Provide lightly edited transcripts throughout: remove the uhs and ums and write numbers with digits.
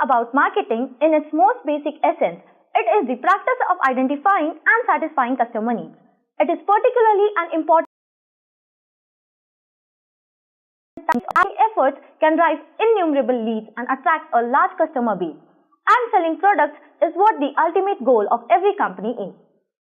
about marketing in its most basic essence, it is the practice of identifying and satisfying customer needs. It is particularly an important efforts can drive innumerable leads and attract a large customer base. And selling products is what the ultimate goal of every company is.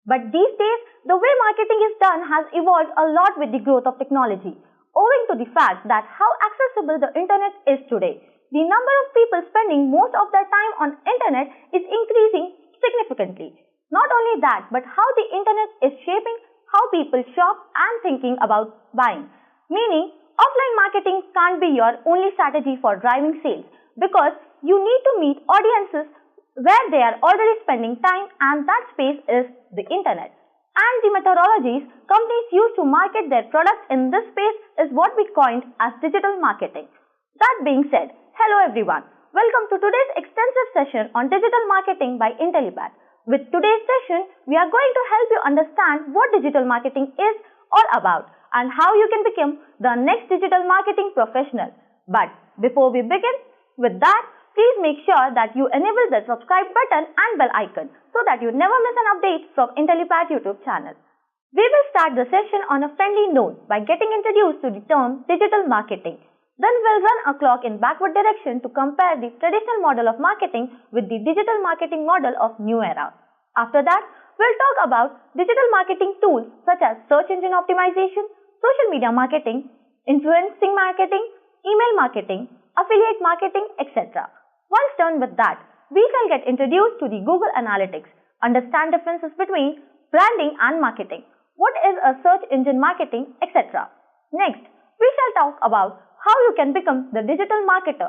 But these days, the way marketing is done has evolved a lot with the growth of technology, owing to the fact that how accessible the internet is today. The number of people spending most of their time on internet is increasing significantly. Not only that, but how the internet is shaping how people shop and thinking about buying. Meaning, offline marketing can't be your only strategy for driving sales because you need to meet audiences where they are already spending time, and that space is the internet. And the methodologies companies use to market their products in this space is what we coined as digital marketing. That being said, hello everyone. Welcome to today's extensive session on digital marketing by Intellipaat. With today's session, we are going to help you understand what digital marketing is all about and how you can become the next digital marketing professional. But before we begin with that, please make sure that you enable the subscribe button and bell icon so that you never miss an update from Intellipaat YouTube channel. We will start the session on a friendly note by getting introduced to the term digital marketing. Then we'll run a clock in backward direction to compare the traditional model of marketing with the digital marketing model of new era. After that, we'll talk about digital marketing tools such as search engine optimization, social media marketing, influencing marketing, email marketing, affiliate marketing, etc. Once done with that, we shall get introduced to the Google Analytics, understand differences between branding and marketing, what is a search engine marketing, etc. Next, we shall talk about how you can become the digital marketer,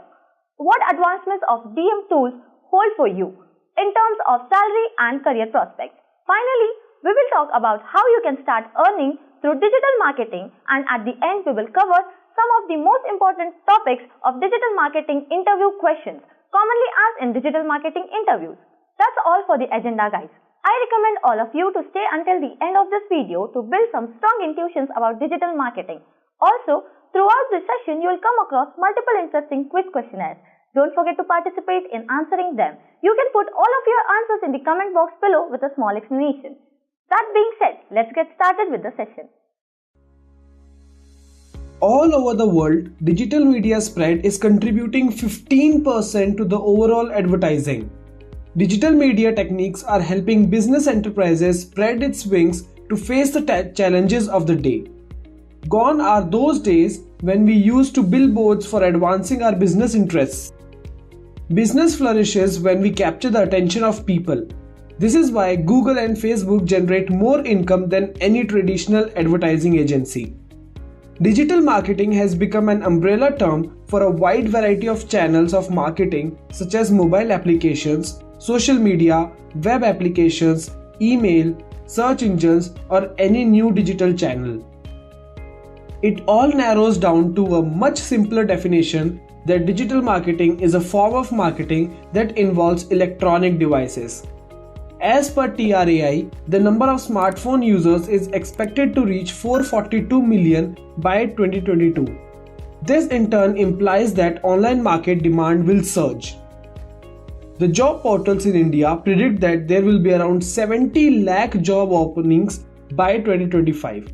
what advancements of DM tools hold for you in terms of salary and career prospects. Finally, we will talk about how you can start earning through digital marketing, and at the end we will cover some of the most important topics of digital marketing interview questions commonly asked in digital marketing interviews. That's all for the agenda, guys. I recommend all of you to stay until the end of this video to build some strong intuitions about digital marketing. Also, throughout this session, you will come across multiple interesting quiz questionnaires. Don't forget to participate in answering them. You can put all of your answers in the comment box below with a small explanation. That being said, let's get started with the session. All over the world, digital media spread is contributing 15% to the overall advertising. Digital media techniques are helping business enterprises spread its wings to face the challenges of the day. Gone are those days when we used to billboards for advancing our business interests. Business flourishes when we capture the attention of people. This is why Google and Facebook generate more income than any traditional advertising agency. Digital marketing has become an umbrella term for a wide variety of channels of marketing such as mobile applications, social media, web applications, email, search engines, or any new digital channel. It all narrows down to a much simpler definition that digital marketing is a form of marketing that involves electronic devices. As per TRAI, the number of smartphone users is expected to reach 442 million by 2022. This in turn implies that online market demand will surge. The job portals in India predict that there will be around 70 lakh job openings by 2025.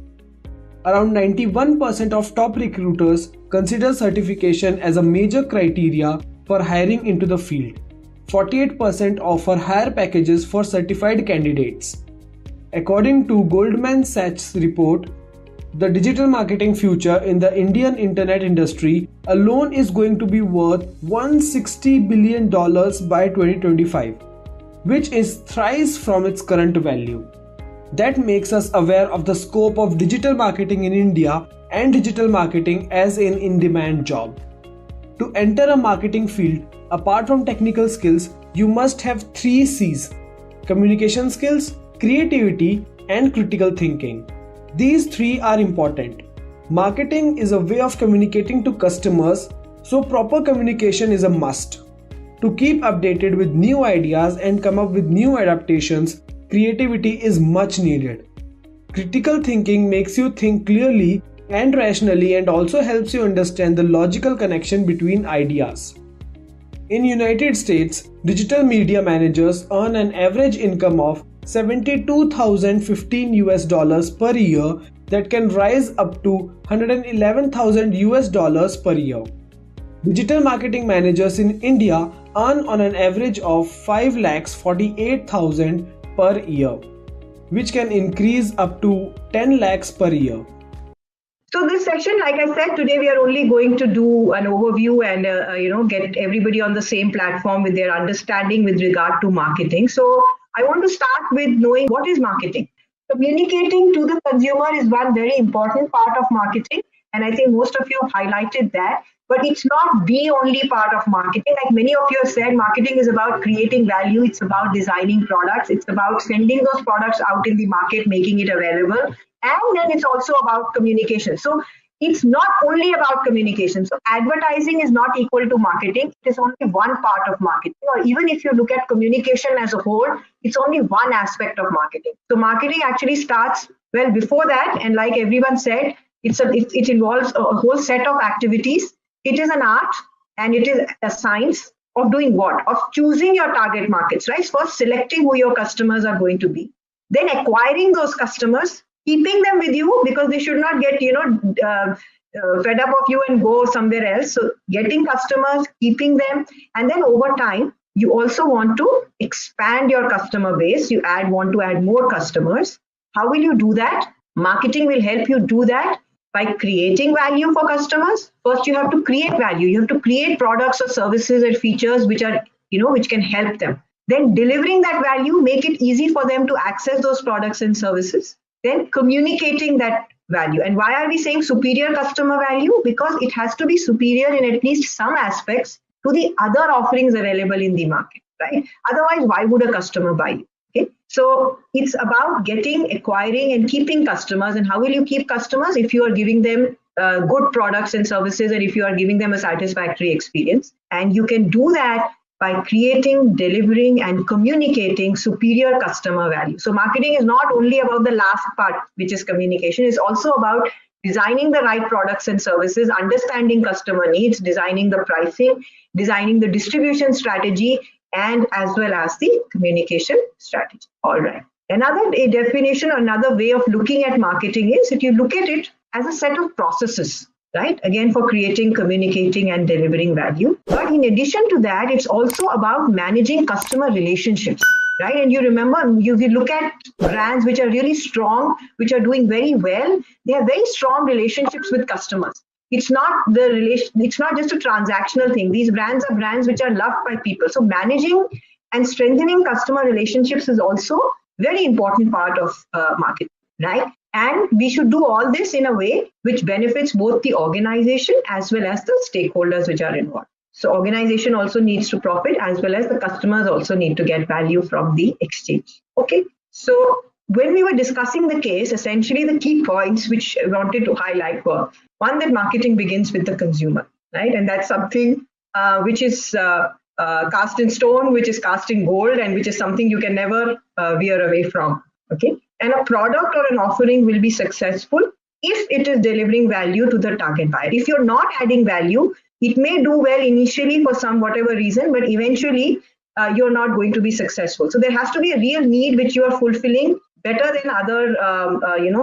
Around 91% of top recruiters consider certification as a major criteria for hiring into the field. 48% offer higher packages for certified candidates. According to Goldman Sachs report, the digital marketing future in the Indian internet industry alone is going to be worth $160 billion by 2025, which is thrice from its current value. That makes us aware of the scope of digital marketing in India and digital marketing as an in-demand job. To enter a marketing field, apart from technical skills, you must have 3 C's: communication skills, creativity, and critical thinking. These 3 are important. Marketing is a way of communicating to customers, so proper communication is a must. To keep updated with new ideas and come up with new adaptations, creativity is much needed. Critical thinking makes you think clearly and rationally and also helps you understand the logical connection between ideas. In United States, digital media managers earn an average income of 72,015 US dollars per year that can rise up to 111,000 US dollars per year. Digital marketing managers in India earn on an average of 5,48,000 per year, which can increase up to 10 lakhs per year. So this section, like I said, today we are only going to do an overview and get everybody on the same platform with their understanding with regard to marketing. So I want to start with knowing what is marketing. Communicating to the consumer is one very important part of marketing, and I think most of you have highlighted that. But it's not the only part of marketing. Like many of you have said, marketing is about creating value. It's about designing products. It's about sending those products out in the market, making it available. And then it's also about communication. So it's not only about communication. So advertising is not equal to marketing. It is only one part of marketing. Or even if you look at communication as a whole, it's only one aspect of marketing. So marketing actually starts well before that. And like everyone said, it involves a whole set of activities. It is an art and it is a science of doing what? Of choosing your target markets, right? First, selecting who your customers are going to be. Then acquiring those customers, keeping them with you because they should not get, fed up of you and go somewhere else. So getting customers, keeping them, and then over time, you also want to expand your customer base. You want to add more customers. How will you do that? Marketing will help you do that by creating value for customers. First, you have to create value. You have to create products or services and features which are, which can help them. Then delivering that value, make it easy for them to access those products and services. Then communicating that value. And why are we saying superior customer value? Because it has to be superior in at least some aspects to the other offerings available in the market, right? Otherwise, why would a customer buy you? Okay, so it's about acquiring and keeping customers. And how will you keep customers? If you are giving them good products and services, and if you are giving them a satisfactory experience. And you can do that by creating, delivering, and communicating superior customer value. So marketing is not only about the last part, which is communication. It's also about designing the right products and services, understanding customer needs, designing the pricing, designing the distribution strategy, and as well as the communication strategy. All right. Another definition, another way of looking at marketing is that you look at it as a set of processes, right? Again, for creating, communicating, and delivering value. But in addition to that, it's also about managing customer relationships, right? And you remember, you look at brands which are really strong, which are doing very well, they have very strong relationships with customers. It's not it's not just a transactional thing. These brands are brands which are loved by people. So managing and strengthening customer relationships is also very important part of marketing, right? And we should do all this in a way which benefits both the organization as well as the stakeholders which are involved. So organization also needs to profit as well as the customers also need to get value from the exchange. Okay, so when we were discussing the case, essentially the key points which I wanted to highlight were, one, that marketing begins with the consumer, right? And that's something which is cast in stone, which is cast in gold, and which is something you can never veer away from, okay? And a product or an offering will be successful if it is delivering value to the target buyer. If you're not adding value, it may do well initially for some whatever reason, but eventually you're not going to be successful. So there has to be a real need which you are fulfilling better than other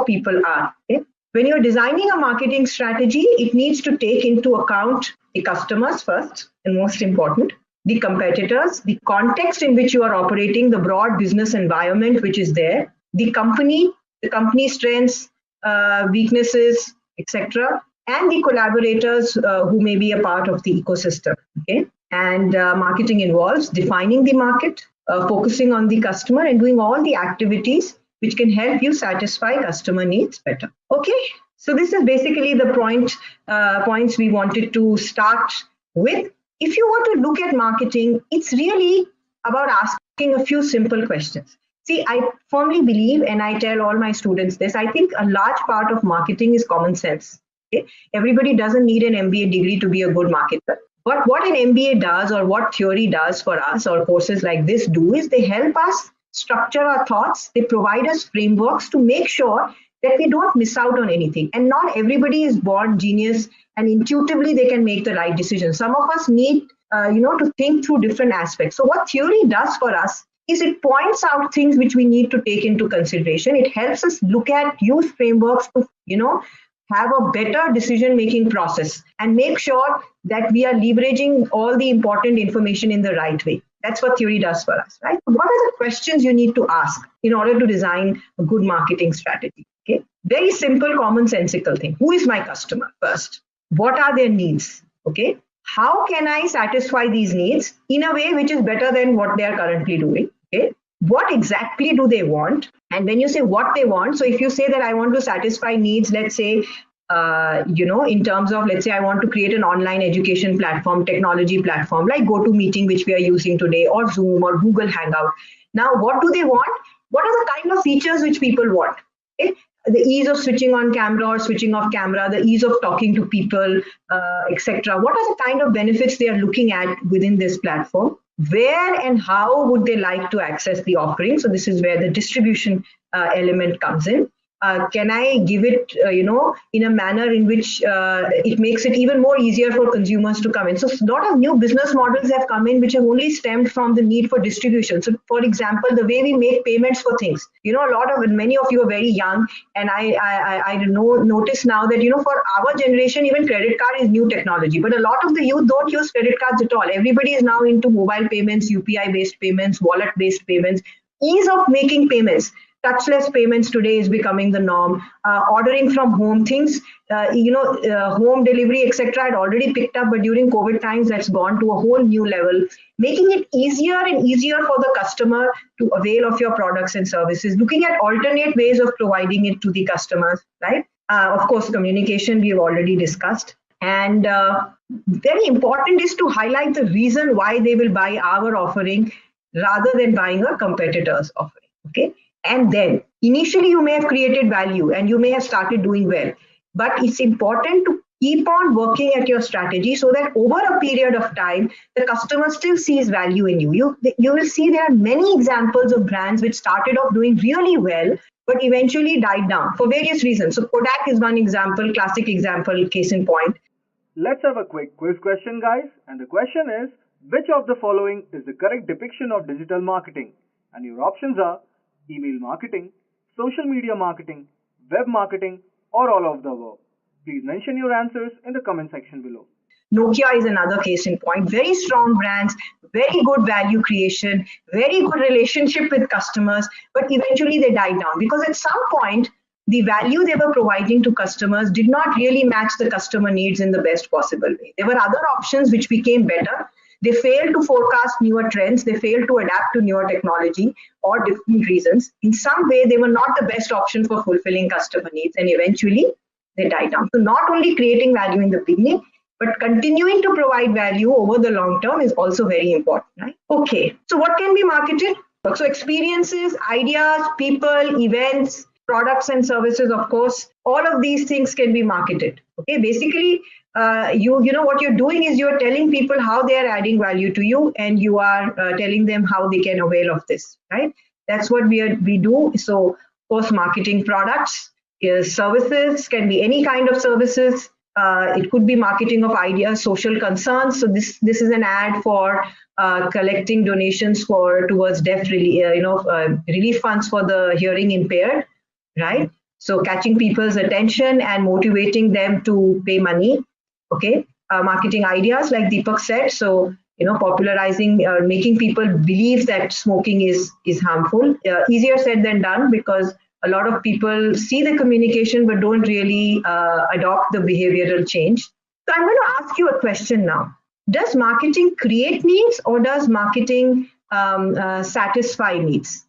people are. Okay? When you're designing a marketing strategy, it needs to take into account the customers first and most important, the competitors, the context in which you are operating, the broad business environment which is there, the company strengths, weaknesses, etc., and the collaborators who may be a part of the ecosystem. Okay, and marketing involves defining the market, focusing on the customer, and doing all the activities which can help you satisfy customer needs better. Okay, so this is basically the points we wanted to start with. If you want to look at marketing, it's really about asking a few simple questions. See, I firmly believe, and I tell all my students this, I think a large part of marketing is common sense. Okay? Everybody doesn't need an MBA degree to be a good marketer. But what an MBA does, or what theory does for us, or courses like this do, is they help us structure our thoughts. They provide us frameworks to make sure that we don't miss out on anything. And not everybody is born genius and intuitively they can make the right decision. Some of us need to think through different aspects. So what theory does for us is it points out things which we need to take into consideration. It helps us look at, use frameworks to, have a better decision making process and make sure that we are leveraging all the important information in the right way. That's what theory does for us, right? What are the questions you need to ask in order to design a good marketing strategy? Okay, very simple, commonsensical thing. Who is my customer first? What are their needs? Okay, how can I satisfy these needs in a way which is better than what they are currently doing? Okay, what exactly do they want? And when you say what they want, so if you say that I want to satisfy needs, let's say, in terms of, let's say, I want to create an online education platform, technology platform like GoToMeeting, which we are using today, or Zoom or Google Hangout. Now, what do they want? What are the kind of features which people want? Okay? The ease of switching on camera or switching off camera, the ease of talking to people, etc. What are the kind of benefits they are looking at within this platform? Where and how would they like to access the offering? So this is where the distribution element comes in. Can I give it, in a manner in which it makes it even more easier for consumers to come in? So a lot of new business models have come in which have only stemmed from the need for distribution. So for example, the way we make payments for things, many of you are very young, and I notice now that, for our generation, even credit card is new technology, but a lot of the youth don't use credit cards at all. Everybody is now into mobile payments, UPI based payments, wallet based payments, ease of making payments. Touchless payments today is becoming the norm. Ordering from home, things, home delivery, etc. had already picked up, but during COVID times, that's gone to a whole new level, making it easier and easier for the customer to avail of your products and services, looking at alternate ways of providing it to the customers, right? Of course, communication, we've already discussed. And very important is to highlight the reason why they will buy our offering rather than buying a competitor's offering, okay? And then initially you may have created value and you may have started doing well, but it's important to keep on working at your strategy so that over a period of time, the customer still sees value in you. You will see there are many examples of brands which started off doing really well, but eventually died down for various reasons. So Kodak is one example, classic example, case in point. Let's have a quick quiz question, guys. And the question is, which of the following is the correct depiction of digital marketing? And your options are email marketing, social media marketing, web marketing, or all of the above. Please mention your answers in the comment section below. Nokia is another case in point. Very strong brands, very good value creation, very good relationship with customers, but eventually they died down because at some point, the value they were providing to customers did not really match the customer needs in the best possible way. There were other options which became better. They failed to forecast newer trends. They failed to adapt to newer technology or different reasons. In some way, they were not the best option for fulfilling customer needs, and eventually they died down. So not only creating value in the beginning, but continuing to provide value over the long term is also very important, right? Okay, so what can be marketed? So experiences, ideas, people, events, products and services, of course, all of these things can be marketed. Okay, basically, what you're doing is you're telling people how they are adding value to you, and you are telling them how they can avail of this, right? That's what we do. So, of course, marketing products, services can be any kind of services. It could be marketing of ideas, social concerns. So this is an ad for collecting donations towards deaf relief funds for the hearing impaired, right? So catching people's attention and motivating them to pay money. Okay, marketing ideas like Deepak said. So popularizing, making people believe that smoking is harmful. Easier said than done because a lot of people see the communication but don't really adopt the behavioral change. So I'm going to ask you a question now. Does marketing create needs or does marketing satisfy needs?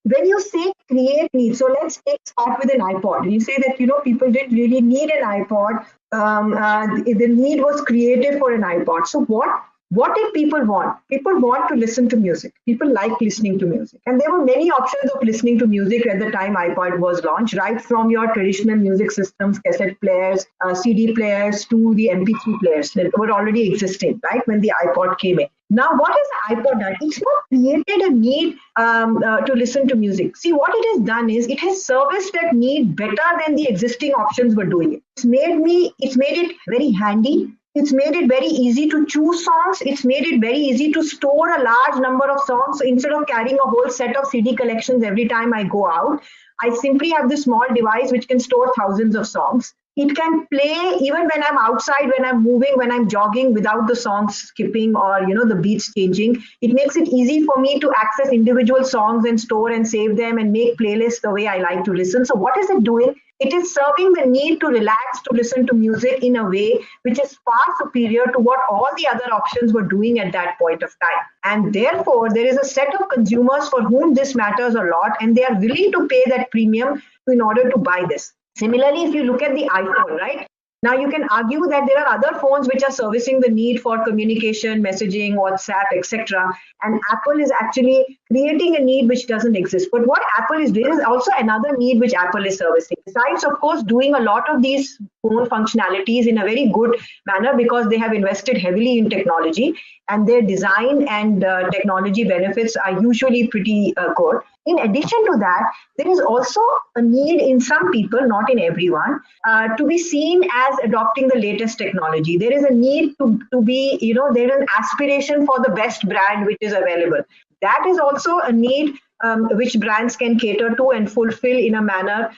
When you say create needs, so let's start with an iPod. You say that people didn't really need an iPod. The need was created for an iPod. So what did people want? People want to listen to music. People like listening to music. And there were many options of listening to music at the time iPod was launched, right from your traditional music systems, cassette players, CD players, to the MP3 players that were already existing, right, when the iPod came in. Now, what has iPod done? It's not created a need to listen to music. See, what it has done is it has serviced that need better than the existing options were doing it. It's made it very handy. It's made it very easy to choose songs. It's made it very easy to store a large number of songs. So instead of carrying a whole set of CD collections every time I go out, I simply have this small device which can store thousands of songs. It can play even when I'm outside, when I'm moving, when I'm jogging, without the songs skipping or the beats changing. It makes it easy for me to access individual songs and store and save them and make playlists the way I like to listen. So what is it doing? It is serving the need to relax, to listen to music in a way which is far superior to what all the other options were doing at that point of time. And therefore, there is a set of consumers for whom this matters a lot, and they are willing to pay that premium in order to buy this. Similarly, if you look at the iPhone, right? Now you can argue that there are other phones which are servicing the need for communication, messaging, WhatsApp, etc. And Apple is actually creating a need which doesn't exist. But what Apple is doing is also another need which Apple is servicing. Besides, of course, doing a lot of these phone functionalities in a very good manner because they have invested heavily in technology and their design and technology benefits are usually pretty good. In addition to that, there is also a need in some people, not in everyone, to be seen as adopting the latest technology. There is a need to be, there is an aspiration for the best brand which is available. That is also a need which brands can cater to and fulfill in a manner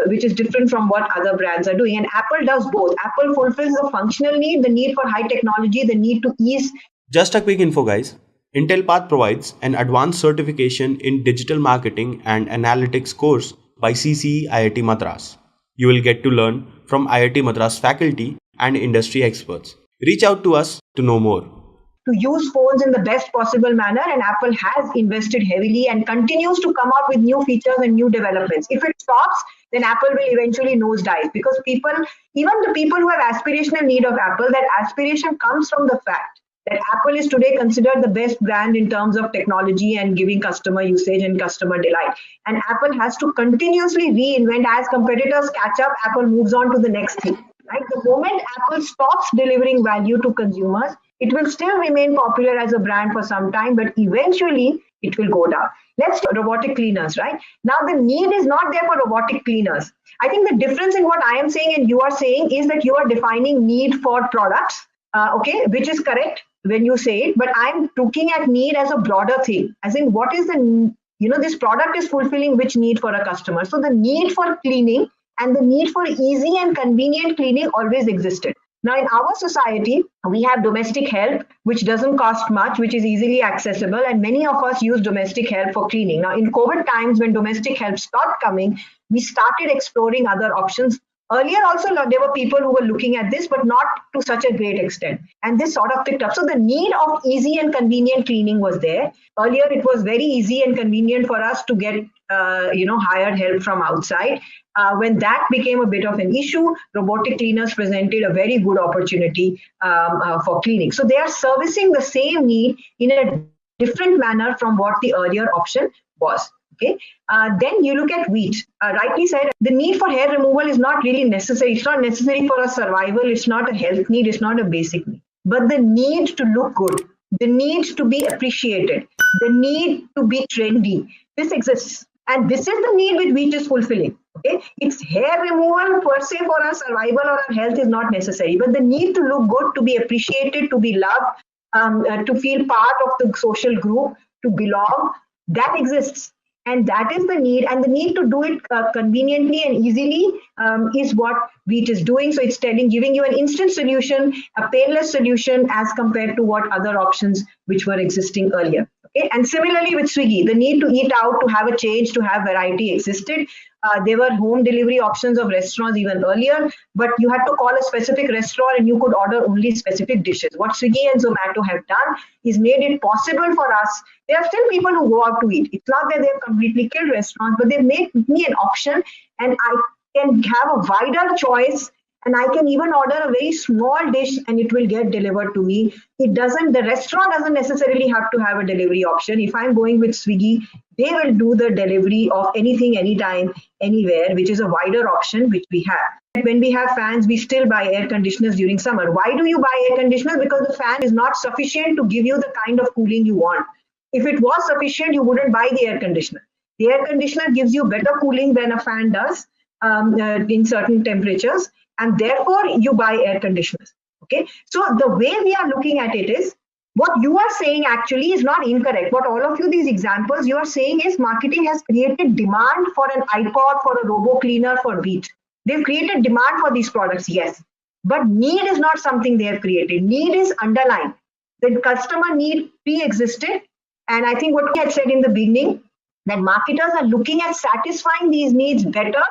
which is different from what other brands are doing. And Apple does both. Apple fulfills the functional need, the need for high technology, the need to ease. Just a quick info, guys. Intellipaat provides an advanced certification in digital marketing and analytics course by CCE IIT Madras. You will get to learn from IIT Madras faculty and industry experts. Reach out to us to know more. To use phones in the best possible manner, and Apple has invested heavily and continues to come up with new features and new developments. If it stops, then Apple will eventually nosedive because people, even the people who have aspirational need of Apple, that aspiration comes from the fact that Apple is today considered the best brand in terms of technology and giving customer usage and customer delight. And Apple has to continuously reinvent. As competitors catch up, Apple moves on to the next thing. Right? The moment Apple stops delivering value to consumers, it will still remain popular as a brand for some time, but eventually it will go down. Let's do robotic cleaners, right? Now the need is not there for robotic cleaners. I think the difference in what I am saying and you are saying is that you are defining need for products, okay, which is correct when you say it, but I'm looking at need as a broader thing, as in what is the, this product is fulfilling which need for a customer. So the need for cleaning and the need for easy and convenient cleaning always existed. Now, in our society, we have domestic help, which doesn't cost much, which is easily accessible, and many of us use domestic help for cleaning. Now, in COVID times, when domestic help stopped coming, we started exploring other options. Earlier also, there were people who were looking at this, but not to such a great extent. And this sort of picked up. So the need of easy and convenient cleaning was there. Earlier, it was very easy and convenient for us to get, hired help from outside. When that became a bit of an issue, robotic cleaners presented a very good opportunity for cleaning. So they are servicing the same need in a different manner from what the earlier option was. Okay. Then you look at wheat. Rightly said, the need for hair removal is not really necessary. It's not necessary for a survival. It's not a health need. It's not a basic need. But the need to look good, the need to be appreciated, the need to be trendy, this exists. And this is the need which wheat is fulfilling. Okay, it's hair removal per se for our survival or our health is not necessary, but the need to look good, to be appreciated, to be loved, to feel part of the social group, to belong, that exists. And that is the need, and the need to do it conveniently and easily is what wheat is doing. So it's giving you an instant solution, a painless solution as compared to what other options which were existing earlier. Okay? And similarly with Swiggy, the need to eat out, to have a change, to have variety existed. There were home delivery options of restaurants even earlier, but you had to call a specific restaurant and you could order only specific dishes. What Swiggy and Zomato have done is made it possible for us. There are still people who go out to eat. It's not that they've completely killed restaurants, but they've made me an option, and I can have a wider choice, and I can even order a very small dish and it will get delivered to me. The restaurant doesn't necessarily have to have a delivery option. If I'm going with Swiggy, they will do the delivery of anything, anytime, anywhere, which is a wider option which we have. When we have fans, we still buy air conditioners during summer. Why do you buy air conditioners? Because the fan is not sufficient to give you the kind of cooling you want. If it was sufficient, you wouldn't buy the air conditioner. The air conditioner gives you better cooling than a fan does in certain temperatures, and therefore you buy air conditioners. Okay, so the way we are looking at it is, what you are saying actually is not incorrect. What all of you, these examples you are saying is marketing has created demand for an iPod, for a robo cleaner, for Beat. They've created demand for these products, yes. But need is not something they have created. Need is underlying. The customer need pre-existed. And I think what we had said in the beginning, that marketers are looking at satisfying these needs better.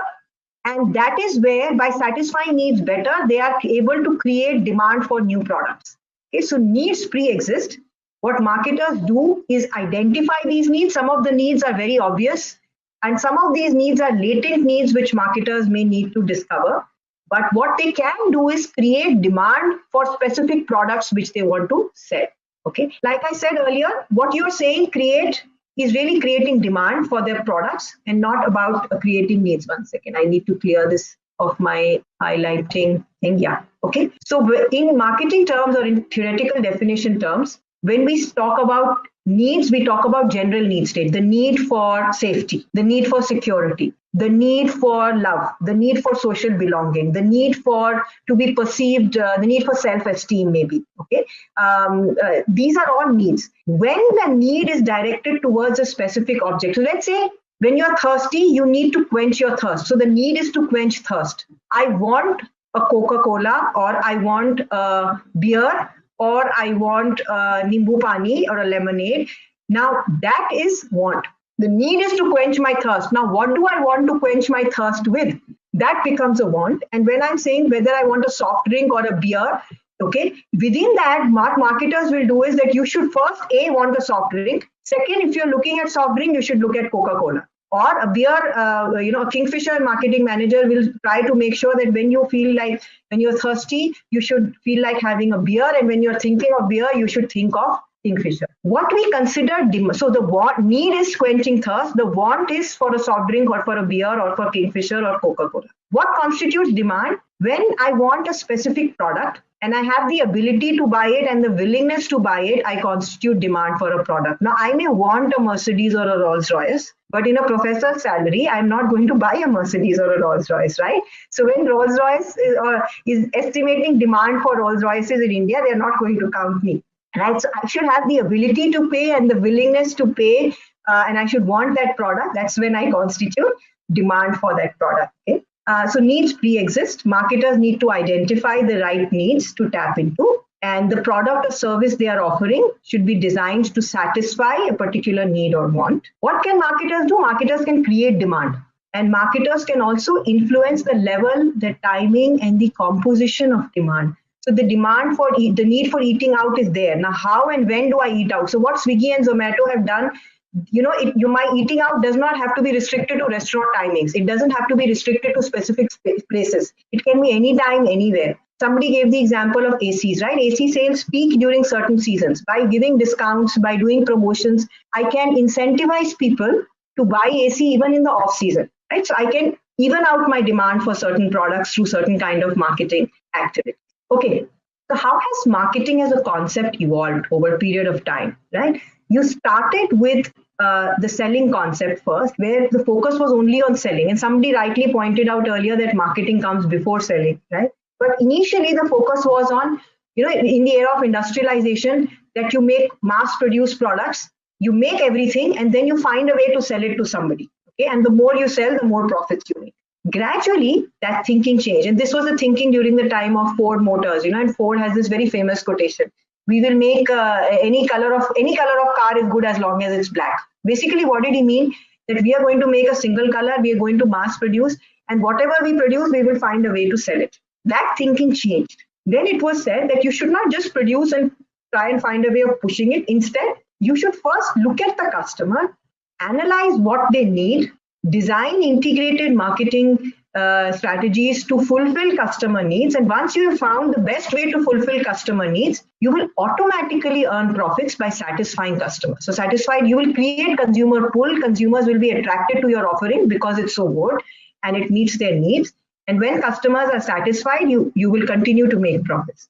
And that is where, by satisfying needs better, they are able to create demand for new products. Okay, so needs pre-exist. What marketers do is identify these needs. Some of the needs are very obvious, and some of these needs are latent needs which marketers may need to discover. But what they can do is create demand for specific products which they want to sell. Okay, like I said earlier, what you're saying is really creating demand for their products and not about creating needs. One second, I need to clear this of my highlighting thing. Yeah, okay. So in marketing terms or in theoretical definition terms, when we talk about needs, we talk about general need state, the need for safety, the need for security, the need for love, the need for social belonging, the need for to be perceived, the need for self-esteem maybe. Okay, these are all needs. When the need is directed towards a specific object, so let's say when you're thirsty, you need to quench your thirst. So the need is to quench thirst. I want a Coca-Cola, or I want a beer, or I want a Nimbu Pani or a lemonade. Now that is want. The need is to quench my thirst. Now what do I want to quench my thirst with? That becomes a want. And when I'm saying whether I want a soft drink or a beer, okay, within that, marketers will do is that you should first want a soft drink. Second, if you're looking at soft drink, you should look at Coca-Cola. Or a beer, a Kingfisher marketing manager will try to make sure that when you feel like, when you're thirsty, you should feel like having a beer. And when you're thinking of beer, you should think of Kingfisher. What we consider, so the need is quenching thirst. The want is for a soft drink or for a beer or for Kingfisher or Coca-Cola. What constitutes demand? When I want a specific product and I have the ability to buy it and the willingness to buy it, I constitute demand for a product. Now, I may want a Mercedes or a Rolls Royce, but in a professor's salary, I'm not going to buy a Mercedes or a Rolls Royce, right? So when Rolls Royce is estimating demand for Rolls Royces in India, they're not going to count me. Right? So I should have the ability to pay and the willingness to pay, and I should want that product. That's when I constitute demand for that product. Okay? So needs pre-exist. Marketers need to identify the right needs to tap into, and the product or service they are offering should be designed to satisfy a particular need or want. What can marketers do? Marketers can create demand, and marketers can also influence the level, the timing, and the composition of demand. So the demand for the need for eating out is there. Now, how and when do I eat out? So what Swiggy and Zomato have done, my eating out does not have to be restricted to restaurant timings. It doesn't have to be restricted to specific places. It can be anytime, anywhere. Somebody gave the example of ACs, right? AC sales peak during certain seasons. By giving discounts, by doing promotions, I can incentivize people to buy AC even in the off season, right? So I can even out my demand for certain products through certain kind of marketing activity. Okay, so how has marketing as a concept evolved over a period of time, right? You started with the selling concept first, where the focus was only on selling. And somebody rightly pointed out earlier that marketing comes before selling, right? But initially the focus was on, in the era of industrialization, that you make mass-produced products, you make everything, and then you find a way to sell it to somebody. Okay, and the more you sell, the more profits you make. Gradually, that thinking changed. And this was the thinking during the time of Ford Motors, and Ford has this very famous quotation. We will make any color of car is good as long as it's black. Basically, what did he mean? That we are going to make a single color, we are going to mass produce, and whatever we produce, we will find a way to sell it. That thinking changed. Then it was said that you should not just produce and try and find a way of pushing it. Instead, you should first look at the customer, analyze what they need, design integrated marketing strategies to fulfill customer needs. And once you have found the best way to fulfill customer needs, you will automatically earn profits by satisfying customers. So satisfied, you will create consumer pull. Consumers will be attracted to your offering because it's so good and it meets their needs. And when customers are satisfied, you will continue to make profits.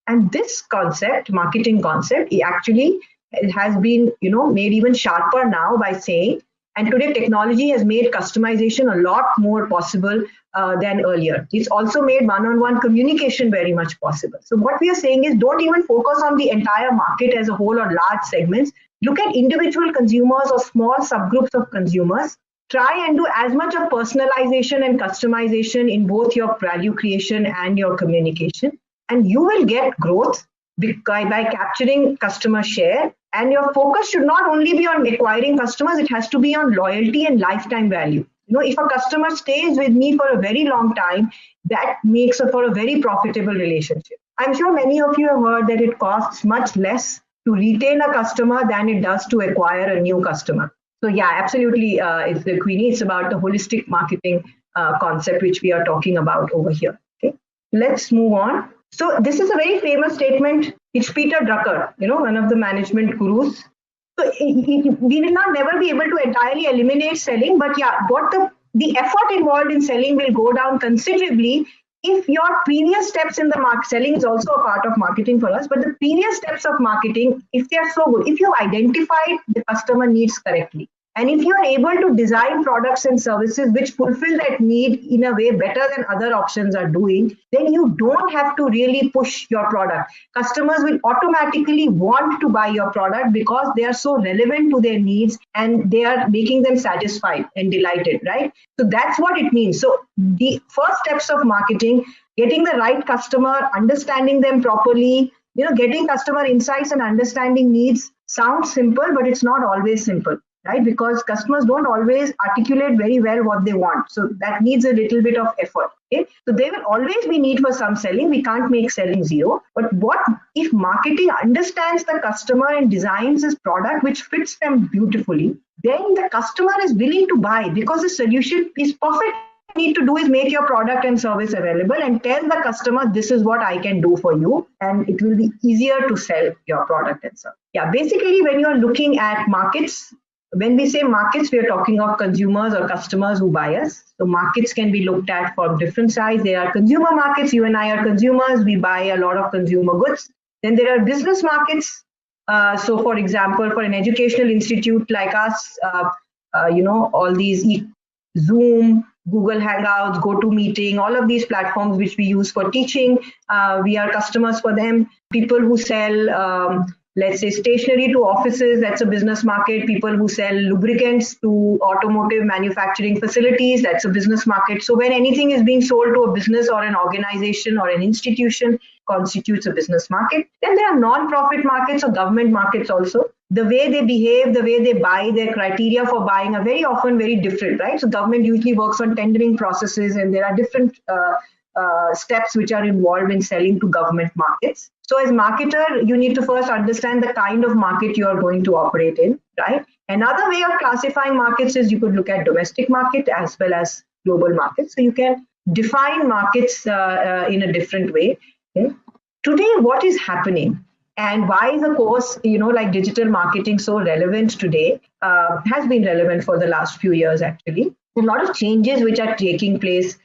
And this concept, marketing concept, it has been made even sharper now by saying And today, technology has made customization a lot more possible than earlier. It's also made one-on-one communication very much possible. So what we are saying is, don't even focus on the entire market as a whole or large segments. Look at individual consumers or small subgroups of consumers. Try and do as much of personalization and customization in both your value creation and your communication. And you will get growth by capturing customer share. And your focus should not only be on acquiring customers, it has to be on loyalty and lifetime value. If a customer stays with me for a very long time, that makes for a very profitable relationship. I'm sure many of you have heard that it costs much less to retain a customer than it does to acquire a new customer. So yeah, absolutely, it's the Queenie. It's about the holistic marketing concept which we are talking about over here. Okay, let's move on. So this is a very famous statement. It's Peter Drucker, one of the management gurus. So we will not never be able to entirely eliminate selling, but yeah, what the effort involved in selling will go down considerably if your previous steps in the market. Selling is also a part of marketing for us, but the previous steps of marketing, if they are so good, if you identified the customer needs correctly, and if you are able to design products and services which fulfill that need in a way better than other options are doing, then you don't have to really push your product. Customers will automatically want to buy your product because they are so relevant to their needs and they are making them satisfied and delighted, right? So that's what it means. So the first steps of marketing, getting the right customer, understanding them properly, getting customer insights and understanding needs sounds simple, but it's not always simple. Right? Because customers don't always articulate very well what they want. So that needs a little bit of effort. Okay? So there will always be need for some selling. We can't make selling zero. But what if marketing understands the customer and designs his product which fits them beautifully, then the customer is willing to buy because the solution is perfect. What you need to do is make your product and service available and tell the customer, this is what I can do for you. And it will be easier to sell your product and service. Yeah, basically when you're looking at markets, when we say markets, we are talking of consumers or customers who buy us. So markets can be looked at from different sides. There are consumer markets. You and I are consumers. We buy a lot of consumer goods. Then there are business markets. So for example, for an educational institute like us, all these Zoom, Google Hangouts, GoToMeeting, all of these platforms which we use for teaching, we are customers for them. People who sell let's say stationery to offices, that's a business market. People who sell lubricants to automotive manufacturing facilities, that's a business market. So when anything is being sold to a business or an organization or an institution, constitutes a business market. Then there are non-profit markets or government markets also. The way they behave, the way they buy, their criteria for buying are very often very different, right? So government usually works on tendering processes and there are different steps which are involved in selling to government markets. So as marketer, you need to first understand the kind of market you are going to operate in, right? Another way of classifying markets is you could look at domestic market as well as global markets. So you can define markets in a different way. Okay? Today, what is happening and why is a course, like digital marketing so relevant today, has been relevant for the last few years actually. A lot of changes which are taking place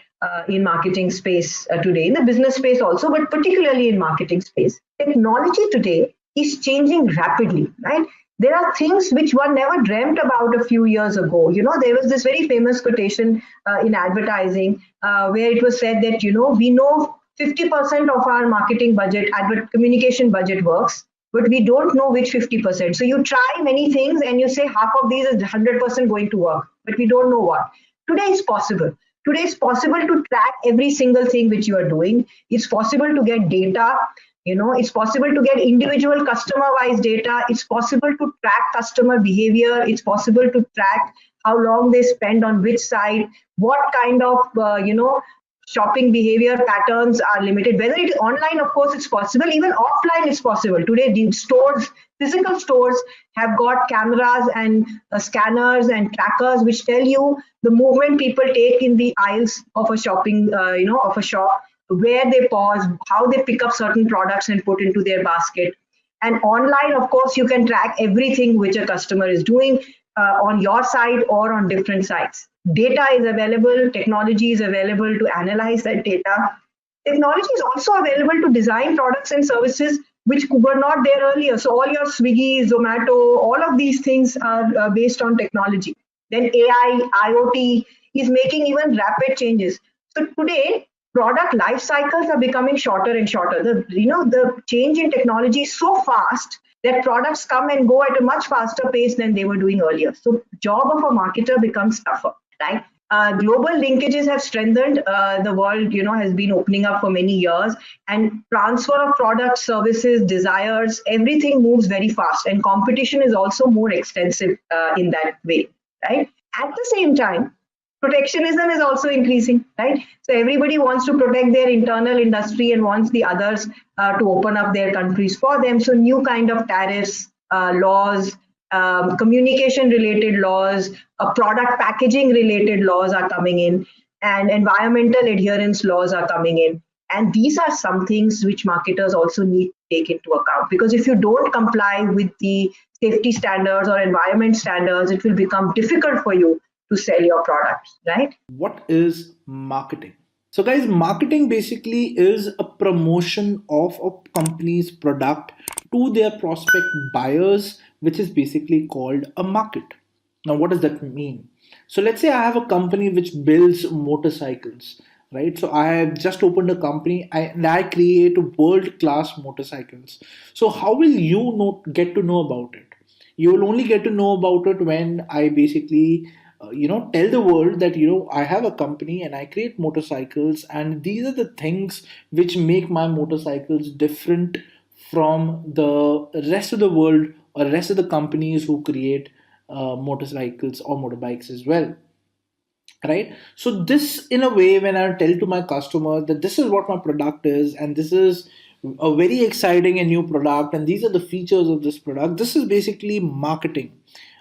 in marketing space today, in the business space also, but particularly in marketing space. Technology today is changing rapidly, right? There are things which one never dreamt about a few years ago. There was this very famous quotation in advertising where it was said that, we know 50% of our marketing budget, communication budget works, but we don't know which 50%. So you try many things and you say half of these is 100% going to work, but we don't know what. Today is possible. Today it's possible to track every single thing which you are doing. It's possible to get data. It's possible to get individual customer-wise data. It's possible to track customer behavior. It's possible to track how long they spend on which site, what kind of, shopping behavior patterns are limited. Whether it is online, of course, it's possible. Even offline, it's possible. Today, the stores, physical stores have got cameras and scanners and trackers which tell you the movement people take in the aisles of a shopping, of a shop, where they pause, how they pick up certain products and put into their basket. And online, of course, you can track everything which a customer is doing on your side or on different sites. Data is available, technology is available to analyze that data. Technology is also available to design products and services which were not there earlier. So all your Swiggy, Zomato, all of these things are based on technology. Then AI, IoT is making even rapid changes. So today, product life cycles are becoming shorter and shorter. The change in technology is so fast that products come and go at a much faster pace than they were doing earlier. So job of a marketer becomes tougher, right? Global linkages have strengthened. The world, has been opening up for many years, and transfer of products, services, desires, everything moves very fast, and competition is also more extensive in that way, right? At the same time, protectionism is also increasing, right? So everybody wants to protect their internal industry and wants the others to open up their countries for them. So new kind of tariffs, laws, communication related laws, product packaging related laws are coming in, and environmental adherence laws are coming in. And these are some things which marketers also need to take into account, because if you don't comply with the safety standards or environment standards, it will become difficult for you to sell your products, right? What is marketing? So, guys, marketing basically is a promotion of a company's product to their prospect buyers, which is basically called a market. Now, what does that mean? So, let's say I have a company which builds motorcycles, right? So, I have just opened a company and I create world class motorcycles. So, how will you get to know about it? You will only get to know about it when I basically tell the world that I have a company and I create motorcycles, and these are the things which make my motorcycles different from the rest of the world or rest of the companies who create motorcycles or motorbikes as well, right? So this, in a way, when I tell to my customer that this is what my product is and this is a very exciting and new product and these are the features of this product, this is basically marketing,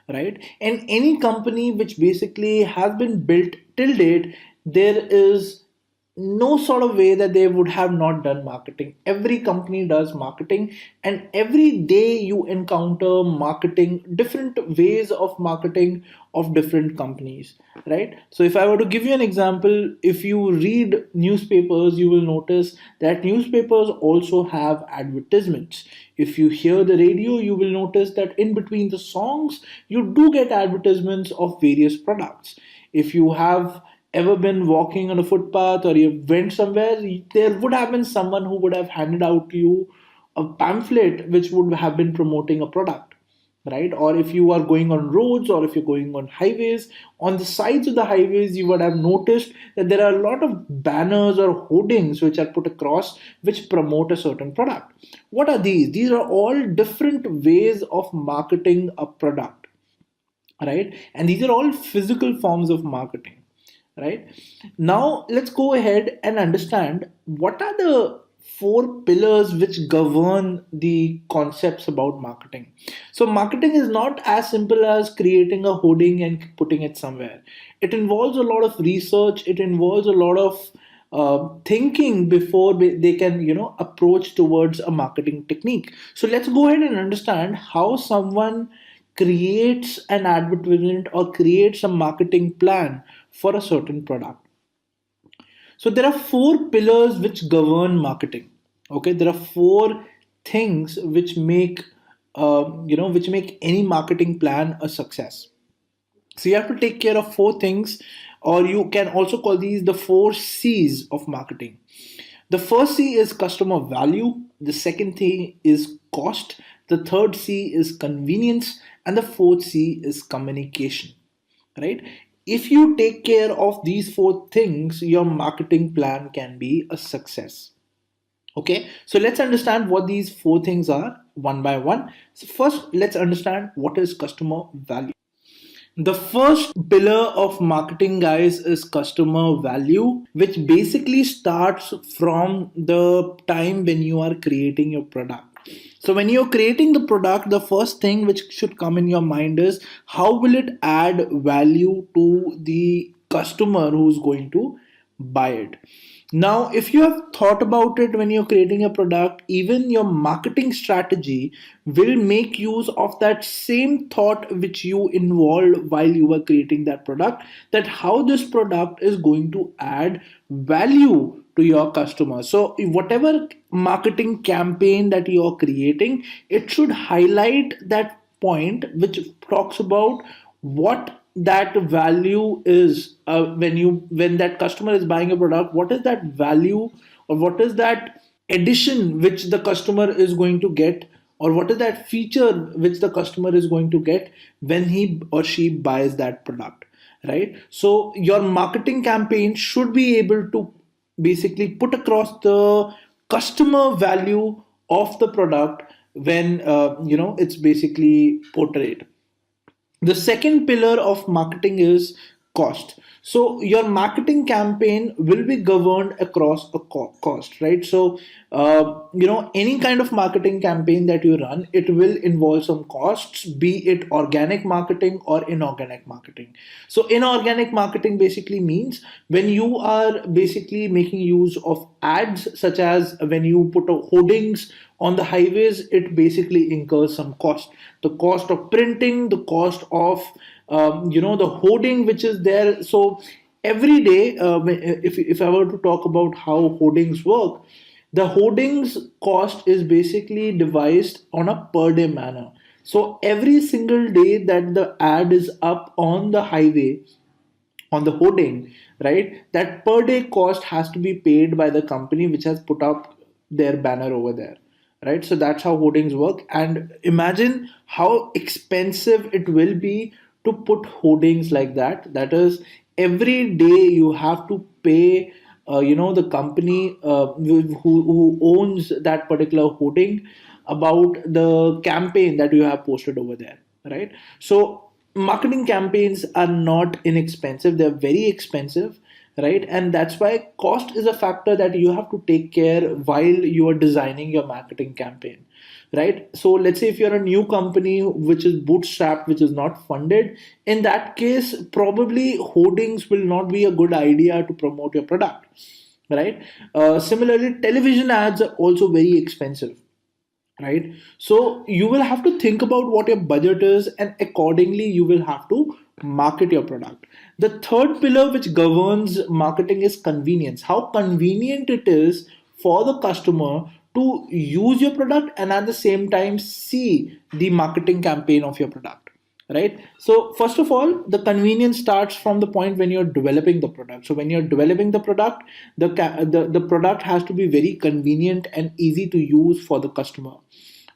right? And any company which basically has been built till date, there is no sort of way that they would have not done marketing. Every company does marketing, and every day you encounter marketing, different ways of marketing of different companies, right? So if I were to give you an example, if you read newspapers, you will notice that newspapers also have advertisements. If you hear the radio, you will notice that in between the songs you do get advertisements of various products. If you have ever been walking on a footpath or you went somewhere, there would have been someone who would have handed out to you a pamphlet which would have been promoting a product, right? Or if you are going on roads or if you're going on highways, on the sides of the highways you would have noticed that there are a lot of banners or hoardings which are put across which promote a certain product. What are these? These are all different ways of marketing a product, right? And these are all physical forms of marketing, right? Now let's go ahead and understand what are the four pillars which govern the concepts about marketing. So marketing is not as simple as creating a hoarding and putting it somewhere. It involves a lot of research, it involves a lot of thinking before they can approach towards a marketing technique. So let's go ahead and understand how someone creates an advertisement or creates a marketing plan for a certain product. So there are four pillars which govern marketing. Okay, there are four things which make which make any marketing plan a success. So you have to take care of four things, or you can also call these the four C's of marketing. The first C is customer value, the second C is cost, the third C is convenience, and the fourth C is communication, right? If you take care of these four things, your marketing plan can be a success. Okay, so let's understand what these four things are one by one. So first, let's understand what is customer value. The first pillar of marketing, guys, is customer value, which basically starts from the time when you are creating your product. So, when you're creating the product, the first thing which should come in your mind is how will it add value to the customer who's going to buy it. Now, if you have thought about it when you're creating a product, even your marketing strategy will make use of that same thought which you involved while you were creating that product, that how this product is going to add value to your customer. So, whatever marketing campaign that you're creating, it should highlight that point which talks about what that value is, when that customer is buying a product, what is that value, or what is that addition which the customer is going to get, or what is that feature which the customer is going to get when he or she buys that product, right? So your marketing campaign should be able to basically put across the customer value of the product when it's basically portrayed. The second pillar of marketing is cost. So your marketing campaign will be governed across a cost, right? So any kind of marketing campaign that you run, it will involve some costs, be it organic marketing or inorganic marketing. So inorganic marketing basically means when you are basically making use of ads, such as when you put hoardings on the highways, it basically incurs some cost. The cost of printing, the cost of the hoarding which is there. So every day, if I were to talk about how hoardings work, the hoardings cost is basically devised on a per day manner. So every single day that the ad is up on the highway, on the hoarding, right? That per day cost has to be paid by the company which has put up their banner over there, right? So that's how hoardings work. And imagine how expensive it will be to put hoardings like that. That is, every day you have to pay the company who owns that particular hoarding about the campaign that you have posted over there, right? So marketing campaigns are not inexpensive, they're very expensive, right? And that's why cost is a factor that you have to take care while you are designing your marketing campaign, right? So let's say if you're a new company which is bootstrapped, which is not funded, in that case probably hoardings will not be a good idea to promote your product, right? Similarly, television ads are also very expensive, right? So you will have to think about what your budget is, and accordingly you will have to market your product. The third pillar which governs marketing is convenience. How convenient it is for the customer to use your product and at the same time see the marketing campaign of your product, right? So first of all, the convenience starts from the point when you're developing the product. So when you're developing the product, the product has to be very convenient and easy to use for the customer,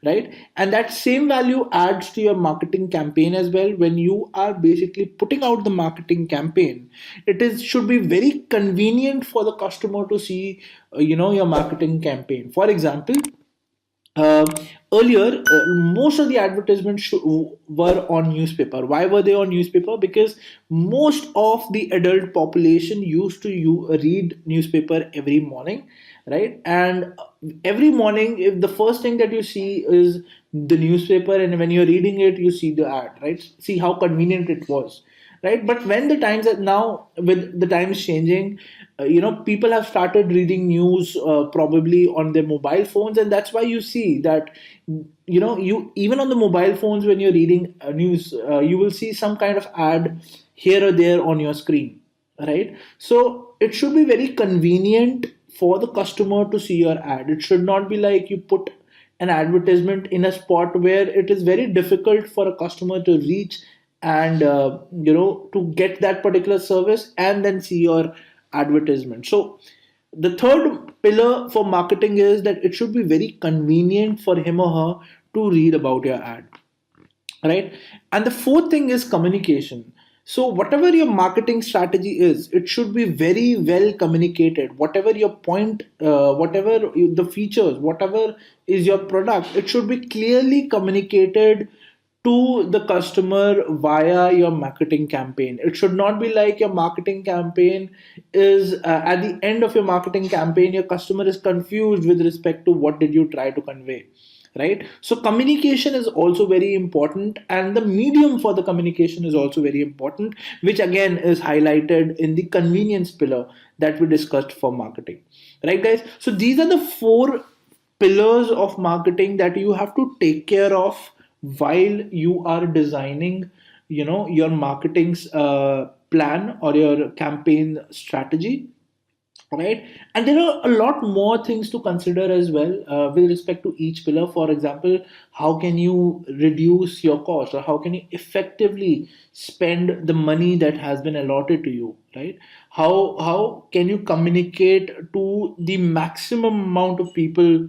right? And that same value adds to your marketing campaign as well. When you are basically putting out the marketing campaign, it is should be very convenient for the customer to see your marketing campaign. For example, um, earlier, most of the advertisements were on newspaper. Why were they on newspaper? Because most of the adult population used to read newspaper every morning, right? And every morning, if the first thing that you see is the newspaper, and when you're reading it, you see the ad, right? See how convenient it was, right? But when the times are now, with the times changing, people have started reading news probably on their mobile phones, and that's why you see that you even on the mobile phones, when you're reading news, you will see some kind of ad here or there on your screen, right? So it should be very convenient for the customer to see your ad. It should not be like you put an advertisement in a spot where it is very difficult for a customer to reach and to get that particular service and then see your advertisement. So the third pillar for marketing is that it should be very convenient for him or her to read about your ad, right? And the fourth thing is communication. So whatever your marketing strategy is, it should be very well communicated. Whatever your point, the features, whatever is your product, it should be clearly communicated to the customer via your marketing campaign. It should not be like your marketing campaign is at the end of your marketing campaign, your customer is confused with respect to what did you try to convey, right? So communication is also very important, and the medium for the communication is also very important, which again is highlighted in the convenience pillar that we discussed for marketing, right guys? So these are the four pillars of marketing that you have to take care of while you are designing your marketing plan or your campaign strategy. right? And there are a lot more things to consider as well with respect to each pillar. For example, how can you reduce your cost, or how can you effectively spend the money that has been allotted to you, right? How can you communicate to the maximum amount of people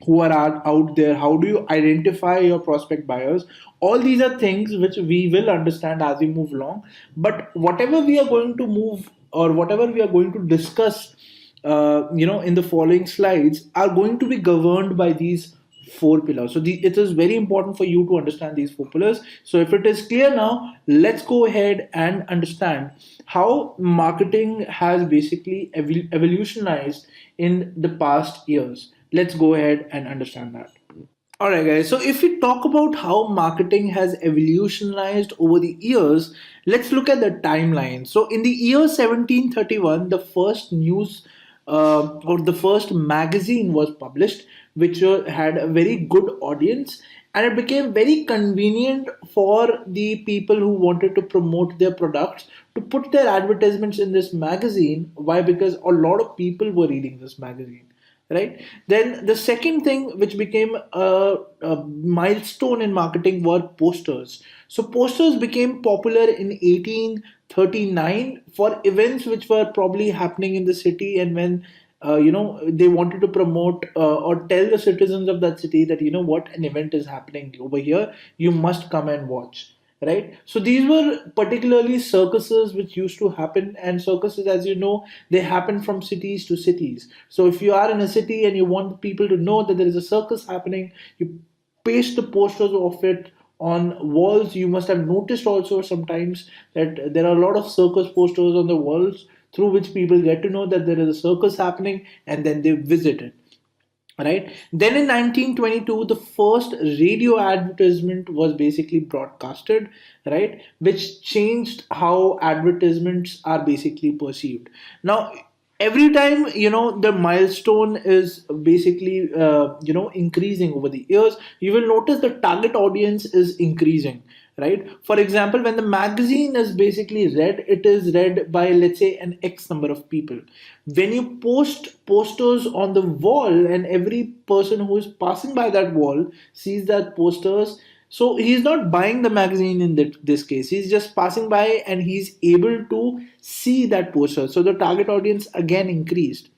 who are out there? How do you identify your prospect buyers? All these are things which we will understand as we move along. But whatever we are going to move, or whatever we are going to discuss, in the following slides, are going to be governed by these four pillars. So it is very important for you to understand these four pillars. So if it is clear now, let's go ahead and understand how marketing has basically evolutionized in the past years. Let's go ahead and understand that. All right, guys. So, if we talk about how marketing has evolutionized over the years, let's look at the timeline. So, in the year 1731, the first news or the first magazine was published, which had a very good audience, and it became very convenient for the people who wanted to promote their products to put their advertisements in this magazine. Why? Because a lot of people were reading this magazine, right? Then the second thing which became a milestone in marketing were posters. So posters became popular in 1839 for events which were probably happening in the city, and when they wanted to promote or tell the citizens of that city that, what, an event is happening over here, you must come and watch, right? So these were particularly circuses which used to happen, and circuses, as you know, they happen from cities to cities. So if you are in a city and you want people to know that there is a circus happening, you paste the posters of it on walls. You must have noticed also sometimes that there are a lot of circus posters on the walls, through which people get to know that there is a circus happening, and then they visit it, right? Then in 1922, the first radio advertisement was basically broadcasted, right, which changed how advertisements are basically perceived. Now, every time, the milestone is basically increasing over the years, you will notice the target audience is increasing, right? For example, when the magazine is basically read, it is read by, let's say, an X number of people. When you post posters on the wall, and every person who is passing by that wall sees that posters, so he's not buying the magazine in this case, he's just passing by and he's able to see that poster, so the target audience again increased.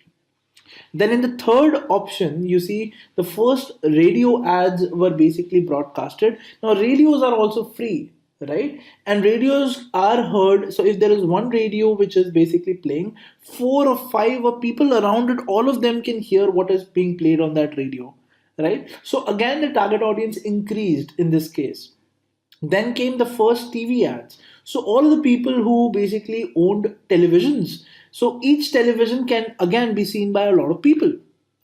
Then in the third option, you see the first radio ads were basically broadcasted. Now radios are also free, right? And radios are heard. So if there is one radio which is basically playing, four or five or people around it, all of them can hear what is being played on that radio, right? So again, the target audience increased in this case. Then came the first TV ads. So all the people who basically owned televisions. So each television can again be seen by a lot of people,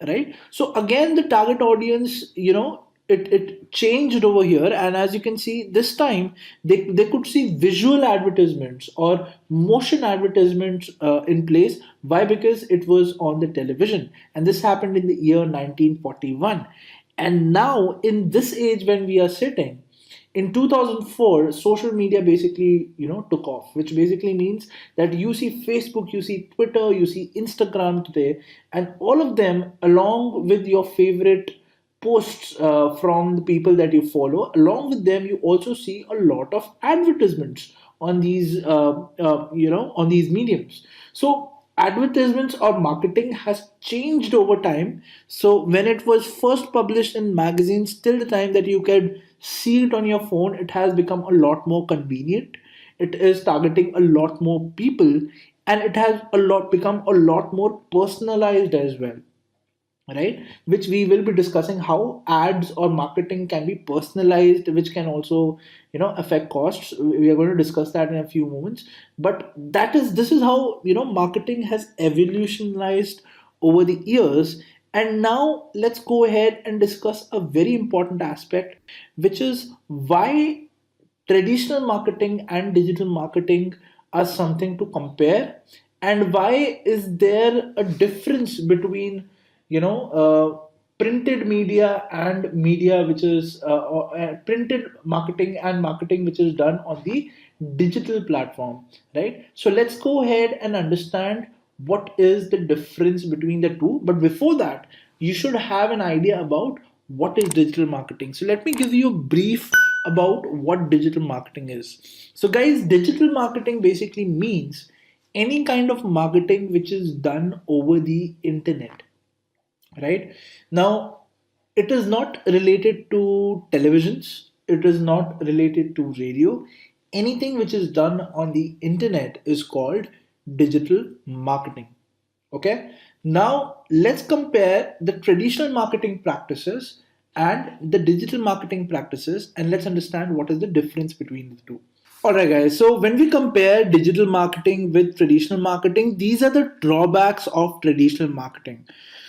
right? So again, the target audience, it changed over here. And as you can see, this time they could see visual advertisements or motion advertisements in place. Why? Because it was on the television. And this happened in the year 1941. And now in this age when we are sitting, in 2004, social media basically took off, which basically means that you see Facebook, you see Twitter, you see Instagram today, and all of them, along with your favorite posts from the people that you follow, along with them you also see a lot of advertisements on these on these mediums. So advertisements or marketing has changed over time. So when it was first published in magazines, till the time that you could see it on your phone, it has become a lot more convenient. It is targeting a lot more people, and it has become a lot more personalized as well, right? Which we will be discussing how ads or marketing can be personalized, which can also affect costs. We are going to discuss that in a few moments. But this is how marketing has evolutionized over the years. And now let's go ahead and discuss a very important aspect, which is why traditional marketing and digital marketing are something to compare, and why is there a difference between printed media and media which is printed marketing and marketing which is done on the digital platform, right? So let's go ahead and understand what is the difference between the two. But before that, you should have an idea about what is digital marketing. So let me give you a brief about what digital marketing is. So guys, digital marketing basically means any kind of marketing which is done over the internet, right? Now, it is not related to televisions, it is not related to radio. Anything which is done on the internet is called digital marketing. Okay, now let's compare the traditional marketing practices and the digital marketing practices, and let's understand what is the difference between the two. Alright, guys, so when we compare digital marketing with traditional marketing, these are the drawbacks of traditional marketing.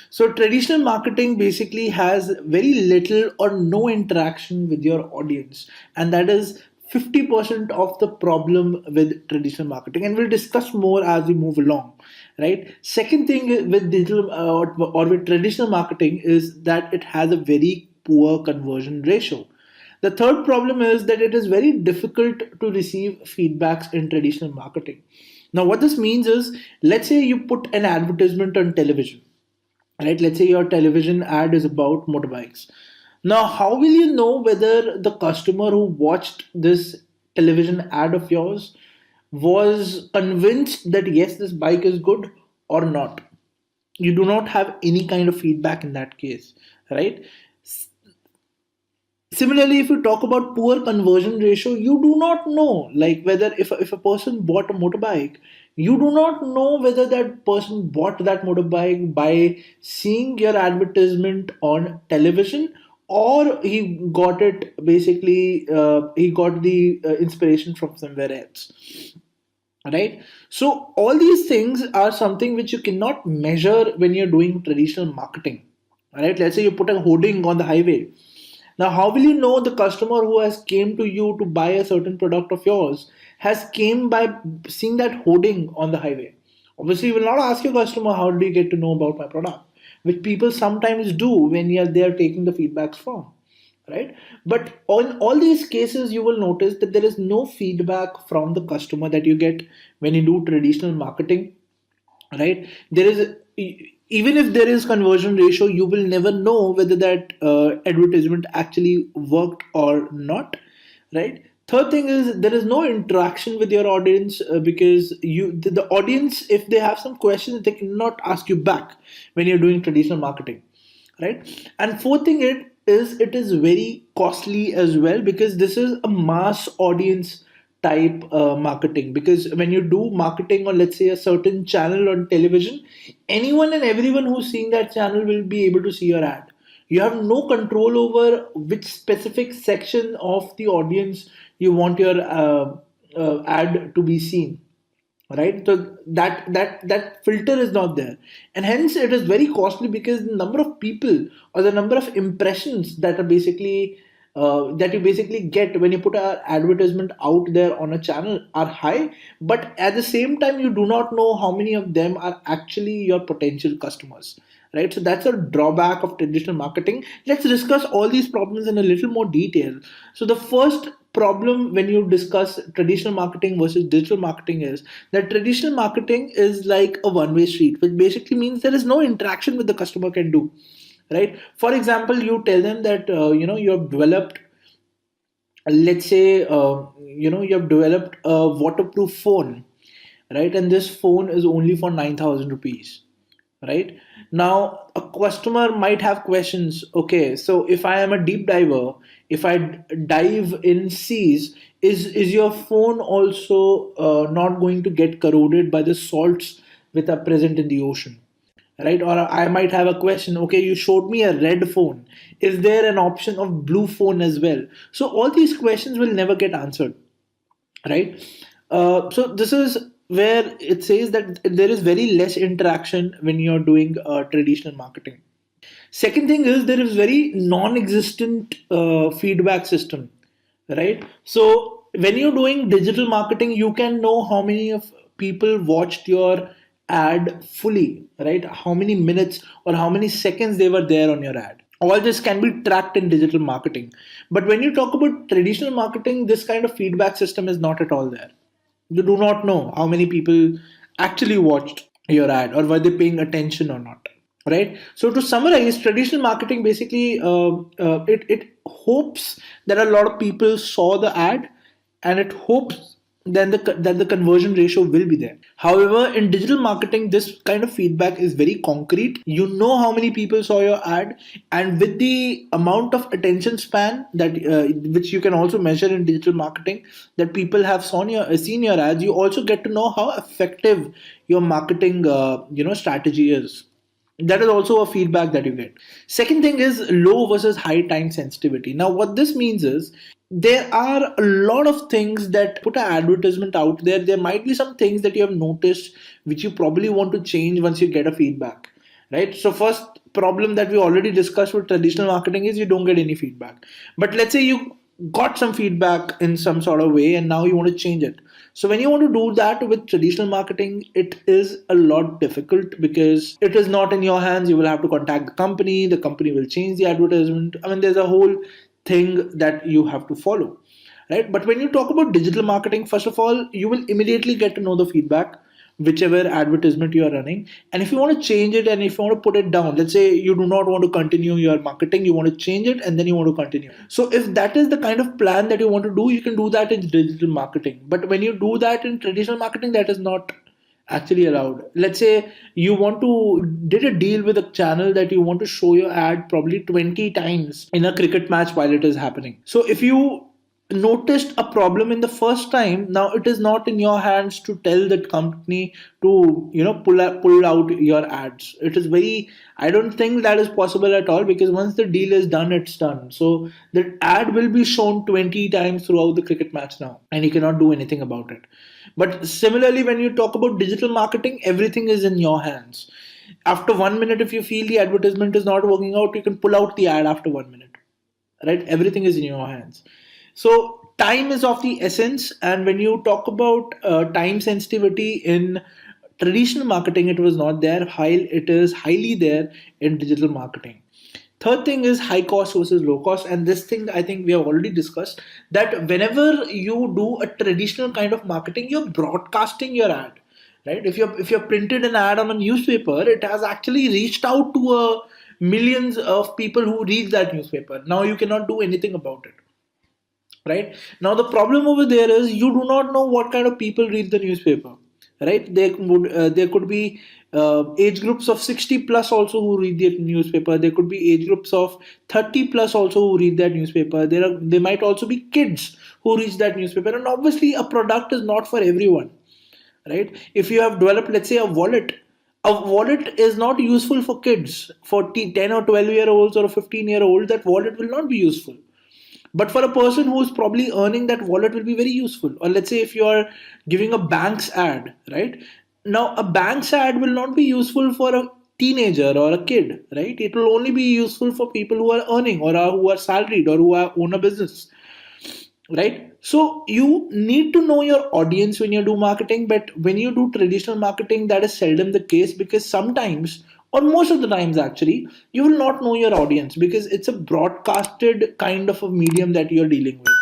So, traditional marketing basically has very little or no interaction with your audience, and that is 50% of the problem with traditional marketing. And we'll discuss more as we move along, right? Second thing with digital or with traditional marketing is that it has a very poor conversion ratio. The third problem is that it is very difficult to receive feedbacks in traditional marketing. Now, what this means is, let's say you put an advertisement on television, right? Let's say your television ad is about motorbikes. Now, how will you know whether the customer who watched this television ad of yours was convinced that yes, this bike is good or not? You do not have any kind of feedback in that case, right? Similarly, if you talk about poor conversion ratio, you do not know, like, whether if a person bought a motorbike, you do not know whether that person bought that motorbike by seeing your advertisement on television, or he got it basically, he got the inspiration from somewhere else, right? So all these things are something which you cannot measure when you're doing traditional marketing, right? Let's say you put a hoarding on the highway. Now, how will you know the customer who has came to you to buy a certain product of yours has came by seeing that hoarding on the highway? Obviously, you will not ask your customer, how did you get to know about my product? Which people sometimes do when they are taking the feedbacks from, right? But on all these cases, you will notice that there is no feedback from the customer that you get when you do traditional marketing, right? There is, even if there is conversion ratio, you will never know whether that advertisement actually worked or not, right? Third thing is, there is no interaction with your audience, because the audience, if they have some questions, they cannot ask you back when you're doing traditional marketing, right? And fourth thing, it is very costly as well, because this is a mass audience type marketing. Because when you do marketing on, let's say, a certain channel on television, anyone and everyone who's seeing that channel will be able to see your ad. You have no control over which specific section of the audience you want your ad to be seen, right? So that filter is not there, and hence it is very costly, because the number of people or the number of impressions that are basically that you basically get when you put an advertisement out there on a channel are high, but at the same time you do not know how many of them are actually your potential customers, right? So that's a drawback of traditional marketing. Let's discuss all these problems in a little more detail. So the first problem when you discuss traditional marketing versus digital marketing is that traditional marketing is like a one way street, which basically means there is no interaction with the customer can do, right? For example, you tell them that you have developed, let's say, you have developed a waterproof phone, right? And this phone is only for 9,000 rupees, right? Now, a customer might have questions. Okay, so if I am a deep diver, if I dive in seas, is your phone also not going to get corroded by the salts that are present in the ocean? Right? Or I might have a question. Okay, you showed me a red phone. Is there an option of blue phone as well? So all these questions will never get answered, right? So this is where it says that there is very less interaction when you're doing traditional marketing. Second thing is, there is very non-existent feedback system, right? So when you're doing digital marketing, you can know how many of people watched your ad fully, right? How many minutes or how many seconds they were there on your ad. All this can be tracked in digital marketing. But when you talk about traditional marketing, this kind of feedback system is not at all there. You do not know how many people actually watched. your ad, or were they paying attention or not, right? So to summarize, traditional marketing basically it hopes that a lot of people saw the ad, and it hopes then that the conversion ratio will be there. However, in digital marketing, this kind of feedback is very concrete. You know how many people saw your ad, and with the amount of attention span that which you can also measure in digital marketing, that people have seen your ads, you also get to know how effective your marketing strategy is. That is also a feedback that you get. Second thing is low versus high time sensitivity. Now what this means is, there are a lot of things that put an advertisement out there. There might be some things that you have noticed which you probably want to change once you get a feedback, right? So first problem that we already discussed with traditional marketing is you don't get any feedback. But let's say you got some feedback in some sort of way and now you want to change it. So when you want to do that with traditional marketing, it is a lot difficult because it is not in your hands. You will have to contact the company will change the advertisement. I mean, there's a whole thing that you have to follow, right? But when you talk about digital marketing, first of all, you will immediately get to know the feedback, whichever advertisement you are running. And if you want to change it and if you want to put it down, let's say you do not want to continue your marketing, you want to change it and then you want to continue. So if that is the kind of plan that you want to do, you can do that in digital marketing. But when you do that in traditional marketing, that is not actually allowed. Let's say you want to did a deal with a channel that you want to show your ad probably 20 times in a cricket match while it is happening. So if you noticed a problem in the first time, now it is not in your hands to tell that company to pull out your ads. It is very, I don't think that is possible at all, because once the deal is done, it's done. So the ad will be shown 20 times throughout the cricket match now, and you cannot do anything about it. But similarly, when you talk about digital marketing, everything is in your hands. After 1 minute, if you feel the advertisement is not working out, you can pull out the ad after 1 minute, right? Everything is in your hands. So time is of the essence. And when you talk about time sensitivity in traditional marketing, it was not there, while it is highly there in digital marketing. Third thing is high cost versus low cost. And this thing I think we have already discussed, that whenever you do a traditional kind of marketing, you're broadcasting your ad, right? If you're printed an ad on a newspaper, it has actually reached out to millions of people who read that newspaper. Now you cannot do anything about it, right? Now the problem over there is you do not know what kind of people read the newspaper, right? There could be age groups of 60 plus also who read the newspaper. There could be age groups of 30 plus also who read that newspaper. There might also be kids who read that newspaper. And obviously a product is not for everyone, right? If you have developed, let's say, a wallet is not useful for kids, for 10 or 12-year olds or a 15-year-old. That wallet will not be useful. But for a person who is probably earning, that wallet will be very useful. Or let's say if you are giving a bank's ad, right? Now a bank's ad will not be useful for a teenager or a kid, right? It will only be useful for people who are earning, or who are salaried, or own a business, right? So you need to know your audience when you do marketing. But when you do traditional marketing, that is seldom the case, because sometimes, or most of the times actually, you will not know your audience, because it's a broadcasted kind of a medium that you're dealing with.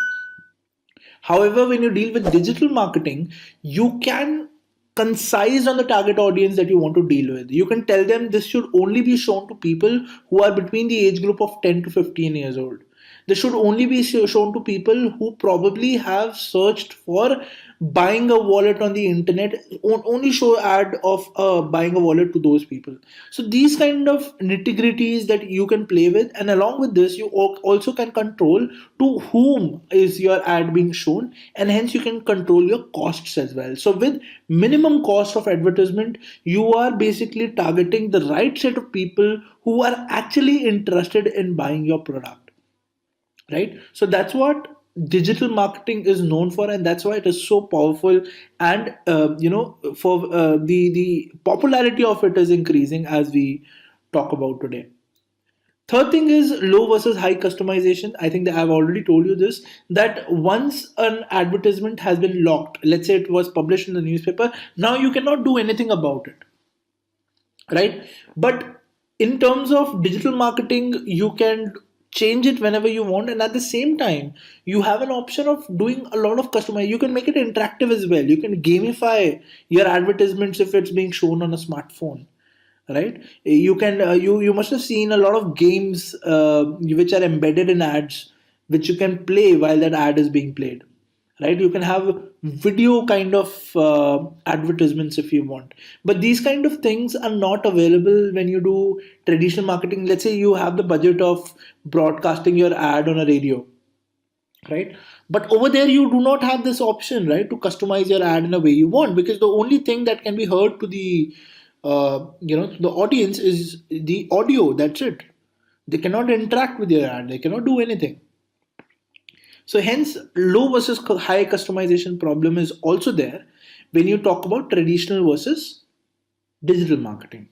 However, when you deal with digital marketing, you can concise on the target audience that you want to deal with. You can tell them this should only be shown to people who are between the age group of 10 to 15 years old. This should only be shown to people who probably have searched for buying a wallet on the internet. Only show ad of buying a wallet to those people. So these kind of nitty-gritties that you can play with, and along with this, you also can control to whom is your ad being shown, and hence you can control your costs as well. So with minimum cost of advertisement, you are basically targeting the right set of people who are actually interested in buying your product, right? So that's what digital marketing is known for, and that's why it is so powerful. And for the popularity of it is increasing as we talk about today. Third thing is low versus high customization. I think that I've already told you this, that once an advertisement has been locked, let's say it was published in the newspaper, now you cannot do anything about it, right? But in terms of digital marketing, you can change it whenever you want, and at the same time you have an option of doing a lot of customization. You can make it interactive as well. You can gamify your advertisements if it's being shown on a smartphone, right? You can you must have seen a lot of games which are embedded in ads, which you can play while that ad is being played, right? You can have video kind of advertisements if you want, but these kind of things are not available when you do traditional marketing. Let's say you have the budget of broadcasting your ad on a radio, right? But over there you do not have this option, right, to customize your ad in a way you want, because the only thing that can be heard to the the audience is the audio. That's it. They cannot interact with your ad, they cannot do anything. So hence low versus high customization problem is also there when you talk about traditional versus digital marketing.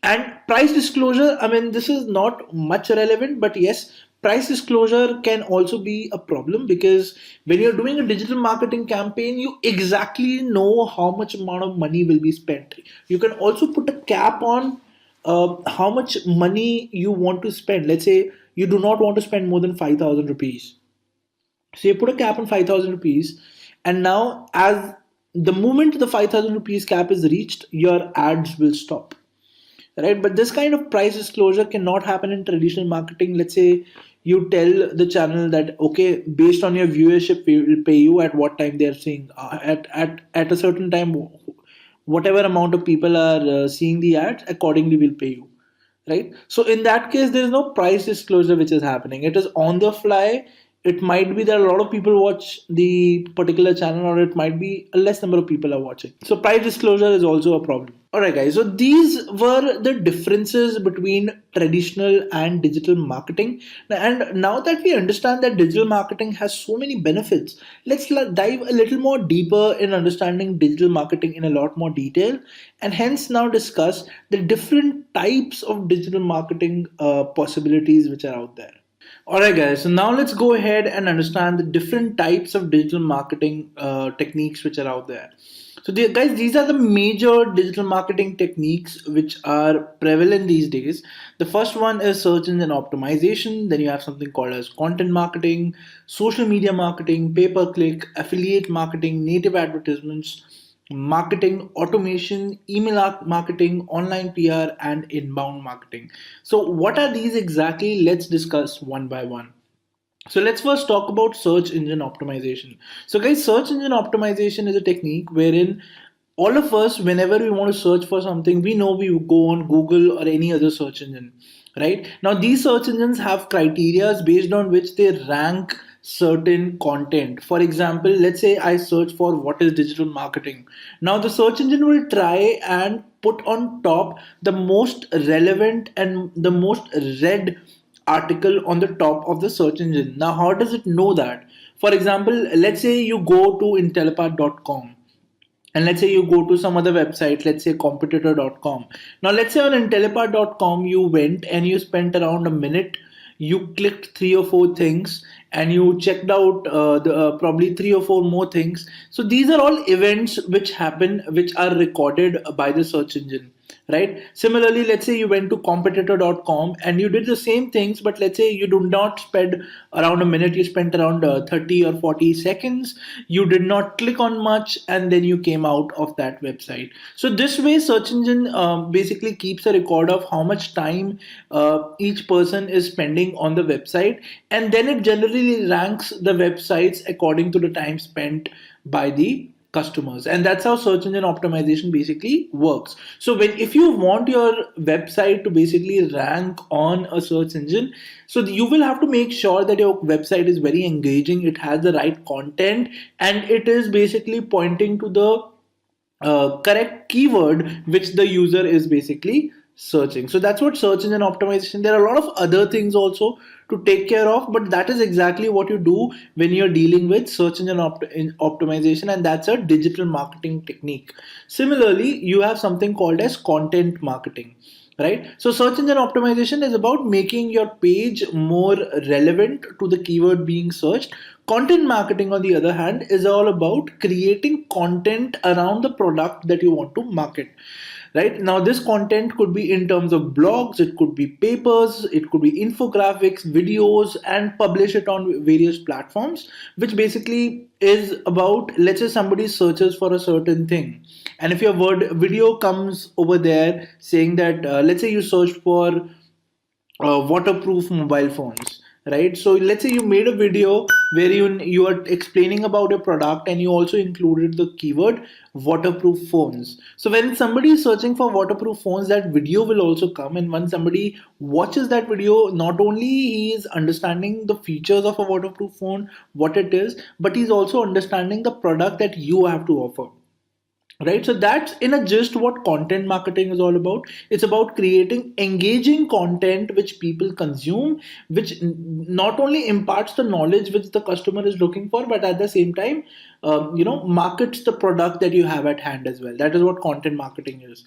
And price disclosure, I mean, this is not much relevant, but yes, price disclosure can also be a problem, because when you're doing a digital marketing campaign, you exactly know how much amount of money will be spent. You can also put a cap on how much money you want to spend. Let's say you do not want to spend more than 5,000 rupees. So you put a cap on 5,000 rupees, and now, as the moment the 5,000 rupees cap is reached, your ads will stop, right? But this kind of price disclosure cannot happen in traditional marketing. Let's say you tell the channel that, okay, based on your viewership, we will pay you at what time they're seeing, at a certain time, whatever amount of people are seeing the ads, accordingly we'll pay you, right? So in that case, there is no price disclosure which is happening. It is on the fly. It might be that a lot of people watch the particular channel, or it might be a less number of people are watching. So price disclosure is also a problem. Alright guys, so these were the differences between traditional and digital marketing. And now that we understand that digital marketing has so many benefits, let's dive a little more deeper in understanding digital marketing in a lot more detail, and hence now discuss the different types of digital marketing possibilities which are out there. Alright guys, so now let's go ahead and understand the different types of digital marketing techniques which are out there. So guys, these are the major digital marketing techniques which are prevalent these days. The first one is search engine optimization. Then you have something called as content marketing, social media marketing, pay-per-click, affiliate marketing, native advertisements, marketing automation, email marketing, online PR, and inbound marketing. So what are these exactly? Let's discuss one by one. So let's first talk about search engine optimization. So guys, search engine optimization is a technique wherein all of us, whenever we want to search for something, we know we go on Google or any other search engine, right? Now these search engines have criteria based on which they rank certain content. For example, let's say I search for what is digital marketing. Now the search engine will try and put on top the most relevant and the most read article on the top of the search engine. Now, how does it know that? For example, let's say you go to intellipaat.com, and let's say you go to some other website, let's say competitor.com. Now, let's say on intellipaat.com, you went and you spent around a minute. You clicked 3 or 4 things, and you checked out probably 3 or 4 more things. So these are all events which happen, which are recorded by the search engine, right? Similarly, let's say you went to competitor.com and you did the same things, but let's say you do not spend around a minute, you spent around 30 or 40 seconds, you did not click on much, and then you came out of that website. So this way, search engine basically keeps a record of how much time each person is spending on the website, and then it generally ranks the websites according to the time spent by the customers. And that's how search engine optimization basically works. So when, if you want your website to basically rank on a search engine, so you will have to make sure that your website is very engaging, it has the right content, and it is basically pointing to the correct keyword which the user is basically searching. So that's what search engine optimization. There are a lot of other things also to take care of, but that is exactly what you do when you're dealing with search engine optimization, and that's a digital marketing technique. Similarly, you have something called as content marketing, right? So search engine optimization is about making your page more relevant to the keyword being searched. Content marketing, on the other hand, is all about creating content around the product that you want to market. Right now, this content could be in terms of blogs, it could be papers, it could be infographics, videos, and publish it on various platforms, which basically is about, let's say somebody searches for a certain thing, and if your word video comes over there saying that, let's say you search for waterproof mobile phones, right? So let's say you made a video where you are explaining about a product, and you also included the keyword waterproof phones. So when somebody is searching for waterproof phones, that video will also come, and when somebody watches that video, not only he is understanding the features of a waterproof phone, what it is, but he's also understanding the product that you have to offer. Right, so that's in a gist what content marketing is all about. It's about creating engaging content which people consume, which not only imparts the knowledge which the customer is looking for, but at the same time, markets the product that you have at hand as well. That is what content marketing is.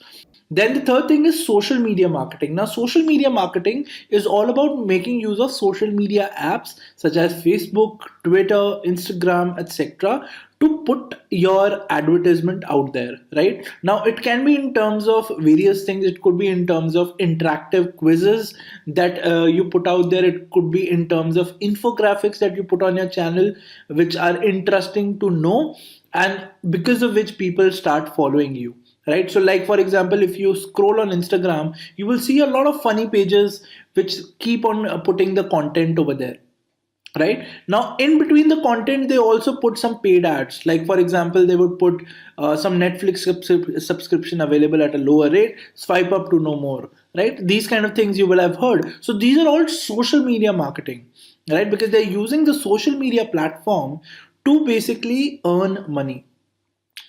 Then the third thing is social media marketing. Now, social media marketing is all about making use of social media apps such as Facebook, Twitter, Instagram, etc., to put your advertisement out there. Right now, it can be in terms of various things. It could be in terms of interactive quizzes that you put out there. It could be in terms of infographics that you put on your channel, which are interesting to know, and because of which people start following you. Right, so like for example, if you scroll on Instagram, you will see a lot of funny pages which keep on putting the content over there. Right now, in between the content, they also put some paid ads. Like for example, they would put some Netflix subscription available at a lower rate, swipe up to know more. Right, these kind of things you will have heard. So these are all social media marketing, right? Because they're using the social media platform to basically earn money.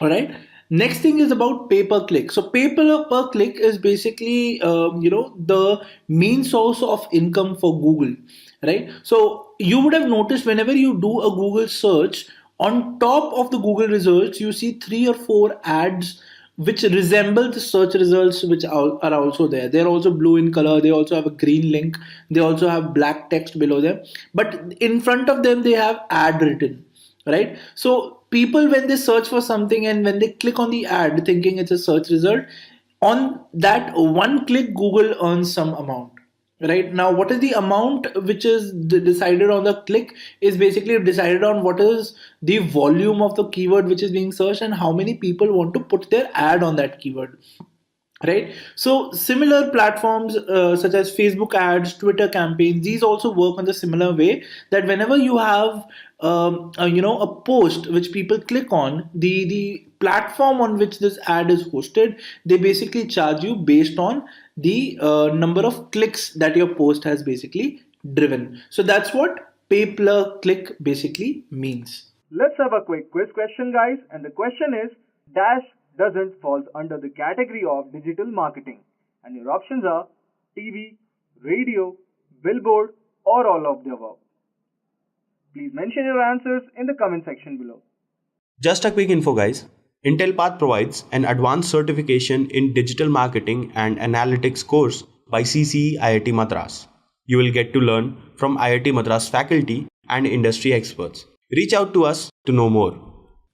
All right. Next thing is about pay per click. So pay per click is basically the main source of income for Google, right? So you would have noticed whenever you do a Google search, on top of the Google results, you see three or four ads which resemble the search results which are also there. They're also blue in color. They also have a green link. They also have black text below them. But in front of them, they have ad written, right? So people, when they search for something and when they click on the ad thinking it's a search result, on that one click Google earns some amount. Right now, what is the amount which is decided on the click is basically decided on what is the volume of the keyword which is being searched and how many people want to put their ad on that keyword. Right, so similar platforms such as Facebook ads, Twitter campaigns, these also work on the similar way, that whenever you have a post which people click on, the platform on which this ad is hosted, they basically charge you based on the number of clicks that your post has basically driven. So that's what pay per click basically means. Let's have a quick quiz question, guys. And the question is, dash doesn't falls under the category of digital marketing. And your options are TV, radio, billboard, or all of the above. Please mention your answers in the comment section below. Just a quick info, guys. Intellipaat provides an advanced certification in digital marketing and analytics course by CCE IIT Madras. You will get to learn from IIT Madras faculty and industry experts. Reach out to us to know more.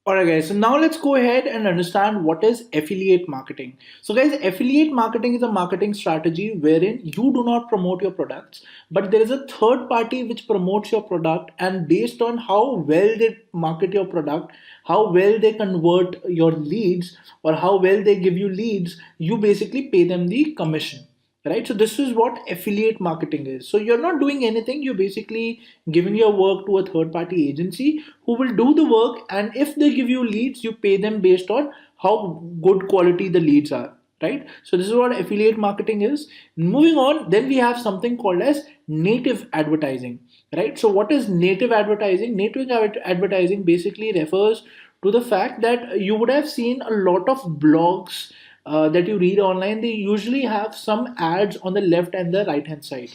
Alright guys, so now let's go ahead and understand what is affiliate marketing. So guys, affiliate marketing is a marketing strategy wherein you do not promote your products, but there is a third party which promotes your product, and based on how well they market your product, how well they convert your leads, or how well they give you leads, you basically pay them the commission. Right, so this is what affiliate marketing is. So you're not doing anything, you're basically giving your work to a third party agency who will do the work, and if they give you leads, you pay them based on how good quality the leads are. Right, so this is what affiliate marketing is. Moving on, then we have something called as native advertising. Right, so what is native advertising? Native advertising basically refers to the fact that you would have seen a lot of blogs that you read online. They usually have some ads on the left and the right hand side.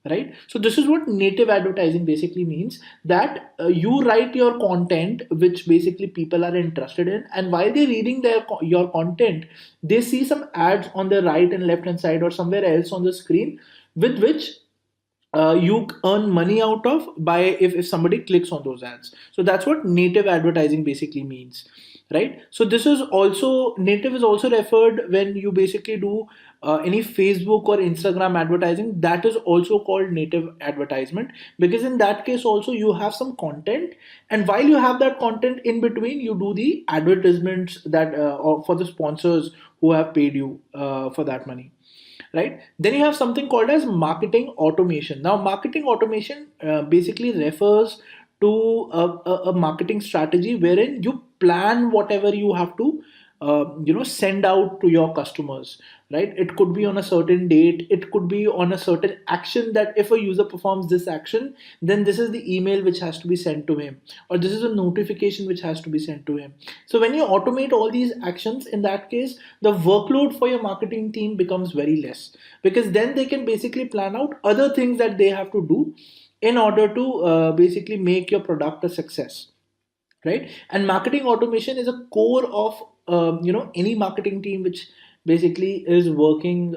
Right, so this is what native advertising basically means, that you write your content which basically people are interested in, and while they're reading your content, they see some ads on the right and left hand side or somewhere else on the screen, with which you earn money out of by if somebody clicks on those ads. So that's what native advertising basically means, right? So this is also, native is also referred when you basically do any Facebook or Instagram advertising, that is also called native advertisement, because in that case also you have some content, and while you have that content, in between you do the advertisements that or for the sponsors who have paid you for that money, right? Then you have something called as marketing automation. Now marketing automation basically refers to a marketing strategy wherein you plan whatever you have to send out to your customers, right? It could be on a certain date, it could be on a certain action, that if a user performs this action, then this is the email which has to be sent to him, or this is a notification which has to be sent to him. So when you automate all these actions, in that case the workload for your marketing team becomes very less, because then they can basically plan out other things that they have to do in order to basically make your product a success, right? And marketing automation is a core of any marketing team which basically is working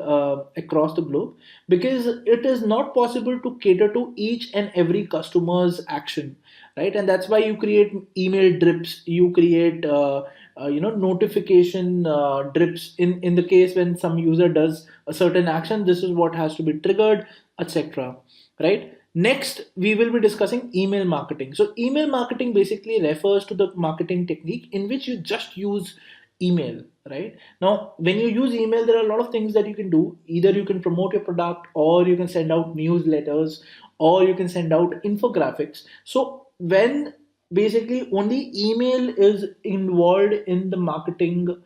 across the globe, because it is not possible to cater to each and every customer's action, right? And that's why you create email drips, you create notification drips. In the case when some user does a certain action, this is what has to be triggered, etc., right? Next, we will be discussing email marketing. So, email marketing basically refers to the marketing technique in which you just use email, right? Now, when you use email, there are a lot of things that you can do. Either you can promote your product, or you can send out newsletters, or you can send out infographics. So, when basically only email is involved in the marketing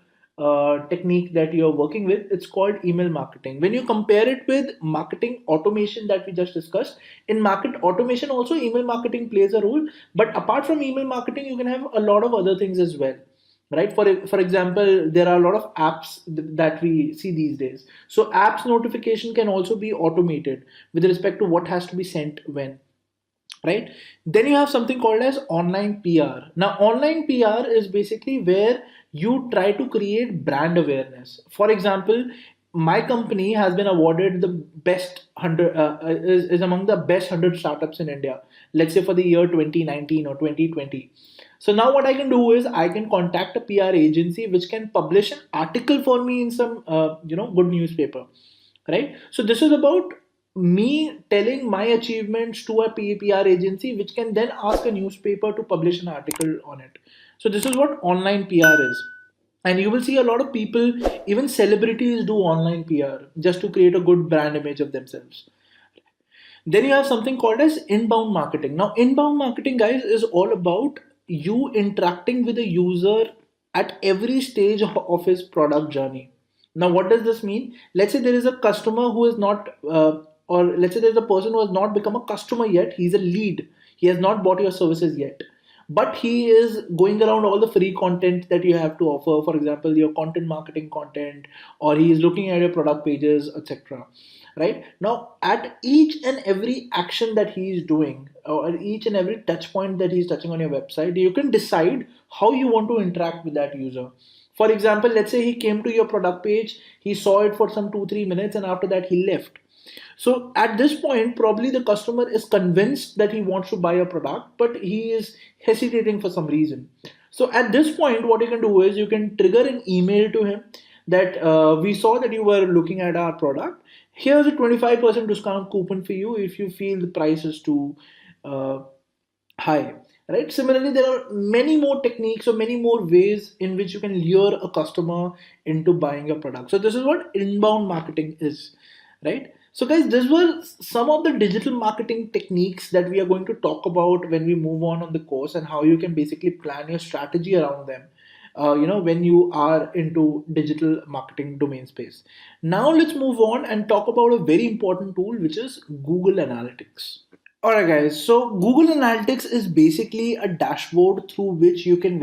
technique that you're working with, it's called email marketing. When you compare it with marketing automation that we just discussed, in market automation also email marketing plays a role, but apart from email marketing you can have a lot of other things as well, right? For example, there are a lot of apps that we see these days. So apps notification can also be automated with respect to what has to be sent when, right? Then you have something called as online PR. Now online PR is basically where you try to create brand awareness. For example, my company has been awarded the best 100 is among the best 100 startups in India, let's say for the year 2019 or 2020. So now what I can do is I can contact a PR agency which can publish an article for me in some good newspaper, right? So this is about me telling my achievements to a PR agency, which can then ask a newspaper to publish an article on it. So this is what online PR is. And you will see a lot of people, even celebrities, do online PR just to create a good brand image of themselves. Then you have something called as inbound marketing. Now, inbound marketing, guys, is all about you interacting with the user at every stage of his product journey. Now, what does this mean? Let's say there is a customer who is not, or let's say there's a person who has not become a customer yet. He's a lead. He has not bought your services yet, but he is going around all the free content that you have to offer. For example, your content marketing content, or he is looking at your product pages, etc., right? Now at each and every action that he is doing, or each and every touch point that he's touching on your website, you can decide how you want to interact with that user. For example, let's say he came to your product page, he saw it for some 2-3 minutes, and after that he left. So at this point, probably the customer is convinced that he wants to buy a product, but he is hesitating for some reason. So at this point, what you can do is you can trigger an email to him that we saw that you were looking at our product. Here's a 25% discount coupon for you if you feel the price is too high. Right? Similarly, there are many more techniques or many more ways in which you can lure a customer into buying your product. So this is what inbound marketing is, right? So guys, these were some of the digital marketing techniques that we are going to talk about when we move on the course, and how you can basically plan your strategy around them. When you are into digital marketing domain space. Now let's move on and talk about a very important tool, which is Google Analytics. Alright, guys. So Google Analytics is basically a dashboard through which you can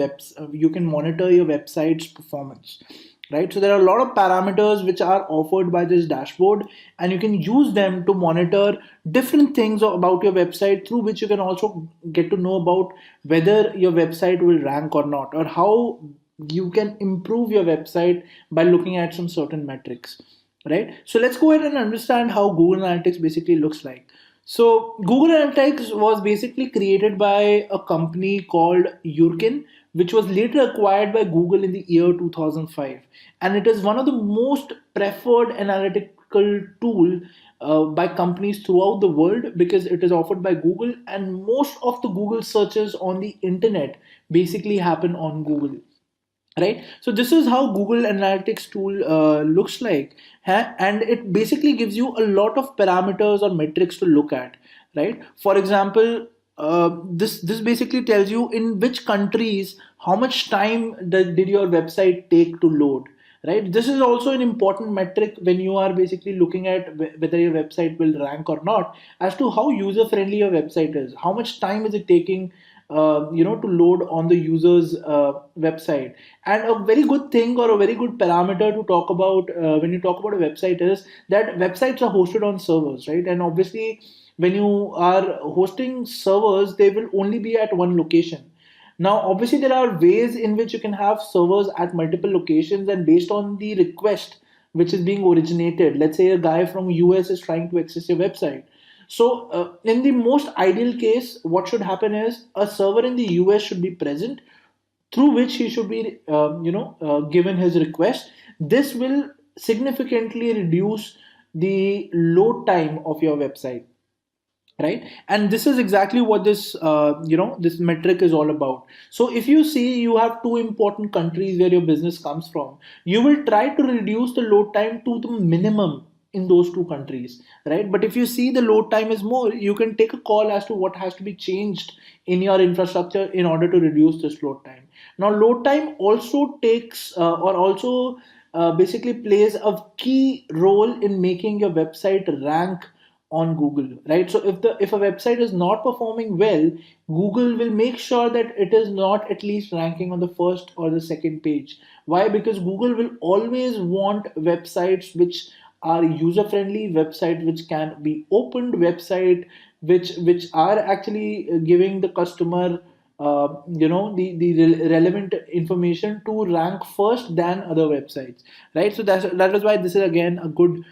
monitor your website's performance. Right. So there are a lot of parameters which are offered by this dashboard, and you can use them to monitor different things about your website, through which you can also get to know about whether your website will rank or not, or how you can improve your website by looking at some certain metrics. Right. So let's go ahead and understand how Google Analytics basically looks like. So Google Analytics was basically created by a company called Urkin, which was later acquired by Google in the year 2005, and it is one of the most preferred analytical tool by companies throughout the world because it is offered by Google, and most of the Google searches on the internet basically happen on Google, right? So this is how Google Analytics tool looks like, and it basically gives you a lot of parameters or metrics to look at, right? For example, this basically tells you in which countries how much time did your website take to load, right? This is also an important metric when you are basically looking at whether your website will rank or not, as to how user friendly your website is, how much time is it taking to load on the user's website. And a very good thing or a very good parameter to talk about when you talk about a website is that websites are hosted on servers, right? And obviously when you are hosting servers, they will only be at one location. Now, obviously, there are ways in which you can have servers at multiple locations, and based on the request which is being originated, let's say a guy from US is trying to access your website. So, in the most ideal case, what should happen is a server in the US should be present, through which he should be, given his request. This will significantly reduce the load time of your website, right? And this is exactly what this metric is all about. So if you see you have two important countries where your business comes from, you will try to reduce the load time to the minimum in those two countries, right? But if you see the load time is more, you can take a call as to what has to be changed in your infrastructure in order to reduce this load time. Now load time also takes or also basically plays a key role in making your website rank on Google, right? So if a website is not performing well, Google will make sure that it is not at least ranking on the first or the second page. Why? Because Google will always want websites which are user friendly, website which can be opened, website which are actually giving the customer the relevant information to rank first than other websites, right? So that is why this is again a good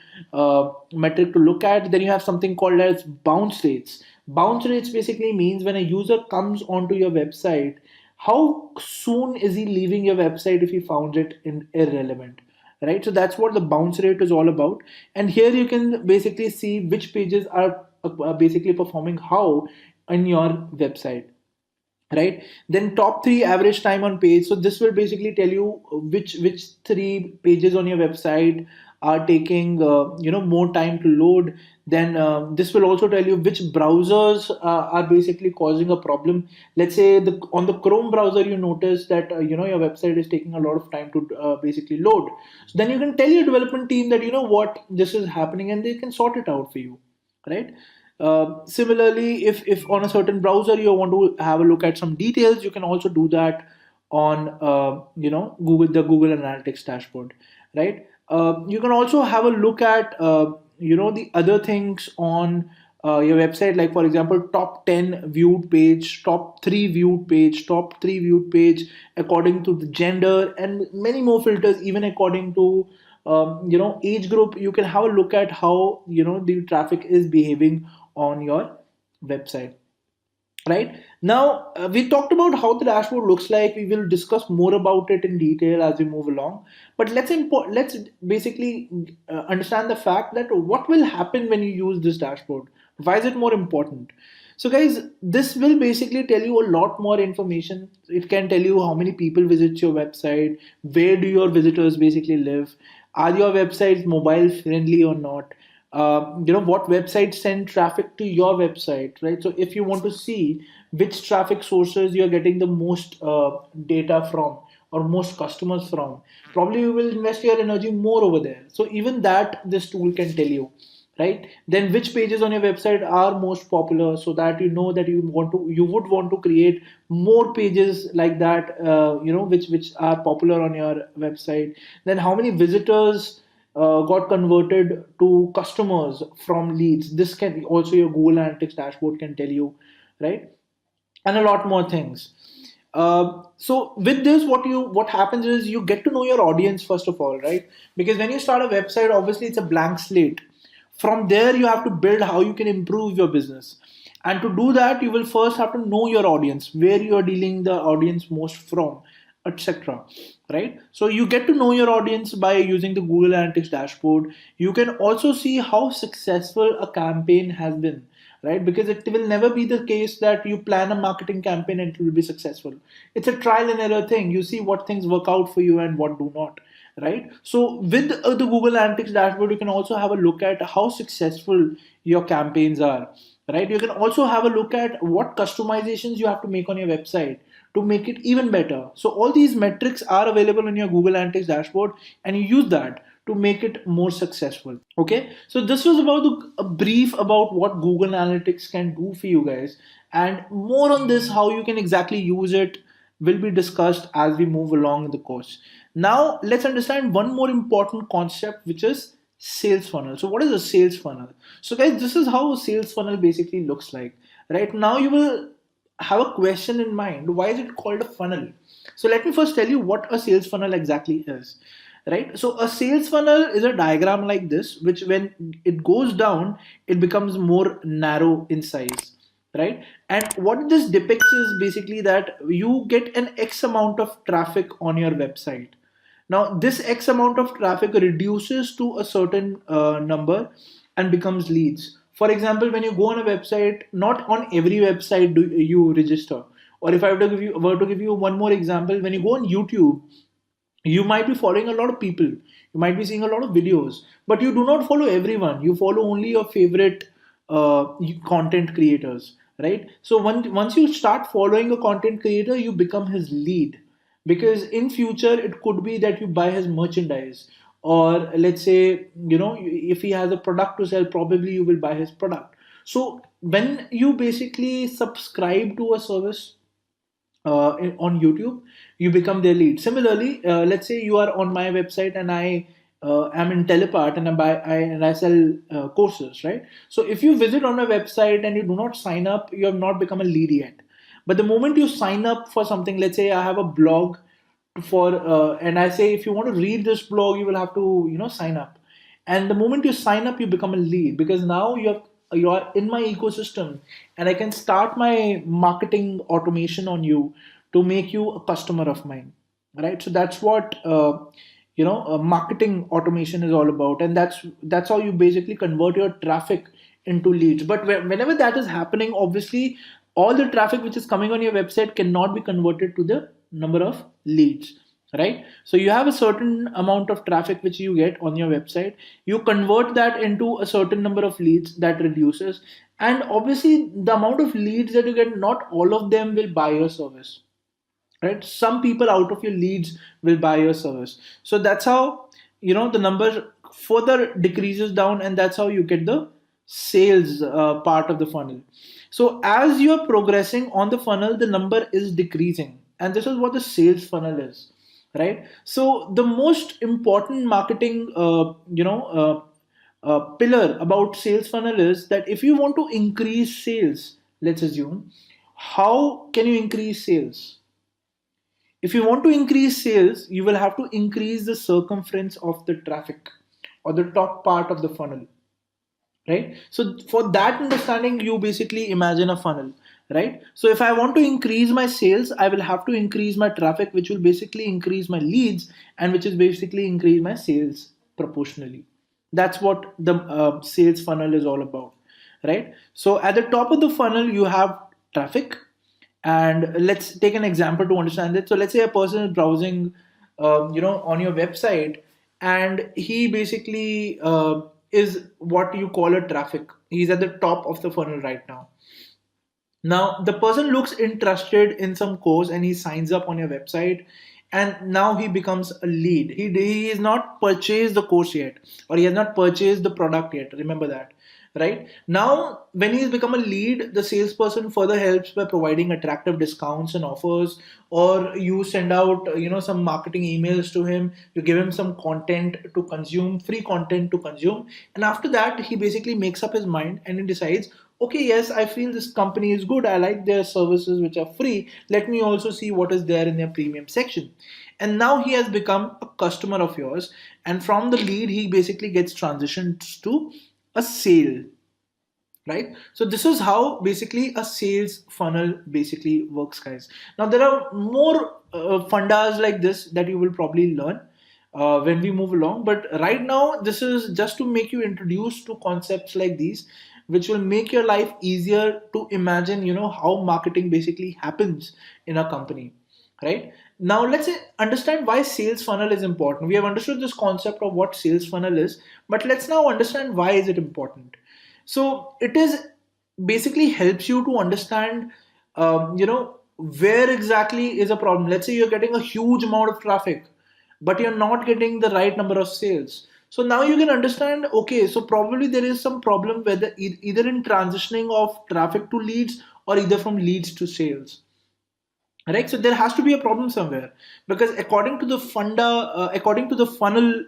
metric to look at. Then you have something called as bounce rates. Bounce rates basically means when a user comes onto your website, how soon is he leaving your website if he found it irrelevant, right? So that's what the bounce rate is all about. And here you can basically see which pages are basically performing how in your website, right? Then top three average time on page. So this will basically tell you which three pages on your website are taking more time to load. Then this will also tell you which browsers are basically causing a problem. Let's say on the Chrome browser you notice that your website is taking a lot of time to basically load. So then you can tell your development team that what this is happening, and they can sort it out for you, right? Similarly, if on a certain browser you want to have a look at some details, you can also do that on Google Analytics dashboard, right? You can also have a look at the other things on your website, like for example, top 10 viewed page, top 3 viewed page, top 3 viewed page according to the gender, and many more filters, even according to age group. You can have a look at how the traffic is behaving on your website, right? Now we talked about how the dashboard looks like. We will discuss more about it in detail as we move along, but let's basically understand the fact that what will happen when you use this dashboard. Why is it more important? So guys, this will basically tell you a lot more information. It can tell you how many people visit your website, where do your visitors basically live, are your websites mobile friendly or not, what websites send traffic to your website, right? So if you want to see which traffic sources you're getting the most data from or most customers from, probably you will invest your energy more over there. So even that this tool can tell you, right? Then which pages on your website are most popular, so that that you would want to create more pages like that, which are popular on your website. Then how many visitors got converted to customers from leads. This can also your Google Analytics dashboard can tell you, right? And a lot more things. So with this, what happens is you get to know your audience first of all, right? Because when you start a website, obviously it's a blank slate. From there, you have to build how you can improve your business. And to do that, you will first have to know your audience, where you are dealing the audience most from, etc. Right? So you get to know your audience by using the Google Analytics dashboard. You can also see how successful a campaign has been, right? Because it will never be the case that you plan a marketing campaign and it will be successful. It's a trial and error thing. You see what things work out for you and what do not, right? So with the Google Analytics dashboard, you can also have a look at how successful your campaigns are, right? You can also have a look at what customizations you have to make on your website to make it even better. So all these metrics are available in your Google Analytics dashboard, and you use that to make it more successful. Okay, so this was about a brief about what Google Analytics can do for you guys, and more on this, how you can exactly use it, will be discussed as we move along in the course. Now, let's understand one more important concept, which is sales funnel. So, what is a sales funnel? So, guys, this is how a sales funnel basically looks like. Right now, you will have a question in mind. Why is it called a funnel? So, let me first tell you what a sales funnel exactly is. Right? So, a sales funnel is a diagram like this, which when it goes down, it becomes more narrow in size, right? And what this depicts is basically that you get an X amount of traffic on your website. Now, this X amount of traffic reduces to a certain number and becomes leads. For example, when you go on a website, not on every website do you register. Or if I were to give you one more example, when you go on YouTube, you might be following a lot of people, you might be seeing a lot of videos, but you do not follow everyone. You follow only your favorite content creators, right? So once you start following a content creator, you become his lead, because in future it could be that you buy his merchandise, or let's say, if he has a product to sell, probably you will buy his product. So when you basically subscribe to a service on YouTube, you become their lead. Similarly, let's say you are on my website and I am in Intellipaat and I sell courses, right? So if you visit on my website and you do not sign up, you have not become a lead yet. But the moment you sign up for something, let's say I have a blog and I say, if you want to read this blog, you will have to sign up. And the moment you sign up, you become a lead, because now you are in my ecosystem, and I can start my marketing automation on you to make you a customer of mine, right? So that's what marketing automation is all about, and that's how you basically convert your traffic into leads. But whenever that is happening, obviously all the traffic which is coming on your website cannot be converted to the number of leads, right? So you have a certain amount of traffic which you get on your website, you convert that into a certain number of leads, that reduces. And obviously the amount of leads that you get, not all of them will buy your service, right? Some people out of your leads will buy your service. So that's how the number further decreases down, and that's how you get the sales part of the funnel. So as you are progressing on the funnel, the number is decreasing, and this is what the sales funnel is, right? So the most important marketing pillar about sales funnel is that if you want to increase sales, let's assume, how can you increase sales? If you want to increase sales, you will have to increase the circumference of the traffic, or the top part of the funnel, right? So for that understanding, you basically imagine a funnel, right? So if I want to increase my sales, I will have to increase my traffic, which will basically increase my leads, and which is basically increase my sales proportionally. That's what the sales funnel is all about, right? So at the top of the funnel, you have traffic. And let's take an example to understand it. So let's say a person is browsing on your website, and he basically is what you call a traffic. He's at the top of the funnel right now. Now the person looks interested in some course, and he signs up on your website, and now he becomes a lead. He has not purchased the course yet, or he has not purchased the product yet. Remember that, right? Now, when he's become a lead, the salesperson further helps by providing attractive discounts and offers, or you send out some marketing emails to him. You give him some content to consume, free content to consume, and after that, he basically makes up his mind and he decides, okay, yes, I feel this company is good. I like their services which are free. Let me also see what is there in their premium section. And now he has become a customer of yours. And from the lead, he basically gets transitioned to a sale, right? So this is how basically a sales funnel basically works, guys. Now there are more fundas like this that you will probably learn when we move along, but right now this is just to make you introduced to concepts like these, which will make your life easier to imagine, how marketing basically happens in a company, right? Now let's understand why sales funnel is important. We have understood this concept of what sales funnel is, but let's now understand why is it important. So it is basically helps you to understand, where exactly is a problem. Let's say you're getting a huge amount of traffic, but you're not getting the right number of sales. So now you can understand, okay, so probably there is some problem whether either in transitioning of traffic to leads or either from leads to sales, right? So there has to be a problem somewhere, because according to the funnel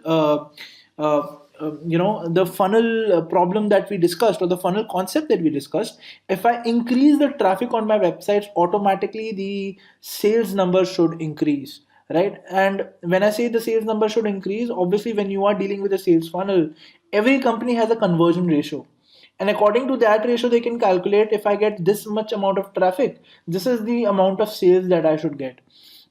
uh, the funnel problem that we discussed, or the funnel concept that we discussed, if I increase the traffic on my websites, automatically the sales number should increase, right? And when I say the sales number should increase, obviously when you are dealing with a sales funnel, every company has a conversion ratio, and according to that ratio they can calculate, if I get this much amount of traffic, this is the amount of sales that I should get.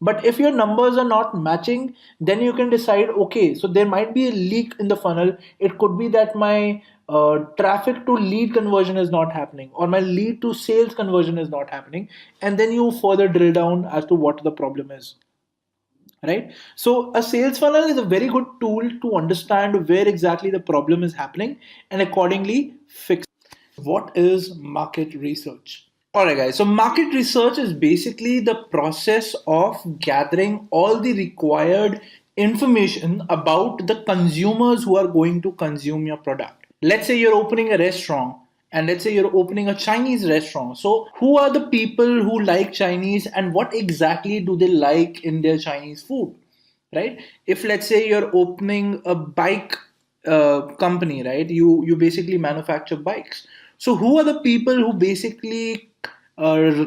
But if your numbers are not matching, then you can decide, okay, so there might be a leak in the funnel. It could be that my traffic to lead conversion is not happening, or my lead to sales conversion is not happening, and then you further drill down as to what the problem is, right? So a sales funnel is a very good tool to understand where exactly the problem is happening and accordingly fix. What is market research? All right, guys. So market research is basically the process of gathering all the required information about the consumers who are going to consume your product. Let's say you're opening a restaurant, and let's say you're opening a Chinese restaurant. So who are the people who like Chinese, and what exactly do they like in their Chinese food, right? If let's say you're opening a bike company, right? You basically manufacture bikes. So who are the people who basically uh,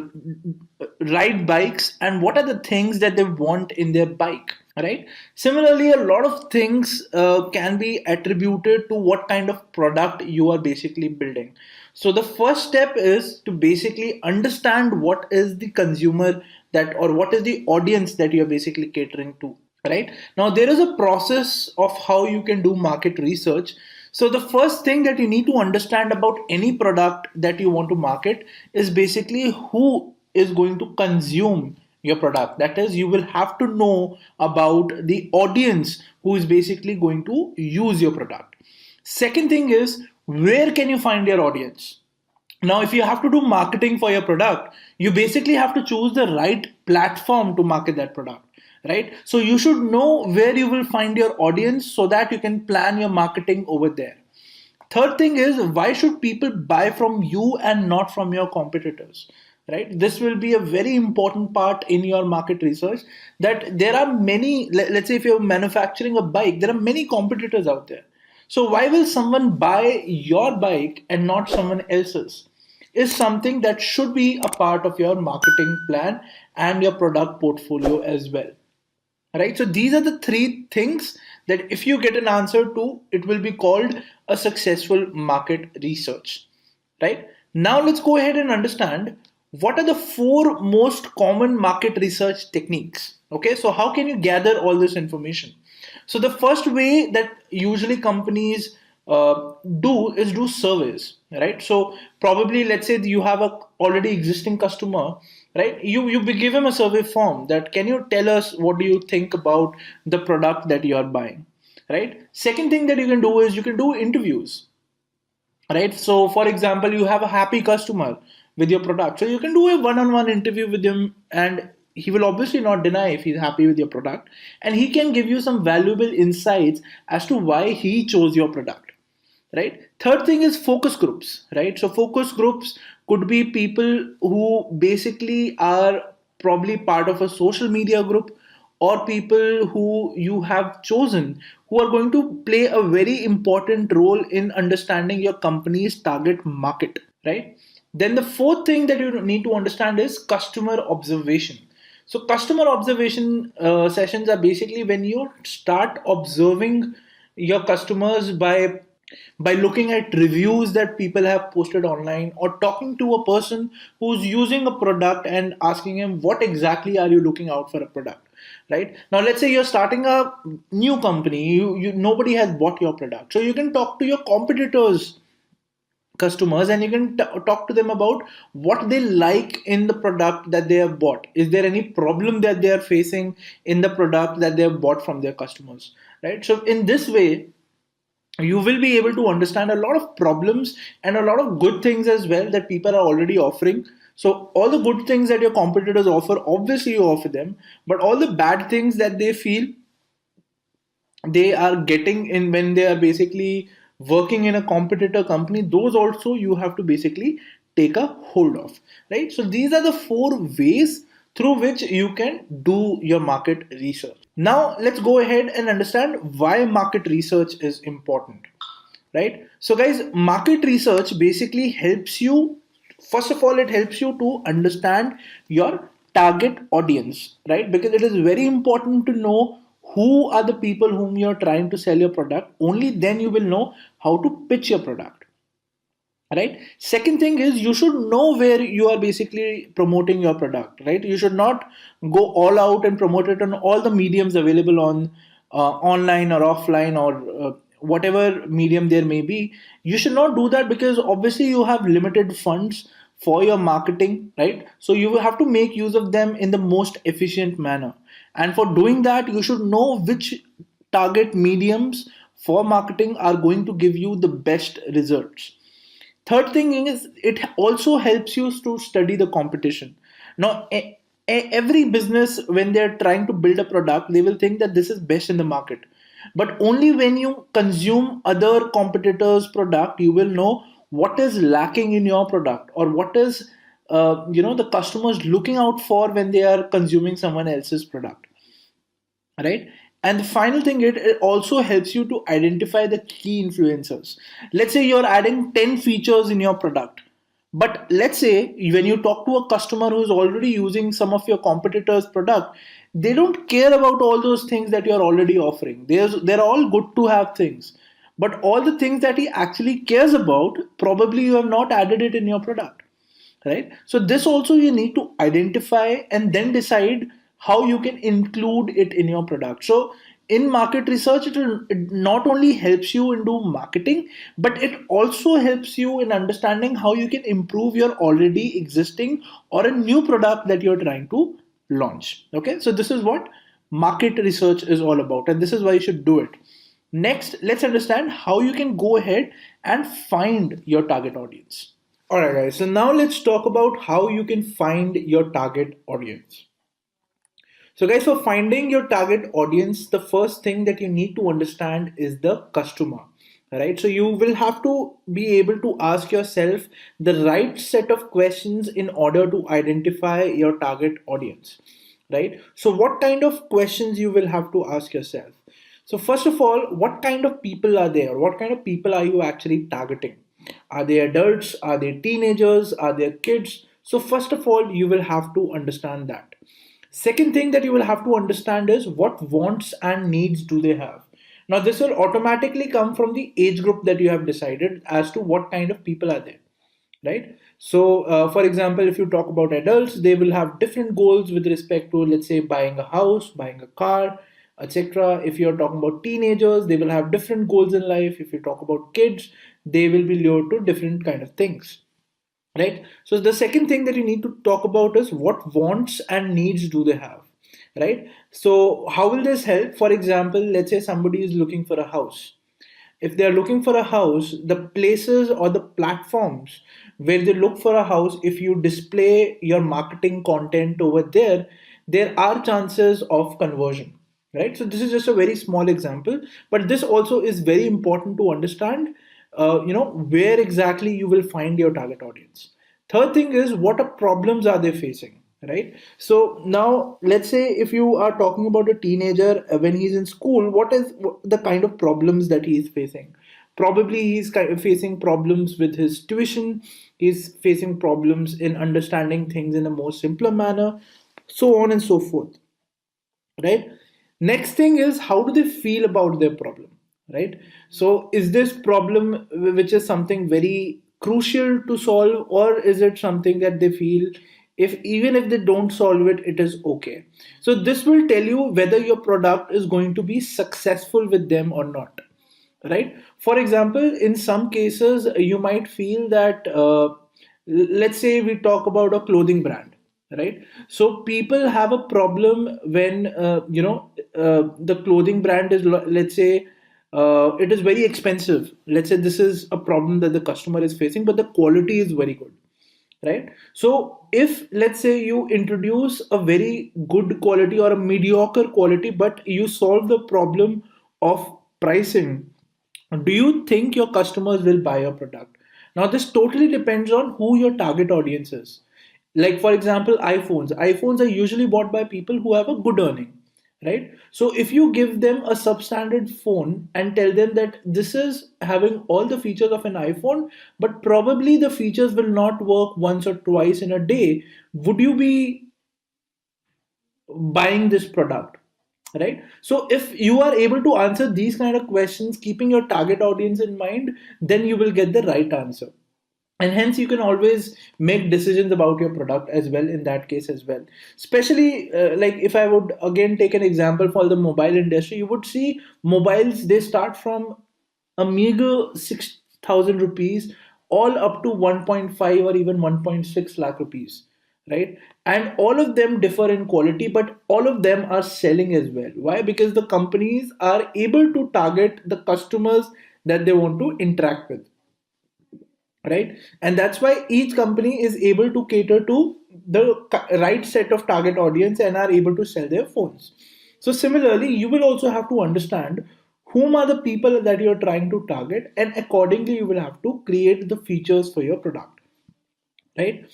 ride bikes, and what are the things that they want in their bike, right? Similarly, a lot of things can be attributed to what kind of product you are basically building. So the first step is to basically understand what is the consumer that, or what is the audience that you're basically catering to, right? Now there is a process of how you can do market research. So the first thing that you need to understand about any product that you want to market is basically who is going to consume your product. That is, you will have to know about the audience who is basically going to use your product. Second thing is, where can you find your audience? Now, if you have to do marketing for your product, you basically have to choose the right platform to market that product, right? So you should know where you will find your audience so that you can plan your marketing over there. Third thing is, why should people buy from you and not from your competitors? Right? This will be a very important part in your market research. That there are many, let's say if you're manufacturing a bike, there are many competitors out there. So why will someone buy your bike and not someone else's? Is something that should be a part of your marketing plan and your product portfolio as well, right? So these are the three things that if you get an answer to, it will be called a successful market research, right? Now let's go ahead and understand what are the four most common market research techniques. Okay, so how can you gather all this information? So the first way that usually companies do is do surveys, right? So probably let's say you have a already existing customer, right? You give him a survey form that, can you tell us what do you think about the product that you are buying, right? Second thing that you can do is you can do interviews, right? So for example, you have a happy customer with your product, so you can do a one-on-one interview with him, and he will obviously not deny if he's happy with your product, and he can give you some valuable insights as to why he chose your product, right? Third thing is focus groups, right? So focus groups could be people who basically are probably part of a social media group, or people who you have chosen who are going to play a very important role in understanding your company's target market, right? Then the fourth thing that you need to understand is customer observation. So customer observation sessions are basically when you start observing your customers by by looking at reviews that people have posted online, or talking to a person who's using a product and asking him what exactly are you looking out for a product. Right now, let's say you're starting a new company, you nobody has bought your product, so you can talk to your competitors customers, and you can talk to them about what they like in the product that they have bought. Is there any problem that they are facing in the product that they have bought from their customers? Right, so in this way you will be able to understand a lot of problems and a lot of good things as well that people are already offering. So all the good things that your competitors offer, obviously you offer them, but all the bad things that they feel they are getting in when they are basically working in a competitor company, those also you have to basically take a hold of. Right, so these are the four ways through which you can do your market research. Now let's go ahead and understand why market research is important. Right, so guys, market research basically helps you, first of all it helps you to understand your target audience, right? Because it is very important to know who are the people whom you're trying to sell your product. Only then you will know how to pitch your product. Right, second thing is you should know where you are basically promoting your product. Right, you should not go all out and promote it on all the mediums available on online or offline, or whatever medium there may be. You should not do that because obviously you have limited funds for your marketing. Right, so you will have to make use of them in the most efficient manner, and for doing that you should know which target mediums for marketing are going to give you the best results. Third thing is it also helps you to study the competition. Now, every business, when they're trying to build a product, they will think that this is best in the market. But only when you consume other competitors' product, you will know what is lacking in your product, or what is the customers looking out for when they are consuming someone else's product. Right, and the final thing, it also helps you to identify the key influencers. Let's say you're adding 10 features in your product, but let's say when you talk to a customer who's already using some of your competitors product, they don't care about all those things that you're already offering. They're all good to have things, but all the things that he actually cares about, probably you have not added it in your product. Right, so this also you need to identify and then decide how you can include it in your product. So in market research, it not only helps you in do marketing, but it also helps you in understanding how you can improve your already existing or a new product that you're trying to launch. Okay, so this is what market research is all about, and this is why you should do it. Next, let's understand how you can go ahead and find your target audience. Alright, guys, so now let's talk about how you can find your target audience. So, guys, for finding your target audience, the first thing that you need to understand is the customer. Right, so you will have to be able to ask yourself the right set of questions in order to identify your target audience. Right, so what kind of questions you will have to ask yourself? So, first of all, what kind of people are there? What kind of people are you actually targeting? Are they adults? Are they teenagers? Are they kids? So, first of all, you will have to understand that. Second thing that you will have to understand is what wants and needs do they have. Now, this will automatically come from the age group that you have decided as to what kind of people are there. Right, so for example, if you talk about adults, they will have different goals with respect to, let's say, buying a house, buying a car, etc. If you're talking about teenagers, they will have different goals in life. If you talk about kids, they will be lured to different kind of things. Right, so the second thing that you need to talk about is what wants and needs do they have. Right, so how will this help? For example, let's say somebody is looking for a house. If they are looking for a house, the places or the platforms where they look for a house, if you display your marketing content over there, there are chances of conversion. Right, so this is just a very small example, but this also is very important to understand where exactly you will find your target audience. Third thing is what are problems are they facing. Right, so now let's say if you are talking about a teenager, when he's in school, what is the kind of problems that he is facing? Probably he's kind of facing problems with his tuition, he's facing problems in understanding things in a more simpler manner, so on and so forth. Right, next thing is how do they feel about their problem. right? So is this problem which is something very crucial to solve, or is it something that they feel if even if they don't solve it, it is okay? So this will tell you whether your product is going to be successful with them or not, right? For example, in some cases you might feel that let's say we talk about a clothing brand, right? So people have a problem when the clothing brand is, let's say, it is very expensive. Let's say this is a problem that the customer is facing, but the quality is very good, right? So if let's say you introduce a very good quality or a mediocre quality, but you solve the problem of pricing, do you think your customers will buy your product? Now this totally depends on who your target audience is. Like for example, iPhones are usually bought by people who have a good earning, right? So if you give them a substandard phone and tell them that this is having all the features of an iPhone, but probably the features will not work once or twice in a day, would you be buying this product, right? So if you are able to answer these kind of questions keeping your target audience in mind, then you will get the right answer, and hence you can always make decisions about your product as well in that case as well. Especially like if I would again take an example for the mobile industry, you would see mobiles, they start from a meager 6,000 rupees all up to 1.5 or even 1.6 lakh rupees, right? And all of them differ in quality, but all of them are selling as well. Why? Because the companies are able to target the customers that they want to interact with, right? And that's why each company is able to cater to the right set of target audience and are able to sell their phones. So similarly, you will also have to understand whom are the people that you're trying to target, and accordingly you will have to create the features for your product, right?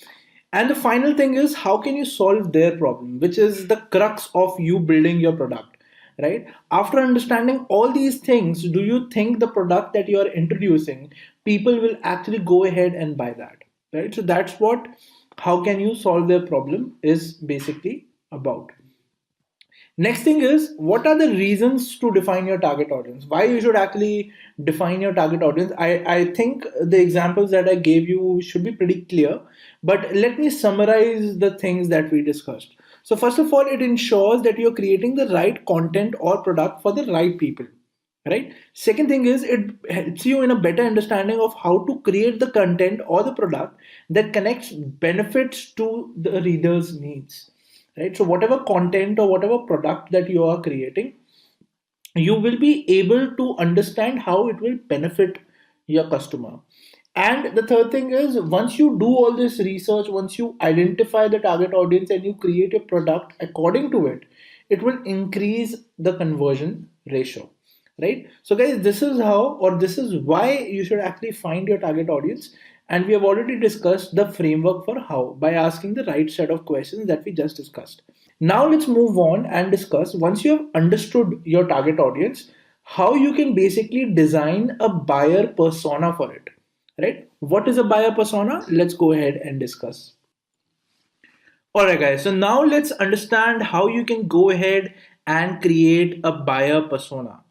And the final thing is, how can you solve their problem, which is the crux of you building your product, right? After understanding all these things, do you think the product that you are introducing, people will actually go ahead and buy that, right? So that's what how can you solve their problem is basically about. Next thing is, what are the reasons to define your target audience? Why you should actually define your target audience? I think the examples that I gave you should be pretty clear, but let me summarize the things that we discussed. So first of all, it ensures that you're creating the right content or product for the right people, right? Second thing is, it helps you in a better understanding of how to create the content or the product that connects benefits to the reader's needs, right? So whatever content or whatever product that you are creating, you will be able to understand how it will benefit your customer. And the third thing is, once you do all this research, once you identify the target audience and you create a product according to it, it will increase the conversion ratio, right? So guys, this is how, or this is why you should actually find your target audience. And we have already discussed the framework for how by asking the right set of questions that we just discussed. Now let's move on and discuss, once you have understood your target audience, how you can basically design a buyer persona for it, right? What is a buyer persona? Let's go ahead and discuss. Alright guys, so now let's understand how you can go ahead and create a buyer persona.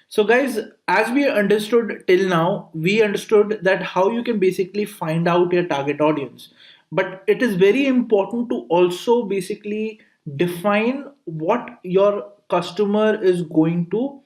So guys, as we understood till now, we understood that how you can basically find out your target audience. But it is very important to also basically define what your customer is going to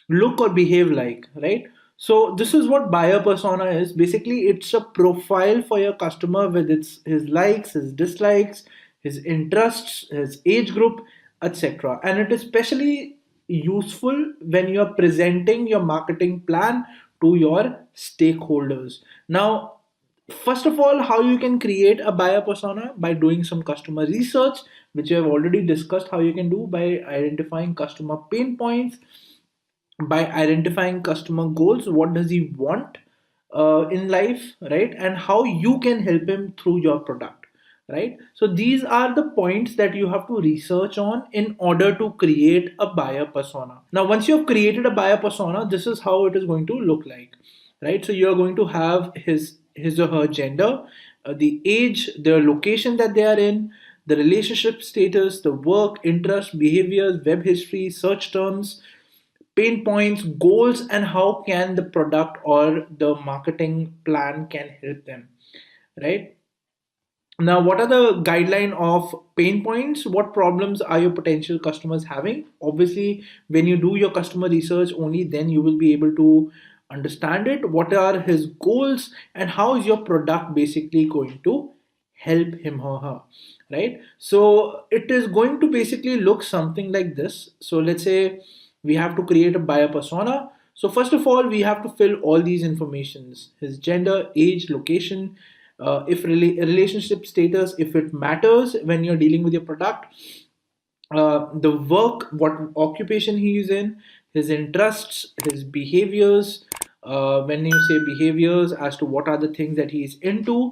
look or behave like, right? So this is what buyer persona is. Basically, it's a profile for your customer with its his likes, his dislikes, his interests, his age group, etc. And it is especially useful when you are presenting your marketing plan to your stakeholders. Now, first of all, how you can create a buyer persona by doing some customer research, which you have already discussed how you can do by identifying customer pain points, by identifying customer goals, what does he want in life, right? And how you can help him through your product, right? So these are the points that you have to research on in order to create a buyer persona. Now once you have created a buyer persona, this is how it is going to look like, right? So you're going to have his or her gender, the age, the location that they are in, the relationship status, the work, interest, behaviors, web history, search terms, pain points, goals, and how can the product or the marketing plan can help them, right? Now, what are the guideline of pain points? What problems are your potential customers having? Obviously, when you do your customer research, only then you will be able to understand it. What are his goals and how is your product basically going to help him or her, right? So it is going to basically look something like this. So let's say we have to create a buyer persona. So first of all, we have to fill all these informations: his gender, age, location, if relationship status, if it matters when you're dealing with your product, the work, what occupation he is in, his interests, his behaviors. When you say behaviors, as to what are the things that he is into,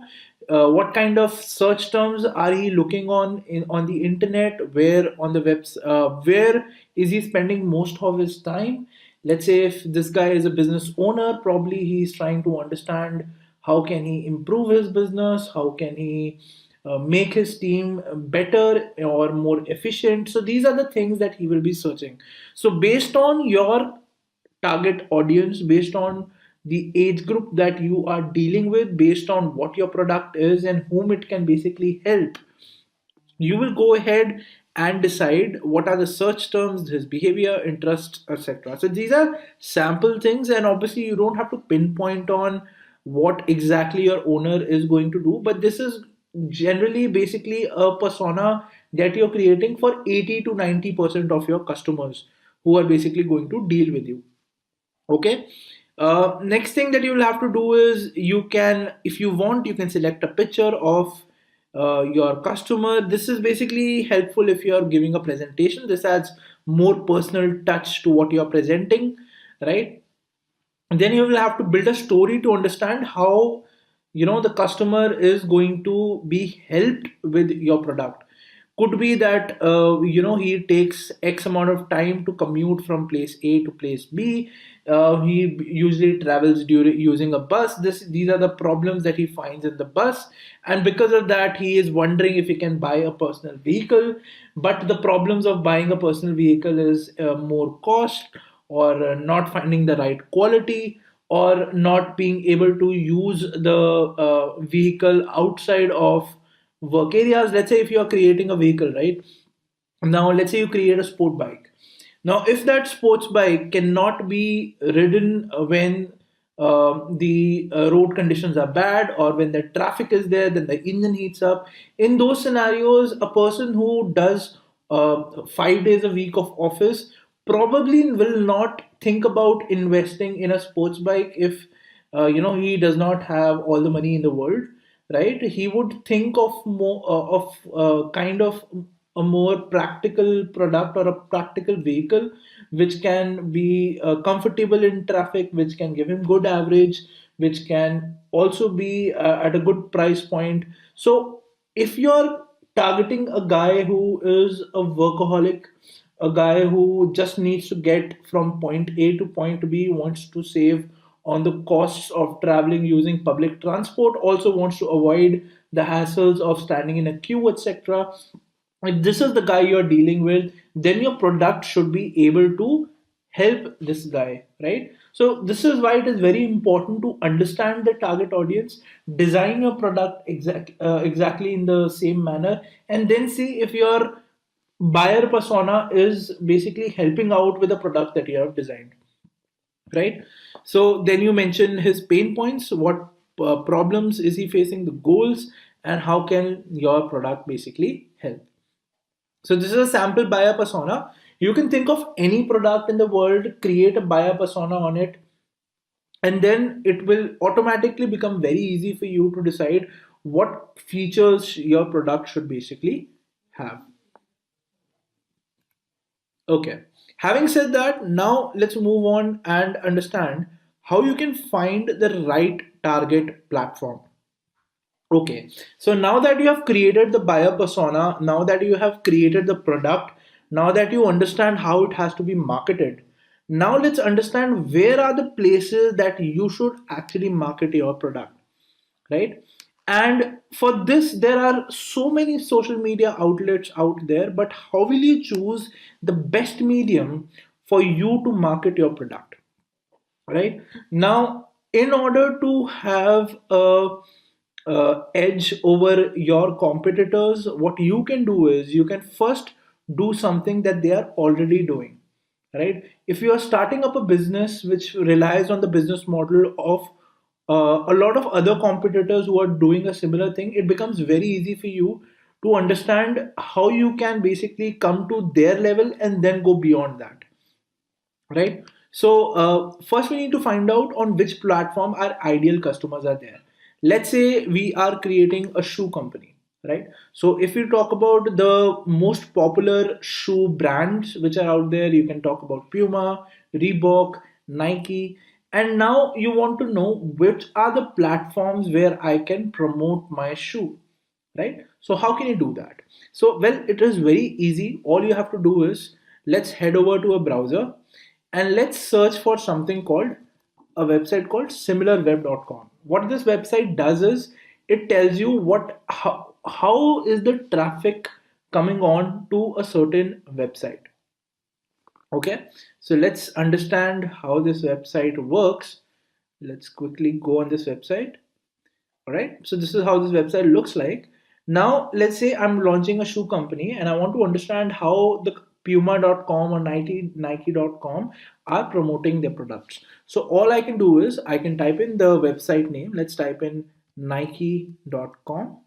what kind of search terms are he looking on the internet, where on the webs, where is he spending most of his time. Let's say if this guy is a business owner, probably he's trying to understand how can he improve his business, how can he make his team better or more efficient. So these are the things that he will be searching. So based on your target audience, based on the age group that you are dealing with, based on what your product is and whom it can basically help, you will go ahead and decide what are the search terms, his behavior, interests, etc. So these are sample things, and obviously you don't have to pinpoint on what exactly your owner is going to do, but this is generally basically a persona that you're creating for 80 to 90% of your customers who are basically going to deal with you. Okay. Next thing that you will have to do is, you can, if you want, you can select a picture of your customer. This is basically helpful if you are giving a presentation. This adds more personal touch to what you are presenting, right? And then you will have to build a story to understand how the customer is going to be helped with your product. Could be that he takes x amount of time to commute from place A to place B. He usually travels during using a bus. These are the problems that he finds in the bus, and because of that he is wondering if he can buy a personal vehicle. But the problems of buying a personal vehicle is more cost, or not finding the right quality, or not being able to use the vehicle outside of work areas. Let's say if you are creating a vehicle, right? Now, let's say you create a sport bike. Now, if that sports bike cannot be ridden when the road conditions are bad, or when the traffic is there, then the engine heats up. In those scenarios, a person who does 5 days a week of office probably will not think about investing in a sports bike if he does not have all the money in the world, right? He would think of more of kind of a more practical product or a practical vehicle which can be comfortable in traffic, which can give him good average, which can also be at a good price point. So if you're targeting a guy who is a workaholic, a guy who just needs to get from point A to point B, wants to save on the costs of traveling using public transport, also wants to avoid the hassles of standing in a queue, etc. If this is the guy you're dealing with, then your product should be able to help this guy, right? So this is why it is very important to understand the target audience, design your product exactly in the same manner, and then see if your buyer persona is basically helping out with the product that you have designed, right? So then you mention his pain points, what problems is he facing, the goals, and how can your product basically help. So this is a sample buyer persona. You can think of any product in the world, create a buyer persona on it, and then it will automatically become very easy for you to decide what features your product should basically have. Okay. Having said that, now let's move on and understand how you can find the right target platform. Okay. So now that you have created the buyer persona, now that you have created the product, now that you understand how it has to be marketed, now let's understand where are the places that you should actually market your product, right? And for this, there are so many social media outlets out there, but how will you choose the best medium for you to market your product, right? Now, in order to have a edge over your competitors, what you can do is you can first do something that they are already doing, right? If you are starting up a business which relies on the business model of a lot of other competitors who are doing a similar thing, it becomes very easy for you to understand how you can basically come to their level and then go beyond that, right? So first we need to find out on which platform our ideal customers are there. Let's say we are creating a shoe company, right? So if you talk about the most popular shoe brands which are out there, you can talk about Puma, Reebok, Nike, and now you want to know which are the platforms where I can promote my shoe, right? So how can you do that? So well, it is very easy. All you have to do is, let's head over to a browser and let's search for something called a website called similarweb.com. What this website does is it tells you how is the traffic coming on to a certain website. Okay, so let's understand how this website works. Let's quickly go on this website. All right, so this is how this website looks like. Now let's say I'm launching a shoe company and I want to understand how the puma.com or nike.com are promoting their products. So all I can do is I can type in the website name. Let's type in nike.com,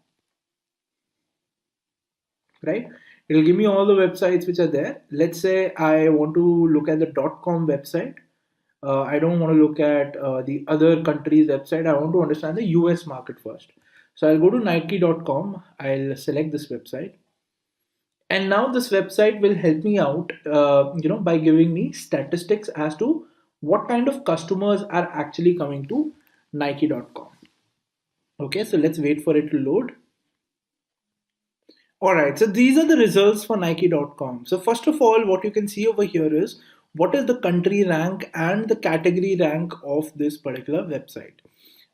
right? It'll give me all the websites which are there. Let's say I want to look at the .com website. I don't want to look at the other country's website. I want to understand the US market first. So I'll go to nike.com. I'll select this website. And now this website will help me out, by giving me statistics as to what kind of customers are actually coming to nike.com. Okay, so let's wait for it to load. All right, so these are the results for Nike.com. So first of all, what you can see over here is what is the country rank and the category rank of this particular website.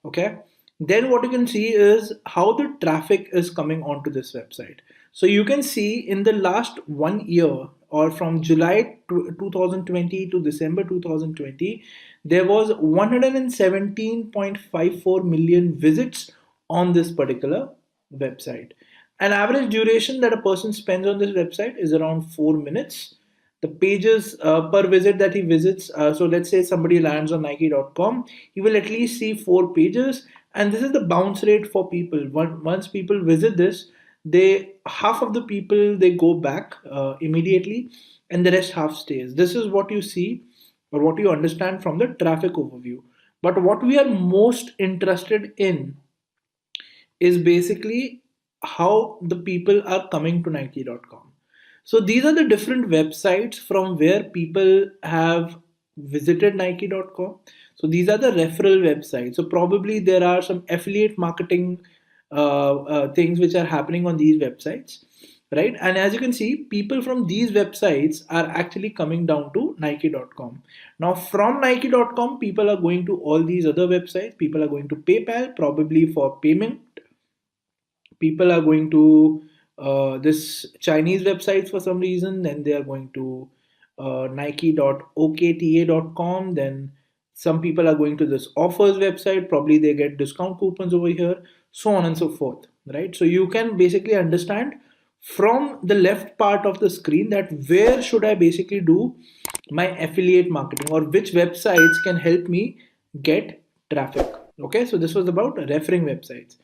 Okay, then what you can see is how the traffic is coming onto this website. So you can see in the last 1 year, or from July 2020 to December 2020, there was 117.54 million visits on this particular website. An average duration that a person spends on this website is around 4 minutes. The pages per visit that he visits, so let's say somebody lands on Nike.com, he will at least see 4 pages, and this is the bounce rate for people. Once people visit this, they half of the people they go back immediately, and the rest half stays. This is what you see or what you understand from the traffic overview. But what we are most interested in is basically how the people are coming to Nike.com. So these are the different websites from where people have visited Nike.com. So these are the referral websites. So probably there are some affiliate marketing things which are happening on these websites, right? And as you can see, people from these websites are actually coming down to Nike.com. Now from Nike.com, people are going to all these other websites. People are going to PayPal, probably for payment. People are going to this Chinese websites for some reason, then they are going to nike.okta.com, then some people are going to this offers website, probably they get discount coupons over here, so on and so forth, right? So you can basically understand from the left part of the screen that where should I basically do my affiliate marketing, or which websites can help me get traffic. Okay, so this was about referring websites.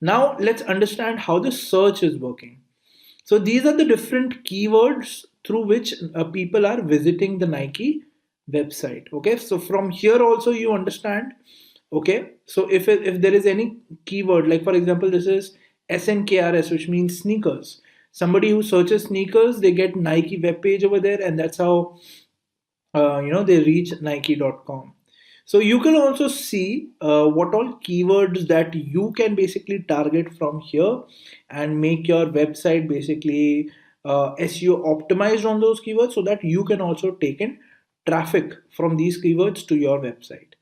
Now let's understand how the search is working. So these are the different keywords through which people are visiting the Nike website. Okay, so from here also you understand. Okay, so if there is any keyword, like for example, this is SNKRS, which means sneakers. Somebody who searches sneakers, they get Nike web page over there, and that's how they reach Nike.com. So you can also see what all keywords that you can basically target from here and make your website basically SEO optimized on those keywords, so that you can also take in traffic from these keywords to your website.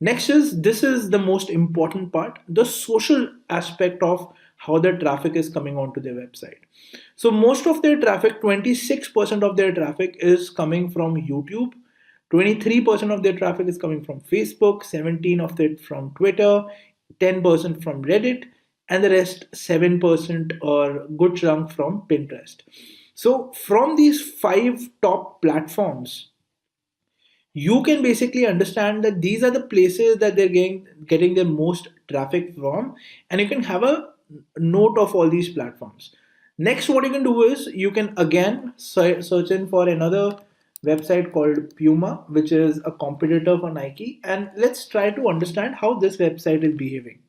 Next is, this is the most important part, the social aspect of how the traffic is coming onto their website. So most of their traffic, 26% of their traffic is coming from YouTube, 23% of their traffic is coming from Facebook, 17 of it from Twitter, 10% from Reddit, and the rest 7% or good chunk from Pinterest. So from these five top platforms, you can basically understand that these are the places that they're getting the most traffic from, and you can have a note of all these platforms. Next, what you can do is you can again search in for another website called Puma, which is a competitor for Nike, and let's try to understand how this website is behaving.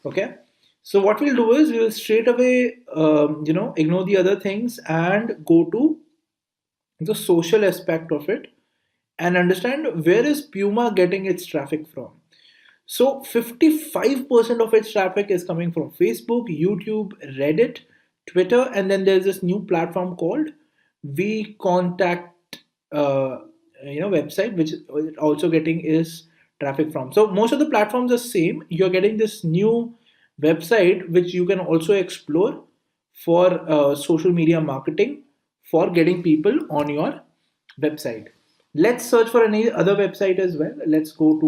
Okay, so what we'll do is we'll straight away ignore the other things and go to the social aspect of it and understand where is Puma getting its traffic from. So 55% of its traffic is coming from Facebook, YouTube, Reddit, Twitter, and then there's this new platform called VContact website, which also getting is traffic from. So most of the platforms are same. You're getting this new website which you can also explore for social media marketing for getting people on your website. Let's search for any other website as well. Let's go to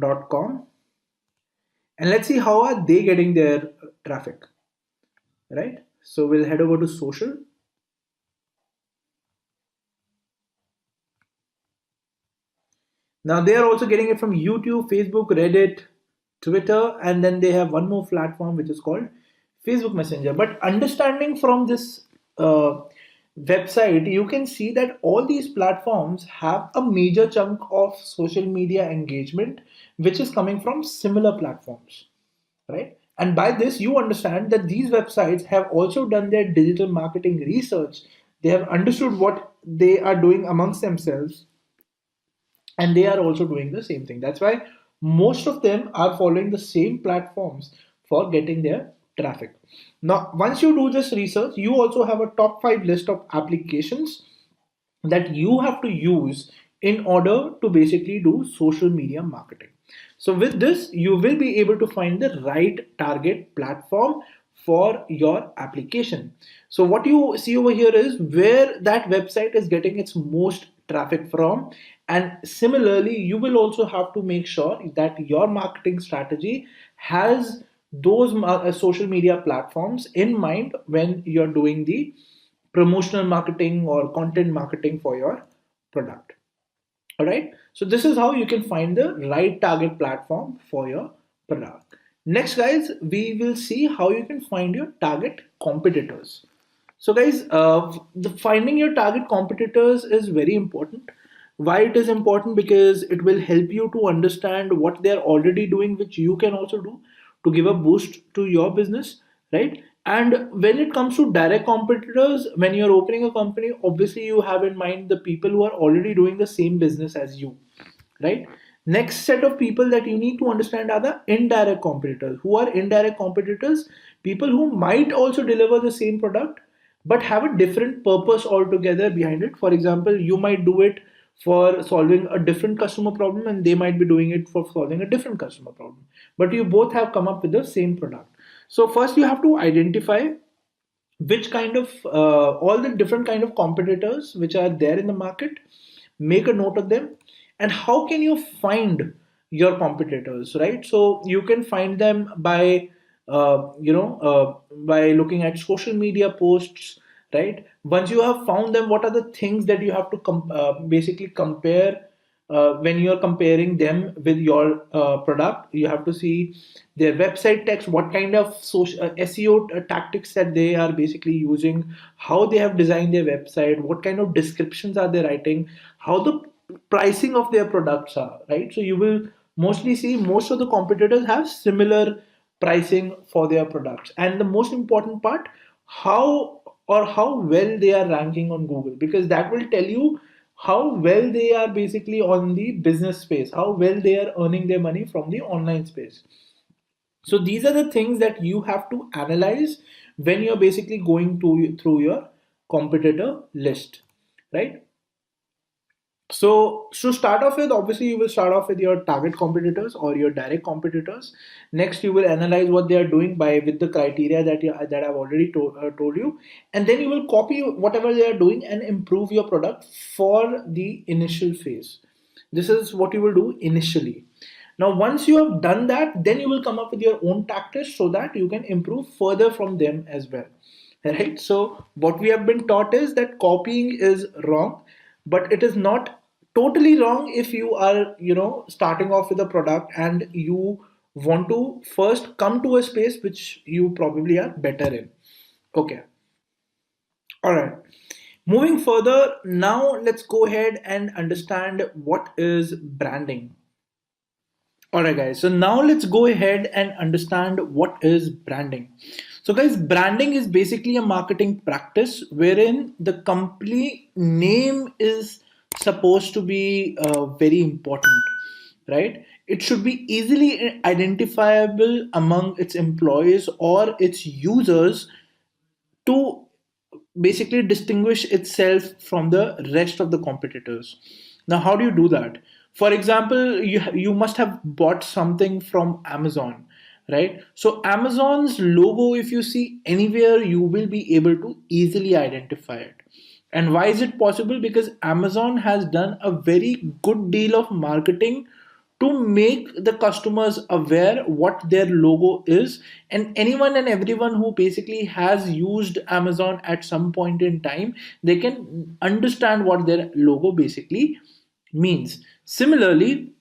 Reebok.com and let's see how are they getting their traffic, right? So we'll head over to social. Now they are also getting it from YouTube, Facebook, Reddit, Twitter, and then they have one more platform which is called Facebook Messenger. But understanding from this website, you can see that all these platforms have a major chunk of social media engagement which is coming from similar platforms, right? And by this, you understand that these websites have also done their digital marketing research. They have understood what they are doing amongst themselves, and they are also doing the same thing. That's why most of them are following the same platforms for getting their traffic. Now, once you do this research, you also have a top 5 list of applications that you have to use in order to basically do social media marketing. So with this, you will be able to find the right target platform for your application. So what you see over here is where that website is getting its most traffic from, and similarly you will also have to make sure that your marketing strategy has those social media platforms in mind when you're doing the promotional marketing or content marketing for your product. All right, so this is how you can find the right target platform for your product. Next, guys, we will see how you can find your target competitors. So guys, the finding your target competitors is very important. Why it is important? Because it will help you to understand what they're already doing, which you can also do to give a boost to your business, right? And when it comes to direct competitors, when you're opening a company, obviously you have in mind the people who are already doing the same business as you, right? Next set of people that you need to understand are the indirect competitors. Who are indirect competitors? People who might also deliver the same product but have a different purpose altogether behind it. For example, you might do it for solving a different customer problem and they might be doing it for solving a different customer problem, but you both have come up with the same product. So first you have to identify which kind of all the different kind of competitors which are there in the market, make a note of them, and how can you find your competitors, right? So you can find them by by looking at social media posts, right? Once you have found them, what are the things that you have to basically compare when you're comparing them with your product? You have to see their website text, what kind of social SEO tactics that they are basically using, how they have designed their website, what kind of descriptions are they writing, how the pricing of their products are, right? So you will mostly see most of the competitors have similar pricing for their products. And the most important part, how well they are ranking on Google, because that will tell you how well they are basically on the business space, how well they are earning their money from the online space. So these are the things that you have to analyze when you're basically going through your competitor list, right? So start off with, obviously you will start off with your target competitors or your direct competitors. Next, you will analyze what they are doing by with the criteria that I've already told you, and then you will copy whatever they are doing and improve your product for the initial phase. This is what you will do initially. Now, once you have done that, then you will come up with your own tactics so that you can improve further from them as well. Right? So, what we have been taught is that copying is wrong, but it is not totally wrong if you are, starting off with a product and you want to first come to a space which you probably are better in. Okay. All right. Moving further, now let's go ahead and understand what is branding. All right, guys. So now let's go ahead and understand what is branding. So, guys, branding is basically a marketing practice wherein the company name is supposed to be very important, right? It should be easily identifiable among its employees or its users to basically distinguish itself from the rest of the competitors. Now, how do you do that? For example, you must have bought something from Amazon, right? So Amazon's logo, if you see anywhere, you will be able to easily identify it. And why is it possible? Because Amazon has done a very good deal of marketing to make the customers aware what their logo is, and anyone and everyone who basically has used Amazon at some point in time, they can understand what their logo basically means. Similarly,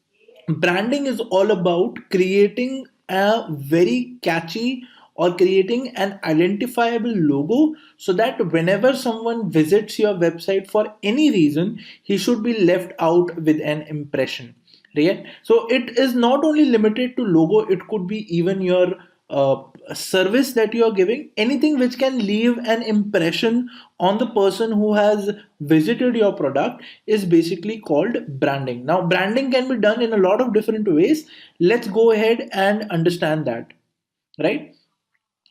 branding is all about creating a very catchy or creating an identifiable logo so that whenever someone visits your website for any reason, he should be left out with an impression, right? So it is not only limited to logo, it could be even your service that you are giving, anything which can leave an impression on the person who has visited your product is basically called branding. Now, branding can be done in a lot of different ways. Let's go ahead and understand that, right?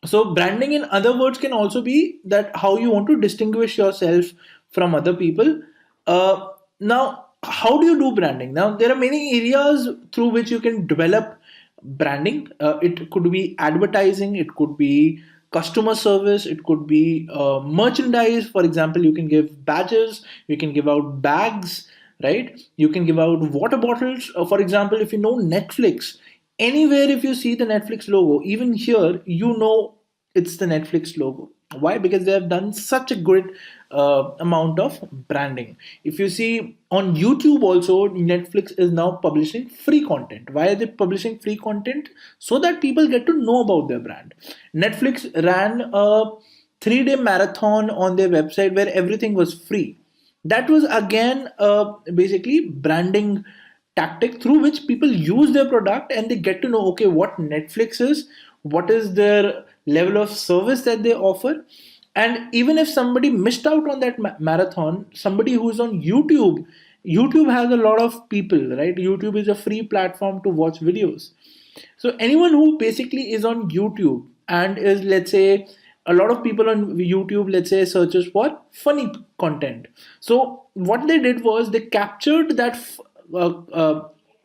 So branding in other words can also be that how you want to distinguish yourself from other people. Now, how do you do branding? Now, there are many areas through which you can develop branding. It could be advertising, it could be customer service, it could be merchandise. For example, you can give badges, you can give out bags, right? You can give out water bottles. For example, if you know Netflix, anywhere if you see the Netflix logo, even here, you know it's the Netflix logo. Why? Because they have done such a good amount of branding. If you see on YouTube also, Netflix is now publishing free content. Why are they publishing free content? So that people get to know about their brand. Netflix ran a 3-day marathon on their website where everything was free. That was again basically branding tactic through which people use their product and they get to know, okay, what Netflix is, what is their level of service that they offer. And even if somebody missed out on that marathon, somebody who's on YouTube, YouTube has a lot of people, right? YouTube is a free platform to watch videos. So anyone who basically is on YouTube and is, let's say, a lot of people on YouTube, let's say, searches for funny content. So what they did was they captured that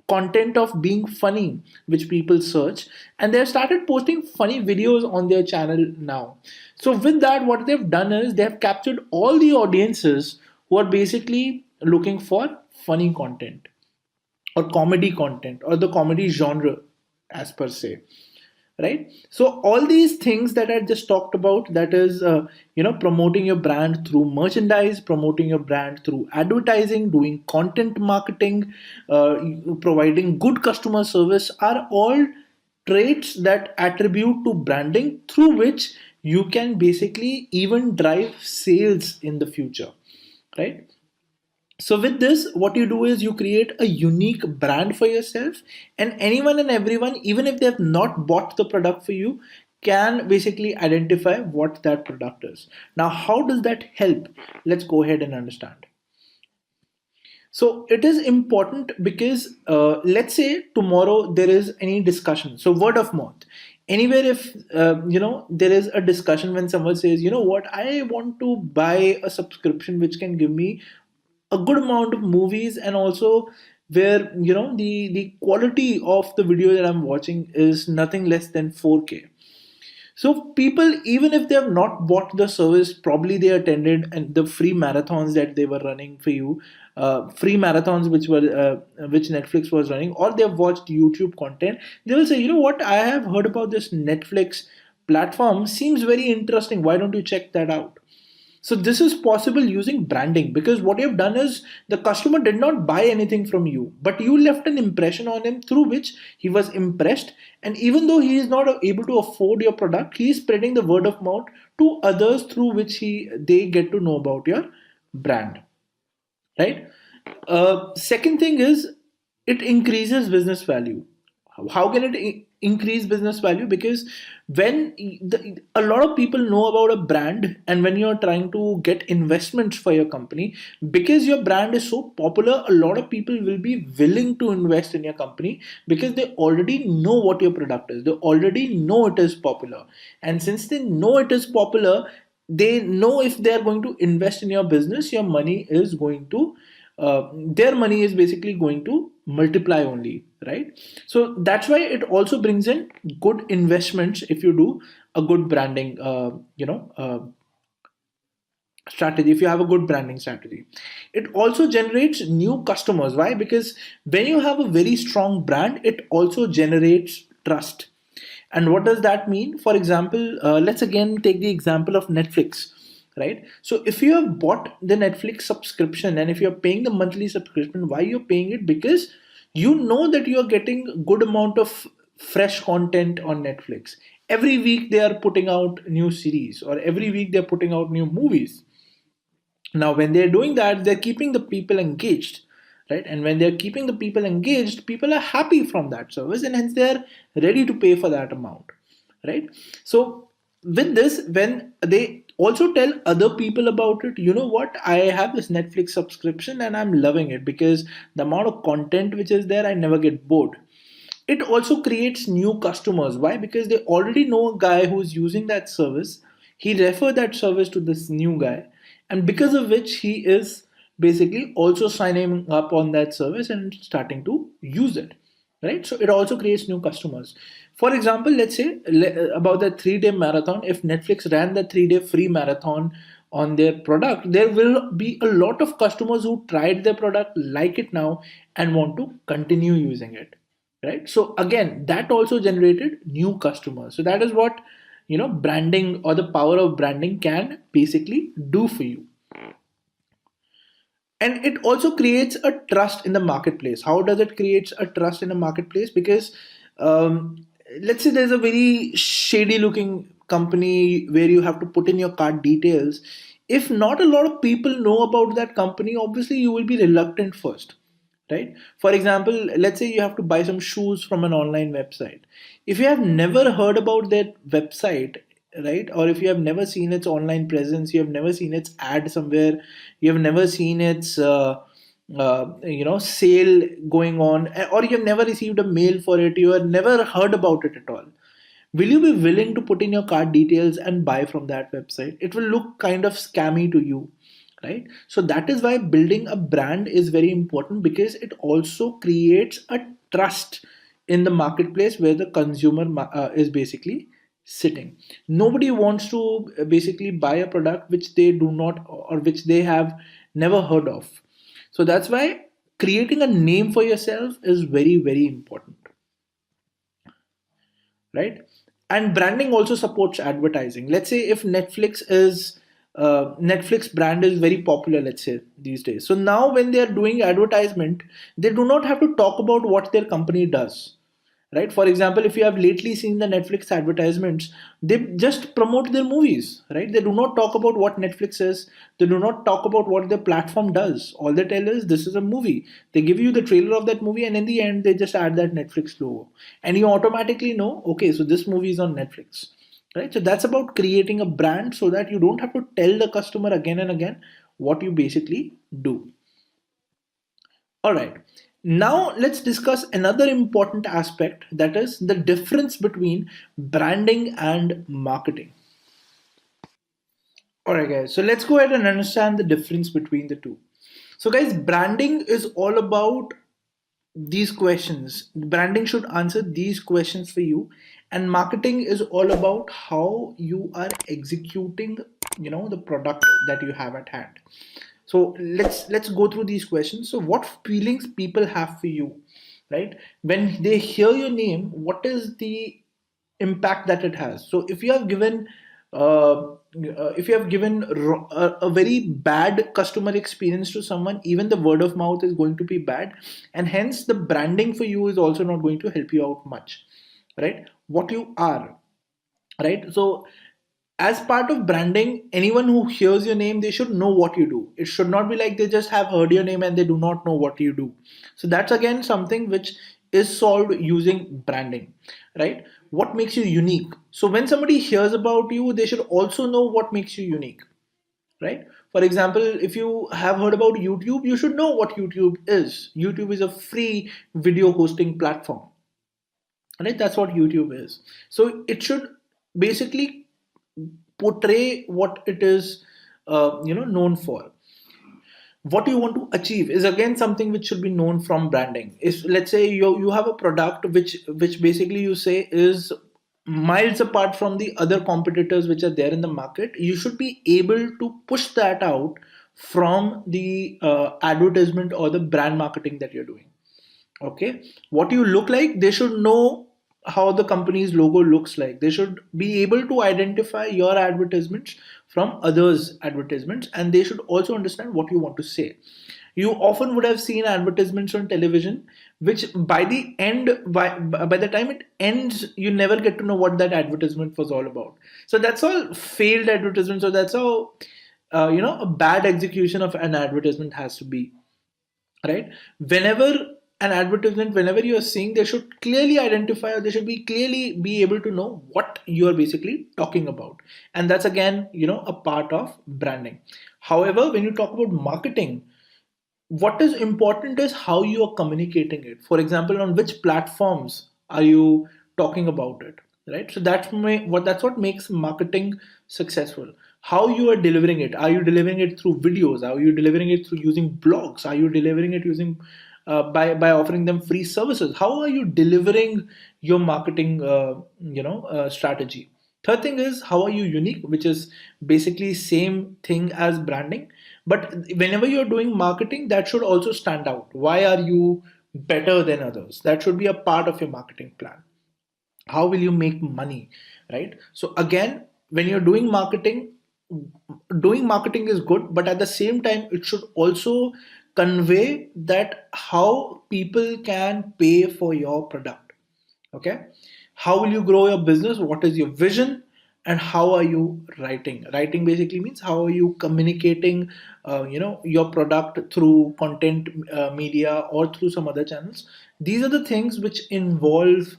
content of being funny, which people search, and they've started posting funny videos on their channel now. So with that, what they've done is they have captured all the audiences who are basically looking for funny content or comedy content or the comedy genre as per se, right? So all these things that I just talked about, that is promoting your brand through merchandise, promoting your brand through advertising, doing content marketing, providing good customer service, are all traits that attribute to branding through which you can basically even drive sales in the future, right? So with this, what you do is you create a unique brand for yourself, and anyone and everyone, even if they have not bought the product for you, can basically identify what that product is. Now, how does that help? Let's go ahead and understand. So it is important because let's say tomorrow there is any discussion. So word of mouth. Anywhere, if there is a discussion when someone says, you know what, I want to buy a subscription which can give me a good amount of movies, and also where the quality of the video that I'm watching is nothing less than 4K. So people, even if they have not bought the service, probably they attended and the free marathons that they were running for you, free marathons which Netflix was running, or they have watched YouTube content. They will say, you know what, I have heard about this Netflix platform, seems very interesting. Why don't you check that out? So this is possible using branding, because what you've done is the customer did not buy anything from you, but you left an impression on him through which he was impressed. And even though he is not able to afford your product, he is spreading the word of mouth to others through which they get to know about your brand, right? Second thing is, it increases business value. How can it increase business value? Because when a lot of people know about a brand, and when you're trying to get investments for your company, because your brand is so popular, a lot of people will be willing to invest in your company, because they already know what your product is, they already know it is popular. And since they know it is popular, they know if they are going to invest in your business, your money is going to their money is basically going to multiply only, right? So that's why it also brings in good investments if you do a good branding strategy. If you have a good branding strategy, it also generates new customers. Why? Because when you have a very strong brand, it also generates trust. And what does that mean? For example, let's again take the example of Netflix, right? So if you have bought the Netflix subscription, and if you're paying the monthly subscription, why you're paying it? Because you know that you are getting a good amount of fresh content on Netflix. Every week they are putting out new series, or every week they're putting out new movies. Now when they're doing that, they're keeping the people engaged, right? And when they're keeping the people engaged, people are happy from that service, and hence they're ready to pay for that amount, right? So with this, when they also tell other people about it, you know what, I have this Netflix subscription and I'm loving it, because the amount of content which is there, I never get bored. It also creates new customers. Why? Because they already know a guy who's using that service. He referred that service to this new guy, and because of which he is basically also signing up on that service and starting to use it, right? So it also creates new customers. For example, let's say about that 3-day marathon. If Netflix ran the 3-day free marathon on their product, there will be a lot of customers who tried their product, like it now, and want to continue using it, right? So again, that also generated new customers. So that is what branding, or the power of branding, can basically do for you. And it also creates a trust in the marketplace. How does it create a trust in a marketplace? Because let's say there's a very shady looking company where you have to put in your card details. If not a lot of people know about that company, obviously you will be reluctant first, right? For example, let's say you have to buy some shoes from an online website. If you have never heard about that website, right, or if you have never seen its online presence, you have never seen its ad somewhere, you have never seen its sale going on, or you have never received a mail for it, you have never heard about it at all, will you be willing to put in your card details and buy from that website? It will look kind of scammy to you, right? So that is why building a brand is very important, because it also creates a trust in the marketplace where the consumer is basically sitting. Nobody wants to basically buy a product which they do not, or which they have never heard of. So that's why creating a name for yourself is very, very important, right? And branding also supports advertising. Let's say if Netflix brand is very popular, let's say these days, so now when they are doing advertisement, they do not have to talk about what their company does, right? For example, if you have lately seen the Netflix advertisements, they just promote their movies, right? They do not talk about what Netflix is, they do not talk about what the platform does. All they tell is this is a movie. They give you the trailer of that movie, and in the end they just add that Netflix logo, and you automatically know, okay, so this movie is on Netflix, right? So that's about creating a brand, so that you don't have to tell the customer again and again what you basically do. All right. Now let's discuss another important aspect, that is the difference between branding and marketing. All right, guys. So let's go ahead and understand the difference between the two. So, guys, branding is all about these questions. Branding should answer these questions for you, and marketing is all about how you are executing, the product that you have at hand. So let's go through these questions. So what feelings people have for you, right? When they hear your name, what is the impact that it has? So if you have given a very bad customer experience to someone, even the word of mouth is going to be bad, and hence the branding for you is also not going to help you out much, right? What you are, right? So as part of branding, anyone who hears your name, they should know what you do. It should not be like they just have heard your name and they do not know what you do. So that's again something which is solved using branding, right? What makes you unique? So when somebody hears about you, they should also know what makes you unique, right? For example, if you have heard about YouTube, you should know what YouTube is. YouTube is a free video hosting platform, right? That's what YouTube is. So it should basically portray what it is, known for. What you want to achieve is again something which should be known from branding. If let's say you have a product which basically you say is miles apart from the other competitors which are there in the market, you should be able to push that out from the advertisement or the brand marketing that you're doing. Okay, what you look like, they should know how the company's logo looks like. They should be able to identify your advertisements from others advertisements, and they should also understand what you want to say. You often would have seen advertisements on television which by the end, by the time it ends, you never get to know what that advertisement was all about. So that's all failed advertisements. So that's how a bad execution of an advertisement has to be, right? Whenever an advertisement, whenever you are seeing, they should clearly identify, or they should be clearly be able to know what you are basically talking about. And that's again, a part of branding. However, when you talk about marketing, what is important is how you are communicating it. For example, on which platforms are you talking about it, right? So that's what makes marketing successful. How you are delivering it. Are you delivering it through videos? Are you delivering it through using blogs? Are you delivering it using by offering them free services? How are you delivering your marketing strategy? Third thing is, how are you unique, which is basically same thing as branding. But whenever you're doing marketing, that should also stand out. Why are you better than others? That should be a part of your marketing plan. How will you make money, right? So again, when you're doing marketing is good, but at the same time, it should also convey that how people can pay for your product. Okay, how will you grow your business? What is your vision? And how are you writing basically means how are you communicating your product through content media or through some other channels. These are the things which involve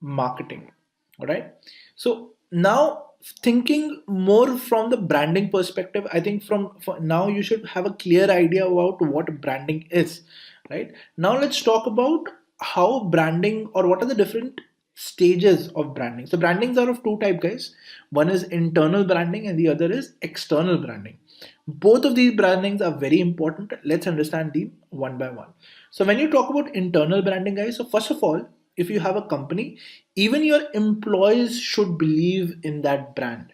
marketing. All right, so now thinking more from the branding perspective, I think for now you should have a clear idea about what branding is. Right, now let's talk about how branding, or what are the different stages of branding. So brandings are of two type, guys. One is internal branding and the other is external branding. Both of these brandings are very important. Let's understand them one by one. So when you talk about internal branding, guys, so first of all, if you have a company, even your employees should believe in that brand.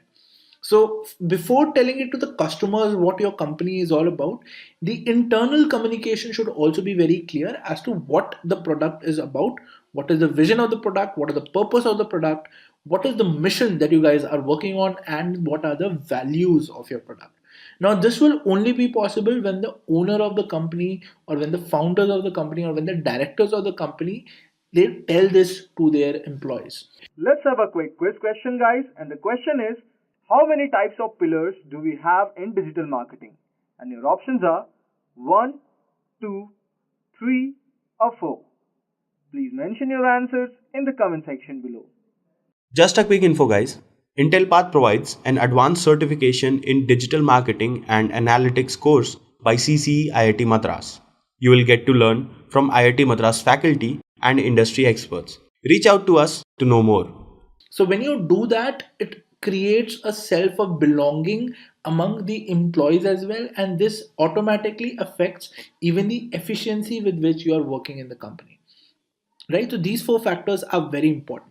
So before telling it to the customers what your company is all about, the internal communication should also be very clear as to what the product is about, what is the vision of the product, what is the purpose of the product, what is the mission that you guys are working on, and what are the values of your product. Now, this will only be possible when the owner of the company, or when the founders of the company, or when the directors of the company, they tell this to their employees. Let's have a quick quiz question, guys. And the question is, how many types of pillars do we have in digital marketing? And your options are 1, 2, 3, or 4. Please mention your answers in the comment section below. Just a quick info, guys. Intellipaat provides an advanced certification in digital marketing and analytics course by CCE IIT Madras. You will get to learn from IIT Madras faculty and industry experts. Reach out to us to know more. So when you do that, it creates a self of belonging among the employees as well, and this automatically affects even the efficiency with which you are working in the company, right? So these four factors are very important.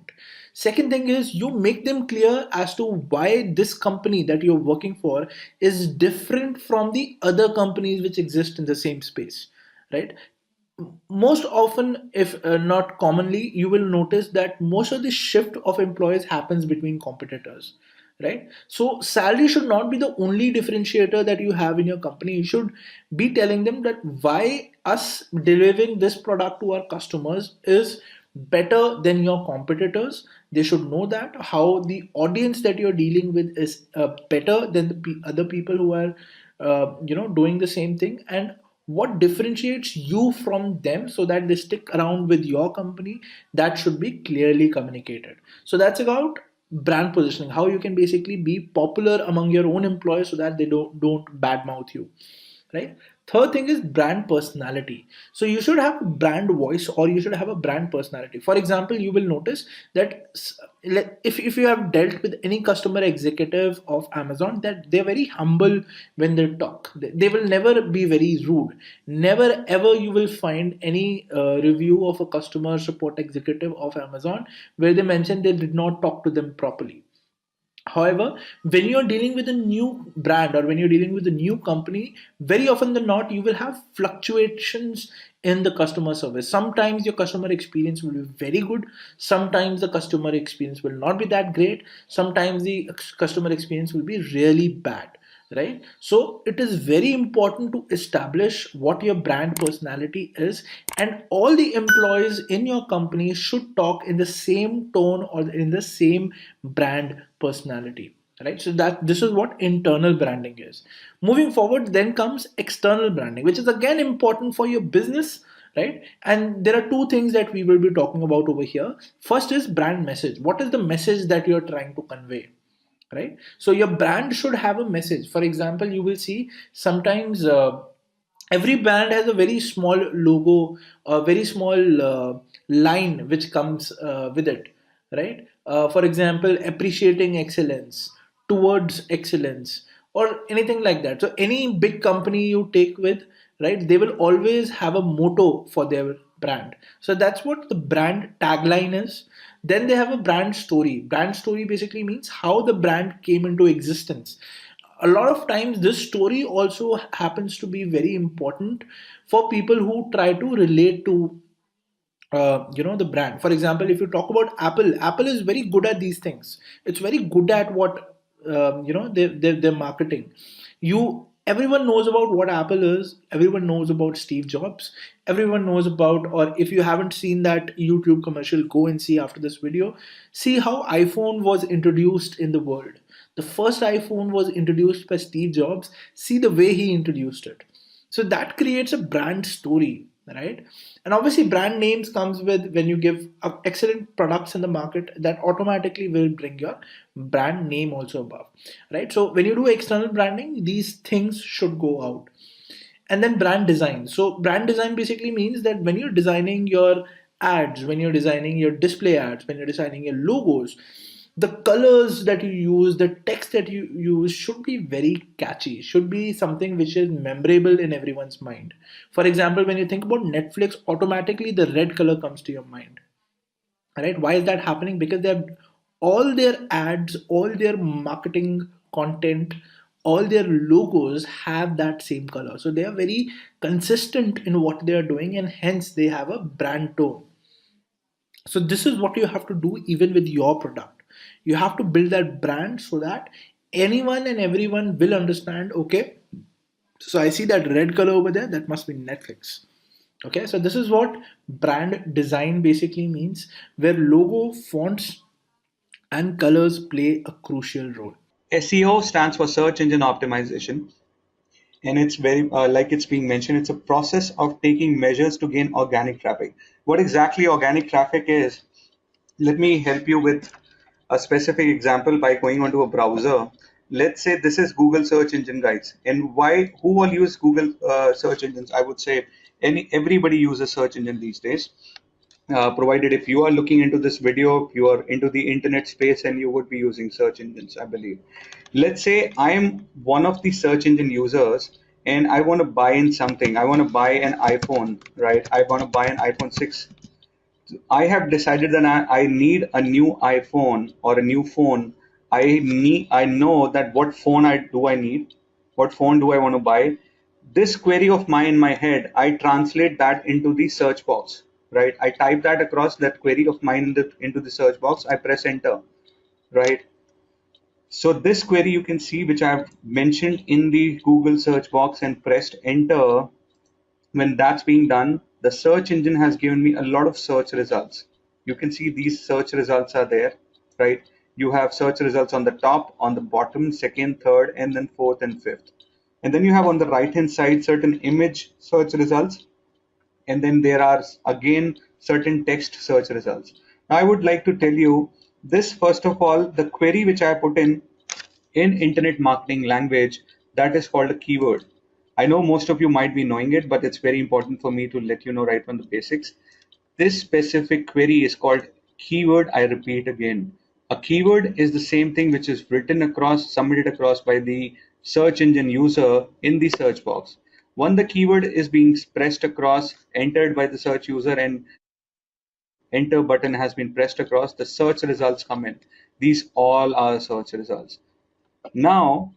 Second thing is you make them clear as to why this company that you're working for is different from the other companies which exist in the same space, right? Most often, if not commonly, you will notice that most of the shift of employees happens between competitors, right? So salary should not be the only differentiator that you have in your company. You should be telling them that why us delivering this product to our customers is better than your competitors. They should know that how the audience that you're dealing with is better than the other people who are doing the same thing, and what differentiates you from them so that they stick around with your company. That should be clearly communicated. So that's about brand positioning, how you can basically be popular among your own employees so that they don't badmouth you, right? Third thing is brand personality. So you should have a brand voice, or you should have a brand personality. For example, you will notice that if you have dealt with any customer executive of Amazon, that they're very humble when they talk. They will never be very rude. Never ever you will find any review of a customer support executive of Amazon where they mention they did not talk to them properly. However, when you're dealing with a new brand or when you're dealing with a new company, very often than not, you will have fluctuations in the customer service. Sometimes your customer experience will be very good. Sometimes the customer experience will not be that great. Sometimes the customer experience will be really bad, right? So it is very important to establish what your brand personality is, and all the employees in your company should talk in the same tone or in the same brand personality, right? So that this is what internal branding is. Moving forward, then comes external branding, which is again important for your business, right? And there are two things that we will be talking about over here. First is brand message. What is the message that you're trying to convey, right? So your brand should have a message. For example, you will see sometimes every brand has a very small logo, a very small line which comes with it, right? For example, appreciating excellence, towards excellence, or anything like that. So any big company you take with, right, they will always have a motto for their brand. So that's what the brand tagline is. Then they have a brand story. Brand story basically means how the brand came into existence. A lot of times this story also happens to be very important for people who try to relate to the brand. For example, if you talk about Apple is very good at these things. It's very good at what their marketing. You Everyone knows about what Apple is. Everyone knows about Steve Jobs. Everyone knows about, or if you haven't seen that YouTube commercial, go and see after this video. See how iPhone was introduced in the world. The first iPhone was introduced by Steve Jobs. See the way he introduced it. So that creates a brand story, right? And obviously brand names comes with when you give excellent products in the market, that automatically will bring your brand name also above, right? So when you do external branding, these things should go out. And then brand design. So brand design basically means that when you're designing your ads, when you're designing your display ads, when you're designing your logos, the colors that you use, the text that you use should be very catchy, should be something which is memorable in everyone's mind. For example, when you think about Netflix, automatically the red color comes to your mind, right? Why is that happening? Because they have all their ads, all their marketing content, all their logos have that same color, so they are very consistent in what they are doing, and hence they have a brand tone. So this is what you have to do even with your product. You have to build that brand so that anyone and everyone will understand, okay, so I see that red color over there, that must be Netflix. Okay, so this is what brand design basically means, where logo, fonts, and colors play a crucial role. SEO stands for search engine optimization, and it's very like it's being mentioned, it's a process of taking measures to gain organic traffic. What exactly organic traffic is, let me help you with a specific example by going onto a browser. Let's say this is Google search engine, guys, and why who all use Google search engines? I would say everybody uses search engine these days. provided if you are looking into this video, you are into the internet space and you would be using search engines, I believe. Let's say I am one of the search engine users and I want to buy in something. I want to buy an iPhone, right? I want to buy an iPhone 6. I have decided that I need a new iPhone or a new phone. I know that what phone I need, what phone do I want to buy. This query of mine in my head, I translate that into the search box, right? I type that across that query of mine into the search box. I press enter, right? So this query you can see, which I have mentioned in the Google search box and pressed enter. When that's being done, the search engine has given me a lot of search results. You can see these search results are there, right? You have search results on the top, on the bottom, second, third, and then fourth and fifth. And then you have on the right hand side certain image search results. And then there are again certain text search results. Now I would like to tell you this first of all, the query which I put in internet marketing language, that is called a keyword. I know most of you might be knowing it, but it's very important for me to let you know right from the basics. This specific query is called keyword. I repeat again. A keyword is the same thing which is written across, submitted across by the search engine user in the search box. When the keyword is being pressed across, entered by the search user, and enter button has been pressed across, the search results come in. These all are search results. Now,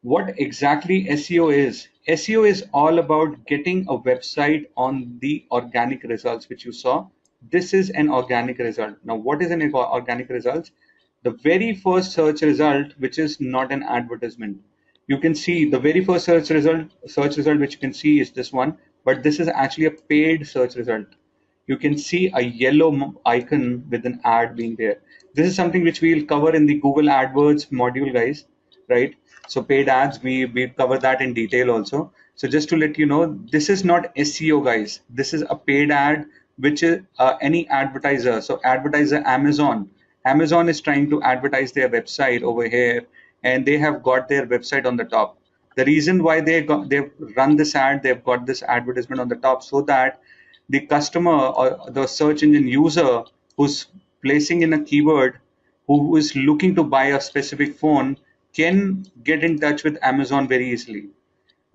what exactly SEO is? SEO is all about getting a website on the organic results which you saw. This is an organic result. Now, what is an organic result? The very first search result, which is not an advertisement. You can see the very first search result which you can see is this one, but this is actually a paid search result. You can see a yellow icon with an ad being there. This is something which we'll cover in the Google AdWords module, guys, right? So paid ads, we cover that in detail also. So just to let you know, this is not SEO, guys. This is a paid ad, which is any advertiser. So advertiser Amazon. Amazon is trying to advertise their website over here, and they have got their website on the top. The reason why they've run this ad, they've got this advertisement on the top so that the customer or the search engine user who's placing in a keyword, who is looking to buy a specific phone, can get in touch with Amazon very easily.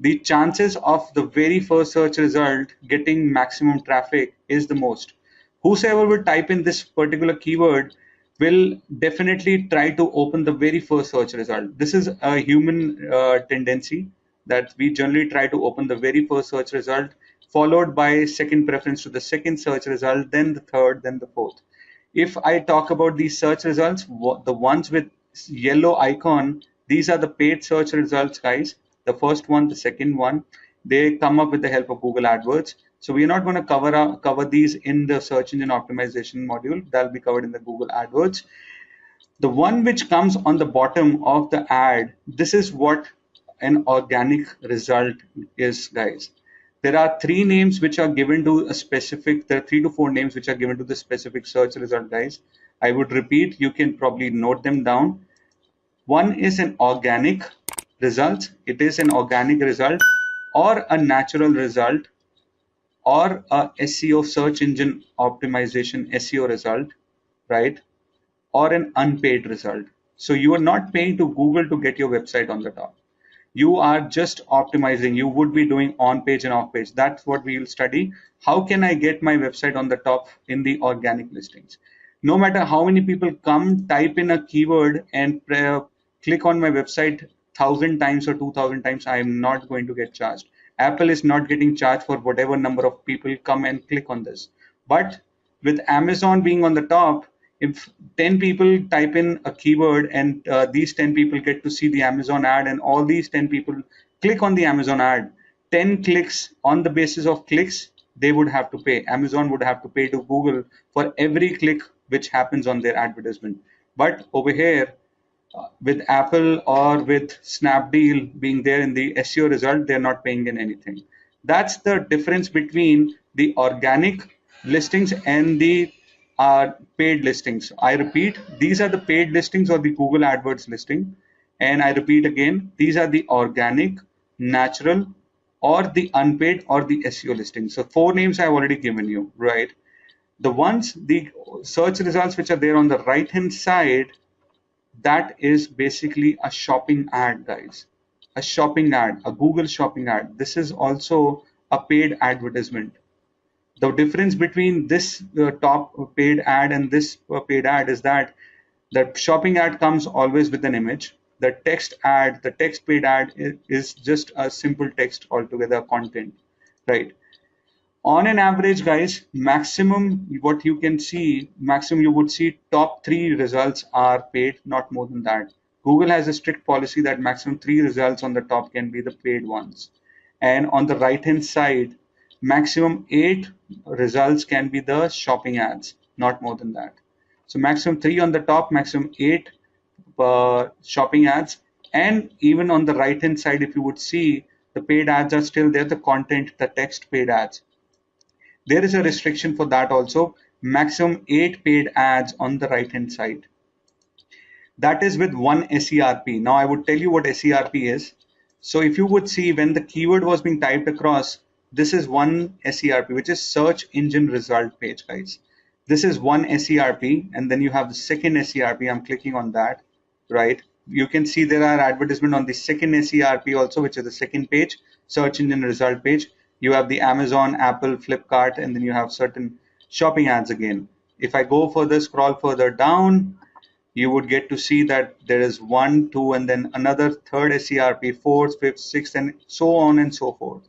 The chances of the very first search result getting maximum traffic is the most. Whosoever will type in this particular keyword will definitely try to open the very first search result. This is a human tendency that we generally try to open the very first search result, followed by second preference to the second search result, then the third, then the fourth. If I talk about these search results, the ones with yellow icon, these are the paid search results, guys. The first one, the second one, they come up with the help of Google AdWords. So we are not going to cover these in the search engine optimization module. That'll be covered in the Google AdWords. The one which comes on the bottom of the ad, this is what an organic result is, guys. There are three names which are given to a specific, there are 3 to 4 names which are given to the specific search result, guys. I would repeat, you can probably note them down. One is an organic result. It is an organic result or a natural result or a SEO, search engine optimization SEO result, right? Or an unpaid result. So you are not paying to Google to get your website on the top. You are just optimizing. You would be doing on page and off page. That's what we will study. How can I get my website on the top in the organic listings? No matter how many people come, type in a keyword and click on my website 1,000 times or 2,000 times, I am not going to get charged. Apple is not getting charged for whatever number of people come and click on this. But with Amazon being on the top, if 10 people type in a keyword and these 10 people get to see the Amazon ad and all these 10 people click on the Amazon ad, 10 clicks, on the basis of clicks, they would have to pay. Amazon would have to pay to Google for every click which happens on their advertisement. But over here, with Apple or with Snapdeal being there in the SEO result, they're not paying in anything. That's the difference between the organic listings and the paid listings. I repeat, these are the paid listings or the Google AdWords listing. And I repeat again, these are the organic, natural, or the unpaid or the SEO listings. So 4 names I've already given you, right? The search results which are there on the right hand side, that is basically a shopping ad, guys. A shopping ad, a Google shopping ad. This is also a paid advertisement. The difference between this top paid ad and this paid ad is that the shopping ad comes always with an image. The text ad, the text paid ad is just a simple text altogether, content, right? On an average, guys, maximum what you can see, maximum you would see top three results are paid, not more than that. Google has a strict policy that maximum three results on the top can be the paid ones. And on the right hand side, maximum eight results can be the shopping ads, not more than that. So maximum three on the top, maximum eight shopping ads. And even on the right hand side, if you would see, the paid ads are still there, the content, the text paid ads. There is a restriction for that also, maximum 8 paid ads on the right hand side. That is with one SERP. Now I would tell you what SERP is. So if you would see when the keyword was being typed across, this is one SERP, which is search engine result page, guys. This is one SERP, and then you have the second SERP. I'm clicking on that, right? You can see there are advertisement on the second SERP also, which is the second page, search engine result page. You have the Amazon, Apple, Flipkart, and then you have certain shopping ads again. If I go further, scroll further down, you would get to see that there is one, two, and then another third SERP, fourth, fifth, sixth, and so on and so forth.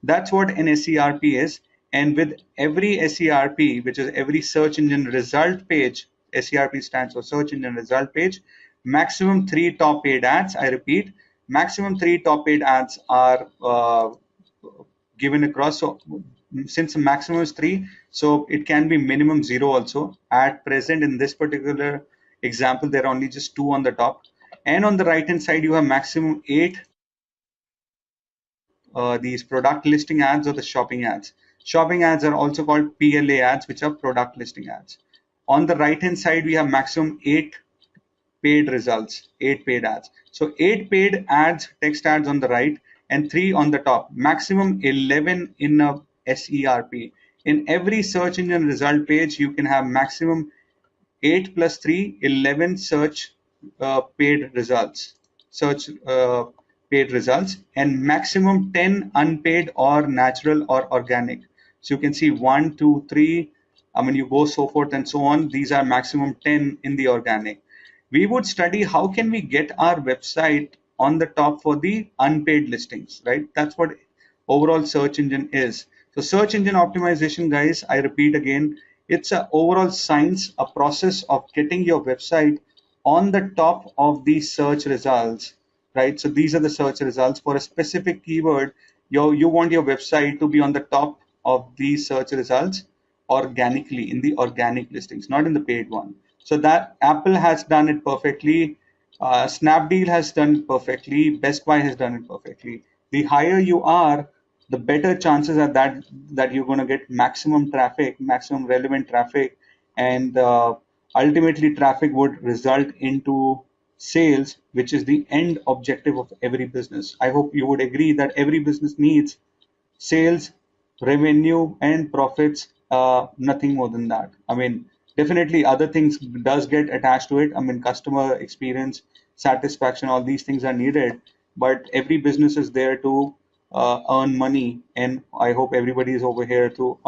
That's what an SERP is. And with every SERP, which is every search engine result page, SERP stands for search engine result page, maximum three top paid ads. I repeat, maximum three top paid ads are given across. So since the maximum is three, so it can be minimum zero also. At present, in this particular example, there are only just two on the top. And on the right hand side, you have maximum eight these product listing ads or the shopping ads. Shopping ads are also called PLA ads, which are product listing ads. On the right hand side, we have maximum eight paid results, eight paid ads. So eight paid ads, text ads on the right, and three on the top. Maximum 11 in a SERP. In every search engine result page, you can have maximum 8 plus 3, 11 search paid results. Search paid results, and maximum 10 unpaid or natural or organic. So you can see 1, 2, 3. I mean, you go so forth and so on. These are maximum 10 in the organic. We would study how can we get our website on the top for the unpaid listings, right? That's what overall search engine is. So search engine optimization, guys, I repeat again, it's an overall science, a process of getting your website on the top of the search results, right? So these are the search results for a specific keyword. You want your website to be on the top of these search results organically in the organic listings, not in the paid one. So that Apple has done it perfectly. Snapdeal has done it perfectly. Best Buy has done it perfectly. The higher you are, the better chances are that you're going to get maximum traffic, maximum relevant traffic, and ultimately traffic would result into sales, which is the end objective of every business. I hope you would agree that every business needs sales, revenue, and profits. Nothing more than that. I mean, definitely other things does get attached to it. I mean, customer experience, satisfaction, all these things are needed. But every business is there to earn money, and I hope everybody is over here to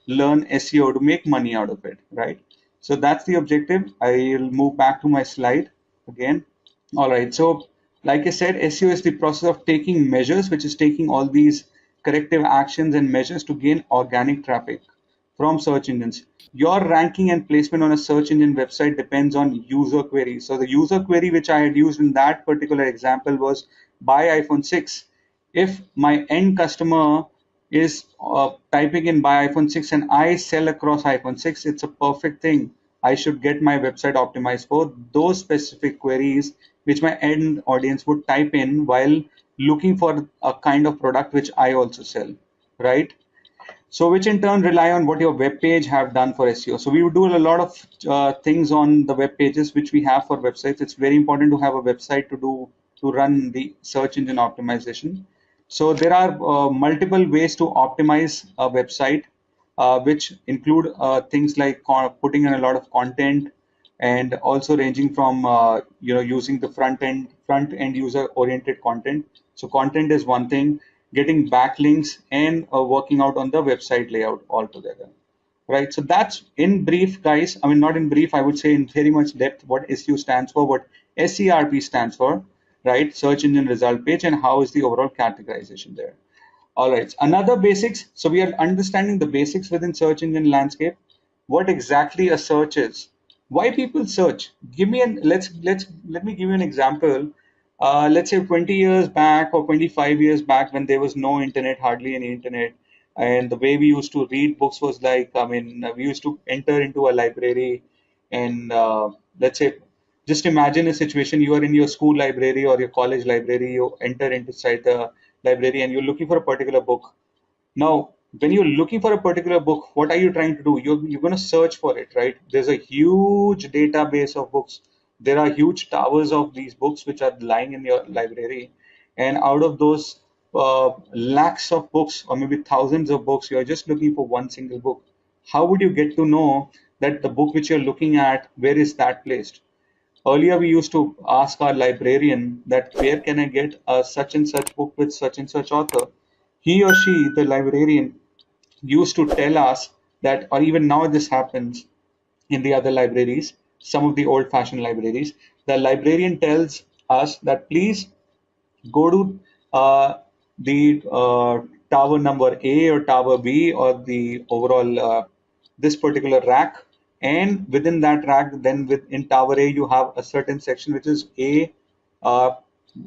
learn SEO to make money out of it, right? So that's the objective. I'll move back to my slide again. All right. So, like I said, SEO is the process of taking measures, which is taking all these corrective actions and measures to gain organic traffic from search engines. Your ranking and placement on a search engine website depends on user queries. So the user query which I had used in that particular example was buy iPhone 6. If my end customer is typing in buy iPhone 6 and I sell across iPhone 6, it's a perfect thing. I should get my website optimized for those specific queries which my end audience would type in while looking for a kind of product which I also sell, right? So which in turn rely on what your web page have done for SEO. So we would do a lot of things on the web pages which we have for websites. It's very important to have a website to run the search engine optimization. So there are multiple ways to optimize a website. which include things like putting in a lot of content, and also ranging from using the front end user oriented content. So content is one thing, getting backlinks, and working out on the website layout altogether. Right. So that's in brief, guys. I mean, not in brief, I would say in very much depth what SEO stands for, what SERP stands for, right? Search engine result page, and how is the overall categorization there. All right. Another basics. So we are understanding the basics within search engine landscape. What exactly a search is. Why people search. Give me an let me give you an example. Let's say 20 years back or 25 years back, when there was no internet, hardly any internet, and the way we used to read books was like, I mean, we used to enter into a library, and let's say, just imagine a situation: you are in your school library or your college library, you enter inside the library and you're looking for a particular book. Now, when you're looking for a particular book, what are you trying to do? You're going to search for it, right? There's a huge database of books. There are huge towers of these books which are lying in your library. And out of those lakhs of books, or maybe thousands of books, you're just looking for one single book. How would you get to know that the book which you're looking at, where is that placed? Earlier, we used to ask our librarian that where can I get a such and such book with such and such author. He or she, the librarian, used to tell us that, or even now this happens in the other libraries, some of the old-fashioned libraries, the librarian tells us that please go to the tower number A or tower B, or the overall this particular rack, and within that rack, then in tower A you have a certain section which is A uh,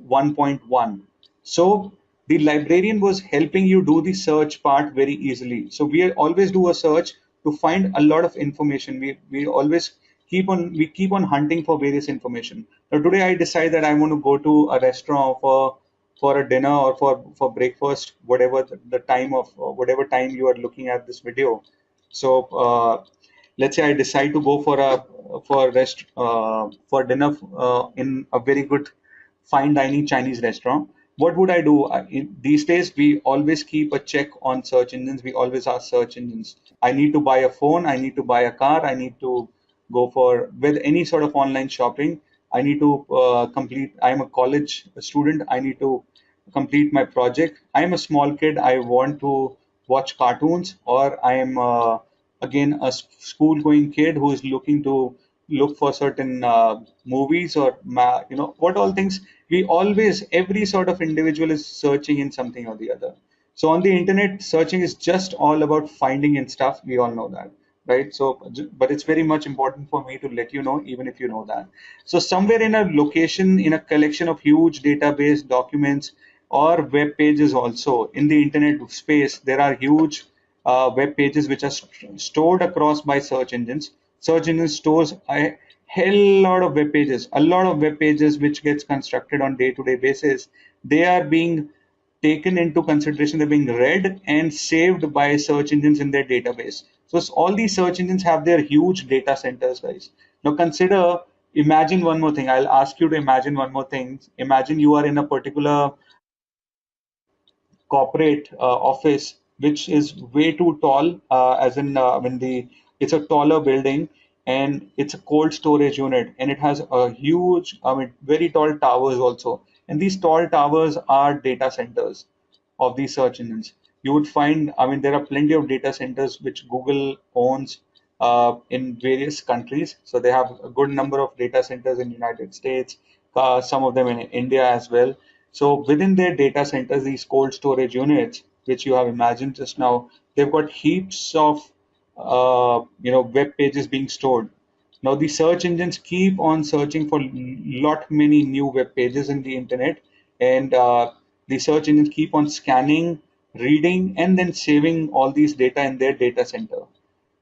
1.1. So the librarian was helping you do the search part very easily. So we always do a search to find a lot of information. We always keep on hunting for various information. Now today I decide that I want to go to a restaurant for a dinner or for breakfast, whatever the time of whatever time you are looking at this video. So let's say I decide to go for dinner in a very good fine dining Chinese restaurant. What would I do? These days, we always keep a check on search engines. We always ask search engines. I need to buy a phone. I need to buy a car. I need to go for with any sort of online shopping. I need to complete. I'm a college student. I need to complete my project. I'm a small kid. I want to watch cartoons, or I am again a school going kid who is looking to look for certain movies, or what all things. We always, every sort of individual is searching in something or the other. So on the internet, searching is just all about finding and stuff. We all know that, right? So but it's very much important for me to let you know, even if you know that. So somewhere in a location, in a collection of huge database documents or web pages, also in the internet space, there are huge web pages which are stored across by search engines. Search engine stores a hell lot of web pages, a lot of web pages which gets constructed on day-to-day basis. They are being taken into consideration. They're being read and saved by search engines in their database. So all these search engines have their huge data centers, guys. Now consider, imagine one more thing. I'll ask you to imagine one more thing. Imagine you are in a particular corporate office which is way too tall, as in when the it's a taller building, and it's a cold storage unit, and it has a huge, I mean, very tall towers also, and these tall towers are data centers of these search engines. You would find, I mean, there are plenty of data centers which Google owns in various countries. So they have a good number of data centers in the United States, some of them in India as well. So within their data centers, these cold storage units, which you have imagined just now, they've got heaps of web pages being stored. Now the search engines keep on searching for lot many new web pages in the internet, and the search engines keep on scanning, reading, and then saving all these data in their data center,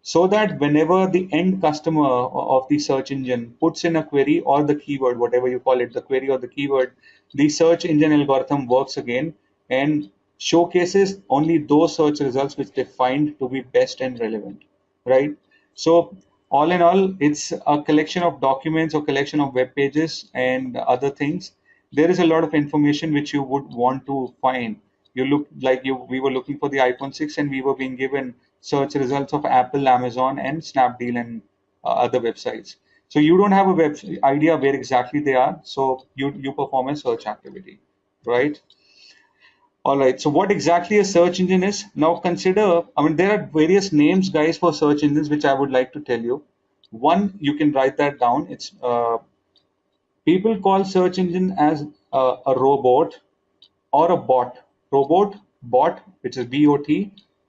so that whenever the end customer of the search engine puts in a query or the keyword, whatever you call it, the query or the keyword, the search engine algorithm works again and showcases only those search results which they find to be best and relevant, right? So all in all, it's a collection of documents or collection of web pages and other things. There is a lot of information which you would want to find. You look like we were looking for the iPhone 6, and we were being given search results of Apple, Amazon, and Snapdeal and other websites. So you don't have a web idea where exactly they are, so you perform a search activity, right? All right. So what exactly a search engine is? Now consider, I mean, there are various names, guys, for search engines, which I would like to tell you. One, you can write that down. It's people call search engine as a robot or a bot. Robot, bot, which is BOT,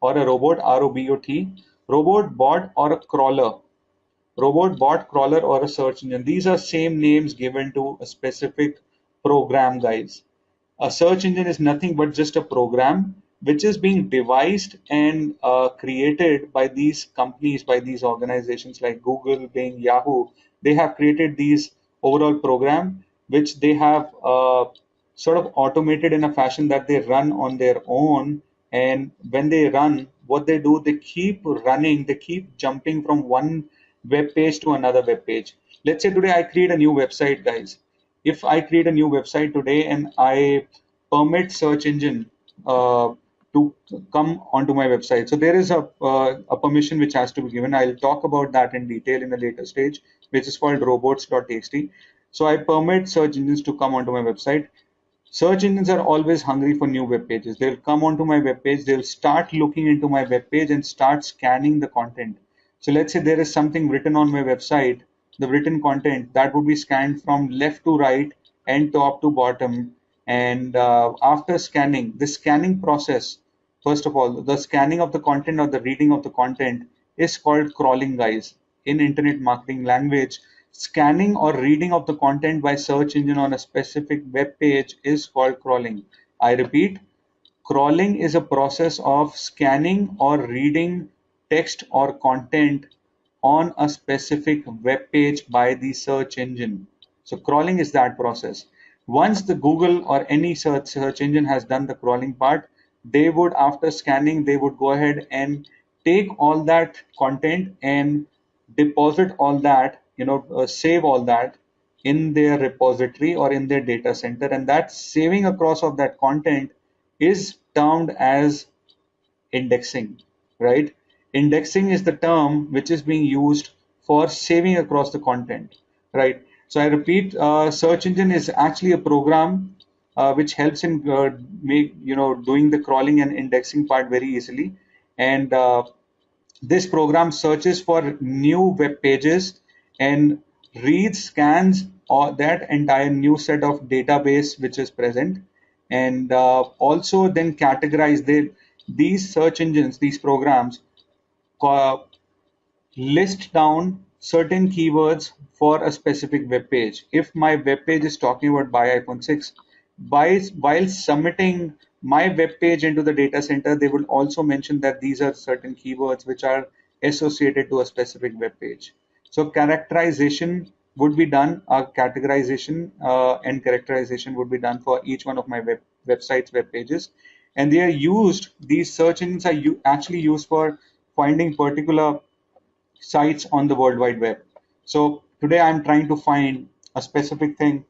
or a robot, ROBOT, robot, bot, or a crawler. Robot, bot, crawler, or a search engine. These are same names given to a specific program, guys. A search engine is nothing but just a program which is being devised and created by these companies, by these organizations like Google, Bing, Yahoo. They have created these overall program which they have sort of automated in a fashion that they run on their own. And when they run, what they do, they keep running, they keep jumping from one web page to another web page. Let's say today I create a new website, guys. If I create a new website today and I permit search engine to come onto my website, so there is a permission which has to be given. I'll talk about that in detail in a later stage, which is called robots.txt. So I permit search engines to come onto my website. Search engines are always hungry for new web pages. They'll come onto my web page, they'll start looking into my web page and start scanning the content. So let's say there is something written on my website, the written content that would be scanned from left to right and top to bottom. And after scanning, the scanning process, first of all, the scanning of the content or the reading of the content is called crawling, guys. In internet marketing language, scanning or reading of the content by search engine on a specific web page is called crawling. I repeat, crawling is a process of scanning or reading text or content on a specific web page by the search engine. So crawling is that process. Once the Google or any search engine has done the crawling part, they would, after scanning, they would go ahead and take all that content and deposit all that, save all that in their repository or in their data center. And that saving across of that content is termed as indexing, right? Indexing is the term which is being used for saving across the content, right? So I repeat, search engine is actually a program which helps in doing the crawling and indexing part very easily. And this program searches for new web pages and reads, scans all that entire new set of database which is present, and also then categorize these search engines, these programs list down certain keywords for a specific web page. If my web page is talking about buy iPhone 6, while submitting my web page into the data center, they will also mention that these are certain keywords which are associated to a specific web page. So characterization would be done, categorization and characterization would be done for each one of my websites, web pages. And they are used, these search engines are actually used for finding particular sites on the World Wide Web. So today I'm trying to find a specific thing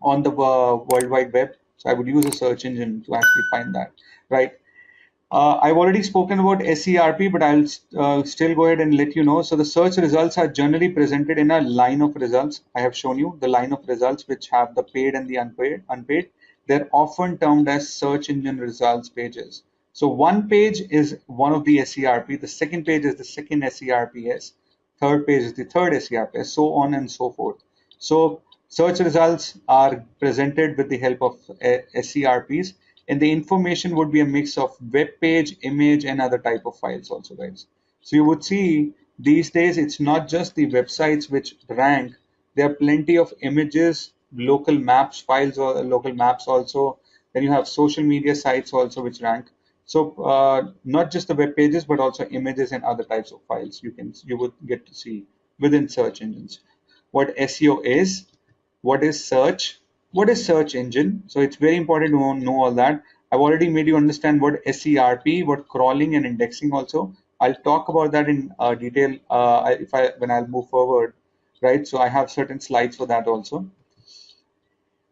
on the World Wide Web. So I would use a search engine to actually find that, right? I've already spoken about SERP, but I'll still go ahead and let you know. So the search results are generally presented in a line of results. I have shown you the line of results which have the paid and the unpaid. They're often termed as search engine results pages. So one page is one of the SERP, the second page is the second SERPs, third page is the third SERPs, so on and so forth. So search results are presented with the help of SERPs, and the information would be a mix of web page, image, and other type of files also, guys. So you would see these days it's not just the websites which rank. There are plenty of images, local maps files, or local maps also. Then you have social media sites also which rank. So not just the web pages, but also images and other types of files you would get to see within search engines. What SEO is, what is search engine. So it's very important to know all that. I've already made you understand what SERP, what crawling and indexing also. I'll talk about that in detail when I'll move forward, right? So I have certain slides for that also.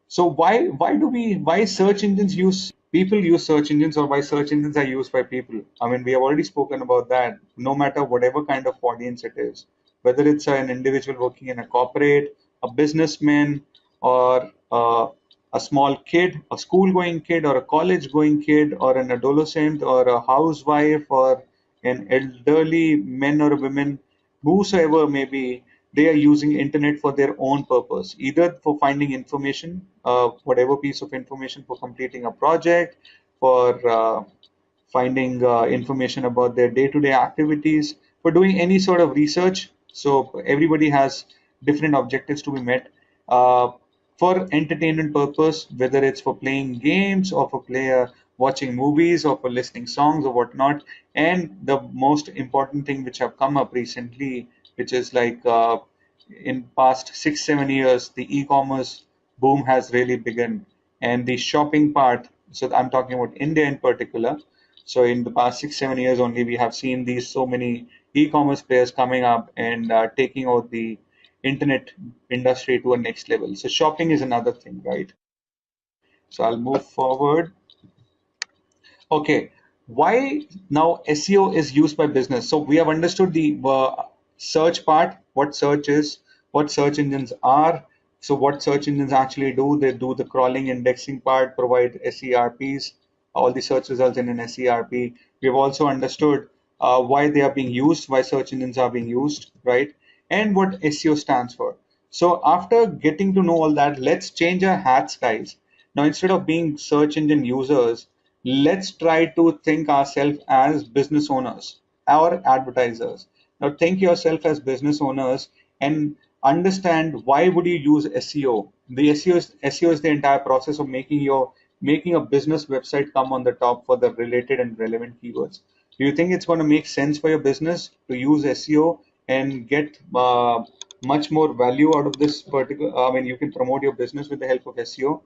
So why search engines use people use search engines, or why search engines are used by people. I mean, we have already spoken about that. No matter whatever kind of audience it is, whether it's an individual working in a corporate, a businessman, or a small kid, a school going kid, or a college going kid, or an adolescent, or a housewife, or an elderly men or women, whosoever may be, they are using internet for their own purpose, either for finding information, whatever piece of information, for completing a project, for finding information about their day-to-day activities, for doing any sort of research. So everybody has different objectives to be met. For entertainment purpose, whether it's for playing games, or for watching movies, or for listening songs or whatnot. And the most important thing which have come up recently, which is like in past 6 7 years, the e-commerce boom has really begun, and the shopping part. So I'm talking about India in particular. So in the past 6 7 years only, we have seen these so many e-commerce players coming up and taking out the internet industry to a next level. So shopping is another thing, right? So I'll move forward. Okay, why now SEO is used by business? So we have understood the search part, what search is, what search engines are. So what search engines actually do, they do the crawling, indexing part, provide SERPs, all the search results in an SERP. We have also understood why they are being used, why search engines are being used, right? And what SEO stands for. So after getting to know all that, let's change our hats, guys. Now, instead of being search engine users, let's try to think ourselves as business owners or advertisers. Now, think yourself as business owners and understand, why would you use SEO? The SEO is the entire process of making a business website come on the top for the related and relevant keywords. Do you think it's going to make sense for your business to use SEO and get much more value out of this particular? I mean, you can promote your business with the help of SEO.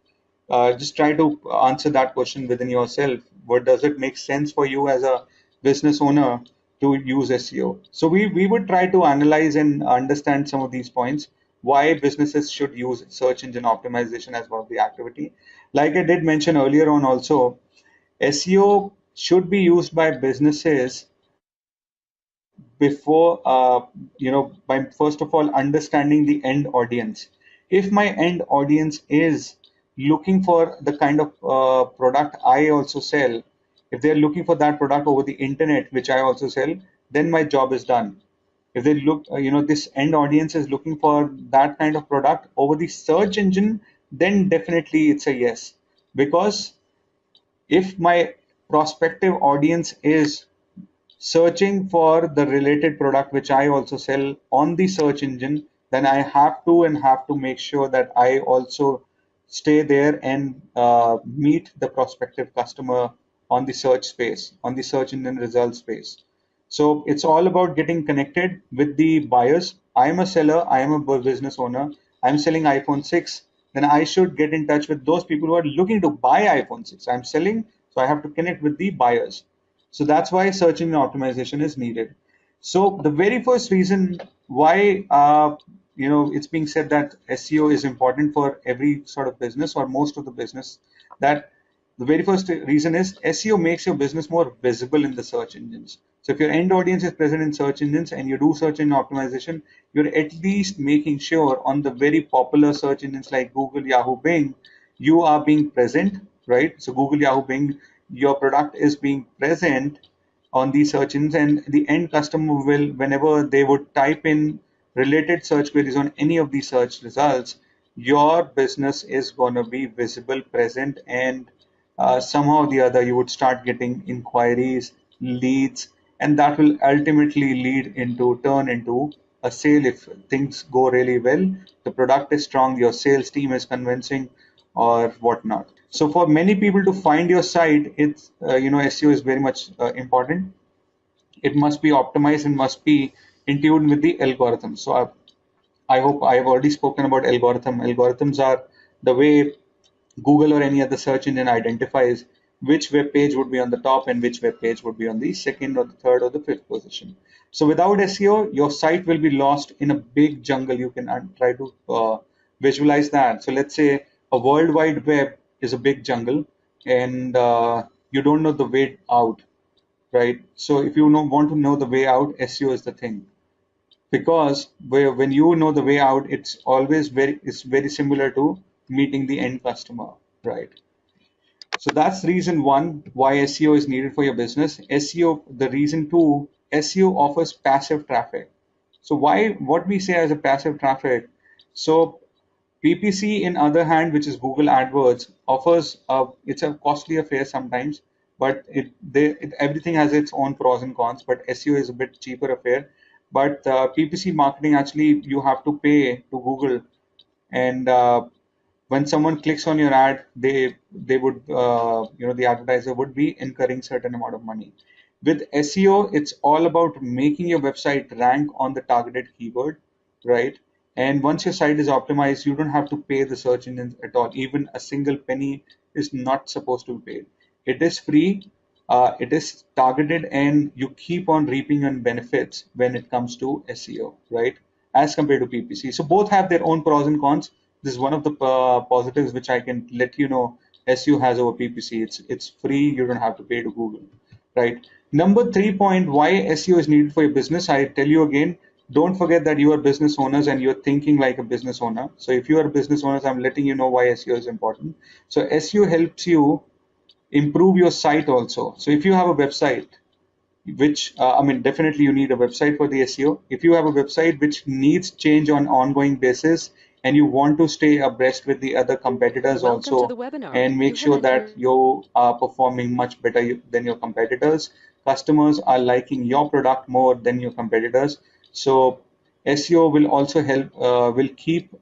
Just try to answer that question within yourself. What does it make sense for you as a business owner to use SEO? So we would try to analyze and understand some of these points, why businesses should use search engine optimization as one of the activity. Like I did mention earlier on also, SEO should be used by businesses before by first of all understanding the end audience. If my end audience is looking for the kind of product I also sell, if they're looking for that product over the internet which I also sell, then my job is done. If they look this end audience is looking for that kind of product over the search engine, then definitely it's a yes. Because if my prospective audience is searching for the related product which I also sell on the search engine, then I have to make sure that I also stay there and meet the prospective customer on the search space, on the search engine result space. So it's all about getting connected with the buyers. I am a seller, I am a business owner, I'm selling iPhone 6, then I should get in touch with those people who are looking to buy iPhone 6. I'm selling, so I have to connect with the buyers. So that's why search engine optimization is needed. So the very first reason why it's being said that SEO is important for every sort of business or most of the business, that the very first reason is SEO makes your business more visible in the search engines. So if your end audience is present in search engines and you do search engine optimization, you're at least making sure on the very popular search engines like Google, Yahoo, Bing, you are being present, right? So Google, Yahoo, Bing, your product is being present on these search engines, and the end customer will, whenever they would type in related search queries on any of these search results, your business is going to be visible, present, and somehow or the other you would start getting inquiries, leads, and that will ultimately turn into a sale. If things go really well, the product is strong, your sales team is convincing, or whatnot. So for many people to find your site, it's SEO is very much important. It must be optimized and must be in tune with the algorithm. So I hope I have already spoken about algorithm. Algorithms are the way Google or any other search engine identifies which web page would be on the top and which web page would be on the second or the third or the fifth position. So without SEO, your site will be lost in a big jungle. You can try to visualize that. So let's say a world wide web is a big jungle. and you don't know the way out, right? So if you want to know the way out, SEO is the thing, because when you know the way out, it's very similar to meeting the end customer, right? So that's reason one why SEO is needed for your business. The reason two, SEO offers passive traffic. So what we say as a passive traffic? So PPC, in other hand, which is Google AdWords, offers it's a costly affair sometimes, but everything has its own pros and cons. But SEO is a bit cheaper affair. But PPC marketing, actually you have to pay to Google, and when someone clicks on your ad, they would the advertiser would be incurring certain amount of money. With SEO, it's all about making your website rank on the targeted keyword, right? And once your site is optimized, you don't have to pay the search engines at all. Even a single penny is not supposed to be paid. It is free, it is targeted, and you keep on reaping on benefits when it comes to SEO, right? As compared to PPC. So both have their own pros and cons. This is one of the positives which I can let you know SEO has over PPC. It's free. You don't have to pay to Google, right? Number 3 point, why SEO is needed for your business. I tell you again, don't forget that you are business owners and you're thinking like a business owner. So if you are business owners, I'm letting you know why SEO is important. So SEO helps you improve your site also. So if you have a website, which I mean, definitely you need a website for the SEO. If you have a website which needs change on ongoing basis, and you want to stay abreast with the other competitors also, and make sure that you are performing much better than your competitors, customers are liking your product more than your competitors. So SEO will also help, will keep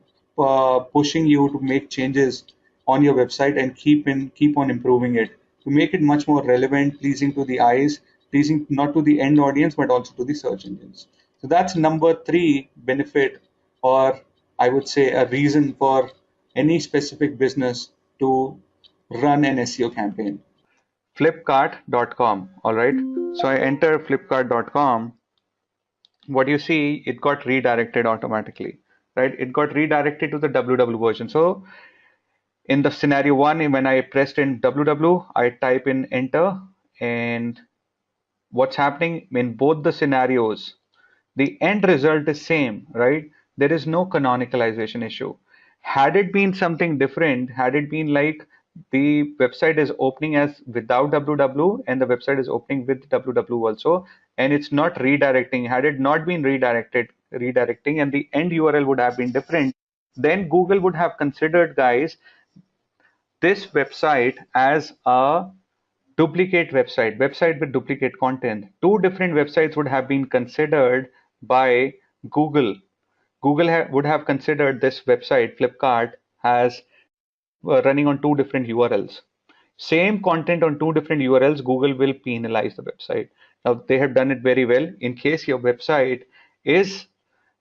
pushing you to make changes on your website and keep on improving it to make it much more relevant, pleasing to the eyes, pleasing not to the end audience but also to the search engines. So that's number three benefit, or I would say a reason for any specific business to run an SEO campaign. Flipkart.com. All right. So I enter flipkart.com. What you see, it got redirected automatically, right? It got redirected to the www version. So in the scenario one, when I pressed in www, I type in enter, and what's happening in both the scenarios, the end result is same, right? There is no canonicalization issue. Had it been something different, had it been like the website is opening as without www and the website is opening with www also, and it's not redirecting, had it not been redirecting and the end URL would have been different, then Google would have considered, guys, this website as a website with duplicate content. Two different websites would have been considered by Google. Would have considered this website, Flipkart, as running on two different URLs. Same content on two different URLs, Google will penalize the website. Now, they have done it very well. In case your website is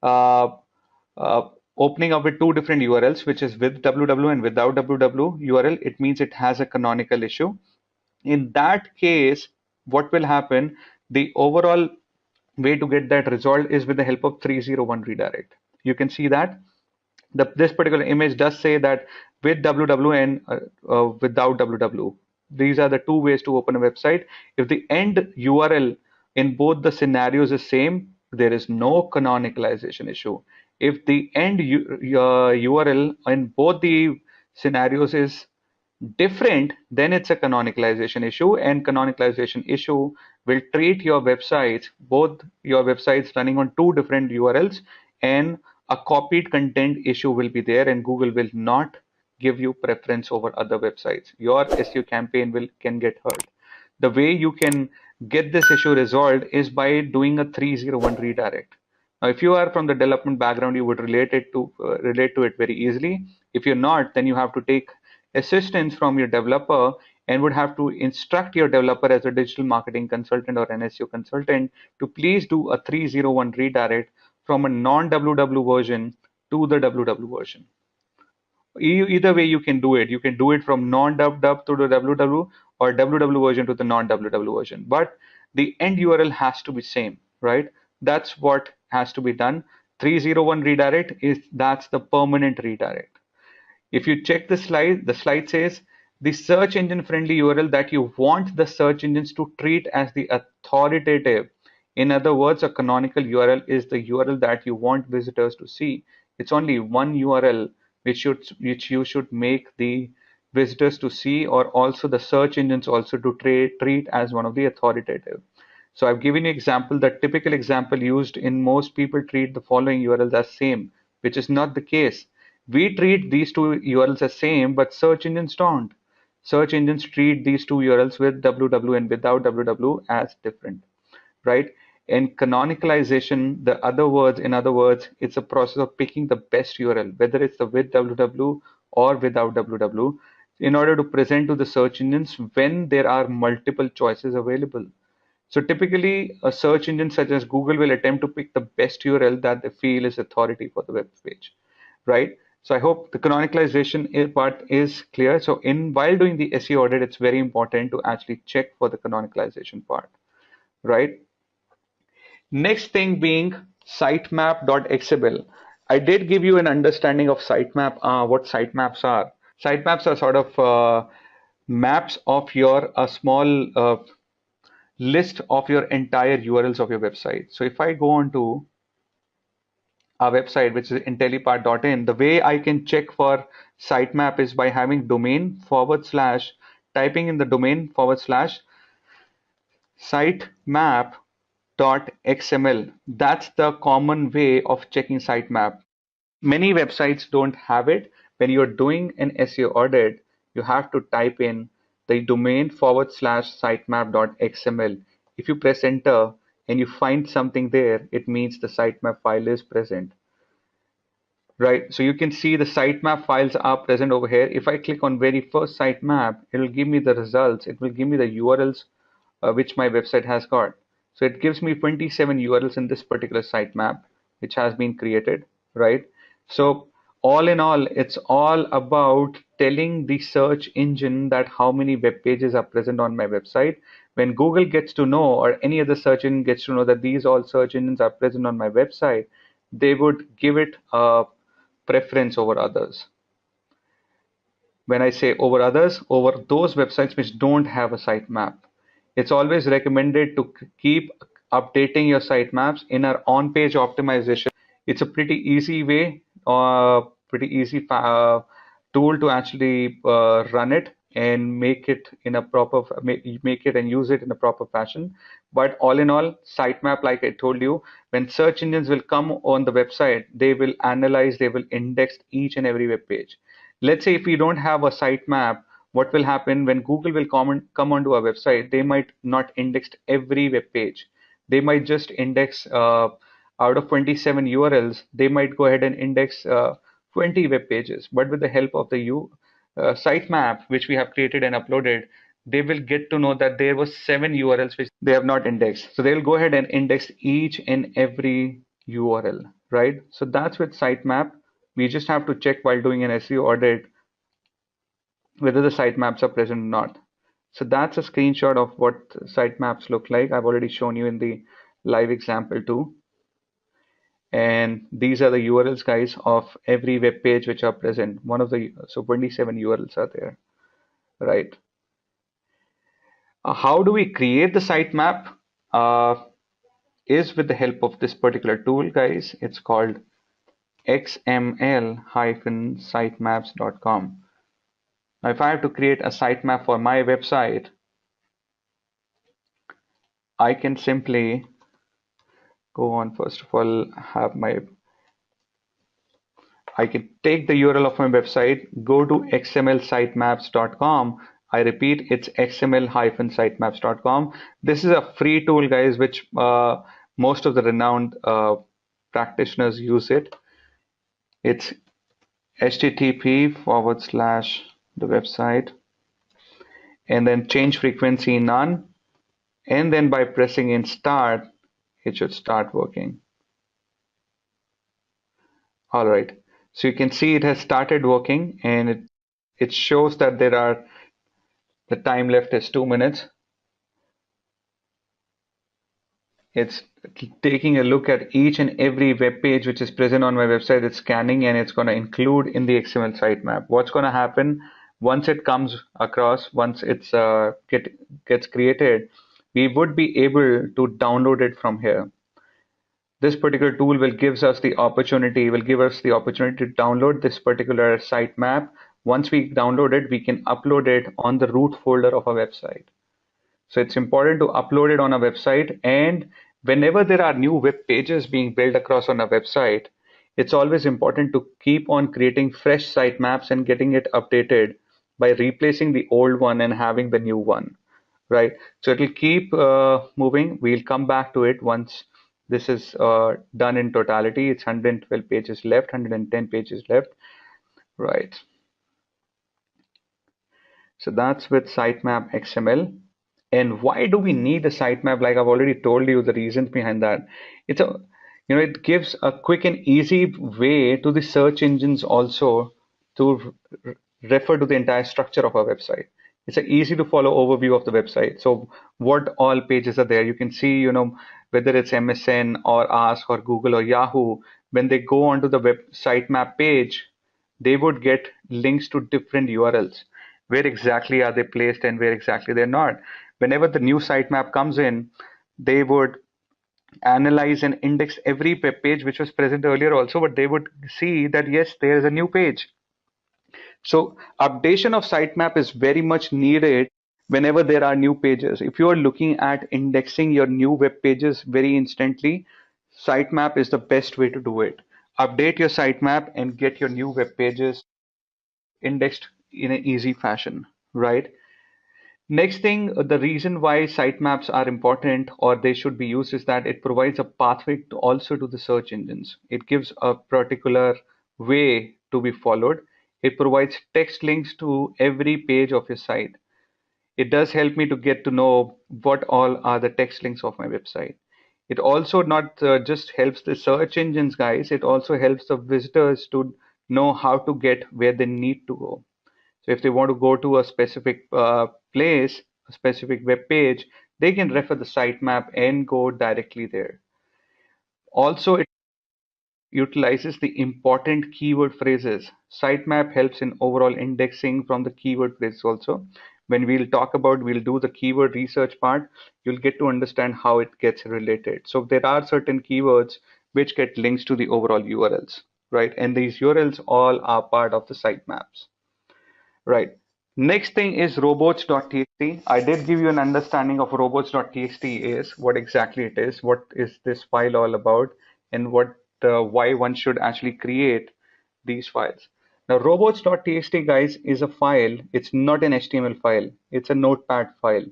uh, uh, opening up with two different URLs, which is with www and without www URL, it means it has a canonical issue. In that case, what will happen? The overall way to get that resolved is with the help of 301 redirect. You can see that this particular image does say that with www and without www. These are the two ways to open a website. If the end URL in both the scenarios is same, there is no canonicalization issue. If the end URL in both the scenarios is different, then it's a canonicalization issue, and canonicalization issue will treat your websites, both your websites running on two different URLs, and a copied content issue will be there, and Google will not give you preference over other websites. Your SEO campaign can get hurt. The way you can get this issue resolved is by doing a 301 redirect. Now, if you are from the development background, you would relate to it very easily. If you're not, then you have to take assistance from your developer and would have to instruct your developer as a digital marketing consultant or an SEO consultant to please do a 301 redirect from a non-www version to the www version. Either way you can do it. You can do it from non-www to the www or www version to the non-www version. But the end URL has to be same, right? That's what has to be done. 301 redirect that's the permanent redirect. If you check the slide says the search engine friendly URL that you want the search engines to treat as the authoritative. In other words, a canonical URL is the URL that you want visitors to see. It's only one URL which you should make the visitors to see, or also the search engines also to treat as one of the authoritative. So I've given you example. The typical example used in most people treat the following URLs as same, which is not the case. We treat these two URLs as same, but search engines don't. Search engines treat these two URLs with www and without www as different, right? In canonicalization, in other words, it's a process of picking the best URL, whether it's the with www or without www, in order to present to the search engines when there are multiple choices available. So typically, a search engine such as Google will attempt to pick the best URL that they feel is authority for the web page, right? So I hope the canonicalization part is clear. So while doing the SEO audit, it's very important to actually check for the canonicalization part, right? Next thing being sitemap.xml. I did give you an understanding of sitemap, what sitemaps are. Sitemaps are sort of maps of your a small list of your entire URLs of your website. So if I go on to our website, which is intellipaat.in, the way I can check for sitemap is by having domain / typing in the domain / sitemap.xml. That's the common way of checking sitemap. Many websites don't have it. When you're doing an SEO audit, you have to type in the domain / sitemap.xml. If you press enter and you find something there, it means the sitemap file is present. Right, so you can see the sitemap files are present over here. If I click on very first sitemap, it will give me the results. It will give me the URLs which my website has got. So it gives me 27 URLs in this particular sitemap, which has been created, right? So all in all, it's all about telling the search engine that how many web pages are present on my website. When Google gets to know, or any other search engine gets to know that these all search engines are present on my website, they would give it a preference over others. When I say over others, over those websites which don't have a sitemap. It's always recommended to keep updating your sitemaps in our on-page optimization. It's a pretty easy way, pretty easy tool to actually run it and make it in a proper, make it and use it in a proper fashion. But all in all, sitemap, like I told you, when search engines will come on the website, they will analyze, they will index each and every web page. Let's say if we don't have a sitemap, what will happen when Google will come onto our website? They might not index every web page. They might just index out of 27 URLs, they might go ahead and index 20 web pages. But with the help of the sitemap, which we have created and uploaded, they will get to know that there was 7 URLs which they have not indexed. So they'll go ahead and index each and every URL, right? So that's with sitemap. We just have to check while doing an SEO audit whether the sitemaps are present or not. So that's a screenshot of what sitemaps look like. I've already shown you in the live example too. And these are the URLs, guys, of every web page which are present. So 27 URLs are there, right? How do we create the sitemap? Is with the help of this particular tool, guys. It's called xml-sitemaps.com. Now, if I have to create a sitemap for my website, I can simply go on, first of all, I can take the URL of my website, go to xml-sitemaps.com. I repeat, it's xml-sitemaps.com. This is a free tool, guys, which most of the renowned practitioners use it. It's http:// the website, and then change frequency none, and then by pressing in start, it should start working. All right, so you can see it has started working, and it shows that the time left is 2 minutes. It's taking a look at each and every web page which is present on my website. It's scanning, and it's going to include in the XML sitemap. What's going to happen once it comes across, once gets created, we would be able to download it from here. This particular tool will give us the opportunity to download this particular sitemap. Once we download it, we can upload it on the root folder of our website. So it's important to upload it on a website, and whenever there are new web pages being built across on a website, it's always important to keep on creating fresh sitemaps and getting it updated by replacing the old one and having the new one, right? So it'll keep moving. We'll come back to it once this is done in totality. It's 112 pages left, 110 pages left, right? So that's with sitemap XML. And why do we need a sitemap? Like I've already told you the reasons behind that. It's a, it gives a quick and easy way to the search engines also to refer to the entire structure of our website. It's an easy to follow overview of the website. So what all pages are there? You can see, whether it's MSN or Ask or Google or Yahoo, when they go onto the web sitemap page, they would get links to different URLs. Where exactly are they placed and where exactly they're not? Whenever the new sitemap comes in, they would analyze and index every web page which was present earlier also, but they would see that yes, there is a new page. So updation of sitemap is very much needed whenever there are new pages. If you are looking at indexing your new web pages very instantly, sitemap is the best way to do it. Update your sitemap and get your new web pages indexed in an easy fashion, right? Next thing, the reason why sitemaps are important or they should be used is that it provides a pathway also to the search engines. It gives a particular way to be followed. It provides text links to every page of your site. It does help me to get to know what all are the text links of my website. It also not just helps the search engines, guys. It also helps the visitors to know how to get where they need to go. So if they want to go to a specific place, a specific web page, they can refer the sitemap and go directly there. Also, it utilizes the important keyword phrases. Sitemap helps in overall indexing from the keyword phrases also. When we'll do the keyword research part, you'll get to understand how it gets related. So there are certain keywords which get links to the overall URLs, right? And these URLs all are part of the sitemaps. Right. Next thing is robots.txt. I did give you an understanding of robots.txt is, what exactly it is, what is this file all about, and why one should actually create these files. Now, robots.txt, guys, is a file. It's not an HTML file. It's a notepad file.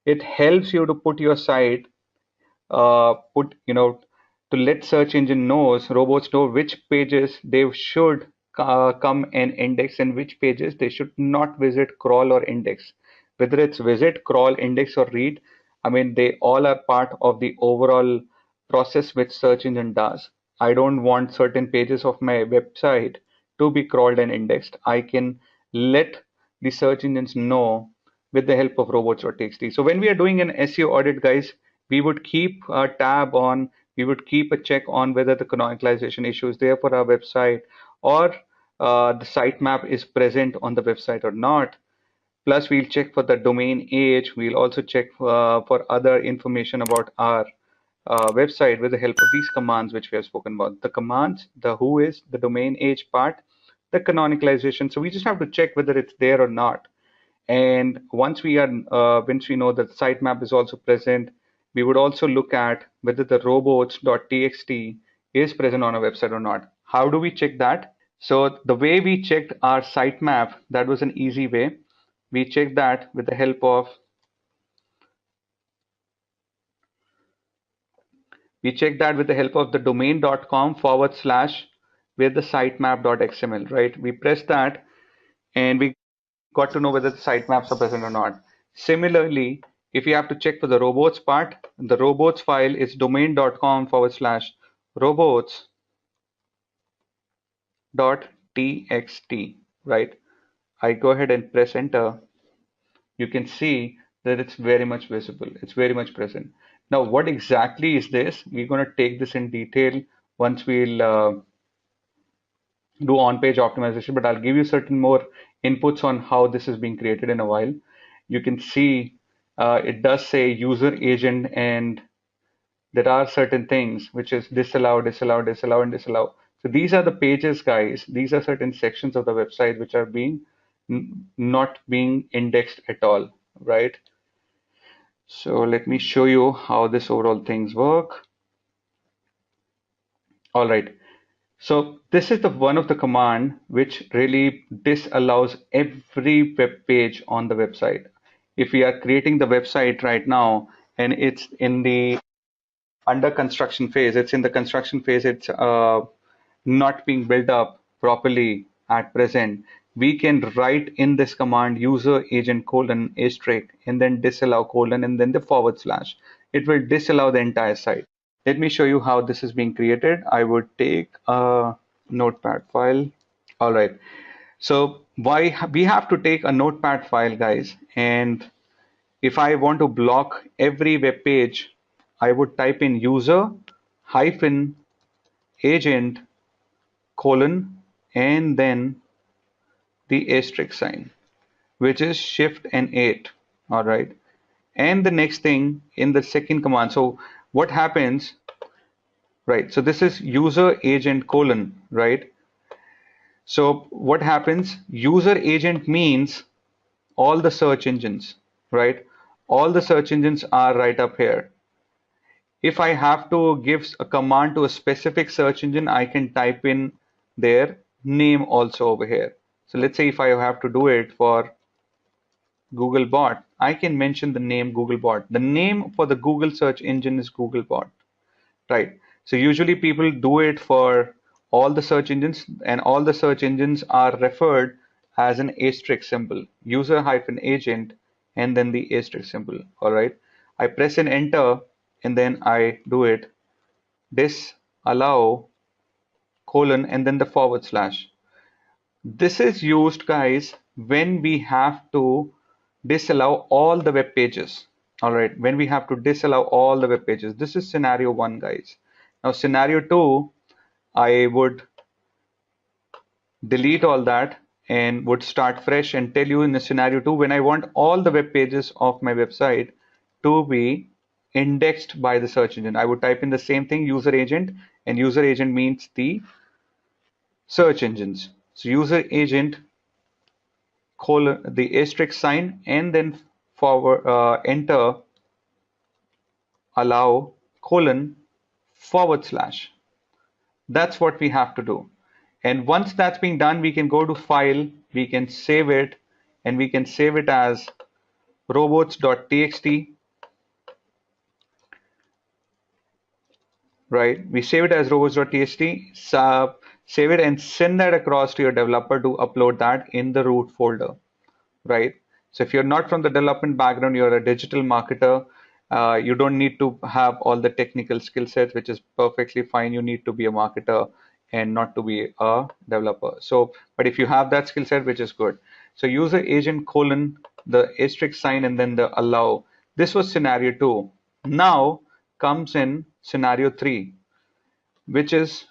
It helps you to put your site, to let search engine robots know which pages they should come and index and which pages they should not visit, crawl, or index. Whether it's visit, crawl, index, or read, I mean, they all are part of the overall process which search engine does. I don't want certain pages of my website to be crawled and indexed. I can let the search engines know with the help of robots.txt. So when we are doing an SEO audit, guys, we would keep a tab on, we would keep a check on whether the canonicalization issue is there for our website, or the sitemap is present on the website or not. Plus, we'll check for the domain age. We'll also check for other information about our website with the help of these commands which we have spoken about. The commands, the who is, the domain age part, the canonicalization. So we just have to check whether it's there or not. And once we know that the sitemap is also present, we would also look at whether the robots.txt is present on our website or not. How do we check that? So the way we checked our sitemap, that was an easy way. We checked that with the help of the domain.com / with the sitemap.xml, right? We press that and we got to know whether the sitemaps are present or not. Similarly, if you have to check for the robots part, the robots file is domain.com / robots.txt, right? I go ahead and press enter. You can see that it's very much visible. It's very much present. Now, what exactly is this? We're going to take this in detail once we'll do on-page optimization, but I'll give you certain more inputs on how this is being created in a while. You can see it does say user agent, and there are certain things which is disallow, disallow, disallow, and disallow. So these are the pages, guys. These are certain sections of the website which are being not being indexed at all, right? So let me show you how this overall things work. All right. So this is the one of the command which really disallows every web page on the website. If we are creating the website right now and it's in the under construction phase, it's in the construction phase, it's not being built up properly at present, we can write in this command user agent colon asterisk and then disallow colon and then the forward slash. It will disallow the entire site. Let me show you how this is being created. I would take a notepad file. All right. So why we have to take a notepad file, guys, and if I want to block every web page, I would type in user hyphen agent colon and then the asterisk sign, which is shift and 8. All right. And the next thing in the second command. So what happens, right? So this is user agent colon, right? So what happens? User agent means all the search engines, right? All the search engines are right up here. If I have to give a command to a specific search engine, I can type in their name also over here. So let's say if I have to do it for Googlebot, I can mention the name Googlebot. The name for the Google search engine is Googlebot, right? So usually people do it for all the search engines, and all the search engines are referred as an asterisk symbol, user hyphen agent, and then the asterisk symbol. All right. I press an enter and then I do it disallow colon and then the forward slash. This is used, guys, when we have to disallow all the web pages. All right, when we have to disallow all the web pages. This is scenario one, guys. Now, scenario two, I would delete all that and would start fresh and tell you in the scenario two, when I want all the web pages of my website to be indexed by the search engine, I would type in the same thing, user agent, and user agent means the search engines. So user agent colon the asterisk sign and then forward enter allow colon forward slash. That's what we have to do. And once that's being done, we can go to file, we can save it, and we can save it as robots.txt, right? We save it as robots.txt, save it and send that across to your developer to upload that in the root folder, right? So if you're not from the development background, you're a digital marketer, you don't need to have all the technical skill sets, which is perfectly fine. You need to be a marketer and not to be a developer. So, but if you have that skill set, which is good. So user agent colon, the asterisk sign, and then the allow. This was scenario two. Now comes in scenario three, which is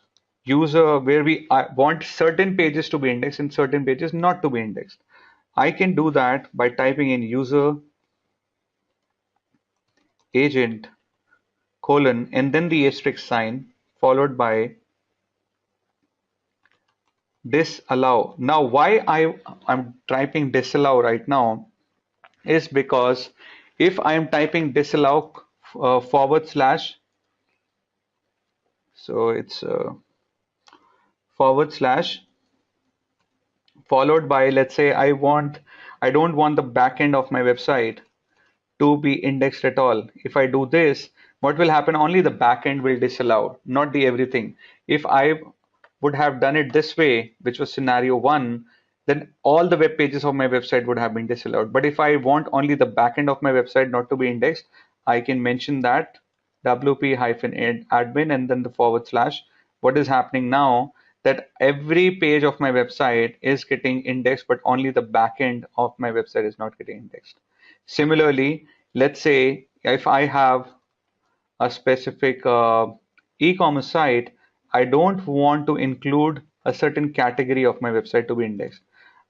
user where we want certain pages to be indexed and certain pages not to be indexed. I can do that by typing in user agent colon and then the asterisk sign followed by disallow. Now why I'm typing disallow right now is because if I am typing disallow forward slash, so it's forward slash followed by, let's say I don't want the backend of my website to be indexed at all. If I do this, what will happen? Only the backend will disallow, not the everything. If I would have done it this way, which was scenario one, then all the web pages of my website would have been disallowed. But if I want only the backend of my website not to be indexed, I can mention that wp-admin and then the forward slash. What is happening now that every page of my website is getting indexed, but only the backend of my website is not getting indexed. Similarly, let's say if I have a specific e-commerce site, I don't want to include a certain category of my website to be indexed,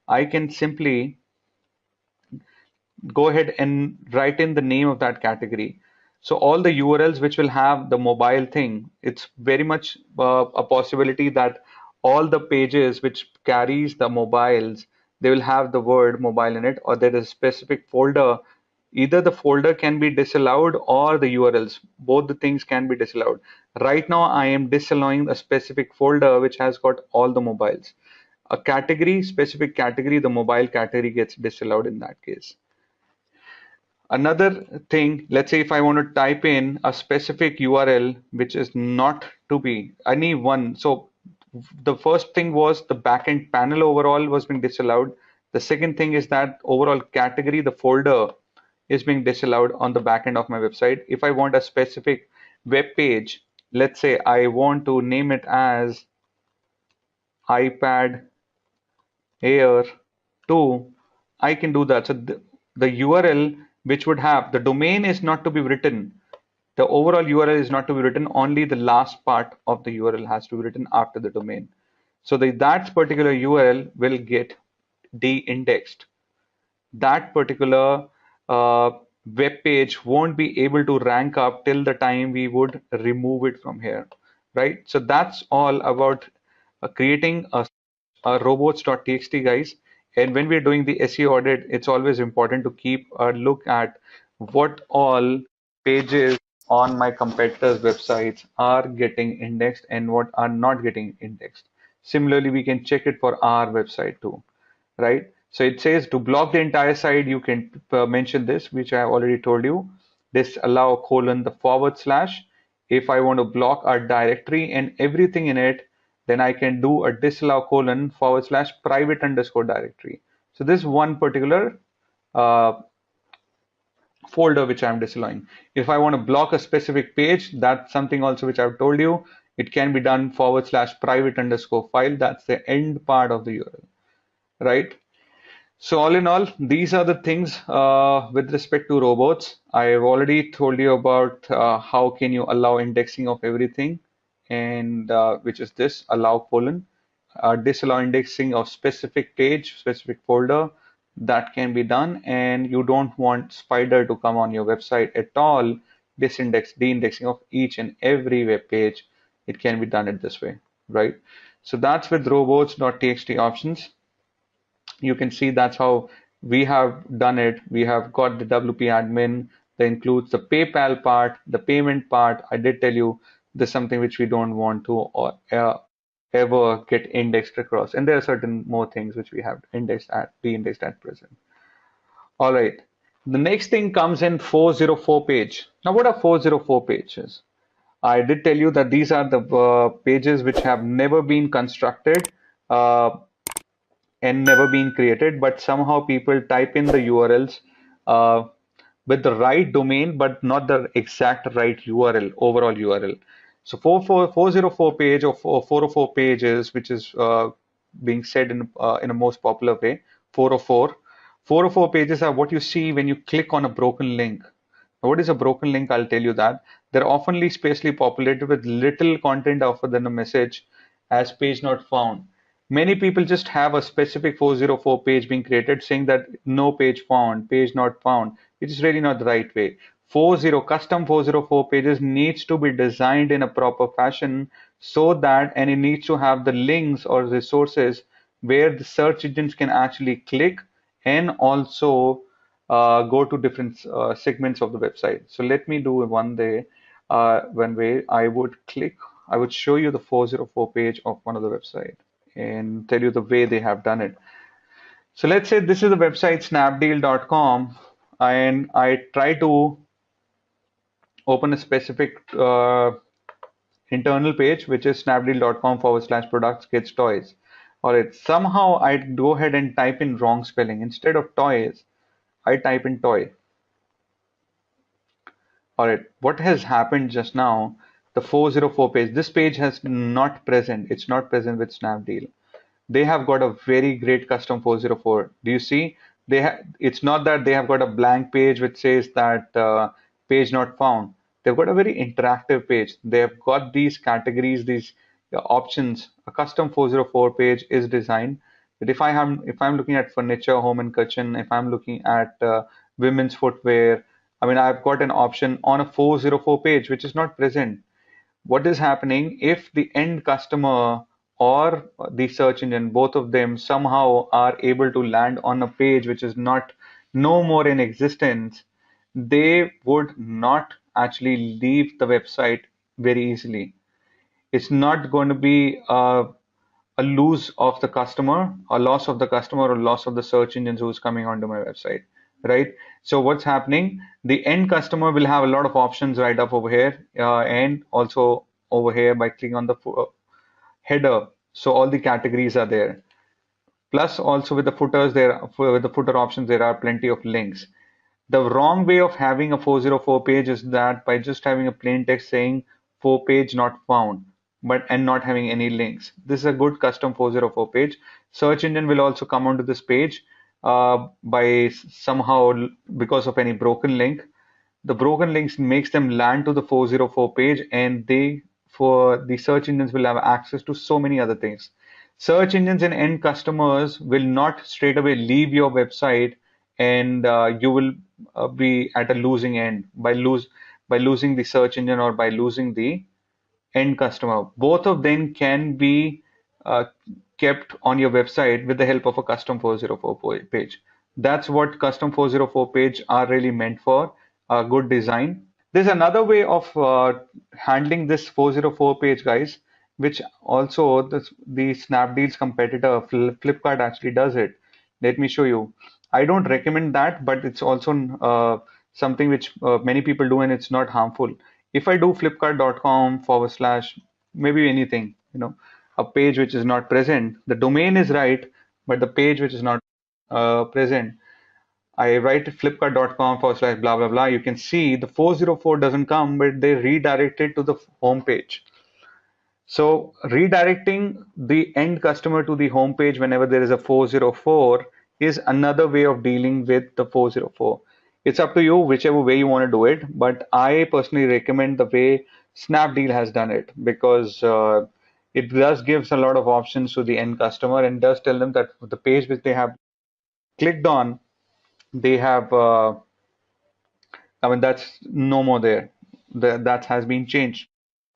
I can simply go ahead and write in the name of that category. So all the URLs which will have the mobile thing, it's very much a possibility that all the pages which carries the mobiles, they will have the word mobile in it, or there is a specific folder. Either the folder can be disallowed or the URLs. Both the things can be disallowed. Right now, I am disallowing a specific folder which has got all the mobiles. A category, specific category, the mobile category gets disallowed in that case. Another thing, let's say if I want to type in a specific URL which is not to be any one. So the first thing was the backend panel overall was being disallowed. The second thing is that overall category, the folder is being disallowed on the backend of my website. If I want a specific web page, let's say I want to name it as iPad Air 2, I can do that. So the URL which would have the domain is not to be written. The overall URL is not to be written. Only the last part of the URL has to be written after the domain. So that particular URL will get de-indexed. That particular uh, web page won't be able to rank up till the time we would remove it from here, right? So that's all about creating a robots.txt, guys. And when we're doing the SEO audit, it's always important to keep a look at what all pages on my competitors' websites are getting indexed and what are not getting indexed. Similarly, we can check it for our website too, right? So it says to block the entire site, you can mention this, which I have already told you. This allow colon the forward slash. If I want to block a directory and everything in it, then I can do a disallow colon forward slash private underscore directory. So this one particular uh, folder which I'm disallowing. If I want to block a specific page, that's something also which I've told you. It can be done forward slash private underscore file. That's the end part of the URL, right? So all in all, these are the things with respect to robots. I have already told you about how can you allow indexing of everything, and which is this allow colon, disallow indexing of specific page, specific folder. That can be done, and you don't want spider to come on your website at all. De-indexing of each and every web page. It can be done it this way, right? So that's with robots.txt options. You can see that's how we have done it. We have got the WP admin that includes the PayPal part, the payment part. I did tell you there's something which we don't want to or ever get indexed across. And there are certain more things which we have de-indexed at present. All right. The next thing comes in 404 page. Now, what are 404 pages? I did tell you that these are the pages which have never been constructed. And never been created, but somehow people type in the URLs uh, with the right domain, but not the exact right URL, overall URL. So 404 page or 404 pages, which is being said in a most popular way, 404. 404 pages are what you see when you click on a broken link. What is a broken link? I'll tell you that. They're oftenly spacely populated with little content other than a message as page not found. Many people just have a specific 404 page being created saying that no page found, page not found, which is really not the right way. custom 404 pages needs to be designed in a proper fashion so that, and it needs to have the links or resources where the search engines can actually click and also go to different segments of the website. So let me do one way I would show you the 404 page of one of the website and tell you the way they have done it. So let's say this is the website snapdeal.com and I try to open a specific internal page, which is snapdeal.com forward slash products kids toys. All right, somehow I go ahead and type in wrong spelling. Instead of toys, I type in toy. All right, what has happened just now? The 404 page, this page has not present. It's not present with Snapdeal. They have got a very great custom 404. Do you see? It's not that they have got a blank page which says that page not found. They've got a very interactive page. They have got these categories, these options, a custom 404 page is designed that if I'm looking at furniture, home and kitchen, if I'm looking at women's footwear, I mean, I've got an option on a 404 page which is not present. What is happening if the end customer or the search engine, both of them somehow are able to land on a page which is not no more in existence, they would not actually leave the website very easily. It's not going to be a lose of the customer, a loss of the customer, or loss of the search engines who's coming onto my website, right? So what's happening? The end customer will have a lot of options right up over here, and also over here by clicking on the header. So all the categories are there. Plus, also with the footers, with the footer options, there are plenty of links. The wrong way of having a 404 page is that by just having a plain text saying 4 page not found, but and not having any links. This is a good custom 404 page. Search engine will also come onto this page by somehow because of any broken link. The broken links makes them land to the 404 page, and they for the search engines will have access to so many other things. Search engines and end customers will not straight away leave your website, and you will be at a losing end by losing the search engine or by losing the end customer. Both of them can be uh, kept on your website with the help of a custom 404 page. That's what custom 404 page are really meant for, a good design. There's another way of handling this 404 page, guys, which also the Snapdeal's competitor Flipkart actually does it. Let me show you. I don't recommend that, but it's also something which many people do and it's not harmful. If I do flipkart.com / maybe anything, a page which is not present, the domain is right, but the page which is not present, I write flipkart.com / blah blah blah. You can see the 404 doesn't come, but they redirect it to the home page. So redirecting the end customer to the home page whenever there is a 404 is another way of dealing with the 404. It's up to you whichever way you want to do it, but I personally recommend the way Snapdeal has done it because it does gives a lot of options to the end customer and does tell them that the page which they have clicked on, they have I mean, that's no more there. That has been changed.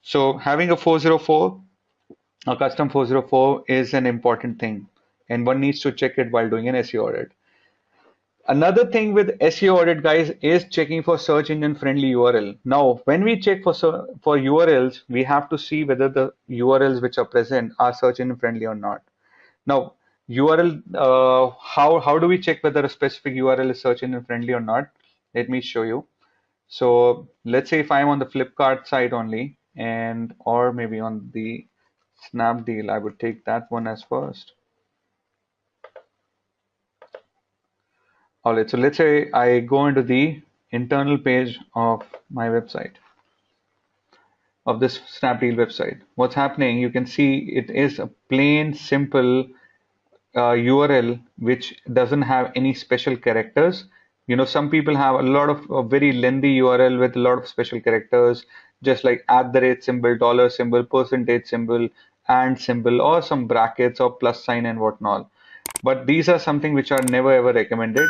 So having a 404, a custom 404 is an important thing, and one needs to check it while doing an SEO audit. Another thing with SEO audit, guys, is checking for search engine friendly URL. Now, when we check for URLs, we have to see whether the URLs which are present are search engine friendly or not. Now, URL, how do we check whether a specific URL is search engine friendly or not? Let me show you. So let's say if I'm on the Flipkart site only, and or maybe on the Snapdeal, I would take that one as first. All right, so let's say I go into the internal page of my website, of this Snapdeal website. What's happening, you can see it is a plain, simple URL which doesn't have any special characters. Some people have a lot of a very lengthy URL with a lot of special characters, just like @ symbol, dollar symbol, percentage symbol, and symbol, or some brackets or plus sign and whatnot. But these are something which are never ever recommended.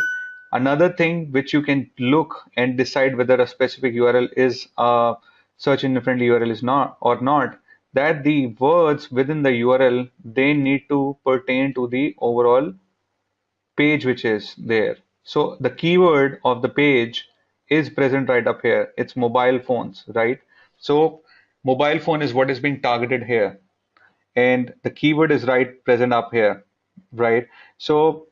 Another thing which you can look and decide whether a specific URL is a search engine friendly URL is not or not, that the words within the URL, they need to pertain to the overall page which is there. So the keyword of the page is present right up here. It's mobile phones, right? So mobile phone is what is being targeted here, and the keyword is right present up here, right? So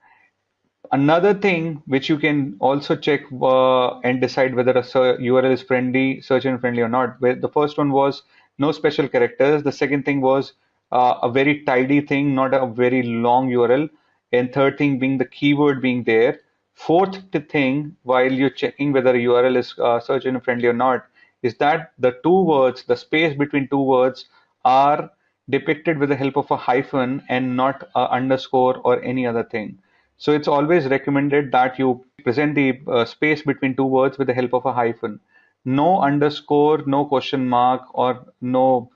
another thing which you can also check and decide whether a URL is friendly, search engine friendly or not. Where the first one was no special characters. The second thing was a very tidy thing, not a very long URL. And third thing being the keyword being there. Fourth thing, while you're checking whether a URL is search engine friendly or not, is that the two words, the space between two words, are depicted with the help of a hyphen and not a underscore or any other thing. So it's always recommended that you present the space between two words with the help of a hyphen. No underscore, no question mark, or no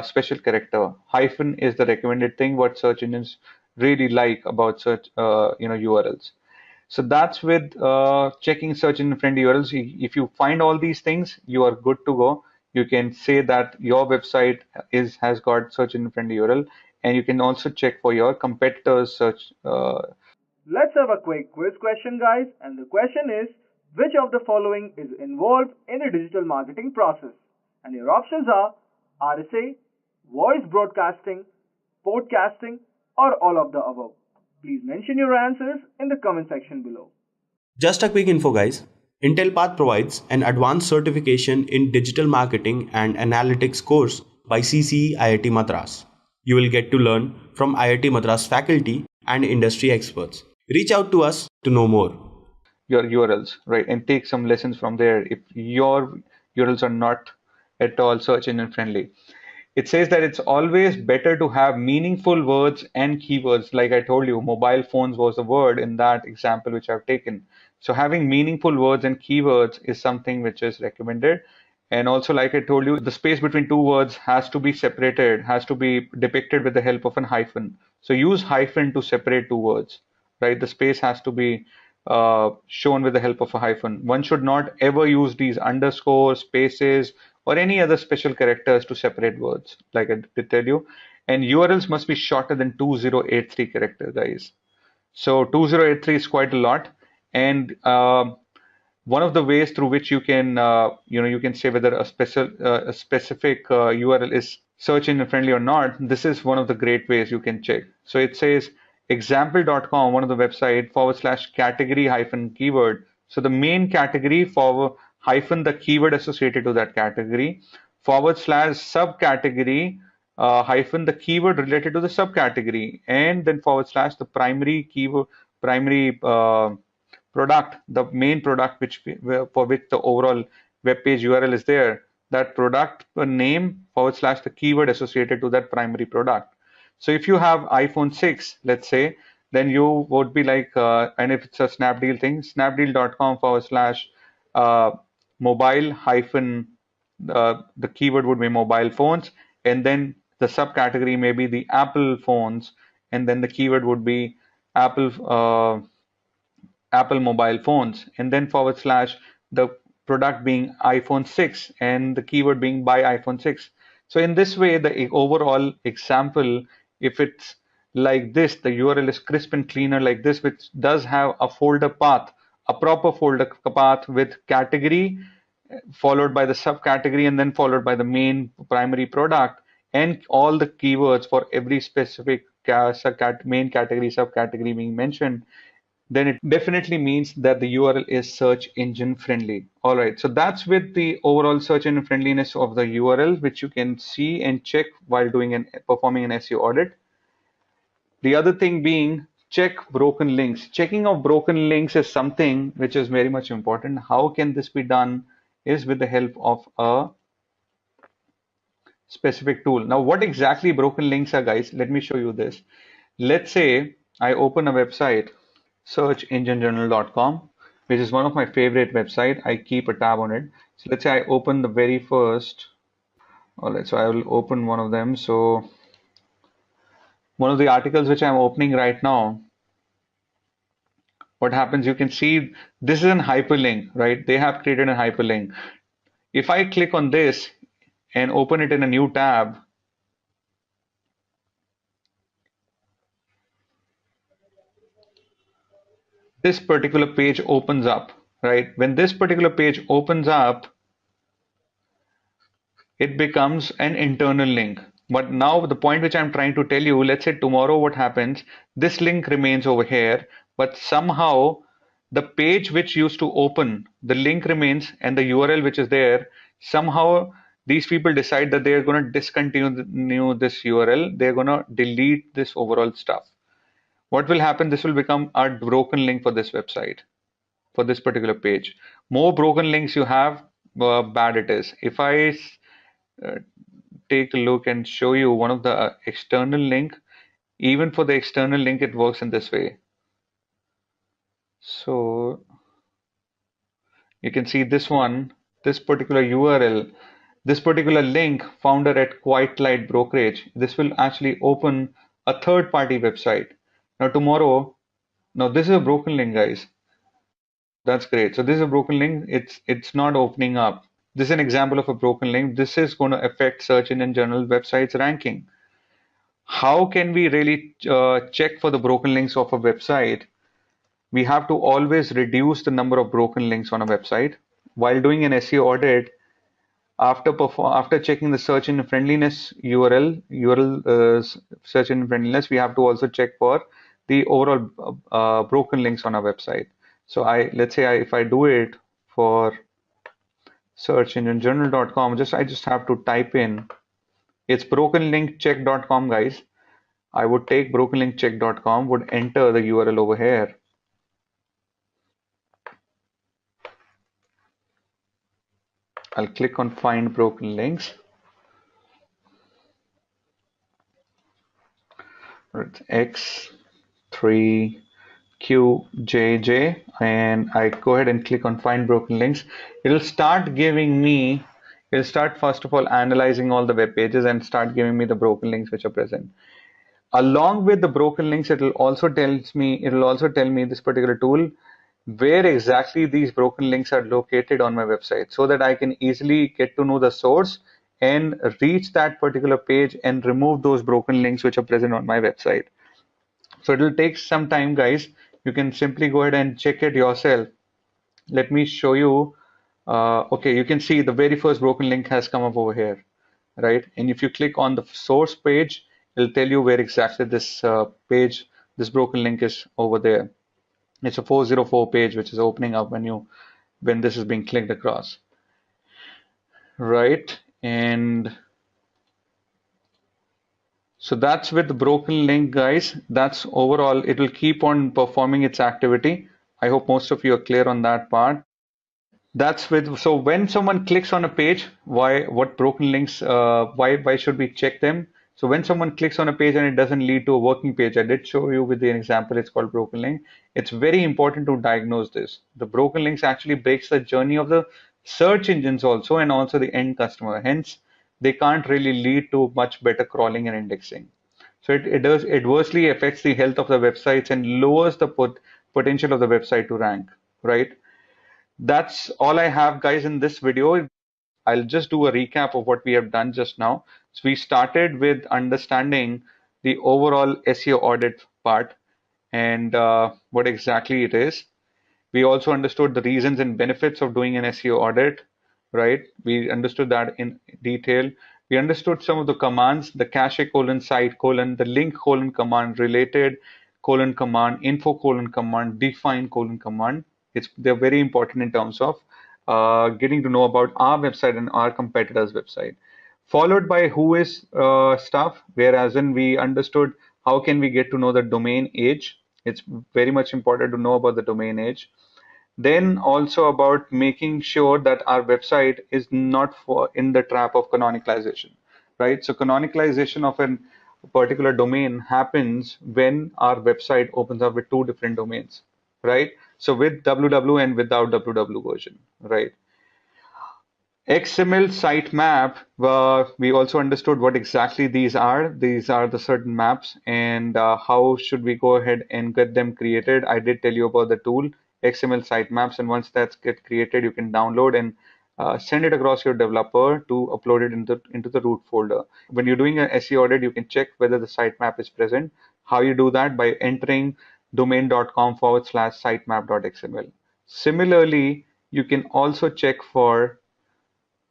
special character. Hyphen is the recommended thing what search engines really like about search URLs. So that's with checking search engine friendly URLs. If you find all these things, you are good to go. You can say that your website has got search engine friendly URL, and you can also check for your competitors' search. Let's have a quick quiz question, guys. And the question is, which of the following is involved in a digital marketing process? And your options are RSA, voice broadcasting, podcasting, or all of the above. Please mention your answers in the comment section below. Just a quick info, guys. Intellipaat provides an advanced certification in digital marketing and analytics course by CCE IIT Madras. You will get to learn from IIT Madras faculty and industry experts. Reach out to us to know more. Your URLs, right? And take some lessons from there if your URLs are not at all search engine friendly. It says that it's always better to have meaningful words and keywords. Like I told you, mobile phones was a word in that example which I've taken. So having meaningful words and keywords is something which is recommended. And also, like I told you, the space between two words has to be separated, has to be depicted with the help of an hyphen. So use hyphen to separate two words, right? The space has to be shown with the help of a hyphen. One should not ever use these underscores, spaces, or any other special characters to separate words, like I did tell you. And URLs must be shorter than 2083 characters, guys. So 2083 is quite a lot. And one of the ways through which you can you can say whether a specific URL is search engine friendly or not. This is one of the great ways you can check. So it says example.com, one of the website / category hyphen keyword. So the main category forward hyphen the keyword associated to that category / subcategory hyphen the keyword related to the subcategory, and then / the primary keyword primary product, the main product for which the overall web page URL is there, that product name / the keyword associated to that primary product. So if you have iPhone 6, let's say, then you would be like, and if it's a Snapdeal thing, snapdeal.com / mobile hyphen, the keyword would be mobile phones, and then the subcategory may be the Apple phones, and then the keyword would be Apple Apple mobile phones, and then / the product being iPhone 6 and the keyword being buy iPhone 6. So in this way, the overall example, if it's like this, the URL is crisp and cleaner like this, which does have a folder path, a proper folder path with category followed by the subcategory and then followed by the main primary product and all the keywords for every specific main category, subcategory being mentioned, then it definitely means that the URL is search engine friendly. All right, so that's with the overall search engine friendliness of the URL, which you can see and check while performing an SEO audit. The other thing being check broken links. Checking of broken links is something which is very much important. How can this be done is with the help of a specific tool. Now, what exactly broken links are, guys? Let me show you this. Let's say I open a website, searchenginejournal.com, which is one of my favorite website. I keep a tab on it. So let's say I open the very first. All right, so I will open one of them. So one of the articles which I'm opening right now, what happens, you can see this is an hyperlink, right? They have created a hyperlink. If I click on this and open it in a new tab, this particular page opens up, right? When this particular page opens up, it becomes an internal link. But now the point which I'm trying to tell you, let's say tomorrow what happens, this link remains over here, but somehow the page which used to open, the link remains and the URL which is there, somehow these people decide that they're going to discontinue this URL. They're going to delete this overall stuff. What will happen? This will become a broken link for this website, for this particular page. More broken links you have, bad it is. If I uh, take a look and show you one of the external link, even for the external link, it works in this way. So you can see this one, this particular URL, this particular link, founder at Quiet Light Brokerage, this will actually open a third party website. Now tomorrow, now this is a broken link, guys. That's great. So this is a broken link. It's not opening up. This is an example of a broken link. This is going to affect search engine general websites ranking. How can we really check for the broken links of a website? We have to always reduce the number of broken links on a website. While doing an SEO audit, after checking the search engine friendliness URL search engine friendliness, we have to also check for the overall broken links on our website. So let's say if I do it for searchenginejournal.com, I just have to type in, it's brokenlinkcheck.com, guys. I would take brokenlinkcheck.com, would enter the URL over here. I'll click on find broken links. It's X3QJJ, and I go ahead and click on find broken links. It'll start first of all analyzing all the web pages and start giving me the broken links which are present. Along with the broken links, it'll also tell me this particular tool where exactly these broken links are located on my website, so that I can easily get to know the source and reach that particular page and remove those broken links which are present on my website. So it will take some time, guys. You can simply go ahead and check it yourself. Let me show you. Okay, you can see the very first broken link has come up over here, right? And if you click on the source page, it'll tell you where exactly this this broken link is over there. It's a 404 page which is opening up when this is being clicked across, right? And so that's with the broken link, guys. That's overall, it will keep on performing its activity. I hope most of you are clear on that part. So when someone clicks on a page, what broken links, why should we check them? So when someone clicks on a page and it doesn't lead to a working page, I did show you with the example, it's called broken link. It's very important to diagnose this. The broken links actually breaks the journey of the search engines also, and also the end customer. Hence, they can't really lead to much better crawling and indexing. So it does adversely affects the health of the websites and lowers the potential of the website to rank, right? That's all I have, guys, in this video. I'll just do a recap of what we have done just now. So we started with understanding the overall SEO audit part and what exactly it is. We also understood the reasons and benefits of doing an SEO audit, right? We understood that in detail. We understood some of the commands, the cache site the link command, related command, info command, define command. They're very important in terms of getting to know about our website and our competitors' website. Followed by who is stuff, whereas in we understood how can we get to know the domain age. It's very much important to know about the domain age. Then also about making sure that our website is not in the trap of canonicalization, right? So canonicalization of a particular domain happens when our website opens up with two different domains, right? So with www and without www version, right? XML sitemap, we also understood what exactly these are. These are the certain maps, and how should we go ahead and get them created. I did tell you about the tool XML sitemaps, and once that's get created, you can download and send it across your developer to upload it into the root folder. When you're doing an SEO audit, you can check whether the sitemap is present. How you do that? By entering domain.com/sitemap.xml. Similarly, you can also check for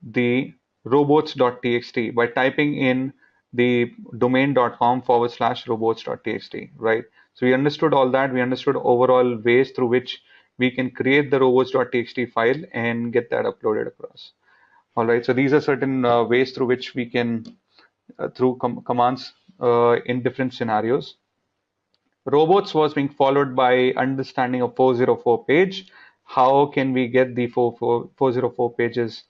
the robots.txt by typing in the domain.com/robots.txt, right? So we understood all that. We understood overall ways through which we can create the robots.txt file and get that uploaded across. All right. So these are certain ways through which we can, through commands in different scenarios. Robots was being followed by understanding of 404 page. How can we get the 404 pages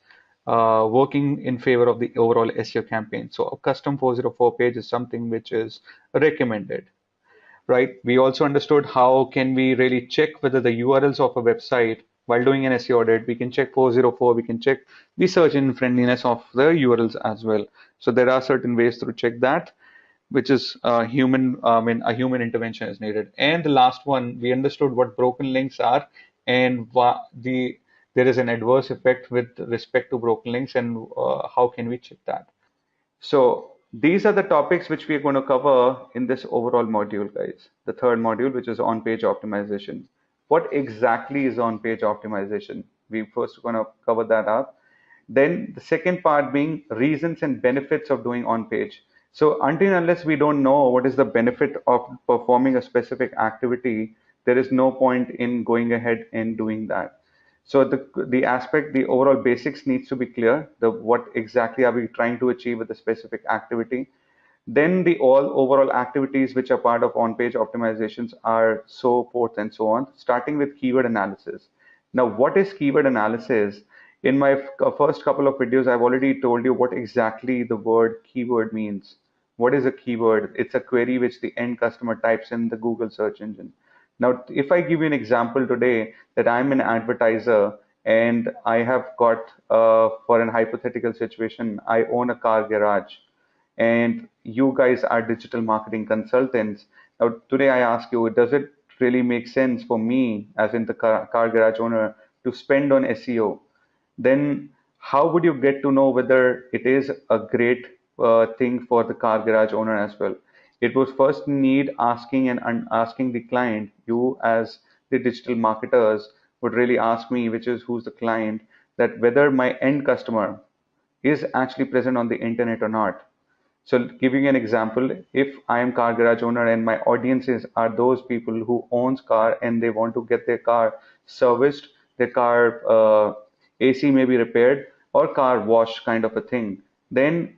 working in favor of the overall SEO campaign? So a custom 404 page is something which is recommended, right? We also understood how can we really check whether the URLs of a website while doing an SEO audit, we can check 404, we can check the search engine friendliness of the URLs as well. So there are certain ways to check that, which is a human intervention is needed. And the last one, we understood what broken links are and there is an adverse effect with respect to broken links, and how can we check that. So these are the topics which we are going to cover in this overall module, guys. The third module, which is on-page optimization. What exactly is on-page optimization? We first going to cover that up. Then the second part being reasons and benefits of doing on-page. So until and unless we don't know what is the benefit of performing a specific activity, there is no point in going ahead and doing that. So the overall basics needs to be clear. What exactly are we trying to achieve with the specific activity? Then the all overall activities which are part of on-page optimizations are so forth and so on, starting with keyword analysis. Now, what is keyword analysis? In my first couple of videos, I've already told you what exactly the word keyword means. What is a keyword? It's a query which the end customer types in the Google search engine. Now, if I give you an example today that I'm an advertiser and I have got, for an hypothetical situation, I own a car garage and you guys are digital marketing consultants. Now, today I ask you, does it really make sense for me, as in the car garage owner, to spend on SEO? Then how would you get to know whether it is a great thing for the car garage owner as well? It would first need asking and asking the client. You as the digital marketers would really ask me, which is who's the client, that whether my end customer is actually present on the internet or not. So giving an example, if I am car garage owner and my audiences are those people who owns car and they want to get their car serviced, their car AC may be repaired or car wash kind of a thing, then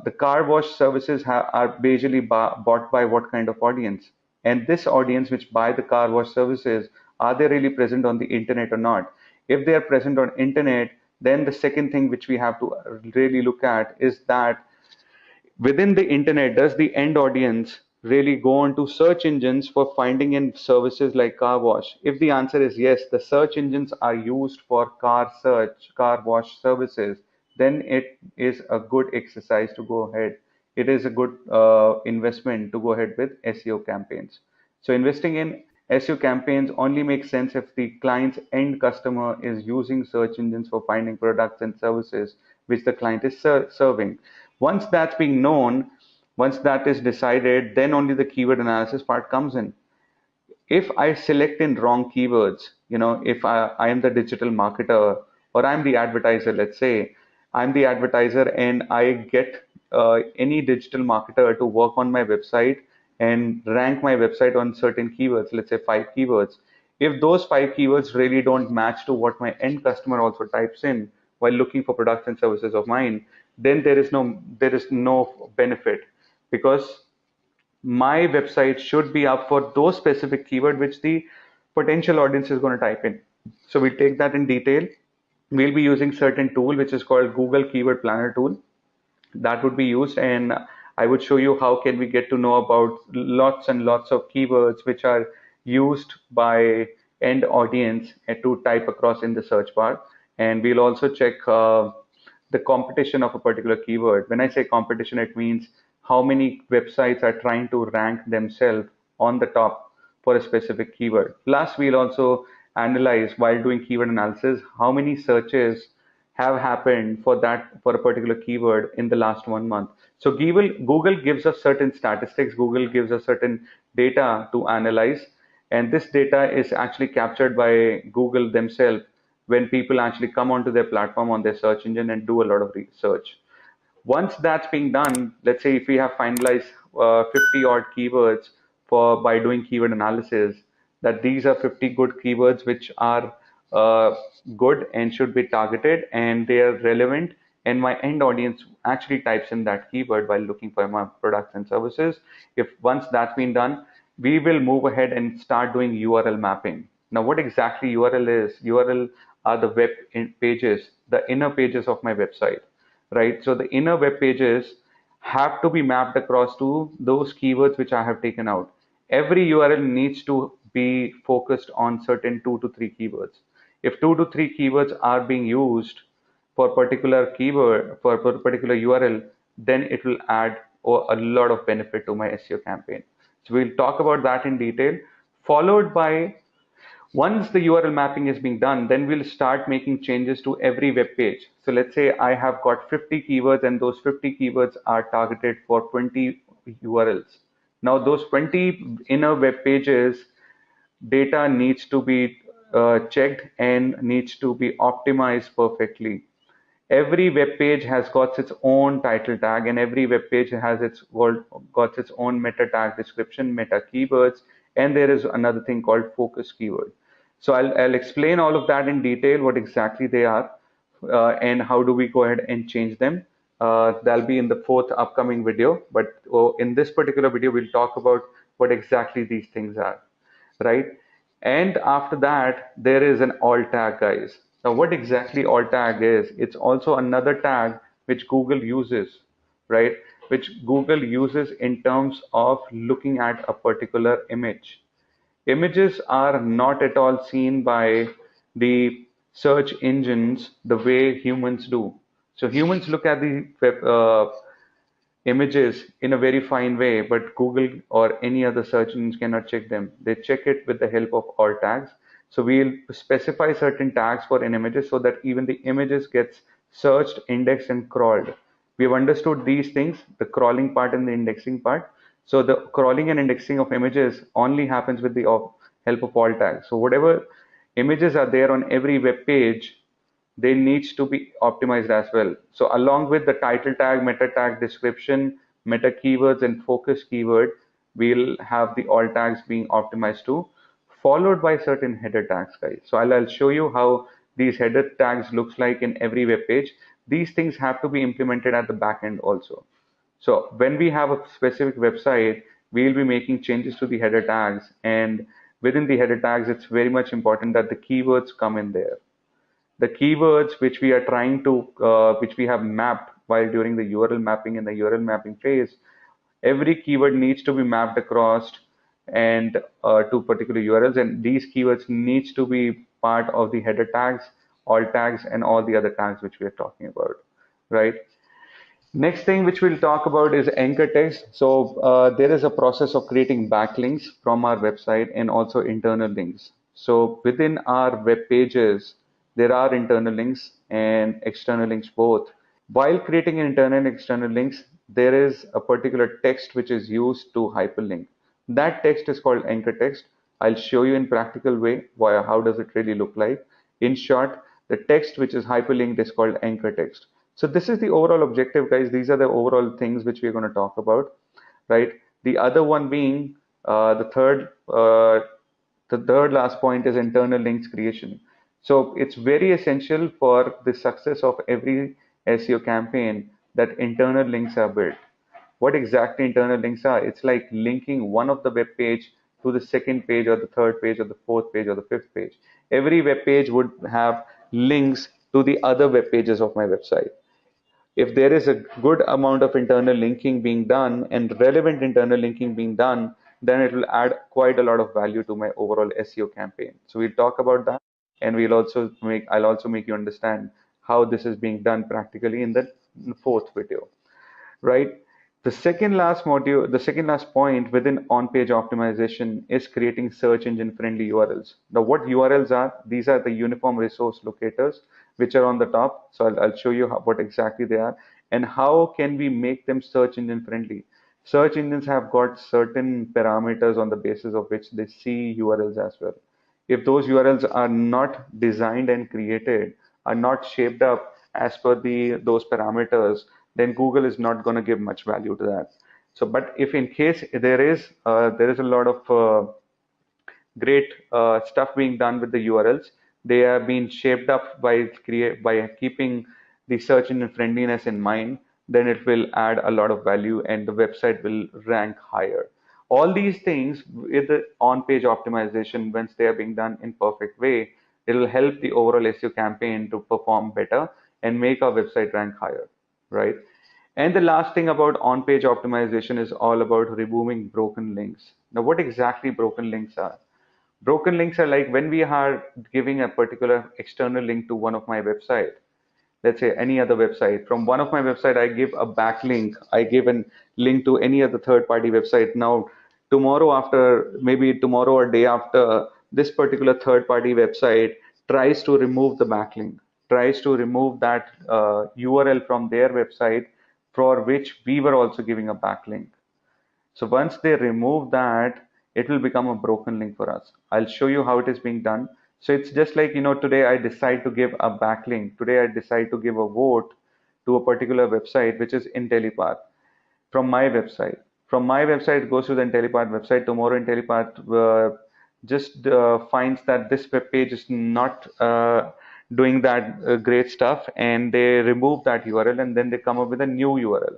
the car wash services are basically bought by what kind of audience? And this audience which buy the car wash services, are they really present on the internet or not? If they are present on internet, then the second thing which we have to really look at is that within the internet, does the end audience really go on to search engines for finding in services like car wash? If the answer is yes, the search engines are used for car wash services, then it is a good exercise to go ahead. It is a good investment to go ahead with SEO campaigns. So investing in SEO campaigns only makes sense if the client's end customer is using search engines for finding products and services which the client is serving. Once that's being known, once that is decided, then only the keyword analysis part comes in. If I select in wrong keywords, if I am the digital marketer or I'm the advertiser, let's say I'm the advertiser and I get any digital marketer to work on my website and rank my website on certain keywords, let's say 5 keywords. If those 5 keywords really don't match to what my end customer also types in while looking for products and services of mine, then there is no benefit, because my website should be up for those specific keyword which the potential audience is going to type in. So we take that in detail. We'll be using certain tool which is called Google Keyword Planner tool. That would be used, and I would show you how can we get to know about lots and lots of keywords which are used by end audience to type across in the search bar. And we'll also check the competition of a particular keyword. When I say competition, it means how many websites are trying to rank themselves on the top for a specific keyword. Plus, we'll also analyze, while doing keyword analysis, how many searches have happened for a particular keyword in the last 1 month. So Google gives us certain statistics, Google gives us certain data to analyze, and this data is actually captured by Google themselves when people actually come onto their platform on their search engine and do a lot of research. Once that's being done, let's say if we have finalized 50 odd keywords for by doing keyword analysis, that these are 50 good keywords which are good and should be targeted and they are relevant, and my end audience actually types in that keyword while looking for my products and services. If once that's been done, we will move ahead and start doing URL mapping. Now, what exactly URL is? URL are the web pages, the inner pages of my website, right? So the inner web pages have to be mapped across to those keywords which I have taken out. Every URL needs to be focused on certain 2 to 3 keywords. If 2 to 3 keywords are being used for particular keyword for particular URL, then it will add a lot of benefit to my SEO campaign. So we'll talk about that in detail, followed by once the URL mapping is being done, then we'll start making changes to every web page. So let's say I have got 50 keywords and those 50 keywords are targeted for 20 URLs. Now those 20 inner web pages data needs to be checked and needs to be optimized perfectly. Every web page has got its own title tag, and every web page has got its own meta tag description, meta keywords, and there is another thing called focus keyword. So I'll explain all of that in detail, what exactly they are, and how do we go ahead and change them. That'll be in the fourth upcoming video, but in this particular video, we'll talk about what exactly these things are, right? And after that, there is an alt tag, guys. Now, what exactly alt tag is? It's also another tag which Google uses, right? Which Google uses in terms of looking at a particular image. Images are not at all seen by the search engines the way humans do. So humans look at the images in a very fine way, but Google or any other search engines cannot check them. They check it with the help of alt tags. So we'll specify certain tags for an images so that even the images gets searched, indexed, and crawled. We've understood these things, the crawling part and the indexing part. So the crawling and indexing of images only happens with the help of alt tags. So whatever images are there on every web page, they needs to be optimized as well. So along with the title tag, meta tag description, meta keywords, and focus keyword, we'll have the alt tags being optimized too, followed by certain header tags, guys. So I'll show you how these header tags looks like in every web page. These things have to be implemented at the back end also. So when we have a specific website, we'll be making changes to the header tags, and within the header tags, it's very much important that the keywords come in there. The keywords which we are trying to which we have mapped while during the URL mapping and the URL mapping phase, every keyword needs to be mapped across and to particular URLs, and these keywords needs to be part of the header tags, alt tags, and all the other tags which we are talking about, right? Next thing which we'll talk about is anchor text. So there is a process of creating backlinks from our website and also internal links. So within our web pages, there are internal links and external links both. While creating internal and external links, there is a particular text which is used to hyperlink. That text is called anchor text. I'll show you in practical way how does it really look like. In short, the text which is hyperlinked is called anchor text. So this is the overall objective, guys. These are the overall things which we're going to talk about, right? The other one being the third last point is internal links creation. So it's very essential for the success of every SEO campaign that internal links are built. What exactly internal links are? It's like linking one of the web page to the second page or the third page or the fourth page or the fifth page. Every web page would have links to the other web pages of my website. If there is a good amount of internal linking being done and relevant internal linking being done, then it will add quite a lot of value to my overall SEO campaign. So we'll talk about that, and I'll also make you understand how this is being done practically in the fourth video, right? The second last point within on-page optimization is creating search engine friendly URLs. Now, what URLs are? These are the uniform resource locators, which are on the top. So I'll show you what exactly they are and how can we make them search engine friendly. Search engines have got certain parameters on the basis of which they see URLs as well. If those URLs are not designed and created, are not shaped up as per those parameters, then Google is not going to give much value to that. So, but if in case there is a lot of great stuff being done with the URLs, they have been shaped up by keeping the search engine friendliness in mind, then it will add a lot of value and the website will rank higher. All these things with the on-page optimization, once they are being done in perfect way, it will help the overall SEO campaign to perform better and make our website rank higher, right? And the last thing about on-page optimization is all about removing broken links. Now, what exactly broken links are? Broken links are like when we are giving a particular external link to one of my website, let's say any other website. From one of my website, I give a backlink. I give a link to any other third-party website. Now, tomorrow after, maybe tomorrow or day after, this particular third-party website tries to remove the backlink, tries to remove that URL from their website for which we were also giving a backlink. So once they remove that, it will become a broken link for us. I'll show you how it is being done. So it's just like, today I decide to give a backlink. Today I decide to give a vote to a particular website, which is Intellipaat from my website. From my website, it goes to the Intellipaat website. Tomorrow, Intellipaat just finds that this web page is not doing that great stuff, and they remove that URL, and then they come up with a new URL.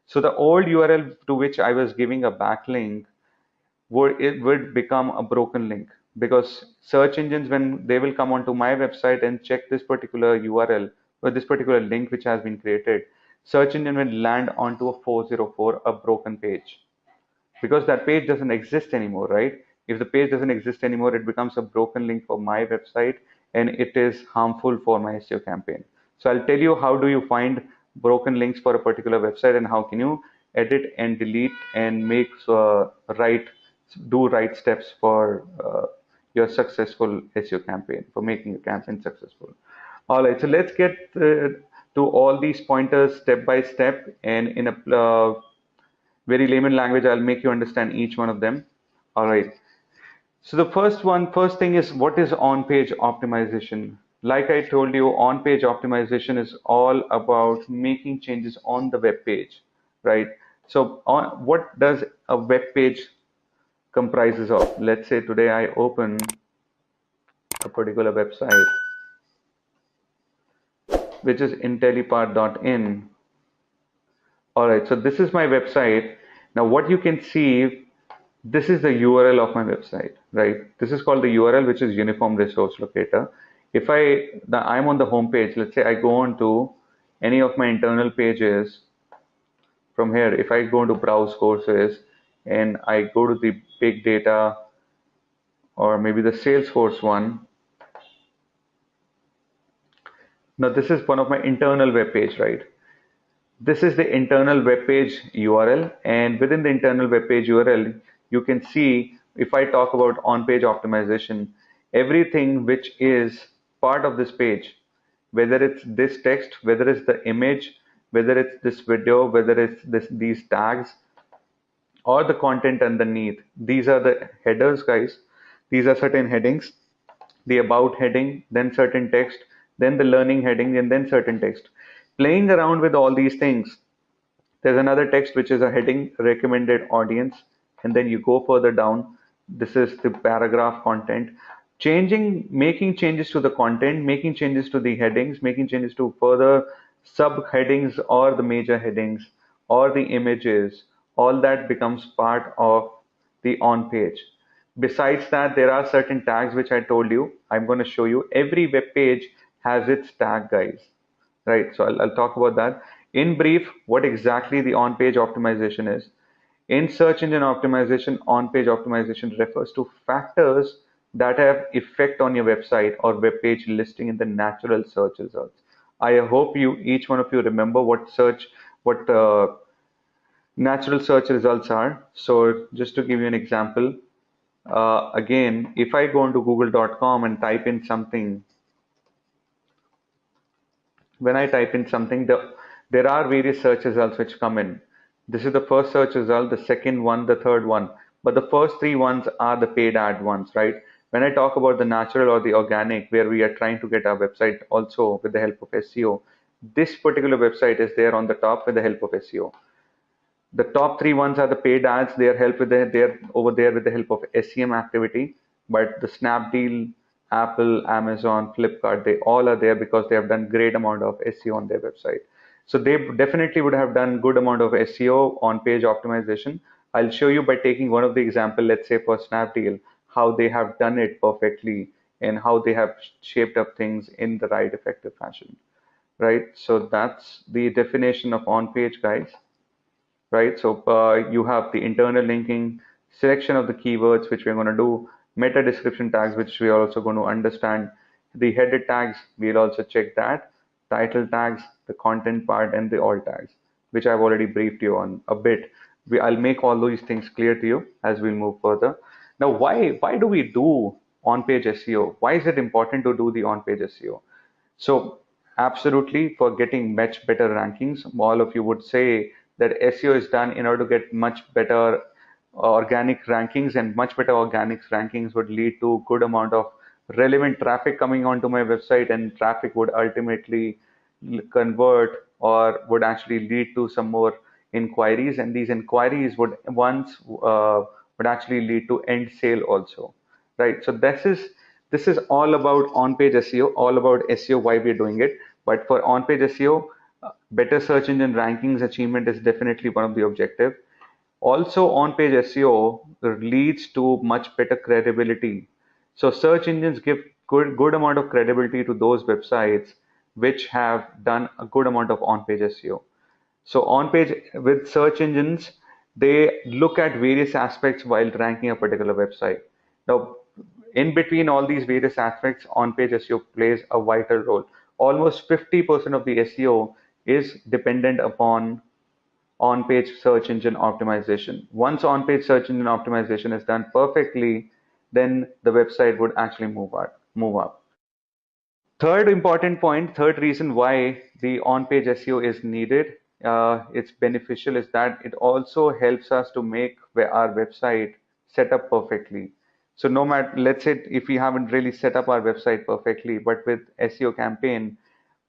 So the old URL to which I was giving a backlink would become a broken link, because search engines, when they will come onto my website and check this particular URL or this particular link which has been created, search engine will land onto a 404, a broken page, because that page doesn't exist anymore, right? If the page doesn't exist anymore, it becomes a broken link for my website, and it is harmful for my SEO campaign. So I'll tell you how do you find broken links for a particular website, and how can you edit and delete and make right steps for your successful SEO campaign, for making your campaign successful. All right, so let's get to all these pointers step by step, and in a very layman language, I'll make you understand each one of them. All right. So the first thing is, what is on-page optimization? Like I told you, on-page optimization is all about making changes on the web page, right? So what does a web page comprises of? Let's say today I open a particular website, which is intellipaat.in. All right, so this is my website. Now what you can see, this is the URL of my website, right? This is called the URL, which is Uniform Resource Locator. If I'm on the home page, let's say I go on to any of my internal pages from here. If I go into browse courses and I go to the big data, or maybe the Salesforce one. Now this is one of my internal web page, right? This is the internal web page URL, and within the internal web page URL, you can see, if I talk about on-page optimization, everything which is part of this page, whether it's this text, whether it's the image, whether it's this video, whether it's these tags, or the content underneath. These are the headers, guys. These are certain headings, the about heading, then certain text, then the learning heading, and then certain text. Playing around with all these things, there's another text which is a heading, recommended audience, and then you go further down. This is the paragraph content. Making changes to the content, making changes to the headings, making changes to further subheadings or the major headings or the images, all that becomes part of the on page. Besides that, there are certain tags which I told you. I'm going to show you. Every web page has its tag, guys. Right, so I'll talk about that. In brief, what exactly the on-page optimization is. In search engine optimization, on-page optimization refers to factors that have effect on your website or web page listing in the natural search results. I hope each one of you remember what natural search results are. So just to give you an example, again, if I go into google.com and type in something, when I type in something, there are various search results which come in. This is the first search result, the second one, the third one. But the first three ones are the paid ad ones, right? When I talk about the natural or the organic, where we are trying to get our website also with the help of SEO, this particular website is there on the top with the help of SEO. The top three ones are the paid ads. They're over there with the help of SEM activity. But the Snapdeal, Apple, Amazon, Flipkart, they all are there because they have done great amount of SEO on their website. So they definitely would have done good amount of SEO on page optimization. I'll show you by taking one of the example, let's say for Snapdeal, how they have done it perfectly and how they have shaped up things in the right effective fashion. Right. So that's the definition of on page, guys. Right? So you have the internal linking, selection of the keywords which we're going to do, Meta description tags, which we are also going to understand. The header tags, we'll also check that. Title tags, the content part, and the alt tags, which I've already briefed you on a bit. I'll make all these things clear to you as we'll move further. Now, why do we do on-page SEO? Why is it important to do the on-page SEO? So absolutely, for getting much better rankings, all of you would say that SEO is done in order to get much better organic rankings, and much better organic rankings would lead to good amount of relevant traffic coming onto my website, and traffic would ultimately convert or would actually lead to some more inquiries, and these inquiries would once would actually lead to end sale also, right? So this is all about on-page SEO, all about SEO, why we're doing it. But for on-page SEO, better search engine rankings achievement is definitely one of the objective. Also, on-page SEO leads to much better credibility. So search engines give good amount of credibility to those websites which have done a good amount of on-page SEO. So on-page with search engines, they look at various aspects while ranking a particular website. Now, in between all these various aspects, on-page SEO plays a vital role. Almost 50% of the SEO is dependent upon on-page search engine optimization. Once on-page search engine optimization is done perfectly, then the website would actually move up. Third important point, third reason why the on-page SEO is needed, it's beneficial, is that it also helps us to make our website set up perfectly. So no matter, let's say if we haven't really set up our website perfectly, but with SEO campaign,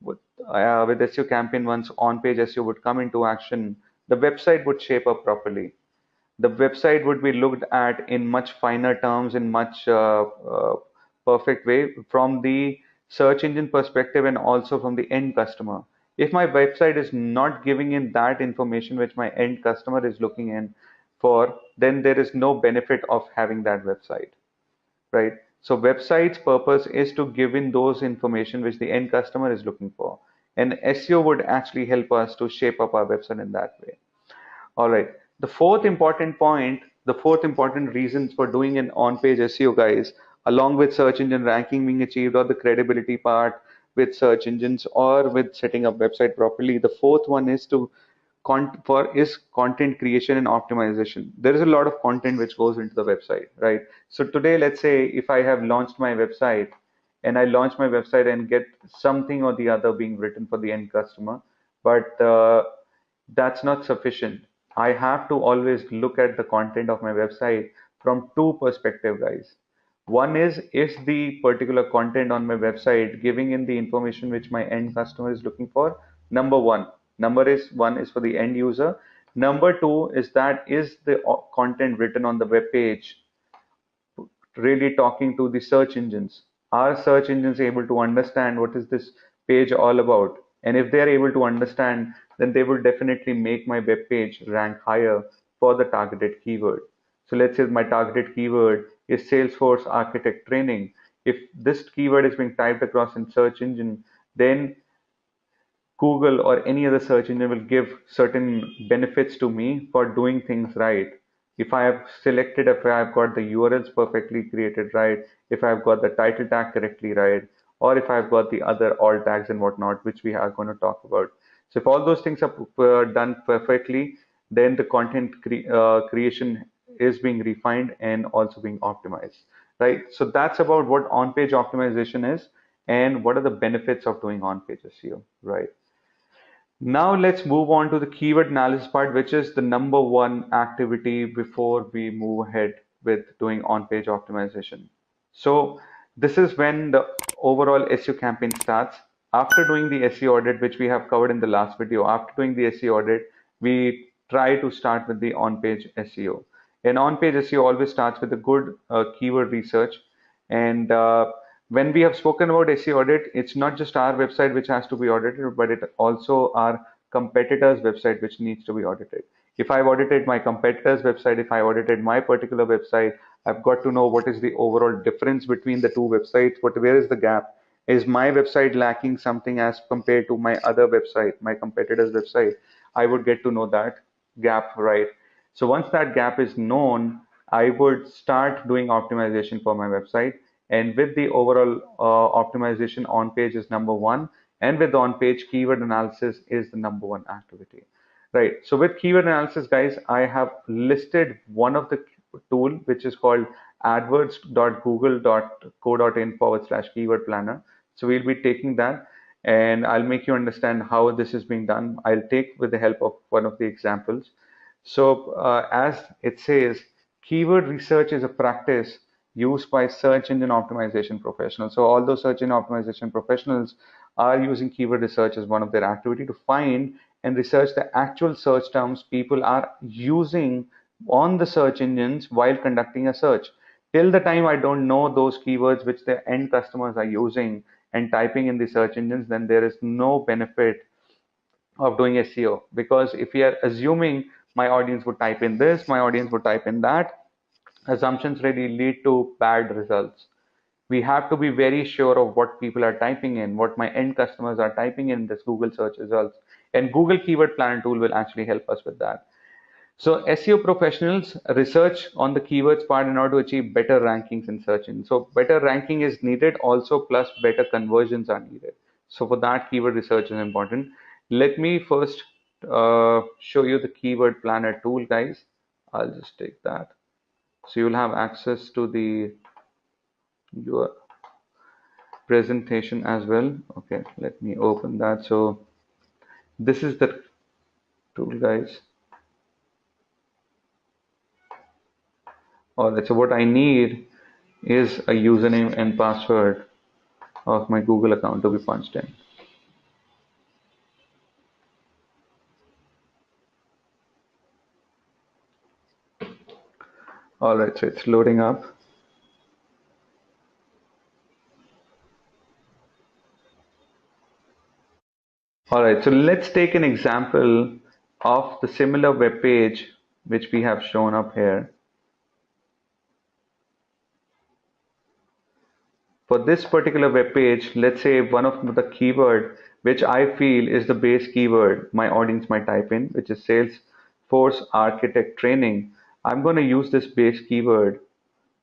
with SEO campaign, once on-page SEO would come into action, the website would shape up properly. The website would be looked at in much finer terms, in much perfect way from the search engine perspective and also from the end customer. If my website is not giving in that information which my end customer is looking in for, then there is no benefit of having that website, right? So website's purpose is to give in those information which the end customer is looking for. And SEO would actually help us to shape up our website in that way. All right. The fourth important point, the fourth important reasons for doing an on-page SEO, guys, along with search engine ranking being achieved, or the credibility part with search engines, or with setting up website properly, the fourth one is to content creation and optimization. There is a lot of content which goes into the website, right? So today, let's say if I have launched my website, and I launch my website and get something or the other being written for the end customer, but that's not sufficient. I have to always look at the content of my website from two perspectives, guys. One is the particular content on my website giving in the information which my end customer is looking for? Number one. One is for the end user. Number two is that is the content written on the web page really talking to the search engines? Are search engines able to understand what is this page all about? And if they're able to understand, then they will definitely make my web page rank higher for the targeted keyword. So let's say my targeted keyword is Salesforce architect training. If this keyword is being typed across in search engine, then Google or any other search engine will give certain benefits to me for doing things right. If I have selected, if I have got the URLs perfectly created right, if I've got the title tag correctly right, or if I've got the other alt tags and whatnot, which we are going to talk about. So if all those things are done perfectly, then the creation is being refined and also being optimized, right? So that's about what on-page optimization is and what are the benefits of doing on-page SEO, right? Now let's move on to the keyword analysis part, which is the number one activity before we move ahead with doing on-page optimization. So this is when the overall SEO campaign starts. After doing the SEO audit, which we have covered in the last video, after doing the SEO audit, we try to start with the on-page SEO. And on-page SEO always starts with a good keyword research. And when we have spoken about SEO audit, it's not just our website which has to be audited, but it also our competitors' website which needs to be audited. If I've audited my competitor's website, if I audited my particular website, I've got to know what is the overall difference between the two websites. Where is the gap? Is my website lacking something as compared to my other website, my competitor's website? I would get to know that gap, right? So once that gap is known, I would start doing optimization for my website. And with the overall optimization, on page is number one. And with on page, keyword analysis is the number one activity. Right. So with keyword analysis, guys, I have listed one of the tool which is called adwords.google.co.in/keyword planner. So we'll be taking that and I'll make you understand how this is being done. I'll take with the help of one of the examples. So as it says, keyword research is a practice used by search engine optimization professionals. So although search engine optimization professionals are using keyword research as one of their activity to find and research the actual search terms people are using on the search engines while conducting a search. Till the time I don't know those keywords which the end customers are using and typing in the search engines, then there is no benefit of doing SEO, because if we are assuming my audience would type in this, my audience would type in that, assumptions really lead to bad results. We have to be very sure of what people are typing in, what my end customers are typing in this Google search results. And Google Keyword Planner tool will actually help us with that. So SEO professionals research on the keywords part in order to achieve better rankings in search engine. So better ranking is needed also, plus better conversions are needed. So for that, keyword research is important. Let me first show you the keyword planner tool, guys. I'll just take that. So you'll have access to your presentation as well. Okay, let me open that. So this is the tool, guys. All right, so what I need is a username and password of my Google account to be punched in. All right, so it's loading up. All right, so let's take an example of the similar web page which we have shown up here. For this particular web page, let's say one of the keyword which I feel is the base keyword my audience might type in, which is Salesforce Architect Training. I'm going to use this base keyword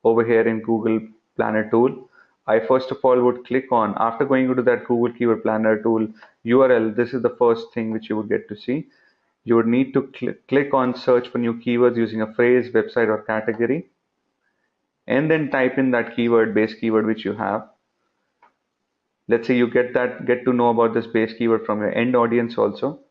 over here in Google Planner tool. I first of all would click on, after going to that Google Keyword Planner tool URL, this is the first thing which you would get to see. You would need to click on search for new keywords using a phrase, website, or category, and then type in that keyword, base keyword which you have. Let's say you get to know about this base keyword from your end audience also.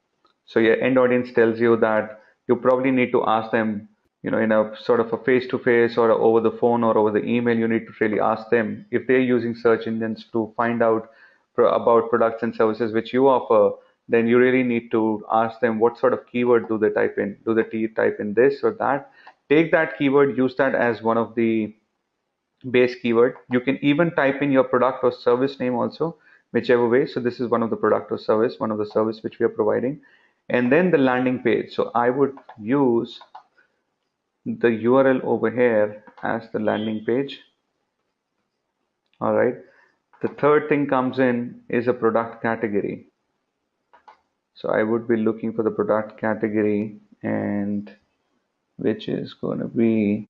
So your end audience tells you that you probably need to ask them, in a sort of a face-to-face or over the phone or over the email. You need to really ask them if they're using search engines to find out about products and services which you offer. Then you really need to ask them what sort of keyword do they type in. Do they type in this or that? Take that keyword, use that as one of the base keyword. You can even type in your product or service name also, whichever way. So this is one of the product or service, one of the service which we are providing. And then the landing page. So I would use the URL over here as the landing page. All right. The third thing comes in is a product category. So I would be looking for the product category, and which is going to be,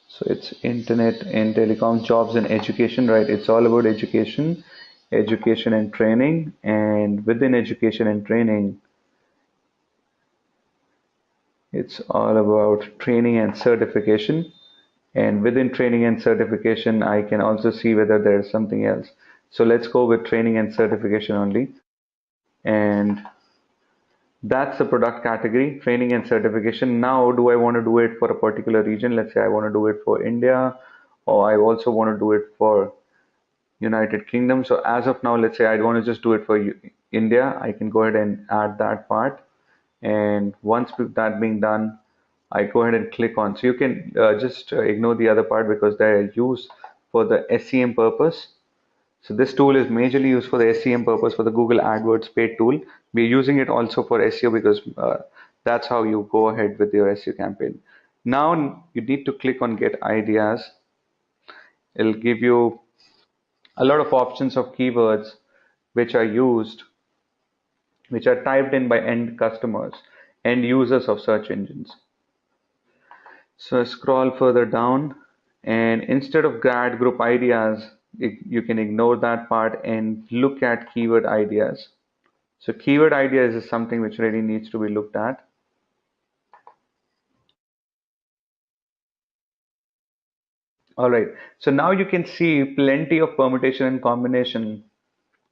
so it's internet and telecom, jobs and education, right? It's all about education, education and training. And within education and training, it's all about training and certification. And within training and certification, I can also see whether there's something else. So let's go with training and certification only. And that's the product category, training and certification. Now, do I want to do it for a particular region? Let's say I want to do it for India, or I also want to do it for United Kingdom. So as of now, let's say I want to just do it for India. I can go ahead and add that part. And once that being done, I go ahead and click on. So you can just ignore the other part because they're used for the SEM purpose. So this tool is majorly used for the SEM purpose for the Google AdWords paid tool. We're using it also for SEO because that's how you go ahead with your SEO campaign. Now you need to click on Get Ideas. It'll give you a lot of options of keywords which are used which are typed in by end customers and users of search engines. So scroll further down, and instead of grad group ideas, you can ignore that part and look at keyword ideas. So keyword ideas is something which really needs to be looked at. All right, so now you can see plenty of permutation and combination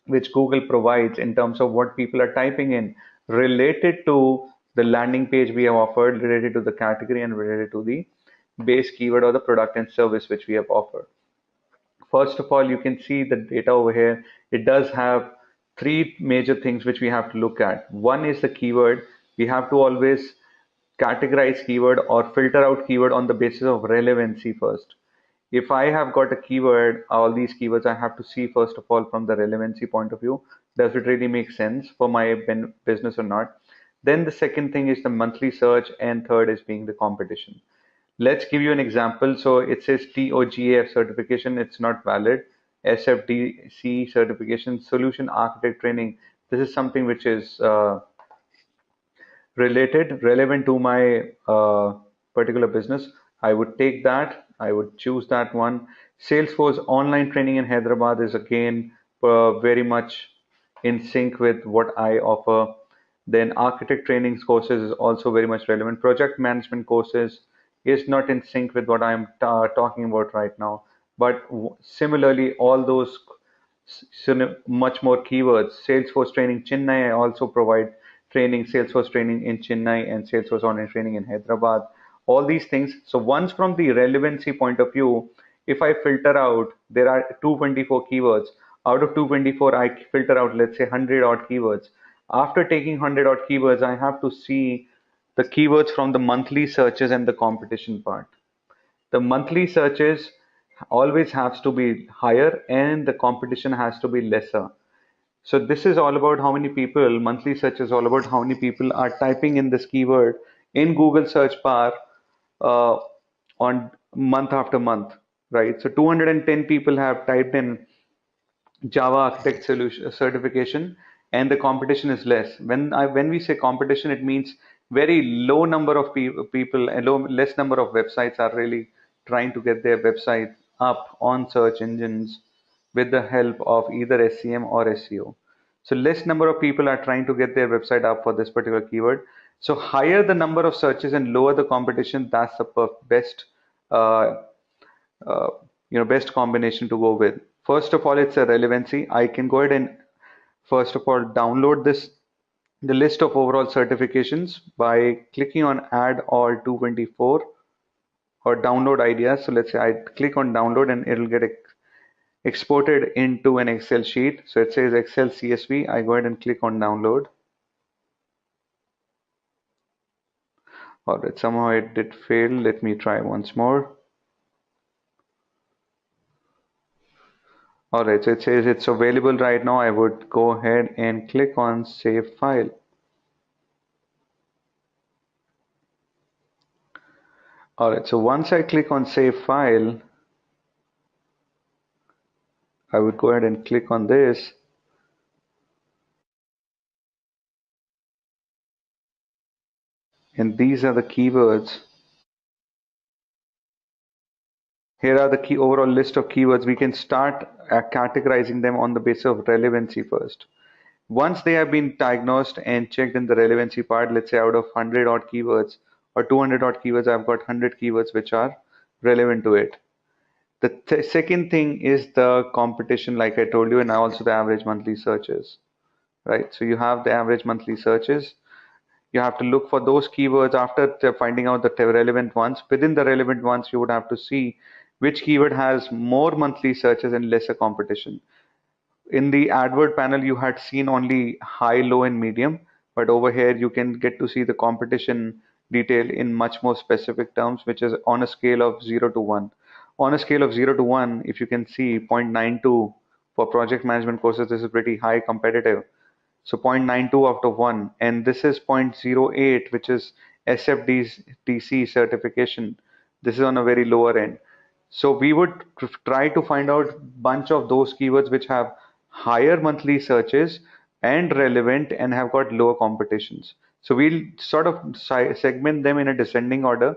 which Google provides in terms of what people are typing in related to the landing page we have offered, related to the category, and related to the base keyword or the product and service which we have offered. First of all, you can see the data over here. It does have three major things which we have to look at. One is the keyword. We have to always categorize keyword or filter out keyword on the basis of relevancy first. If I have got a keyword, all these keywords, I have to see first of all from the relevancy point of view. Does it really make sense for my business or not? Then the second thing is the monthly search, and third is being the competition. Let's give you an example. So it says TOGAF certification, it's not valid. SFDC certification, solution architect training. This is something which is relevant to my particular business. I would take that. I would choose that one. Salesforce online training in Hyderabad is again very much in sync with what I offer. Then architect trainings courses is also very much relevant. Project management courses is not in sync with what I'm talking about right now. But similarly, all those much more keywords. Salesforce training Chennai, I also provide training, Salesforce training in Chennai and Salesforce online training in Hyderabad. All these things. So once from the relevancy point of view, if I filter out, there are 224 keywords. Out of 224, I filter out, let's say 100 odd keywords. After taking 100 odd keywords, I have to see the keywords from the monthly searches and the competition part. The monthly searches always has to be higher and the competition has to be lesser. So this is all about how many people, monthly search is all about how many people are typing in this keyword in Google search bar uh, on month after month, right? So 210 people have typed in Java Architect solution certification, and the competition is less. When we say competition, it means very low number of people, a less number of websites are really trying to get their website up on search engines with the help of either SCM or SEO. So less number of people are trying to get their website up for this particular keyword. So higher the number of searches and lower the competition, that's the best uh, uh, best combination to go with. First of all, it's a relevancy. I can go ahead and first of all download the list of overall certifications by clicking on add all 224 or download ideas. So let's say I click on download and it'll get exported into an Excel sheet. So it says Excel CSV. I go ahead and click on download. All right, somehow it did fail. Let me try once more. All right, so it says it's available right now. I would go ahead and click on save file. All right, so once I click on save file, I would go ahead and click on this. And these are the keywords. Here are the key overall list of keywords. We can start categorizing them on the basis of relevancy first. Once they have been diagnosed and checked in the relevancy part, let's say out of 100 odd keywords or 200 odd keywords, I've got 100 keywords which are relevant to it. The second thing is the competition, like I told you, and also the average monthly searches, right? So you have the average monthly searches. You have to look for those keywords after finding out the relevant ones. Within the relevant ones, you would have to see which keyword has more monthly searches and lesser competition. In the advert panel, you had seen only high, low, and medium, but over here you can get to see the competition detail in much more specific terms, which is on a scale of 0 to 1. On a scale of 0 to 1, if you can see 0.92 for project management courses, this is pretty high competitive. So 0.92 out of 1, and this is 0.08, which is SFDC certification. This is on a very lower end. So we would try to find out bunch of those keywords which have higher monthly searches and relevant and have got lower competitions. So we'll sort of segment them in a descending order.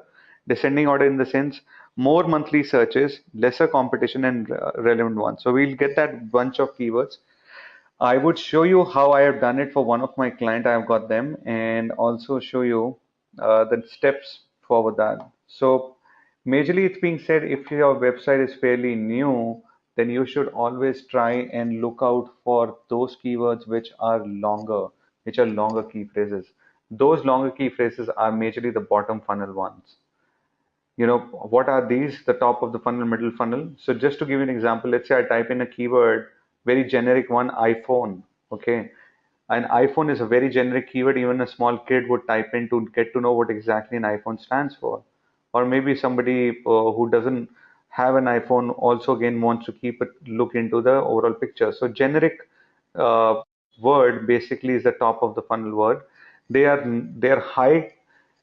Descending order in the sense more monthly searches, lesser competition, and relevant ones. So we'll get that bunch of keywords. I would show you how I have done it for one of my client. I have got them, and also show you the steps forward that. So majorly it's being said if your website is fairly new, then you should always try and look out for those keywords which are longer key phrases. Those longer key phrases are majorly the bottom funnel ones. What are these? The top of the funnel, middle funnel. So just to give you an example, let's say I type in a keyword, very generic one, iPhone. Okay. An iPhone is a very generic keyword. Even a small kid would type in to get to know what exactly an iPhone stands for. Or maybe somebody who doesn't have an iPhone also again wants to keep it look into the overall picture. So generic uh, word basically is the top of the funnel word. They are high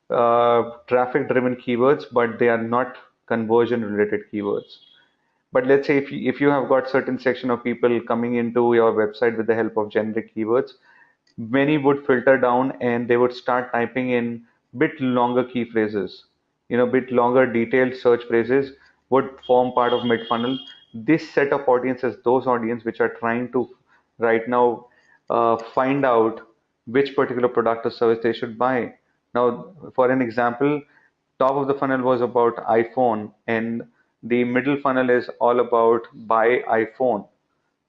traffic driven keywords, but they are not conversion related keywords. But let's say if you have got certain section of people coming into your website with the help of generic keywords, many would filter down and they would start typing in bit longer key phrases. Bit longer detailed search phrases would form part of mid funnel. This set of audiences, those audience which are trying to right now find out which particular product or service they should buy. Now, for an example, top of the funnel was about iPhone, and the middle funnel is all about buy iPhone.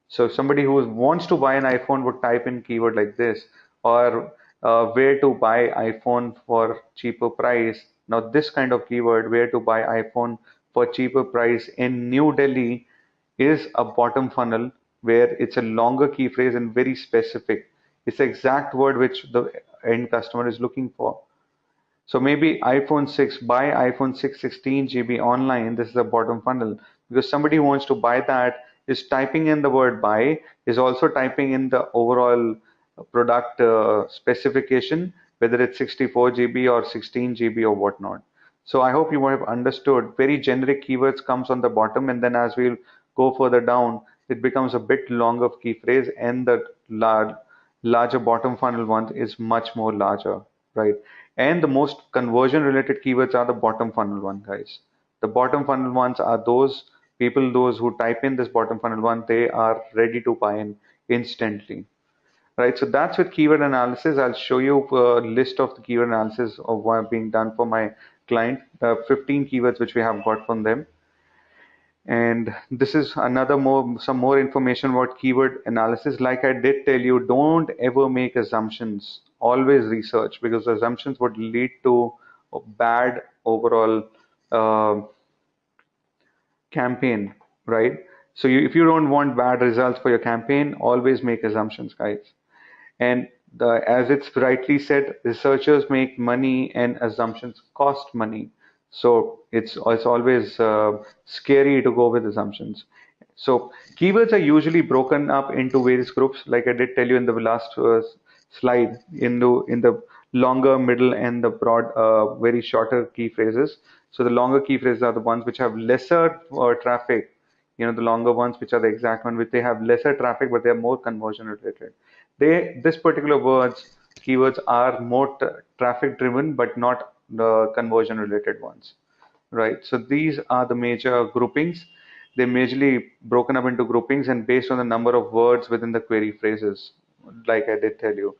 So somebody who wants to buy an iPhone would type in keyword like this, or where to buy iPhone for cheaper price. Now this kind of keyword, where to buy iPhone for cheaper price in New Delhi, is a bottom funnel where it's a longer key phrase and very specific. It's the exact word which the end customer is looking for. So maybe iPhone 6, buy iPhone 6 16 GB online. This is the bottom funnel because somebody who wants to buy that is typing in the word buy, is also typing in the overall product specification, whether it's 64 GB or 16 GB or whatnot. So I hope you have understood. Very generic keywords comes on the bottom, and then as we'll go further down, it becomes a bit longer key phrase, and the larger bottom funnel one is much more larger, right? And the most conversion related keywords are the bottom funnel one, guys. The bottom funnel ones are those people, those who type in this bottom funnel one, they are ready to buy in instantly, right? So that's with keyword analysis. I'll show you a list of the keyword analysis of what being done for my client, 15 keywords which we have got from them. And this is some more information about keyword analysis. Like I did tell you, don't ever make assumptions. Always research, because assumptions would lead to a bad overall uh, campaign, right? So if you don't want bad results for your campaign, always make assumptions, guys. And as it's rightly said, researchers make money and assumptions cost money. So it's always scary to go with assumptions. So keywords are usually broken up into various groups, like I did tell you in the last slide, in the longer, middle, and the broad, very shorter key phrases. So the longer key phrases are the ones which have lesser traffic. The longer ones, which are the exact one, which they have lesser traffic, but they are more conversion related. This particular keywords are more traffic driven, but not the conversion related ones, right? So these are the major groupings. They're majorly broken up into groupings and based on the number of words within the query phrases, like I did tell you.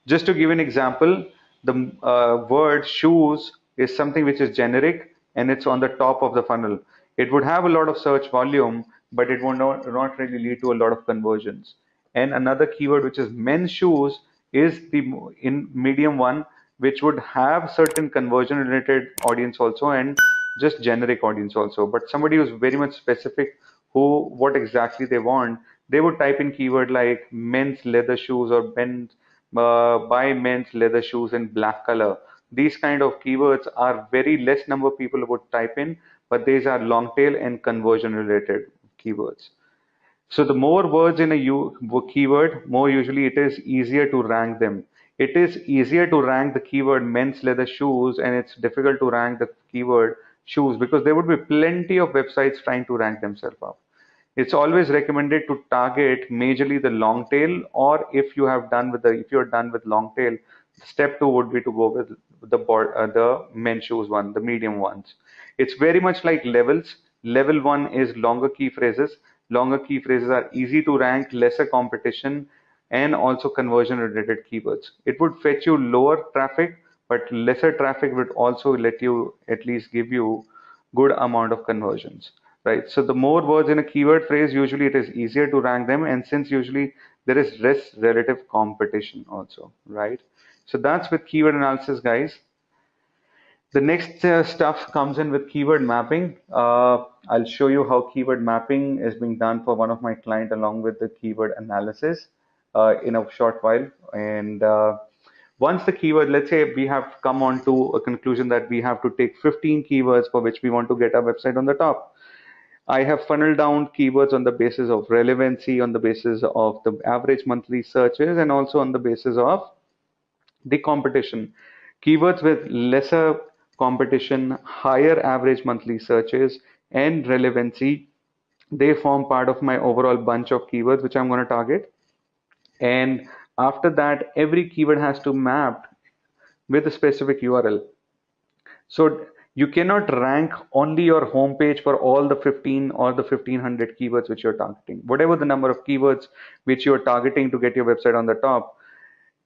Just to give an example, the word shoes is something which is generic and it's on the top of the funnel. It would have a lot of search volume, but it would not really lead to a lot of conversions. And another keyword which is men's shoes is the in medium one, which would have certain conversion related audience also and just generic audience also. But somebody who's very much specific, who what exactly they want, they would type in keyword like men's leather shoes or buy men's leather shoes in black color. These kind of keywords are very less number of people would type in, but these are long tail and conversion related keywords. So the more words in a keyword, more usually it is easier to rank them. It is easier to rank the keyword men's leather shoes, and it's difficult to rank the keyword shoes because there would be plenty of websites trying to rank themselves up. It's always recommended to target majorly the long tail, or if you're done with long tail, step two would be to go with the men shoes one, the medium ones. It's very much like levels. Level one is longer key phrases. Longer key phrases are easy to rank, lesser competition, and also conversion related keywords. It would fetch you lower traffic, but lesser traffic would also let you at least give you good amount of conversions, right? So the more words in a keyword phrase, usually it is easier to rank them, and since usually there is less relative competition also, right? So that's with keyword analysis, guys. The next stuff comes in with keyword mapping. I'll show you how keyword mapping is being done for one of my client along with the keyword analysis in a short while. And once the keyword, let's say we have come on to a conclusion that we have to take 15 keywords for which we want to get our website on the top. I have funneled down keywords on the basis of relevancy, on the basis of the average monthly searches, and also on the basis of the competition. Keywords with lesser competition, higher average monthly searches, and relevancy, they form part of my overall bunch of keywords which I'm going to target. And after that, every keyword has to map with a specific URL. So you cannot rank only your homepage for all the 15 or the 1500 keywords which you're targeting. Whatever the number of keywords which you're targeting to get your website on the top,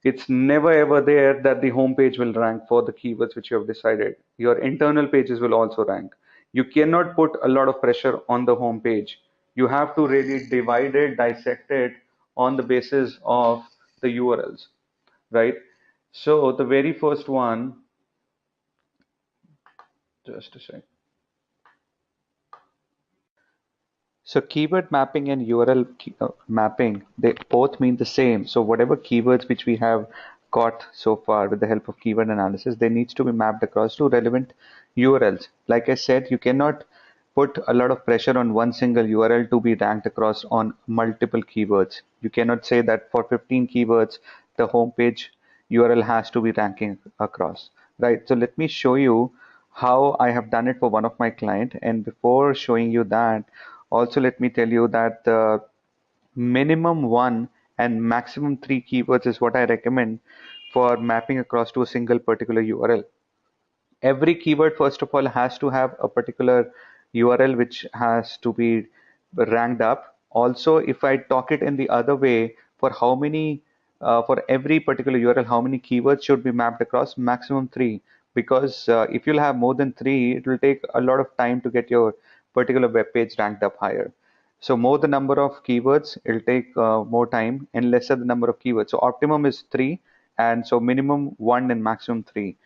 it's never ever there that the home page will rank for the keywords which you have decided. Your internal pages will also rank. You cannot put a lot of pressure on the home page. You have to really divide it, dissect it on the basis of the URLs, right? So the very first one, just a sec. So keyword mapping and URL mapping, they both mean the same. So whatever keywords which we have got so far with the help of keyword analysis, they needs to be mapped across to relevant URLs. Like I said, you cannot put a lot of pressure on one single URL to be ranked across on multiple keywords. You cannot say that for 15 keywords, the homepage URL has to be ranking across, right? So let me show you how I have done it for one of my client. And before showing you that, also let me tell you that the minimum one and maximum three keywords is what I recommend for mapping across to a single particular URL. Every keyword, first of all, has to have a particular URL which has to be ranked up. Also, if I talk it in the other way, for how many, for every particular URL, how many keywords should be mapped across? Maximum three, because if you'll have more than three, it will take a lot of time to get your particular web page ranked up higher. So more the number of keywords, it'll take more time, and lesser the number of keywords. So optimum is three, and so minimum one and maximum three.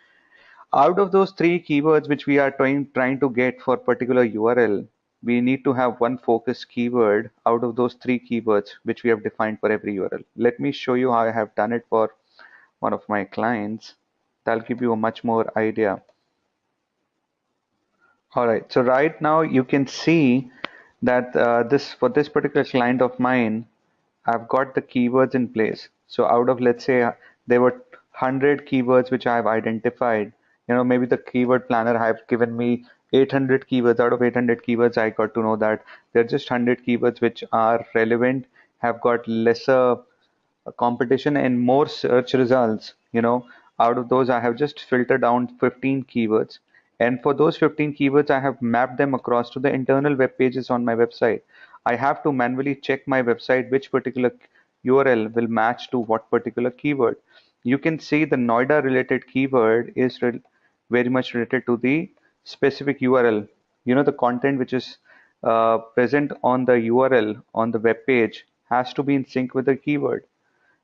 Out of those three keywords which we are trying to get for particular URL, we need to have one focus keyword out of those three keywords which we have defined for every URL. Let me show you how I have done it for one of my clients. That'll give you a much more idea. All right, so right now you can see that for this particular client of mine, I've got the keywords in place. So out of, let's say, there were 100 keywords which I've identified. Maybe the keyword planner have given me 800 keywords. Out of 800 keywords, I got to know that there are just 100 keywords which are relevant, have got lesser competition and more search results. Out of those, I have just filtered down 15 keywords, and for those 15 keywords I have mapped them across to the internal web pages on my website. I have to manually check my website which particular URL will match to what particular keyword. You can see the Noida related keyword is very much related to the specific URL. The content which is present on the URL on the web page has to be in sync with the keyword,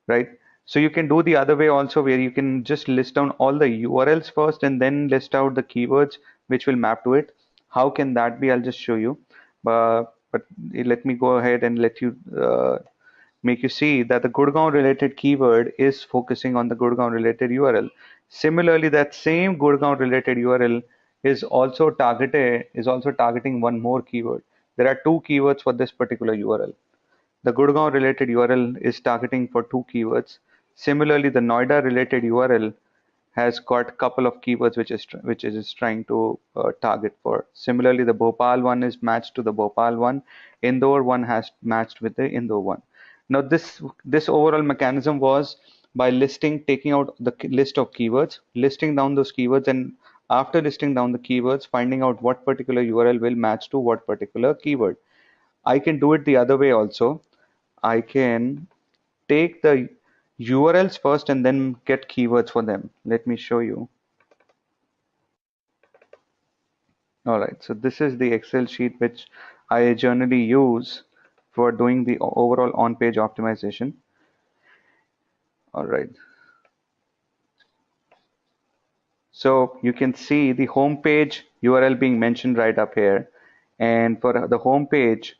right? So you can do the other way also, where you can just list down all the URLs first and then list out the keywords which will map to it. How can that be? I'll just show you. But let me go ahead and let you make you see that the Gurgaon related keyword is focusing on the Gurgaon related URL. Similarly, that same Gurgaon related URL is also targeting one more keyword. There are two keywords for this particular URL. The Gurgaon related URL is targeting for two keywords. Similarly, the Noida related URL has got a couple of keywords which it is trying to target for. Similarly, the Bhopal one is matched to the Bhopal one. Indore one has matched with the Indore one. Now this overall mechanism was by taking out the list of keywords, listing down those keywords, and after listing down the keywords, finding out what particular URL will match to what particular keyword. I can do it the other way also. I can take the URLs first and then get keywords for them. Let me show you. All right, so this is the Excel sheet which I generally use for doing the overall on-page optimization. All right. So you can see the home page URL being mentioned right up here. And for the home page,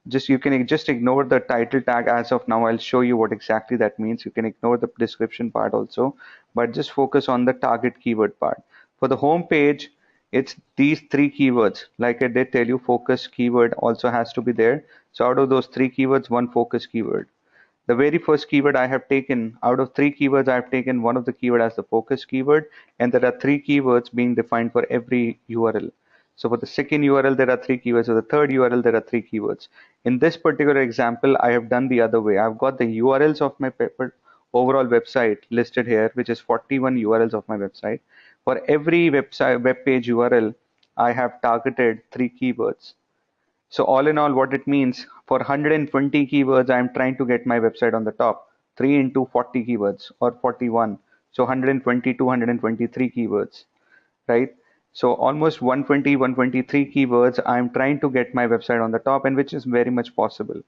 you can just ignore the title tag as of now. I'll show you what exactly that means. You can ignore the description part also, but just focus on the target keyword part. For the home page, it's these three keywords. Like I did tell you, focus keyword also has to be there. So out of those three keywords, one focus keyword. The very first keyword I have taken, out of three keywords, I have taken one of the keyword as the focus keyword, and there are three keywords being defined for every URL. So for the second URL, there are three keywords. For the third URL, there are three keywords. In this particular example, I have done the other way. I've got the URLs of my overall website listed here, which is 41 URLs of my website. For every web page URL, I have targeted three keywords. So all in all, what it means, for 120 keywords, I'm trying to get my website on the top. 3 into 40 keywords or 41. So 120 to 123 keywords, right? So almost 120, 123 keywords, I'm trying to get my website on the top, and which is very much possible.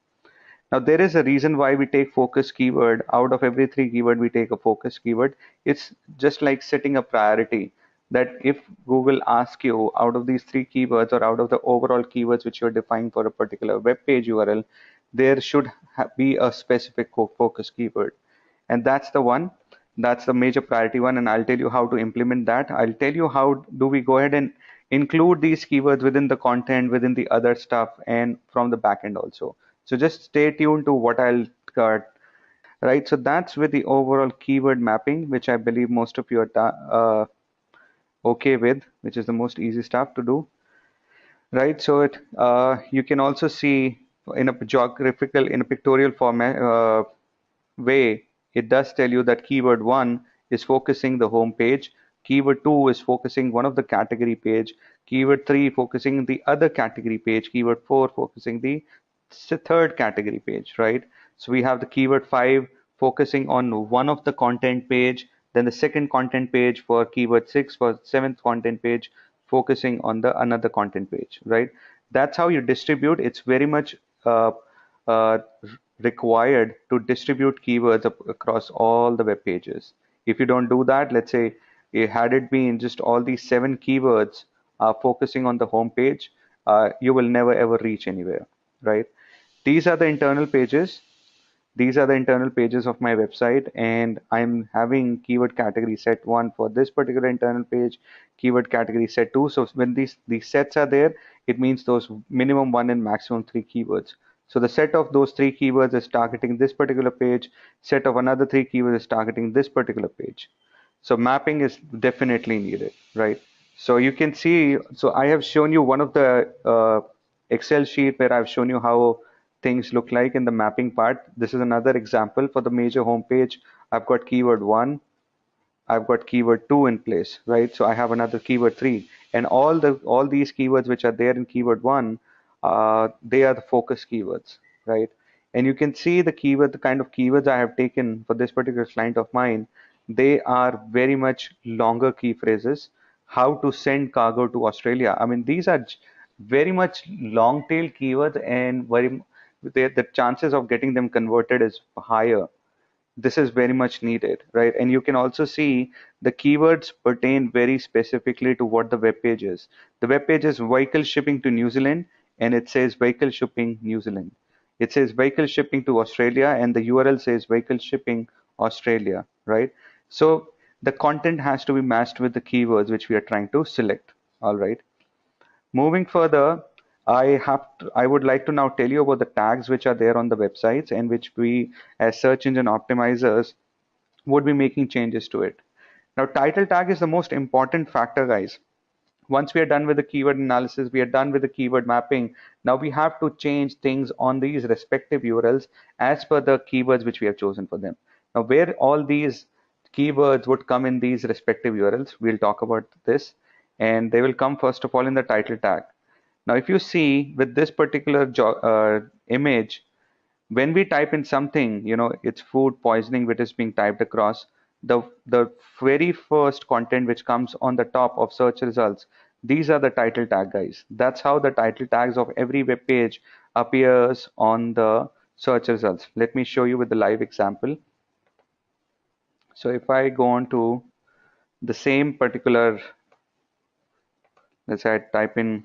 Now there is a reason why we take focus keyword. Out of every three keyword, we take a focus keyword. It's just like setting a priority, that if Google asks you out of these three keywords or out of the overall keywords which you're defining for a particular web page URL, there should be a specific focus keyword. And that's the one, that's the major priority one. And I'll tell you how to implement that. I'll tell you how do we go ahead and include these keywords within the content, within the other stuff, and from the backend also. So just stay tuned to what I'll cut. Right, so that's with the overall keyword mapping, which I believe most of you are okay with, which is the most easy stuff to do. Right, so you can also see in a pictorial format way, it does tell you that keyword 1 is focusing the home page, keyword 2 is focusing one of the category page, keyword 3 focusing the other category page, keyword 4 focusing the third category page, right? So we have the keyword 5 focusing on one of the content page, then the second content page for keyword 6 for seventh content page focusing on the another content page, right? That's how you distribute. It's very much uh, required to distribute keywords across all the web pages. If you don't do that, let's say had it been just all these 7 keywords focusing on the home page, you will never ever reach anywhere, right? These are the internal pages. These are the internal pages of my website, and I'm having keyword category set 1 for this particular internal page, keyword category set 2. So when these sets are there, it means those minimum 1 and maximum 3 keywords. So the set of those 3 keywords is targeting this particular page, set of another 3 keywords is targeting this particular page. So mapping is definitely needed, right? So you can see, so I have shown you one of the Excel sheet where I've shown you how things look like in the mapping part. This is another example for the major homepage. I've got keyword 1, I've got keyword 2 in place, right? So I have another keyword 3, and all these keywords which are there in keyword 1, they are the focus keywords, right? And you can see the kind of keywords I have taken for this particular client of mine. They are very much longer key phrases. How to send cargo to Australia. I mean, these are very much long tail keywords, and the chances of getting them converted is higher. This is very much needed, right? And you can also see the keywords pertain very specifically to what the web page is. The web page is vehicle shipping to New Zealand, and it says vehicle shipping New Zealand. It says vehicle shipping to Australia, and the URL says vehicle shipping Australia, right? So the content has to be matched with the keywords which we are trying to select. All right. Moving further, I would like to now tell you about the tags which are there on the websites and which we as search engine optimizers would be making changes to it. Now, title tag is the most important factor, guys. Once we are done with the keyword analysis, we are done with the keyword mapping. Now we have to change things on these respective URLs as per the keywords which we have chosen for them. Now, where all these keywords would come in these respective URLs, we'll talk about this, and they will come first of all in the title tag. Now, if you see with this particular image, when we type in something, it's food poisoning which is being typed across, the very first content which comes on the top of search results, these are the title tag, guys. That's how the title tags of every web page appears on the search results. Let me show you with the live example. So if I go on to the same particular, let's say I type in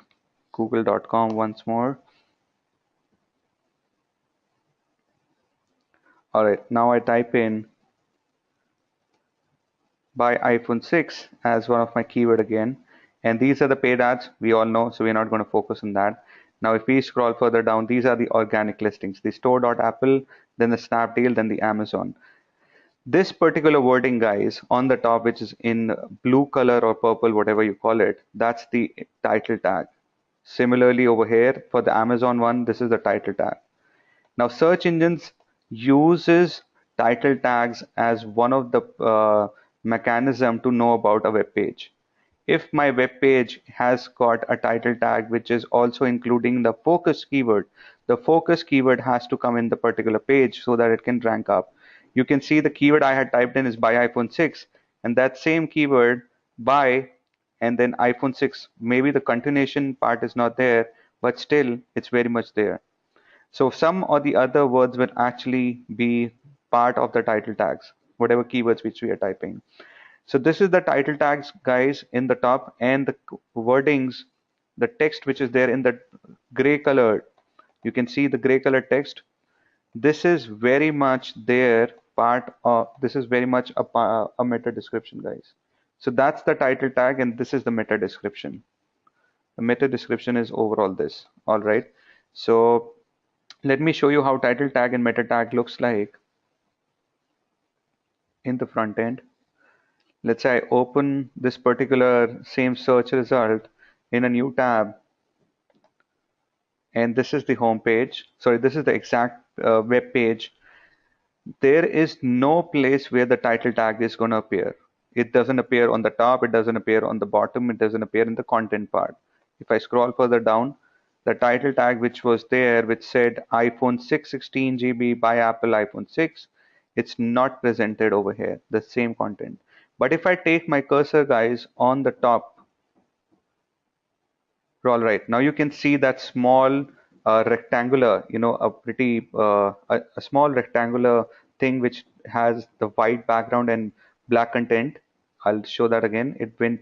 google.com once more. All right, now I type in buy iPhone 6 as one of my keyword again. And these are the paid ads, we all know, so we're not going to focus on that. Now, if we scroll further down, these are the organic listings, the store.apple, then the Snapdeal, then the Amazon. This particular wording, guys, on the top, which is in blue color or purple, whatever you call it, that's the title tag. Similarly, over here for the Amazon one, this is the title tag. Now, search engines uses title tags as one of the mechanism to know about a web page. If my web page has got a title tag which is also including the focus keyword, the focus keyword has to come in the particular page so that it can rank up. You can see the keyword I had typed in is buy iPhone 6, and that same keyword buy and then iPhone 6, maybe the continuation part is not there, but still it's very much there. So some or the other words will actually be part of the title tags, whatever keywords which we are typing. So this is the title tags, guys, in the top, and the wordings, the text which is there in the gray color. You can see the gray color text. This is very much their part of, this is very much a meta description, guys. So that's the title tag, and this is the meta description. The meta description is overall this. All right. So let me show you how title tag and meta tag looks like in the front end. Let's say I open this particular same search result in a new tab, and this is the home page. Sorry, this is the exact web page. There is no place where the title tag is going to appear. It doesn't appear on the top, it doesn't appear on the bottom, it doesn't appear in the content part. If I scroll further down, the title tag which was there, which said iPhone 6 16 GB by Apple iPhone 6, it's not presented over here, the same content. But if I take my cursor, guys, on the top, all right, now you can see that small rectangular, a pretty, a small rectangular thing which has the white background and black content. I'll show that again. It went,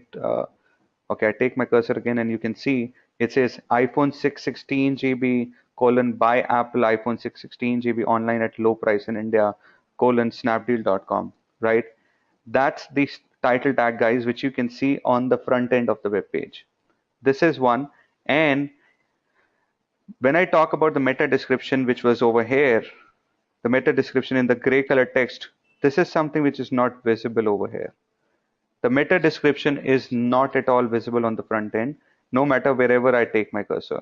okay, I take my cursor again and you can see it says iPhone 6 16 GB colon buy Apple iPhone 6 16 GB online at low price in India colon snapdeal.com, right? That's the title tag, guys, which you can see on the front end of the web page. This is one. And when I talk about the meta description, which was over here, the meta description in the gray color text, this is something which is not visible over here. The meta description is not at all visible on the front end, no matter wherever I take my cursor.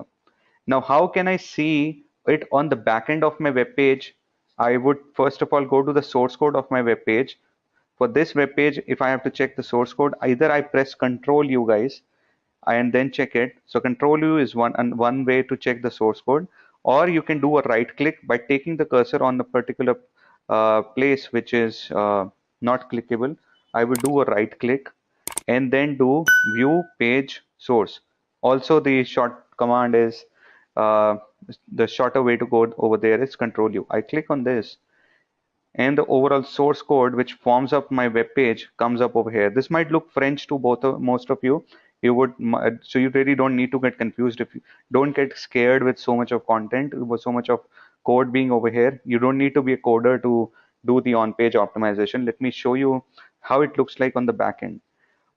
Now, how can I see it on the back end of my web page? I would first of all go to the source code of my web page. For this web page, if I have to check the source code, either I press Control U, guys, and then check it. So Control U is one way to check the source code, or you can do a right click by taking the cursor on a particular place which is not clickable. I would do a right click and then do View Page Source. Also, the short command is the shorter way to go over there is Control U. I click on this and the overall source code which forms up my web page comes up over here. This might look French to most of you. So you really don't need to get confused. If you don't get scared with so much of content, with so much of code being over here, you don't need to be a coder to do the on-page optimization. Let me show you how it looks like on the back end.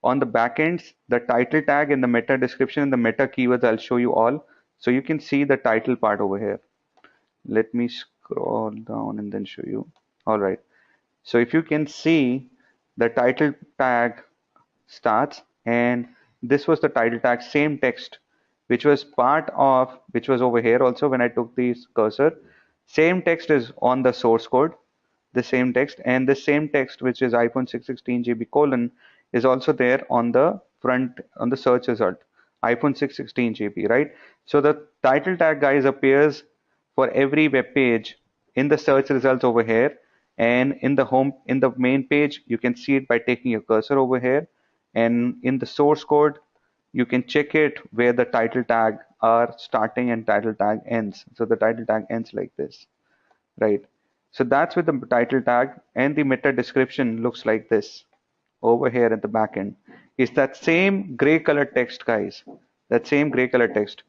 On the back ends, the title tag and the meta description and the meta keywords, I'll show you all. So you can see the title part over here. Let me scroll down and then show you. All right. So if you can see the title tag starts, and this was the title tag, same text, which was which was over here also when I took this cursor. Same text is on the source code, the same text, and the same text, which is iPhone 616 GB colon, is also there on the front on the search result, iPhone 616 GB, right? So the title tag, guys, appears for every web page in the search results over here, and in the main page, you can see it by taking your cursor over here, and in the source code, you can check it where the title tag are starting and title tag ends. So the title tag ends like this, right? So that's with the title tag, and the meta description looks like this over here at the back end. Is that same gray color text, guys. That same gray color text.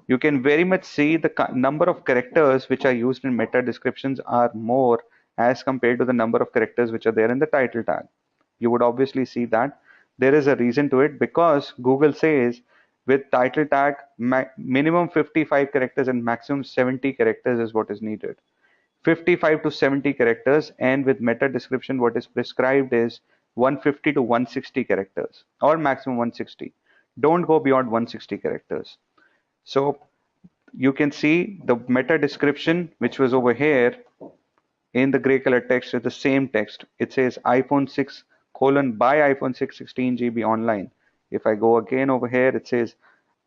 You can very much see the number of characters which are used in meta descriptions are more as compared to the number of characters which are there in the title tag. You would obviously see that there is a reason to it, because Google says with title tag minimum 55 characters and maximum 70 characters is what is needed. 55 to 70 characters, and with meta description what is prescribed is 150 to 160 characters, or maximum 160. Don't go beyond 160 characters. So you can see the meta description, which was over here in the gray color text, is the same text. It says iPhone 6 colon by iPhone 6 16 GB online. If I go again over here, it says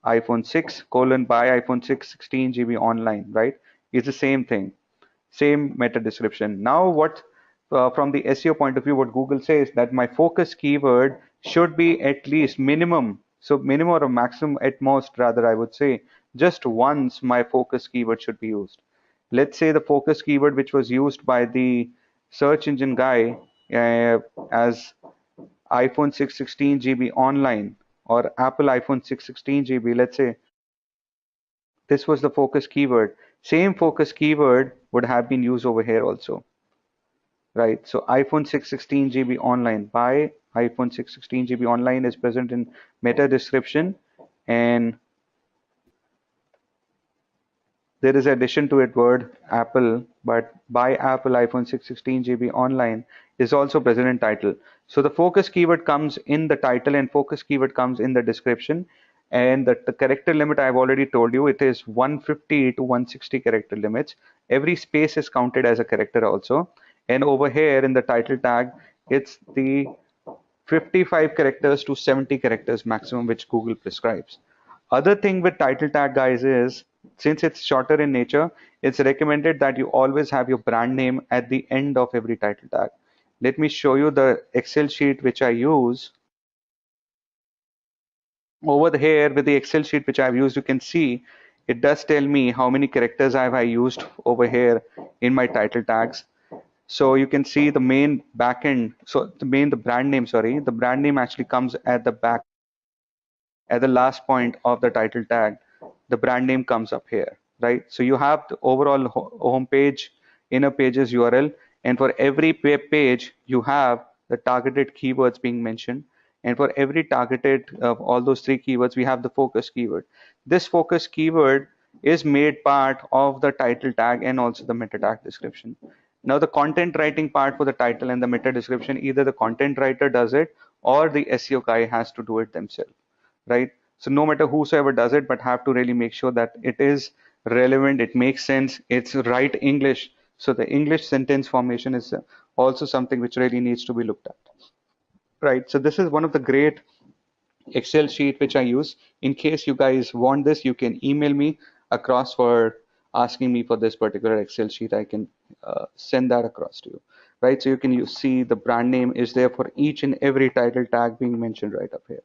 iPhone 6 colon by iPhone 6 16 GB online, right? It's the same thing, same meta description. Now what, from the SEO point of view, what Google says that my focus keyword should be at least minimum, so minimum or maximum at most, rather I would say, just once my focus keyword should be used. Let's say the focus keyword which was used by the search engine guy as iPhone 616 GB online, or Apple iPhone 616 GB, let's say this was the focus keyword. Same focus keyword would have been used over here also, right? So iPhone 616 GB online by iPhone 616 GB online is present in meta description, and there is addition to it word Apple, but by Apple iPhone 616 GB online is also present in title. So the focus keyword comes in the title and focus keyword comes in the description. And the character limit, I've already told you, it is 150 to 160 character limits. Every space is counted as a character also. And over here in the title tag, it's the 55 characters to 70 characters maximum which Google prescribes. Other thing with title tag, guys, is since it's shorter in nature, it's recommended that you always have your brand name at the end of every title tag. Let me show you the Excel sheet which I use. Over here with the Excel sheet which I've used, you can see it does tell me how many characters have I used over here in my title tags. So you can see the main backend, so the brand name, sorry, the brand name actually comes at the back, at the last point of the title tag. The brand name comes up here, right? So you have the overall home page, inner pages URL, and for every web page you have the targeted keywords being mentioned, and for every targeted of all those three keywords we have the focus keyword. This focus keyword is made part of the title tag and also the meta tag description. Now the content writing part for the title and the meta description, either the content writer does it or the SEO guy has to do it themselves, right? So no matter whosoever does it, but have to really make sure that it is relevant, it makes sense, it's right English. So the English sentence formation is also something which really needs to be looked at, right? So this is one of the great Excel sheet which I use. In case you guys want this, you can email me across for asking me for this particular Excel sheet. I can send that across to you, right? So you can see the brand name is there for each and every title tag being mentioned right up here.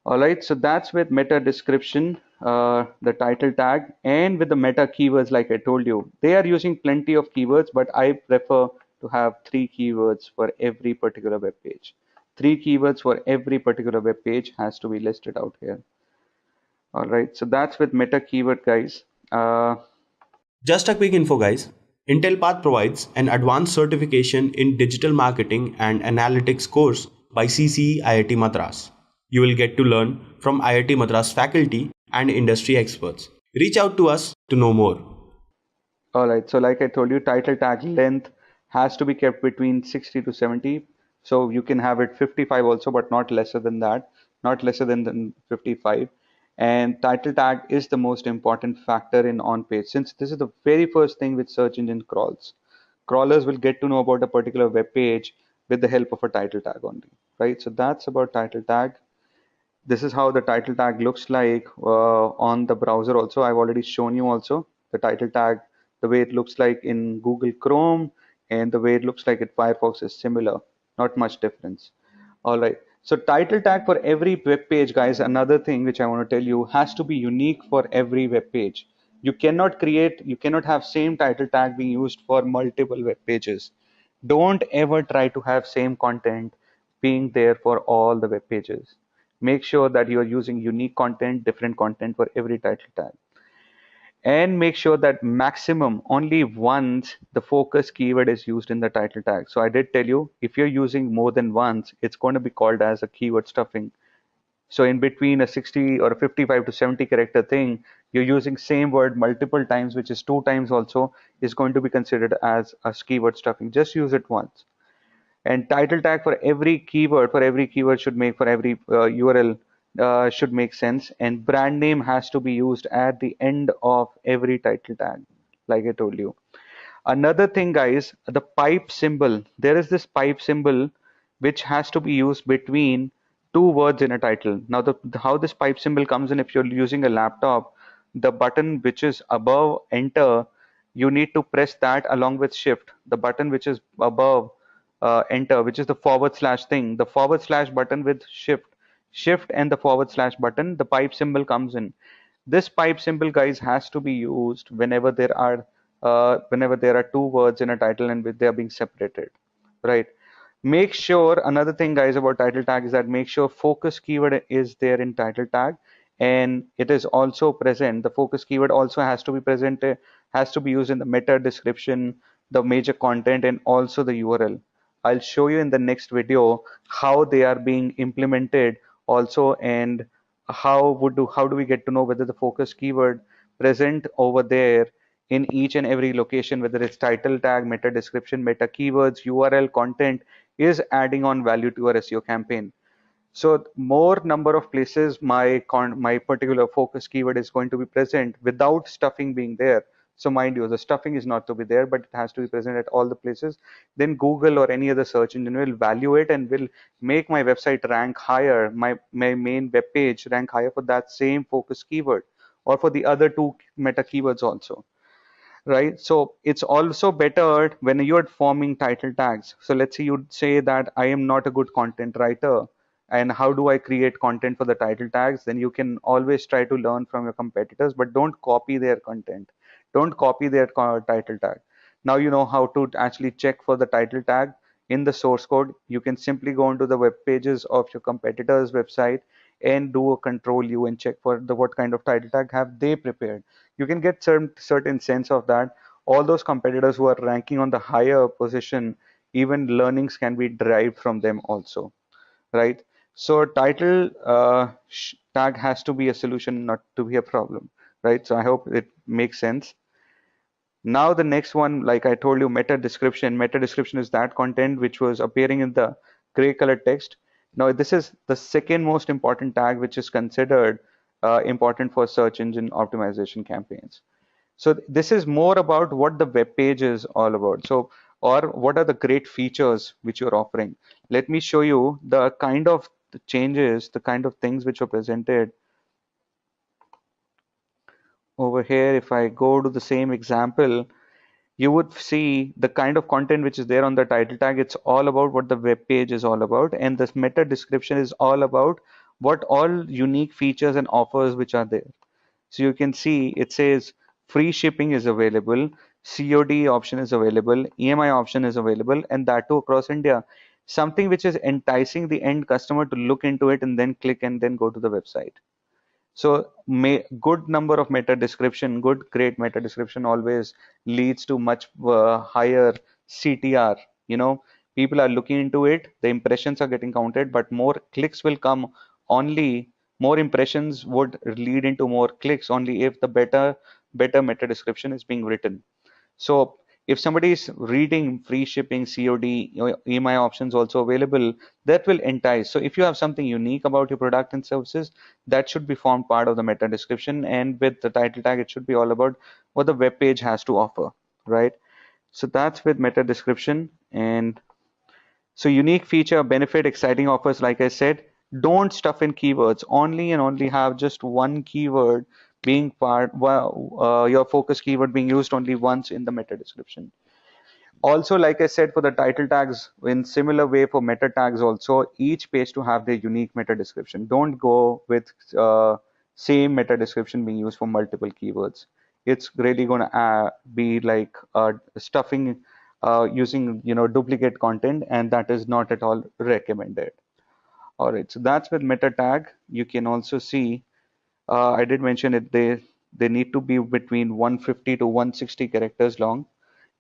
All right, so that's with meta description, the title tag, and with the meta keywords, like I told you. They are using plenty of keywords, but I prefer to have 3 keywords for every particular web page. 3 keywords for every particular web page has to be listed out here. All right, so that's with meta keyword, guys. Just a quick info, guys. Intellipaat provides an advanced certification in digital marketing and analytics course by CCE IIT Madras. You will get to learn from IIT Madras faculty and industry experts. Reach out to us to know more. All right, so like I told you, title tag length has to be kept between 60 to 70. So you can have it 55 also, but not lesser than that, not lesser than 55. And title tag is the most important factor in on page, since this is the very first thing which search engine crawls. Crawlers will get to know about a particular web page with the help of a title tag only, right? So that's about title tag. This is how the title tag looks like on the browser also. I've already shown you also the title tag, the way it looks like in Google Chrome and the way it looks like in Firefox is similar, not much difference. All right. So title tag for every web page, guys, another thing which I want to tell you has to be unique for every web page. You cannot have same title tag being used for multiple web pages. Don't ever try to have same content being there for all the web pages. Make sure that you are using unique content, different content for every title tag. And make sure that maximum only once the focus keyword is used in the title tag. So I did tell you, if you're using more than once, it's going to be called as a keyword stuffing. So in between a 60 or a 55 to 70 character thing, you're using same word multiple times, which is 2 times also, is going to be considered as a keyword stuffing. Just use it once. And title tag for every keyword should make, for every URL should make sense. And brand name has to be used at the end of every title tag, like I told you. Another thing, guys, the pipe symbol. There is this pipe symbol which has to be used between two words in a title. Now, how this pipe symbol comes in, if you're using a laptop, the button which is above enter, you need to press that along with shift. The button which is above enter, which is the forward slash thing, the forward slash button with shift and the forward slash button, the pipe symbol comes in. This pipe symbol, guys, has to be used whenever there are two words in a title and they are being separated, right? Make sure, another thing, guys, about title tag is that make sure focus keyword is there in title tag, and it is also present. The focus keyword also has to be present, has to be used in the meta description, the major content, and also the URL. I'll show you in the next video how they are being implemented also, and how do we get to know whether the focus keyword present over there in each and every location, whether it's title tag, meta description, meta keywords, URL, content, is adding on value to your SEO campaign. So more number of places my particular focus keyword is going to be present without stuffing being there. So mind you, the stuffing is not to be there, but it has to be present at all the places. Then Google or any other search engine will value it and will make my website rank higher, my main web page rank higher for that same focus keyword or for the other two meta keywords also, right? So it's also better when you're forming title tags. So let's say you say that I am not a good content writer, and how do I create content for the title tags? Then you can always try to learn from your competitors, but don't copy their content. Don't copy their title tag. Now you know how to actually check for the title tag in the source code. You can simply go into the web pages of your competitor's website and do a control U and check for the what kind of title tag have they prepared. You can get certain sense of that. All those competitors who are ranking on the higher position, even learnings can be derived from them also, right? So title tag has to be a solution, not to be a problem, right? So I hope it makes sense. Now the next one, like I told you, meta description. Meta description is that content which was appearing in the gray color text. Now this is the second most important tag which is considered important for search engine optimization campaigns. So this is more about what the web page is all about. So, or what are the great features which you're offering. Let me show you the kind of changes, the kind of things which are presented over here. If I go to the same example, you would see the kind of content which is there on the title tag. It's all about what the web page is all about, and this meta description is all about what all unique features and offers which are there. So you can see it says free shipping is available, COD option is available, EMI option is available, and that too across India. Something which is enticing the end customer to look into it and then click and then go to the website. So good number of meta description, great meta description always leads to much higher CTR. You know, people are looking into it, the impressions are getting counted, but more clicks will come only, more impressions would lead into more clicks only if the better meta description is being written. So If somebody is reading free shipping, COD, or EMI options also available, that will entice. So if you have something unique about your product and services, that should be formed part of the meta description. And with the title tag, it should be all about what the web page has to offer, right? So that's with meta description. And so unique feature, benefit, exciting offers, like I said, don't stuff in keywords. Only and only have just one keyword being your focus keyword being used only once in the meta description. Also, like I said, for the title tags, in similar way for meta tags also, each page to have their unique meta description. Don't go with same meta description being used for multiple keywords. It's really going to be like stuffing using duplicate content, and that is not at all recommended. All right, so that's with meta tag. You can also see I did mention it. They need to be between 150 to 160 characters long,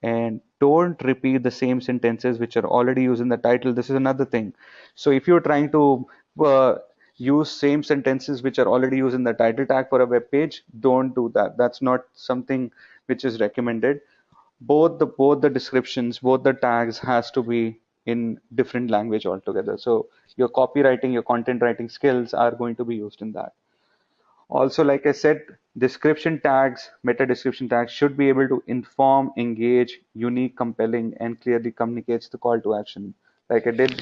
and don't repeat the same sentences which are already used in the title. This is another thing. So if you're trying to uh, use same sentences which are already used in the title tag for a web page, don't do that. That's not something which is recommended. Both the descriptions, both the tags has to be in different language altogether. So your copywriting, your content writing skills are going to be used in that. Also, like I said, description tags, meta description tags should be able to inform, engage, unique, compelling, and clearly communicates the call to action. Like I did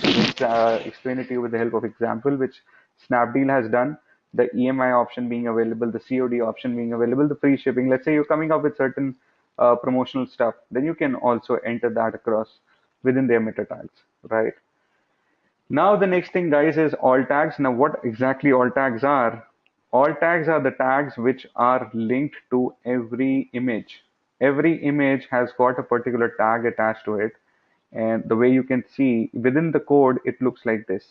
explain it to you with the help of example, which Snapdeal has done. The EMI option being available, the COD option being available, the free shipping. Let's say you're coming up with certain promotional stuff, then you can also enter that across within their meta tags, right? Now the next thing, guys, is alt tags. Now what exactly alt tags are? Alt tags are the tags which are linked to every image. Every image has got a particular tag attached to it. And the way you can see within the code, it looks like this.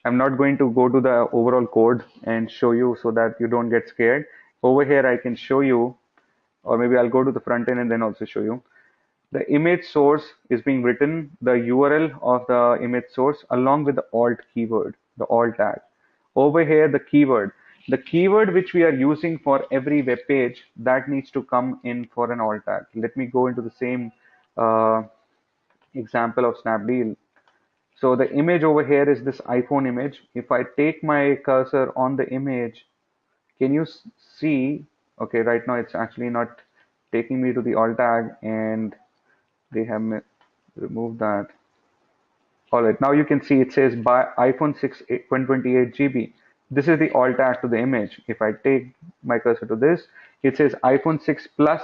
I'm not going to go to the overall code and show you so that you don't get scared. Over here, I can show you, or maybe I'll go to the front end and then also show you. The image source is being written, the URL of the image source along with the alt keyword, the alt tag. Over here, the keyword which we are using for every web page, that needs to come in for an alt tag. Let me go into the same uh, example of Snapdeal. So the image over here is this iPhone image. If I take my cursor on the image, can you see? Okay, right now it's actually not taking me to the alt tag, and they have removed that. All right, now you can see it says by iPhone 6 128 GB. This is the alt tag to the image. If I take my cursor to this, it says iPhone 6 plus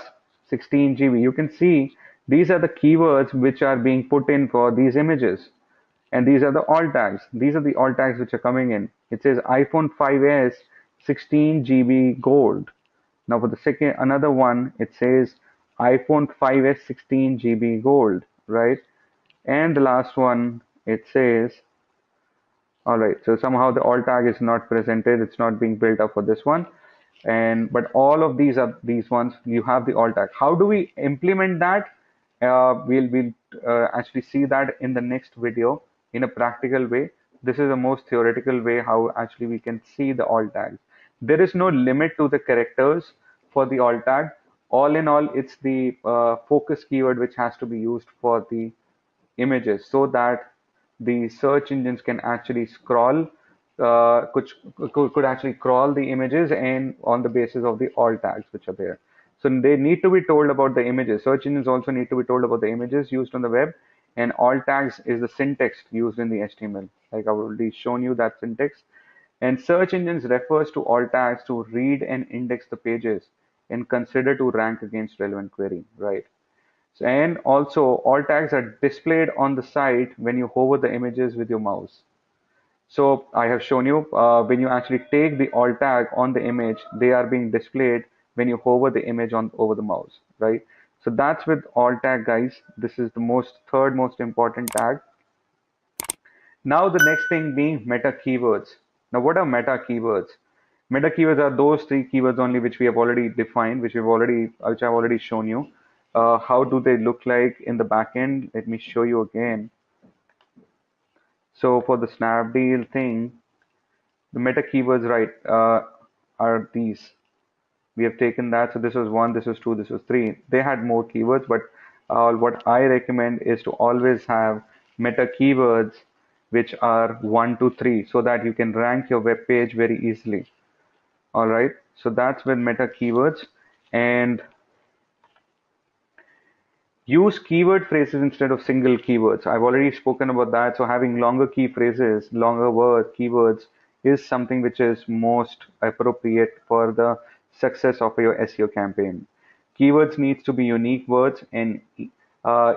16 GB. You can see these are the keywords which are being put in for these images. And these are the alt tags. These are the alt tags which are coming in. It says iPhone 5s 16 GB gold. Now for the second, another one, it says iPhone 5s 16 GB gold, right? And the last one, it says, all right, so somehow the alt tag is not presented. It's not being built up for this one. But all of these are these ones, you have the alt tag. How do we implement that? We'll actually see that in the next video in a practical way. This is the most theoretical way how actually we can see the alt tags. There is no limit to the characters for the alt tag. All in all, it's the focus keyword which has to be used for the images so that the search engines can actually scroll, could actually crawl the images and on the basis of the alt tags which are there. So they need to be told about the images. Search engines also need to be told about the images used on the web, and alt tags is the syntax used in the HTML. Like I've already shown you that syntax. And search engines refers to alt tags to read and index the pages and consider to rank against relevant query, right? And also, alt tags are displayed on the site when you hover the images with your mouse. So I have shown you when you actually take the alt tag on the image, they are being displayed when you hover the image on over the mouse, right? So that's with alt tag, guys. This is the third most important tag. Now the next thing being meta keywords. Now what are meta keywords? Meta keywords are those three keywords only which we have already defined, which I've already shown you. How do they look like in the backend? Let me show you again. So for the Snapdeal thing, the meta keywords, right, are these. We have taken that. So this was one, this was two, this was three. They had more keywords, but What I recommend is to always have meta keywords which are 1 to 3 so that you can rank your web page very easily. All right, so that's with meta keywords. And use keyword phrases instead of single keywords. I've already spoken about that. So having longer key phrases, longer keywords is something which is most appropriate for the success of your SEO campaign. Keywords needs to be unique words, and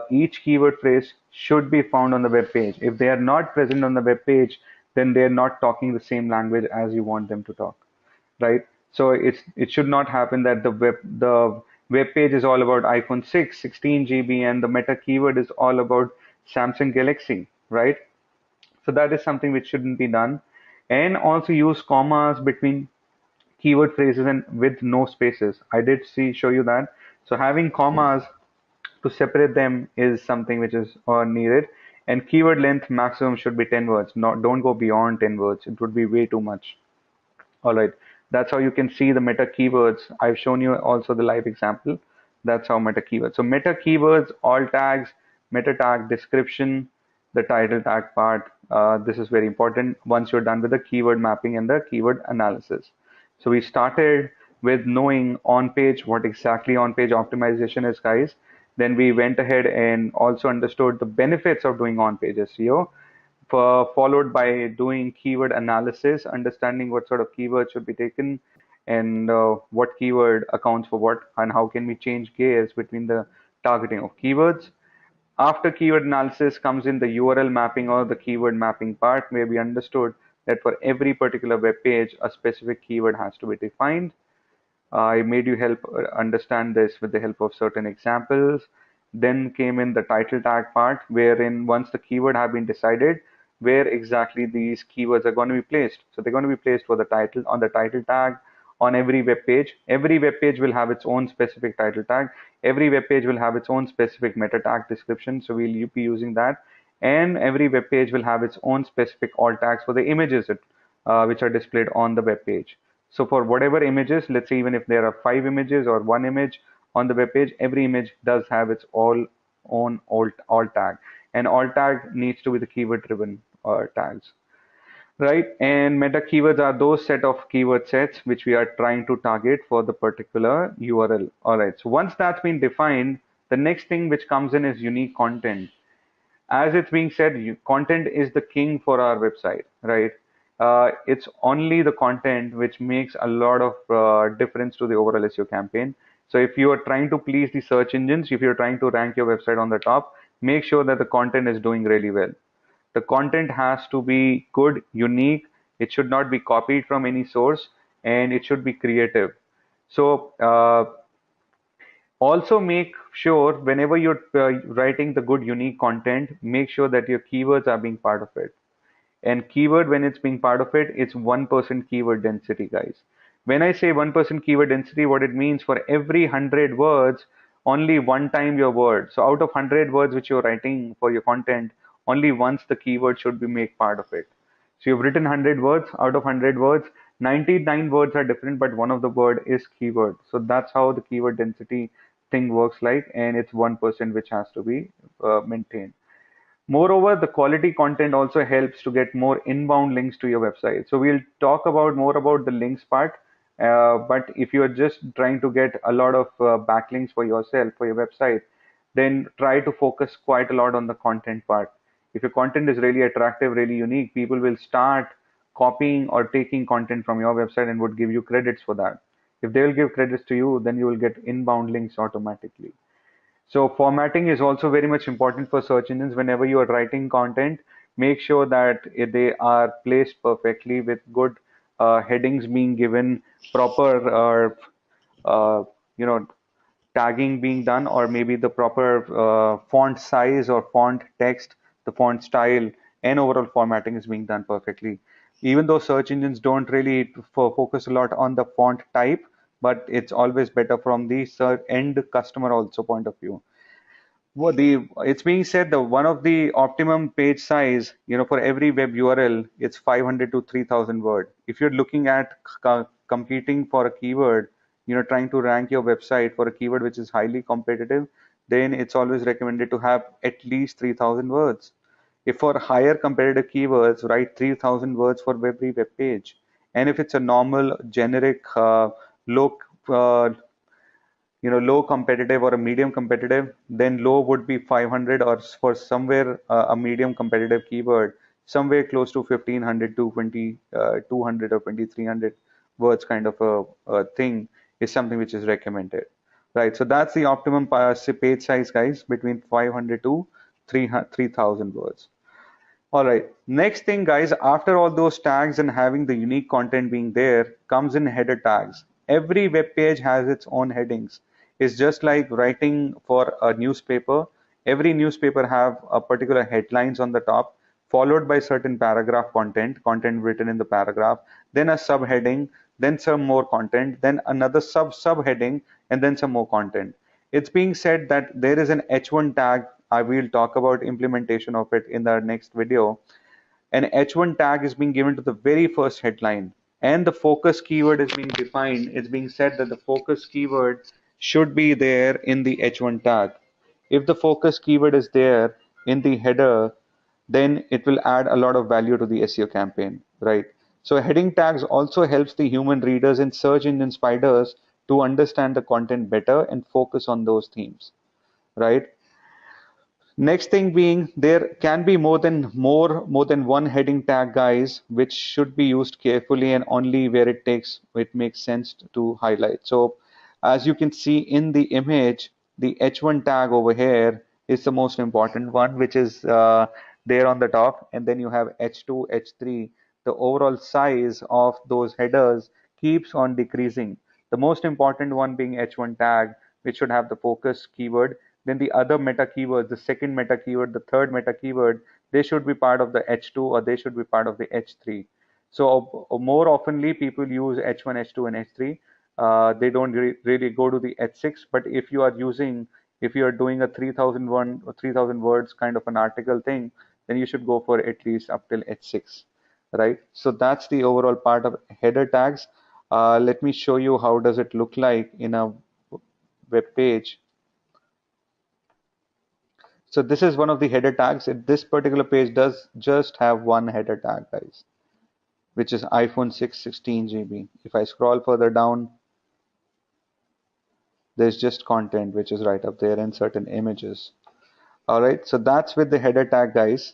each keyword phrase should be found on the web page. If they are not present on the web page, then they are not talking the same language as you want them to talk, right? So it should not happen that the web page is all about iPhone 6, 16 GB, and the meta keyword is all about Samsung Galaxy, right? So that is something which shouldn't be done. And also use commas between keyword phrases and with no spaces. I did show you that. So having commas to separate them is something which is needed. And keyword length maximum should be 10 words. Not Don't go beyond 10 words. It would be way too much. All right, that's how you can see the meta keywords. I've shown you also the live example. That's how meta keywords. So meta keywords, alt tags, meta tag description, the title tag part. This is very important once you're done with the keyword mapping and the keyword analysis. So we started with knowing on page what exactly on page optimization is, guys. Then we went ahead and also understood the benefits of doing on page SEO, followed by doing keyword analysis, understanding what sort of keywords should be taken and what keyword accounts for what, and how can we change gears between the targeting of keywords. After keyword analysis comes in the URL mapping or the keyword mapping part, where we understood that for every particular web page, a specific keyword has to be defined. I made you help understand this with the help of certain examples. Then came in the title tag part, wherein once the keyword have been decided, where exactly these keywords are going to be placed. So they're going to be placed for the title on the title tag on every web page. Every web page will have its own specific title tag. Every web page will have its own specific meta tag description. So we'll be using that. And every web page will have its own specific alt tags for the images which are displayed on the web page. So for whatever images, let's say even if there are 5 images or 1 image on the web page, every image does have its own alt tag, and alt tag needs to be the keyword driven tags, right? And meta keywords are those set of keyword sets which we are trying to target for the particular URL. All right. So once that's been defined, the next thing which comes in is unique content. As it's being said, content is the king for our website, right? It's only the content which makes a lot of difference to the overall SEO campaign. So if you are trying to please the search engines, if you're trying to rank your website on the top, make sure that the content is doing really well. The content has to be good, unique. It should not be copied from any source, and it should be creative. So also make sure whenever you're writing the good unique content, make sure that your keywords are being part of it. And keyword, when it's being part of it, it's 1% keyword density, guys. When I say 1% keyword density, what it means, for every 100 words, only one time your word. So out of 100 words which you're writing for your content, only once the keyword should be make part of it. So you've written 100 words. Out of 100 words, 99 words are different, but one of the word is keyword. So that's how the keyword density thing works like, and it's 1% which has to be maintained. Moreover, the quality content also helps to get more inbound links to your website. So we'll talk about more about the links part. But if you're just trying to get a lot of backlinks for yourself, for your website, then try to focus quite a lot on the content part. If your content is really attractive, really unique, people will start copying or taking content from your website and would give you credits for that. If they will give credits to you, then you will get inbound links automatically. So formatting is also very much important for search engines. Whenever you are writing content, make sure that they are placed perfectly with good headings being given, proper you know tagging being done, or maybe the proper font size or font text, the font style, and overall formatting is being done perfectly. Even though search engines don't really focus a lot on the font type, but it's always better from the end customer also point of view. Well, it's being said that one of the optimum page size, for every web URL, it's 500 to 3,000 word. If you're looking at competing for a keyword, trying to rank your website for a keyword which is highly competitive, then it's always recommended to have at least 3000 words. If for higher competitive keywords, write 3000 words for every web page. And if it's a normal, generic, low, uh, low competitive or a medium competitive, then low would be 500, or for somewhere a medium competitive keyword, somewhere close to 1500 to 200 or 2300 words kind of a thing is something which is recommended. Right, so that's the optimum page size, guys, between 500 to 3000 words. All right. Next thing, guys, after all those tags and having the unique content being there, comes in header tags. Every web page has its own headings. It's just like writing for a newspaper. Every newspaper have a particular headlines on the top, followed by certain paragraph content written in the paragraph, then a subheading, then some more content, then another subheading, and then some more content. It's being said that there is an H1 tag. I will talk about implementation of it in the next video. An H1 tag is being given to the very first headline, and the focus keyword is being defined. It's being said that the focus keyword should be there in the H1 tag. If the focus keyword is there in the header, then it will add a lot of value to the SEO campaign, right? So heading tags also helps the human readers and search engine spiders to understand the content better and focus on those themes, right? Next thing being, there can be more than one heading tag, guys, which should be used carefully and only where it makes sense to highlight. So as you can see in the image, the H1 tag over here is the most important one, which is there on the top, and then you have H2, H3. The overall size of those headers keeps on decreasing. The most important one being H1 tag, which should have the focus keyword. Then the other meta keywords, the second meta keyword, the third meta keyword, they should be part of the H2, or they should be part of the H3. So more oftenly, people use H1, H2, and H3. They don't really go to the H6. But if you are doing a 3001 or 3000 words kind of an article thing, then you should go for at least up till H6, right? So that's the overall part of header tags. Let me show you how does it look like in a web page. So this is one of the header tags. This particular page does just have one header tag, guys, which is iPhone 6 16 GB. If I scroll further down, there's just content, which is right up there, and certain images. All right, so that's with the header tag, guys.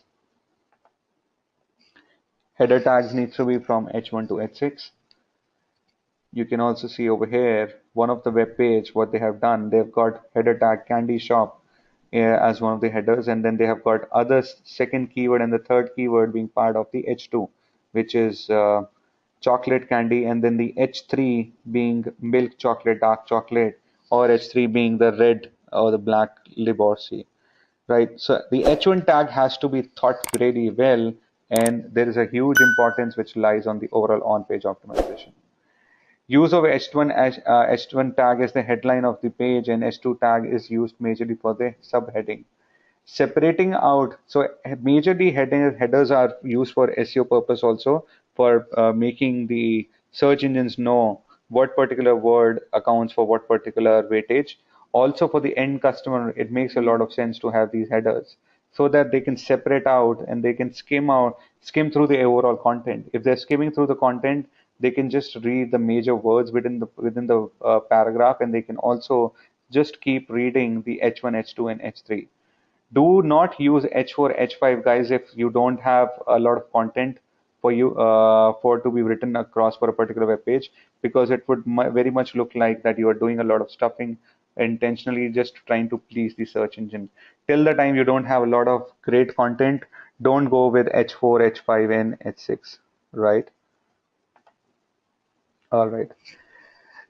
Header tags needs to be from H1 to H6. You can also see over here, one of the web page, what they have done, they've got header tag candy shop as one of the headers, and then they have got other second keyword and the third keyword being part of the H2, which is chocolate candy, and then the H3 being milk chocolate, dark chocolate, or H3 being the red or the black Liborsi, right? So the H1 tag has to be thought really well, and there is a huge importance which lies on the overall on-page optimization. Use of H1 tag as the headline of the page, and H2 tag is used majorly for the subheading. Separating out, so majorly headers are used for SEO purpose also, for making the search engines know what particular word accounts for what particular weightage. Also for the end customer, it makes a lot of sense to have these headers so that they can separate out and they can skim through the overall content. If they're skimming through the content, they can just read the major words within the paragraph, and they can also just keep reading the H1, H2, and H3. Do not use H4, H5, guys, if you don't have a lot of content for you for to be written across for a particular web page, because it would very much look like that you are doing a lot of stuffing intentionally, just trying to please the search engine. Till the time you don't have a lot of great content, don't go with H4, H5, and H6, right? All right.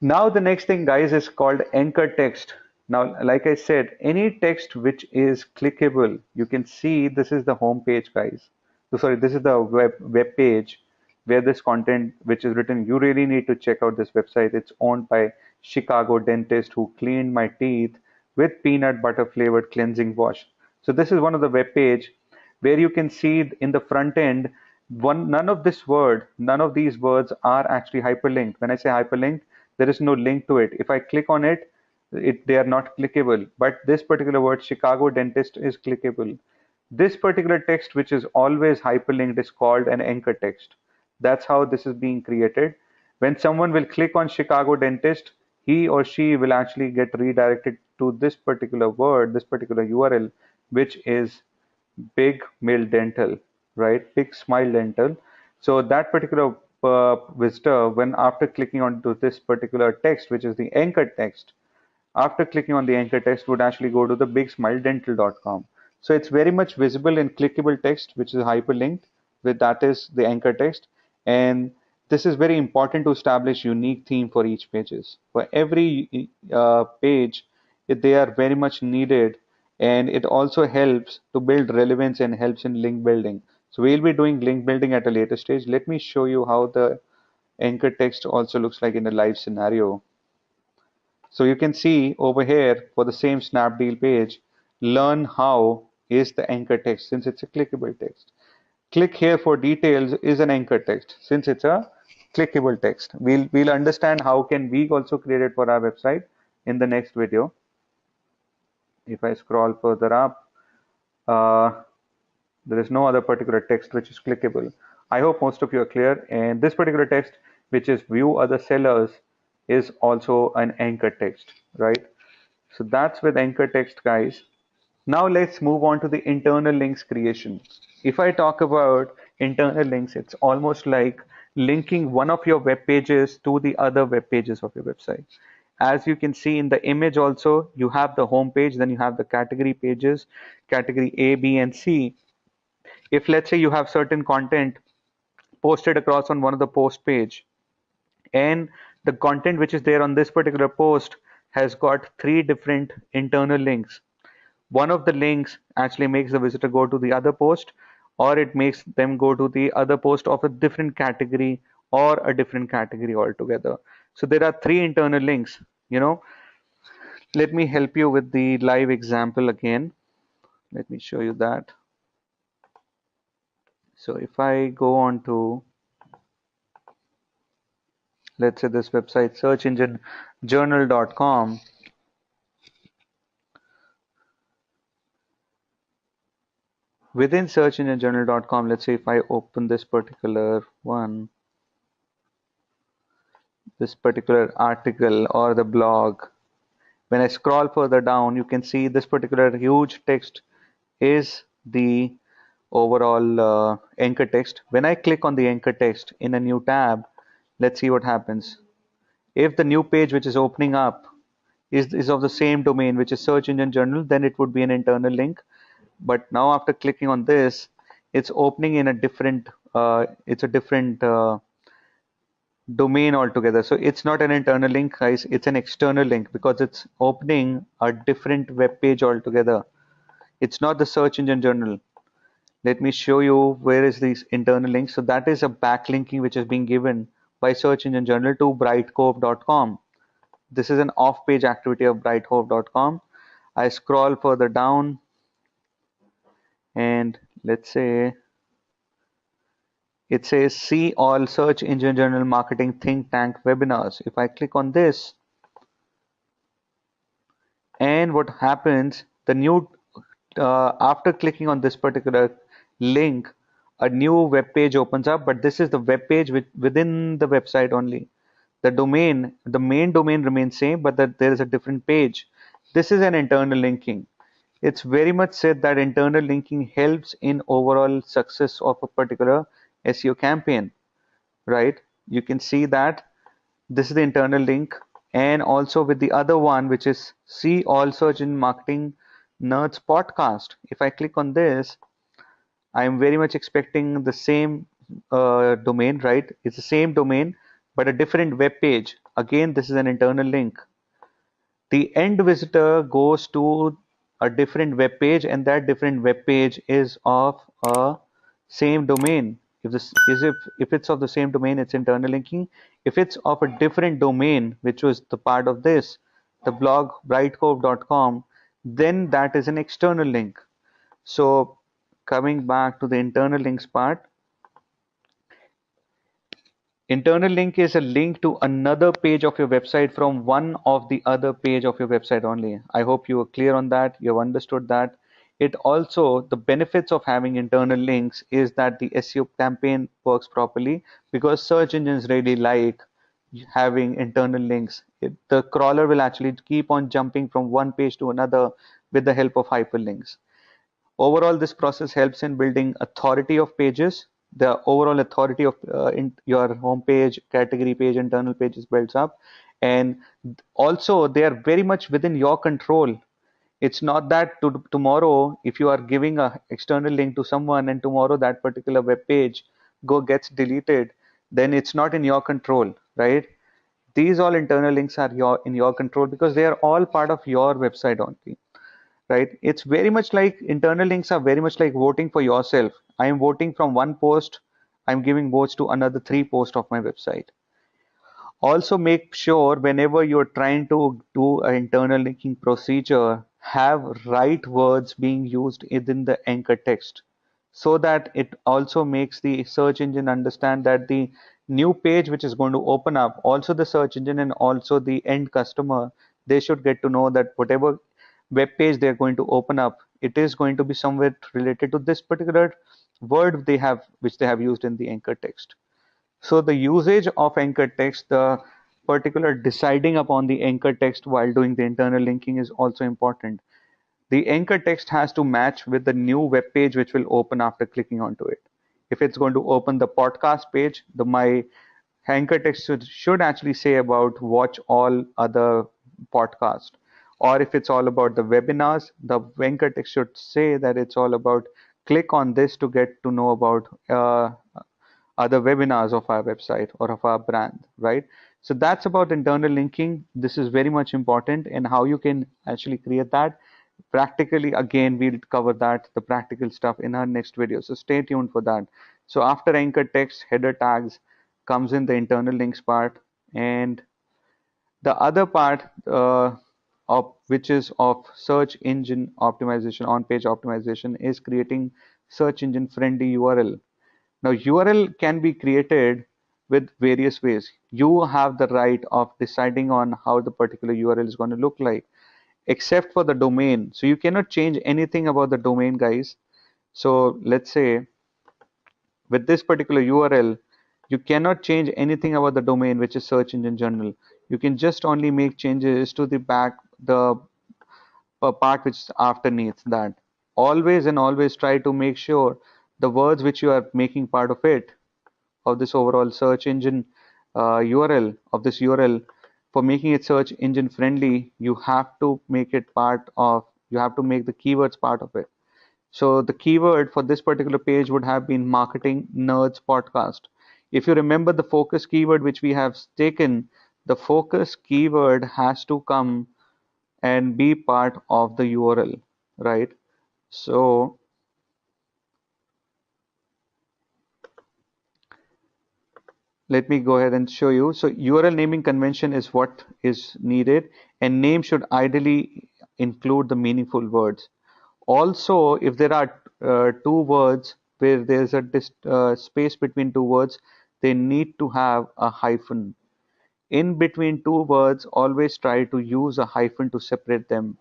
Now the next thing, guys, is called anchor text. Now, like I said, any text which is clickable, you can see this is the home page, guys. So sorry, this is the web page where this content which is written. You really need to check out this website. It's owned by Chicago dentist who cleaned my teeth with peanut butter flavored cleansing wash. So this is one of the web page where you can see in the front end, none of these words are actually hyperlinked. When I say hyperlinked, there is no link to it. If I click on it, they are not clickable. But this particular word, Chicago dentist, is clickable. This particular text, which is always hyperlinked, is called an anchor text. That's how this is being created. When someone will click on Chicago dentist, he or she will actually get redirected to this particular word, this particular URL, which is Big Mill Dental, right? Big Smile Dental. So that particular visitor, when after clicking onto this particular text, which is the anchor text, after clicking on the anchor text would actually go to the bigsmiledental.com. So it's very much visible in clickable text, which is hyperlinked with that is the anchor text. And this is very important to establish unique theme for each pages. For every page, they are very much needed, and it also helps to build relevance and helps in link building. So we'll be doing link building at a later stage. Let me show you how the anchor text also looks like in a live scenario. So you can see over here for the same Snapdeal page, learn how is the anchor text since it's a clickable text. Click here for details is an anchor text since it's a clickable text. We'll understand how can we also create it for our website in the next video. If I scroll further up, there is no other particular text which is clickable. I hope most of you are clear. And this particular text, which is view other sellers, is also an anchor text, right? So that's with anchor text, guys. Now let's move on to the internal links creation. If I talk about internal links, it's almost like linking one of your web pages to the other web pages of your website. As you can see in the image also, you have the home page, then you have the category pages, category A, B, and C. If let's say you have certain content posted across on one of the post page, and the content which is there on this particular post has got 3 different internal links. One of the links actually makes the visitor go to the other post, or it makes them go to the other post of a different category or a different category altogether. So there are 3 internal links. Let me help you with the live example again. Let me show you that. So if I go on to, let's say, this website, searchenginejournal.com. Within searchenginejournal.com, let's say if I open this particular one, this particular article or the blog, when I scroll further down, you can see this particular huge text is the overall anchor text. When I click on the anchor text in a new tab, let's see what happens. If the new page which is opening up is of the same domain, which is Search Engine Journal, then it would be an internal link. But now after clicking on this, it's opening in a different, it's a different domain altogether. So it's not an internal link, guys, it's an external link because it's opening a different web page altogether. It's not the Search Engine Journal. Let me show you where is this internal link. So that is a backlinking which is being given by Search Engine Journal to brightcove.com. This is an off-page activity of brightcove.com. I scroll further down and let's say it says see all Search Engine Journal Marketing Think Tank webinars. If I click on this, and what happens, the new after clicking on this particular link, a new web page opens up, but this is the web page within the website only. The main domain remains same, but there is a different page. This is an internal linking. It's very much said that internal linking helps in overall success of a particular SEO campaign, right? You can see that this is the internal link, and also with the other one, which is see all Search Engine Marketing Nerds podcast. If I click on this, I am very much expecting the same domain, right? It's the same domain, but a different web page. Again, this is an internal link. The end visitor goes to a different web page, and that different web page is of a same domain. If it's of the same domain, it's internal linking. If it's of a different domain, which was the part of this, the blog brightcove.com, then that is an external link. So coming back to the internal links part, Internal link is a link to another page of your website from one of the other page of your website only. I hope you are clear on that. You have understood that. It also, the benefits of having internal links is that the SEO campaign works properly because search engines really like having internal links. The crawler will actually keep on jumping from one page to another with the help of hyperlinks. Overall, this process helps in building authority of pages. The overall authority of in your home page, category page, internal pages builds up. And also, they are very much within your control. It's not that tomorrow, if you are giving a external link to someone and tomorrow that particular web page gets deleted, then it's not in your control, right? These all internal links are in your control because they are all part of your website only, right? It's very much like internal links are very much like voting for yourself. I am voting from one post, I'm giving votes to another three posts of my website. Also make sure whenever you're trying to do an internal linking procedure, have right words being used within the anchor text so that it also makes the search engine understand that the new page which is going to open up, also the search engine and also the end customer, they should get to know that whatever web page they're going to open up, it is going to be somewhere related to this particular word they have, which they have used in the anchor text. So the usage of anchor text, the particular deciding upon the anchor text while doing the internal linking is also important. The anchor text has to match with the new web page which will open after clicking onto it. If it's going to open the podcast page, my anchor text should actually say about watch all other podcast. Or if it's all about the webinars, the anchor text should say that it's all about click on this to get to know about other webinars of our website or of our brand, right? So that's about internal linking. This is very much important and how you can actually create that. Practically, again, we'll cover that, the practical stuff in our next video. So stay tuned for that. So after anchor text, header tags comes in the internal links part. And the other part of which is of search engine optimization, on-page optimization is creating search engine friendly URL. Now, URL can be created with various ways. You have the right of deciding on how the particular URL is going to look like, except for the domain. So you cannot change anything about the domain, guys. So let's say with this particular URL, you cannot change anything about the domain, which is Search Engine Journal. You can just only make changes to the part which is underneath that. Always and always try to make sure the words which you are making part of it, of this overall search engine URL, of this URL, for making it search engine friendly, you have to make it part of, you have to make the keywords part of it. So the keyword for this particular page would have been marketing nerds podcast. If you remember the focus keyword which we have taken, the focus keyword has to come and be part of the URL, right? So let me go ahead and show you. So URL naming convention is what is needed, and name should ideally include the meaningful words. Also, if there are two words where there's a space between two words, they need to have a hyphen. In between two words, always try to use a hyphen to separate them.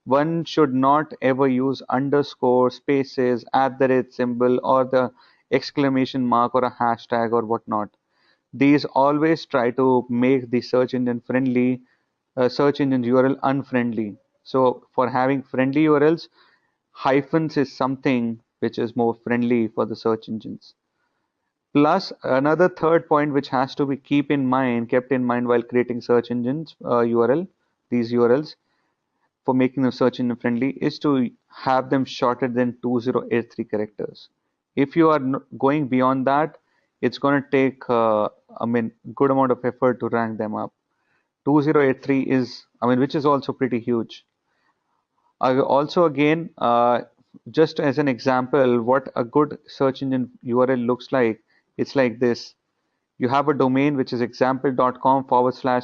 One should not ever use underscore, spaces, at the rate symbol, or the exclamation mark or a hashtag or whatnot. These always try to make the search engine friendly, search engine URL unfriendly. So for having friendly URLs, hyphens is something which is more friendly for the search engines. Plus another third point which has to be kept in mind while creating search engines URL, these URLs for making them search engine friendly is to have them shorter than 2083 characters. If you are going beyond that, it's going to take good amount of effort to rank them up. 2083 is, which is also pretty huge. Also, again, just as an example, what a good search engine URL looks like, it's like this. You have a domain which is example.com /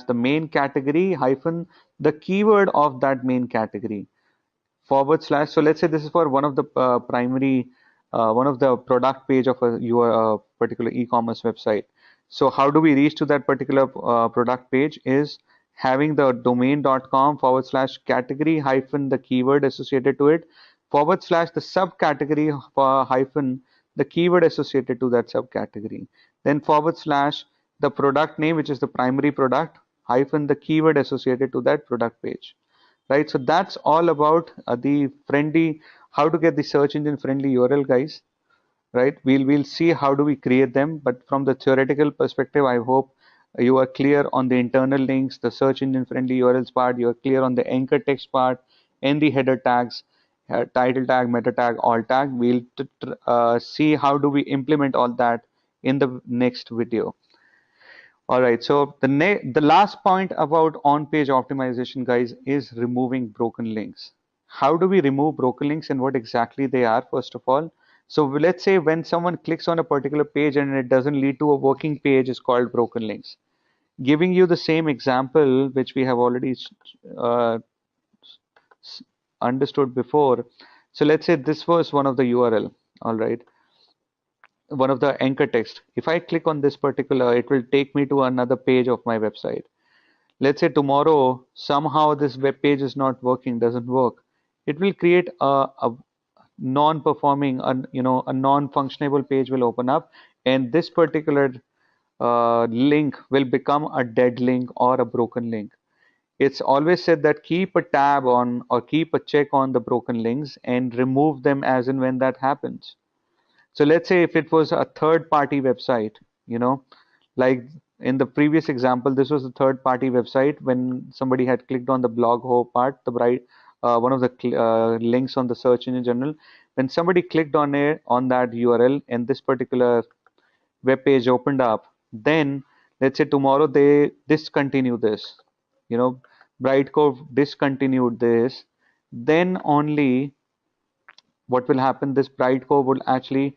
the main category hyphen the keyword of that main category / so let's say this is for one of the one of the product page of your particular e-commerce website. So how do we reach to that particular product page is having the domain.com / category hyphen the keyword associated to it / the subcategory hyphen the keyword associated to that subcategory, then / the product name, which is the primary product, hyphen the keyword associated to that product page, right? So that's all about the friendly, how to get the search engine friendly URL, guys, right? We'll see how do we create them, but from the theoretical perspective, I hope you are clear on the internal links, the search engine friendly URLs part, you are clear on the anchor text part and the header tags, title tag, meta tag, alt tag. We'll see how do we implement all that in the next video. All right, so the last point about on-page optimization, guys, is removing broken links. How do we remove broken links and what exactly they are, first of all? So let's say when someone clicks on a particular page and it doesn't lead to a working page is called broken links. Giving you the same example, which we have already uh, understood before. So let's say this was one of the URL, all right, one of the anchor text. If I click on this particular, it will take me to another page of my website. Let's say tomorrow somehow this web page is not working, doesn't work. It will create a non-performing, a non-functionable page will open up, and this particular link will become a dead link or a broken link. It's always said that keep a tab on or keep a check on the broken links and remove them as and when that happens. So let's say if it was a third party website, like in the previous example, this was a third party website. When somebody had clicked on the blog home part, one of the links on the search engine general, when somebody clicked on it on that URL and this particular web page opened up, then let's say tomorrow they discontinue this, Brightcove discontinued this, then only what will happen, this Brightcove will actually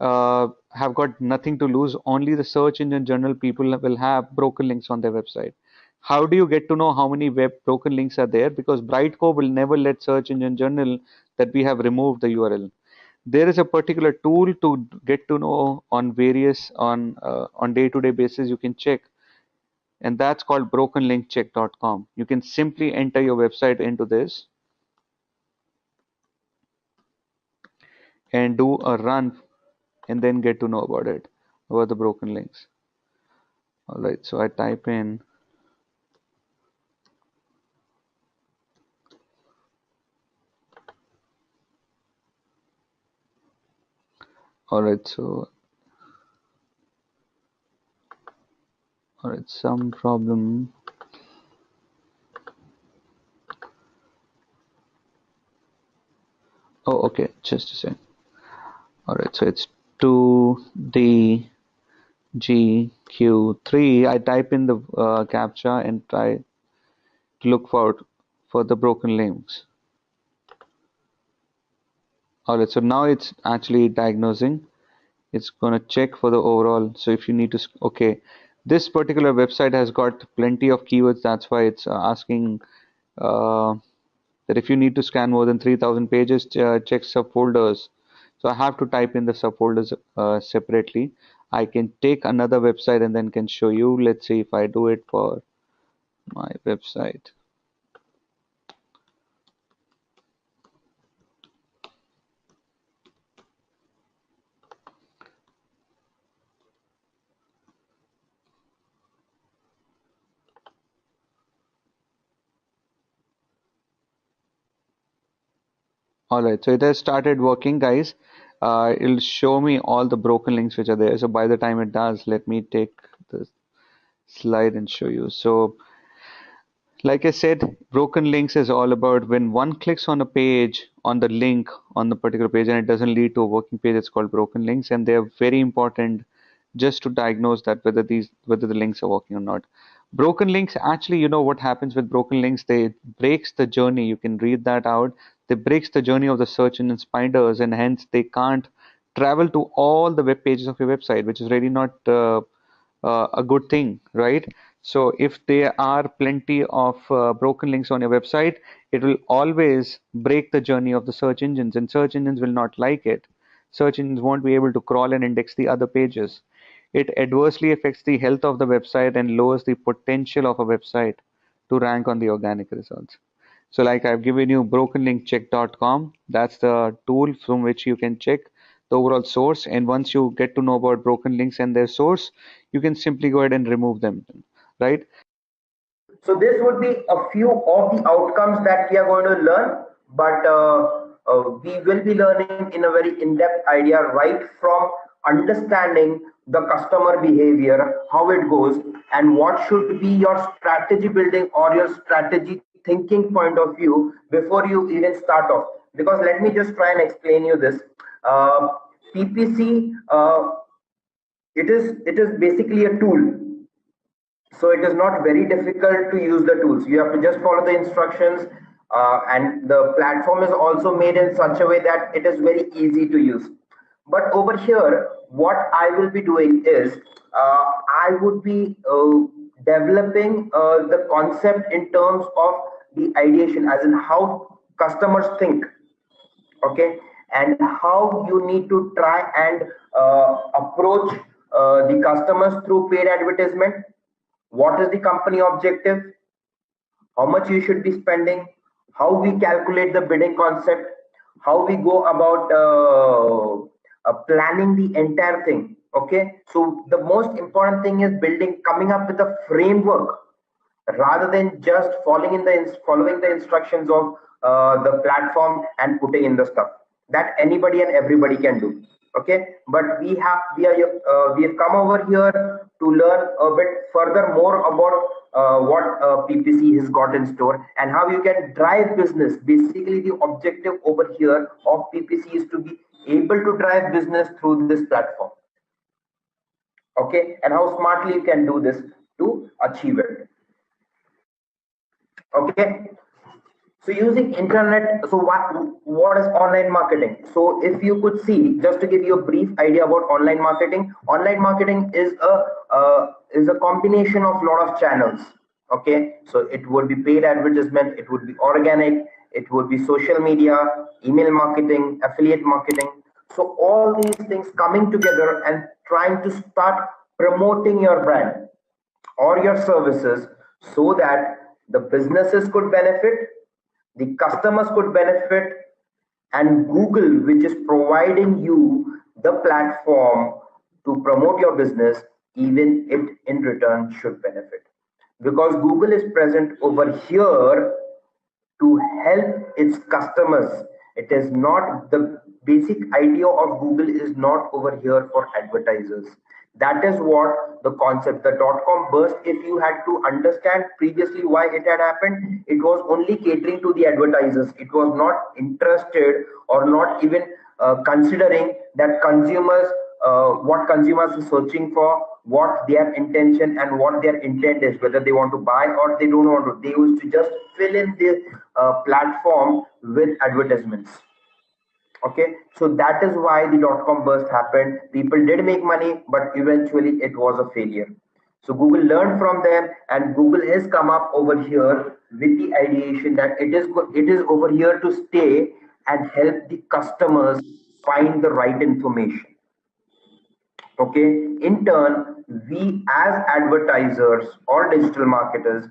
have got nothing to lose. Only the search engine general people will have broken links on their website. How do you get to know how many web broken links are there? Because Brightcove will never let search engine journal that we have removed the URL. There is a particular tool to get to know on various on day-to-day basis. You can check, and that's called brokenlinkcheck.com. You can simply enter your website into this and do a run and then get to know about it, about the broken links. All right, so I type in, all right, some problem. Oh, okay, just a second. All right, so it's 2DGQ3. I type in the captcha and try to look for the broken links. All right, so now it's actually diagnosing. It's going to check for the overall. So if you need to, okay, this particular website has got plenty of keywords. That's why it's asking that if you need to scan more than 3,000 pages, check subfolders. So I have to type in the subfolders separately. I can take another website and then can show you. Let's see if I do it for my website. All right, so it has started working, guys. It'll show me all the broken links which are there. So by the time it does, let me take the slide and show you. So like I said, broken links is all about when one clicks on a page, on the link on the particular page, and it doesn't lead to a working page. It's called broken links, and they're very important just to diagnose that whether the links are working or not. Broken links, actually, what happens with broken links? They breaks the journey. You can read that out. They breaks the journey of the search engine spiders, and hence they can't travel to all the web pages of your website, which is really not a good thing, right? So if there are plenty of broken links on your website, it will always break the journey of the search engines, and search engines will not like it. Search engines won't be able to crawl and index the other pages. It adversely affects the health of the website and lowers the potential of a website to rank on the organic results. So like I've given you brokenlinkcheck.com. That's the tool from which you can check the overall source. And once you get to know about broken links and their source, you can simply go ahead and remove them, right? So this would be a few of the outcomes that we are going to learn, but we will be learning in a very in-depth idea right from understanding the customer behavior, how it goes, and what should be your strategy building or your strategy thinking point of view before you even start off. Because let me just try and explain you this. PPC, it is basically a tool, so it is not very difficult to use the tools. You have to just follow the instructions, and the platform is also made in such a way that it is very easy to use. But over here, what I will be doing is I would be developing the concept in terms of the ideation, as in how customers think, okay, and how you need to try and approach the customers through paid advertisement. What is the company objective, how much you should be spending, how we calculate the bidding concept, how we go about planning the entire thing. Okay, so the most important thing is building, coming up with a framework rather than just following the instructions of the platform and putting in the stuff that anybody and everybody can do. Okay, but we have come over here to learn a bit further more about what PPC has got in store and how you can drive business. Basically, the objective over here of PPC is to be able to drive business through this platform. Okay, and how smartly you can do this to achieve it. Okay, so using internet, so what is online marketing? So if you could see, just to give you a brief idea about online marketing is a combination of lot of channels. Okay, so it would be paid advertisement, it would be organic, it would be social media, email marketing, affiliate marketing. So all these things coming together and trying to start promoting your brand or your services so that the businesses could benefit, the customers could benefit, and Google, which is providing you the platform to promote your business, even it in return should benefit. Because Google is present over here to help its customers. It is not, the basic idea of Google is not over here for advertisers. That is what the concept, the .com burst, if you had to understand previously why it had happened, it was only catering to the advertisers. It was not interested or not even considering that consumers, what consumers are searching for, what their intention and what their intent is, whether they want to buy or they don't want to. They used to just fill in the platform with advertisements. Okay, so that is why the .com burst happened. People did make money, but eventually it was a failure. So Google learned from them, and Google has come up over here with the ideation that it is over here to stay and help the customers find the right information. Okay, in turn, we as advertisers or digital marketers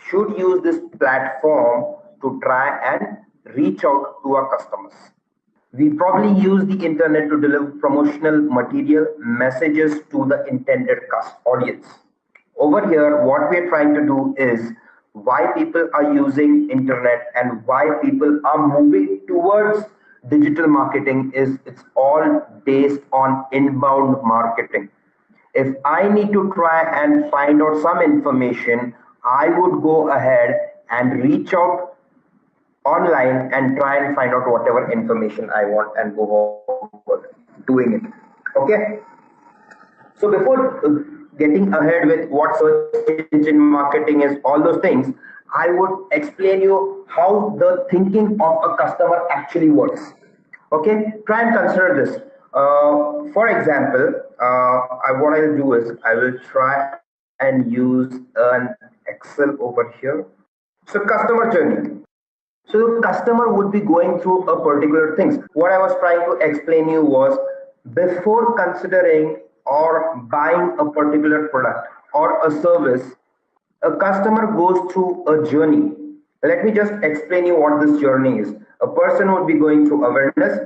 should use this platform to try and reach out to our customers. We probably use the internet to deliver promotional material messages to the intended audience. Over here, what we are trying to do is why people are using internet and why people are moving towards digital marketing is it's all based on inbound marketing. If I need to try and find out some information, I would go ahead and reach out online and try and find out whatever information I want and go forward doing it. Okay. So before getting ahead with what search engine marketing is, all those things, I would explain you how the thinking of a customer actually works. Okay, try and consider this. For example, what I'll do is I will try and use an Excel over here. So customer journey. So the customer would be going through a particular things. What I was trying to explain you was before considering or buying a particular product or a service, a customer goes through a journey. Let me just explain you what this journey is. A person would be going through awareness,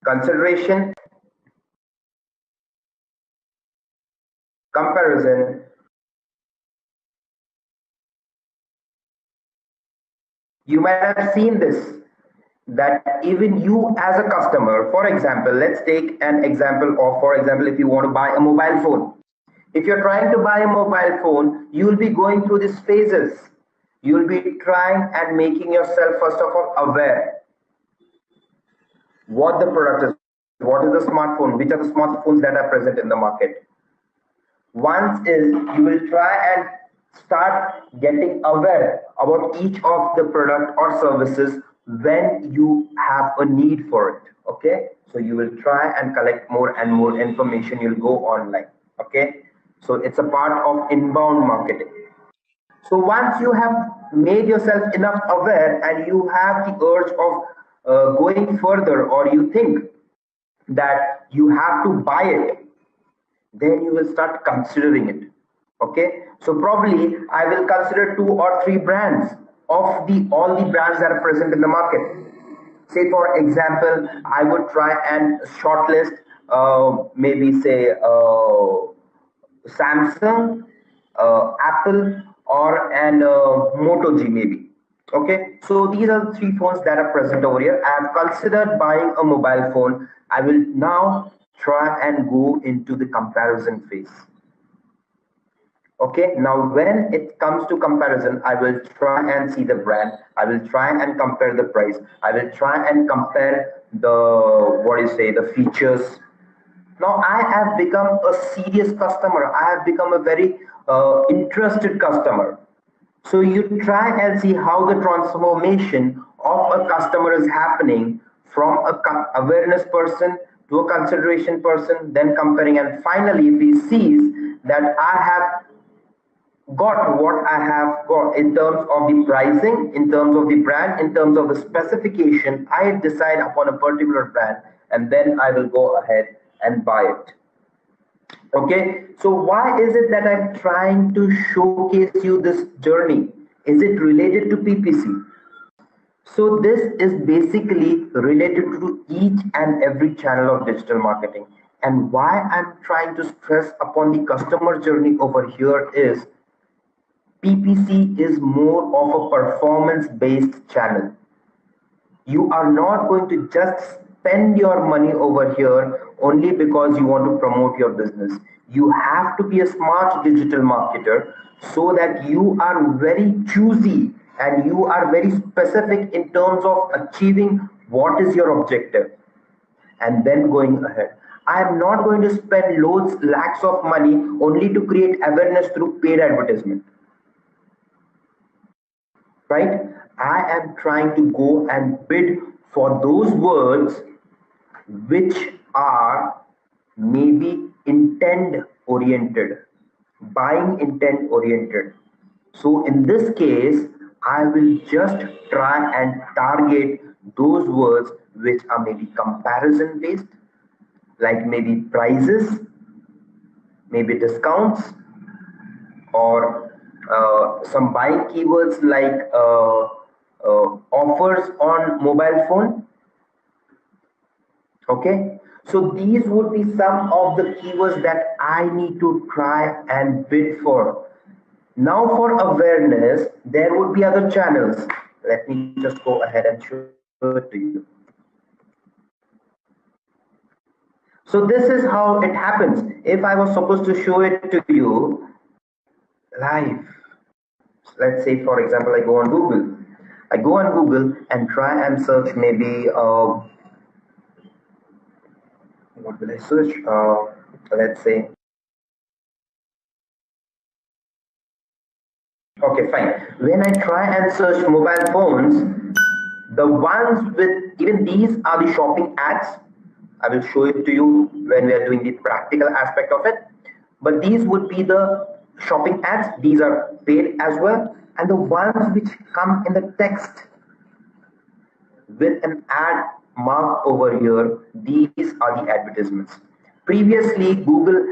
consideration, comparison. You might have seen this, that even you as a customer, for example, let's take an example of, for example, if you want to buy a mobile phone. If you're trying to buy a mobile phone, you'll be going through these phases. You'll be trying and making yourself, first of all, aware what the product is, what is the smartphone, which are the smartphones that are present in the market. Once is you will try and start getting aware about each of the product or services when you have a need for it. Okay, so you will try and collect more and more information. You'll go online. Okay, so it's a part of inbound marketing. So once you have made yourself enough aware and you have the urge of going further, or you think that you have to buy it, then you will start considering it. Okay, so probably I will consider 2 or 3 brands of the all the brands that are present in the market. Say for example, I would try and shortlist, maybe say Samsung, Apple, or an Moto G maybe. Okay, so these are the 3 phones that are present over here. I have considered buying a mobile phone. I will now try and go into the comparison phase. Okay, now when it comes to comparison, I will try and see the brand. I will try and compare the price. I will try and compare the, what do you say, the features. Now I have become a serious customer. I have become a very interested customer. So you try and see how the transformation of a customer is happening from a awareness person to a consideration person, then comparing, and finally if he sees that I have got what I have got in terms of the pricing, in terms of the brand, in terms of the specification, I decide upon a particular brand and then I will go ahead and buy it. Okay, so why is it that I'm trying to showcase you this journey? Is it related to PPC? So this is basically related to each and every channel of digital marketing. And why I'm trying to stress upon the customer journey over here is PPC is more of a performance based channel. You are not going to just spend your money over here only because you want to promote your business. You have to be a smart digital marketer so that you are very choosy and you are very specific in terms of achieving what is your objective and then going ahead. I am not going to spend loads, lakhs of money only to create awareness through paid advertisement. Right? I am trying to go and bid for those words which are maybe intent oriented, buying intent oriented. So in this case, I will just try and target those words which are maybe comparison based, like maybe prices, maybe discounts, or some buying keywords like offers on mobile phone. Okay, so these would be some of the keywords that I need to try and bid for. Now for awareness, there would be other channels. Let me just go ahead and show it to you. So this is how it happens. If I was supposed to show it to you live, let's say for example, I go on Google. I go on Google and try and search maybe, what will I search? Let's say, okay, fine. When I try and search mobile phones, the ones with, even these are the shopping ads. I will show it to you when we are doing the practical aspect of it. But these would be the shopping ads. These are paid as well. And the ones which come in the text, with an ad mark over here, these are the advertisements. Previously, Google,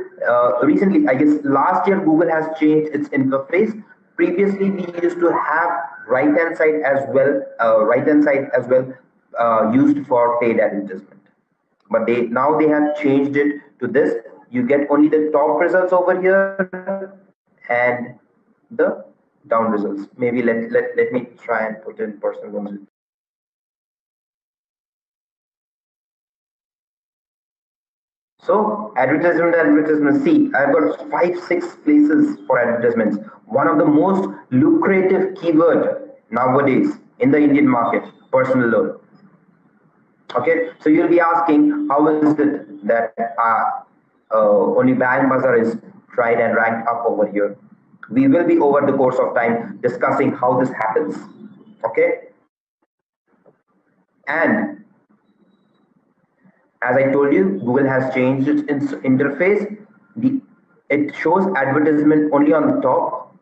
recently, I guess last year, Google has changed its interface. Previously, we used to have right hand side as well, used for paid advertisement. But they have changed it to this. You get only the top results over here and the down results. Maybe let me try and put in personal ones. So advertisement. See, I've got 5, 6 places for advertisements. One of the most lucrative keyword nowadays in the Indian market, personal loan. Okay, so you'll be asking, how is it that only Bang Bazaar is tried and ranked up over here? We will be over the course of time discussing how this happens. Okay, and as I told you, Google has changed its interface. It shows advertisement only on the top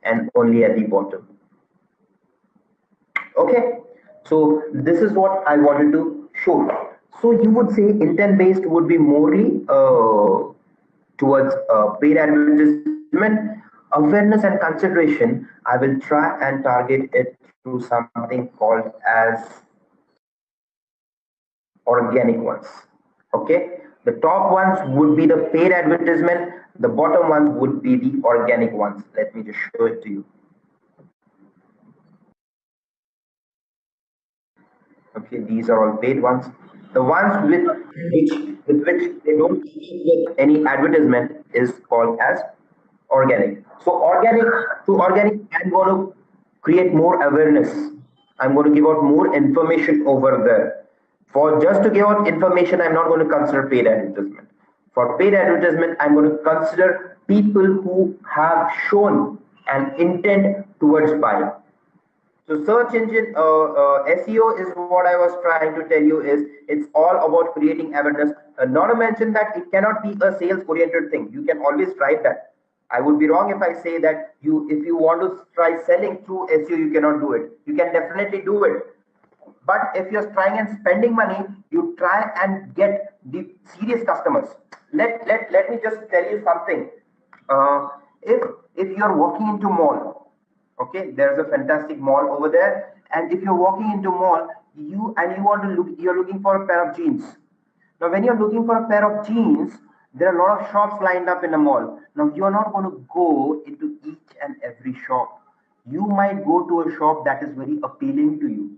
and only at the bottom. Okay, so this is what I wanted to show. So you would say intent based would be morely towards paid advertisement, awareness and consideration. I will try and target it through something called as organic ones. Okay, the top ones would be the paid advertisement, the bottom ones would be the organic ones. Let me just show it to you. Okay, these are all paid ones. The ones with which they don't compete with any advertisement is called as organic. So organic, I'm going to create more awareness. I'm going to give out more information over there. For just to give out information, I'm not going to consider paid advertisement. For paid advertisement, I'm going to consider people who have shown an intent towards buying. So search engine SEO is what I was trying to tell you is it's all about creating awareness. Not to mention that it cannot be a sales oriented thing. You can always try that. I would be wrong if I say that if you want to try selling through SEO, you cannot do it. You can definitely do it. But if you're trying and spending money, you try and get the serious customers. Let me just tell you something. Uh, if you're walking into mall, okay, there's a fantastic mall over there, and if you're walking into mall, you're looking for a pair of jeans. Now, when you're looking for a pair of jeans, there are a lot of shops lined up in a mall. Now, you're not going to go into each and every shop. You might go to a shop that is very appealing to you,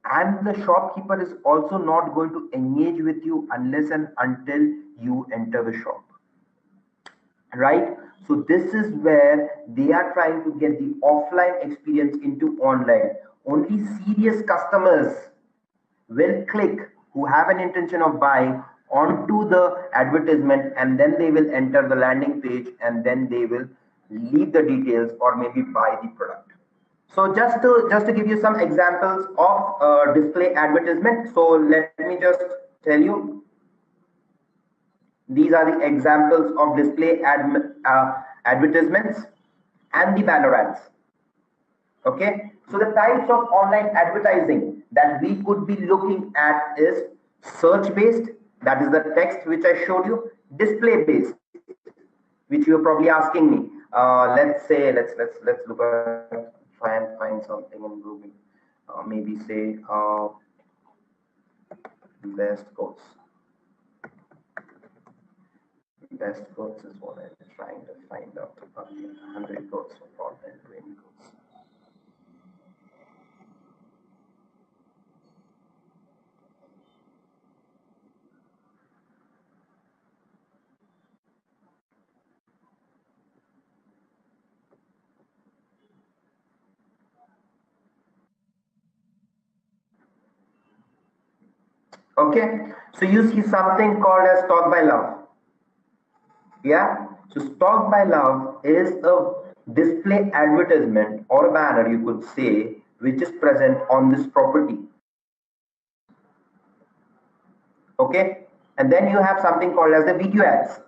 and the shopkeeper is also not going to engage with you unless and until you enter the shop, right? So this is where they are trying to get the offline experience into online. Only serious customers will click, who have an intention of buying, onto the advertisement, and then they will enter the landing page, and then they will leave the details or maybe buy the product. So just to give you some examples of display advertisement. So let me just tell you, these are the examples of display advertisements and the banner ads. Okay, so the types of online advertising that we could be looking at is search based, that is the text which I showed you, display based, which you're probably asking me. Let's say let's look at, try and find something in Google. Maybe say best quotes. Best quotes is what I'm trying to find out. 100 quotes for online training quotes. Okay, so you see something called as stock by love. Yeah, so stock by love is a display advertisement or a banner, you could say, which is present on this property. Okay, and then you have something called as the video ads.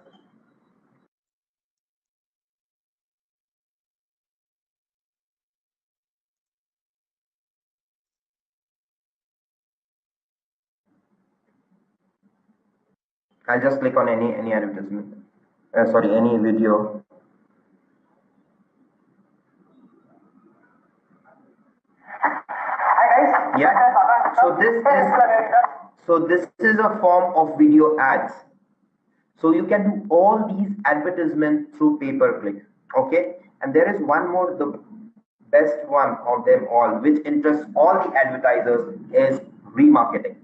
I'll just click on any advertisement. Sorry, any video. Yeah. So this is a form of video ads. So you can do all these advertisements through pay-per-click. Okay. And there is one more, the best one of them all, which interests all the advertisers, is remarketing.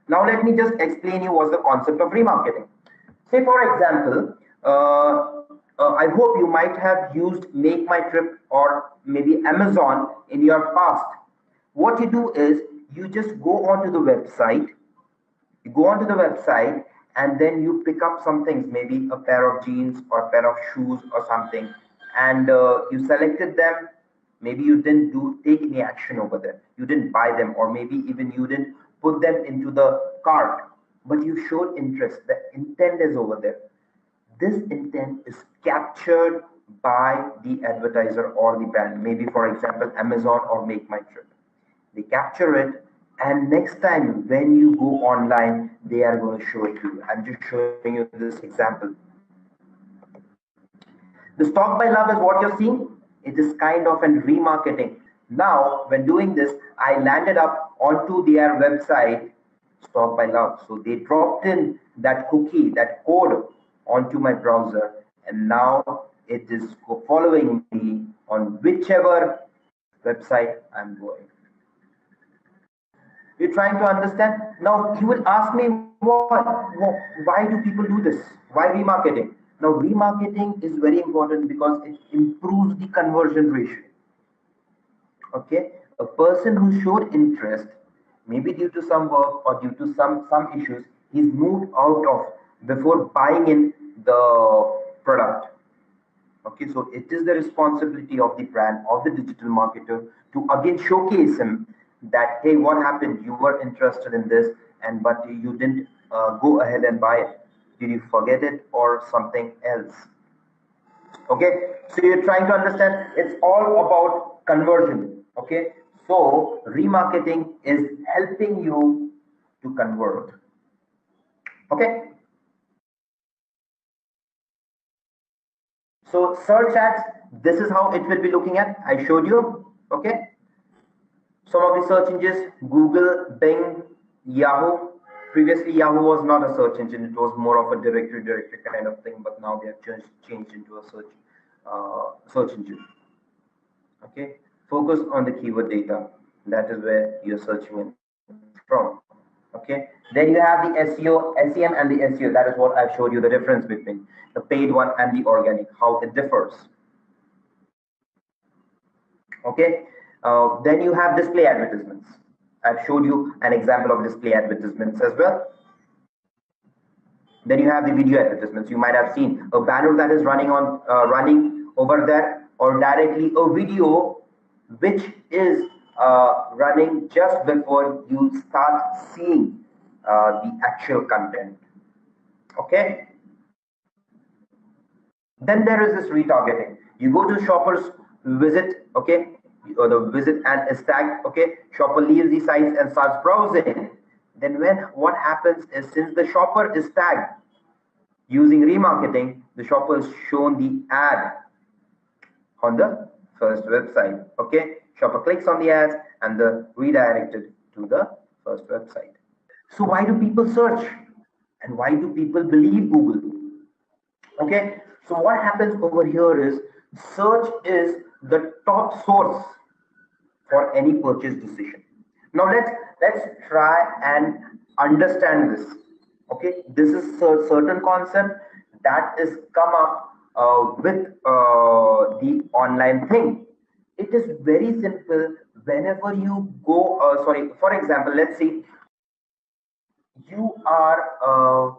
Now let me just explain you what's the concept of remarketing. Say for example, I hope you might have used Make My Trip or maybe Amazon in your past. What you do is you just go onto the website, and then you pick up some things, maybe a pair of jeans or a pair of shoes or something, and you selected them. Maybe you didn't take any action over there, you didn't buy them, or maybe even you didn't put them into the cart, but you showed interest. The intent is over there. This intent is captured by the advertiser or the brand, maybe for example Amazon or Make My Trip. They capture it, and next time when you go online, they are going to show it to you. I'm just showing you this example. The stock by love is what you're seeing. It is kind of an remarketing. Now, when doing this, I landed up onto their website, stock by love. So they dropped in that cookie, that code onto my browser, and now it is following me on whichever website I'm going. You're trying to understand. Now you will ask me, why do people do this? Why remarketing? Now remarketing is very important because it improves the conversion ratio. Okay, a person who showed interest, maybe due to some work or due to some issues, he's moved out of before buying in the product. Okay, so it is the responsibility of the brand, of the digital marketer, to again showcase him that, hey, what happened? You were interested in this, and but you didn't go ahead and buy it. Did you forget it or something else? Okay, so you're trying to understand. It's all about conversion. Okay, so remarketing is helping you to convert. Okay. So search ads, this is how it will be looking at. I showed you. Okay. Some of the search engines: Google, Bing, Yahoo. Previously, Yahoo was not a search engine; it was more of a directory kind of thing. But now they have changed into a search engine. Okay, focus on the keyword data. That is where you're searching it from. Okay, then you have the SEO, SEM, and the SEO. That is what I've showed you, the difference between the paid one and the organic, how it differs. Okay, then you have display advertisements. I've showed you an example of display advertisements as well. Then you have the video advertisements. You might have seen a banner that is running over there, or directly a video which is running just before you start seeing the actual content. Okay. Then there is this retargeting. You go to shopper's visit, okay, or the visit and is tagged, okay. Shopper leaves the site and starts browsing. Then what happens is, since the shopper is tagged using remarketing, the shopper is shown the ad on the first website. Okay, shopper clicks on the ads and the redirected to the first website. So why do people search, and why do people believe Google? Okay, so what happens over here is, search is the top source for any purchase decision. Now let's try and understand this. Okay, this is a certain concept that is come up with the online thing. It is very simple. Whenever you go, sorry, for example, let's see, you are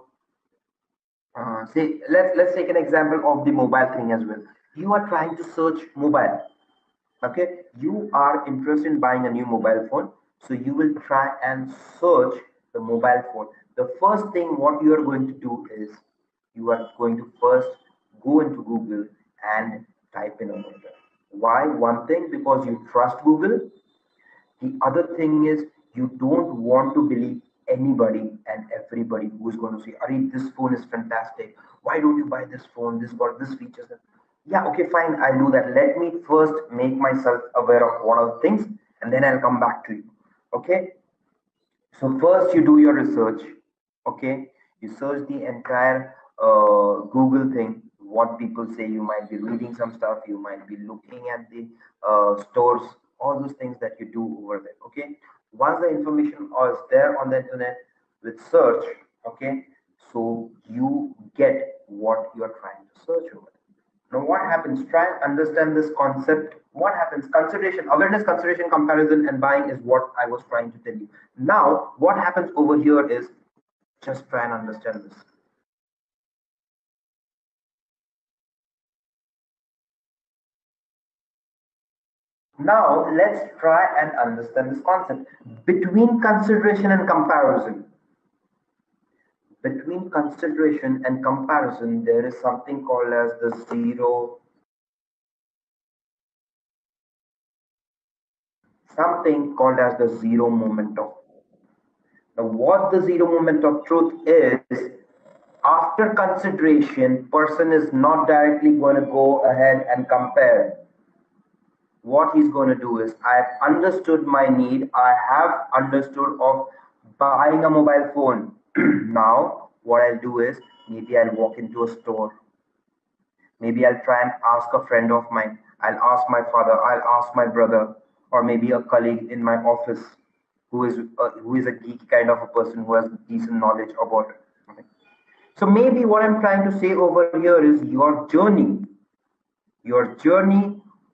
say, let's take an example of the mobile thing as well. You are trying to search mobile. Okay, you are interested in buying a new mobile phone, so you will try and search the mobile phone. The first thing what you are going to do is, you are going to first go into Google and type in a model. Why? One thing, because you trust Google. The other thing is, you don't want to believe anybody and everybody who is going to say, Ari, this phone is fantastic. Why don't you buy this phone? This got this features. Yeah, okay, fine, I'll do that. Let me first make myself aware of what are the things, and then I'll come back to you. Okay. So first you do your research, okay? You search the entire Google thing, what people say. You might be reading some stuff, you might be looking at the stores, all those things that you do over there, okay? Once the information is there on the internet with search, okay? So you get what you are trying to search over. Now, what happens? Try and understand this concept. What happens? Consideration, awareness, consideration, comparison, and buying is what I was trying to tell you. Now, what happens over here is just try and understand this. Now, let's try and understand this concept between consideration and comparison. Between consideration and comparison, there is something called as the zero moment of. Now, what the zero moment of truth is, after consideration, person is not directly going to go ahead and compare. What he's going to do is, I have understood my need, I have understood of buying a mobile phone. Now, what I'll do is, maybe I'll walk into a store. Maybe I'll try and ask a friend of mine. I'll ask my father, I'll ask my brother, or maybe a colleague in my office who is a geek kind of a person who has decent knowledge about it. So maybe what I'm trying to say over here is your journey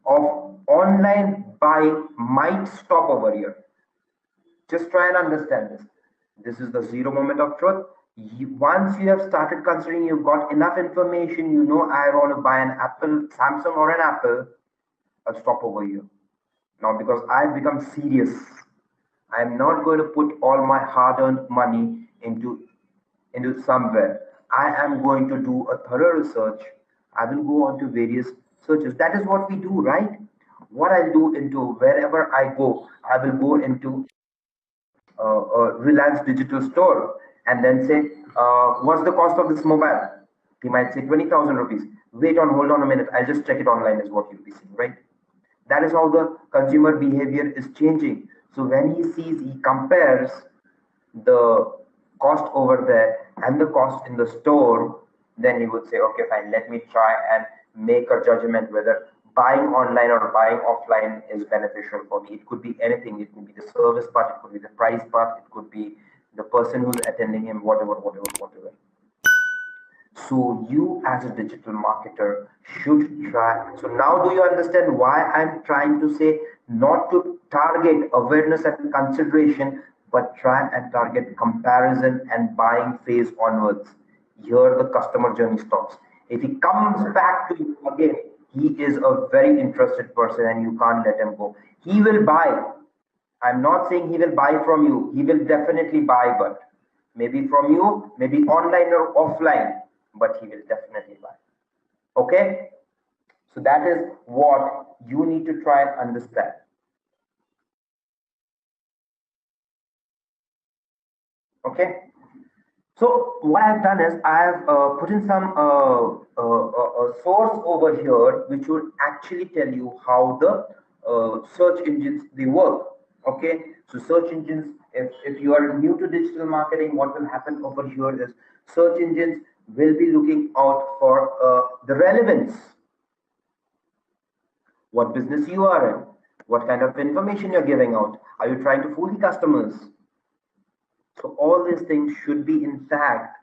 of online buying might stop over here. Just try and understand this. This is the zero moment of truth. Once you have started considering, you've got enough information, you know, I want to buy an Apple, Samsung or an Apple, I'll stop over here. Now, because I've become serious, I'm not going to put all my hard-earned money into somewhere. I am going to do a thorough research. I will go on to various searches. That is what we do, right? What I'll do into wherever I go, I will go into Reliance Digital Store and then say, what's the cost of this mobile? He might say 20,000 rupees. Wait on, hold on a minute. I'll just check it online, is what you'll be seeing, right? That is how the consumer behavior is changing. So when he compares the cost over there and the cost in the store, then he would say, okay, fine, let me try and make a judgment whether buying online or buying offline is beneficial for me. It could be anything. It could be the service part, it could be the price part, it could be the person who's attending him, whatever. So you as a digital marketer should try. So now do you understand why I'm trying to say not to target awareness and consideration, but try and target comparison and buying phase onwards. Here the customer journey stops. If he comes back to you again, he is a very interested person and you can't let him go. He will buy. I'm not saying he will buy from you. He will definitely buy, but maybe from you, maybe online or offline, but he will definitely buy. Okay? So that is what you need to try and understand. Okay? So what I've done is I've put in some source over here which would actually tell you how the search engines they work. Okay, so search engines, if you are new to digital marketing, what will happen over here is search engines will be looking out for the relevance, what business you are in, what kind of information you're giving out, are you trying to fool the customers? So all these things should be intact,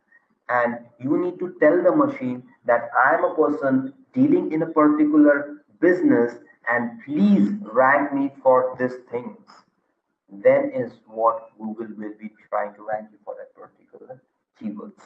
and you need to tell the machine that I am a person dealing in a particular business and please rank me for these things. Then is what Google will be trying to rank you for that particular keywords.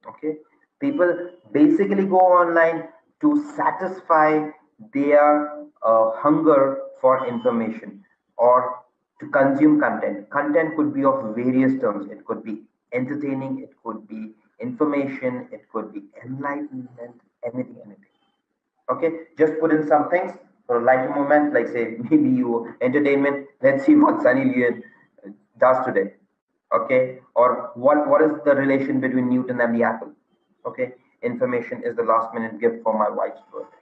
Okay, people basically go online to satisfy their hunger for information or to consume content. Content could be of various terms. It could be entertaining, it could be information, it could be enlightenment, anything. Okay, just put in some things for a lighter moment, like say maybe you entertainment. Let's see what Sunny Leon does today. Okay, or what is the relation between Newton and the apple? Okay, information is the last minute gift for my wife's birthday.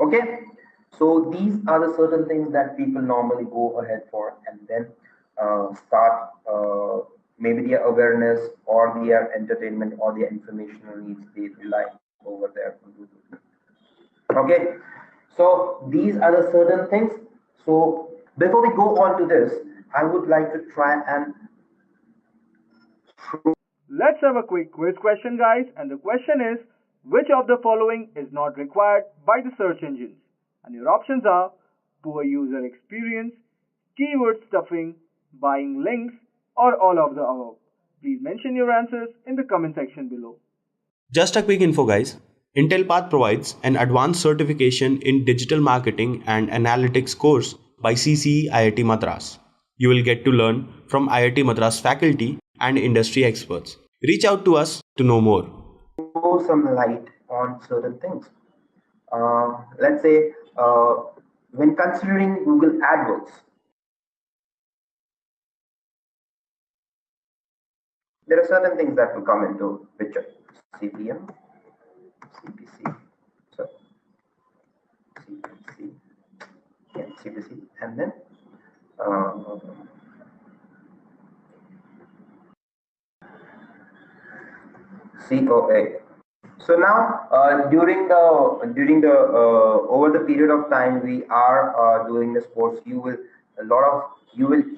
Okay, so these are the certain things that people normally go ahead for, and then start maybe their awareness or their entertainment or their informational needs, they rely over there on Google. Okay, so these are the certain things. So before we go on to this, I would like to try and Let's have a quick quiz question, guys. And the question is, which of the following is not required by the search engines? And your options are poor user experience, keyword stuffing, buying links, or all of the above. Please mention your answers in the comment section below. Just a quick info, guys. Intellipaat provides an advanced certification in digital marketing and analytics course by CCE IIT Madras. You will get to learn from IIT Madras faculty and industry experts. Reach out to us to know more. throw some light on certain things. Let's say when considering Google AdWords, there are certain things that will come into picture. CPM, CPC, so CPC, yeah, CPC, and then COA. So now, during the over the period of time we are doing this course, you will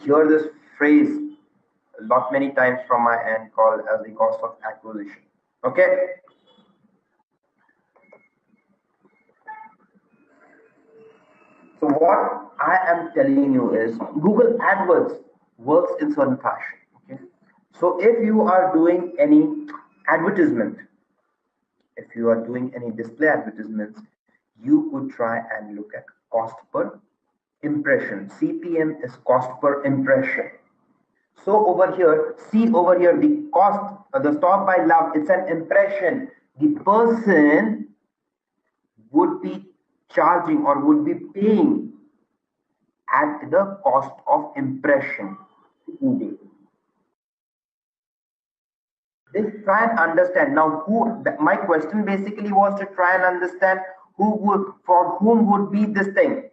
hear this phrase a lot many times from my end, called as the cost of acquisition. Okay. So what I am telling you is Google AdWords works in certain fashion. Okay. So if you are doing any advertisement, if you are doing any display advertisements, you could try and look at cost per impression. CPM is cost per impression. So over here, see over here, the cost, the stop by love, it's an impression. The person would be charging or would be paying at the cost of impression. They try and understand now my question basically was to try and understand for whom would be this thing.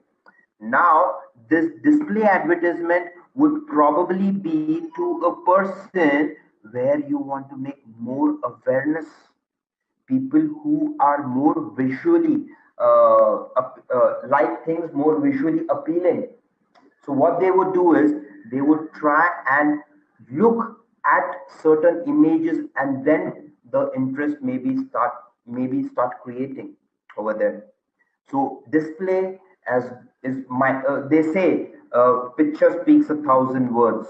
Now this display advertisement would probably be to a person where you want to make more awareness, people who are more visually like things more visually appealing. So what they would do is they would try and look at certain images, and then the interest maybe start creating over there. So display as is my they say picture speaks 1,000 words.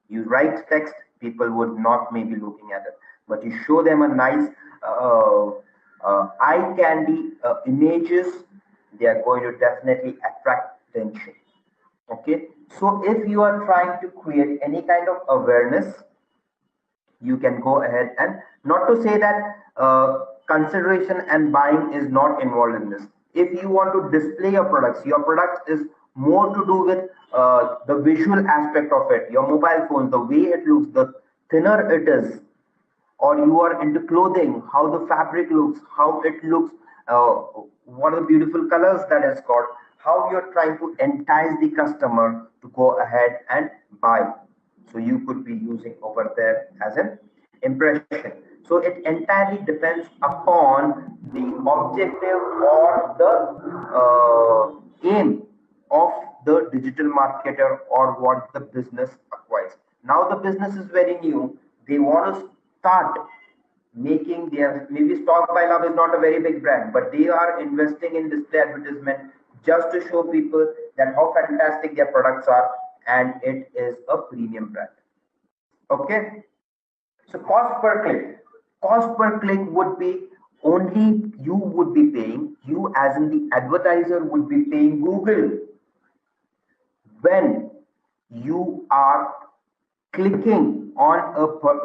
You write text, people would not maybe looking at it, but you show them a nice eye candy images, they are going to definitely attract attention. Okay, so if you are trying to create any kind of awareness, you can go ahead, and not to say that consideration and buying is not involved in this. If you want to display your product is more to do with the visual aspect of it, your mobile phone, the way it looks, the thinner it is, or you are into clothing, how the fabric looks, how it looks, what are the beautiful colors that it's got, how you're trying to entice the customer to go ahead and buy. So you could be using over there as an impression. So it entirely depends upon the objective or the aim of the digital marketer or what the business acquires. Now the business is very new. They want to start making their, maybe Stock by Love is not a very big brand, but they are investing in display advertisement just to show people that how fantastic their products are, and it is a premium brand. Okay, so cost per click would be only you would be paying, you as in the advertiser would be paying Google when you are clicking on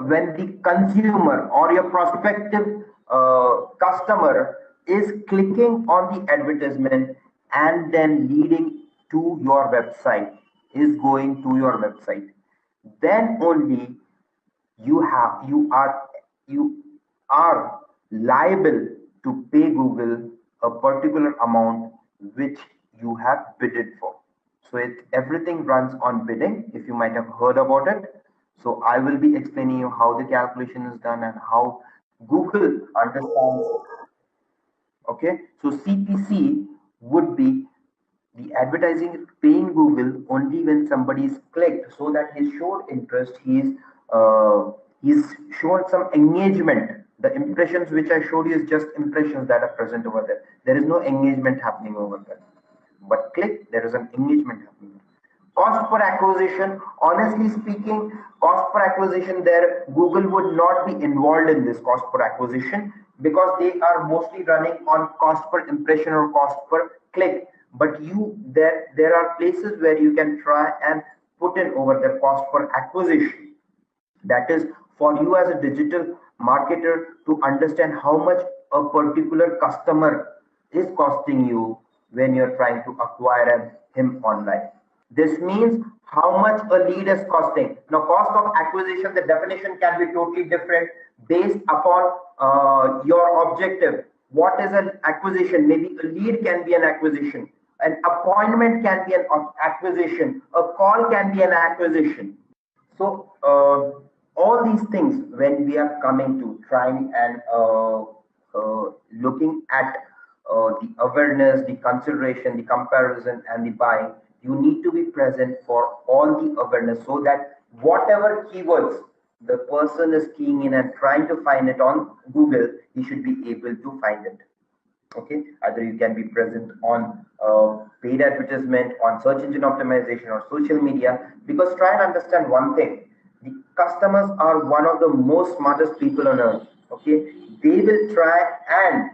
when the consumer or your prospective customer is clicking on the advertisement and then leading to your website, is going to your website, then only you are liable to pay Google a particular amount which you have bidded for. So everything runs on bidding, if you might have heard about it. So I will be explaining you how the calculation is done and how Google understands it. Okay, so CPC would be the advertising paying Google only when somebody is clicked, so that he's showed interest, he's shown some engagement. The impressions which I showed you is just impressions that are present over there. There is no engagement happening over there. But click, there is an engagement happening. Cost per acquisition, honestly speaking, cost per acquisition there, Google would not be involved in this cost per acquisition because they are mostly running on cost per impression or cost per click. But there are places where you can try and put in over the cost per acquisition. That is for you as a digital marketer to understand how much a particular customer is costing you when you're trying to acquire him online. This means how much a lead is costing. Now, cost of acquisition, the definition can be totally different based upon your objective. What is an acquisition? Maybe a lead can be an acquisition. An appointment can be an acquisition. A call can be an acquisition. So all these things, when we are coming to trying and looking at the awareness, the consideration, the comparison, and the buying, you need to be present for all the awareness so that whatever keywords the person is keying in and trying to find it on Google, he should be able to find it. Okay, either you can be present on paid advertisement, on search engine optimization, or social media, because try and understand one thing: the customers are one of the most smartest people on earth. Okay, they will try and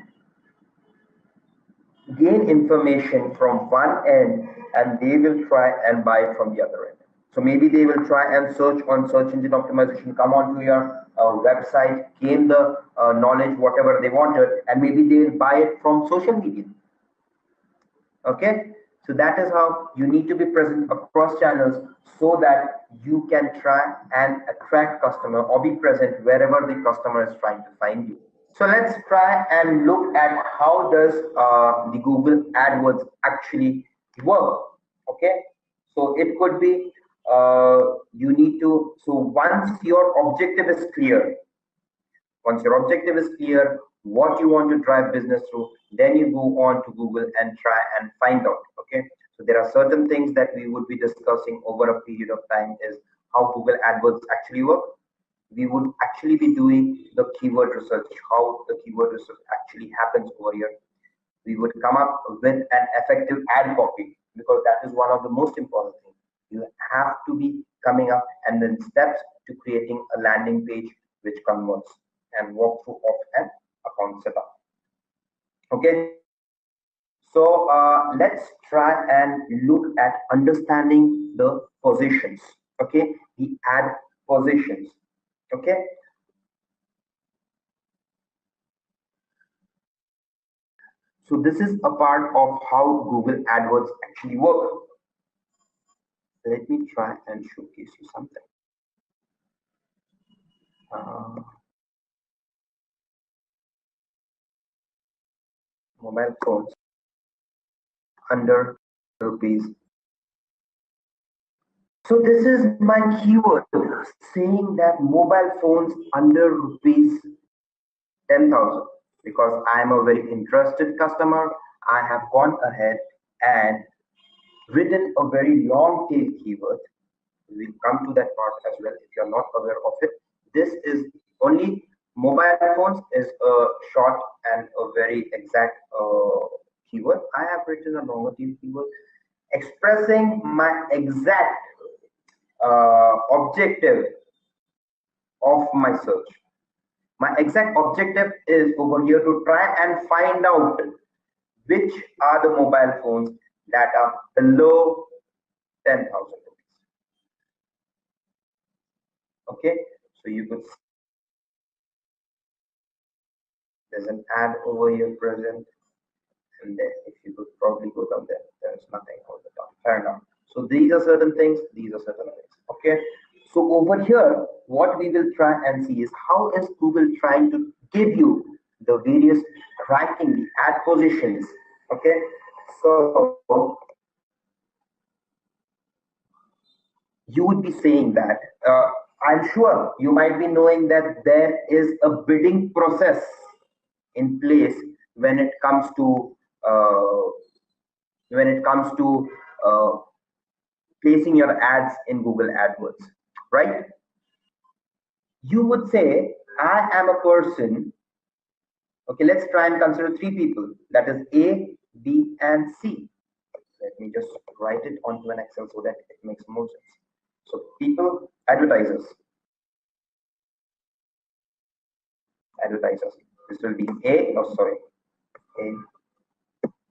gain information from one end and they will try and buy it from the other end. So maybe they will try and search on search engine optimization, come onto your website, gain the knowledge, whatever they wanted, and maybe they will buy it from social media. Okay, so that is how you need to be present across channels so that you can try and attract customer or be present wherever the customer is trying to find you. So let's try and look at how does the Google AdWords actually work. Okay, so it could be you need to, so once your objective is clear, what you want to drive business through, then you go on to Google and try and find out. Okay, so there are certain things that we would be discussing over a period of time is how Google AdWords actually work. We would actually be doing the keyword research, how the keyword research actually happens over here. We would come up with an effective ad copy, because that is one of the most important things. You have to be coming up and then steps to creating a landing page which converts and walkthrough of an account setup. Okay, so let's try and look at understanding the positions. Okay, the ad positions. Okay, so this is a part of how Google AdWords actually work. Let me try and showcase you something. Mobile phones under rupees. So this is my keyword saying that mobile phones under rupees 10,000, because I am a very interested customer. I have gone ahead and written a very long tail keyword. We'll come to that part as well if you're not aware of it. This is only mobile phones is a short and a very exact keyword. I have written a longer tail keyword expressing my exact objective of my search. My exact objective is over here to try and find out which are the mobile phones that are below 10,000 rupees. Okay, so you could see there's an ad over here present, and then if you could probably go down there, there's nothing over the top. Fair enough. So these are certain things, these are certain things. Okay, So over here, what we will try and see is how is Google trying to give you the various ranking, the ad positions. Okay, so you would be saying that I'm sure you might be knowing that there is a bidding process in place when it comes to uh, when it comes to uh, placing your ads in Google AdWords, right? You would say, I am a person. Okay, let's try and consider three people. That is A, B, and C. Let me just write it onto an Excel so that it makes more sense. So people, advertisers. This will be A, oh sorry, A,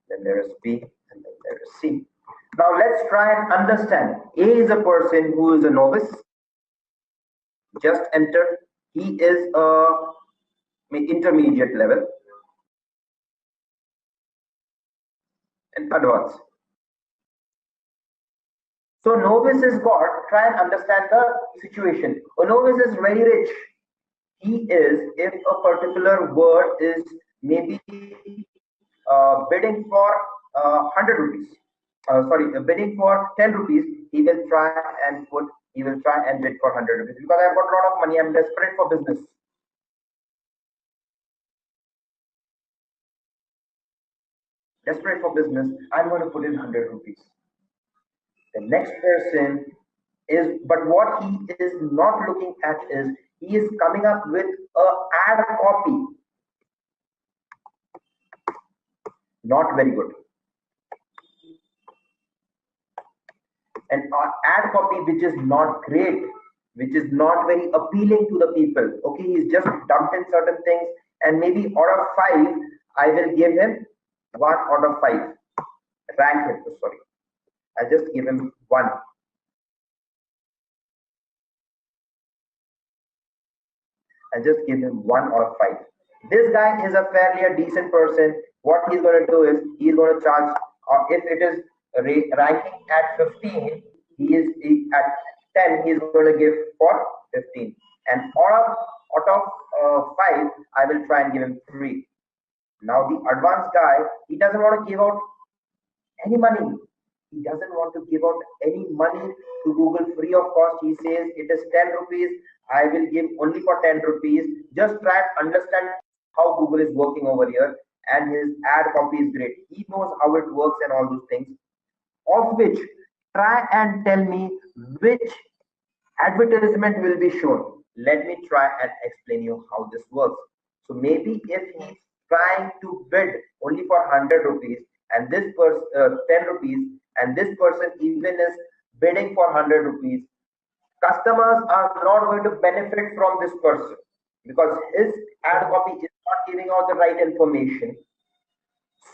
then there is B, and then there is C. Now let's try and understand. A is a person who is a novice, just entered. He is a intermediate level and advanced. So novice is got, try and understand the situation. A novice is very rich. He is, if a particular word is maybe bidding for 100 rupees, bidding for 10 rupees, he will try and bid for 100 rupees because I've got a lot of money, I'm desperate for business. I'm going to put in 100 rupees. The next person is, but what he is not looking at is he is coming up with a ad copy. Not very good. An ad copy which is not great, which is not very appealing to the people. Okay, he's just dumped in certain things, and maybe out of 5, I will give him 1 out of 5. Rank him, sorry. I just give him 1. I just give him 1 out of 5. This guy is a fairly a decent person. What he's going to do is he's going to charge, if it is ranking at 15, at 10, he's going to give for 15. And out of 5, I will try and give him 3. Now the advanced guy, he doesn't want to give out any money. He doesn't want to give out any money to Google free of cost. He says it is 10 rupees. I will give only for 10 rupees. Just try and understand how Google is working over here. And his ad copy is great. He knows how it works and all those things. Of which, try and tell me which advertisement will be shown. Let me try and explain you how this works. So maybe if he's trying to bid only for 100 rupees and this person 10 rupees and this person even is bidding for 100 rupees, customers are not going to benefit from this person because his ad copy is not giving out the right information.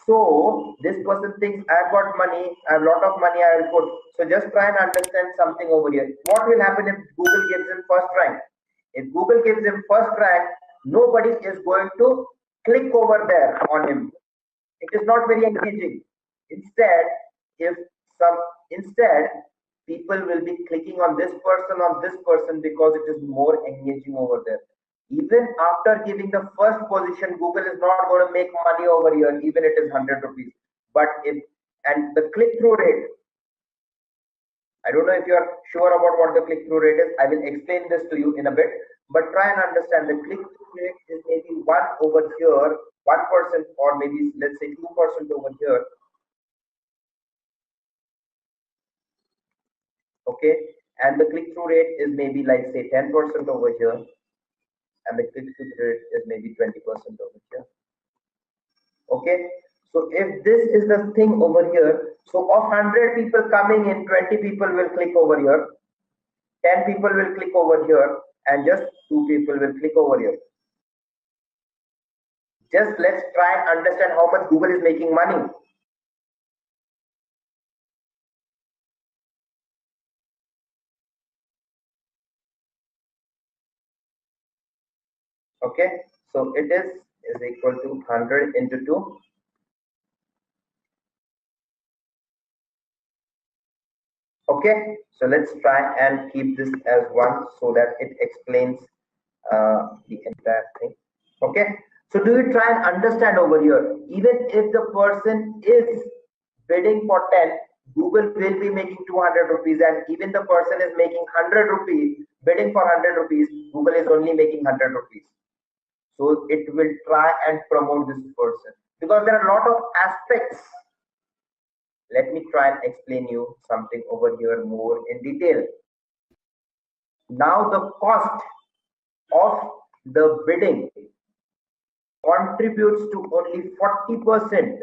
So this person thinks I've got money, I have a lot of money, I will put. So just try and understand something over here. What will happen if Google gives him first rank? If Google gives him first rank, nobody is going to click over there on him. It is not very engaging. Instead, if instead people will be clicking on this person because it is more engaging over there. Even after giving the first position, Google is not going to make money over here, even it is 100 rupees. But and the click-through rate, I don't know if you are sure about what the click-through rate is. I will explain this to you in a bit, but try and understand the click-through rate is maybe 1 over here, 1%, or maybe let's say 2% over here. Okay, and the click-through rate is maybe like say 10% over here, and the click-through rate is maybe 20% over here. Okay, so if this is the thing over here, so of 100 people coming in, 20 people will click over here, 10 people will click over here, and just 2 people will click over here. Just let's try and understand how much Google is making money. Okay, so it is equal to 100 into 2. Okay, so let's try and keep this as one so that it explains the entire thing. Okay, so do you try and understand over here? Even if the person is bidding for 10, Google will be making 200 rupees, and even the person is making 100 rupees, bidding for 100 rupees, Google is only making 100 rupees. So it will try and promote this person because there are a lot of aspects. Let me try and explain you something over here more in detail. Now the cost of the bidding contributes to only 40%,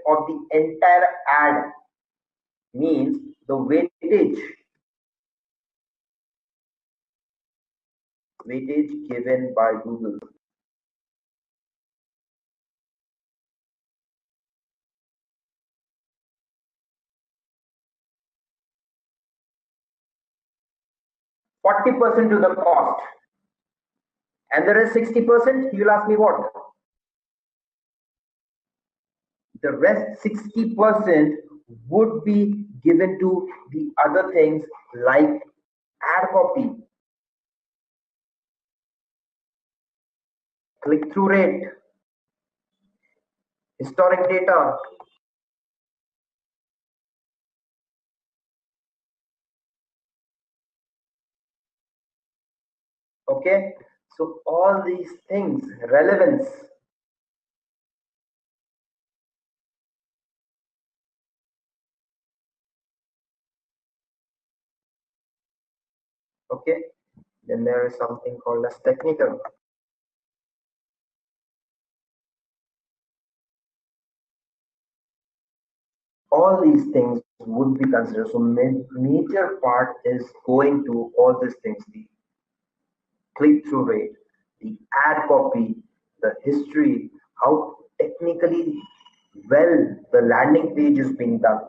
of the entire ad, means the weightage given by Google. %40 to the cost, and the rest 60%, you'll ask me what? The rest 60% would be given to the other things like ad copy, click-through rate, historic data. Okay, so all these things, relevance. Okay, then there is something called as technical. All these things would be considered. So major part is going to all these things: the click-through rate, the ad copy, the history, how technically well the landing page is being done,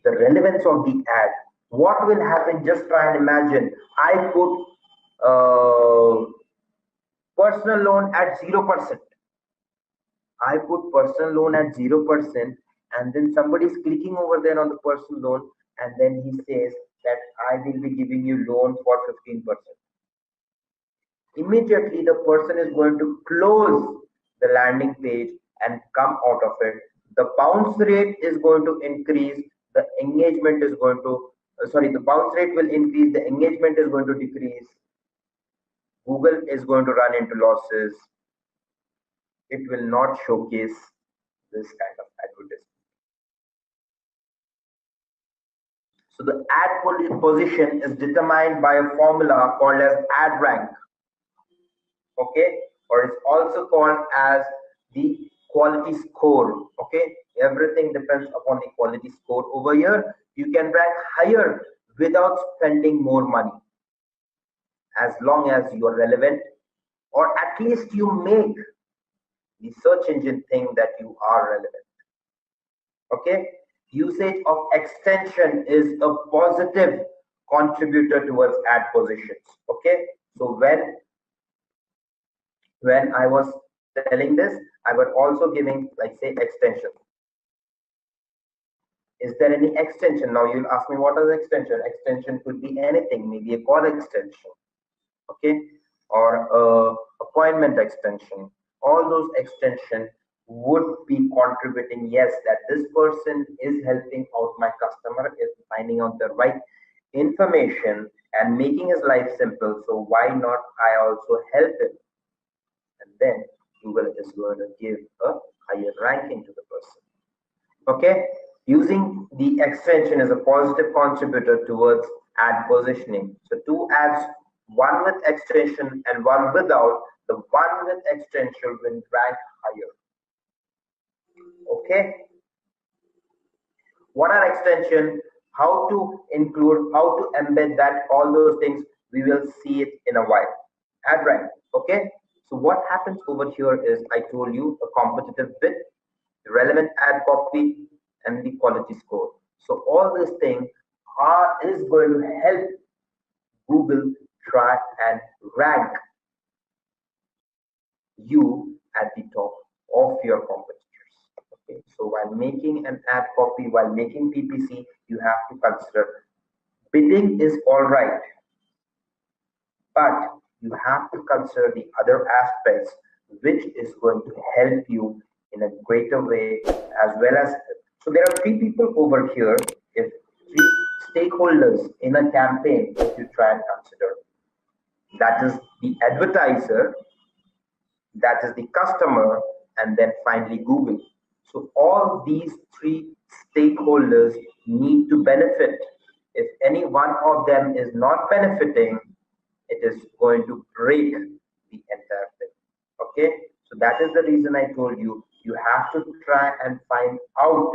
the relevance of the ad. What will happen? Just try and imagine. I put personal loan at 0%. I put personal loan at 0%, and then somebody is clicking over there on the personal loan, and then he says that I will be giving you loan for 15%. Immediately, the person is going to close the landing page and come out of it. The bounce rate is going to increase. The engagement is going to, the bounce rate will increase. The engagement is going to decrease. Google is going to run into losses. It will not showcase this kind of advertisement. So the ad position is determined by a formula called as ad rank. Okay, or it's also called as the quality score. Okay, everything depends upon the quality score. Over here, you can rank higher without spending more money, as long as you are relevant, or at least you make the search engine think that you are relevant. Okay, usage of extension is a positive contributor towards ad positions. Okay, so when I was telling this, I was also giving, like, say, extension. Is there any extension? Now you'll ask me, what is extension? Extension could be anything, maybe a call extension, okay, or appointment extension. All those extension would be contributing, yes, that this person is helping out my customer, is finding out the right information and making his life simple. So why not I also help him? And then Google is going to give a higher ranking to the person. Okay, using the extension is a positive contributor towards ad positioning. So two ads, one with extension and one without. The one with extension will rank higher. Okay, what are extension? How to include, how to embed that, all those things we will see it in a while. Ad rank. Okay, so what happens over here is, I told you, a competitive bid, the relevant ad copy, and the quality score. So all these things is going to help Google try and rank you at the top of your competitors. Okay, so while making an ad copy, while making PPC, you have to consider bidding is all right, but you have to consider the other aspects which is going to help you in a greater way as well as. So there are three people over here, if three stakeholders in a campaign, if you try and consider, that is the advertiser, that is the customer, and then finally Google. So all these three stakeholders need to benefit. If any one of them is not benefiting, it is going to break the entire thing. Okay, so that is the reason I told you you have to try and find out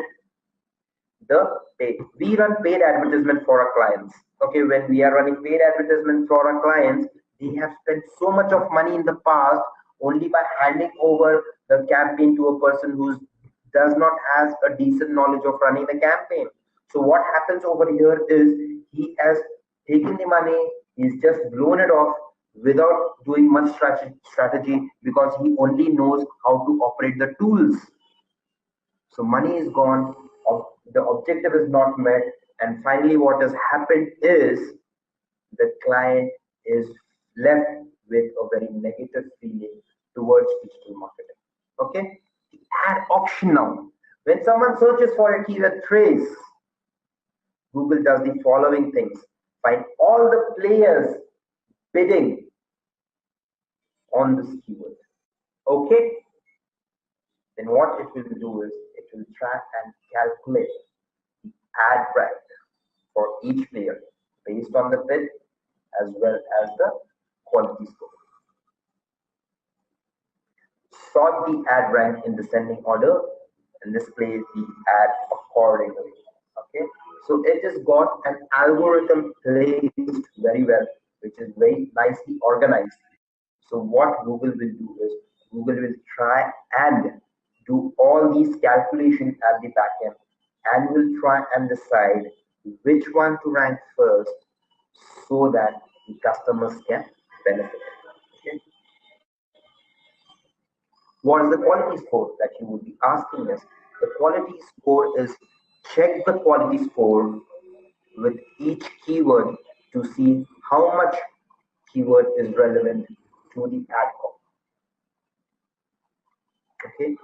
the paid. We run paid advertisement for our clients. Okay, when we are running paid advertisement for our clients, they have spent so much of money in the past only by handing over the campaign to a person who does not has a decent knowledge of running the campaign. So what happens over here is he has taken the money, he's just blown it off without doing much strategy because he only knows how to operate the tools. So money is gone, the objective is not met, and finally what has happened is the client is left with a very negative feeling towards digital marketing. Okay? The ad auction now. When someone searches for a keyword phrase, Google does the following things. Find all the players bidding on this keyword. Okay? Then what it will do is it will track and calculate the ad rank for each player based on the bid as well as the quality score. Sort the ad rank in descending order and display the ad accordingly. Okay, so it has got an algorithm placed very well, which is very nicely organized. So what Google will do is Google will try and do all these calculations at the back end and will try and decide which one to rank first so that the customers can benefit. Okay. What is the quality score that you would be asking us? The quality score is check the quality score with each keyword to see how much keyword is relevant to the ad copy. Okay,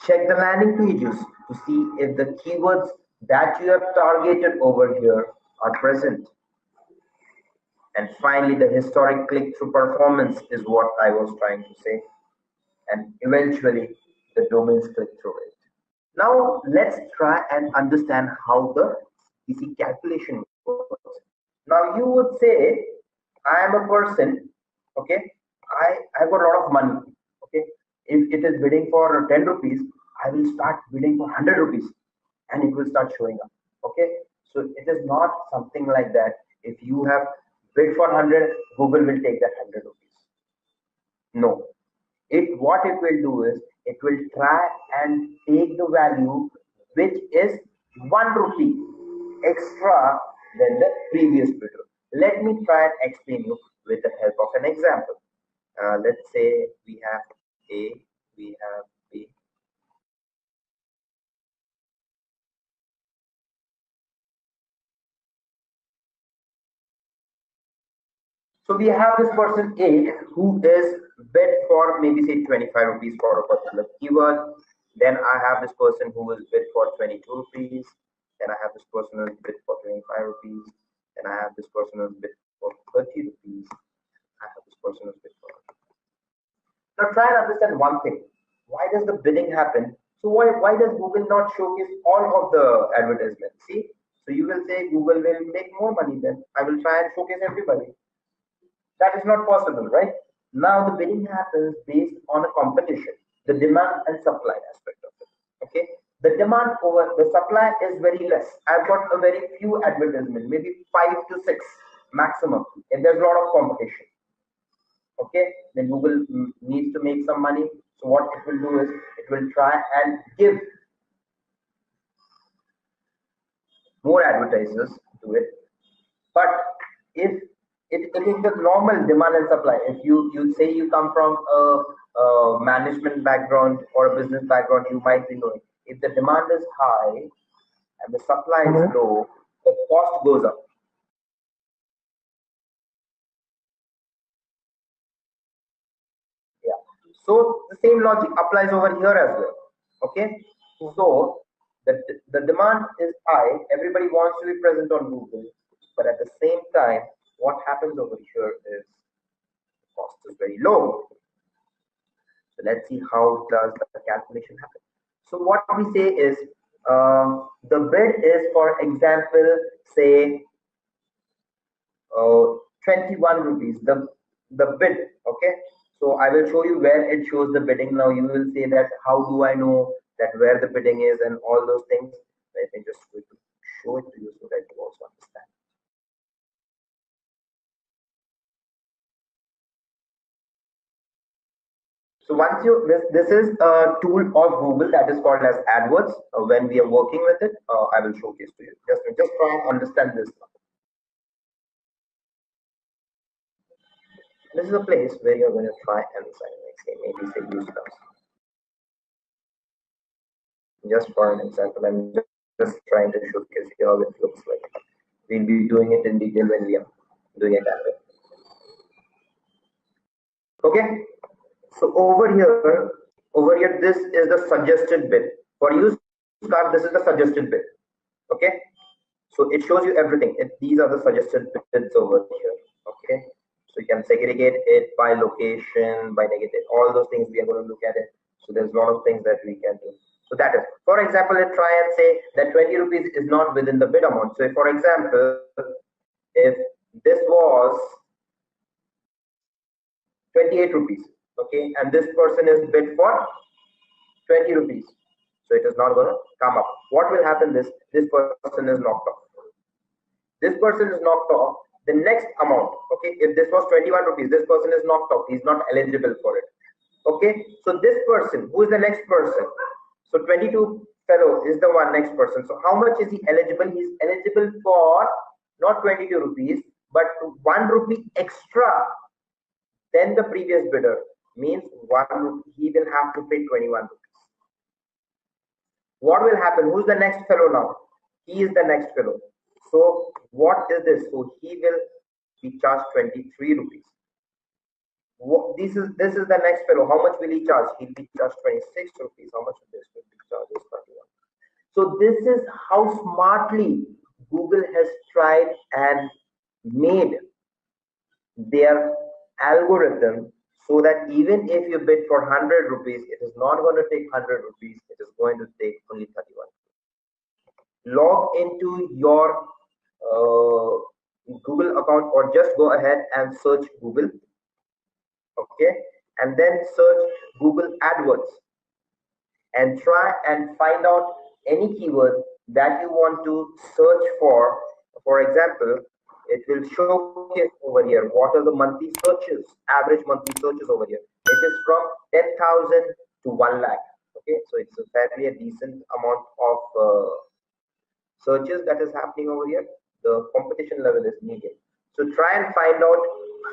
check the landing pages to see if the keywords that you have targeted over here are present. And finally, the historic click-through performance is what I was trying to say. And eventually, the domain's click-through rate. Now, let's try and understand how the CPC calculation works. Now, you would say, I am a person, okay, I've got a lot of money, okay. If it is bidding for 10 rupees, I will start bidding for 100 rupees and it will start showing up, okay. So it is not something like that. If you have bid for 100, Google will take that 100 rupees. No, it what it will do is it will try and take the value which is 1 rupee extra than the previous bidder. Let me try and explain you with the help of an example. Let's say we have A, we have B. So we have this person A who is bid for maybe say 25 rupees for a particular keyword. Then I have this person who is bid for 22 rupees. Then I have this person who is bid for 25 rupees. Then I have this person who is bid for 30 rupees. I have this person who is bid for. Now try and understand one thing. Why does the bidding happen? So why does Google not showcase all of the advertisements? See, so you will say Google will make more money then. I will try and showcase everybody. That is not possible, right? Now the bidding happens based on a competition, the demand and supply aspect of it. Okay, the demand over the supply is very less. I've got a very few advertisements, maybe 5 to 6 maximum. If there's a lot of competition, okay, then Google needs to make some money. So what it will do is it will try and give more advertisers to it. But if it is the normal demand and supply, if you say you come from a management background or a business background, you might be knowing If the demand is high and the supply is low, the cost goes up. Yeah. So the same logic applies over here as well. Okay. So the demand is high. Everybody wants to be present on Google, but at the same time, what happens over here is the cost is very low. So let's see how does the calculation happen. So what we say is the bid is, for example, say 21 rupees. The bid. Okay. So I will show you where it shows the bidding. Now you will say that how do I know that where the bidding is and all those things. Let me just quickly show it to you so that you also understand. So once you this is a tool of Google that is called as AdWords. When we are working with it, I will showcase to you. Just try and understand this. This is a place where you're going to try and sign. Like say maybe say use terms. Just for an example, I'm just trying to showcase you how it looks like. We'll be doing it in detail when we are doing it that way. Okay. So over here, this is the suggested bid. For use card, this is the suggested bid. Okay. So it shows you everything. These are the suggested bids over here. Okay. So you can segregate it by location, by negative, all those things we are going to look at it. So there's a lot of things that we can do. So that is, for example, let's try and say that 20 rupees is not within the bid amount. So for example, if this was 28 rupees, okay, and this person is bid for 20 rupees, so it is not going to come up. What will happen is this person is knocked off. This person is knocked off. The next amount, okay, if this was 21 rupees, this person is knocked off. He's not eligible for it. Okay, so this person, who is the next person? So 22 fellow is the one next person. So how much is he eligible? He's eligible for not 22 rupees, but 1 rupee extra than the previous bidder. Means 1 rupee, he will have to pay 21 rupees. What will happen? Who's the next fellow now? He is the next fellow. So what is this? So he will be charged 23 rupees. This is the next fellow. How much will he charge? He'll be charged 26 rupees. How much will this will be charged? 31. So this is how smartly Google has tried and made their algorithm so that even if you bid for 100 rupees, it is not going to take 100 rupees. It is going to take only 31. Log into your Google account or just go ahead and search Google. Okay, and then search Google AdWords and try and find out any keyword that you want to search for. For example, it will showcase over here what are the monthly searches, average monthly searches over here. It is from 10,000 to 1 lakh. Okay, so it's a fairly a decent amount of searches that is happening over here. The competition level is medium. So try and find out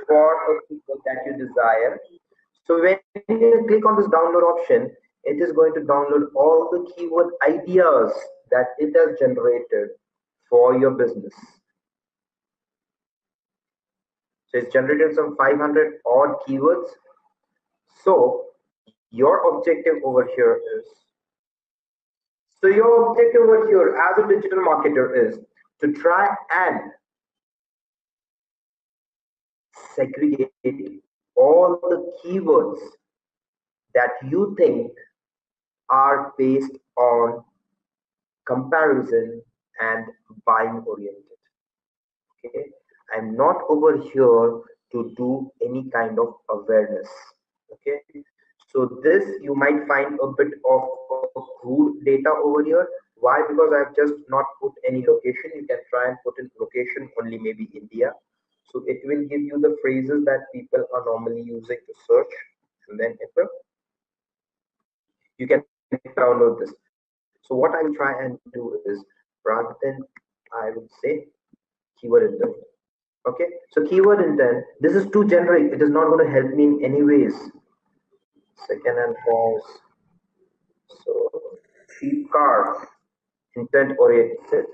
for a keyword that you desire. So when you click on this download option, it is going to download all the keyword ideas that it has generated for your business. So it's generated some 500 odd keywords. So your objective over here is, as a digital marketer is to try and segregate all the keywords that you think are based on comparison and buying oriented. Okay, I'm not over here to do any kind of awareness. Okay, so this you might find a bit of crude data over here. Why? Because I've just not put any location. You can try and put in location only, maybe India. So it will give you the phrases that people are normally using to search, and then enter. You can download this. So what I will try and do is, rather than I would say keyword intent. Okay, so keyword intent, this is too generic. It is not going to help me in any ways. Second and pause. So cheap cars, intent oriented.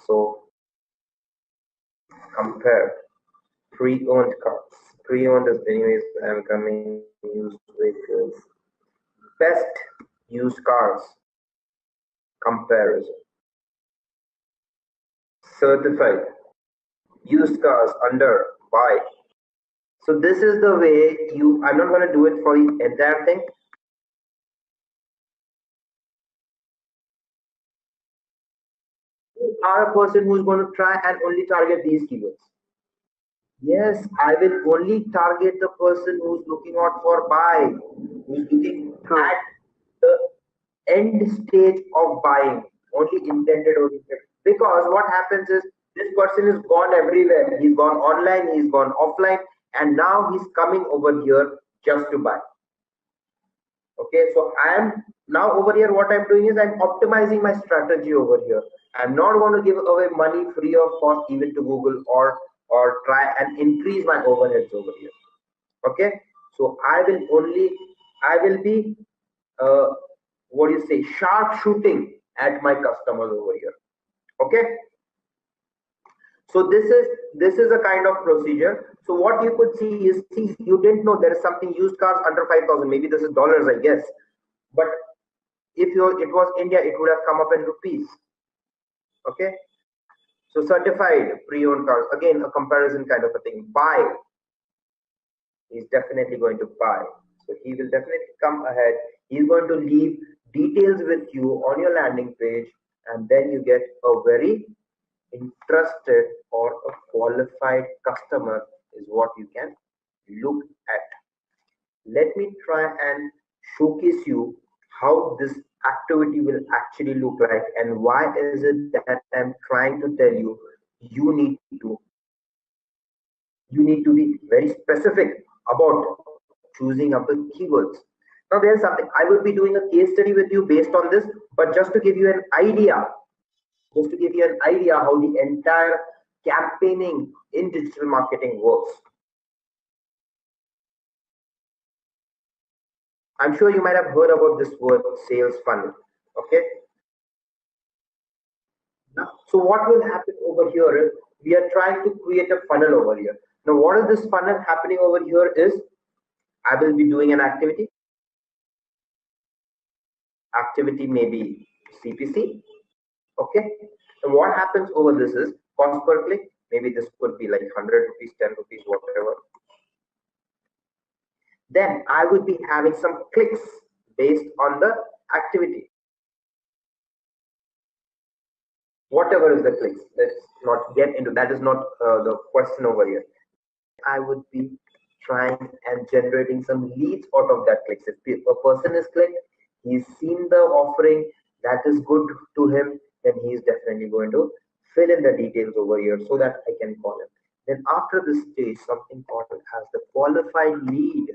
So compare pre-owned cars. Pre-owned is anyways I'm coming used vehicles. Best used cars comparison. Certified used cars under buy. So this is the way I'm not going to do it for the entire thing. You are a person who's going to try and only target these keywords. Yes, I will only target the person who's looking out for buy, who's looking at the end stage of buying, only intended oriented. Because what happens is this person is gone everywhere. He's gone online, he's gone offline, and now he's coming over here just to buy. Okay, so I am now over here. What I'm doing is I'm optimizing my strategy over here. I'm not going to give away money free of cost even to Google or try and increase my overheads over here. Okay, so I will be what do you say, sharp shooting at my customers over here. Okay, so this is a kind of procedure. So what you could see is, see, you didn't know there is something used cars under 5,000. Maybe this is dollars, I guess, but if it was India, it would have come up in rupees. Okay, so certified pre-owned cars, again a comparison kind of a thing. Buy, he's definitely going to buy, so he will definitely come ahead. He's going to leave details with you on your landing page, and then you get a very interested or a qualified customer is what you can look at. Let me try and showcase you how this activity will actually look like, and why is it that I'm trying to tell you you need to be very specific about choosing up the keywords. Now there's something I will be doing a case study with you based on this, but just to give you an idea, how the entire campaigning in digital marketing works. I'm sure you might have heard about this word sales funnel. Okay. So what will happen over here is we are trying to create a funnel over here. Now, what is this funnel happening over here is I will be doing an activity. Activity may be CPC. Okay. And what happens over this is cost per click. Maybe this could be like 100 rupees, 10 rupees, whatever. Then I would be having some clicks based on the activity. Whatever is the clicks, let's not get into that, is not the question over here. I would be trying and generating some leads out of that clicks. If a person is clicked, he's seen the offering, that is good to him, then he's definitely going to fill in the details over here so that I can call him. Then after this stage, something called as the qualified lead.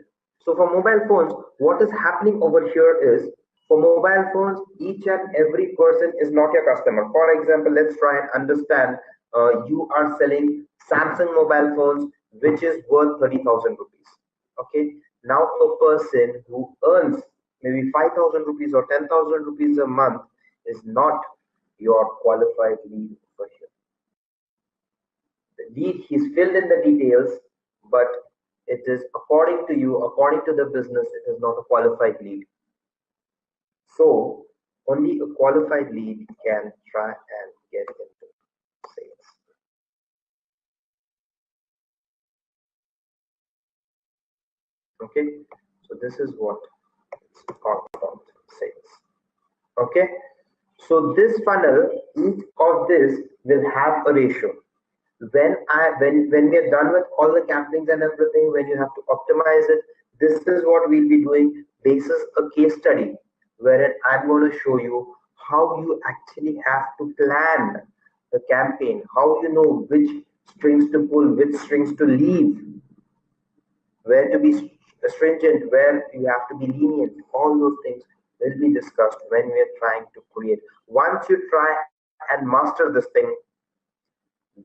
So for mobile phones, what is happening over here is, for mobile phones, each and every person is not your customer. For example, let's try and understand you are selling Samsung mobile phones, which is worth 30,000 rupees. Okay. Now a person who earns maybe 5,000 rupees or 10,000 rupees a month is not your qualified lead for here. The lead, he's filled in the details, but it is according to you, according to the business, it is not a qualified lead. So only a qualified lead can try and get into sales. Okay, so this is what it's called sales. Okay, so this funnel, each of this will have a ratio. When we are done with all the campaigns and everything, when you have to optimize it, this is what we'll be doing basis a case study, wherein I'm going to show you how you actually have to plan the campaign, how you know which strings to pull, which strings to leave, where to be stringent, where you have to be lenient. All those things will be discussed when we are trying to create. Once you try and master this thing,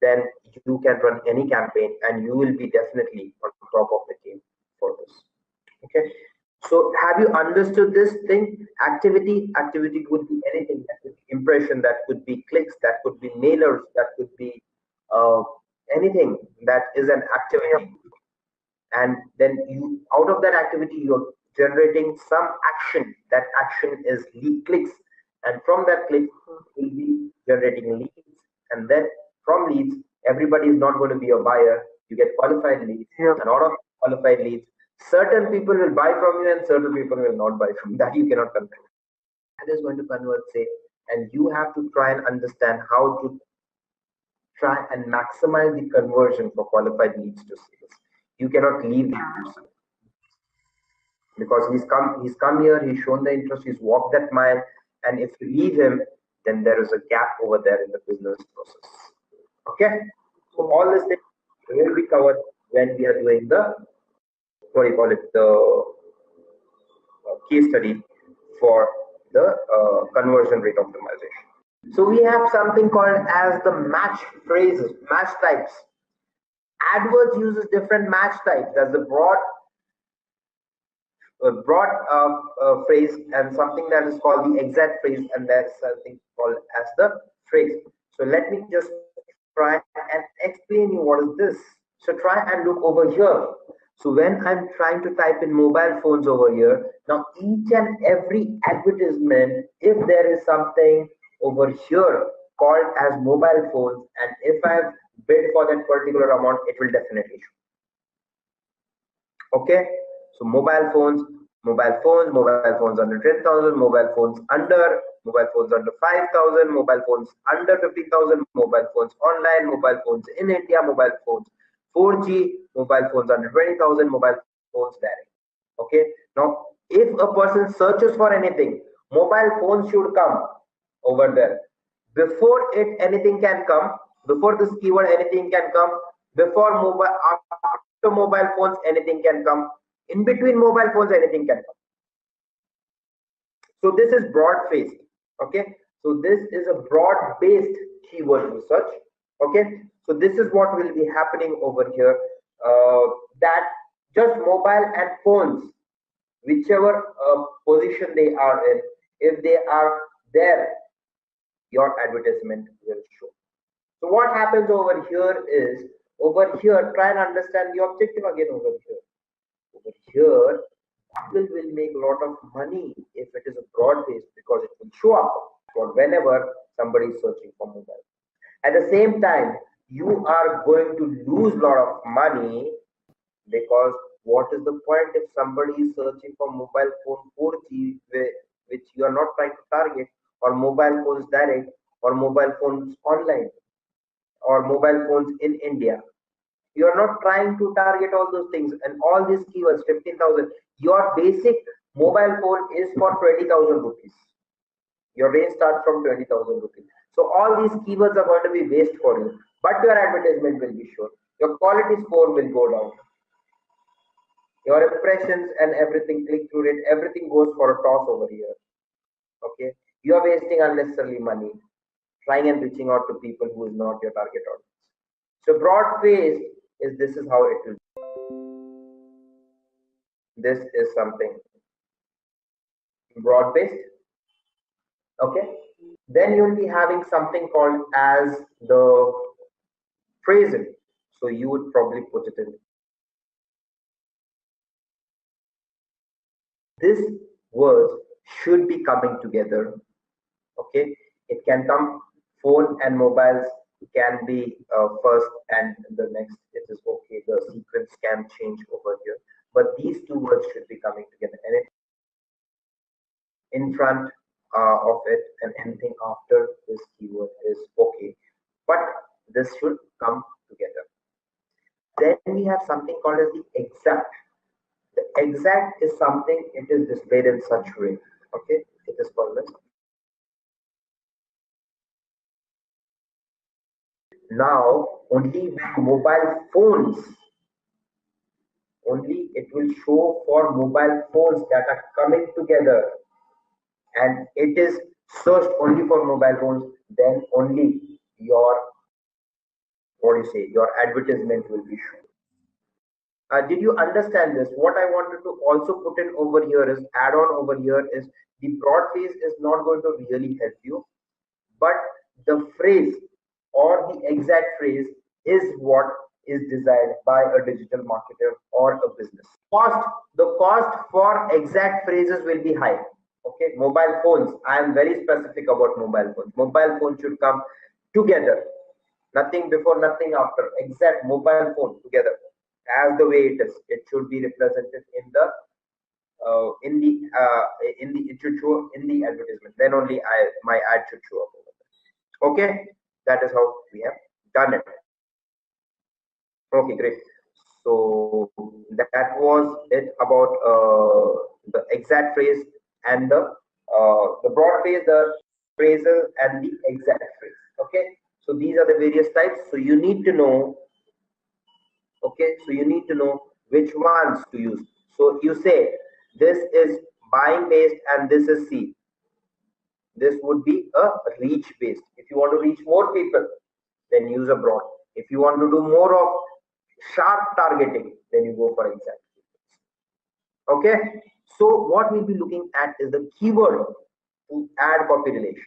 then you can run any campaign and you will be definitely on top of the game for this. Okay, So have you understood this thing? Activity could be anything. That could be impression, that could be clicks, that could be mailers, that could be uh, anything that is an activity. And then you, out of that activity, you're generating some action. That action is clicks, and from that click will be generating leads, and then from leads, everybody is not going to be a buyer. You get qualified leads, and out of qualified leads, certain people will buy from you and certain people will not buy from you. That you cannot control. That is going to convert, say, and you have to try and understand how to try and maximize the conversion for qualified leads to sales. You cannot leave the person, because he's come here, he's shown the interest, he's walked that mile, and if you leave him, then there is a gap over there in the business process. Okay, so all these things will be covered when we are doing the, what do you call it, the case study for the conversion rate optimization. So we have something called as the match phrases, match types. AdWords uses different match types. There's the broad phrase and something that is called the exact phrase, and there's something called as the phrase. So let me just try and explain you what is this. So try and look over here. So when I'm trying to type in mobile phones over here, now each and every advertisement, if there is something over here called as mobile phones, and if I've bid for that particular amount, it will definitely show. Okay, so mobile phones under 10,000, mobile phones under 5,000, mobile phones under 50,000, mobile phones online, mobile phones in India, mobile phones 4G, mobile phones under 20,000, mobile phones direct. Okay, now if a person searches for anything, mobile phones should come over there. Before it, anything can come. Before this keyword, anything can come. Before mobile, after mobile phones, anything can come. In between mobile phones, anything can come. So this is broad-faced. Okay, so this is a broad-based keyword research. Okay, so this is what will be happening over here. That just mobile and phones, whichever position they are in, if they are there, your advertisement will show. So what happens over here is, over here, try and understand the objective again over here. Over here, Google will make a lot of money if it is a broad base, because it will show up for whenever somebody is searching for mobile. At the same time, you are going to lose a lot of money, because what is the point if somebody is searching for mobile phone 4G, which you are not trying to target, or mobile phones direct, or mobile phones online, or mobile phones in India? You are not trying to target all those things, and all these keywords, 15,000. Your basic mobile phone is for 20,000 rupees. Your range starts from 20,000 rupees. So all these keywords are going to be waste for you, but your advertisement will be sure. Your quality score will go down. Your impressions and everything, click through rate, everything goes for a toss over here. Okay, you are wasting unnecessarily money trying and reaching out to people who is not your target audience. So broad phase is, this is how it will be. This is something broad based. Okay, then you'll be having something called as the phrasing. So you would probably put it in. This words should be coming together. Okay, it can come, phone and mobiles can be first, and the next it is okay, the sequence can change over here, but these two words should be coming together, and it in front of it, and anything after this keyword is okay, but this should come together. Then we have something called as the exact. The exact is something, it is displayed in such way. Okay, it is called as. Now only with mobile phones, only it will show for mobile phones that are coming together, and it is searched only for mobile phones, then only your, what do you say, your advertisement will be shown. Did you understand this? What I wanted to also put in over here is add on over here is the broad phrase is not going to really help you, but the phrase or the exact phrase is what is desired by a digital marketer or a business. The cost for exact phrases will be high. Okay, mobile phones. I am very specific about mobile phones. Mobile phones should come together. Nothing before, nothing after. Exact mobile phone together, as the way it is. It should be represented in the it should show in the advertisement. Then only my ad should show up over there. Okay, that is how we have done it. Okay, great. So that was it about the exact phrase and the broad phrase, the phrasal, and the exact phrase. Okay, so these are the various types. So you need to know. Okay, so you need to know which ones to use. So you say this is buying based and this is C. This would be a reach based. If you want to reach more people, then use a broad. If you want to do more of sharp targeting, then you go for exact. Okay, so what we'll be looking at is the keyword to ad copy relation.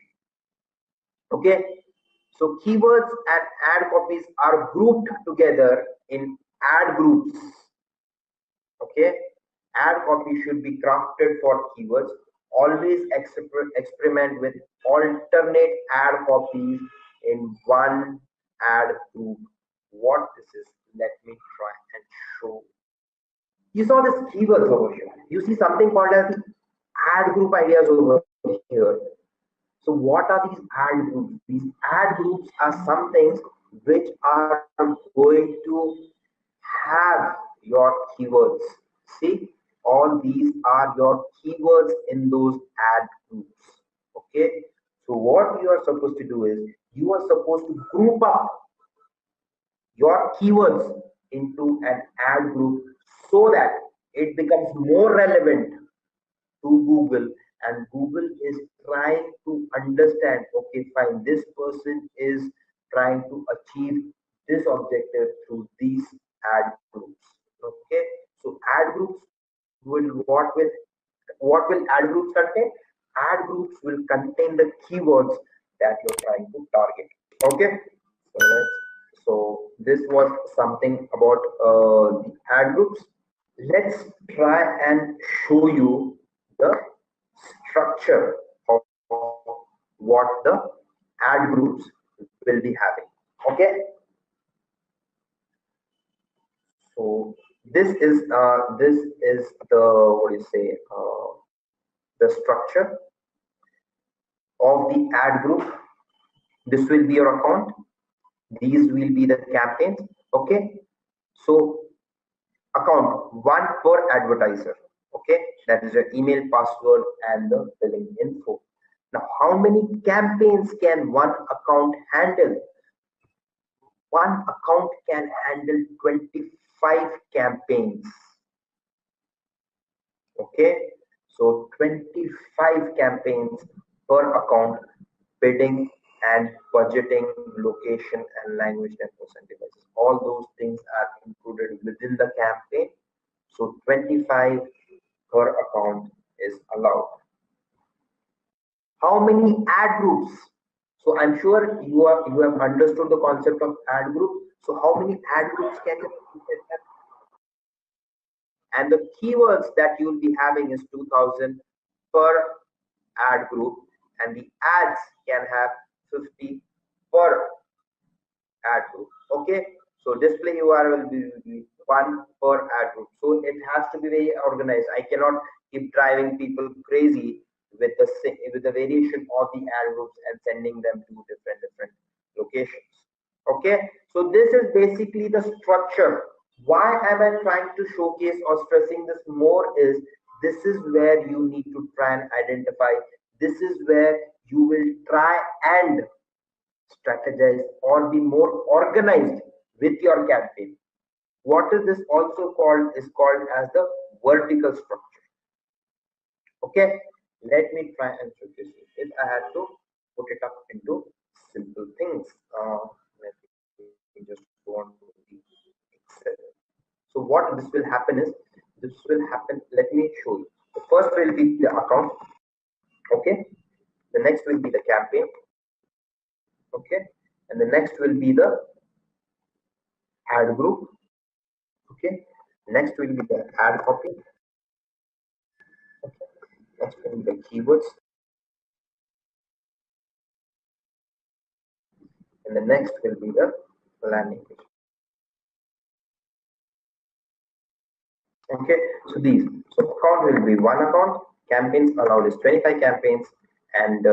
Okay, so keywords and ad copies are grouped together in ad groups. Okay, ad copy should be crafted for keywords. Always experiment with alternate ad copies in one ad group. What this is, let me try and show. You saw this keywords over here. You see something called as the ad group ideas over here. So what are these ad groups? These ad groups are some things which are going to have your keywords. See, all these are your keywords in those ad groups. Okay. So what you are supposed to do is you are supposed to group up your keywords into an ad group so that it becomes more relevant to Google, and Google is trying to understand, okay, fine, this person is trying to achieve this objective through these ad groups. Okay, so ad groups will what will ad groups contain? Ad groups will contain the keywords that you're trying to target. Okay, so this was something about the ad groups. Let's try and show you the structure of what the ad groups will be having. Okay, so this is the what do you say the structure of the ad group. This will be your account. These will be the campaigns. Okay, so account one per advertiser. Okay, that is your email, password, and the billing info. Now, how many campaigns can one account handle? One account can handle 25 campaigns. Okay, so 25 campaigns per account, bidding and budgeting, location and language networks and devices. All those things are included within the campaign. So 25 per account is allowed. How many ad groups? So I'm sure you have understood the concept of ad group. So how many ad groups can you have? And the keywords that you'll be having is 2000 per ad group, and the ads can have 50 per ad group. Okay, so display URL will be one per ad group. So it has to be very organized. I cannot keep driving people crazy with the variation of the ad groups and sending them to different locations. Okay, so this is basically the structure. Why am I trying to showcase or stressing this more is this is where you need to try and identify. This is where you will try and strategize or be more organized with your campaign. What is this also called is called as the vertical structure. Okay, let me try and showcase it. I had to put it up into simple things. Let me just go on to the Excel. So what this will happen is, this will happen, let me show you. The first will be the account, okay, the next will be the campaign, okay, and the next will be the ad group, okay, next will be the ad copy, okay, next will be the keywords, and the next will be the landing page. Okay, so these, so account will be one account, campaigns allowed is 25 campaigns, and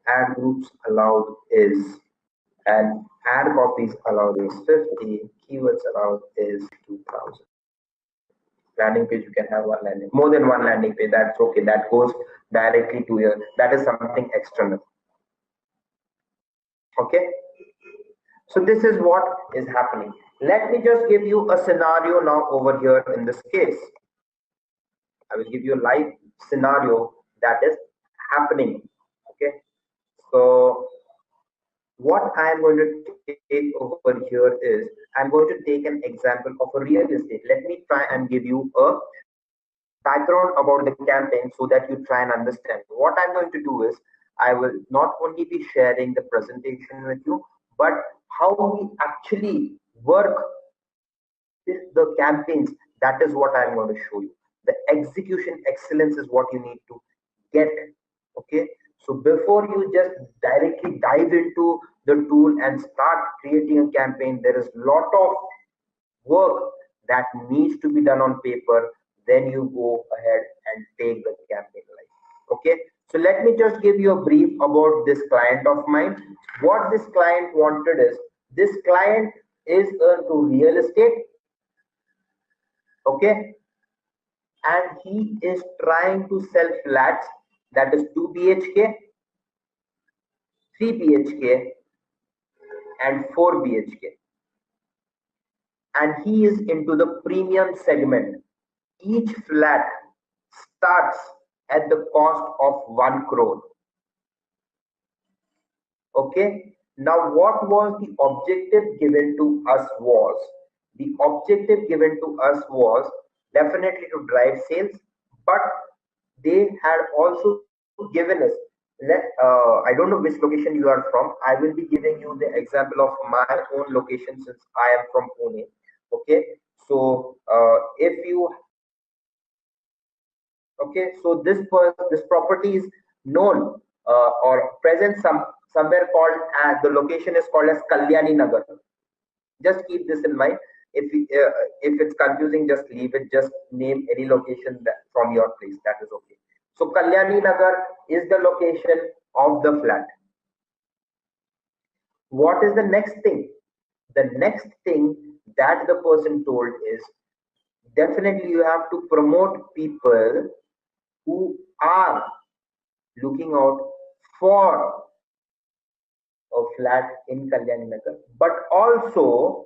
ad groups allowed is, and ad copies allowed is 50, keywords allowed is 2000. Landing page, you can have one landing, more than one landing page, that's okay, that goes directly to your, that is something external. Okay, so this is what is happening. Let me just give you a scenario now over here in this case. I will give you a live scenario that is happening. Okay, so what I am going to take over here is, I'm going to take an example of a real estate. Let me try and give you a background about the campaign so that you try and understand. What I'm going to do is, I will not only be sharing the presentation with you, but how we actually work the campaigns. That is what I'm going to show you. The execution excellence is what you need to get. Okay, so before you just directly dive into the tool and start creating a campaign, there is a lot of work that needs to be done on paper. Then you go ahead and take the campaign live. Okay, so let me just give you a brief about this client of mine. What this client wanted is, this client is into real estate, okay, and he is trying to sell flats, that is 2 BHK, 3 BHK, and 4 BHK, and he is into the premium segment. Each flat starts at the cost of 1 crore. Okay, now what was the objective given to us was, the objective given to us was definitely to drive sales, but they had also given us, I don't know which location you are from. I will be giving you the example of my own location since I am from Pune. Okay, so if you, okay, so this property is known or present somewhere called as, the location is called as Kalyani Nagar. Just keep this in mind. If it's confusing, just leave it. Just name any location that, from your place. That is okay. So Kalyani Nagar is the location of the flat. What is the next thing? The next thing that the person told is, definitely you have to promote people who are looking out for a flat in Kalyani Nagar, but also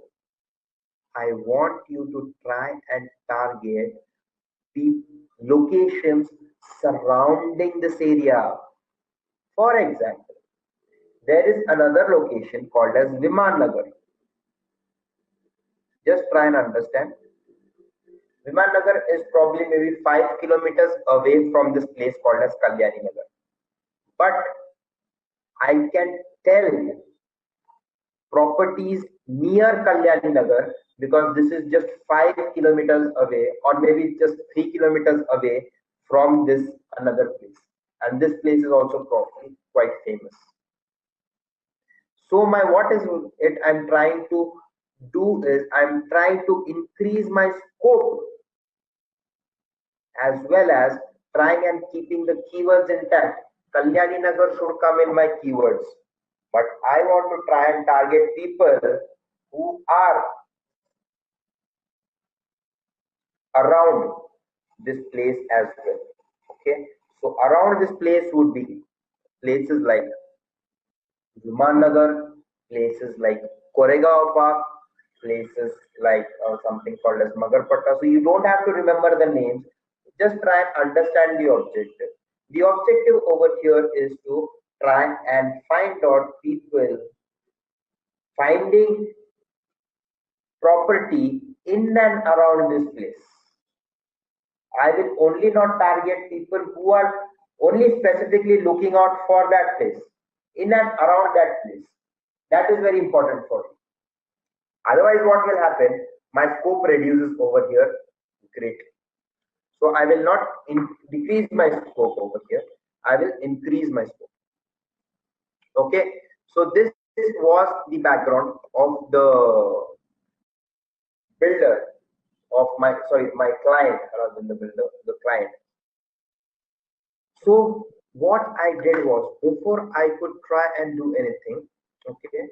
I want you to try and target the locations surrounding this area. For example, there is another location called as Viman Nagar. Just try and understand. Viman Nagar is probably maybe 5 kilometers away from this place called as Kalyani Nagar. But I can tell properties near Kalyani Nagar because this is just 5 kilometers away, or maybe just 3 kilometers away from this another place. And this place is also probably quite famous. So my, what is it I'm trying to do is, I'm trying to increase my scope as well as trying and keeping the keywords intact. Kalyani Nagar should come in my keywords, but I want to try and target people who are around this place as well. Okay, so around this place would be places like Viman Nagar, places like Koregaon Park, places like something called as Magarpatta. So you don't have to remember the names, just try and understand the objective. The objective over here is to try and find out people finding property in and around this place. I will only not target people who are only specifically looking out for that place, in and around that place. That is very important for me. Otherwise, what will happen? My scope reduces over here greatly. So I will not decrease my scope over here. I will increase my scope. Okay. So this was the background of the builder of my client rather than the builder, the client. So what I did was, before I could try and do anything, okay,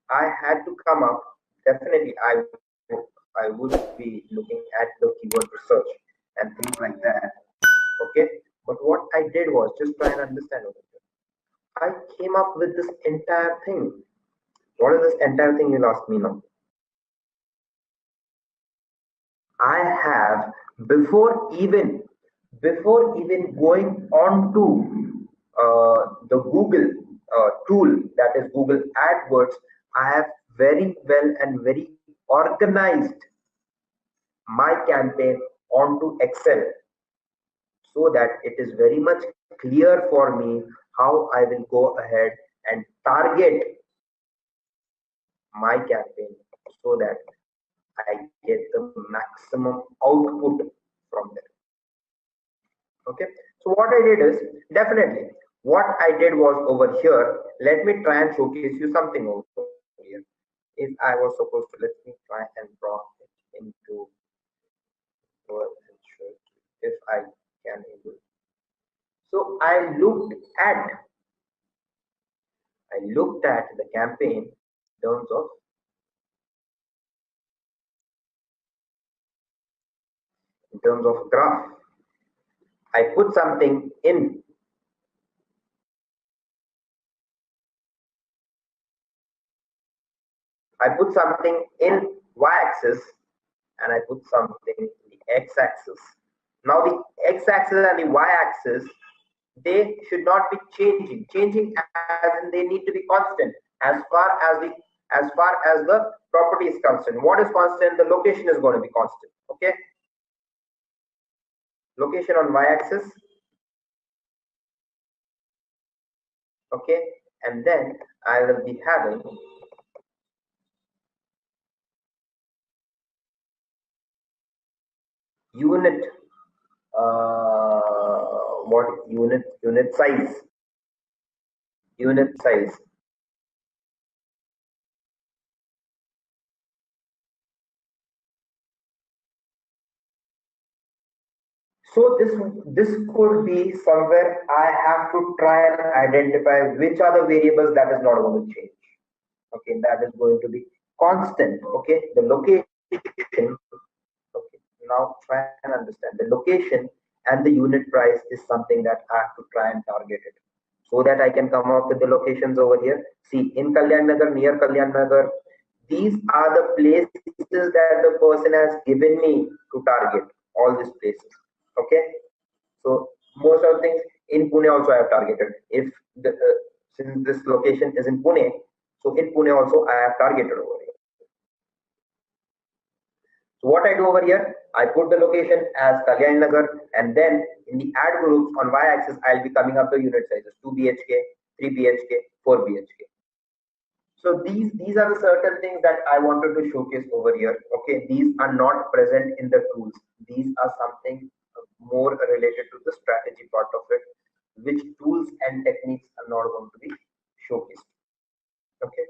I had to come up. Definitely, I would be looking at the keyword research and things like that. Okay, but what I did was just try and understand over here. I came up with this entire thing. What is this entire thing? You'll ask me now. I have before even going on to the Google tool, that is Google AdWords, I have very well and very organized my campaign onto Excel, so that it is very much clear for me how I will go ahead and target my campaign so that I get the maximum output from there. Okay, so what I did is, definitely what I did was, over here, let me try and showcase you something over here. If I was supposed to, let me try and draw it into Word and show it if I can able. So I looked at the campaign in terms of graph. I put something in. I put something in y-axis and I put something in the x-axis. Now the x-axis and the y-axis, they should not be changing as in they need to be constant as far as the property is constant. What is constant? The location is going to be constant. Okay, location on y-axis. Okay, and then I will be having unit what unit size. So this could be somewhere I have to try and identify which are the variables that is not going to change. Okay, that is going to be constant. Okay, the location. Okay, now try and understand the location and the unit price is something that I have to try and target it, so that I can come up with the locations over here. See, in Kalyan Nagar, near Kalyan Nagar, these are the places that the person has given me to target, all these places. Okay, so most of the things in Pune also I have targeted. If since this location is in Pune, so in Pune also I have targeted over here. So what I do over here, I put the location as Kalyan Nagar, and then in the ad groups on y-axis, I'll be coming up the unit sizes: 2 BHK, 3 BHK, 4 BHK. So these are the certain things that I wanted to showcase over here. Okay, these are not present in the tools. These are something more related to the strategy part of it, which tools and techniques are not going to be showcased. Okay,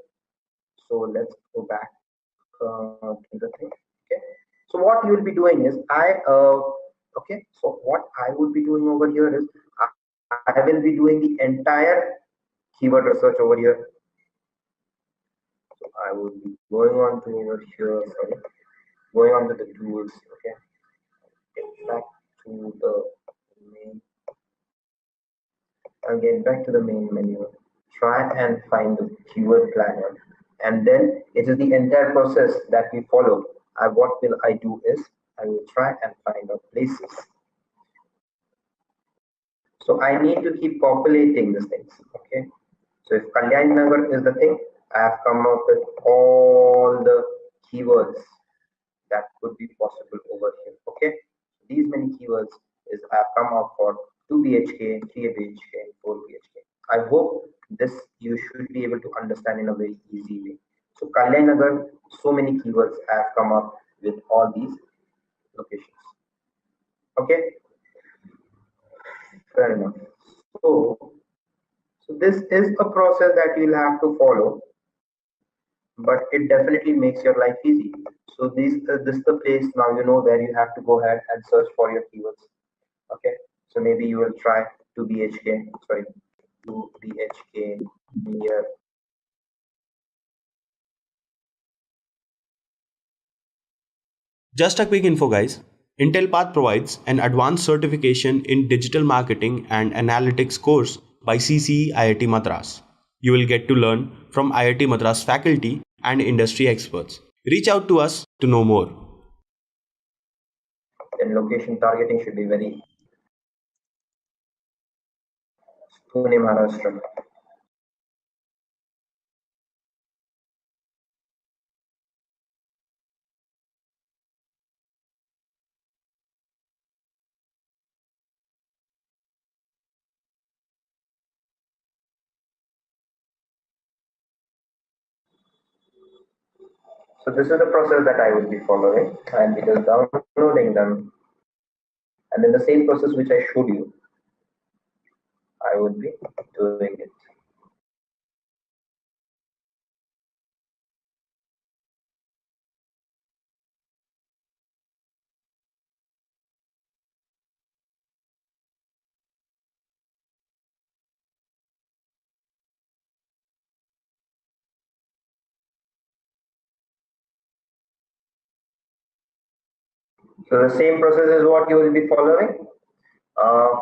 so let's go back to the thing. Okay, so what you will be doing is okay, so what I would be doing over here is I will be doing the entire keyword research over here. So I will be going on to over here, sorry, going on to the tools. Okay, get back to the main. Again, back to the main menu. Try and find the keyword planner, and then it is the entire process that we follow. What will I do is I will try and find out places. So I need to keep populating these things. Okay. So if Kalyan Nagar is the thing, I have come up with all the keywords that could be possible over here. Okay, these many keywords is have come up for 2 BHK, 3 BHK, and 4 BHK. I hope this you should be able to understand in a very easy way. So Kalyan Nagar, so many keywords have come up with all these locations. Okay, fair enough. So, so this is a process that you'll have to follow, but it definitely makes your life easy. So this is the place now you know where you have to go ahead and search for your keywords. Okay, so maybe you will try 2 BHK, sorry, 2 BHK near. Just a quick info, guys. Intellipaat provides an advanced certification in digital marketing and analytics course by CCE IIT Madras. You will get to learn from IIT Madras faculty and industry experts. Reach out to us to know more. Then location targeting should be very Pune, Maharashtra. So this is the process that I would be following, and it is downloading them, and then the same process which I showed you, I would be doing it. So the same process is what you will be following.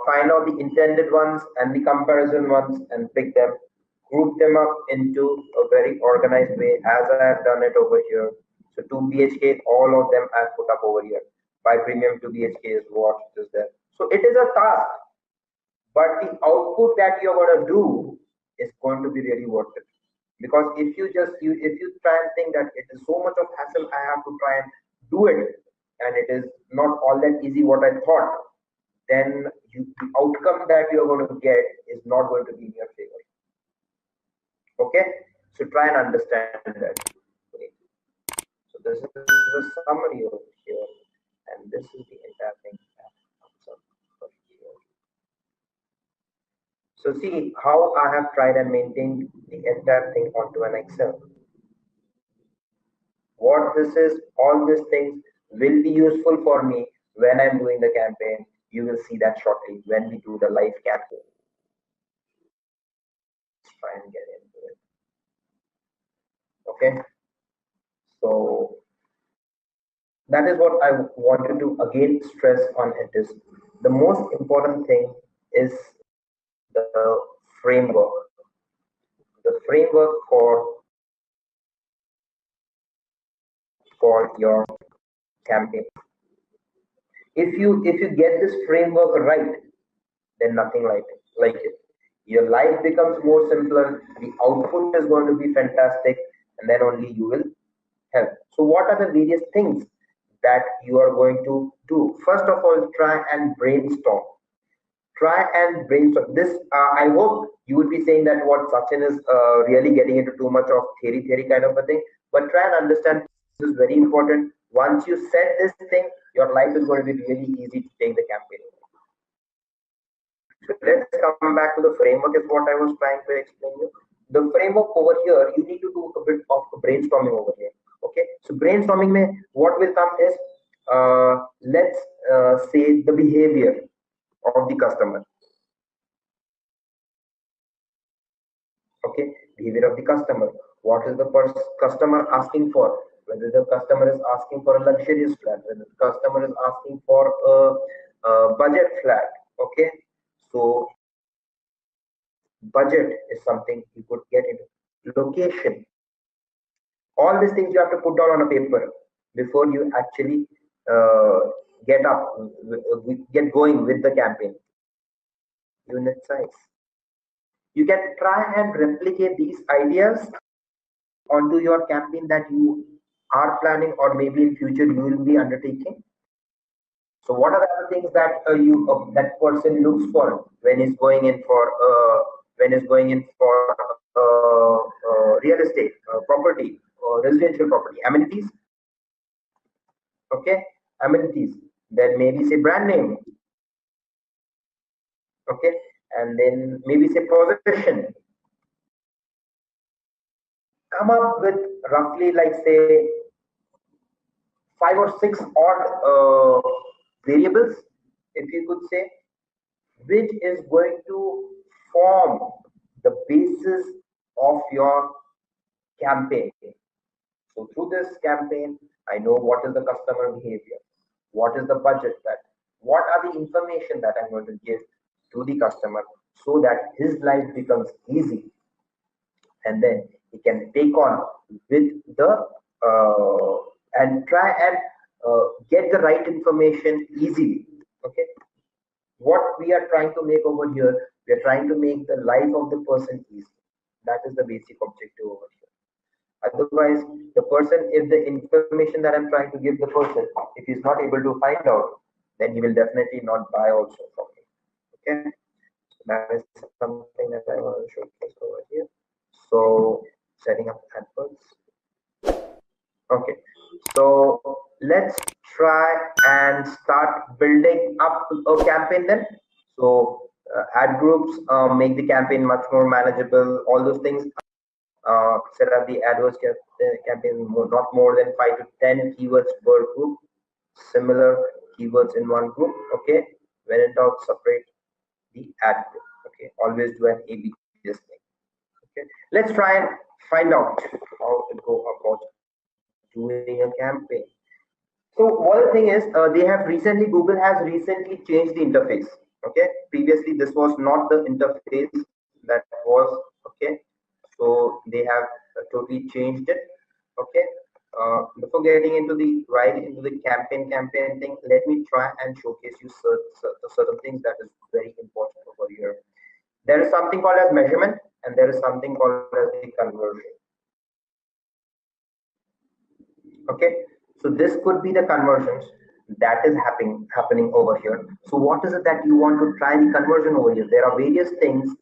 Find out the intended ones and the comparison ones and pick them, group them up into a very organized way as I have done it over here. So 2 BHK, all of them I've put up over here. By premium 2 BHK is what is there. So it is a task, but the output that you're going to do is going to be really worth it. Because if you try and think that it is so much of hassle, I have to try and do it, and it is not all that easy what I thought, then the outcome that you're going to get is not going to be in your favor. Okay, so try and understand that. Okay. So this is the summary over here, and this is the entire thing that comes up over here. So see how I have tried and maintained the entire thing onto an Excel. What this is, all these things will be useful for me when I'm doing the campaign. You will see that shortly when we do the live campaign. Let's try and get into it. Okay, so that is what I wanted to again stress on it is the most important thing is the framework. The framework for your campaign. If you get this framework right, then nothing like it. Your life becomes more simpler, the output is going to be fantastic, and then only you will help. So what are the various things that you are going to do? First of all, try and brainstorm. Try and brainstorm. This, I hope you would be saying that what Sachin is really getting into too much of theory kind of a thing, but try and understand this is very important. Once you set this thing, your life is going to be really easy to take the campaign. So let's come back to the framework is what I was trying to explain you. The framework over here, you need to do a bit of brainstorming over here. Okay, so brainstorming mein, what will come is let's say the behavior of the customer. Okay, behavior of the customer. What is the customer asking for? Whether the customer is asking for a luxurious flat, whether the customer is asking for a budget flat. Okay, so budget is something you could get into. Location, all these things you have to put down on a paper before you actually get up, get going with the campaign. Unit size, you can try and replicate these ideas onto your campaign that you are planning, or maybe in future you will be undertaking? So what are the other things that that person looks for when he's going in for real estate, property, residential property, amenities? Okay, amenities. Then maybe say brand name. Okay, and then maybe say possession. Come up with roughly, like, say, 5 or 6 odd variables, if you could say, which is going to form the basis of your campaign. So through this campaign, I know what is the customer behavior, what is the budget, that what are the information that I'm going to give to the customer, so that his life becomes easy, and then he can take on with the and try and get the right information easily. Okay, what we are trying to make over here, we are trying to make the life of the person easy. That is the basic objective over here. Otherwise, the person, if the information that I'm trying to give the person, if he's not able to find out, then he will definitely not buy also from me. Okay, so that is something that I want to showcase over here. So setting up adverts. Okay, so let's try and start building up a campaign then. So ad groups make the campaign much more manageable. All those things. Set up the AdWords campaign, not more than 5 to 10 keywords per group. Similar keywords in one group. Okay. When in doubt, separate the ad group. Okay. Always do an A/B testing. Okay. Let's try and find out how to go about doing a campaign. So one thing is, Google has recently changed the interface. Okay, previously this was not the interface that was. Okay, so they have totally changed it. Okay, before getting into the campaign thing, let me try and showcase you certain things that is very important over here. There is something called as measurement, and there is something called as the conversion. Okay, so this could be the conversions that is happening over here. So what is it that you want to try the conversion over here? There are various things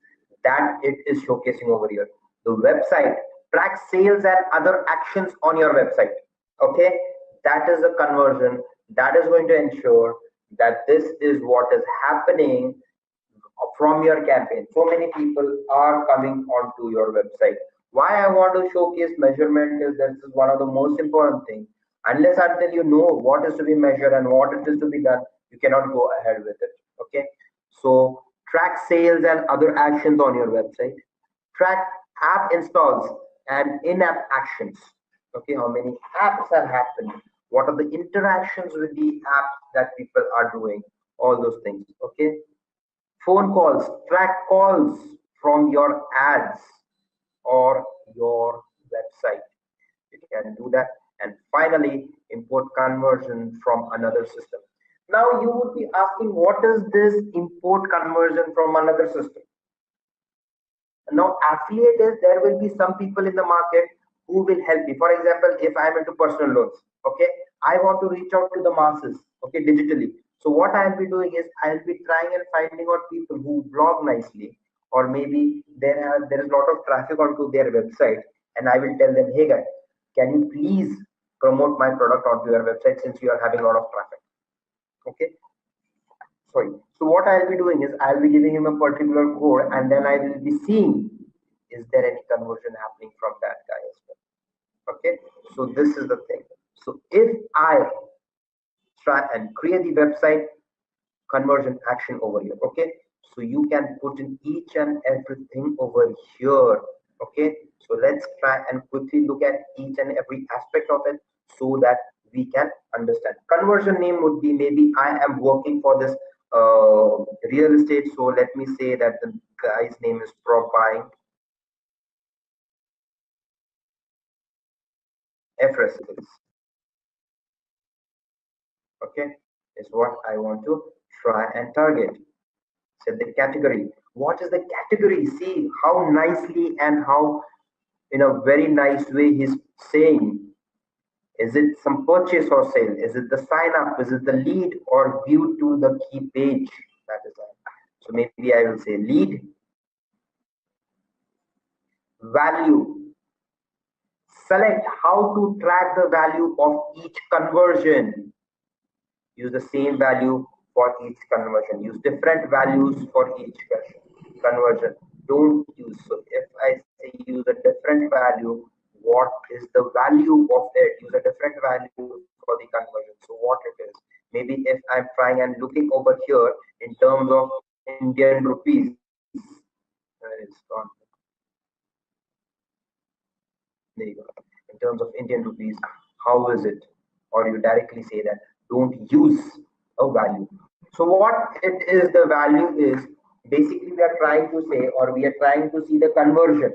that it is showcasing over here. The website tracks sales and other actions on your website. Okay, that is a conversion that is going to ensure that this is what is happening from your campaign. So many people are coming onto your website. Why I want to showcase measurement is this is one of the most important things. Unless until you know what is to be measured and what it is to be done, you cannot go ahead with it. Okay, so track sales and other actions on your website. Track app installs and in-app actions. Okay, how many apps are happening? What are the interactions with the apps that people are doing? All those things. Okay, phone calls, track calls from your ads or your website. You can do that. And finally, import conversion from another system. Now you would be asking, what is this import conversion from another system? Now affiliate is, there will be some people in the market who will help me. For example, if I'm into personal loans, okay, I want to reach out to the masses, okay, digitally. So what I'll be doing is I'll be trying and finding out people who blog nicely, or maybe there is a lot of traffic onto their website, and I will tell them, hey guys, can you please promote my product onto your website since you are having a lot of traffic? Okay, sorry. So what I'll be doing is I'll be giving him a particular code, and then I will be seeing, is there any conversion happening from that guy as well? Okay, so this is the thing. So if I try and create the website conversion action over here, okay, so you can put in each and everything over here. Okay, so let's try and quickly look at each and every aspect of it so that we can understand. Conversion name would be, maybe I am working for this real estate, so let me say that the guy's name is prop buying residence. Okay, is what I want to try and target. Set the category. What is the category? See how nicely and how in a very nice way he's saying Is it some purchase or sale? Is it the sign up? Is it the lead or view to the key page? That is all. So maybe I will say lead, value. Select how to track the value of each conversion. Use the same value for each conversion. Use different values for each conversion. Don't use, so if I say use a different value, what is the value of it? Use a different value for the conversion. So what it is, maybe if I'm trying and looking over here in terms of Indian rupees, it's gone. There you go. In terms of Indian rupees, how is it? Or you directly say that don't use a value. So what it is, the value is basically we are trying to say, or we are trying to see the conversion.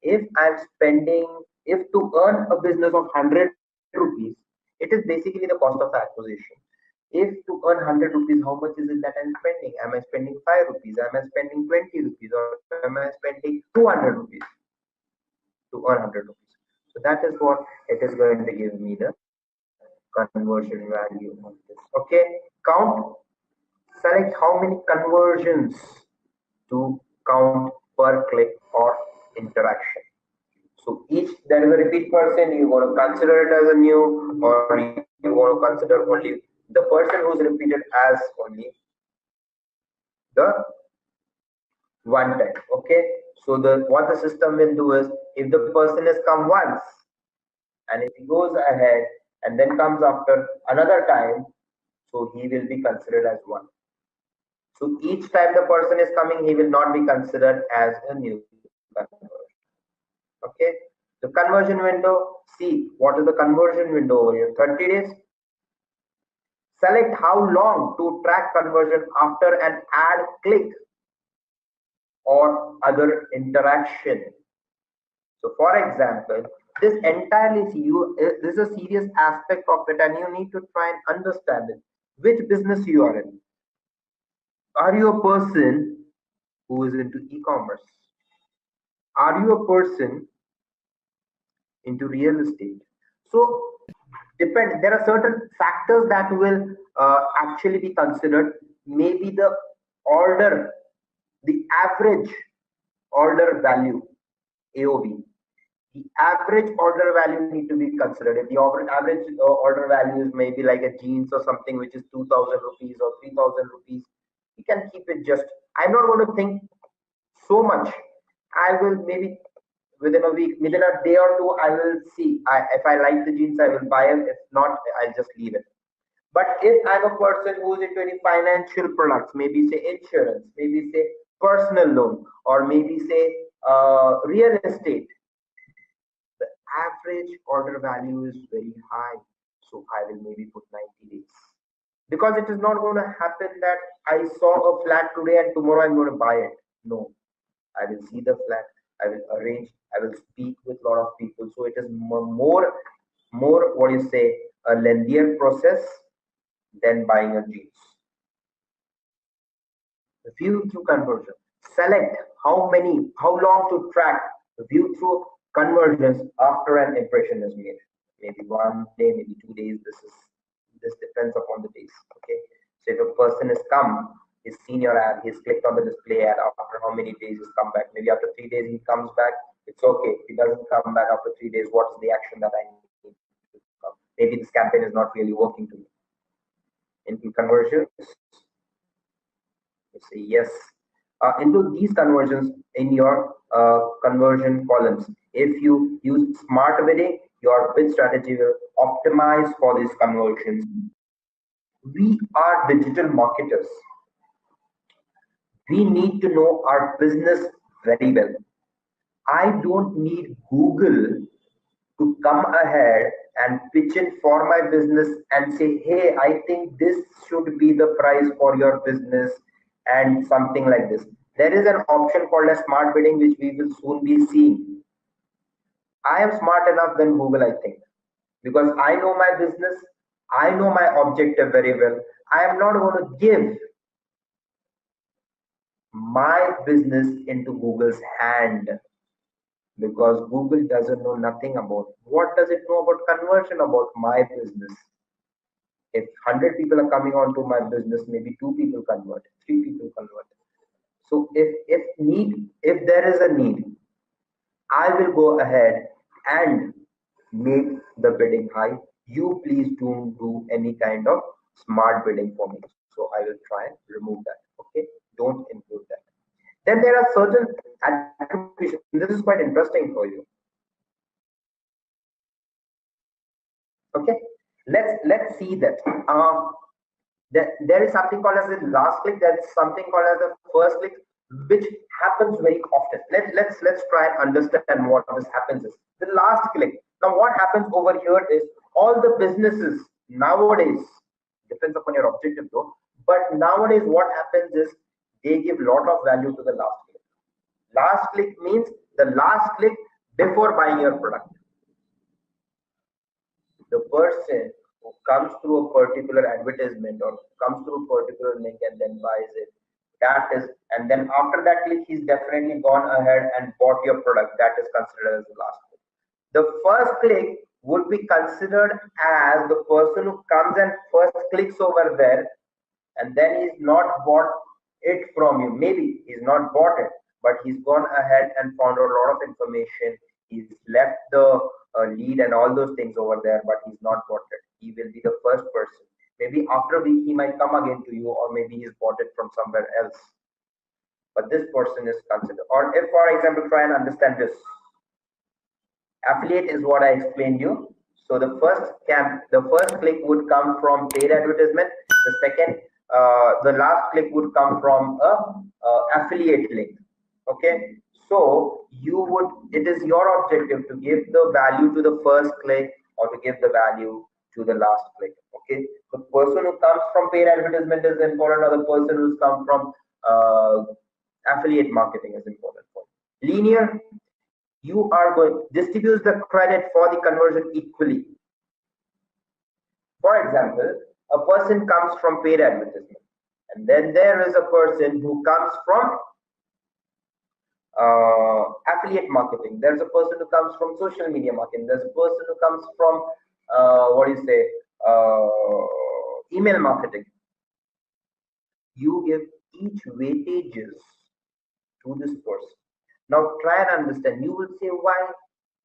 If I'm spending, if to earn a business of 100 rupees, it is basically the cost of acquisition. If to earn 100 rupees, how much is it that I'm spending? Am I spending 5 rupees? Am I spending 20 rupees? Or am I spending 200 rupees to earn 100 rupees? So that is what it is going to give me the conversion value of this. Okay, count, select how many conversions to count per click or interaction. So each there is a repeat person, you want to consider it as a new, or you want to consider only the person who's repeated as only the one time. Okay, so the what the system will do is, if the person has come once and if he goes ahead and then comes after another time, so he will be considered as one. So each time the person is coming, he will not be considered as a new conversion. Okay, the conversion window, see what is the conversion window over here, 30 days. Select how long to track conversion after an ad click or other interaction. So for example, this entirely see you, this is a serious aspect of it and you need to try and understand it. Which business you are in? Are you a person who is into e-commerce? Are you a person into real estate? So depend, there are certain factors that will actually be considered. Maybe the order, the average order value, AOV. The average order value need to be considered. If the average order value is maybe like a jeans or something which is 2000 rupees or 3000 rupees, you can keep it just, I'm not going to think so much. I will maybe within a week, within a day or two, I will see. If I like the jeans, I will buy it. If not, I'll just leave it. But if I'm a person who's into any financial products, maybe say insurance, maybe say personal loan, or maybe say real estate, the average order value is very high. So I will maybe put 90 days. Because it is not going to happen that I saw a flat today and tomorrow I'm going to buy it. No, I will see the flat, I will arrange, I will speak with a lot of people. So it is more what you say, a lengthier process than buying a jeans. View through conversion. Select how long to track view through conversions after an impression is made. Maybe 1 day, maybe 2 days. This depends upon the days. Okay. So if a person has come, he's seen your ad, he's clicked on the display ad, after how many days he's come back. Maybe after 3 days he comes back. It's okay. If he doesn't come back after 3 days, what's the action that I need to come? Maybe this campaign is not really working to me. In conversions, you say yes. Into these conversions in your conversion columns. If you use smart bidding, your bid strategy will optimize for these conversions. We are digital marketers. We need to know our business very well. I don't need Google to come ahead and pitch in for my business and say, hey, I think this should be the price for your business and something like this. There is an option called as smart bidding, which we will soon be seeing. I am smart enough than Google, I think, because I know my business. I know my objective very well. I am not going to give my business into Google's hand. because Google doesn't know nothing about what does it know about conversion about my business. If 100 people are coming onto my business, maybe 2 people convert, 3 people convert. So if there is a need, I will go ahead and make the bidding high. You please don't do any kind of smart bidding for me. So I will try and remove that. Okay, don't include that. Then there are certain attributions. This is quite interesting for you. Okay, let's see that. There is something called as the last click. There's something called as the first click, which happens very often. Let's try and understand what this happens is the last click. Now what happens over here is all the businesses nowadays, depends upon your objective though, but nowadays what happens is they give lot of value to the last click. Last click means the last click before buying your product. The person who comes through a particular advertisement or comes through a particular link and then buys it, that is, and then after that click, he's definitely gone ahead and bought your product. That is considered as the last click. The first click would be considered as the person who comes and first clicks over there, and then he's not bought it from you. Maybe he's not bought it, but he's gone ahead and found a lot of information. He's left the lead and all those things over there, but he's not bought it. He will be the first person. Maybe after a week he might come again to you, or maybe he's bought it from somewhere else. But this person is considered. Or if, for example, try and understand this. Affiliate is what I explained you. So the first click would come from paid advertisement. The second, the last click would come from a affiliate link. Okay, so it is your objective to give the value to the first click or to give the value to the last click. Okay, the person who comes from paid advertisement is important, or the person who's come from affiliate marketing is important for you. Linear, you are going distribute the credit for the conversion equally. For example, a person comes from paid advertisement, and then there is a person who comes from affiliate marketing. There's a person who comes from social media marketing. There's a person who comes from email marketing. You give each weightages to this person. Now try and understand. You will say,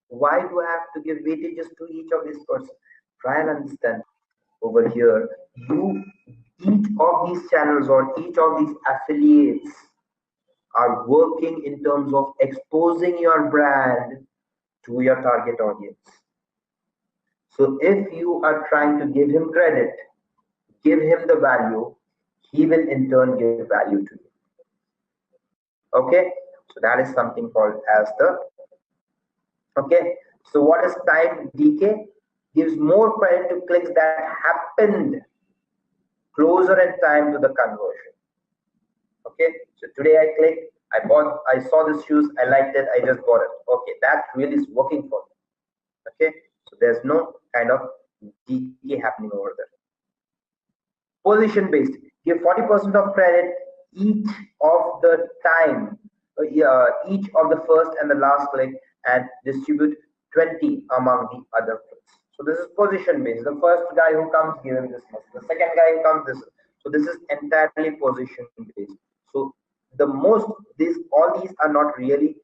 why do I have to give weightages to each of these persons? Try and understand. Over here, each of these channels or each of these affiliates are working in terms of exposing your brand to your target audience. So if you are trying to give him credit, give him the value, he will in turn give value to you. Okay, so that is something called as the, okay, so what is time decay? Gives more credit to clicks that happened closer in time to the conversion. Okay, so today I clicked, I saw the shoes, I liked it, I just bought it. Okay, that really is working for me. Okay, so there's no kind of decay happening over there. Position based, give 40% of credit each of the time, each of the first and the last click, and distribute 20 among the other clicks. So this is position based. The first guy who comes, give him this much. The second guy who comes, this. So this is entirely position based. So all these are not really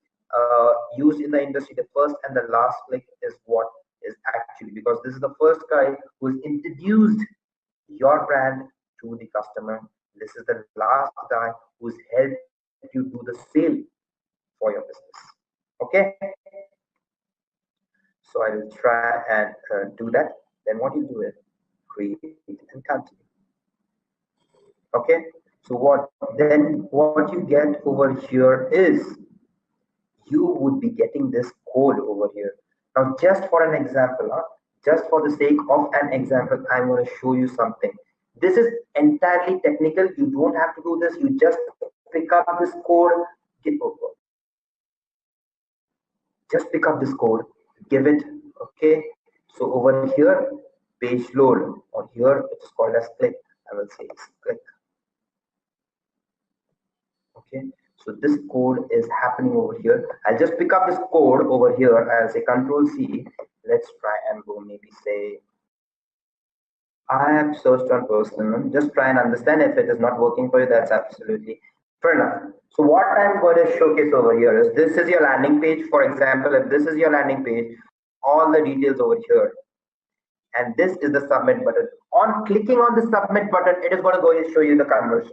used in the industry. The first and the last click is what is actually, because this is the first guy who is introduced your brand to the customer. This is the last guy who's helped you do the sale for your business. Okay, so I will try and do that. Then what you do is create and continue. Okay, so what you get over here is you would be getting this code over here. Now just for an example, just for the sake of an example, I'm going to show you something. This is entirely technical. You don't have to do this. You just pick up this code, just pick up this code, give it. Okay, so over here, page load, or here it's called as click. I will say it's click. Okay, So this code is happening over here. I'll just pick up this code over here. I'll say Control C. Let's try and go maybe say I have searched on personal. Just try and understand. If it is not working for you, that's absolutely fair enough. So what I'm going to showcase over here is this is your landing page. For example, if this is your landing page, all the details over here. And this is the submit button. On clicking on the submit button, it is going to go and show you the conversion.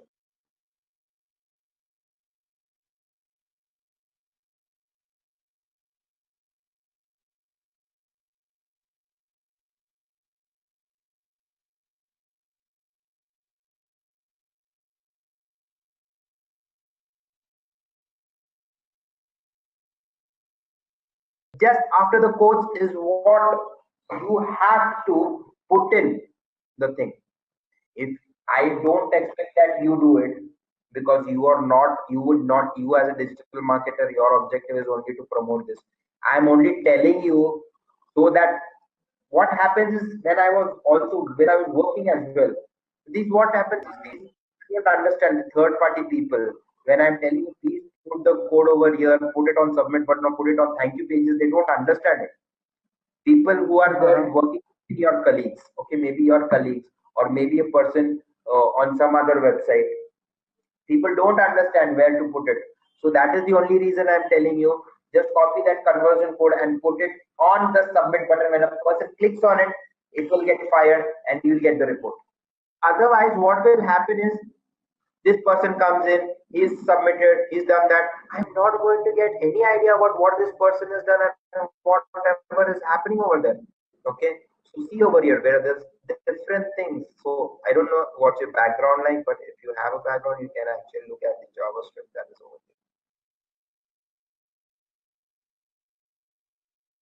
Just after the codes is what you have to put in the thing. If I don't expect that you do it, because you are not, you would not, you as a digital marketer, your objective is only to promote this. I'm only telling you so that what happens is when I was also, when I was working as well, this what happens is these don't understand the third party people. When I'm telling you, please put the code over here, put it on submit button or put it on thank you pages, they don't understand it. People who are there working with your colleagues, okay, maybe your colleagues or maybe a person on some other website, people don't understand where to put it. So that is the only reason I'm telling you, just copy that conversion code and put it on the submit button. When a person clicks on it, it will get fired and you'll get the report. Otherwise what will happen is this person comes in, he's submitted, he's done that. I'm not going to get any idea about what this person has done and whatever is happening over there. Okay, so see over here where there's different things. So I don't know what's your background like, but if you have a background, you can actually look at the JavaScript that is over there.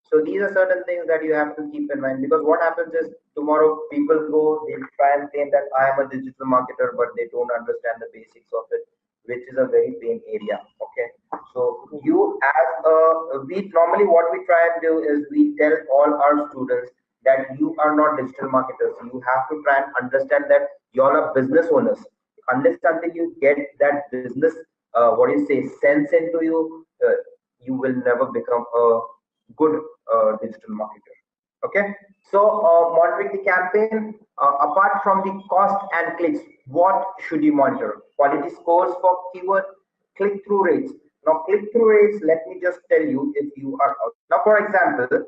So these are certain things that you have to keep in mind, because what happens is tomorrow people go, they try and claim that I am a digital marketer, but they don't understand the basics of it, which is a very pain area. Okay. So you as we normally what we try and do is we tell all our students that you are not digital marketers. You have to try and understand that you all are business owners. Unless until you get that business, what do you say, sense into you, you will never become a good digital marketer. Okay, so monitoring the campaign, apart from the cost and clicks, what should you monitor? Quality scores for keyword, click-through rates. Now click-through rates, let me just tell you, if you are now for example,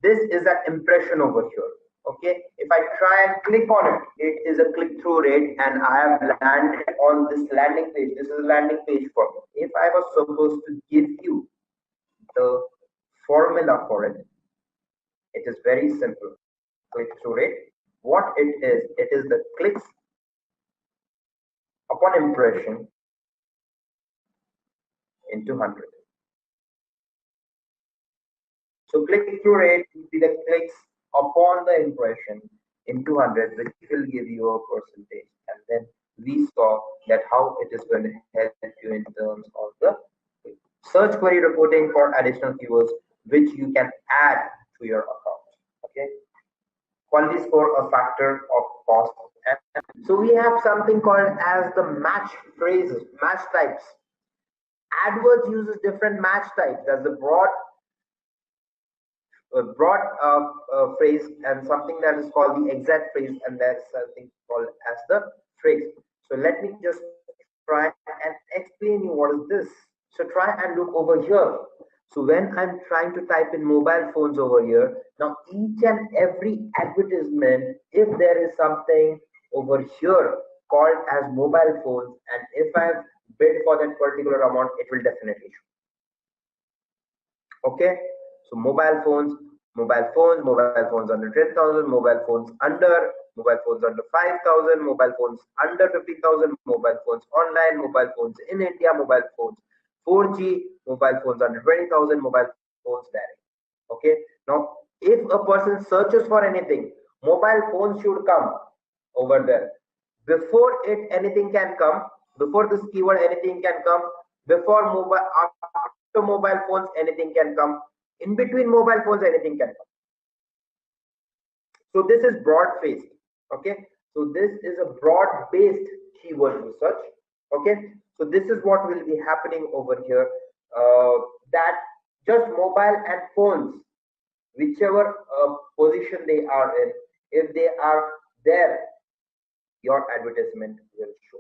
this is an impression over here. Okay, if I try and click on it, it is a click-through rate and I have landed on this landing page. This is a landing page for me. If I was supposed to give you the formula for it, it is very simple. Click-through rate. What it is the clicks upon impression into 100. So click-through rate will be the clicks upon the impression into 100, which will give you a percentage. And then we saw that how it is going to help you in terms of the search query reporting for additional keywords, which you can add to your account. Okay. Quality score, a factor of cost. And so we have something called as the match phrases, match types. AdWords uses different match types. There's a broad phrase and something that is called the exact phrase, and there's something called as the phrase. So let me just try and explain you what is this. So try and look over here. So when I'm trying to type in mobile phones over here, now each and every advertisement, if there is something over here called as mobile phones, and if I've bid for that particular amount, it will definitely show. Okay, so mobile phones under 10,000, mobile phones under 5,000, mobile phones under 50,000, mobile phones online, mobile phones in India, mobile phones 4G, mobile phones under 20,000, mobile phones direct. Okay, now if a person searches for anything, mobile phones should come over there. Before it, anything can come. Before this keyword, anything can come. Before mobile, after mobile phones, anything can come. In between mobile phones, anything can come. So this is broad-faced. Okay, so this is a broad-based keyword research. Okay, so this is what will be happening over here. That just mobile and phones, whichever position they are in, if they are there, your advertisement will show.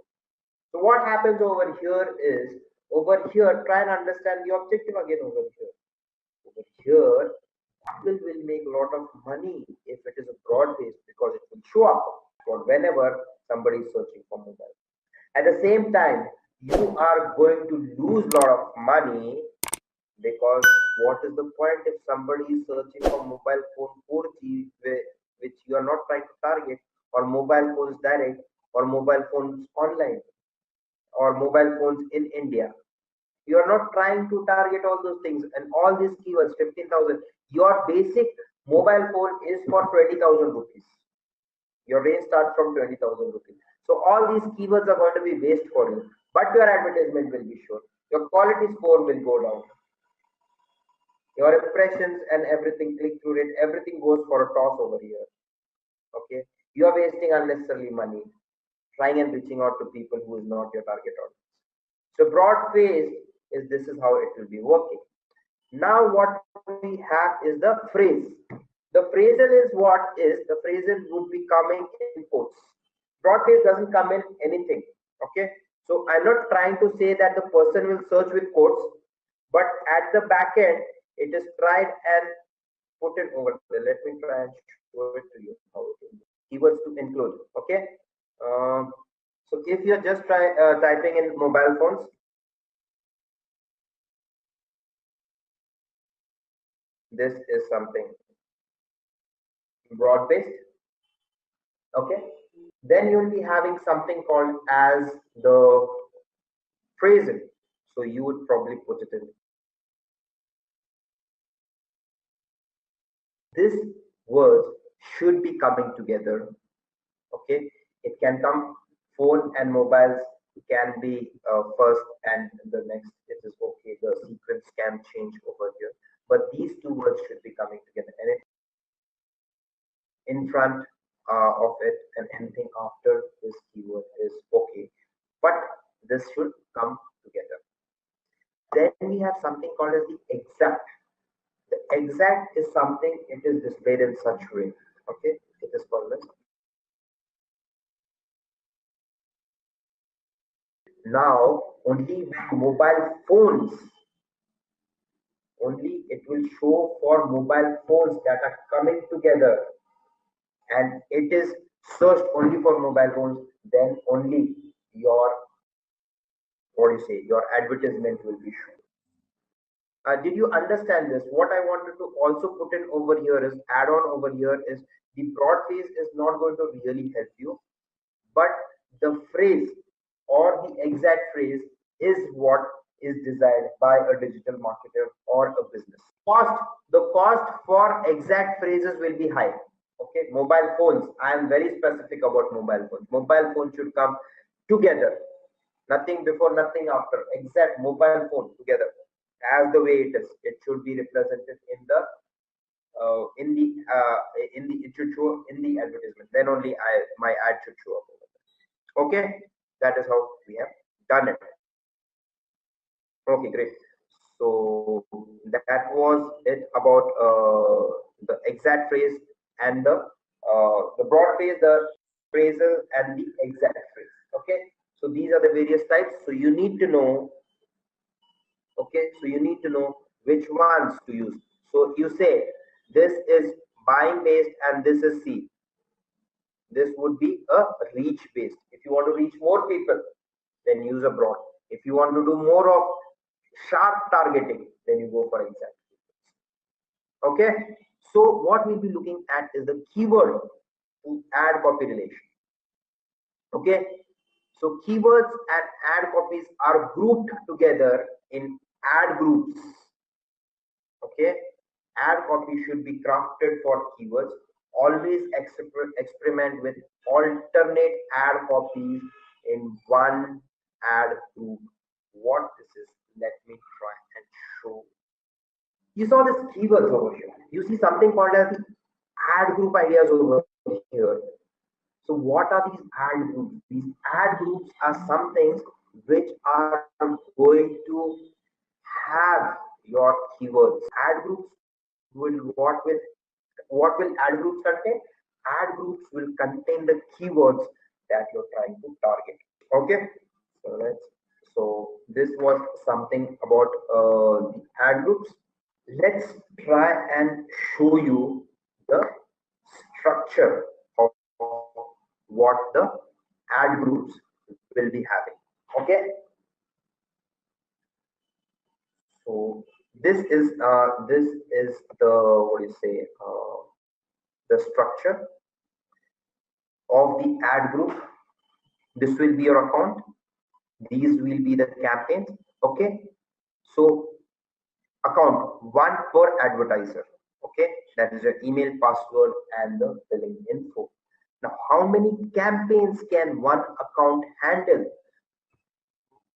So what happens over here is, over here, try and understand the objective again over here. Over here, Google will make a lot of money if it is a broad base, because it will show up for whenever somebody is searching for mobile. At the same time, you are going to lose a lot of money, because what is the point if somebody is searching for mobile phone 4G, which you are not trying to target, or mobile phones direct, or mobile phones online, or mobile phones in India? You are not trying to target all those things and all these keywords. 15,000. Your basic mobile phone is for 20,000 rupees. Your range starts from 20,000 rupees. So all these keywords are going to be waste for you, but your advertisement will be sure. Your quality score will go down. Your impressions and everything, click through rate, everything goes for a toss over here. Okay, you are wasting unnecessarily money trying and reaching out to people who is not your target audience. So broad phase is, this is how it will be working. Now what we have is the phrase. The phrasal is what is, the phrasal would be coming in quotes. Broad phase doesn't come in anything. Okay, so I'm not trying to say that the person will search with quotes, but at the back end it is tried and put it over there. Let me try and show it to you how it will be. Keywords to include. Okay, so if you're just typing in mobile phones, this is something broad based. Okay, then you'll be having something called as the phrasing. So you would probably put it in. This words should be coming together. Okay, it can come, phone and mobiles can be first, and the next it is okay, the sequence can change over here, but these two words should be coming together, and it in front of it, and anything after this keyword is okay, but this should come together. Then we have something called as the exact. The exact is something, it is displayed in such way. Okay, it is called as. Now only with mobile phones, only it will show for mobile phones that are coming together, and it is searched only for mobile phones, then only your, what do you say, your advertisement will be shown. Did you understand this? What I wanted to also put in over here is, add on over here is, the broad phase is not going to really help you, but the phrase or the exact phrase is what is desired by a digital marketer or a business. The cost for exact phrases will be high. Okay, mobile phones, I am very specific about mobile phones. Mobile phones should come together, nothing before, nothing after, exact mobile phone together, as the way it is. It should be represented in the it should show in the advertisement, then only my ad should show up over there. Okay, that is how we have done it. Okay, great. So that was it about the exact phrase and the broad phrase, the phrasal, and the exact phrase. Okay, so these are the various types, so you need to know. Okay, so you need to know which ones to use. So you say this is buying based and this is C. This would be a reach based. If you want to reach more people, then use a broad. If you want to do more of sharp targeting, then you go for exact. Okay, so what we'll be looking at is the keyword to ad copy relation. Okay, so keywords and ad copies are grouped together in ad groups. Okay, ad copy should be crafted for keywords. Always experiment with alternate ad copies in one ad group. What this is, let me try and show. You saw this keywords over here. You see something called as the ad group ideas over here. So what are these ad groups? These ad groups are some things which are going to have your keywords. Ad groups will what will ad groups contain? Ad groups will contain the keywords that you're trying to target. Okay, so this was something about the ad groups. Let's try and show you the structure of what the ad groups will be having. Okay, so this is the what do you say the structure of the ad group. This will be your account. These will be the campaigns. Okay, so account one per advertiser. Okay, that is your email, password, and the billing info. Now, how many campaigns can one account handle?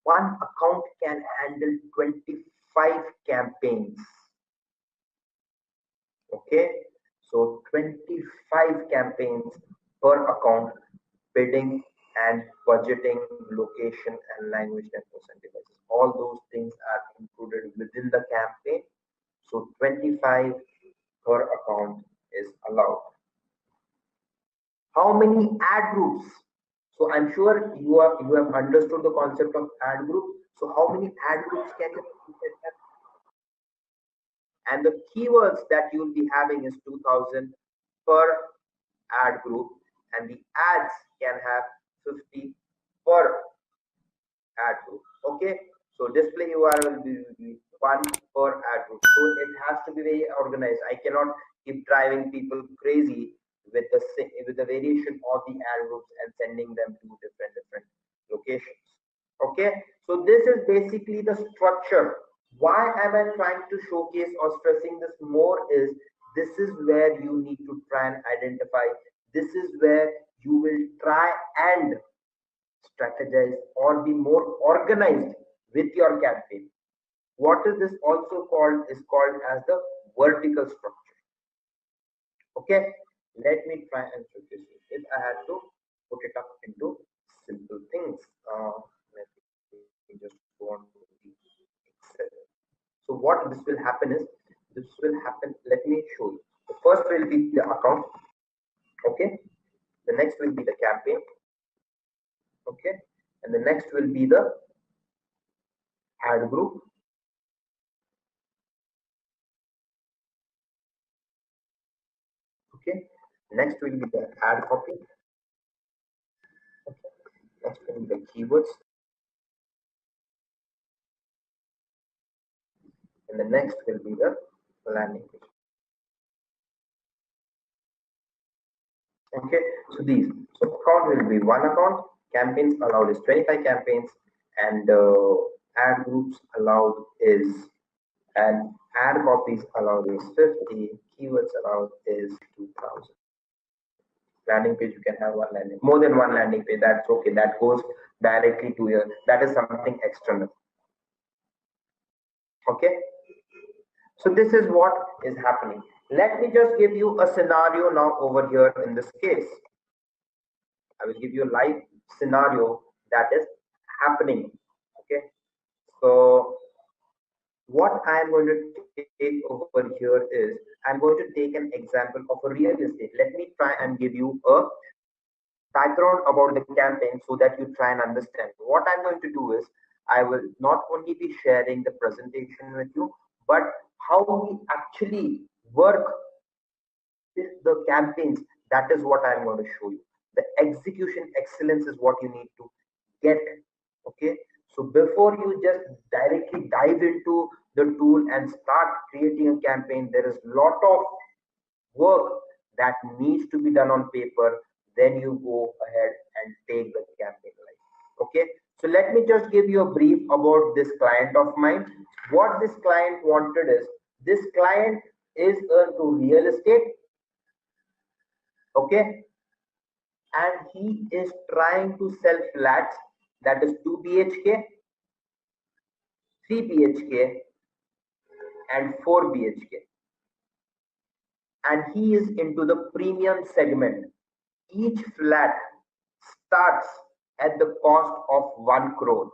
One account can handle 25 campaigns. Okay, so 25 campaigns per account, bidding and budgeting, location and language and percentages. All those things are included within the campaign. So 25 per account is allowed. How many ad groups? So I'm sure you have understood the concept of ad group. So how many ad groups can you have? And the keywords that you will be having is 2000 per ad group, and the ads can have 50 per ad group. Okay, so display URL will be one per ad group. So it has to be very organized. I cannot keep driving people crazy with the variation of the ad groups and sending them to different locations. Okay, so this is basically the structure. Why am I trying to showcase or stressing this more is this is where you need to try and identify. This is where you will try and strategize or be more organized with your campaign. What is this also called is called as the vertical structure. Okay, let me try and showcase it. I had to put it up into simple things. Let me just go on to the Excel. So what this will happen is this will happen. Let me show you. The first will be the account. Okay, the next will be the campaign. Okay, and the next will be the ad group. Okay, next will be the ad copy. Okay, next will be the keywords, and the next will be the landing page. Okay, so these, so account will be one account, campaigns allowed is 25 campaigns, and ad groups allowed is, and ad copies allowed is 50, keywords allowed is 2000. Landing page, you can have one landing, more than one landing page, that's okay, that goes directly to your, that is something external. Okay, so this is what is happening. Let me just give you a scenario now over here in this case. I will give you a live scenario that is happening. Okay, so what I'm going to take over here is I'm going to take an example of a real estate. Let me try and give you a background about the campaign so that you try and understand. What I'm going to do is I will not only be sharing the presentation with you, but how we actually work the campaigns. That is what I'm going to show you. The execution excellence is what you need to get. Okay, so before you just directly dive into the tool and start creating a campaign, there is a lot of work that needs to be done on paper. Then you go ahead and take the campaign live. Okay, so let me just give you a brief about this client of mine. What this client wanted is, this client is into real estate. Okay, and he is trying to sell flats, that is 2 BHK, 3 BHK, and 4 BHK. And he is into the premium segment. Each flat starts at the cost of 1 crore.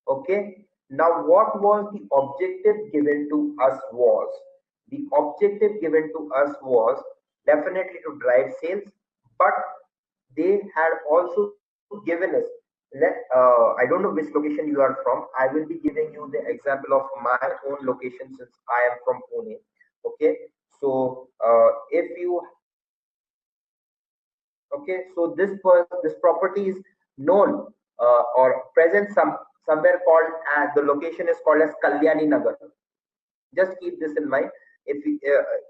Okay. Now, what was the objective given to us was, the objective given to us was definitely to drive sales, but they had also given us, I don't know which location you are from. I will be giving you the example of my own location since I am from Pune. Okay. So if you, okay, so this property is known or present somewhere called as, the location is called as Kalyani Nagar. Just keep this in mind. If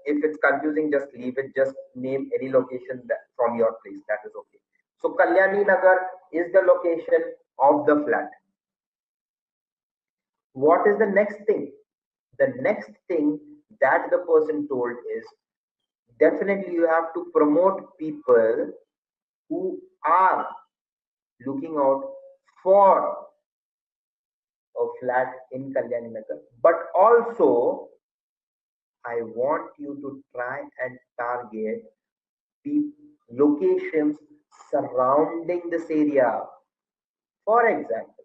it's confusing, just leave it. Just name any location that, from your place. That is okay. So Kalyani Nagar is the location of the flat. What is the next thing? The next thing that the person told is, definitely you have to promote people who are looking out for a flat in Kalyani Nagar. But also, I want you to try and target the locations surrounding this area. For example,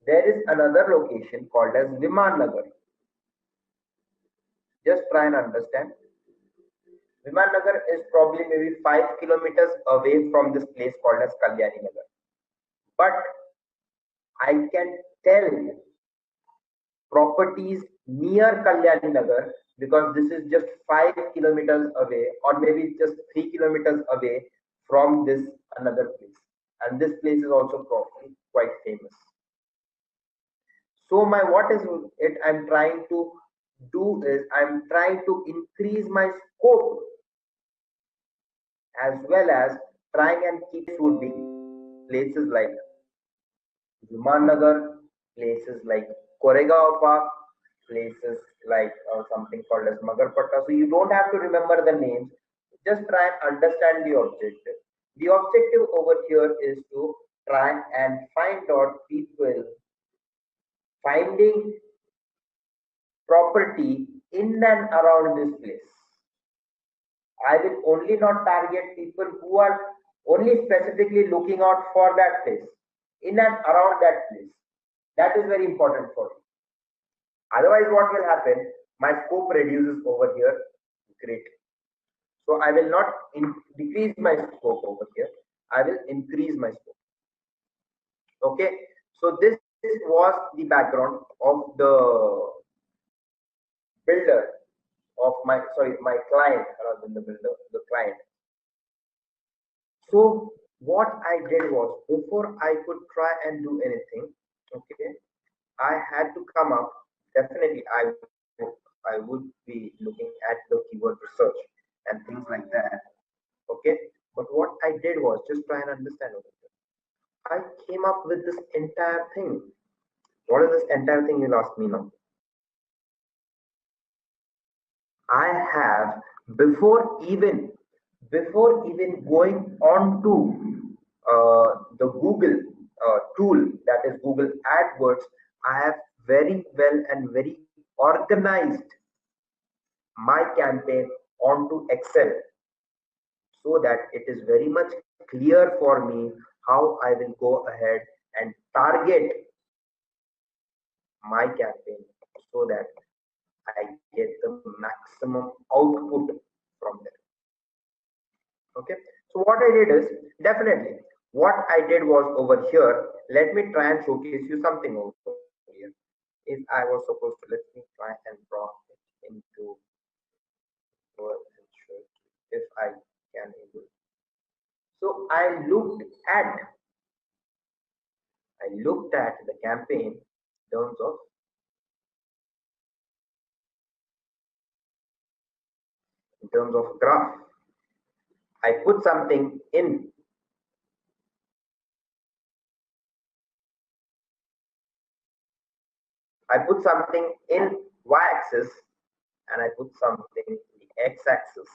there is another location called as Viman Nagar. Just try and understand. Viman Nagar is probably maybe 5 kilometers away from this place called as Kalyani Nagar. But I can tell properties near Kalyani Nagar because this is just 5 kilometers away, or maybe just 3 kilometers away from this another place. And this place is also probably quite famous. So my what is it I'm trying to do is I'm trying to increase my scope as well as trying and keep would be places like Nagar, places like Koregaon Park, places like something called as Magarpatta. So you don't have to remember the names. Just try and understand the objective. The objective over here is to try and find out people finding property in and around this place. I will only not target people who are only specifically looking out for that place, in and around that place. That is very important for me. Otherwise, what will happen? My scope reduces over here. Great. So I will not decrease my scope over here. I will increase my scope. Okay. So this was the background of the builder of my client rather than the builder, the client. So what I did was, before I could try and do anything, okay, I had to come up. Definitely, I would be looking at the keyword research and things like that. Okay, but what I did was just try and understand over here. I came up with this entire thing. What is this entire thing? You'll ask me now. I have before even going on to the Google tool, that is Google AdWords, I have very well and very organized my campaign onto Excel so that it is very much clear for me how I will go ahead and target my campaign so that I get the maximum output from there. Okay, so what I did is, definitely what I did was over here, let me try and showcase you something over here. If I was supposed to, let me try and draw it into Word and show it if I can able. So I looked at the campaign in terms of graph. I put something in. I put something in y-axis and I put something in the x-axis.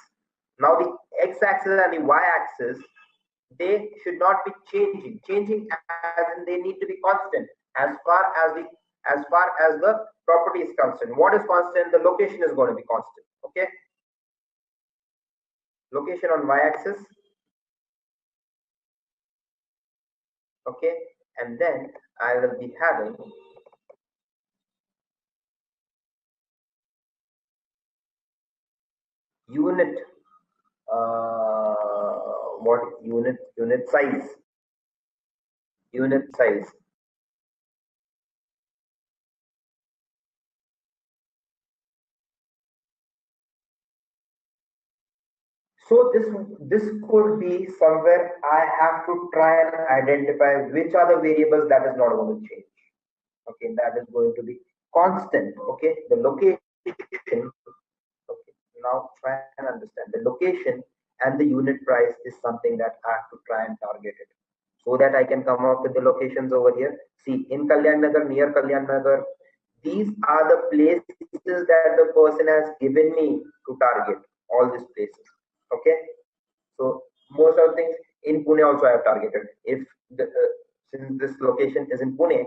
Now the x-axis and the y-axis, they should not be changing as in they need to be constant as far as the property is constant. What is constant? The location is going to be constant. Okay, location on y-axis. Okay, and then I will be having unit, what unit size, unit size. So this could be somewhere I have to try and identify which are the variables that is not going to change. Okay, that is going to be constant. Okay, the location. Okay, now try and understand the location and the unit price is something that I have to try and target it so that I can come up with the locations over here. See, in Kalyan Nagar, near Kalyan Nagar, these are the places that the person has given me to target, all these places. Okay, so most of the things in Pune also I have targeted. If the, since this location is in Pune,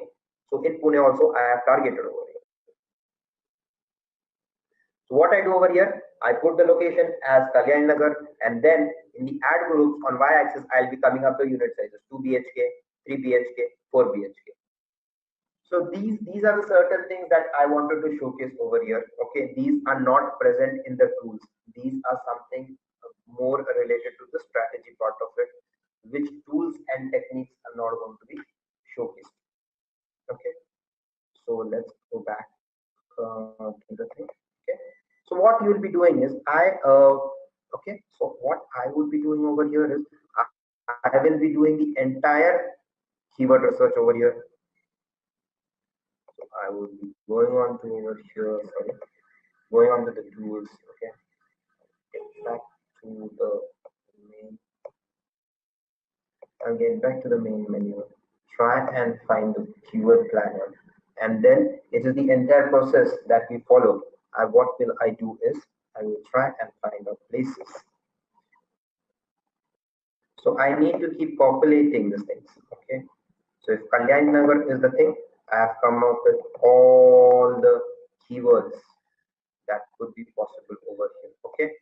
so in Pune also I have targeted over here. So what I do over here, I put the location as Kalyan Nagar, and then in the ad groups on y-axis, I'll be coming up the unit sizes: 2 BHK, 3 BHK, 4 BHK. So these are the certain things that I wanted to showcase over here. Okay, these are not present in the tools. These are something more related to the strategy part of it, which tools and techniques are not going to be showcased. Okay, so let's go back to the thing. Okay, so what you will be doing is okay, so what I would be doing over here is I will be doing the entire keyword research over here. So I will be going on to over here, sorry, going on to the tools. Okay, get back to the main, again back to the main menu. Try and find the keyword planner, and then it is the entire process that we follow. What will I do is I will try and find out places. So I need to keep populating these things. Okay, so if Kalyan Nagar is the thing, I have come up with all the keywords that could be possible over here. Okay,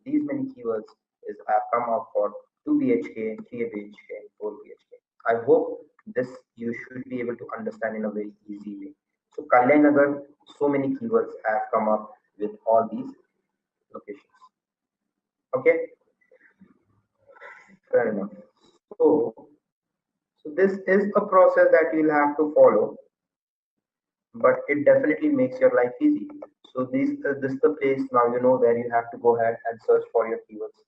these many keywords is I have come up for 2 BHK, 3 BHK, 4 BHK. I hope this you should be able to understand in a very easy way. So Kalyan Nagar, so many keywords I have come up with all these locations. Okay, fair enough. So, so this is a process that you'll have to follow, but it definitely makes your life easy. So this is the place now you know where you have to go ahead and search for your keywords.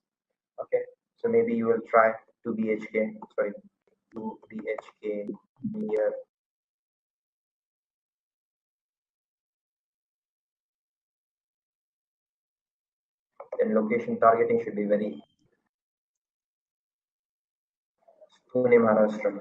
Okay, so maybe you will try 2 BHK, sorry, 2 BHK near. Then location targeting should be very Pune, Maharashtra.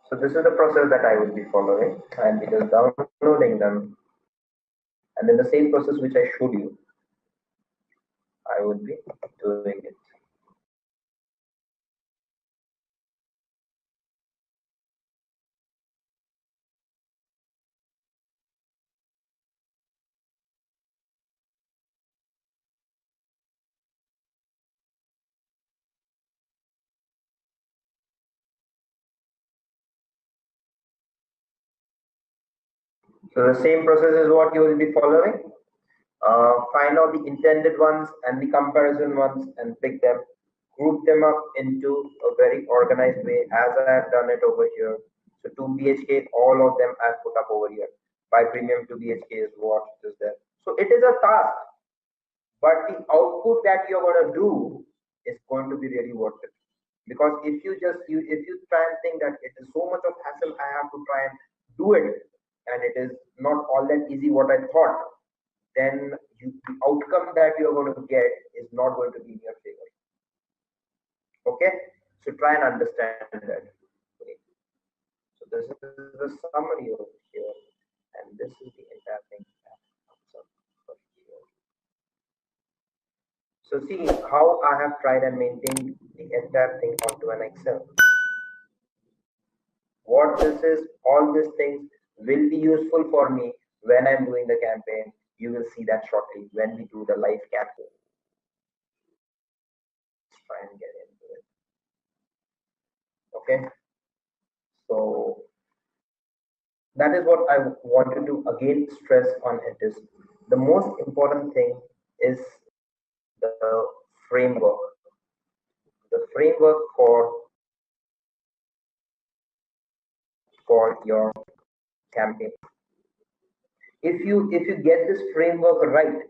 So this is the process that I would be following, and it is downloading them, and then the same process which I showed you, I would be doing it. So the same process is what you will be following. Find out the intended ones and the comparison ones and pick them, group them up into a very organized way as I have done it over here. So 2 BHK, all of them I've put up over here. By premium 2 BHK is what is there. So it is a task, but the output that you're going to do is going to be really worth it. Because if you try and think that it is so much of hassle, I have to try and do it, and it is not all that easy what I thought, then the outcome that you're going to get is not going to be in your favor. Okay, so try and understand that. Okay. So this is the summary over here, and this is the entire thing that comes up over here. So see how I have tried and maintained the entire thing onto an Excel. What this is, all these things will be useful for me when I'm doing the campaign. You will see that shortly when we do the live campaign. Let's try and get into it. Okay. So that is what I wanted to again stress on it is the most important thing is the framework. The framework for your campaign. If you get this framework right,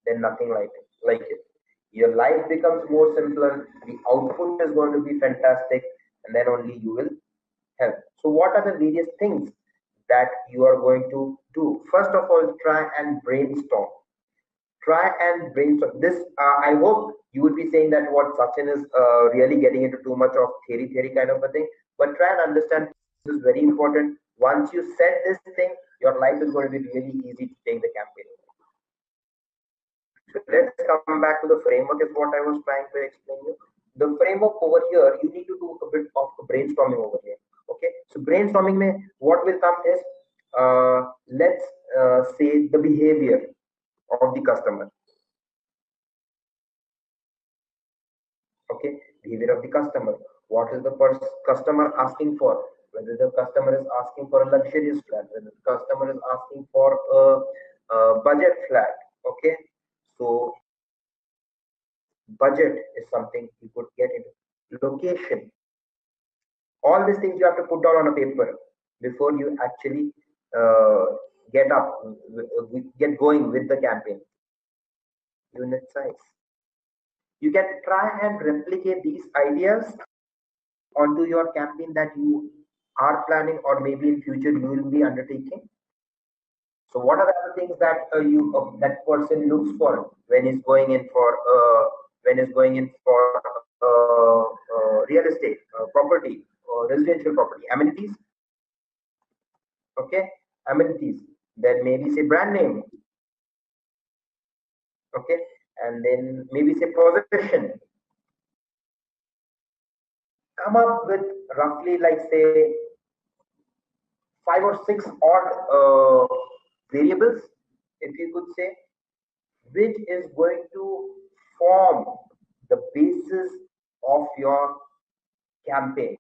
then nothing like it. Your life becomes more simpler, the output is going to be fantastic, and then only you will help. So what are the various things that you are going to do? First of all, try and brainstorm. Try and brainstorm. This, I hope you would be saying that what Sachin is really getting into too much of theory kind of a thing. But try and understand this is very important. Once you set this thing, your life is going to be really easy to take the campaign. So let's come back to the framework is what I was trying to explain you. The framework over here, you need to do a bit of brainstorming over here. Okay, so brainstorming may what will come is let's say the behavior of the customer. Okay, behavior of the customer. What is the customer asking for? Whether the customer is asking for a luxurious flat, whether the customer is asking for a budget flat. Okay, so budget is something you could get into. Location, all these things you have to put down on a paper before you actually uh, get up, get going with the campaign. Unit size, you can try and replicate these ideas onto your campaign that you are planning or maybe in future you will be undertaking. So what are the other things that that person looks for when he's going in for real estate property or residential property? Amenities. Okay, amenities. Then maybe say brand name. Okay, and then maybe say possession. Come up with roughly like say 5 or 6 odd variables, if you could say, which is going to form the basis of your campaign.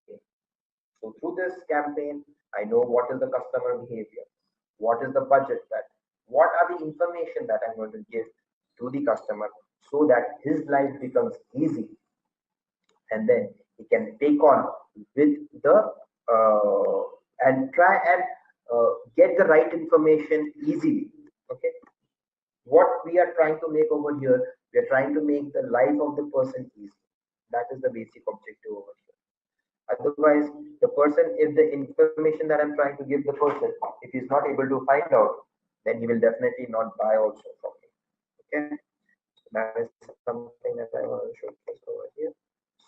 So through this campaign, I know what is the customer behavior, what is the budget that, what are the information that I'm going to give to the customer so that his life becomes easy and then he can take on with the and try and get the right information easily. Okay, what we are trying to make over here, we are trying to make the life of the person easy. That is the basic objective over here. Otherwise, the person, if the information that I'm trying to give the person, if he's not able to find out, then he will definitely not buy also from me. Okay, that is something that I want to showcase over here.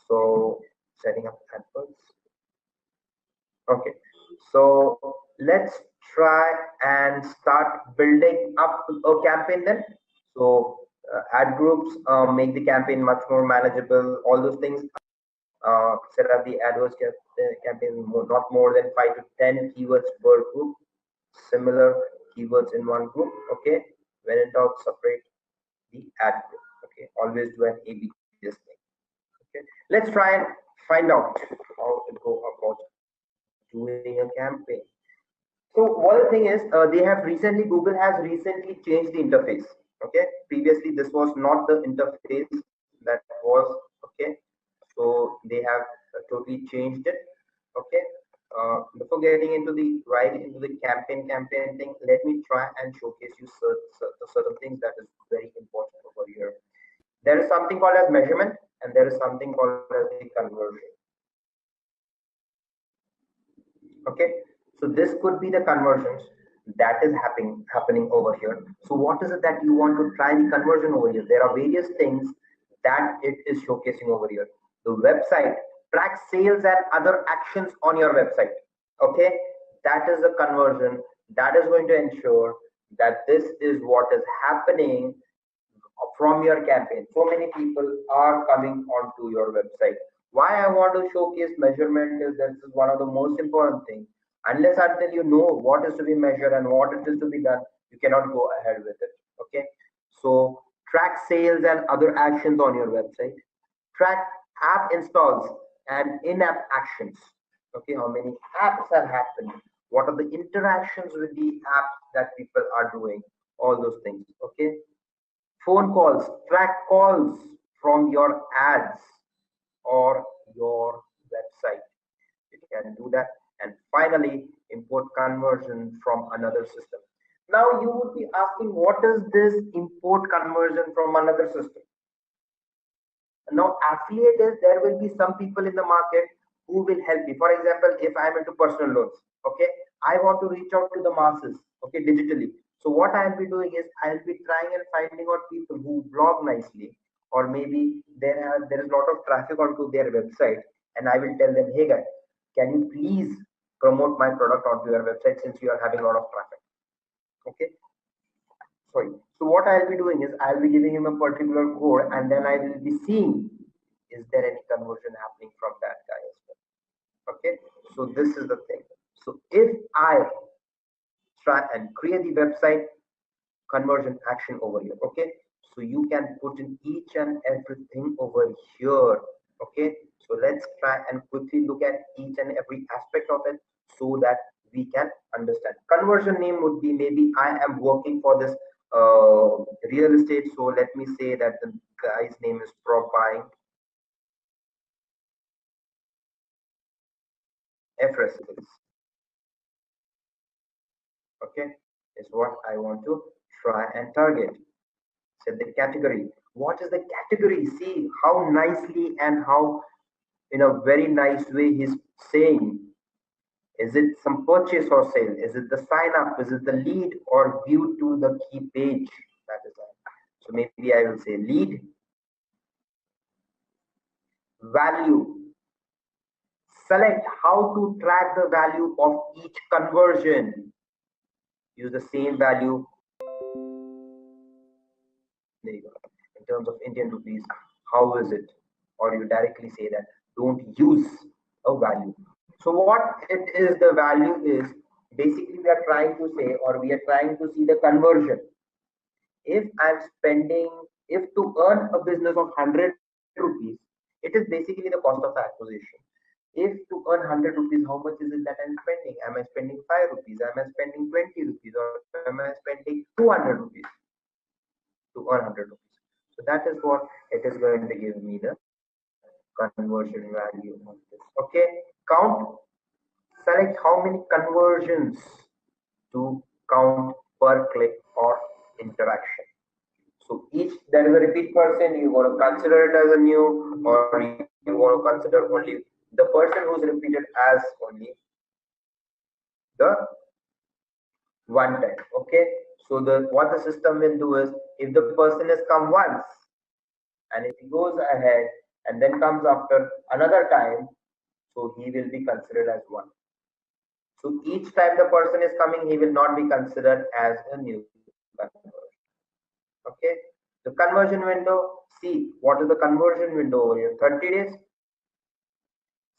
So setting up adverts. Okay, so let's try and start building up a campaign then. So ad groups make the campaign much more manageable. All those things. Set up the AdWords campaign not more than 5 to 10 keywords per group. Similar keywords in one group. Okay, when in doubt, separate the ad group. Okay, always do an A/B testing. Okay, let's try and find out how to go about doing a campaign. So one thing is Google has recently changed the interface. Okay, previously this was not the interface that was. Okay, so they have totally changed it. Okay, before getting into the campaign thing, let me try and showcase you certain things that is very important over here. There is something called as measurement and there is something called as the conversion. Okay, so this could be the conversions that is happening over here. So what is it that you want to try the conversion over here? There are various things that it is showcasing over here. The website tracks sales and other actions on your website. Okay, that is the conversion that is going to ensure that this is what is happening from your campaign. So many people are coming onto your website. Why I want to showcase measurement is this is one of the most important things. Unless until you know what is to be measured and what it is to be done, you cannot go ahead with it. Okay. So track sales and other actions on your website. Track app installs and in-app actions. Okay, how many apps are happening? What are the interactions with the apps that people are doing? All those things. Okay, phone calls, track calls from your ads or your website. You can do that. And finally, import conversion from another system. Now you would be asking, what is this import conversion from another system? Now affiliate is, there will be some people in the market who will help me. For example, if I'm into personal loans, okay, I want to reach out to the masses, okay, digitally. So what I'll be doing is I'll be trying and finding out people who blog nicely, or maybe there is a lot of traffic onto their website, and I will tell them, hey guys, can you please promote my product onto your website since you are having a lot of traffic. Okay, sorry. So what I'll be doing is I'll be giving him a particular code, and then I will be seeing is there any conversion happening from that guy as well. Okay, so this is the thing. So if I try and create the website, conversion action over here. Okay, so you can put in each and everything over here. Okay, so let's try and quickly look at each and every aspect of it so that we can understand. Conversion name would be, maybe I am working for this real estate, so let me say that the guy's name is Propine F residence. Okay, is what I want to try and target. Set the category. What is the category? See how nicely and how in a very nice way he's saying. Is it some purchase or sale? Is it the sign up? Is it the lead or view to the key page? That is all. So maybe I will say lead, value. Select how to track the value of each conversion. Use the same value. There you go. In terms of Indian rupees, how is it? Or you directly say that don't use a value. So what it is, the value is basically we are trying to say, or we are trying to see the conversion. If I'm spending, if to earn a business of 100 rupees, it is basically the cost of acquisition. If to earn 100 rupees, how much is it that I'm spending? Am I spending 5 rupees? Am I spending 20 rupees? Or am I spending 200 rupees to earn 100 rupees? So that is what it is going to give me, the conversion value of this. Okay, count, select how many conversions to count per click or interaction. So each, there is a repeat person, you want to consider it as a new, or you want to consider only the person who's repeated as only the one time. Okay, so the what the system will do is, if the person has come once and if he goes ahead and then comes after another time, so he will be considered as one. So each time the person is coming, he will not be considered as a new conversion. Okay, the conversion window, see what is the conversion window over here, 30 days.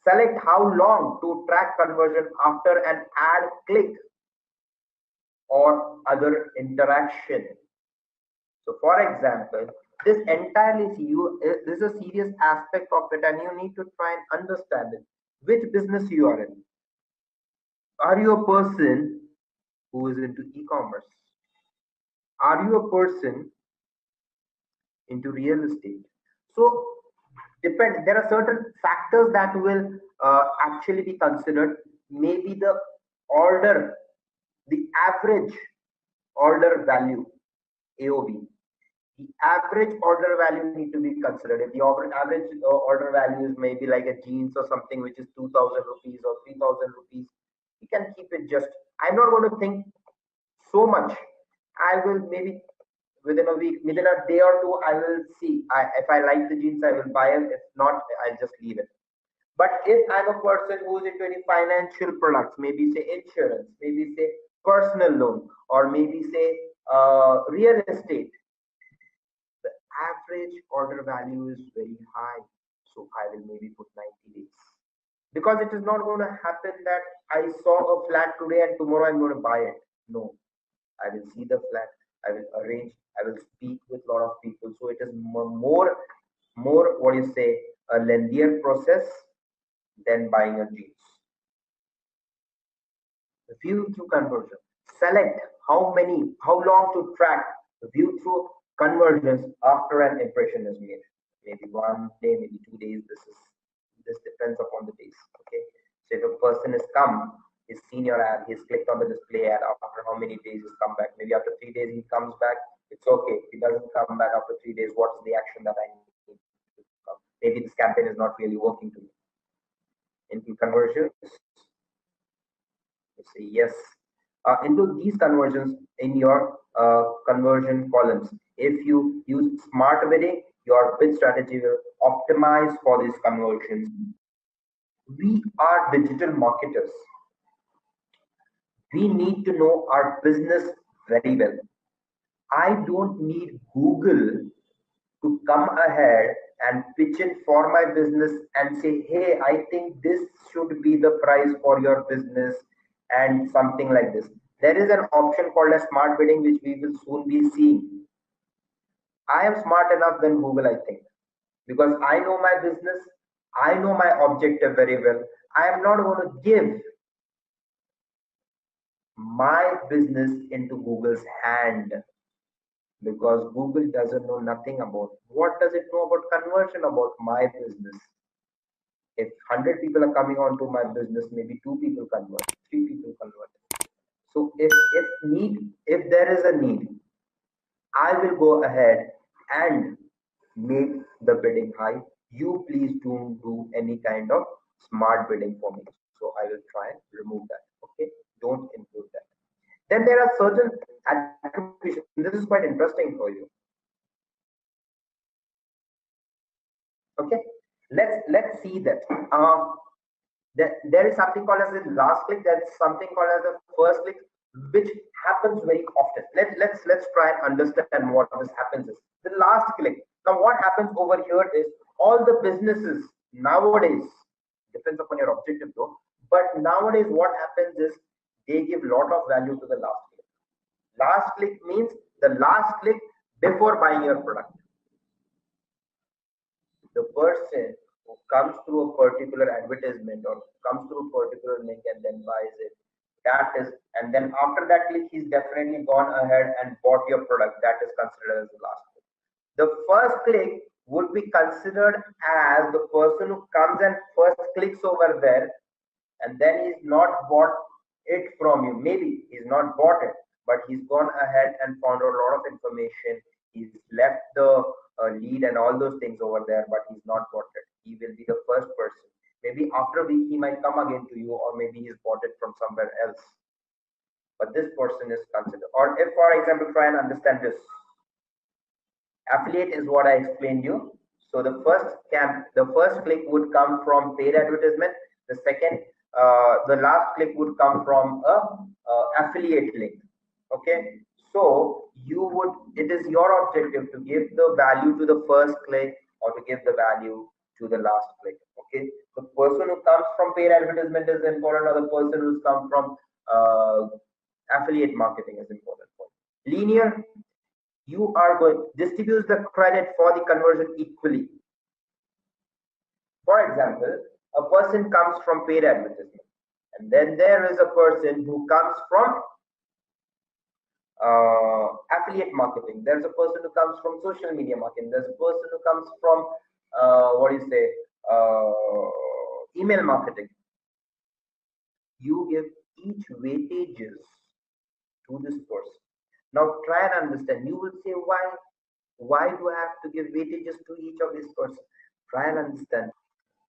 Select how long to track conversion after an ad click or other interaction. So for example, this entirely, see you, this is a serious aspect of it, and you need to try and understand it. Which business you are in? Are you a person who is into e-commerce? Are you a person into real estate? So depend, there are certain factors that will actually be considered. Maybe the order, the average order value, AOV, the average order value need to be considered. If the average order value is maybe like a jeans or something which is 2,000 rupees or 3,000 rupees, you can keep it just, I'm not going to think so much. I will maybe within a week, within a day or two, I will see. If I like the jeans, I will buy it. If not, I'll just leave it. But if I'm a person who's into any financial products, maybe say insurance, maybe say personal loan, or maybe say real estate, the average order value is very high, so I will maybe put 90 days. Because it is not going to happen that I saw a flat today and tomorrow I'm going to buy it. No, I will see the flat, I will arrange, I will speak with a lot of people. So it is more what you say, a lengthier process than buying a jeans. View through conversion. Select how long to track. View through conversions after an impression is made. Maybe 1 day, maybe 2 days. This depends upon the days. Okay. So if a person has come, he's seen your ad, he's clicked on the display ad, after how many days he's come back. Maybe after 3 days he comes back. It's okay. If he doesn't come back after 3 days, what's the action that I need to come? Maybe this campaign is not really working to me. Into conversions, you say yes. Into these conversions in your conversion columns. If you use smart bidding, your bid strategy will optimize for these conversions. We are digital marketers. We need to know our business very well. I don't need Google to come ahead and pitch in for my business and say, hey, I think this should be the price for your business and something like this. There is an option called as smart bidding, which we will soon be seeing. I am smart enough than Google, I think, because I know my business, I know my objective very well. I am not going to give my business into Google's hand, because Google doesn't know nothing about. What does it know about conversion about my business? If 100 people are coming onto my business, maybe 2 people convert, 3 people convert. So if there is a need, I will go ahead and make the bidding high. You please don't do any kind of smart bidding for me. So I will try and remove that. Okay, don't include that. Then there are certain attributions. This is quite interesting for you. Okay, let's see that. There is something called as the last click. There's something called as the first click, which happens very often. Let's try and understand what this happens is the last click. Now what happens over here is all the businesses nowadays, depends upon your objective though, but nowadays what happens is they give lot of value to the last click. Last click means the last click before buying your product. The person who comes through a particular advertisement or comes through a particular link and then buys it, that is, and then after that click, he's definitely gone ahead and bought your product. That is considered as the last click. The first click would be considered as the person who comes and first clicks over there, and then he's not bought it from you. Maybe he's not bought it, but he's gone ahead and found a lot of information. He's left the lead and all those things over there, but he's not bought it. He will be the first person. Maybe after a week he might come again to you, or maybe he's bought it from somewhere else. But this person is considered. Or if, for example, try and understand this. Affiliate is what I explained you. So the first click would come from paid advertisement. The second, the last click would come from a affiliate link. Okay, so it is your objective to give the value to the first click or to give the value to the last click. Okay, the person who comes from paid advertisement is important, or the person who's come from affiliate marketing is important. Linear, you are going distribute the credit for the conversion equally. For example, a person comes from paid advertisement, and then there is a person who comes from affiliate marketing. There's a person who comes from social media marketing. There's a person who comes from email marketing. You give each weightages to this person. Now try and understand. You will say, why do I have to give weightages to each of these persons? Try and understand.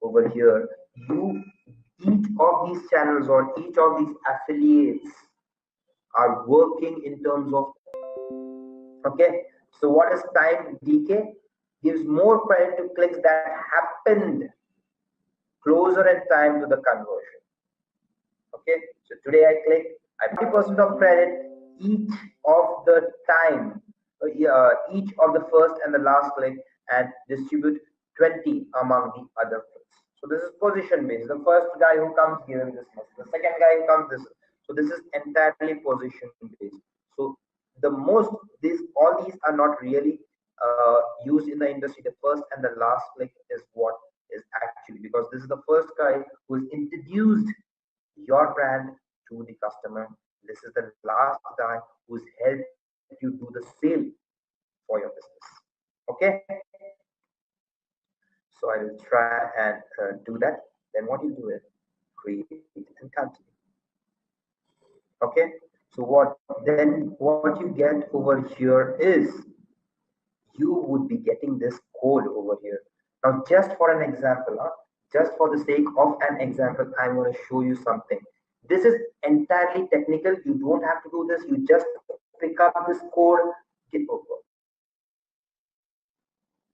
Over here, each of these channels or each of these affiliates are working in terms of, okay, so what is time decay? Gives more credit to clicks that happened closer in time to the conversion. Okay, so today I click, I 50% of credit each of the time each of the first and the last click and distribute 20 among the other clicks. So this is position based. The first guy who comes give him this much. The second guy who comes this. So this is entirely position based. So the most these all these are not really used in the industry. The first and the last click is what is actually, because this is the first guy who is introduced your brand to the customer. This is the last guy who's helped you do the sale for your business. Okay, so I will try and do that. Then what you do is create and continue. Okay, so what you get over here is you would be getting this code over here. Now, just for an example, just for the sake of an example, I'm going to show you something. This is entirely technical. You don't have to do this. You just pick up this code, get over.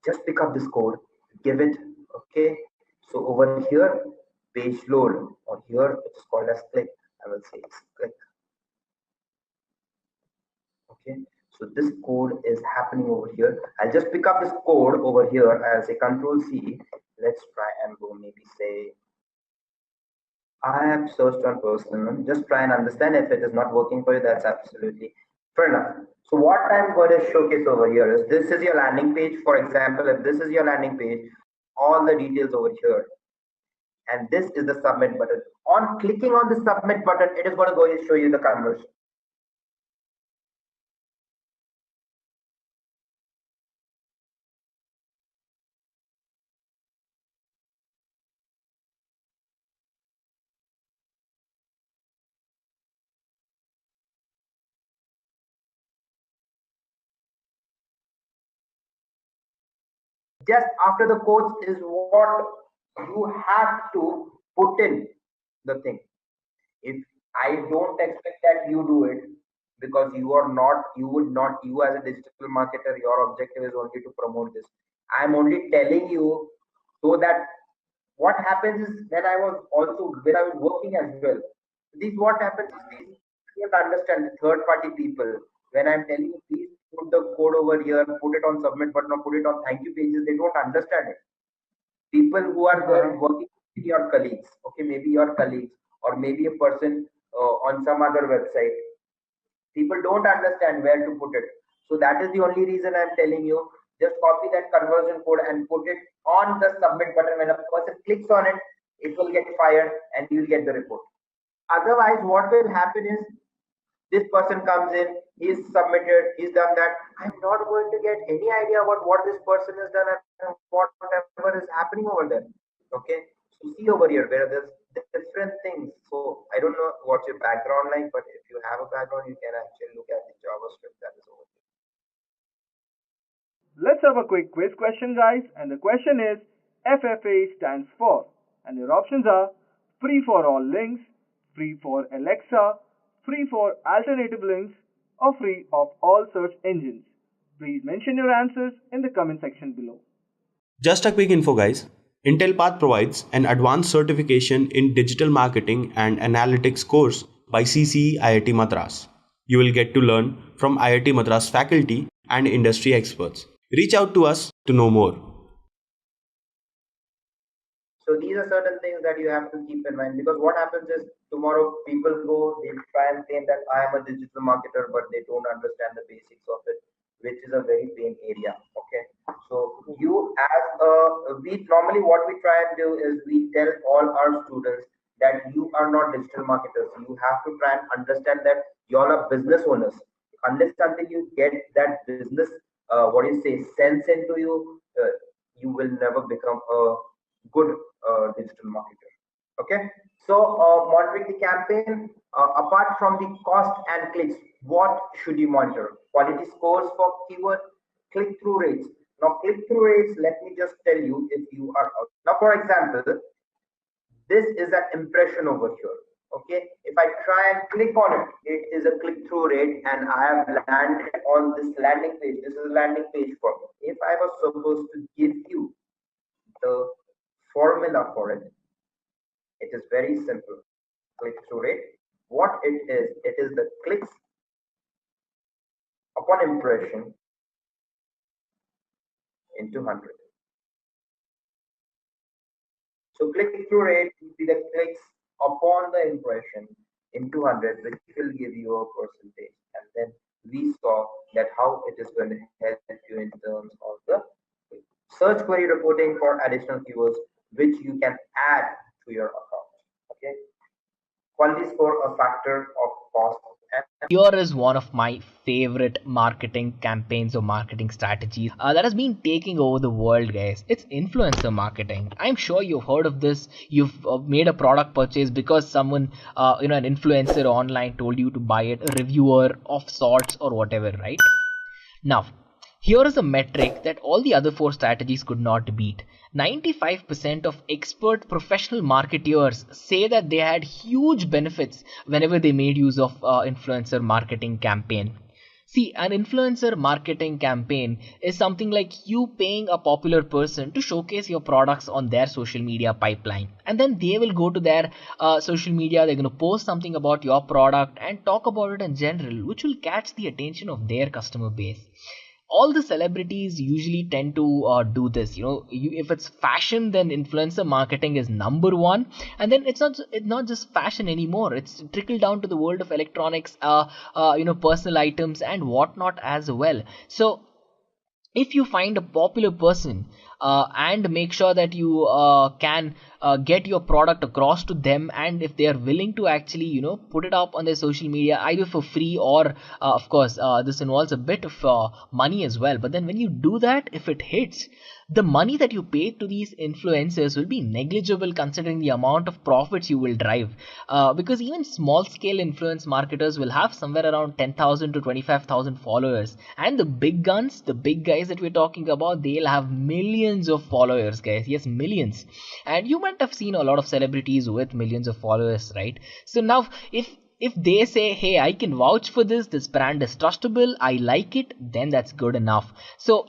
Just pick up this code, give it. Okay, so over here, page load, or here it's called as click. I will say it's click. Okay, so this code is happening over here. I'll just pick up this code over here. I'll say control C. Let's try and go, maybe say I have searched on personal. Just try and understand. If it is not working for you, that's absolutely fair enough. So what I'm going to showcase over here is, this is your landing page. For example, if this is your landing page, all the details over here, and this is the submit button. On clicking on the submit button, it is going to go and show you the conversion. Just after the codes is what you have to put in the thing. If I don't expect that you do it, because you are not, you would not, you as a digital marketer, your objective is only to promote this. I'm only telling you so that what happens is, when I was working as well, this what happens is, these don't understand, the third party people. When I'm telling you, please put the code over here, put it on submit button, or put it on thank you pages, they don't understand it. People who are there working with your colleagues, okay, maybe your colleagues, or maybe a person on some other website, people don't understand where to put it. So that is the only reason I'm telling you, just copy that conversion code and put it on the submit button. When a person clicks on it, it will get fired and you'll get the report. Otherwise, what will happen is, this person comes in, he's submitted, he's done that. I'm not going to get any idea about what this person has done and whatever is happening over there. Okay, so see over here where there's different things. So I don't know what's your background like, but if you have a background, you can actually look at the JavaScript that is over here. Let's have a quick quiz question, guys. And the question is, FFA stands for. And your options are free for all links, free for Alexa, free for alternative links, or free of all search engines. Please mention your answers in the comment section below. Just a quick info, guys. Intellipaat provides an advanced certification in digital marketing and analytics course by CCE IIT Madras. You will get to learn from IIT Madras faculty and industry experts. Reach out to us to know more. So these are certain things that you have to keep in mind, because what happens is, tomorrow people go, they try and claim that I am a digital marketer, but they don't understand the basics of it, which is a very pain area. Okay, so you as we normally, what we try and do is, we tell all our students that you are not digital marketers. You have to try and understand that you all are business owners. Unless until you get that business, what do you say, sense into you, you will never become a good digital marketer. Okay, so monitoring the campaign, apart from the cost and clicks, what should you monitor? Quality scores for keyword, click-through rates. Now, click-through rates, let me just tell you, if you are now, for example, this is an impression over here. Okay, if I try and click on it, it is a click-through rate, and I have landed on this landing page. This is a landing page for me. If I was supposed to give you the formula for it, it is very simple. Click-through rate. What it is the clicks upon impression into 100. So click-through rate will be the clicks upon the impression into 100, which will give you a percentage. And then we saw that how it is going to help you in terms of the search query reporting for additional keywords, which you can add to your account. Okay. Quality score, a factor of cost. Here is one of my favorite marketing campaigns or marketing strategies that has been taking over the world, guys. It's influencer marketing. I'm sure you've heard of this. You've made a product purchase because someone, an influencer online told you to buy it, a reviewer of sorts or whatever, right? Now, here is a metric that all the other four strategies could not beat. 95% of expert professional marketers say that they had huge benefits whenever they made use of influencer marketing campaign. See, an influencer marketing campaign is something like you paying a popular person to showcase your products on their social media pipeline. And then they will go to their social media, they're going to post something about your product and talk about it in general, which will catch the attention of their customer base. All the celebrities usually tend to do this. If it's fashion, then influencer marketing is number one. And then it's not just fashion anymore. It's trickled down to the world of electronics, personal items and whatnot as well. So if you find a popular person and make sure that you can get your product across to them, and if they are willing to actually put it up on their social media either for free or of course this involves a bit of money as well, but then when you do that, if it hits, the money that you pay to these influencers will be negligible considering the amount of profits you will drive, because even small scale influence marketers will have somewhere around 10,000 to 25,000 followers, and the big guns, the big guys that we're talking about, they'll have millions of followers, guys. Yes, millions. And you might have seen a lot of celebrities with millions of followers, right? So now if they say, hey, I can vouch for this brand is trustable, I like it, then that's good enough. So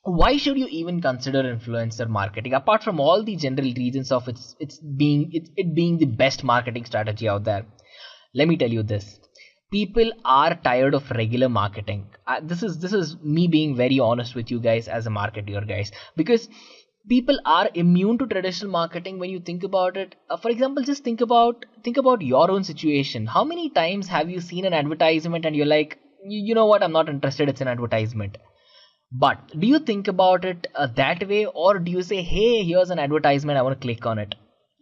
why should you even consider influencer marketing apart from all the general reasons of it being the best marketing strategy out there? Let me tell you this. People are tired of regular marketing. This is me being very honest with you guys as a marketer, guys, because people are immune to traditional marketing when you think about it. For example, just think about your own situation. How many times have you seen an advertisement and you're like, you know what, I'm not interested, it's an advertisement? But do you think about it that way, or do you say, hey, here's an advertisement, I want to click on it?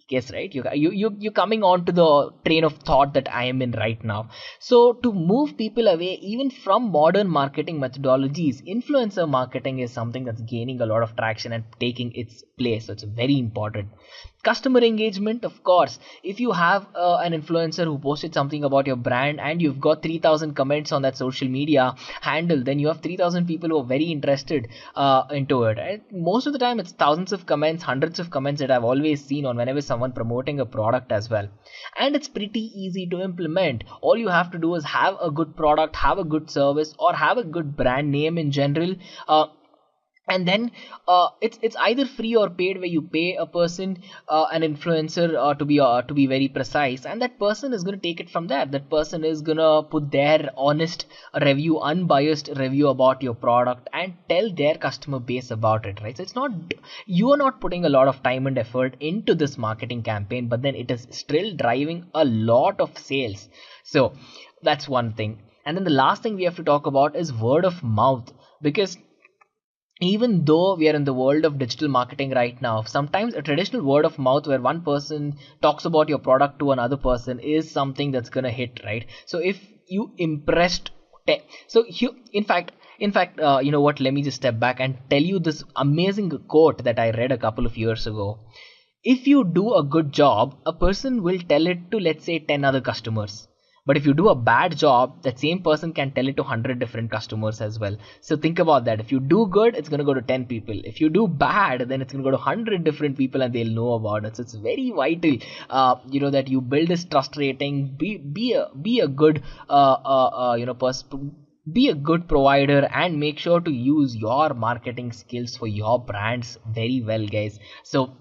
Yes, right. You're coming on to the train of thought that I am in right now. So to move people away even from modern marketing methodologies, influencer marketing is something that's gaining a lot of traction and taking its place. So it's very important. Customer engagement, of course. If you have an influencer who posted something about your brand and you've got 3,000 comments on that social media handle, then you have 3,000 people who are very interested into it. And most of the time, it's thousands of comments, hundreds of comments that I've always seen on whenever someone promoting a product as well. And it's pretty easy to implement. All you have to do is have a good product, have a good service, or have a good brand name in general. And then it's either free or paid, where you pay a person, an influencer, to be very precise, and that person is going to take it from there. That person is going to put their honest review, unbiased review about your product and tell their customer base about it, right? So it's not, you are not putting a lot of time and effort into this marketing campaign, but then it is still driving a lot of sales. So that's one thing. And then the last thing we have to talk about is word of mouth, because even though we are in the world of digital marketing right now, sometimes a traditional word of mouth where one person talks about your product to another person is something that's gonna hit, right? So if you impressed, you know what? Let me just step back and tell you this amazing quote that I read a couple of years ago. If you do a good job, a person will tell it to, let's say, 10 other customers. But if you do a bad job, that same person can tell it to 100 different customers as well. So think about that. If you do good, it's going to go to 10 people. If you do bad, then it's going to go to 100 different people and they'll know about it. So it's very vital, that you build this trust rating, be a good, be a good provider, and make sure to use your marketing skills for your brands very well, guys. So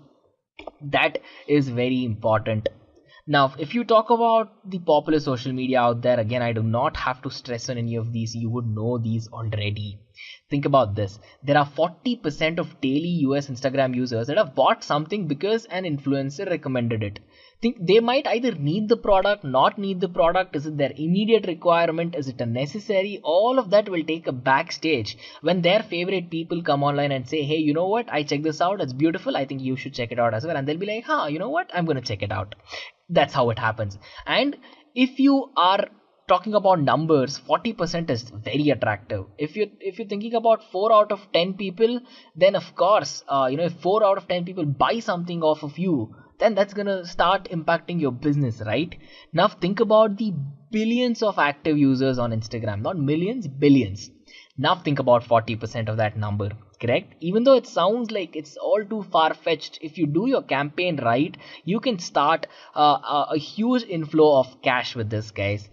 that is very important. Now, if you talk about the popular social media out there, again, I do not have to stress on any of these. You would know these already. Think about this. There are 40% of daily US Instagram users that have bought something because an influencer recommended it. Think they might either need the product, not need the product. Is it their immediate requirement? Is it a necessary? All of that will take a backstage when their favorite people come online and say, hey, you know what? I checked this out. It's beautiful. I think you should check it out as well. And they'll be like, huh, you know what? I'm going to check it out. That's how it happens. And if you are talking about numbers, 40% is very attractive. If you're thinking about 4 out of 10 people, then of course, if 4 out of 10 people buy something off of you, then that's gonna start impacting your business, right? Now think about the billions of active users on Instagram, not millions, billions. Now think about 40% of that number, correct? Even though it sounds like it's all too far-fetched, if you do your campaign right, you can start a huge inflow of cash with this, guys.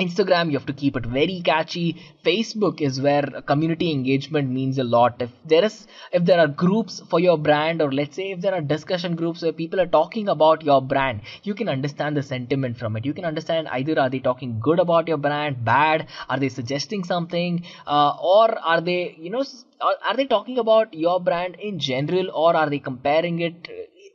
Instagram, you have to keep it very catchy. Facebook is where community engagement means a lot. If there are groups for your brand, or let's say if there are discussion groups where people are talking about your brand, you can understand the sentiment from it. You can understand either are they talking good about your brand, bad, are they suggesting something, or are they are they talking about your brand in general, or are they comparing it?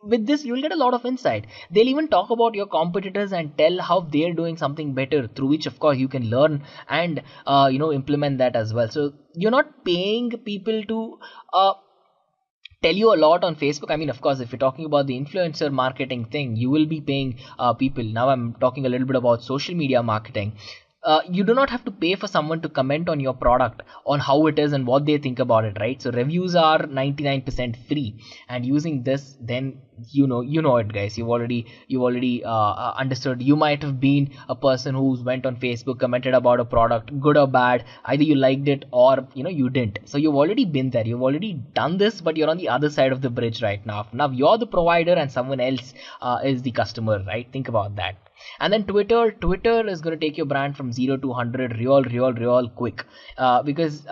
With this, you'll get a lot of insight. They'll even talk about your competitors and tell how they're doing something better, through which of course you can learn and implement that as well. So you're not paying people to tell you a lot on Facebook. I mean, of course, if you're talking about the influencer marketing thing, you will be paying people. Now I'm talking a little bit about social media marketing. You do not have to pay for someone to comment on your product, on how it is and what they think about it, right? So reviews are 99% free, and using this, then you know it, guys. You've already understood. You might have been a person who went on Facebook, commented about a product, good or bad. Either you liked it or you didn't. So you've already been there. You've already done this, but you're on the other side of the bridge right now. Now you're the provider and someone else is the customer, right? Think about that. And then Twitter is going to take your brand from 0 to 100 real quick, because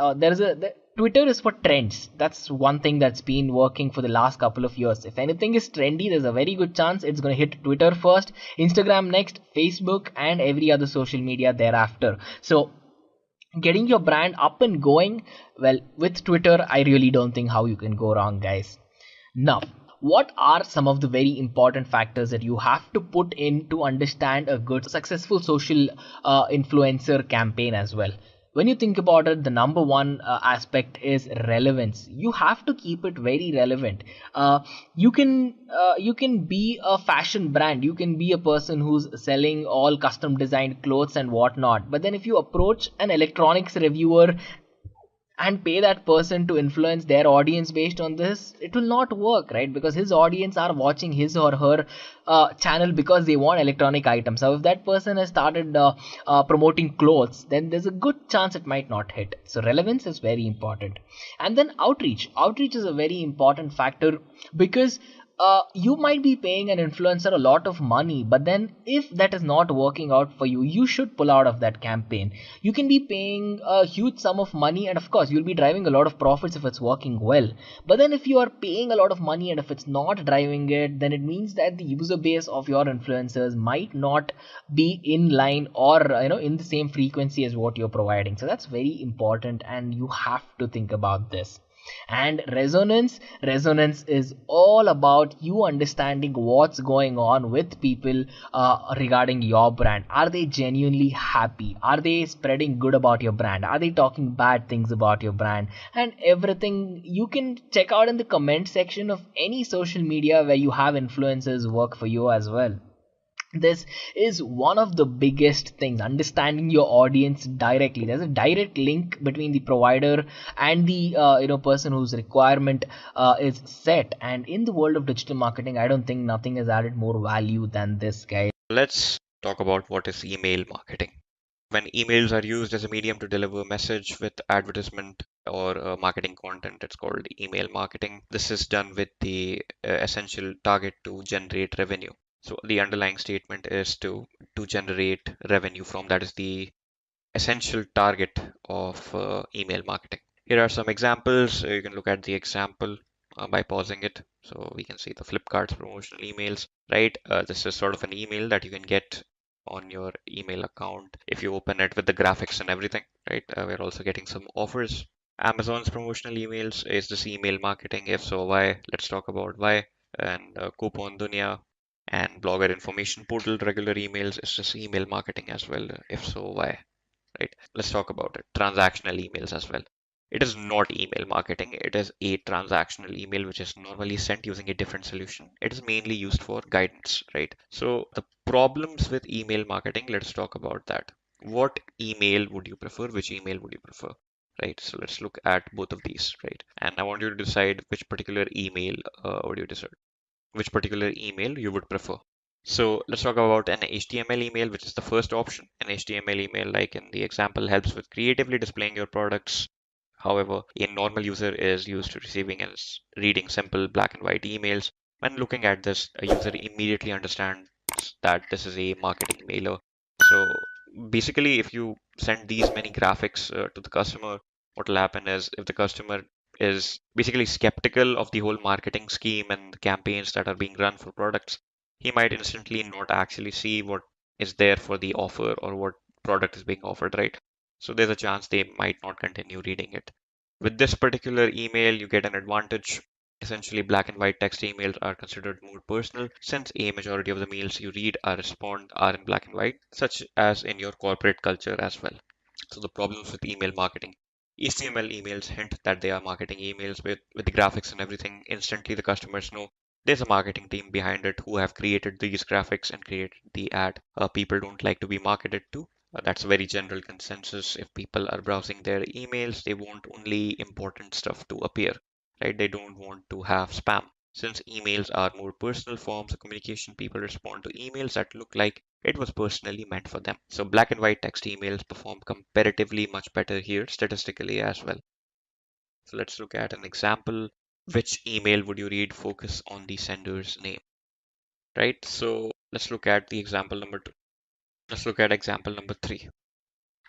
Twitter is for trends. That's one thing that's been working for the last couple of years. If anything is trendy, there's a very good chance it's going to hit Twitter first, Instagram next, Facebook, and every other social media thereafter. So getting your brand up and going, well, with Twitter, I really don't think how you can go wrong, guys. Now, what are some of the very important factors that you have to put in to understand a good, successful social influencer campaign as well? When you think about it, the number one aspect is relevance. You have to keep it very relevant. You can be a fashion brand. You can be a person who's selling all custom designed clothes and whatnot. But then if you approach an electronics reviewer and pay that person to influence their audience based on this, it will not work, right? Because his audience are watching his or her channel because they want electronic items. So if that person has started promoting clothes, then there's a good chance it might not hit. So relevance is very important. And then outreach is a very important factor, because you might be paying an influencer a lot of money, but then if that is not working out for you, you should pull out of that campaign. You can be paying a huge sum of money, and of course you'll be driving a lot of profits if it's working well. But then if you are paying a lot of money and if it's not driving it, then it means that the user base of your influencers might not be in line, or in the same frequency as what you're providing. So that's very important, and you have to think about this. And resonance is all about you understanding what's going on with people regarding your brand. Are they genuinely happy? Are they spreading good about your brand? Are they talking bad things about your brand? And everything you can check out in the comment section of any social media where you have influencers work for you as well. This is one of the biggest things, understanding your audience directly. There's a direct link between the provider and the person whose requirement is set. And in the world of digital marketing, I don't think nothing has added more value than this, guys. Let's talk about what is email marketing. When emails are used as a medium to deliver a message with advertisement or marketing content, it's called email marketing. This is done with the essential target to generate revenue. So the underlying statement is to generate revenue from. That is the essential target of email marketing. Here are some examples. You can look at the example. by pausing it. So we can see the Flipkart's promotional emails, right? This is sort of an email that you can get on your email account if you open it with the graphics and everything, right? We're also getting some offers. Amazon's promotional emails, is this email marketing? If so, why? Let's talk about why. And Coupon Dunia and Blogger Information Portal regular emails, is this email marketing as well? If so, why? Right? Let's talk about it. Transactional emails as well. It is not email marketing. It is a transactional email which is normally sent using a different solution. It is mainly used for guidance, right? So the problems with email marketing, let's talk about that. What email would you prefer? Which email would you prefer? Right. So let's look at both of these, right? And I want you to decide which particular email would you decide, which particular email you would prefer. So let's talk about an HTML email, which is the first option. An HTML email, like in the example, helps with creatively displaying your products. However, a normal user is used to receiving and reading simple black and white emails. When looking at this, a user immediately understands that this is a marketing mailer. So basically, if you send these many graphics to the customer, what will happen is if the customer is basically skeptical of the whole marketing scheme and the campaigns that are being run for products, he might instantly not actually see what is there for the offer or what product is being offered, right? So there's a chance they might not continue reading it. With this particular email, you get an advantage. Essentially, black and white text emails are considered more personal since a majority of the mails you read or respond are in black and white, such as in your corporate culture as well. So the problems with email marketing. HTML emails hint that they are marketing emails with the graphics and everything. Instantly, the customers know there's a marketing team behind it who have created these graphics and created the ad. People don't like to be marketed to. That's a very general consensus. If people are browsing their emails, they want only important stuff to appear, right? They don't want to have spam. Since emails are more personal forms of communication, people respond to emails that look like it was personally meant for them. So black and white text emails perform comparatively much better here statistically as well. So let's look at an example. Which email would you read? Focus on the sender's name, right? So let's look at the example number two. Let's look at example number three,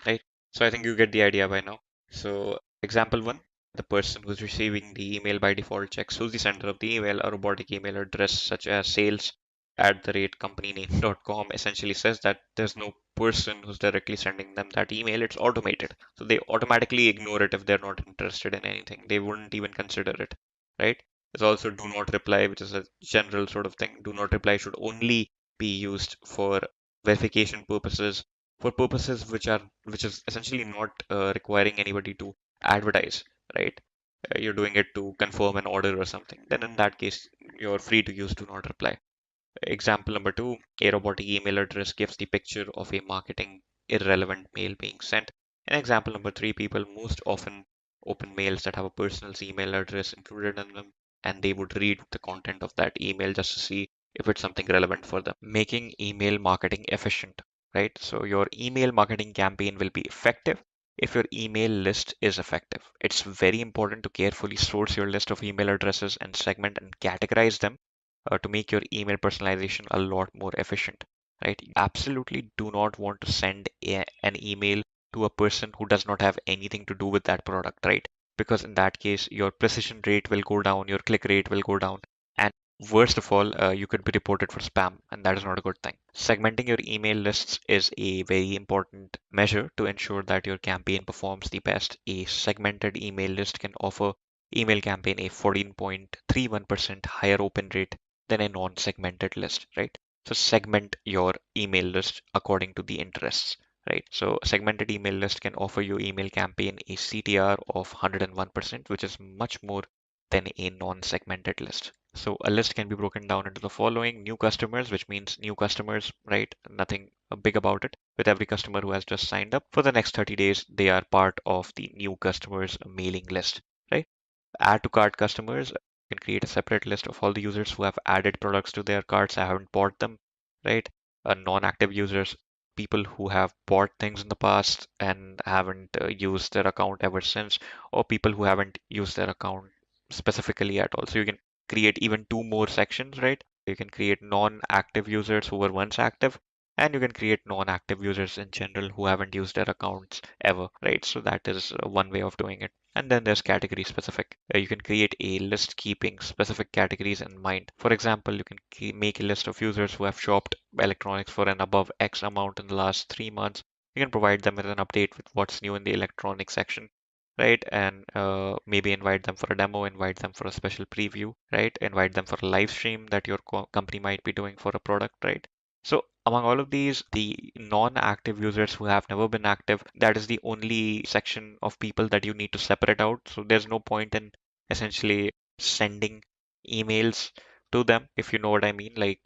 right? So I think you get the idea by now. So example one, the person who's receiving the email by default checks who's the sender of the email. A robotic email address such as sales@companyname.com essentially says that there's no person who's directly sending them that email. It's automated. So they automatically ignore it if they're not interested in anything. They wouldn't even consider it, right? There's also do not reply, which is a general sort of thing. Do not reply should only be used for verification purposes, for purposes which is essentially not requiring anybody to advertise, right? You're doing it to confirm an order or something, then in that case you're free to use do not reply. Example number two, a robotic email address gives the picture of a marketing irrelevant mail being sent. And example number three, people most often open mails that have a personal email address included in them, and they would read the content of that email just to see if it's something relevant for them. Making email marketing efficient, right? So your email marketing campaign will be effective if your email list is effective. It's very important to carefully source your list of email addresses and segment and categorize them to make your email personalization a lot more efficient, right? You absolutely do not want to send an email to a person who does not have anything to do with that product, right? Because in that case, your precision rate will go down, your click rate will go down, and worst of all, you could be reported for spam, and that is not a good thing. Segmenting your email lists is a very important measure to ensure that your campaign performs the best. A segmented email list can offer email campaign a 14.31% higher open rate than a non-segmented list, right? So segment your email list according to the interests, right? So a segmented email list can offer your email campaign a CTR of 101%, which is much more than a non-segmented list. So a list can be broken down into the following: new customers, which means new customers, right? Nothing big about it. With every customer who has just signed up for the next 30 days, they are part of the new customers mailing list, right? Add to cart customers, you can create a separate list of all the users who have added products to their carts, haven't bought them, right? Non-active users, people who have bought things in the past and haven't used their account ever since, or people who haven't used their account specifically at all. So you can create even two more sections, right? You can create non-active users who were once active And you can create non-active users in general who haven't used their accounts ever, right? So that is one way of doing it. And then there's category specific. You can create a list keeping specific categories in mind. For example, you can make a list of users who have shopped electronics for an above X amount in the last 3 months. You can provide them with an update with what's new in the electronics section, right? And maybe invite them for a demo, invite them for a special preview, right? Invite them for a live stream that your company might be doing for a product, right? So among all of these, the non-active users who have never been active, that is the only section of people that you need to separate out. So there's no point in essentially sending emails to them, if you know what I mean. Like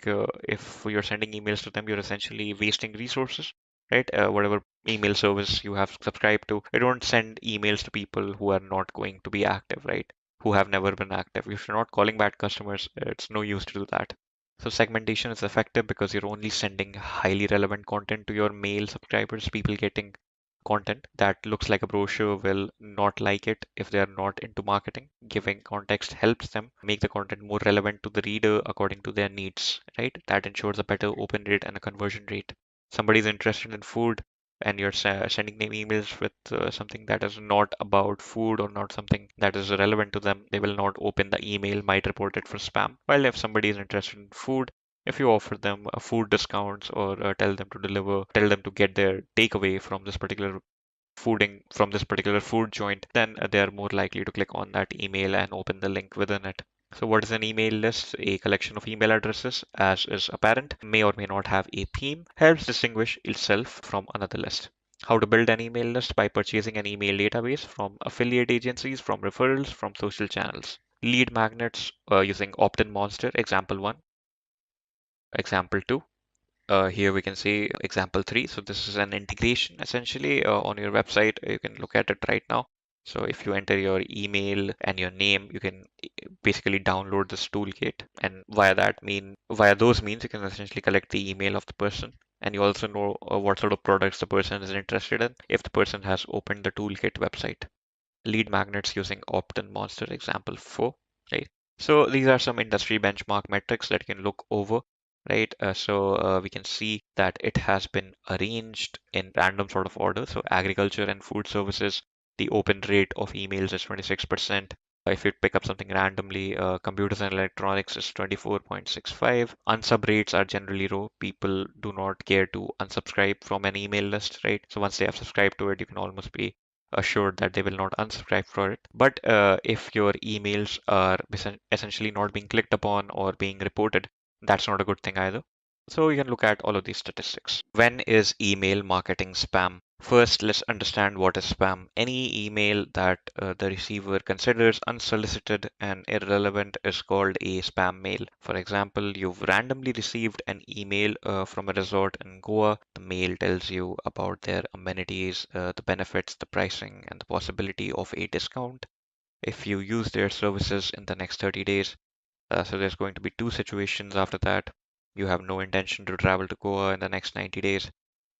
if you're sending emails to them, you're essentially wasting resources, right? Whatever email service you have subscribed to, you don't send emails to people who are not going to be active, right? Who have never been active. If you're not calling back customers, it's no use to do that. So segmentation is effective because you're only sending highly relevant content to your mail subscribers. People getting content that looks like a brochure will not like it if they are not into marketing. Giving context helps them make the content more relevant to the reader according to their needs, right? That ensures a better open rate and a conversion rate. Somebody's interested in food and you're sending them emails with something that is not about food or not something that is relevant to them, they will not open the email, might report it for spam. While if somebody is interested in food, if you offer them food discounts or tell them to get their takeaway from this particular food joint, then they are more likely to click on that email and open the link within it. So what is an email list? A collection of email addresses, as is apparent, may or may not have a theme, helps distinguish itself from another list. How to build an email list? By purchasing an email database from affiliate agencies, from referrals, from social channels. Lead magnets using opt-in monster, example 1. Example 2. Here we can see example 3. So this is an integration essentially on your website. You can look at it right now. So if you enter your email and your name, you can basically download this toolkit, and via those means you can essentially collect the email of the person, and you also know what sort of products the person is interested in if the person has opened the toolkit website. Lead magnets using opt-in monster, example 4, right? So these are some industry benchmark metrics that you can look over, right? We can see that it has been arranged in random sort of order. So agriculture and food services, the open rate of emails is 26%. If you pick up something randomly, computers and electronics is 24.65. Unsub rates are generally low. People do not care to unsubscribe from an email list, right? So once they have subscribed to it, you can almost be assured that they will not unsubscribe for it. But if your emails are essentially not being clicked upon or being reported, that's not a good thing either. So you can look at all of these statistics. When is email marketing spam? First, let's understand what is spam. Any email that the receiver considers unsolicited and irrelevant is called a spam mail. For example, you've randomly received an email from a resort in Goa. The mail tells you about their amenities, the benefits, the pricing, and the possibility of a discount if you use their services in the next 30 days. So there's going to be two situations after that. You have no intention to travel to Goa in the next 90 days,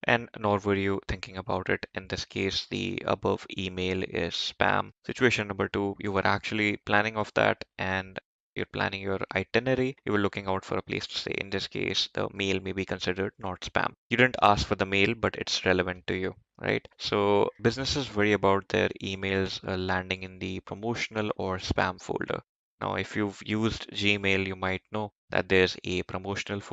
and nor were you thinking about it. In this case, the above email is spam. Situation number 2, you were actually planning of that and you're planning your itinerary. You were looking out for a place to stay. In this case, the mail may be considered not spam. You didn't ask for the mail, but it's relevant to you, right? So businesses worry about their emails landing in the promotional or spam folder. Now, if you've used Gmail, you might know that there's a promotions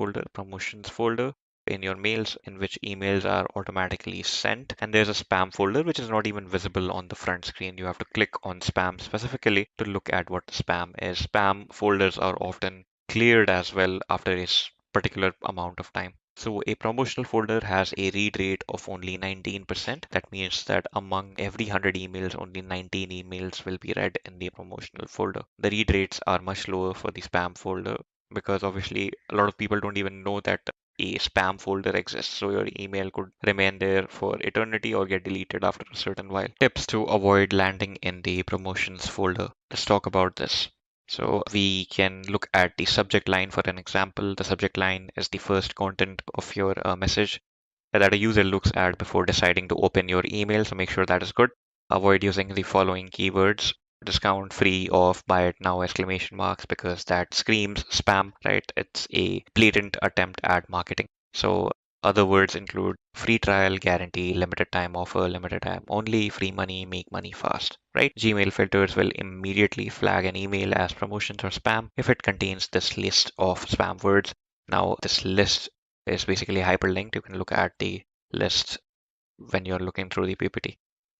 folder in your mails in which emails are automatically sent, and there's a spam folder which is not even visible on the front screen. You have to click on spam specifically to look at what spam is. Spam folders are often cleared as well after a particular amount of time. So a promotional folder has a read rate of only 19%. That means that among every 100 emails, only 19 emails will be read in the promotional folder. The read rates are much lower for the spam folder because obviously a lot of people don't even know that a spam folder exists, so your email could remain there for eternity or get deleted after a certain while. Tips to avoid landing in the promotions folder. Let's talk about this. So we can look at the subject line for an example. The subject line is the first content of your message that a user looks at before deciding to open your email. So make sure that is good. Avoid using the following keywords: discount, free, off, buy it now, exclamation marks, because that screams spam, right? It's a blatant attempt at marketing. So Other words include free trial, guarantee, limited time offer, limited time only, free money, make money fast, right? Gmail filters will immediately flag an email as promotions or spam if it contains this list of spam words. Now, this list is basically hyperlinked. You can look at the list when you're looking through the PPT,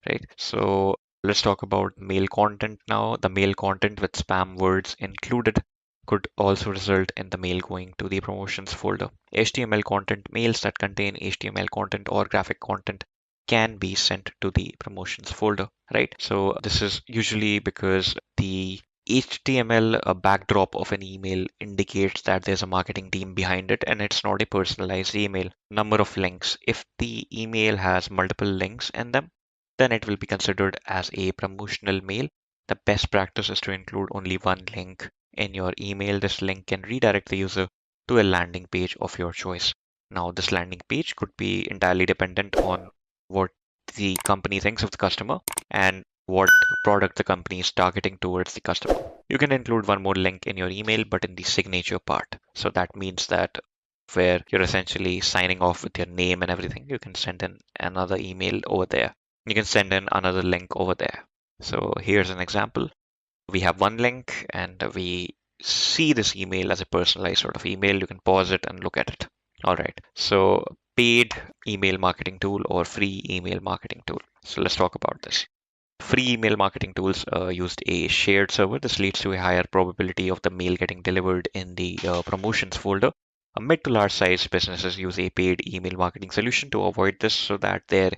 right? So let's talk about mail content now. The mail content with spam words included could also result in the mail going to the promotions folder. HTML content, mails that contain HTML content or graphic content can be sent to the promotions folder, right? So this is usually because the HTML backdrop of an email indicates that there's a marketing team behind it and it's not a personalized email. Number of links. If the email has multiple links in them, then it will be considered as a promotional mail. The best practice is to include only one link in your email. This link can redirect the user to a landing page of your choice. Now, this landing page could be entirely dependent on what the company thinks of the customer and what product the company is targeting towards the customer. You can include one more link in your email, but in the signature part. So that means that where you're essentially signing off with your name and everything, you can send in another email over there. You can send in another link over there. So here's an example. We have one link and we see this email as a personalized sort of email. You can pause it and look at it. All right. So paid email marketing tool or free email marketing tool. So let's talk about this. Free email marketing tools used a shared server. This leads to a higher probability of the mail getting delivered in the promotions folder. Mid to large size businesses use a paid email marketing solution to avoid this so that their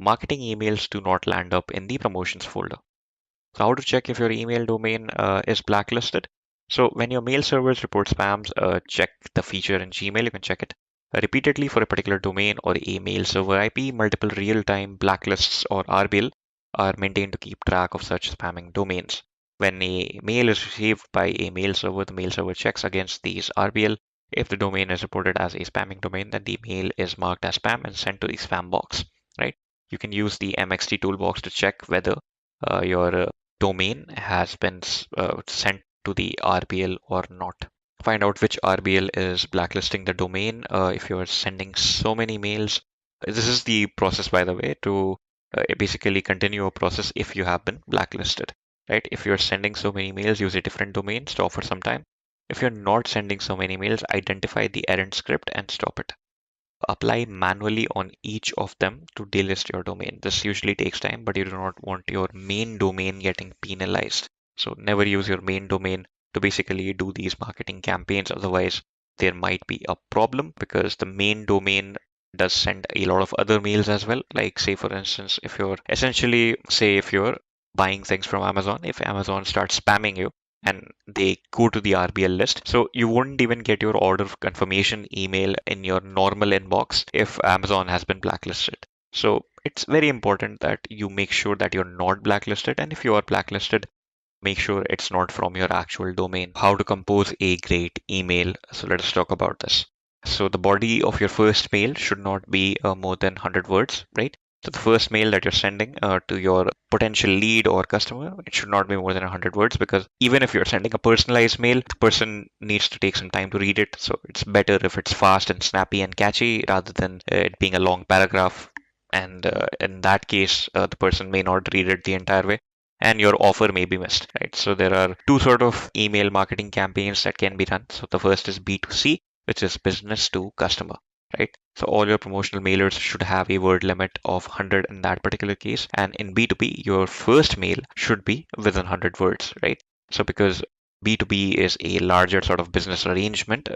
marketing emails do not land up in the promotions folder. So how to check if your email domain is blacklisted? So when your mail servers report spams, check the feature in Gmail. You can check it repeatedly for a particular domain or a mail server IP. Multiple real-time blacklists or RBL are maintained to keep track of such spamming domains. When a mail is received by a mail server, the mail server checks against these RBL. If the domain is reported as a spamming domain, then the mail is marked as spam and sent to the spam box, right? You can use the MXT toolbox to check whether your domain has been sent to the RBL or not. Find out which RBL is blacklisting the domain. If you're sending so many mails, this is the process, by the way, to basically continue a process if you have been blacklisted, right? If you're sending so many mails, use a different domain, stop for some time. If you're not sending so many mails, identify the errand script and stop it. Apply manually on each of them to delist your domain. This usually takes time, but you do not want your main domain getting penalized. So never use your main domain to basically do these marketing campaigns. Otherwise, there might be a problem because the main domain does send a lot of other mails as well. Like say, for instance, if you're essentially, say if you're buying things from Amazon, if Amazon starts spamming you, and they go to the RBL list. So you wouldn't even get your order confirmation email in your normal inbox if Amazon has been blacklisted. So it's very important that you make sure that you're not blacklisted. And if you are blacklisted, make sure it's not from your actual domain. How to compose a great email. So let us talk about this. So the body of your first mail should not be more than 100 words, right? So the first mail that you're sending to your potential lead or customer, it should not be more than 100 words because even if you're sending a personalized mail, the person needs to take some time to read it. So it's better if it's fast and snappy and catchy rather than it being a long paragraph. And in that case, the person may not read it the entire way and your offer may be missed, right? So there are two sort of email marketing campaigns that can be run. So the first is B2C, which is business to customer, right? So all your promotional mailers should have a word limit of 100 in that particular case. And in B2B, your first mail should be within 100 words, right? So because B2B is a larger sort of business arrangement,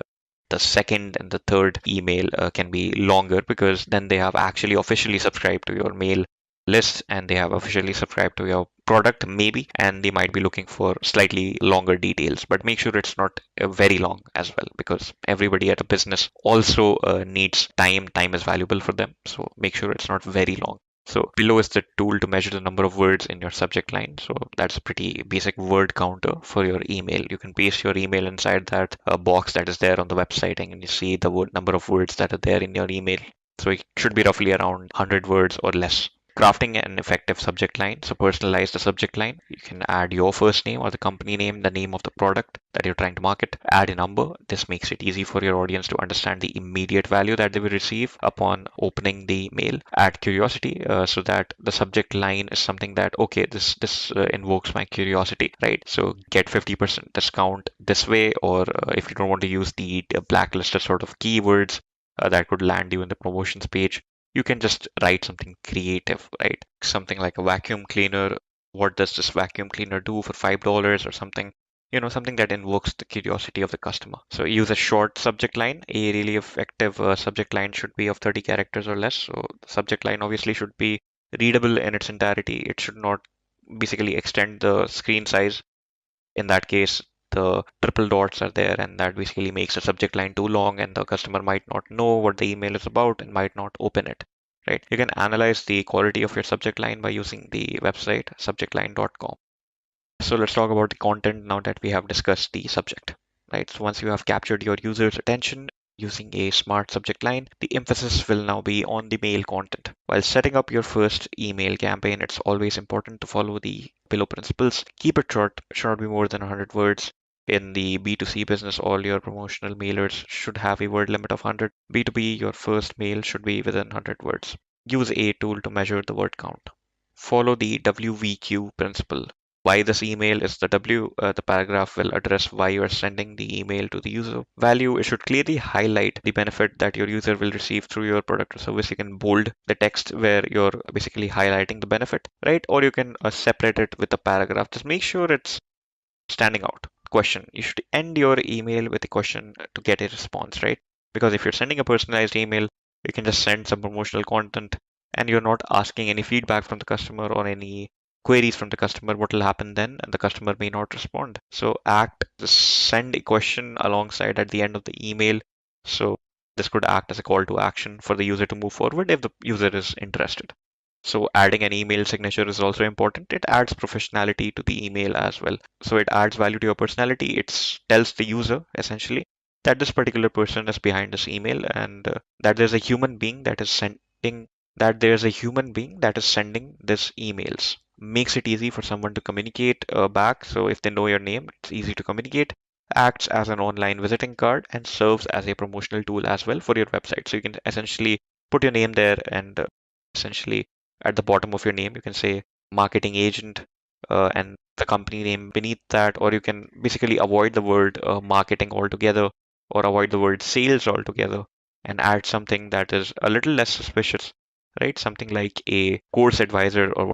the second and the third email can be longer because then they have actually officially subscribed to your mail list and they have officially subscribed to your product maybe, and they might be looking for slightly longer details, but make sure it's not very long as well because everybody at a business also needs time is valuable for them, so make sure it's not very long. So below is the tool to measure the number of words in your subject line. So that's a pretty basic word counter for your email. You can paste your email inside that box that is there on the website and you see the number of words that are there in your email. So it should be roughly around 100 words or less. Crafting an effective subject line. So personalize the subject line. You can add your first name or the company name, the name of the product that you're trying to market. Add a number. This makes it easy for your audience to understand the immediate value that they will receive upon opening the mail. Add curiosity, so that the subject line is something that, okay, this invokes my curiosity, right? So get 50% discount this way, or if you don't want to use the blacklisted sort of keywords that could land you in the promotions page, you can just write something creative, right? Something like a vacuum cleaner. What does this vacuum cleaner do for $5 or something? Something that invokes the curiosity of the customer. So use a short subject line. A really effective subject line should be of 30 characters or less. So the subject line obviously should be readable in its entirety. It should not basically extend the screen size. In that case, the triple dots are there, and that basically makes the subject line too long, and the customer might not know what the email is about and might not open it. Right? You can analyze the quality of your subject line by using the website subjectline.com. So let's talk about the content now that we have discussed the subject. Right? So once you have captured your user's attention using a smart subject line, the emphasis will now be on the mail content. While setting up your first email campaign, it's always important to follow the below principles. Keep it short, should not be more than 100 words. In the B2C business, all your promotional mailers should have a word limit of 100. B2B, your first mail should be within 100 words. Use a tool to measure the word count. Follow the WVQ principle. Why this email is the W. The paragraph will address why you are sending the email to the user. Value, it should clearly highlight the benefit that your user will receive through your product or service. You can bold the text where you're basically highlighting the benefit, right? Or you can separate it with a paragraph. Just make sure it's standing out. Question. You should end your email with a question to get a response, right? Because if you're sending a personalized email, you can just send some promotional content and you're not asking any feedback from the customer or any queries from the customer. What will happen then? And the customer may not respond. So send a question alongside at the end of the email. So this could act as a call to action for the user to move forward if the user is interested. So adding an email signature is also important. It adds professionality to the email as well. So it adds value to your personality. It tells the user essentially that this particular person is behind this email, and that there's a human being that is sending this emails. Makes it easy for someone to communicate back. So if they know your name, it's easy to communicate. Acts as an online visiting card and serves as a promotional tool as well for your website. So you can essentially put your name there, and essentially at the bottom of your name, you can say marketing agent and the company name beneath that, or you can basically avoid the word marketing altogether or avoid the word sales altogether and add something that is a little less suspicious, right? Something like a course advisor or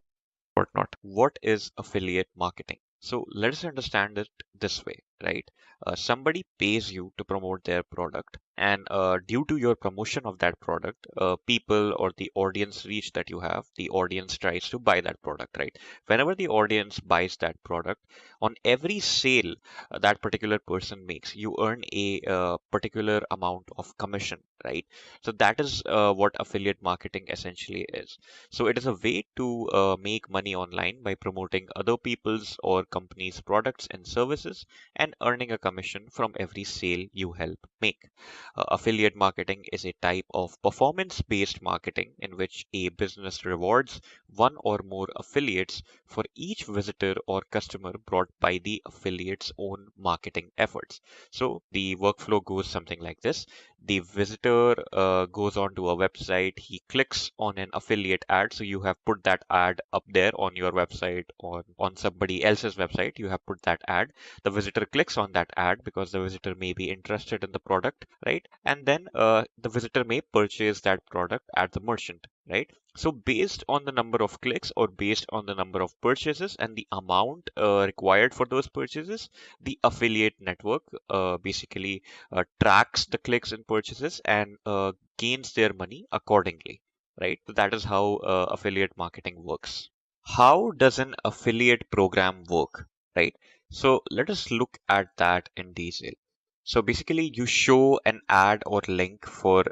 whatnot. What is affiliate marketing? So let us understand it this way, right? Somebody pays you to promote their product, and due to your promotion of that product, people or the audience reach that you have, the audience tries to buy that product, right? Whenever the audience buys that product, on every sale that particular person makes, you earn a particular amount of commission, right? So that is what affiliate marketing essentially is. So it is a way to make money online by promoting other people's or companies' products and services and earning a commission from every sale you help make. Affiliate marketing is a type of performance-based marketing in which a business rewards one or more affiliates for each visitor or customer brought by the affiliate's own marketing efforts. So the workflow goes something like this. The visitor goes onto a website, he clicks on an affiliate ad. So you have put that ad up there on your website or on somebody else's website. You have put that ad. The visitor clicks on that ad because the visitor may be interested in the product, right? And then the visitor may purchase that product at the merchant, right? So based on the number of clicks or based on the number of purchases and the amount required for those purchases, the affiliate network basically tracks the clicks and purchases and gains their money accordingly, right? So that is how affiliate marketing works. How does an affiliate program work, right? So let us look at that in detail. So basically, you show an ad or link for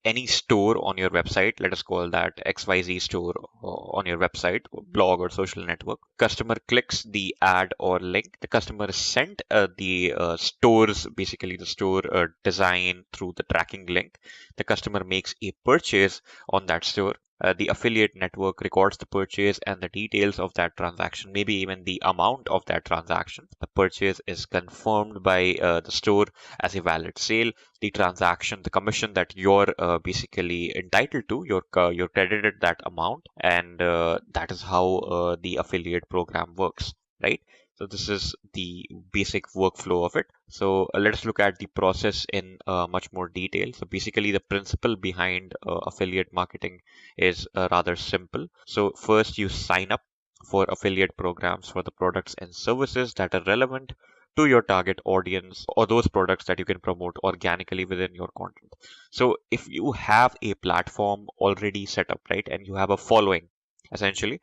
any store on your website. Let us call that XYZ store on your website, or blog, or social network. Customer clicks the ad or link. The customer is sent the store's, basically the store design through the tracking link. The customer makes a purchase on that store. The affiliate network records the purchase and the details of that transaction, maybe even the amount of that transaction. The purchase is confirmed by the store as a valid sale. The transaction, the commission that you're basically entitled to, you're credited that amount, and that is how the affiliate program works, right? So this is the basic workflow of it. So let us look at the process in much more detail. So basically, the principle behind affiliate marketing is rather simple. So first, you sign up for affiliate programs for the products and services that are relevant to your target audience or those products that you can promote organically within your content. So if you have a platform already set up, right, and you have a following, essentially,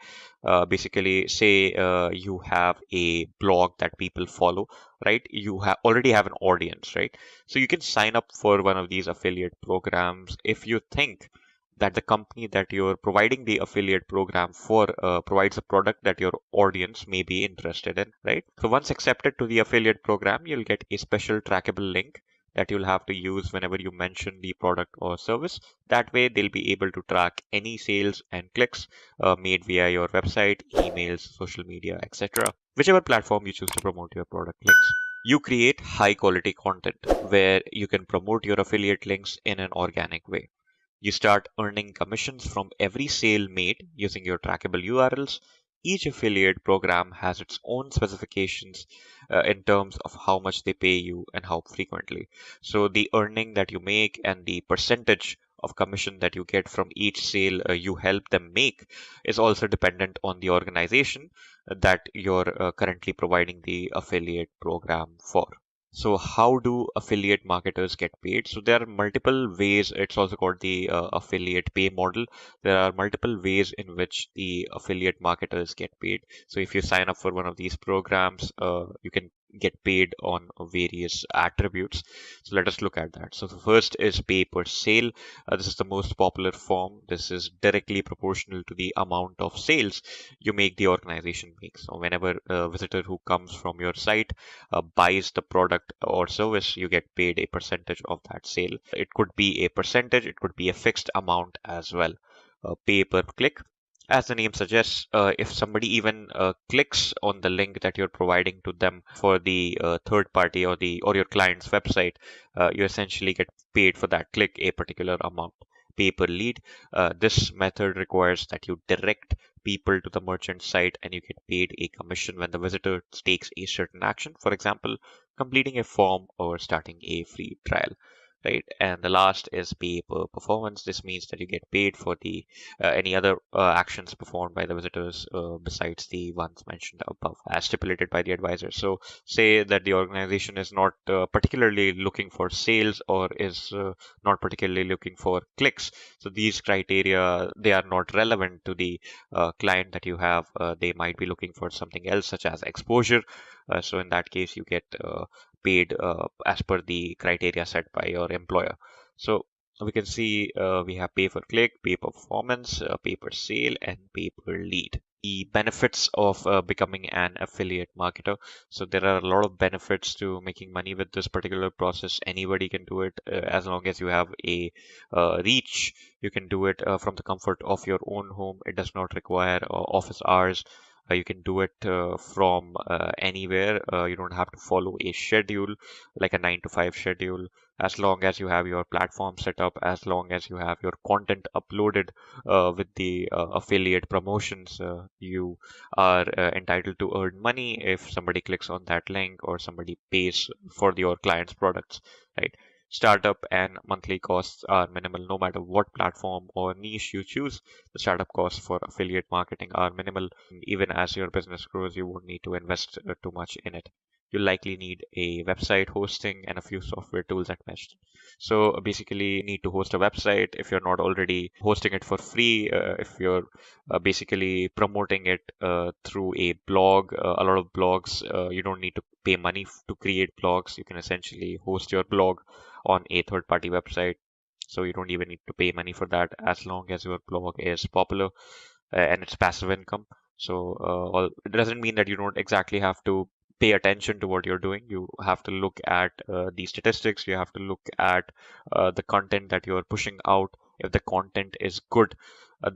basically say you have a blog that people follow, right? You already have an audience, right? So you can sign up for one of these affiliate programs if you think that the company that you're providing the affiliate program for provides a product that your audience may be interested in, right? So once accepted to the affiliate program, you'll get a special trackable link that you'll have to use whenever you mention the product or service. That way, they'll be able to track any sales and clicks made via your website, emails, social media, etc. Whichever platform you choose to promote your product links. You create high quality content where you can promote your affiliate links in an organic way. You start earning commissions from every sale made using your trackable URLs. Each affiliate program has its own specifications in terms of how much they pay you and how frequently. So the earning that you make and the percentage of commission that you get from each sale you help them make is also dependent on the organization that you're currently providing the affiliate program for. So how do affiliate marketers get paid? So there are multiple ways. It's also called the affiliate pay model. There are multiple ways in which the affiliate marketers get paid. So if you sign up for one of these programs, you can get paid on various attributes. So let us look at that. So the first is pay per sale. This is the most popular form. This is directly proportional to the amount of sales you make the organization make. So whenever a visitor who comes from your site buys the product or service, you get paid a percentage of that sale. It could be a percentage, it could be a fixed amount as well. Pay per click. As the name suggests, if somebody even clicks on the link that you're providing to them for the third party or your client's website, you essentially get paid for that click a particular amount. Pay per lead. This method requires that you direct people to the merchant site and you get paid a commission when the visitor takes a certain action. For example, completing a form or starting a free trial. Right, and the last is pay per performance. This means that you get paid for the any other actions performed by the visitors besides the ones mentioned above, as stipulated by the advisor. So, say that the organization is not particularly looking for sales or is not particularly looking for clicks. So these criteria, they are not relevant to the client that you have. They might be looking for something else, such as exposure. So in that case, you get paid as per the criteria set by your employer. So we can see we have pay per click, pay per performance, pay per sale, and pay per lead. The benefits of becoming an affiliate marketer. So there are a lot of benefits to making money with this particular process. Anybody can do it as long as you have a reach. You can do it from the comfort of your own home. It does not require office hours. You can do it from anywhere. You don't have to follow a schedule like a 9 to 5 schedule. As long as you have your platform set up, as long as you have your content uploaded with the affiliate promotions, you are entitled to earn money if somebody clicks on that link or somebody pays for your client's products, right? Startup and monthly costs are minimal no matter what platform or niche you choose. The startup costs for affiliate marketing are minimal. Even as your business grows, you won't need to invest too much in it. You'll likely need a website hosting and a few software tools at best. So basically, you need to host a website if you're not already hosting it for free. If you're basically promoting it through a blog, a lot of blogs, you don't need to pay money to create blogs. You can essentially host your blog on a third party website. So you don't even need to pay money for that as long as your blog is popular and it's passive income. So it doesn't mean that you don't exactly have to pay attention to what you're doing. You have to look at the statistics. You have to look at the content that you're pushing out. If the content is good,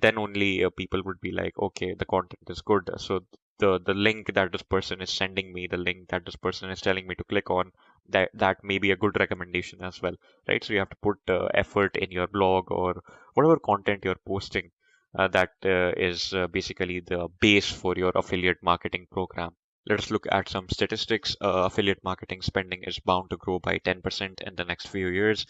then only people would be like, okay, the content is good. So the link that this person is sending me, the link that this person is telling me to click on, that may be a good recommendation as well, right? So you have to put effort in your blog or whatever content you're posting. That is basically the base for your affiliate marketing program. Let us look at some statistics. Affiliate marketing spending is bound to grow by 10% in the next few years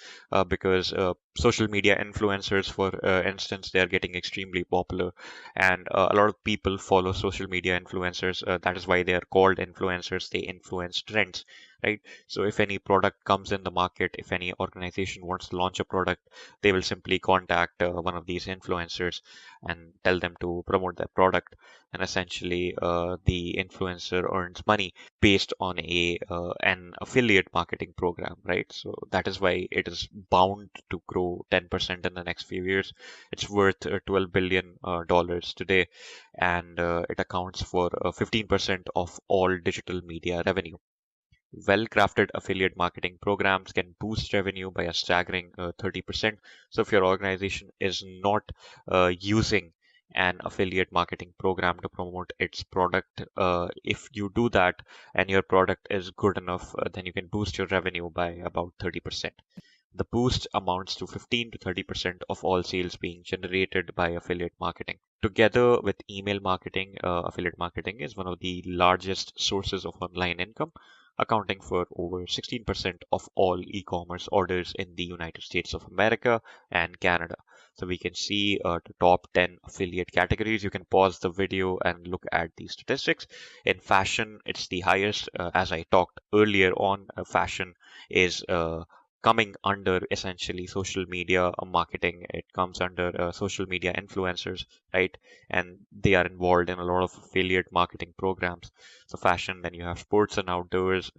because social media influencers, for instance, they are getting extremely popular, and a lot of people follow social media influencers. That is why they are called influencers. They influence trends, right? So if any product comes in the market, if any organization wants to launch a product, they will simply contact one of these influencers and tell them to promote that product, and essentially the influencer earns money based on a an affiliate marketing program, right? So that is why it is bound to grow 10% in the next few years. It's worth $12 billion today, and it accounts for 15% of all digital media revenue. Well-crafted affiliate marketing programs can boost revenue by a staggering 30%. So if your organization is not using an affiliate marketing program to promote its product, if you do that and your product is good enough, then you can boost your revenue by about 30%. The boost amounts to 15 to 30% of all sales being generated by affiliate marketing. Together with email marketing, affiliate marketing is one of the largest sources of online income, accounting for over 16% of all e-commerce orders in the United States of America and Canada. So we can see the top 10 affiliate categories. You can pause the video and look at these statistics. In fashion, it's the highest. As I talked earlier on, fashion is coming under essentially social media marketing. It comes under social media influencers, right? And they are involved in a lot of affiliate marketing programs. So fashion, then you have sports and outdoors,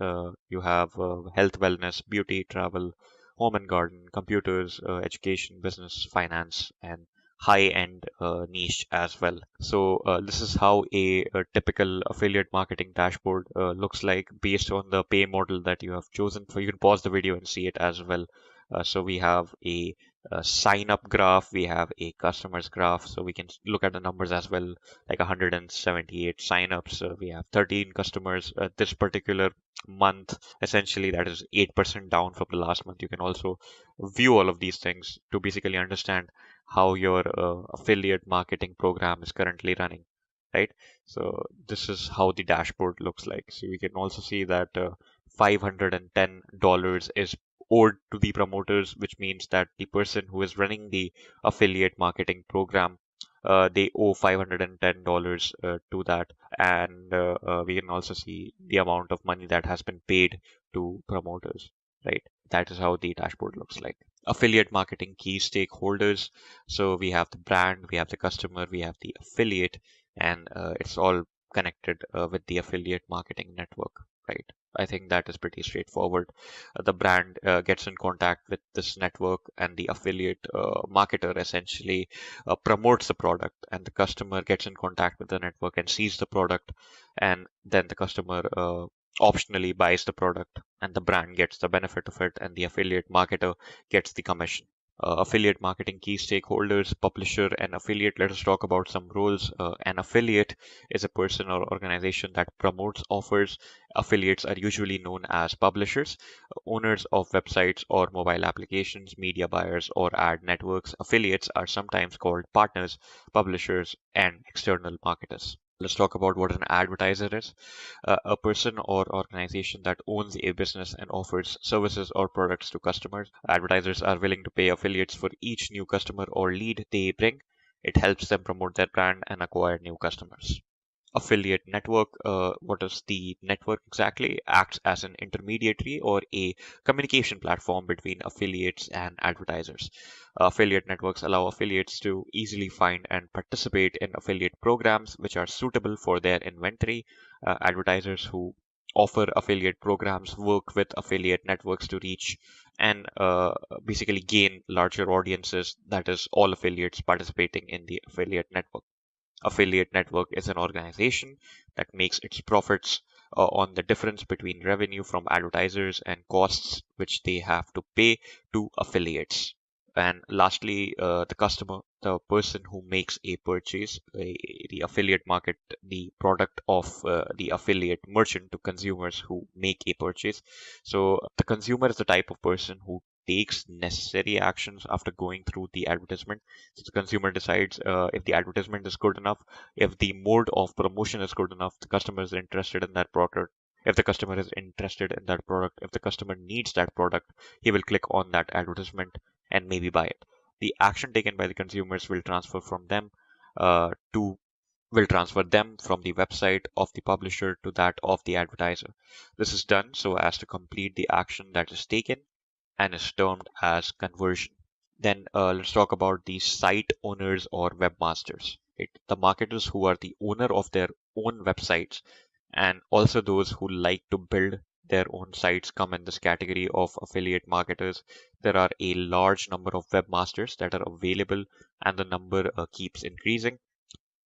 you have health, wellness, beauty, travel, home and garden, computers, education, business, finance, and high-end niche as well. So this is how a typical affiliate marketing dashboard looks like based on the pay model that you have chosen. So you can pause the video and see it as well. So we have a sign up graph, we have a customers graph, so we can look at the numbers as well, like 178 signups. We have 13 customers this particular month. Essentially, that is 8% down from the last month. You can also view all of these things to basically understand how your affiliate marketing program is currently running, right? So this is how the dashboard looks like. So we can also see that $510 is owed to the promoters, which means that the person who is running the affiliate marketing program, they owe $510 to that. And we can also see the amount of money that has been paid to promoters, right? That is how the dashboard looks like. Affiliate marketing key stakeholders. So we have the brand, we have the customer, we have the affiliate, and it's all connected with the affiliate marketing network, right? I think that is pretty straightforward. The brand gets in contact with this network, and the affiliate marketer essentially promotes the product, and the customer gets in contact with the network and sees the product, and then the customer optionally buys the product, and the brand gets the benefit of it, and the affiliate marketer gets the commission. Affiliate marketing key stakeholders, publisher, and affiliate. Let us talk about some roles. An affiliate is a person or organization that promotes offers. Affiliates are usually known as publishers, owners of websites or mobile applications, media buyers, or ad networks. Affiliates are sometimes called partners, publishers, and external marketers. Let's talk about what an advertiser is. A person or organization that owns a business and offers services or products to customers. Advertisers are willing to pay affiliates for each new customer or lead they bring. It helps them promote their brand and acquire new customers. Affiliate network. What is the network exactly? Acts as an intermediary or a communication platform between affiliates and advertisers. Affiliate networks allow affiliates to easily find and participate in affiliate programs which are suitable for their inventory. Advertisers who offer affiliate programs work with affiliate networks to reach and basically gain larger audiences, that is, all affiliates participating in the affiliate network. Affiliate network is an organization that makes its profits on the difference between revenue from advertisers and costs which they have to pay to affiliates. And lastly, the customer, the person who makes a purchase, the affiliate market, the product of the affiliate merchant to consumers who make a purchase. So the consumer is the type of person who takes necessary actions after going through the advertisement. So the consumer decides if the advertisement is good enough, if the mode of promotion is good enough, the customer is interested in that product. If the customer is interested in that product, if the customer needs that product, he will click on that advertisement and maybe buy it. The action taken by the consumers will transfer from them to will transfer them from the website of the publisher to that of the advertiser. This is done so as to complete the action that is taken and is termed as conversion. Then let's talk about the site owners or webmasters. The marketers who are the owner of their own websites and also those who like to build their own sites come in this category of affiliate marketers. There are a large number of webmasters that are available, and the number keeps increasing.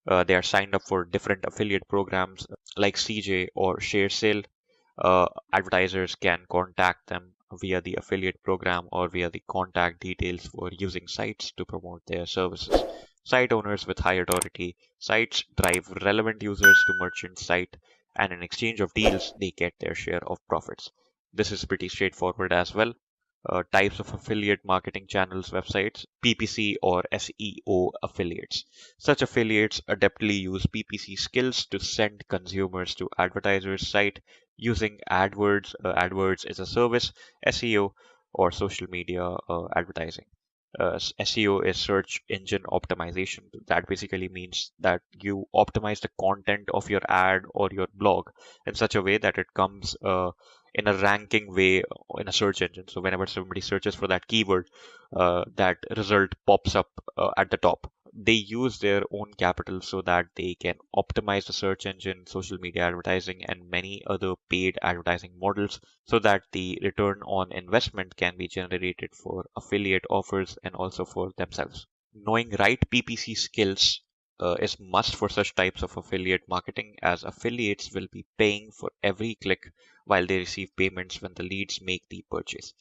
They are signed up for different affiliate programs like CJ or ShareSale. Advertisers can contact them via the affiliate program or via the contact details for using sites to promote their services. Site owners with high authority sites drive relevant users to merchant site, and in exchange of deals, they get their share of profits. This is pretty straightforward as well. Types of affiliate marketing channels websites: PPC or SEO affiliates. Such affiliates adeptly use PPC skills to send consumers to advertisers' site using AdWords. AdWords is a service, SEO or social media advertising. SEO is search engine optimization. That basically means that you optimize the content of your ad or your blog in such a way that it comes in a ranking way in a search engine. So whenever somebody searches for that keyword, that result pops up at the top. They use their own capital so that they can optimize the search engine, social media advertising, and many other paid advertising models so that the return on investment can be generated for affiliate offers and also for themselves. Knowing right PPC skills is must for such types of affiliate marketing, as affiliates will be paying for every click while they receive payments when the leads make the purchase.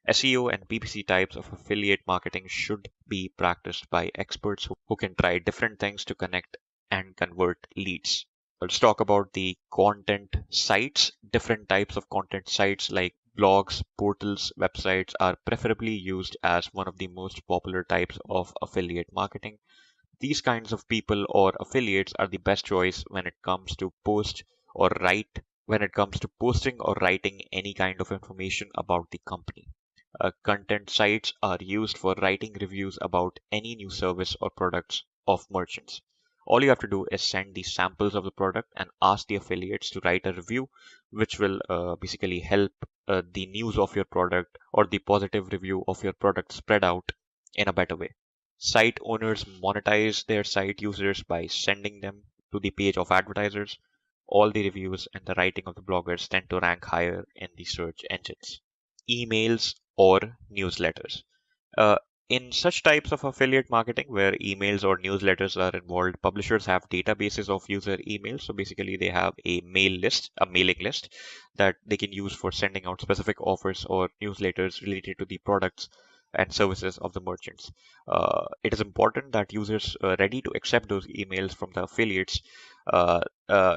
SEO and PPC types of affiliate marketing should be practiced by experts who can try different things to connect and convert leads. Let's talk about the content sites. Different types of content sites like blogs, portals, websites are preferably used as one of the most popular types of affiliate marketing. These kinds of people or affiliates are the best choice when it comes to post or write, when it comes to posting or writing any kind of information about the company. Content sites are used for writing reviews about any new service or products of merchants. All you have to do is send the samples of the product and ask the affiliates to write a review, which will basically help the news of your product or the positive review of your product spread out in a better way. Site owners monetize their site users by sending them to the page of advertisers. All the reviews and the writing of the bloggers tend to rank higher in the search engines. Emails or newsletters. Uh, in such types of affiliate marketing where emails or newsletters are involved, publishers have databases of user emails. So basically, they have a mailing list that they can use for sending out specific offers or newsletters related to the products and services of the merchants. It is important that users ready to accept those emails from the affiliates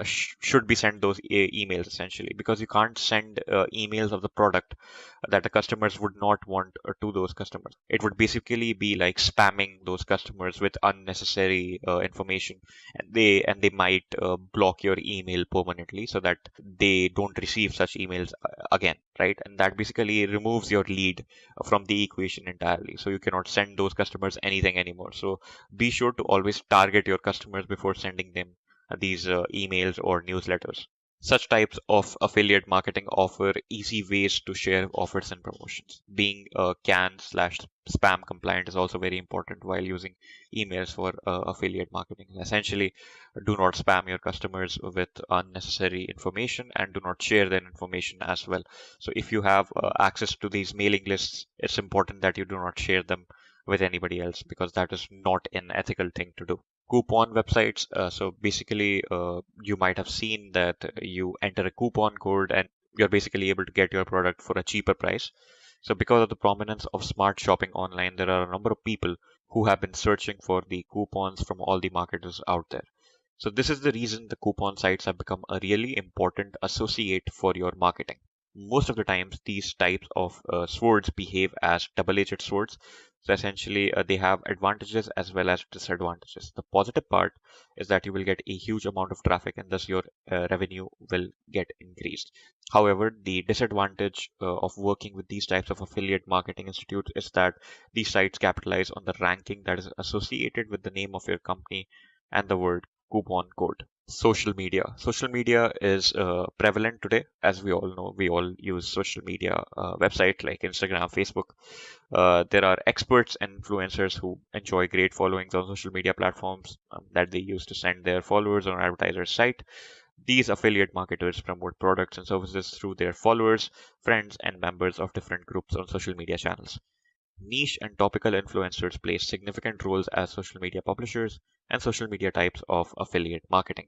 should be sent those emails essentially, because you can't send emails of the product that the customers would not want to those customers. It would basically be like spamming those customers with unnecessary information, and they might block your email permanently so that they don't receive such emails again, right? And that basically removes your lead from the equation entirely. So you cannot send those customers anything anymore. So be sure to always target your customers before sending them these emails or newsletters. Such types of affiliate marketing offer easy ways to share offers and promotions. Being CAN/spam compliant is also very important while using emails for affiliate marketing. Essentially, do not spam your customers with unnecessary information and do not share their information as well. So if you have access to these mailing lists, it's important that you do not share them with anybody else, because that is not an ethical thing to do. Coupon websites. So basically, you might have seen that you enter a coupon code and you're basically able to get your product for a cheaper price. So because of the prominence of smart shopping online, there are a number of people who have been searching for the coupons from all the marketers out there. So this is the reason the coupon sites have become a really important associate for your marketing. Most of the times, these types of swords behave as double-edged swords. So essentially, they have advantages as well as disadvantages. The positive part is that you will get a huge amount of traffic and thus your revenue will get increased. However, the disadvantage of working with these types of affiliate marketing institutes is that these sites capitalize on the ranking that is associated with the name of your company and the word coupon code. Social media. Social media is prevalent today, as we all know. We all use social media websites like Instagram, Facebook. There are experts and influencers who enjoy great followings on social media platforms that they use to send their followers on advertisers' site. These affiliate marketers promote products and services through their followers, friends, and members of different groups on social media channels. Niche and topical influencers play significant roles as social media publishers and social media types of affiliate marketing.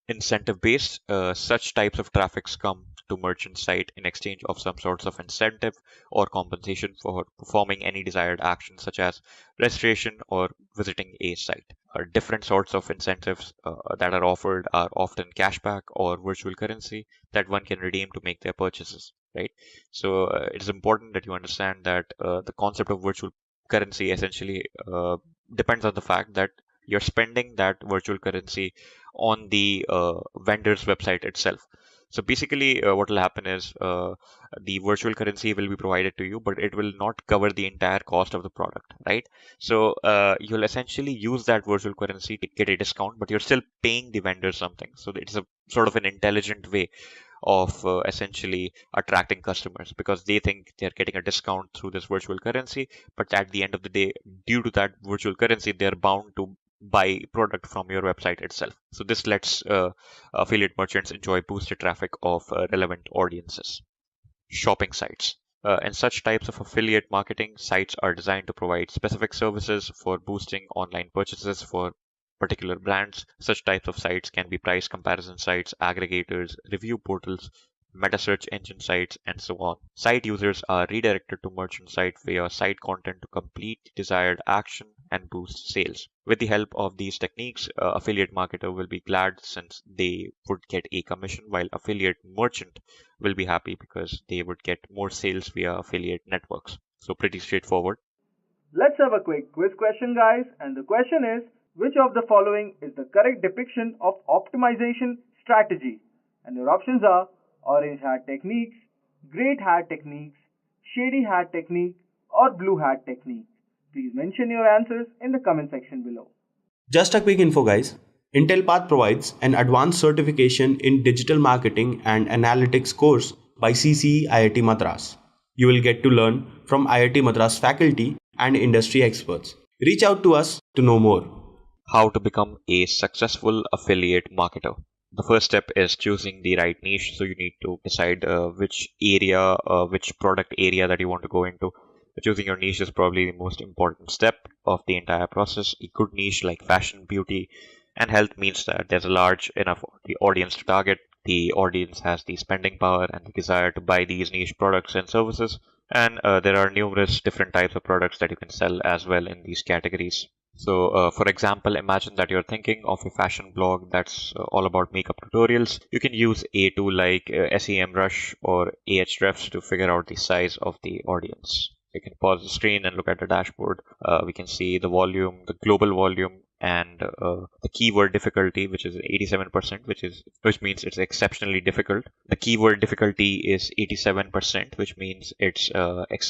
Incentive based, such types of traffics come to merchant site in exchange of some sorts of incentive or compensation for performing any desired action such as registration or visiting a site. Different sorts of incentives that are offered are often cashback or virtual currency that one can redeem to make their purchases, right? So it is important that you understand that the concept of virtual currency essentially depends on the fact that you're spending that virtual currency on the vendor's website itself. So basically, what will happen is the virtual currency will be provided to you, but it will not cover the entire cost of the product, right? So you'll essentially use that virtual currency to get a discount, but you're still paying the vendor something. So it's a sort of an intelligent way of essentially attracting customers because they think they're getting a discount through this virtual currency, but at the end of the day, due to that virtual currency, they're bound to buy product from your website itself. So this lets affiliate merchants enjoy boosted traffic of relevant audiences. Shopping sites. And such types of affiliate marketing sites are designed to provide specific services for boosting online purchases for particular brands. Such types of sites can be price comparison sites, aggregators, review portals, meta search engine sites, and so on. Site users are redirected to merchant site via site content to complete desired action and boost sales. With the help of these techniques, affiliate marketer will be glad since they would get a commission, while affiliate merchant will be happy because they would get more sales via affiliate networks. So pretty straightforward. Let's have a quick quiz question, guys. And the question is, which of the following is the correct depiction of optimization strategy? And your options are orange hat techniques, great hat techniques, shady hat technique, or blue hat technique. Please mention your answers in the comment section below. Just a quick info, guys. Intellipaat provides an advanced certification in digital marketing and analytics course by CCE IIT Madras. You will get to learn from IIT Madras faculty and industry experts. Reach out to us to know more. How to become a successful affiliate marketer. The first step is choosing the right niche. So you need to decide which area, which product area that you want to go into. Choosing your niche is probably the most important step of the entire process. A good niche like fashion, beauty, and health means that there's a large enough the audience to target. The audience has the spending power and the desire to buy these niche products and services. And there are numerous different types of products that you can sell as well in these categories. So, for example, imagine that you're thinking of a fashion blog that's all about makeup tutorials. You can use a tool like SEMrush or Ahrefs to figure out the size of the audience. You can pause the screen and look at the dashboard. We can see the volume, the global volume, and the keyword difficulty, which is 87%, which means it's exceptionally difficult. The keyword difficulty is 87%, which means it's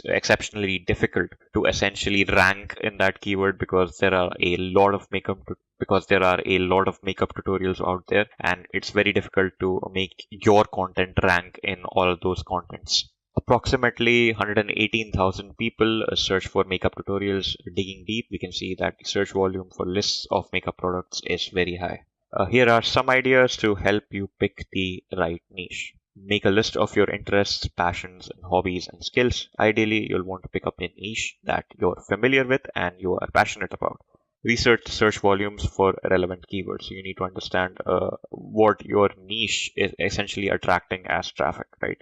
exceptionally difficult to essentially rank in that keyword because there are a lot of makeup tutorials out there, and it's very difficult to make your content rank in all of those contents. Approximately 118,000 people search for makeup tutorials. Digging deep, we can see that the search volume for lists of makeup products is very high. Here are some ideas to help you pick the right niche. Make a list of your interests, passions, and hobbies and skills. Ideally, you'll want to pick up a niche that you're familiar with and you are passionate about. Research search volumes for relevant keywords. So you need to understand what your niche is essentially attracting as traffic, right?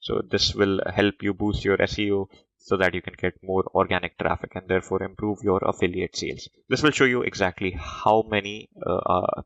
So this will help you boost your SEO. so that you can get more organic traffic and therefore improve your affiliate sales. This will show you exactly how many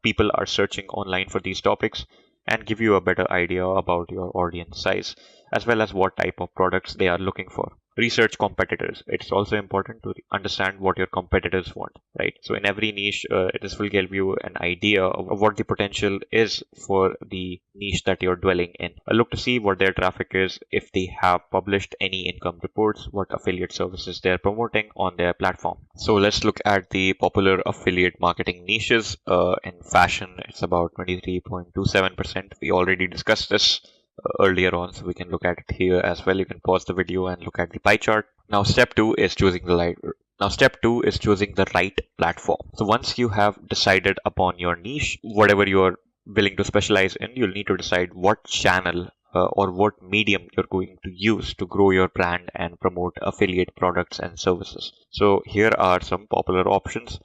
people are searching online for these topics and give you a better idea about your audience size as well as what type of products they are looking for. Research competitors. It's also important to understand what your competitors want, right? So in every niche, this will give you an idea of what the potential is for the niche that you're dwelling in. Look to see what their traffic is, if they have published any income reports, what affiliate services they're promoting on their platform. So let's look at the popular affiliate marketing niches. In fashion, it's about 23.27%. We already discussed this earlier on, so we can look at it here as well. You can pause the video and look at the pie chart. Now step 2 is choosing the right platform. So once you have decided upon your niche, whatever you're willing to specialize in, you'll need to decide what channel or what medium you're going to use to grow your brand and promote affiliate products and services. So here are some popular options.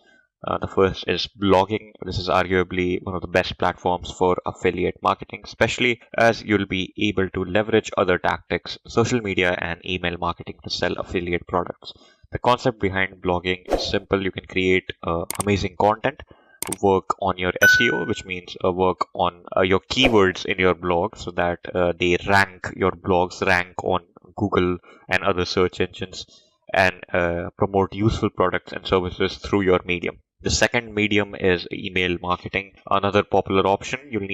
The first is blogging. This is arguably one of the best platforms for affiliate marketing, especially as you'll be able to leverage other tactics, social media and email marketing to sell affiliate products. The concept behind blogging is simple. You can create amazing content, work on your SEO, which means work on your keywords in your blog so that your blogs rank on Google and other search engines and promote useful products and services through your medium. The second medium is email marketing. Another popular option. You'll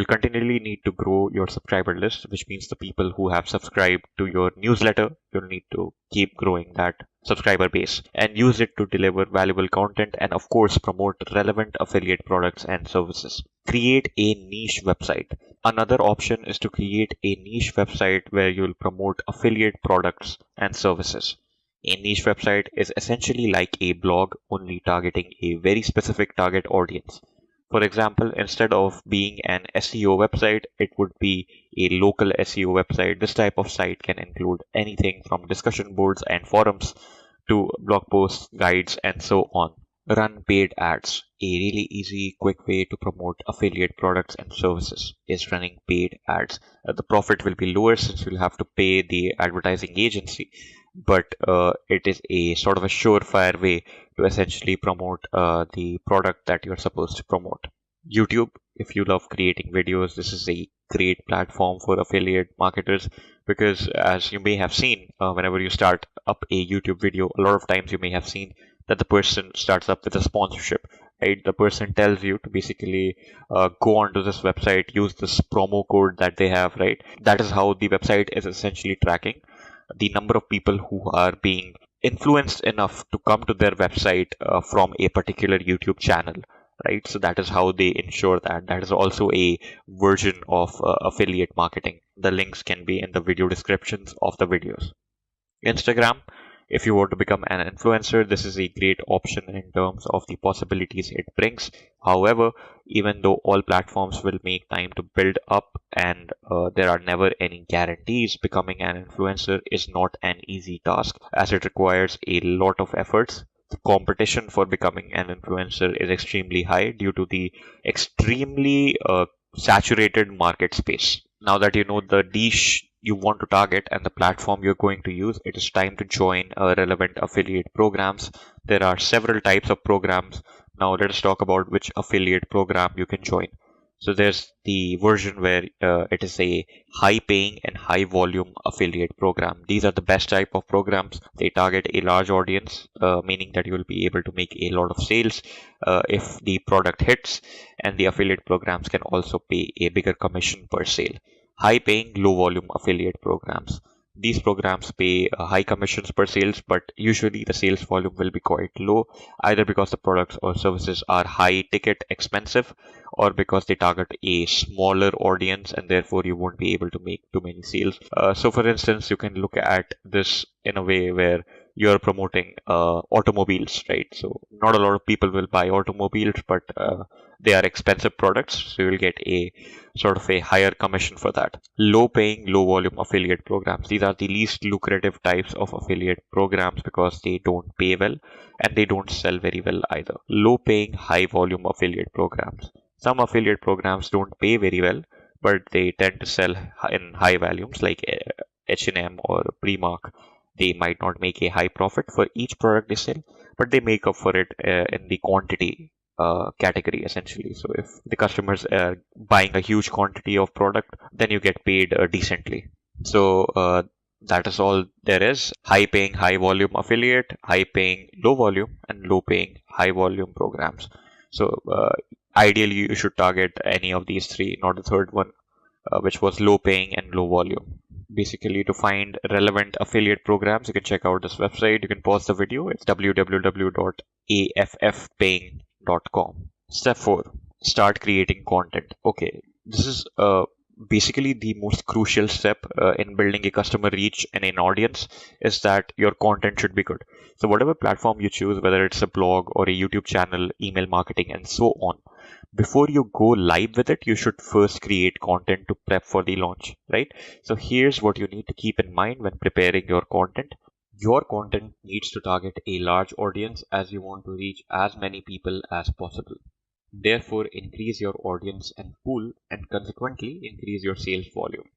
continually need to grow your subscriber list, which means the people who have subscribed to your newsletter. You'll need to keep growing that subscriber base and use it to deliver valuable content and of course promote relevant affiliate products and services. Create a niche website. Another option is to create a niche website where you'll promote affiliate products and services. A niche website is essentially like a blog, only targeting a very specific target audience. For example, instead of being an SEO website, it would be a local SEO website. This type of site can include anything from discussion boards and forums to blog posts, guides, and so on. Run paid ads. A really easy, quick way to promote affiliate products and services is running paid ads. The profit will be lower since you'll have to pay the advertising agency, but it is a sort of a surefire way to essentially promote the product that you're supposed to promote. YouTube, if you love creating videos, this is a great platform for affiliate marketers because, as you may have seen, whenever you start up a YouTube video, a lot of times you may have seen that the person starts up with a sponsorship, right? The person tells you to basically go onto this website, use this promo code that they have, right? That is how the website is essentially tracking the number of people who are being influenced enough to come to their website from a particular YouTube channel, right? So that is how they ensure that. That is also a version of affiliate marketing. The links can be in the video descriptions of the videos. Instagram. If you want to become an influencer, this is a great option in terms of the possibilities it brings. However, even though all platforms will make time to build up and there are never any guarantees, becoming an influencer is not an easy task as it requires a lot of efforts. The competition for becoming an influencer is extremely high due to the extremely saturated market space. Now that you know the niche you want to target and the platform you're going to use, it is time to join relevant affiliate programs. There are several types of programs. Now let us talk about which affiliate program you can join. So there's the version where it is a high paying and high volume affiliate program. These are the best type of programs. They target a large audience, meaning that you will be able to make a lot of sales if the product hits, and the affiliate programs can also pay a bigger commission per sale. High paying, low volume affiliate programs. These programs pay high commissions per sales, but usually the sales volume will be quite low, either because the products or services are high ticket expensive or because they target a smaller audience and therefore you won't be able to make too many sales. So for instance, you can look at this in a way where you're promoting automobiles, right? So not a lot of people will buy automobiles, but they are expensive products, so you'll get a sort of a higher commission for that. Low paying, low volume affiliate programs. These are the least lucrative types of affiliate programs because they don't pay well and they don't sell very well either. Low paying, high volume affiliate programs. Some affiliate programs don't pay very well, but they tend to sell in high volumes, like H&M or Primark, they might not make a high profit for each product they sell, but they make up for it in the quantity category essentially. So if the customers are buying a huge quantity of product, then you get paid decently. So that is all there is. High paying, high volume affiliate, high paying, low volume, and low paying, high volume programs. So ideally, you should target any of these three, not the third one, which was low paying and low volume. Basically, to find relevant affiliate programs, you can check out this website. You can pause the video. It's www.affpaying.com. Step 4, start creating content. Okay, this is basically the most crucial step in building a customer reach and an audience, is that your content should be good. So whatever platform you choose, whether it's a blog or a YouTube channel, email marketing, and so on, before you go live with it, you should first create content to prep for the launch, right? So here's what you need to keep in mind when preparing your content. Your content needs to target a large audience, as you want to reach as many people as possible. Therefore, increase your audience and pool, and consequently increase your sales volume.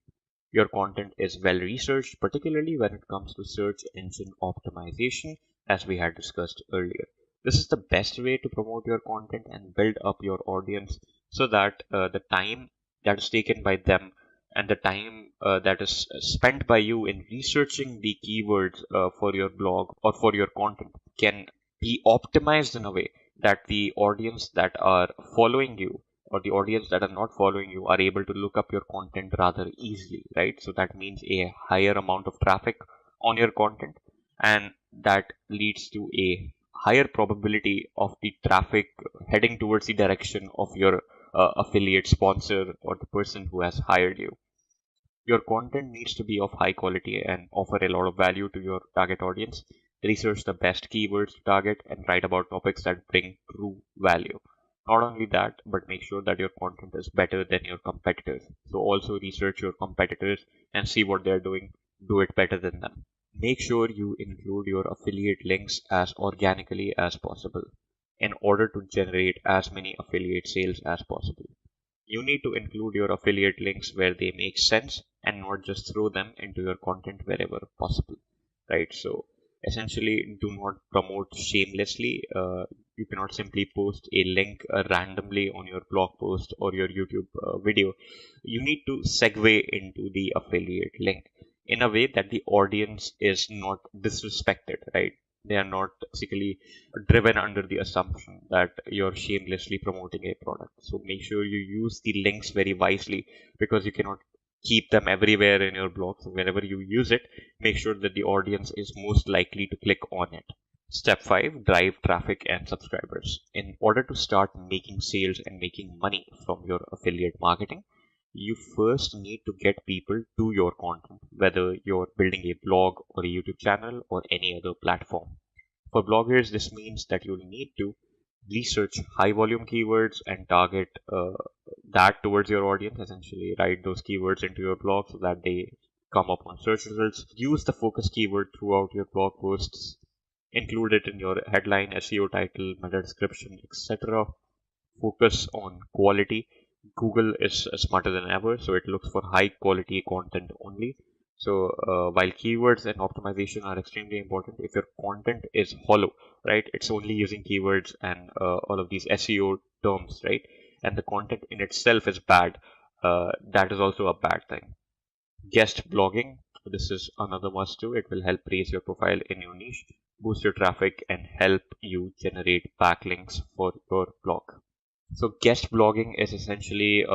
Your content is well researched, particularly when it comes to search engine optimization, as we had discussed earlier. This is the best way to promote your content and build up your audience, so that the time that is taken by them and the time that is spent by you in researching the keywords for your blog or for your content can be optimized in a way that the audience that are following you or the audience that are not following you are able to look up your content rather easily, right? So that means a higher amount of traffic on your content, and that leads to a higher probability of the traffic heading towards the direction of your affiliate sponsor or the person who has hired you. Your content needs to be of high quality and offer a lot of value to your target audience. Research the best keywords to target and write about topics that bring true value. Not only that, but make sure that your content is better than your competitors. So also research your competitors and see what they're doing. Do it better than them. Make sure you include your affiliate links as organically as possible in order to generate as many affiliate sales as possible. You need to include your affiliate links where they make sense and not just throw them into your content wherever possible, right? So essentially, do not promote shamelessly. You cannot simply post a link randomly on your blog post or your YouTube video. You need to segue into the affiliate link in a way that the audience is not disrespected, right? They are not basically driven under the assumption that you're shamelessly promoting a product. So make sure you use the links very wisely, because you cannot keep them everywhere in your blog. So whenever you use it, make sure that the audience is most likely to click on it. Step 5, drive traffic and subscribers. In order to start making sales and making money from your affiliate marketing, you first need to get people to your content, whether you're building a blog or a YouTube channel or any other platform. For bloggers, this means that you'll need to research high volume keywords and target that towards your audience. Essentially, write those keywords into your blog so that they come up on search results. Use the focus keyword throughout your blog posts. Include it in your headline, SEO title, meta description, etc. Focus on quality. Google is smarter than ever, so it looks for high quality content only. So while keywords and optimization are extremely important, if your content is hollow, right, it's only using keywords and all of these SEO terms, right, and the content in itself is bad, that is also a bad thing. Guest blogging, this is another must do. It will help raise your profile in your niche, boost your traffic, and help you generate backlinks for your blog. So guest blogging is essentially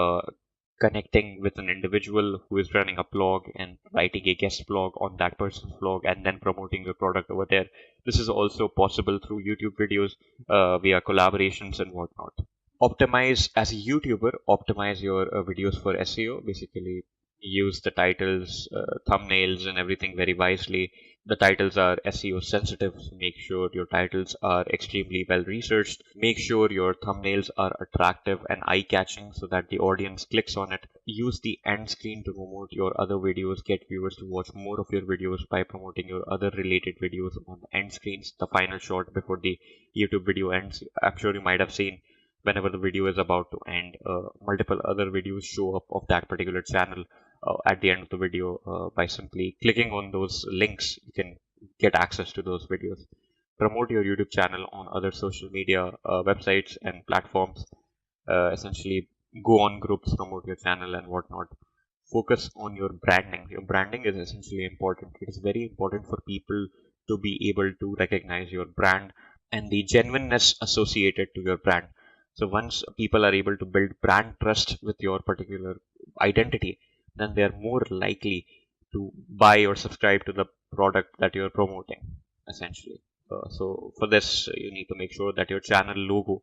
connecting with an individual who is running a blog and writing a guest blog on that person's blog and then promoting your product over there. This is also possible through YouTube videos via collaborations and whatnot. Optimize as a YouTuber, optimize your videos for SEO. Basically, use the titles, thumbnails, and everything very wisely. The titles are SEO sensitive, so make sure your titles are extremely well researched. Make sure your thumbnails are attractive and eye catching so that the audience clicks on it. Use the end screen to promote your other videos. Get viewers to watch more of your videos by promoting your other related videos on the end screens, the final shot before the YouTube video ends. I'm sure you might have seen whenever the video is about to end, multiple other videos show up of that particular channel at the end of the video. By simply clicking on those links, you can get access to those videos. Promote your YouTube channel on other social media websites and platforms. Essentially, go on groups, promote your channel and whatnot. Focus on your branding. Your branding is essentially important. It is very important for people to be able to recognize your brand and the genuineness associated to your brand. So once people are able to build brand trust with your particular identity, then they are more likely to buy or subscribe to the product that you're promoting, essentially. So for this, you need to make sure that your channel logo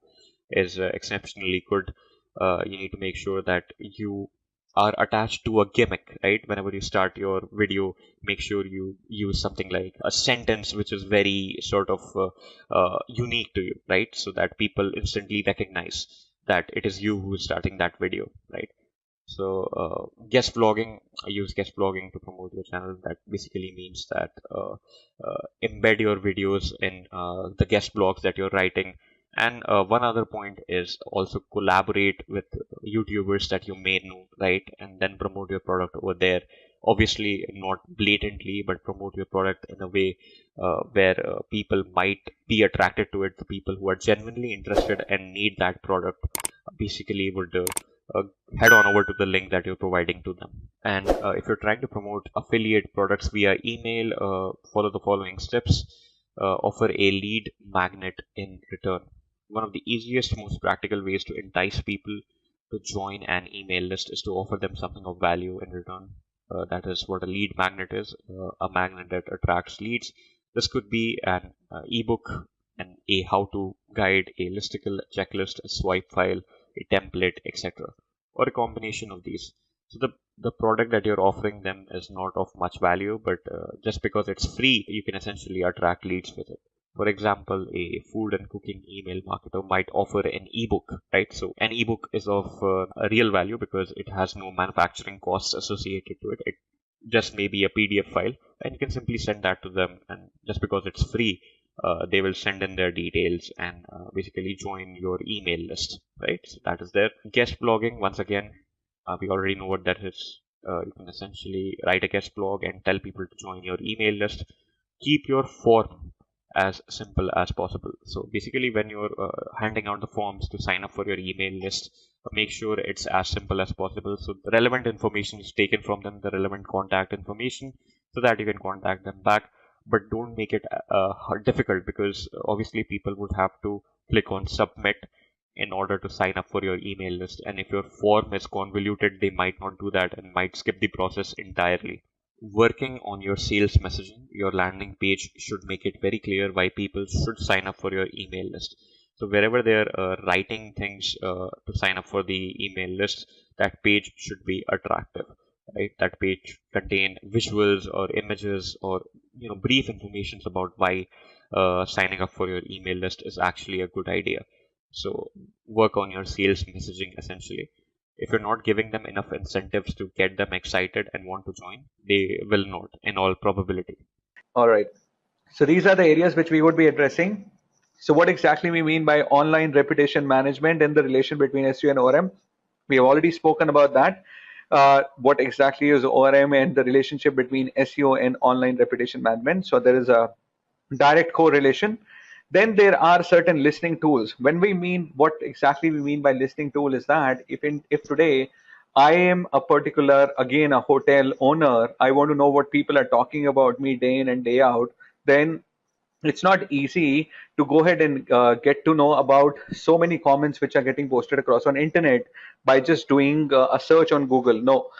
is exceptionally good. You need to make sure that you are attached to a gimmick, right? Whenever you start your video, make sure you use something like a sentence which is very sort of unique to you, right? So that people instantly recognize that it is you who is starting that video, right? So guest blogging, I use guest blogging to promote your channel. That basically means that embed your videos in the guest blogs that you're writing. And one other point is also collaborate with YouTubers that you may know, right? And then promote your product over there. Obviously, not blatantly, but promote your product in a way where people might be attracted to it. The people who are genuinely interested and need that product basically would uh, head on over to the link that you're providing to them. And if you're trying to promote affiliate products via email, follow the following steps. Offer a lead magnet in return. One of the easiest, most practical ways to entice people to join an email list is to offer them something of value in return. That is what a lead magnet is, a magnet that attracts leads. This could be an ebook, and a how-to guide, a listicle, a checklist, a swipe file, a template, etc., or a combination of these. So the product that you're offering them is not of much value, but just because it's free, you can essentially attract leads with it. For example, a food and cooking email marketer might offer an ebook, right? So an ebook is of a real value because it has no manufacturing costs associated to it. It just may be a PDF file, and you can simply send that to them. And just because it's free, they will send in their details and basically join your email list, right? So that is there. Guest blogging, once again, we already know what that is. You can essentially write a guest blog and tell people to join your email list. Keep your form as simple as possible. So basically, when you're handing out the forms to sign up for your email list, make sure it's as simple as possible. So the relevant information is taken from them, the relevant contact information, so that you can contact them back. But don't make it difficult, because obviously people would have to click on submit in order to sign up for your email list. And if your form is convoluted, they might not do that and might skip the process entirely. Working on your sales messaging, your landing page should make it very clear why people should sign up for your email list. So wherever they're writing things to sign up for the email list, that page should be attractive, right? That page contain visuals or images or brief information about why signing up for your email list is actually a good idea. So work on your sales messaging essentially. If you're not giving them enough incentives to get them excited and want to join, they will not, in all probability. All right. So these are the areas which we would be addressing. So what exactly we mean by online reputation management and the relation between SEO and ORM? We have already spoken about that. What exactly is ORM and the relationship between SEO and online reputation management? So there is a direct correlation. Then there are certain listening tools. When we mean, what exactly we mean by listening tool is that if today I am a particular, again, a hotel owner, I want to know what people are talking about me day in and day out, then it's not easy to go ahead and get to know about so many comments which are getting posted across on internet by just doing a search on Google. No,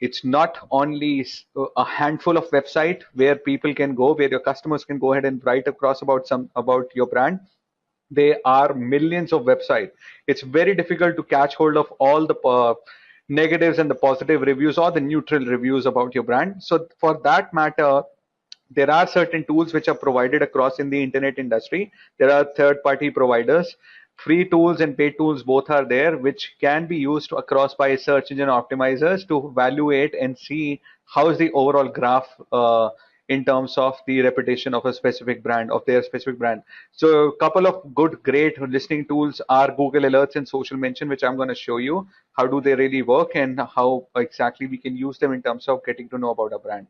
it's not only a handful of website where people can go, where your customers can go ahead and write across about your brand. There are millions of websites. It's very difficult to catch hold of all the negatives and the positive reviews or the neutral reviews about your brand. So for that matter, there are certain tools which are provided across in the internet industry. There are third-party providers. Free tools and paid tools both are there, which can be used across by search engine optimizers to evaluate and see how is the overall graph in terms of the reputation of a specific brand, of their specific brand. So a couple of good, great listening tools are Google Alerts and Social Mention, which I'm going to show you how do they really work and how exactly we can use them in terms of getting to know about a brand,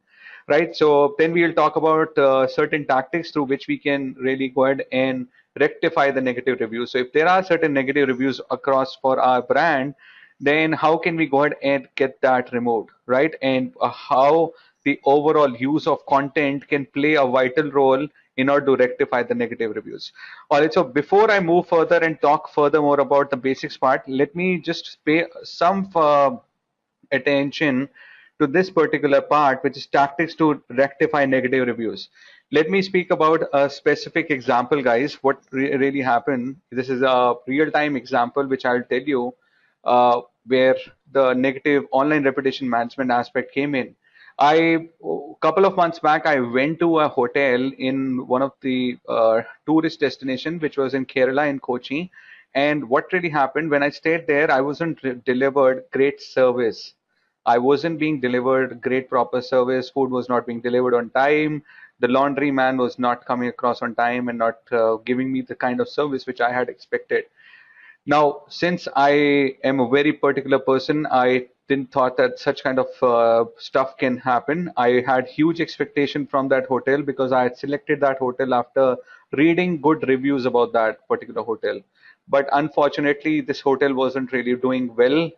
right? So then we'll talk about certain tactics through which we can really go ahead and rectify the negative reviews. So if there are certain negative reviews across for our brand, then how can we go ahead and get that removed, right? And how the overall use of content can play a vital role in order to rectify the negative reviews. All right, so before I move further and talk further more about the basics part, let me just pay some attention to this particular part, which is tactics to rectify negative reviews. Let me speak about a specific example, guys. What really happened? This is a real-time example, which I'll tell you, where the negative online reputation management aspect came in. A couple of months back, I went to a hotel in one of the tourist destinations, which was in Kerala in Kochi. And what really happened when I stayed there, I wasn't delivered great service. I wasn't being delivered great proper service. Food was not being delivered on time. The laundry man was not coming across on time and not giving me the kind of service which I had expected. Now, since I am a very particular person, I didn't thought that such kind of stuff can happen. I had huge expectation from that hotel because I had selected that hotel after reading good reviews about that particular hotel. But unfortunately, this hotel wasn't really doing well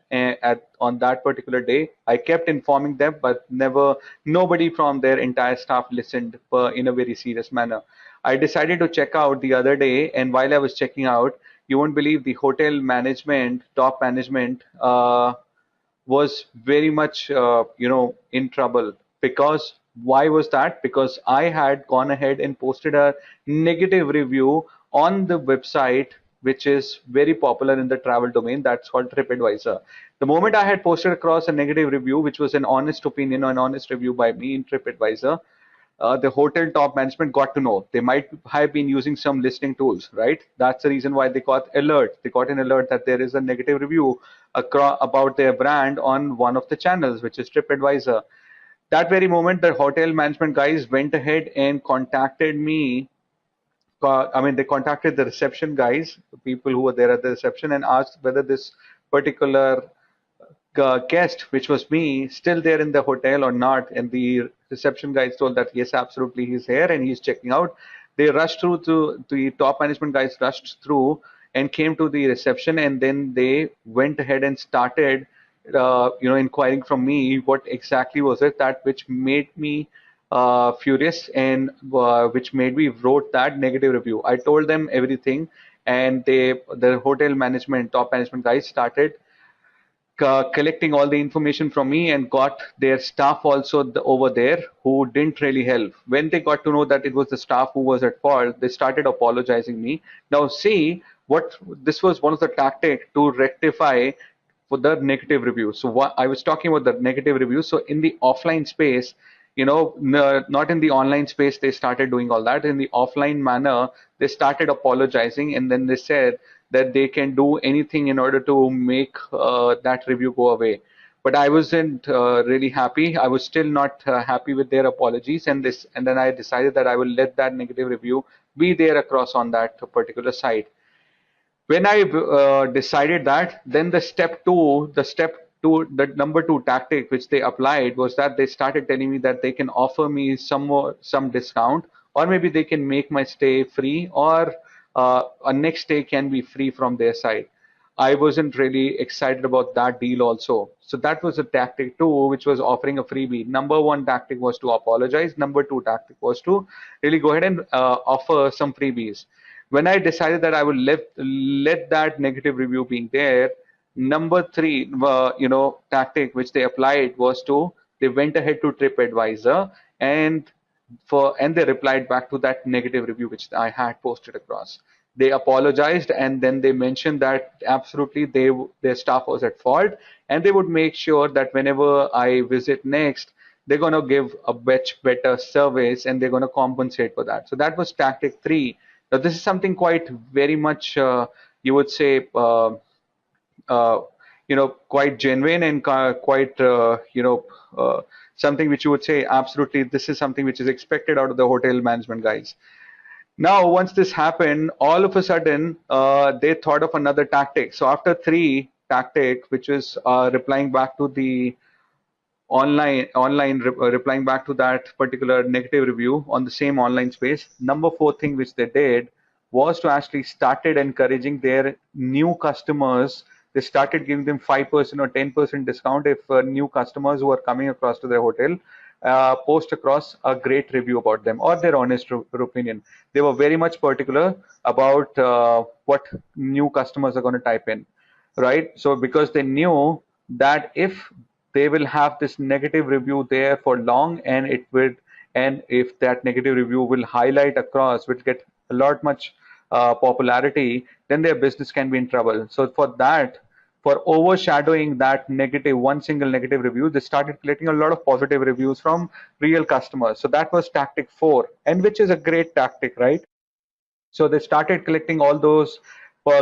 on that particular day. I kept informing them, but nobody from their entire staff listened in a very serious manner. I decided to check out the other day, and while I was checking out, you won't believe the hotel management, top management, was very much, in trouble. Because why was that? Because I had gone ahead and posted a negative review on the website, which is very popular in the travel domain. That's called TripAdvisor. The moment I had posted across a negative review, which was an honest opinion or an honest review by me in TripAdvisor, the hotel top management got to know. They might have been using some listening tools, right? That's the reason why they got alert. They got an alert that there is a negative review about their brand on one of the channels, which is TripAdvisor. That very moment, the hotel management guys went ahead and contacted me. They contacted the reception guys, the people who were there at the reception, and asked whether this particular guest, which was me, still there in the hotel or not. And the reception guys told that yes, absolutely, he's here and he's checking out. They rushed through to the top management guys, rushed through and came to the reception, and then they went ahead and started, inquiring from me what exactly was it that which made me furious and which made me wrote that negative review. I told them everything, and the hotel management, top management guys started collecting all the information from me and got their staff also over there who didn't really help. When they got to know that it was the staff who was at fault, they started apologizing me. Now see, what this was one of the tactics to rectify for the negative review. So what I was talking about, the negative review. So in the offline space, not in the online space, they started doing all that. In the offline manner, they started apologizing, and then they said that they can do anything in order to make that review go away. But I wasn't really happy. I was still not happy with their apologies, and then I decided that I will let that negative review be there across on that particular site. When I decided that, then the number two tactic which they applied was that they started telling me that they can offer me some discount, or maybe they can make my stay free, or a next stay can be free from their side. I wasn't really excited about that deal also. So that was a tactic two, which was offering a freebie. Number one tactic was to apologize. Number two tactic was to really go ahead and offer some freebies. When I decided that I would let that negative review being there, number three, tactic which they applied was to they went ahead to TripAdvisor and they replied back to that negative review which I had posted across. They apologized, and then they mentioned that absolutely their staff was at fault, and they would make sure that whenever I visit next, they're going to give a much better service and they're going to compensate for that. So that was tactic three. Now, this is something quite very much, you would say, quite genuine and quite, something which you would say, absolutely, this is something which is expected out of the hotel management guys. Now, once this happened, all of a sudden, they thought of another tactic. So after three tactic, which is replying back to the replying back to that particular negative review on the same online space, number four thing which they did was to actually started encouraging their new customers. They started giving them 5% or 10% discount if new customers who are coming across to their hotel post across a great review about them or their honest opinion. They were very much particular about what new customers are going to type in, right? So because they knew that if they will have this negative review there for long, and it would, and if that negative review will highlight across, will get a lot much popularity, then their business can be in trouble. So for that, for overshadowing that negative, one single negative review, they started collecting a lot of positive reviews from real customers. So that was tactic 4, and which is a great tactic, right? So they started collecting all those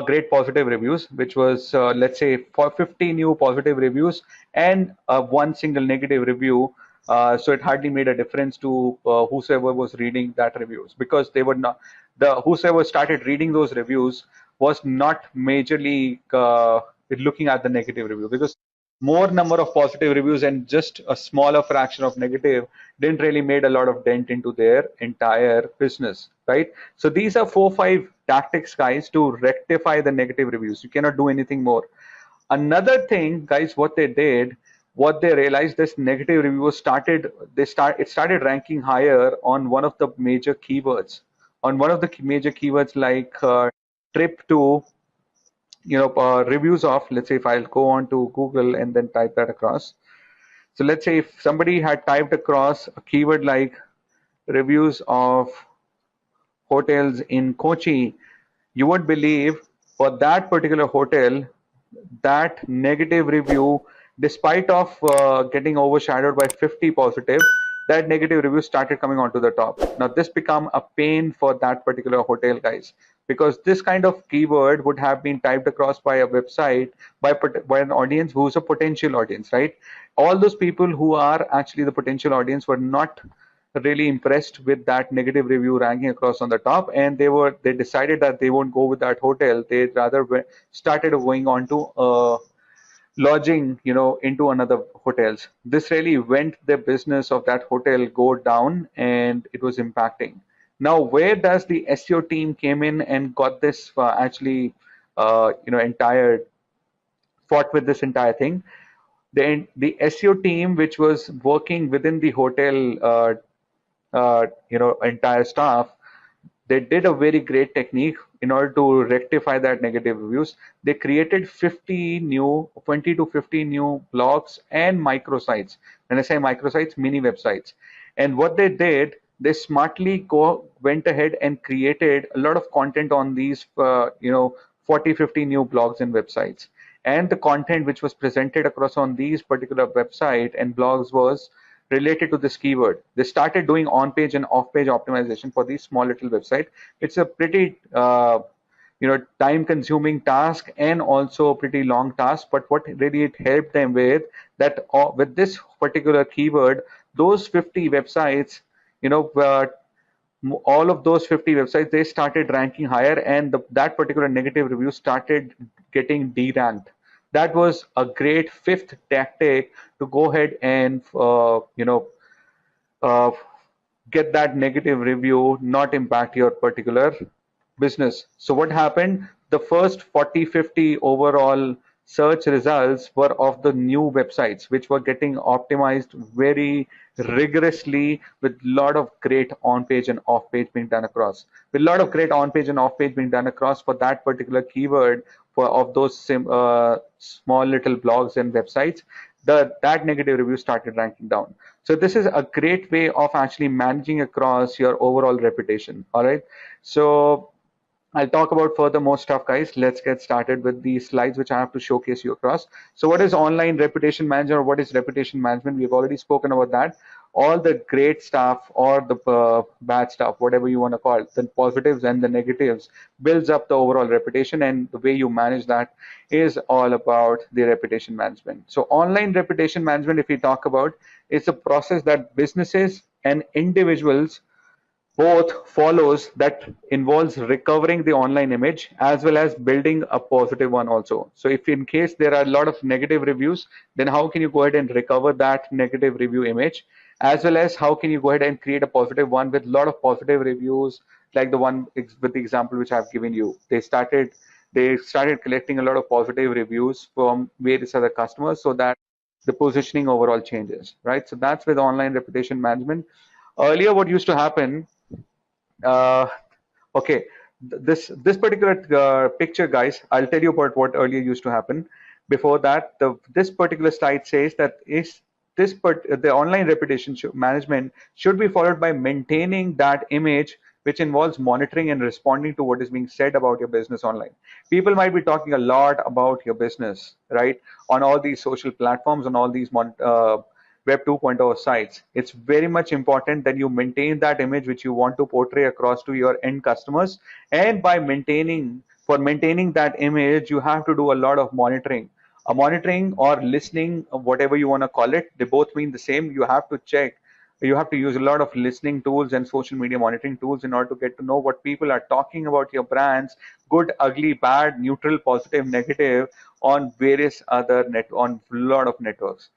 great positive reviews, which was, let's say, for 50 new positive reviews and one single negative review. So it hardly made a difference to whosoever was reading that reviews, because they were not, the whosoever started reading those reviews was not majorly looking at the negative review, because more number of positive reviews and just a smaller fraction of negative didn't really made a lot of dent into their entire business, right? So these are 4-5 tactics, guys, to rectify the negative reviews. You cannot do anything more. Another thing, guys, what they did, what they realized, this negative review started, it started ranking higher on one of the major keywords, major keywords like trip to, reviews of, let's say if I'll go on to Google and then type that across. So let's say if somebody had typed across a keyword like reviews of hotels in Kochi, you would believe for that particular hotel, that negative review, despite of getting overshadowed by 50 positive, that negative review started coming onto the top. Now this become a pain for that particular hotel, guys, because this kind of keyword would have been typed across by a website by an audience who's a potential audience, right? All those people who are actually the potential audience were not really impressed with that negative review ranking across on the top, and they decided that they won't go with that hotel. They rather started going on to lodging, into another hotels. This really went the business of that hotel go down, and it was impacting. Now where does the SEO team came in and got this entire fought with this entire thing? The SEO team, which was working within the hotel entire staff, they did a very great technique in order to rectify that negative reviews. They created 20 to 50 new blogs and microsites. When I say microsites, mini websites. And what they did, they smartly went ahead and created a lot of content on these 40, 50 new blogs and websites. And the content which was presented across on these particular website and blogs was related to this keyword. They started doing on-page and off-page optimization for these small little website. It's a pretty time-consuming task and also a pretty long task. But what really it helped them with that with this particular keyword, those 50 websites, all of those 50 websites, they started ranking higher, and that particular negative review started getting deranked. That was a great fifth tactic to go ahead and uh, get that negative review not impact your particular business. So what happened? The first 40, 50 overall search results were of the new websites, which were getting optimized very rigorously with a lot of great on-page and off-page being done across. With a lot of great on-page and off-page being done across for that particular keyword of those small little blogs and websites, that negative review started ranking down. So this is a great way of actually managing across your overall reputation. All right. So I'll talk about further more stuff, guys. Let's get started with these slides, which I have to showcase you across. So what is online reputation management, or what is reputation management? We've already spoken about that. all the great stuff or the bad stuff, whatever you want to call it, the positives and the negatives, builds up the overall reputation. And the way you manage that is all about the reputation management. So online reputation management, if we talk about, it's a process that businesses and individuals both follows that involves recovering the online image as well as building a positive one also. So if in case there are a lot of negative reviews, then how can you go ahead and recover that negative review image, as well as how can you go ahead and create a positive one with a lot of positive reviews, like the one with the example which I've given you. They started collecting a lot of positive reviews from various other customers, so that the positioning overall changes, right? So that's with online reputation management. Earlier, what used to happen, uh, okay, this particular picture, guys, I'll tell you about what earlier used to happen. Before that, this particular slide says that is the online reputation management should be followed by maintaining that image, which involves monitoring and responding to what is being said about your business online. People might be talking a lot about your business, right, on all these social platforms, on all these Web 2.0 sites. It's very much important that you maintain that image which you want to portray across to your end customers. And by maintaining that image, you have to do a lot of monitoring. Monitoring or listening, whatever you want to call it, they both mean the same. You have to check. You have to use a lot of listening tools and social media monitoring tools in order to get to know what people are talking about your brands, good, ugly, bad, neutral, positive, negative, on various other on a lot of networks.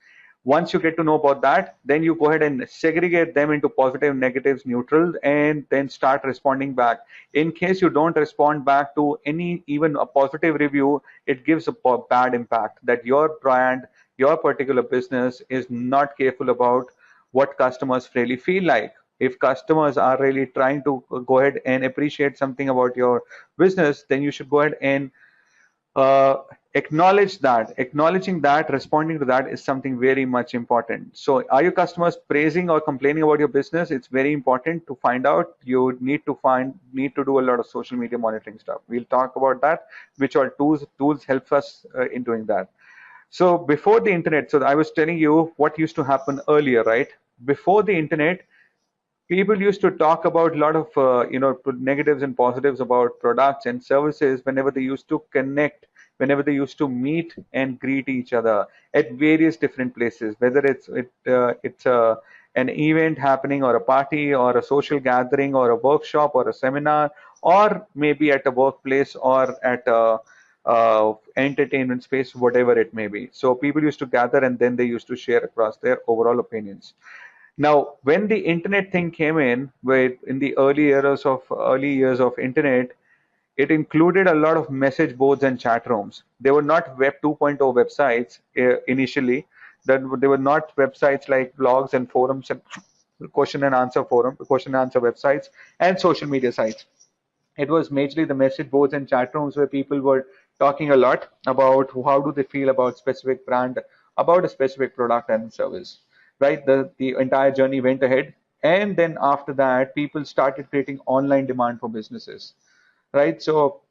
Once you get to know about that, then you go ahead and segregate them into positive, negatives, neutral, and then start responding back. In case you don't respond back to any, even a positive review, it gives a bad impact that your brand, your particular business is not careful about what customers really feel like. If customers are really trying to go ahead and appreciate something about your business, then you should go ahead and uh, acknowledge that. Acknowledging that, responding to that is something very much important. So are your customers praising or complaining about your business? It's very important to find out. You need to do a lot of social media monitoring stuff. We'll talk about that, which are tools help us in doing that. So before the internet, so I was telling you what used to happen earlier, right? Before the internet, people used to talk about a lot of negatives and positives about products and services whenever they used to connect, whenever they used to meet and greet each other at various different places, whether it's an event happening or a party or a social gathering or a workshop or a seminar, or maybe at a workplace or at a entertainment space, whatever it may be. So people used to gather and then they used to share across their overall opinions. Now, when the internet thing came in, where in the early years of internet, it included a lot of message boards and chat rooms. They were not Web 2.0 websites initially. That they were not websites like blogs and forums and question and answer websites and social media sites. It was majorly the message boards and chat rooms where people were talking a lot about how do they feel about specific brand, about a specific product and service, right? The entire journey went ahead, and then after that people started creating online demand for businesses, right? So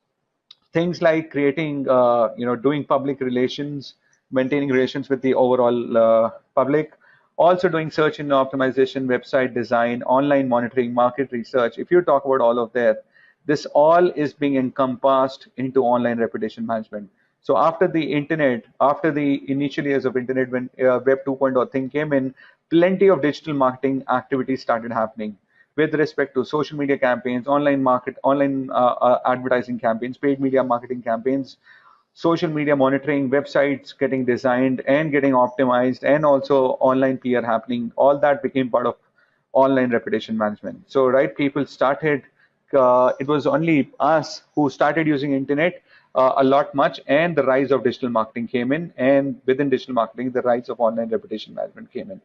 things like creating, doing public relations, maintaining relations with the overall public, also doing search engine optimization, website design, online monitoring, market research. If you talk about all of that, this all is being encompassed into online reputation management. So after the internet, after the initial years of internet, when Web 2.0 thing came in, plenty of digital marketing activities started happening with respect to social media campaigns, online advertising campaigns, paid media marketing campaigns, social media monitoring, websites getting designed and getting optimized, and also online PR happening. All that became part of online reputation management. So, right, people started. It was only us who started using internet a lot much, and the rise of digital marketing came in, and within digital marketing, the rise of online reputation management came in.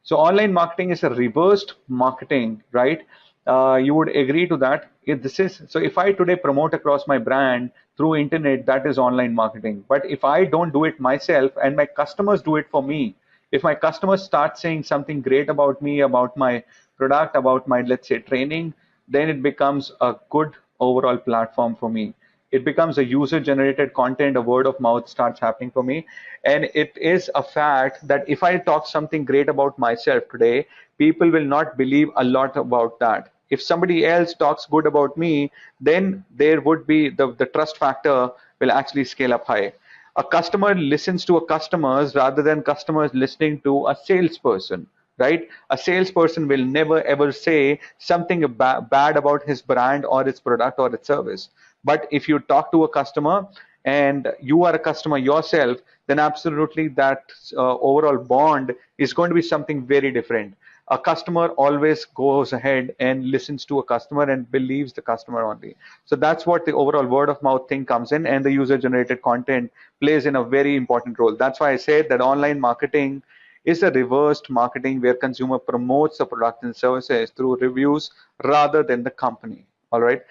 So online marketing is a reversed marketing, right? You would agree to that. If this is so, if I today promote across my brand through internet, that is online marketing. But if I don't do it myself and my customers do it for me, if my customers start saying something great about me, about my product, about my, let's say, training, then it becomes a good overall platform for me. it becomes a user generated content, a word of mouth starts happening for me. And it is a fact that if I talk something great about myself today, people will not believe a lot about that. If somebody else talks good about me, then there would be the trust factor will actually scale up high. A customer listens to a customers rather than customers listening to a salesperson, right? A salesperson will never ever say something bad about his brand or its product or its service. But if you talk to a customer and you are a customer yourself, then absolutely that overall bond is going to be something very different. A customer always goes ahead and listens to a customer and believes the customer only. So that's what the overall word of mouth thing comes in, and the user generated content plays in a very important role. That's why I said that online marketing is a reversed marketing where consumer promotes the product and services through reviews rather than the company. All right.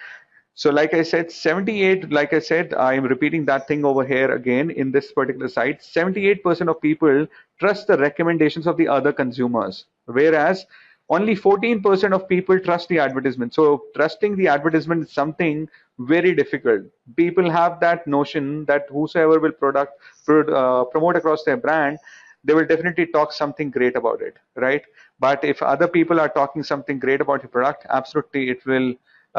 So like I said, 78, like I said, I'm repeating that thing over here again in this particular site. 78% of people trust the recommendations of the other consumers, whereas only 14% of people trust the advertisement. So trusting the advertisement is something very difficult. People have that notion that whosoever will promote across their brand, they will definitely talk something great about it, right? But if other people are talking something great about your product, absolutely it will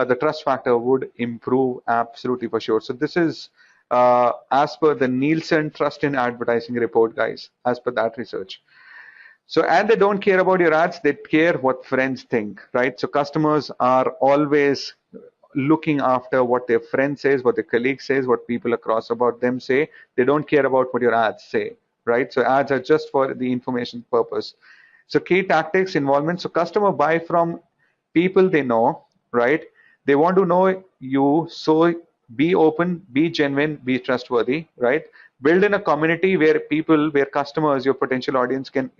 the trust factor would improve absolutely for sure. So this is as per the Nielsen Trust in Advertising report, guys, as per that research. So, and they don't care about your ads, they care what friends think, right? So customers are always looking after what their friend says, what their colleague says, what people across about them say. They don't care about what your ads say, right? So ads are just for the information purpose. So key tactics, involvement. So customer buy from people they know, right? They want to know you, so be open, be genuine, be trustworthy, right? Build in a community where people, where customers, your potential audience can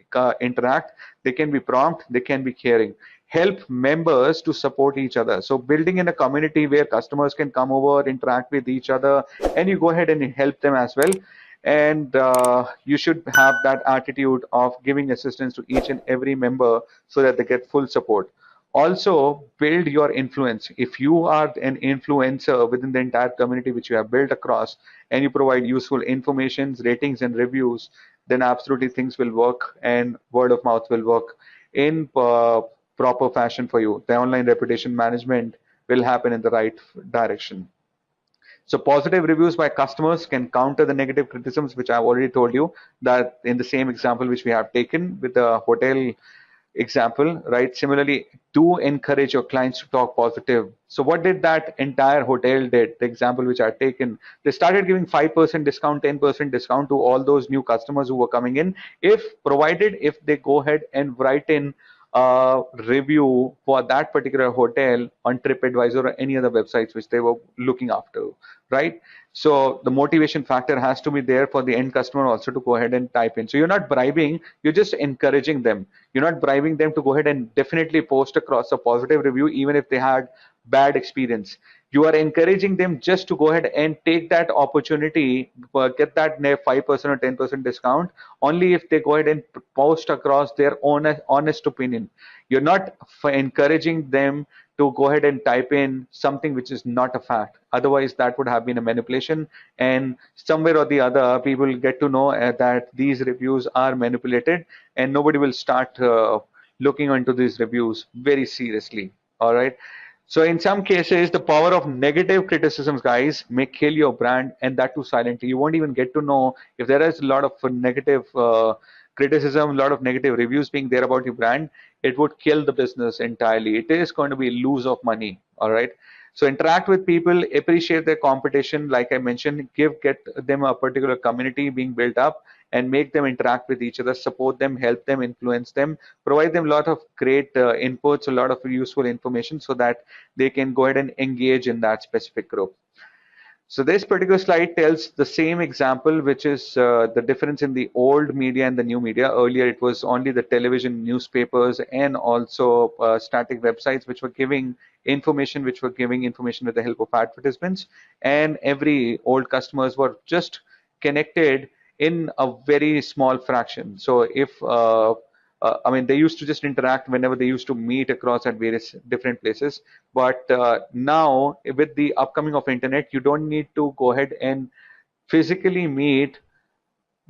interact. They can be prompt, they can be caring. Help members to support each other. So building in a community where customers can come over, interact with each other, and you go ahead and help them as well. And you should have that attitude of giving assistance to each and every member so that they get full support. Also build your influence. If you are an influencer within the entire community which you have built across, and you provide useful informations, ratings and reviews, then absolutely things will work and word of mouth will work in proper fashion for you. The online reputation management will happen in the right direction. So positive reviews by customers can counter the negative criticisms, which I've already told you that in the same example which we have taken with the hotel example, right? Similarly, do encourage your clients to talk positive. So what did that entire hotel did? The example which I've taken, they started giving 5% discount, 10% discount to all those new customers who were coming in, if they go ahead and write in a review for that particular hotel on TripAdvisor or any other websites which they were looking after, right? So the motivation factor has to be there for the end customer also to go ahead and type in. So you're not bribing, you're just encouraging them. You're not bribing them to go ahead and definitely post across a positive review even if they had bad experience. You are encouraging them just to go ahead and take that opportunity, get that 5% or 10% discount only if they go ahead and post across their own honest opinion. You're not encouraging them to go ahead and type in something which is not a fact. Otherwise, that would have been a manipulation. And somewhere or the other, people get to know that these reviews are manipulated, and nobody will start looking into these reviews very seriously. All right. So in some cases, the power of negative criticisms, guys, may kill your brand, and that too silently. You won't even get to know if there is a lot of negative criticism, a lot of negative reviews being there about your brand. It would kill the business entirely. It is going to be lose of money. All right. So interact with people, appreciate their competition. Like I mentioned, get them a particular community being built up and make them interact with each other, support them, help them, influence them, provide them a lot of great inputs, a lot of useful information so that they can go ahead and engage in that specific group. So this particular slide tells the same example, which is the difference in the old media and the new media. Earlier, it was only the television, newspapers, and also static websites which were giving information, with the help of advertisements. And every old customers were just connected in a very small fraction. So if I mean, they used to just interact whenever they used to meet across at various different places. But now, with the upcoming of internet, you don't need to go ahead and physically meet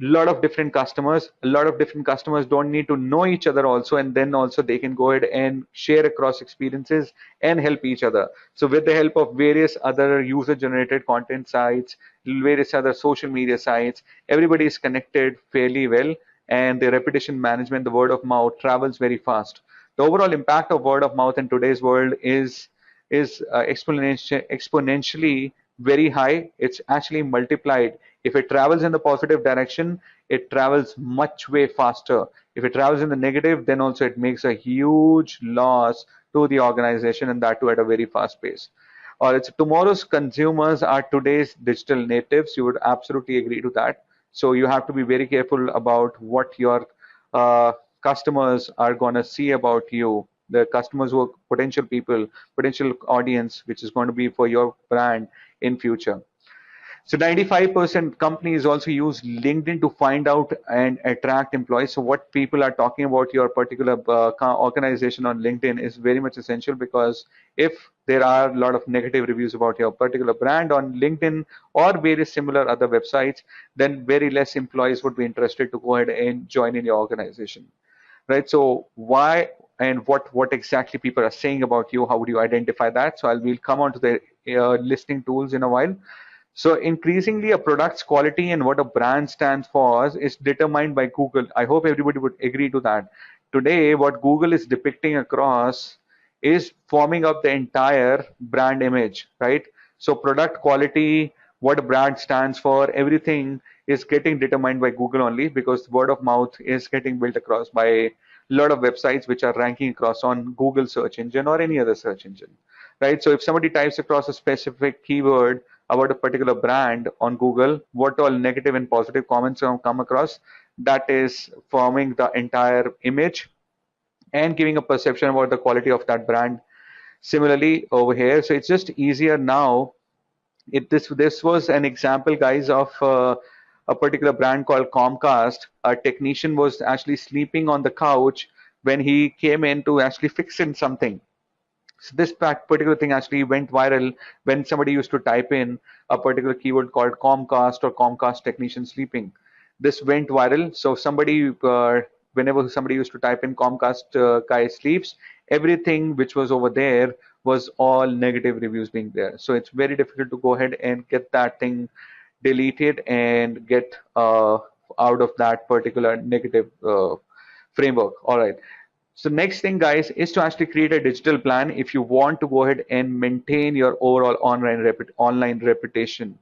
a lot of different customers don't need to know each other also, and then also they can go ahead and share across experiences and help each other. So with the help of various other user generated content sites, various other social media sites, everybody is connected fairly well, and the reputation management, the word of mouth, travels very fast. The overall impact of word of mouth in today's world is exponentially very high. It's actually multiplied. If it travels in the positive direction, it travels much way faster. If it travels in the negative, then also it makes a huge loss to the organization, and that too at a very fast pace. Or it's tomorrow's consumers are today's digital natives. You would absolutely agree to that. So you have to be very careful about what your uh, customers are going to see about you. The customers who are potential people, potential audience, which is going to be for your brand in future. So 95% companies also use LinkedIn to find out and attract employees. So what people are talking about your particular organization on LinkedIn is very much essential, because if there are a lot of negative reviews about your particular brand on LinkedIn or various similar other websites, then very less employees would be interested to go ahead and join in your organization, right? So why and what exactly people are saying about you? How would you identify that? So we'll come on to the listening tools in a while. So increasingly, a product's quality and what a brand stands for is determined by Google. I hope everybody would agree to that. Today, what Google is depicting across is forming up the entire brand image, right? So product quality, what a brand stands for, everything is getting determined by Google only, because word of mouth is getting built across by a lot of websites which are ranking across on Google search engine or any other search engine, right? So if somebody types across a specific keyword about a particular brand on Google, what all negative and positive comments come across, that is forming the entire image and giving a perception about the quality of that brand. Similarly over here, so it's just easier now. This was an example, guys, of a particular brand called Comcast. A technician was actually sleeping on the couch when he came in to actually fix in something. So this particular thing actually went viral when somebody used to type in a particular keyword called Comcast or Comcast technician sleeping. This went viral. So whenever somebody used to type in Comcast guy sleeps, everything which was over there was all negative reviews being there. So it's very difficult to go ahead and get that thing deleted and get out of that particular negative framework. All right. So next thing, guys, is to actually create a digital plan if you want to go ahead and maintain your overall online reputation.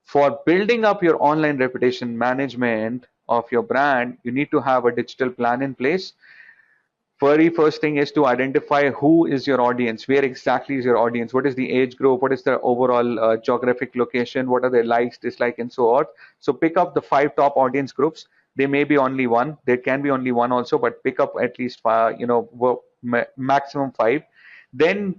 For building up your online reputation management of your brand, you need to have a digital plan in place. Very first thing is to identify who is your audience, where exactly is your audience, what is the age group, what is the overall geographic location, what are their likes, dislikes, and so on. So pick up the 5 top audience groups. There may be only one, there can be only one also, but pick up at least five, maximum 5. Then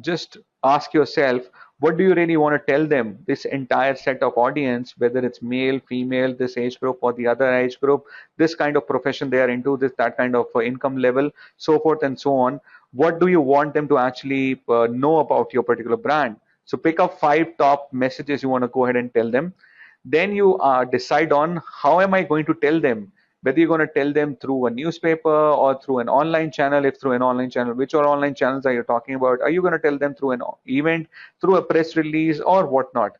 just ask yourself, what do you really want to tell them, this entire set of audience, whether it's male, female, this age group or the other age group, this kind of profession they are into, this that kind of income level, so forth and so on. What do you want them to actually know about your particular brand? So pick up 5 top messages you want to go ahead and tell them. Then you decide on how am I going to tell them, whether you're going to tell them through a newspaper or through an online channel. If through an online channel, which are online channels are you talking about? Are you going to tell them through an event, through a press release or whatnot?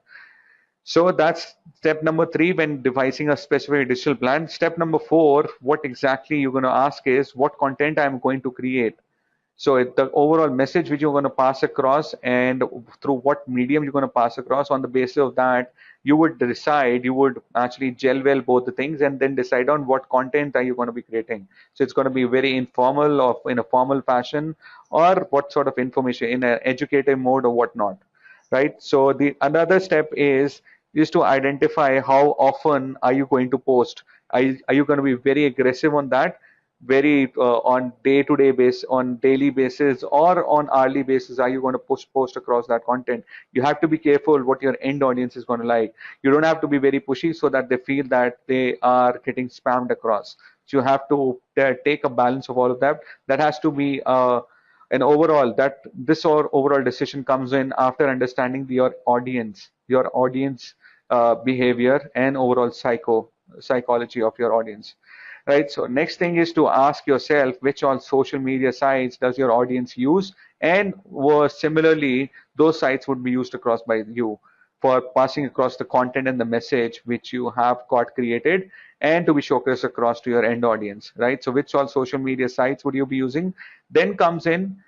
So that's step number 3 when devising a specific digital plan. Step number 4, what exactly you're going to ask is what content I'm going to create. So the overall message which you're going to pass across and through what medium you're going to pass across, on the basis of that, you would actually gel well both the things and then decide on what content are you going to be creating. So it's going to be very informal or in a formal fashion, or what sort of information in an educative mode or whatnot, right? So the another step is to identify how often are you going to post. Are you going to be very aggressive on that, very on day-to-day basis, on daily basis, or on hourly basis? Are you going to post across that content? You have to be careful what your end audience is going to like. You don't have to be very pushy so that they feel that they are getting spammed across. So you have to take a balance of all of that. That has to be an overall, that this or overall decision comes in after understanding your audience behavior and overall psychology of your audience. Right. So next thing is to ask yourself which all social media sites does your audience use, and similarly, those sites would be used across by you for passing across the content and the message which you have got created and to be showcased across to your end audience, right? So which all social media sites would you be using? Then comes in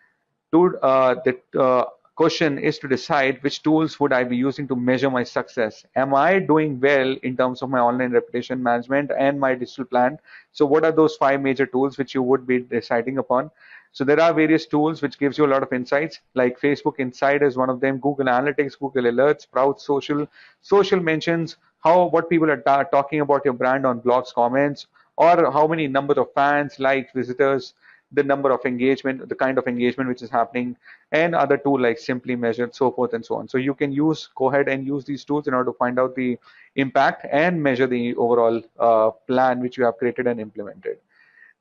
to the question is to decide which tools would I be using to measure my success. Am I doing well in terms of my online reputation management and my digital plan? So what are those 5 major tools which you would be deciding upon? So there are various tools which gives you a lot of insights, like Facebook Insight is one of them, Google Analytics, Google Alerts, Sprout Social, social mentions, what people are talking about your brand on blogs, comments, or how many number of fans, likes, visitors, the number of engagement, the kind of engagement which is happening, and other tool like Simply Measured, so forth and so on. So you can go ahead and use these tools in order to find out the impact and measure the overall plan which you have created and implemented.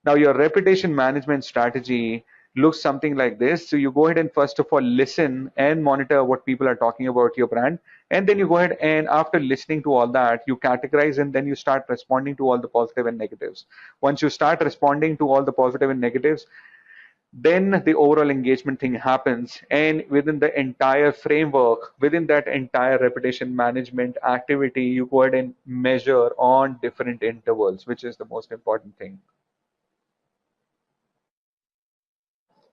Now, your reputation management strategy looks something like this. So you go ahead and first of all listen and monitor what people are talking about your brand. And then you go ahead and after listening to all that, you categorize and then you start responding to all the positive and negatives. Once you start responding to all the positive and negatives, then the overall engagement thing happens. And within the entire framework, within that entire reputation management activity, you go ahead and measure on different intervals, which is the most important thing.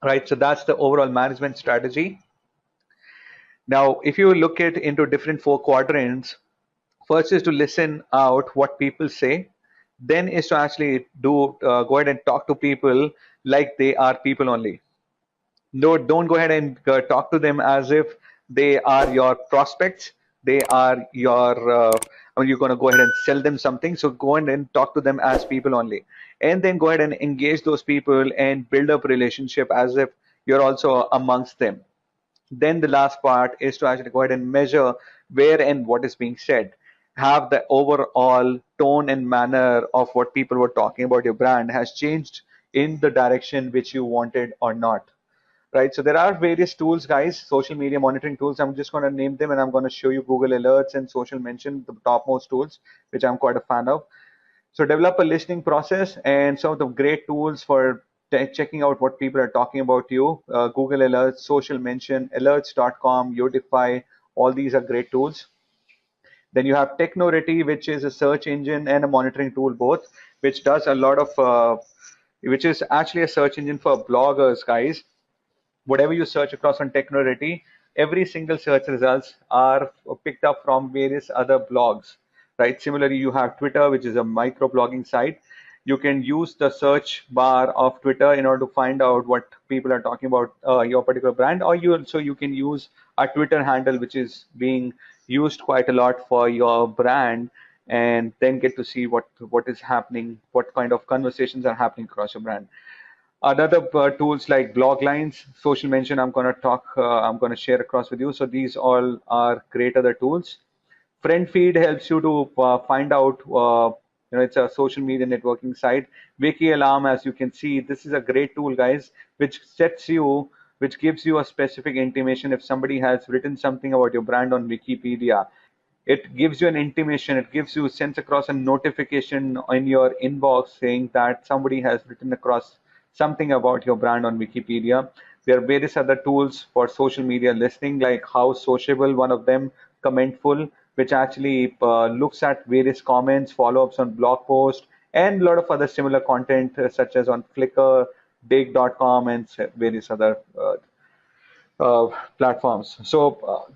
Right, so that's the overall management strategy. Now, if you look at into different 4 quadrants, first is to listen out what people say, then is to actually go ahead and talk to people like they are people only. No, don't go ahead and talk to them as if they are your prospects. They are you're going to go ahead and sell them something. So go ahead and talk to them as people only. And then go ahead and engage those people and build up relationship as if you're also amongst them. Then the last part is to actually go ahead and measure where and what is being said. Have the overall tone and manner of what people were talking about your brand has changed in the direction which you wanted or not, right? So there are various tools, guys, social media monitoring tools. I'm just going to name them and I'm going to show you Google Alerts and Social Mention, the topmost tools, which I'm quite a fan of. So develop a listening process and some of the great tools for checking out what people are talking about you. Google Alerts, Social Mention, alerts.com, Yotify, all these are great tools. Then you have Technority, which is a search engine and a monitoring tool both, which does a lot of, which is actually a search engine for bloggers, guys. Whatever you search across on Technority, every single search results are picked up from various other blogs, right? Similarly, you have Twitter, which is a micro blogging site. You can use the search bar of Twitter in order to find out what people are talking about your particular brand, or you can use a Twitter handle which is being used quite a lot for your brand, and then get to see what is happening, what kind of conversations are happening across your brand. Another tools like blog lines, social mention, I'm going to share across with you. So these all are great other tools. Friend feed helps you to find out, it's a social media networking site. Wiki alarm, as you can see, this is a great tool, guys, which gives you a specific intimation if somebody has written something about your brand on Wikipedia. It gives you an intimation, it gives you sends across a notification in your inbox saying that somebody has written across something about your brand on Wikipedia. There are various other tools for social media listening, like How Sociable, one of them, Commentful, which actually looks at various comments, follow-ups on blog posts, and a lot of other similar content such as on Flickr, dig.com, and various other platforms. So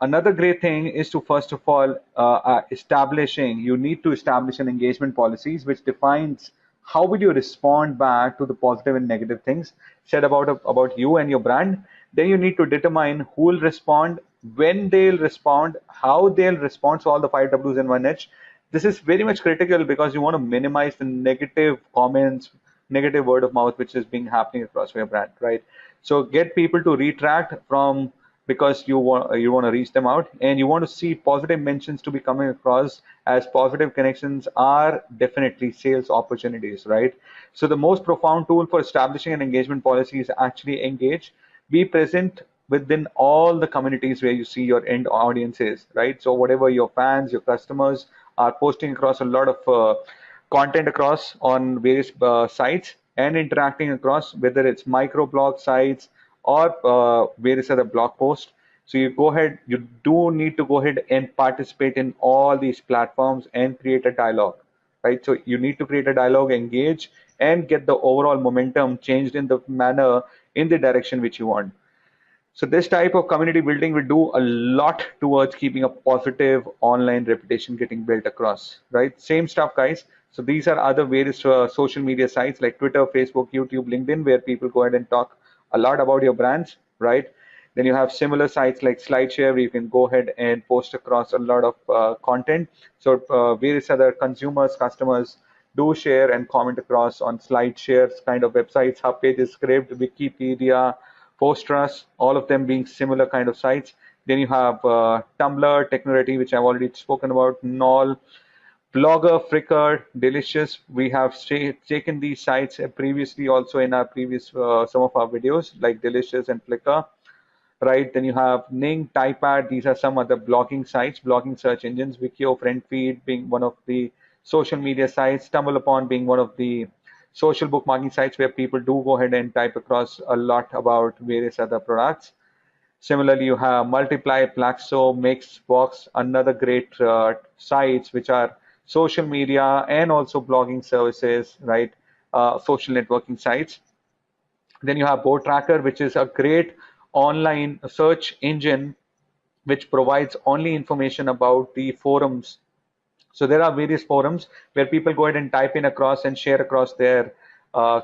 another great thing is to first of all you need to establish an engagement policies which defines how will you respond back to the positive and negative things said about you and your brand. Then you need to determine who will respond, when they'll respond, how they'll respond. So all the 5 W's and 1 H. This is very much critical because you want to minimize the negative comments, negative word of mouth which is being happening across your brand, right? So get people to retract from because you want to reach them out, and you want to see positive mentions to be coming across, as positive connections are definitely sales opportunities, right? So the most profound tool for establishing an engagement policy is actually engage. Be present within all the communities where you see your end audience is, right? So whatever your fans, your customers are posting across a lot of content across on various sites and interacting across, whether it's microblog sites or various other blog posts. So you do need to go ahead and participate in all these platforms and create a dialogue, right? So you need to create a dialogue, engage, and get the overall momentum changed in the manner, in the direction which you want. So this type of community building will do a lot towards keeping a positive online reputation getting built across, right? Same stuff, guys. So these are other various social media sites like Twitter, Facebook, YouTube, LinkedIn, where people go ahead and talk a lot about your brands, right? Then you have similar sites like SlideShare, where you can go ahead and post across a lot of content. So various other consumers, customers do share and comment across on SlideShares kind of websites, HubPages, Script, Wikipedia, Postgres, all of them being similar kind of sites. Then you have Tumblr, Technorati, which I've already spoken about, Knoll, Blogger, Flickr, Delicious. We have taken these sites previously also in our previous some of our videos like Delicious and Flickr, right? Then you have Ning, Typepad. These are some other blogging sites, blogging search engines. Wikio, FriendFeed being one of the social media sites. StumbleUpon being one of the social bookmarking sites where people do go ahead and type across a lot about various other products. Similarly, you have Multiply, Plaxo, Mixbox, another great sites which are social media and also blogging services, right? Social networking sites. Then you have Boat Tracker, which is a great online search engine which provides only information about the forums. So there are various forums where people go ahead and type in across and share across their uh,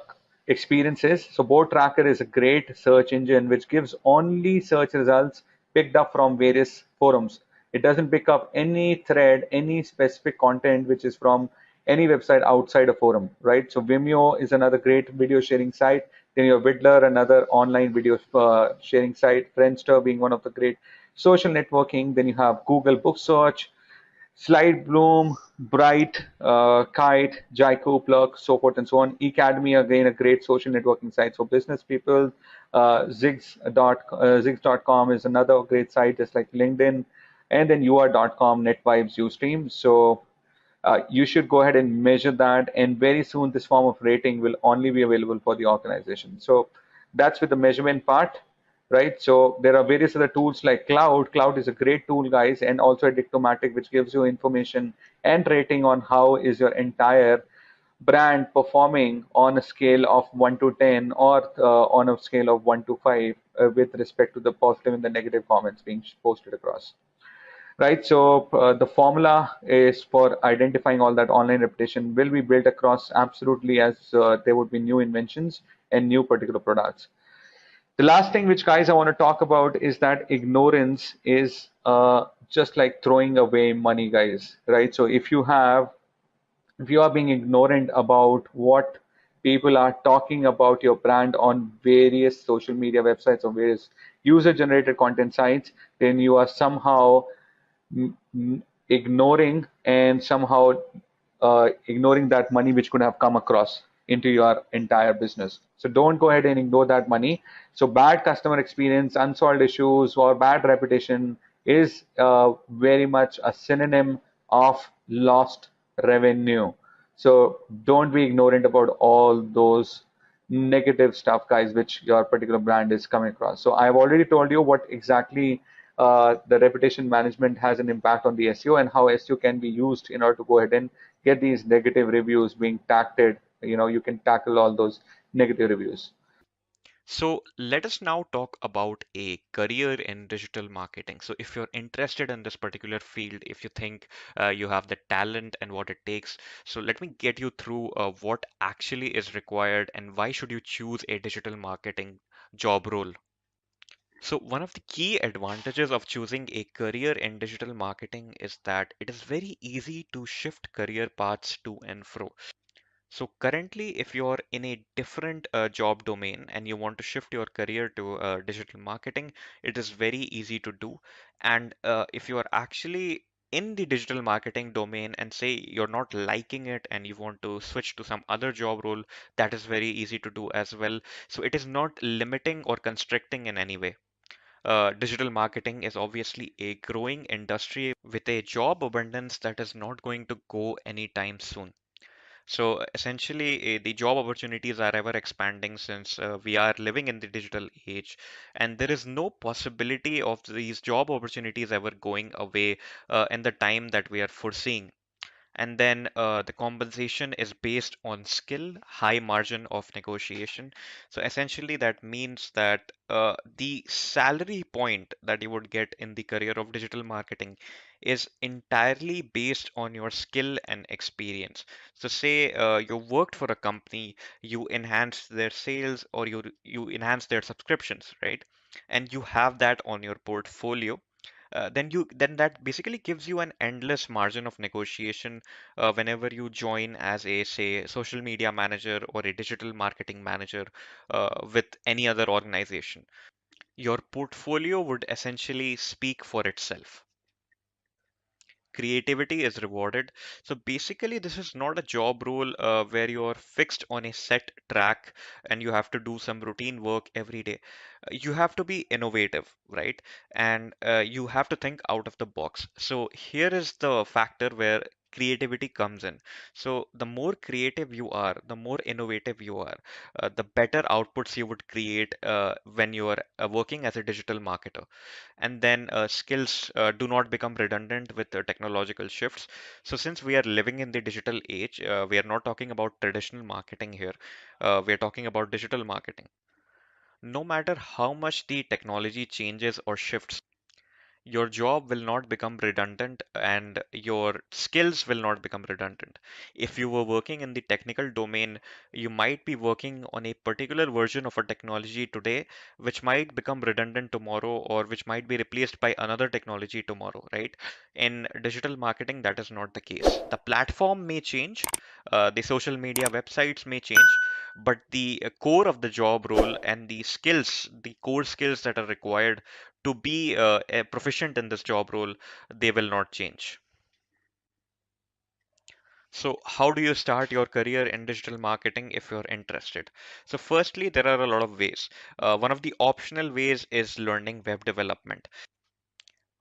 experiences. So Boat Tracker is a great search engine which gives only search results picked up from various forums. It doesn't pick up any thread, any specific content which is from any website outside a forum, right? So Vimeo is another great video sharing site. Then you have Vidler, another online video sharing site. Friendster being one of the great social networking. Then you have Google Book Search, Slide Bloom, Bright, Kite, Jaiku, Plug, so forth and so on. Academy, again, a great social networking site for business people. Ziggs.com is another great site, just like LinkedIn. And then UR.com, NetVibes, Ustream. So you should go ahead and measure that. And very soon, this form of rating will only be available for the organization. So that's with the measurement part, right? So there are various other tools like Cloud. Cloud is a great tool, guys, and also a Dictomatic, which gives you information and rating on how is your entire brand performing on a scale of 1 to 10 or on a scale of 1 to 5 with respect to the positive and the negative comments being posted across, right? So the formula is for identifying all that online reputation will be built across absolutely as there would be new inventions and new particular products. The last thing which guys I want to talk about is that ignorance is just like throwing away money, guys, right? So if you are being ignorant about what people are talking about your brand on various social media websites or various user generated content sites, then you are somehow ignoring and somehow ignoring that money which could have come across into your entire business. So don't go ahead and ignore that money. So bad customer experience, unsolved issues, or bad reputation is very much a synonym of lost revenue. So don't be ignorant about all those negative stuff, guys, which your particular brand is coming across. So I've already told you what exactly the reputation management has an impact on the SEO and how SEO can be used in order to go ahead and get these negative reviews being tackled. You can tackle all those negative reviews. So let us now talk about a career in digital marketing. So if you're interested in this particular field, if you think you have the talent and what it takes, so let me get you through what actually is required and why should you choose a digital marketing job role. So one of the key advantages of choosing a career in digital marketing is that it is very easy to shift career paths to and fro. So currently, if you're in a different job domain and you want to shift your career to digital marketing, it is very easy to do. And if you are actually in the digital marketing domain and say you're not liking it and you want to switch to some other job role, that is very easy to do as well. So it is not limiting or constricting in any way. Digital marketing is obviously a growing industry with a job abundance that is not going to go anytime soon. So essentially, the job opportunities are ever expanding since we are living in the digital age, and there is no possibility of these job opportunities ever going away in the time that we are foreseeing. And then the compensation is based on skill, high margin of negotiation. So essentially, that means that the salary point that you would get in the career of digital marketing is entirely based on your skill and experience. So, say you worked for a company, you enhanced their sales or you enhance their subscriptions, right? And you have that on your portfolio, then that basically gives you an endless margin of negotiation whenever you join as a, say, social media manager or a digital marketing manager with any other organization. Your portfolio would essentially speak for itself. Creativity is rewarded. So basically, this is not a job role where you're fixed on a set track and you have to do some routine work every day. You have to be innovative, right? And you have to think out of the box. So here is the factor where creativity comes in. So the more creative you are, the more innovative you are, the better outputs you would create when you are working as a digital marketer. And then skills do not become redundant with the technological shifts. So since we are living in the digital age, we are not talking about traditional marketing here. We are talking about digital marketing. No matter how much the technology changes or shifts, your job will not become redundant and your skills will not become redundant. If you were working in the technical domain, you might be working on a particular version of a technology today, which might become redundant tomorrow or which might be replaced by another technology tomorrow, right? In digital marketing, that is not the case. The platform may change, the social media websites may change, but the core of the job role and the skills, the core skills that are required to be proficient in this job role, they will not change. So, how do you start your career in digital marketing if you're interested? So, firstly, there are a lot of ways. One of the optional ways is learning web development.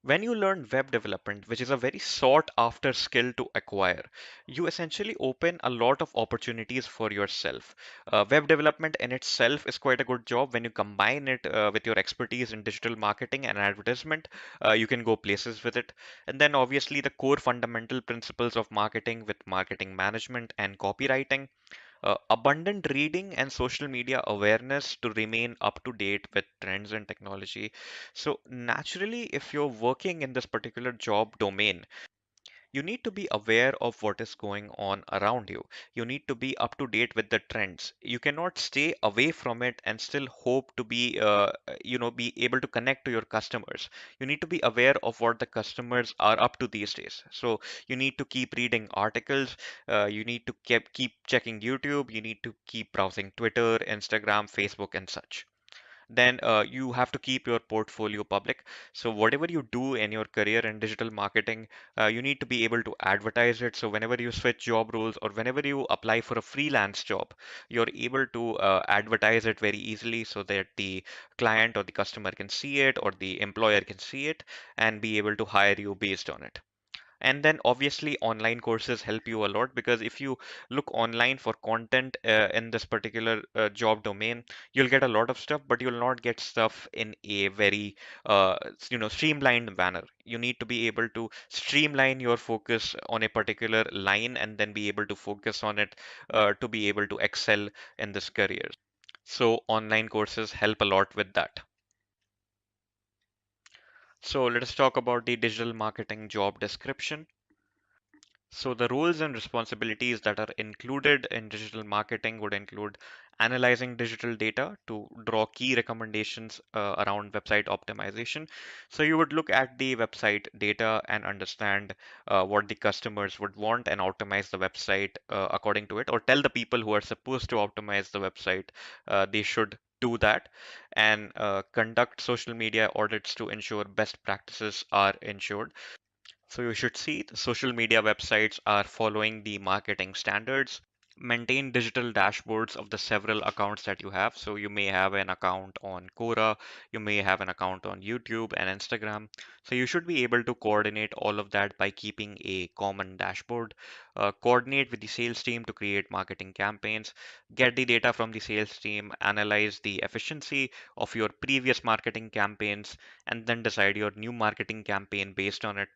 When you learn web development, which is a very sought after skill to acquire, you essentially open a lot of opportunities for yourself. Web development in itself is quite a good job. When you combine it with your expertise in digital marketing and advertisement, you can go places with it. And then obviously the core fundamental principles of marketing with marketing management and copywriting, abundant reading and social media awareness to remain up to date with trends and technology. So, naturally, if you're working in this particular job domain, you need to be aware of what is going on around you. You need to be up to date with the trends. You cannot stay away from it and still hope to be, be able to connect to your customers. You need to be aware of what the customers are up to these days. So you need to keep reading articles. You need to keep checking YouTube. You need to keep browsing Twitter, Instagram, Facebook, and such. Then you have to keep your portfolio public. So whatever you do in your career in digital marketing, you need to be able to advertise it. So whenever you switch job roles or whenever you apply for a freelance job, you're able to advertise it very easily so that the client or the customer can see it or the employer can see it and be able to hire you based on it. And then obviously online courses help you a lot because if you look online for content in this particular job domain, you'll get a lot of stuff, but you'll not get stuff in a very streamlined manner. You need to be able to streamline your focus on a particular line and then be able to focus on it to be able to excel in this career. So online courses help a lot with that. So let us talk about the digital marketing job description. So the roles and responsibilities that are included in digital marketing would include analyzing digital data to draw key recommendations around website optimization. So you would look at the website data and understand what the customers would want and optimize the website according to it, or tell the people who are supposed to optimize the website they should do that, and conduct social media audits to ensure best practices are ensured. So you should see the social media websites are following the marketing standards. Maintain digital dashboards of the several accounts that you have. So you may have an account on Quora, you may have an account on YouTube and Instagram. So you should be able to coordinate all of that by keeping a common dashboard. Coordinate with the sales team to create marketing campaigns. Get the data from the sales team, analyze the efficiency of your previous marketing campaigns, and then decide your new marketing campaign based on it.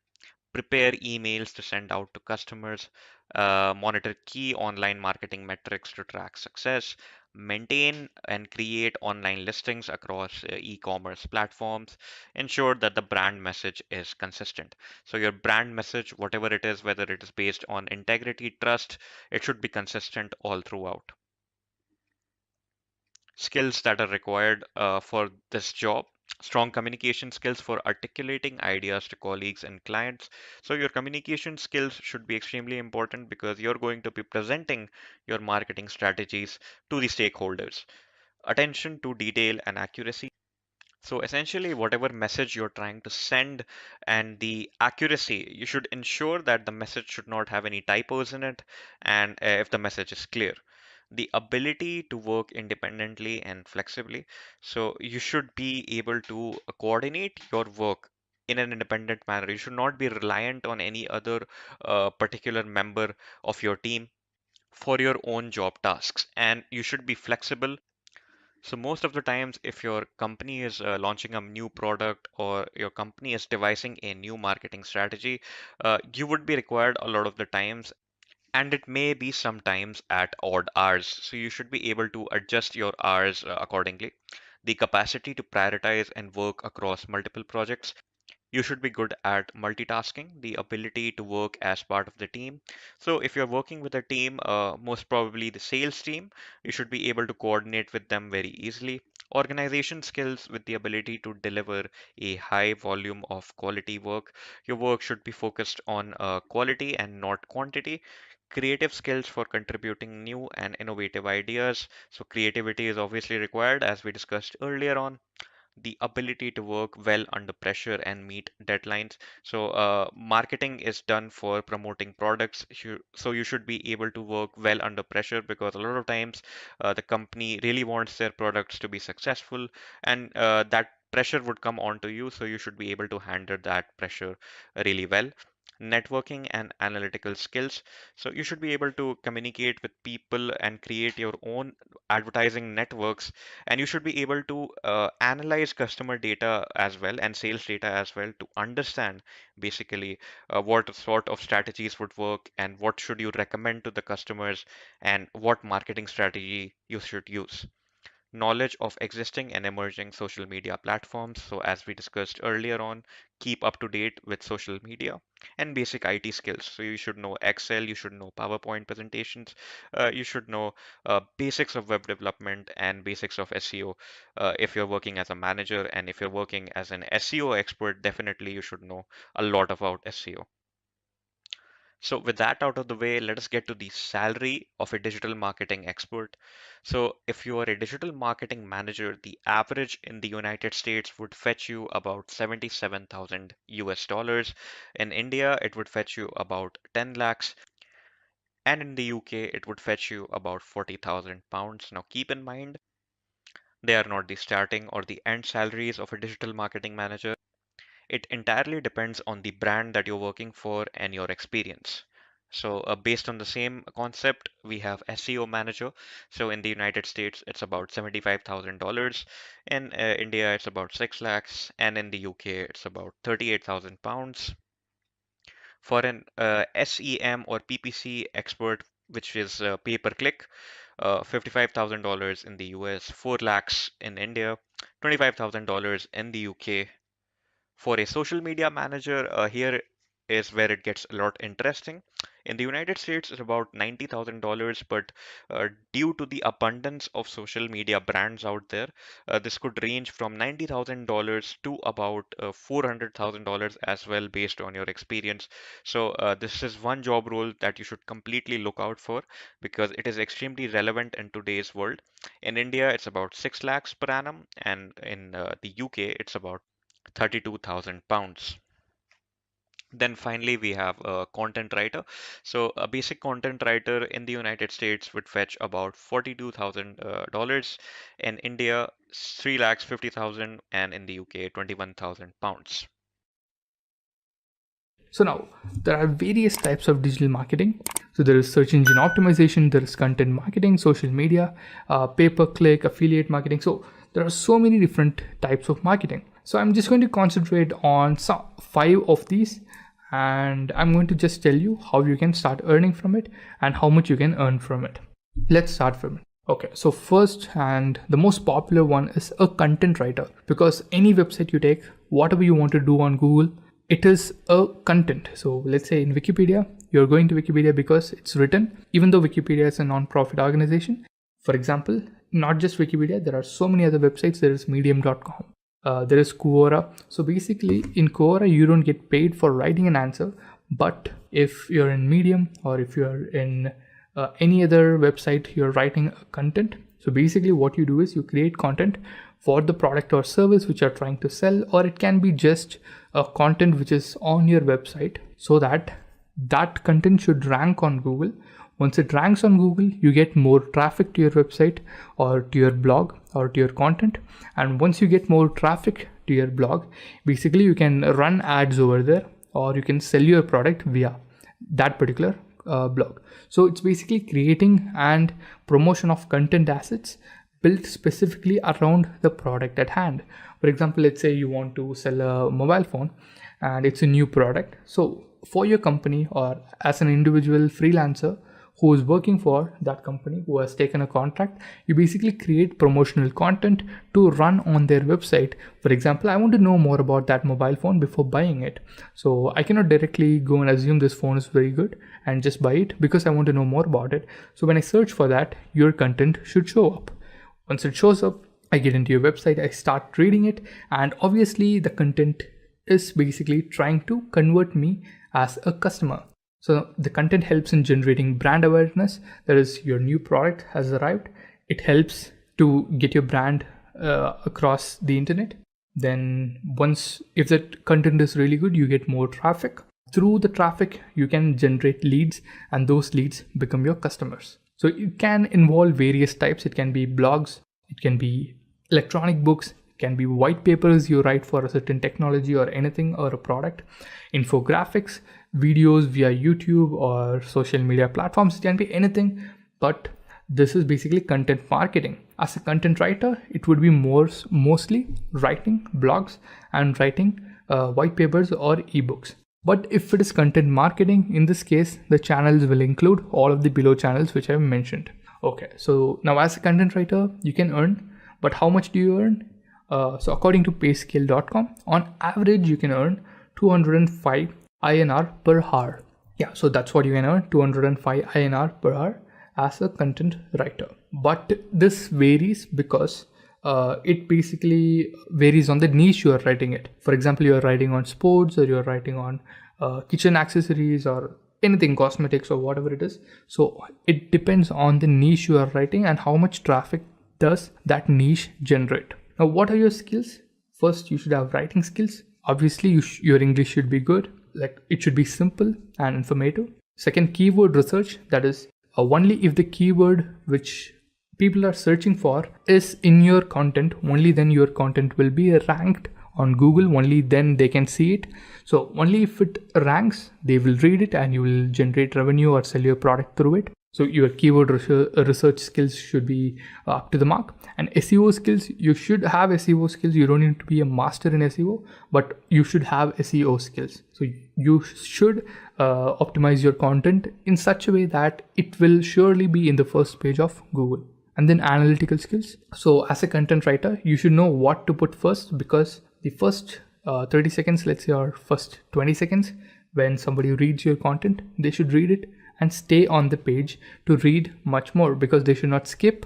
Prepare emails to send out to customers, monitor key online marketing metrics to track success, maintain and create online listings across e-commerce platforms, ensure that the brand message is consistent. So your brand message, whatever it is, whether it is based on integrity, trust, it should be consistent all throughout. Skills that are required for this job: strong communication skills for articulating ideas to colleagues and clients. So your communication skills should be extremely important because you're going to be presenting your marketing strategies to the stakeholders. Attention to detail and accuracy. So essentially, whatever message you're trying to send and the accuracy, you should ensure that the message should not have any typos in it, and if the message is clear. The ability to work independently and flexibly. So you should be able to coordinate your work in an independent manner. You should not be reliant on any other particular member of your team for your own job tasks, and you should be flexible. So most of the times, if your company is launching a new product or your company is devising a new marketing strategy, you would be required a lot of the times, and it may be sometimes at odd hours. So you should be able to adjust your hours accordingly. The capacity to prioritize and work across multiple projects. You should be good at multitasking, the ability to work as part of the team. So, if you're working with a team, most probably the sales team, you should be able to coordinate with them very easily. Organization skills with the ability to deliver a high volume of quality work. Your work should be focused on quality and not quantity. Creative skills for contributing new and innovative ideas. So, creativity is obviously required, as we discussed earlier on. The ability to work well under pressure and meet deadlines. So, marketing is done for promoting products. So, you should be able to work well under pressure because a lot of times the company really wants their products to be successful, and that pressure would come onto you. So, you should be able to handle that pressure really well. Networking and analytical skills. So, you should be able to communicate with people and create your own advertising networks, and you should be able to analyze customer data as well and sales data as well to understand basically what sort of strategies would work and what should you recommend to the customers and what marketing strategy you should use. Knowledge of existing and emerging social media platforms. So, as we discussed earlier on, keep up to date with social media and basic IT skills. So, you should know Excel, you should know PowerPoint presentations, you should know basics of web development and basics of SEO. If you're working as a manager and if you're working as an SEO expert, definitely you should know a lot about SEO. So, with that out of the way, let us get to the salary of a digital marketing expert. So, if you are a digital marketing manager, the average in the United States would fetch you about 77,000 US dollars. In India, it would fetch you about 10 lakhs. And in the UK, it would fetch you about 40,000 pounds. Now, keep in mind, they are not the starting or the end salaries of a digital marketing manager. It entirely depends on the brand that you're working for and your experience. So, based on the same concept, we have SEO manager. So, in the United States, it's about $75,000. In India, it's about 6 lakhs. And in the UK, it's about 38,000 pounds. For an SEM or PPC expert, which is pay per click, $55,000 in the US, 4 lakhs in India, $25,000 in the UK. For a social media manager, here is where it gets a lot interesting. In the United States, it's about $90,000, but due to the abundance of social media brands out there, this could range from $90,000 to about $400,000 as well, based on your experience. So, this is one job role that you should completely look out for because it is extremely relevant in today's world. In India, it's about 6 lakhs per annum, and in the UK, it's about 32,000 pounds. Then finally, we have a content writer. So a basic content writer in the United States would fetch about $42,000. In India, 3,50,000, and in the UK, 21,000 pounds. So now there are various types of digital marketing. So there is search engine optimization, there is content marketing, social media, pay-per-click, affiliate marketing. So there are so many different types of marketing. So I'm just going to concentrate on 5 of these, and I'm going to just tell you how you can start earning from it and how much you can earn from it. Let's start from it. Okay, so first and the most popular one is a content writer, because any website you take, whatever you want to do on Google, it is a content. So let's say in Wikipedia, you're going to Wikipedia because it's written, even though Wikipedia is a non-profit organization. For example, not just Wikipedia, there are so many other websites. There is medium.com. There is Quora. So basically in Quora, you don't get paid for writing an answer. But if you're in Medium or if you're in any other website, you're writing content. So basically what you do is you create content for the product or service which you're trying to sell, or it can be just a content which is on your website, so that that content should rank on Google. Once it ranks on Google, you get more traffic to your website or to your blog or to your content. And once you get more traffic to your blog, basically you can run ads over there, or you can sell your product via that particular blog. So it's basically creating and promotion of content assets built specifically around the product at hand. For example, let's say you want to sell a mobile phone and it's a new product. So for your company or as an individual freelancer who is working for that company, who has taken a contract, you basically create promotional content to run on their website. For example, I want to know more about that mobile phone before buying it. So I cannot directly go and assume this phone is very good and just buy it, because I want to know more about it. So when I search for that, your content should show up. Once it shows up, I get into your website, I start reading it, and obviously the content is basically trying to convert me as a customer. So the content helps in generating brand awareness. That is, your new product has arrived. It helps to get your brand across the internet. Then once, if that content is really good, you get more traffic. Through the traffic, you can generate leads, and those leads become your customers. So it can involve various types. It can be blogs, it can be electronic books, it can be white papers you write for a certain technology or anything or a product, infographics, videos via YouTube or social media platforms. It can be anything, but this is basically content marketing. As a content writer, it would be mostly writing blogs and writing white papers or ebooks. But if it is content marketing, in this case, the channels will include all of the below channels which I've mentioned. Okay, so now as a content writer, you can earn, but how much do you earn? So according to payscale.com, on average, you can earn 205 INR per hour. Yeah, so that's what you can earn, 205 INR per hour as a content writer. But this varies because it basically varies on the niche you are writing it. For example, you are writing on sports, or you are writing on kitchen accessories or anything, cosmetics or whatever it is. So it depends on the niche you are writing and how much traffic does that niche generate. Now, what are your skills? First, you should have writing skills. Obviously, your English should be good. Like, it should be simple and informative. Second, keyword research. That is, only if the keyword which people are searching for is in your content, only then your content will be ranked on Google, only then they can see it. So only if it ranks, they will read it and you will generate revenue or sell your product through it. So your keyword research skills should be up to the mark. And SEO skills, you should have SEO skills. You don't need to be a master in SEO, but you should have SEO skills. So you should optimize your content in such a way that it will surely be in the first page of Google. And then analytical skills. So as a content writer, you should know what to put first, because the first 30 seconds, let's say, or first 20 seconds, when somebody reads your content, they should read it and stay on the page to read much more, because they should not skip.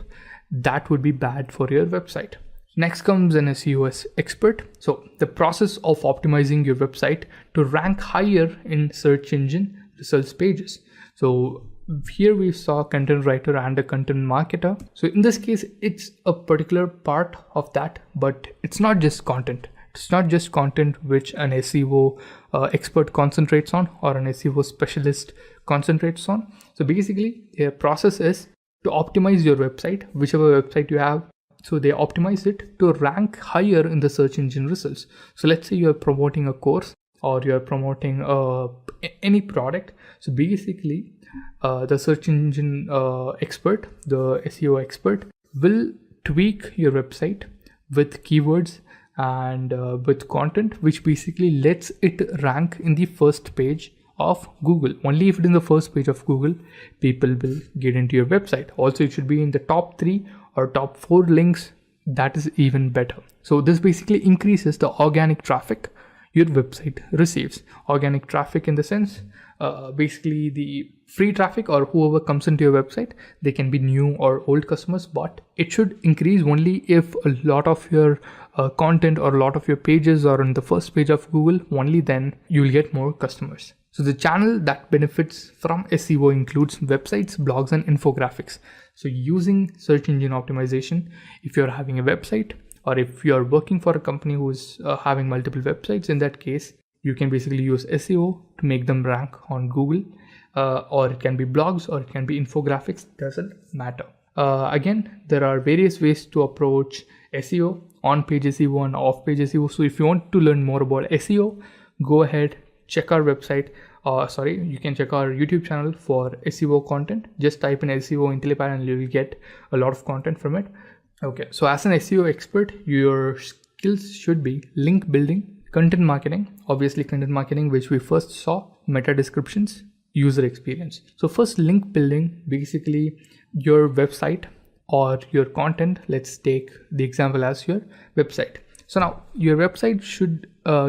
That would be bad for your website. Next comes an SEO expert. So the process of optimizing your website to rank higher in search engine results pages. So here we saw content writer and a content marketer. So in this case, it's a particular part of that, but it's not just content. It's not just content which an SEO expert concentrates on, or an SEO specialist concentrates on. So basically, their process is to optimize your website, whichever website you have. So they optimize it to rank higher in the search engine results. So let's say you're promoting a course, or you're promoting any product. So basically, the search engine expert, the SEO expert, will tweak your website with keywords and with content, which basically lets it rank in the first page of Google. Only if it is in the first page of Google, people will get into your website. Also, it should be in the top 3 or top 4 links. That is even better. So this basically increases the organic traffic your website receives. Organic traffic in the sense, basically the free traffic, or whoever comes into your website, they can be new or old customers, but it should increase only if a lot of your content or a lot of your pages are on the first page of Google. Only then you will get more customers. So the channel that benefits from SEO includes websites, blogs, and infographics. So using search engine optimization, if you're having a website, or if you're working for a company who's having multiple websites, in that case, you can basically use SEO to make them rank on Google, or it can be blogs, or it can be infographics, doesn't matter. Again, there are various ways to approach SEO, on-page SEO and off-page SEO. So if you want to learn more about SEO, go ahead, check our website. You can check our YouTube channel for SEO content. Just type in SEO Intellipaat and you will get a lot of content from it. Okay, so as an SEO expert, your skills should be link building, content marketing, obviously content marketing, which we first saw, meta descriptions, user experience. So first, link building, basically your website or your content. Let's take the example as your website. So now your website should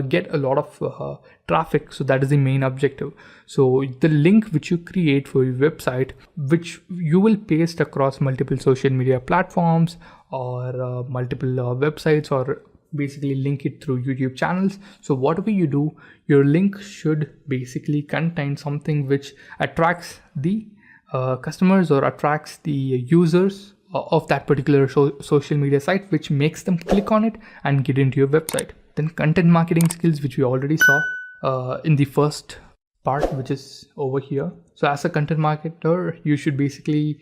get a lot of traffic. So that is the main objective. So the link which you create for your website, which you will paste across multiple social media platforms, or multiple websites, or basically link it through YouTube channels. So whatever you do, your link should basically contain something which attracts the customers or attracts the users of that particular social media site, which makes them click on it and get into your website. Then content marketing skills, which we already saw in the first part, which is over here. So as a content marketer, you should basically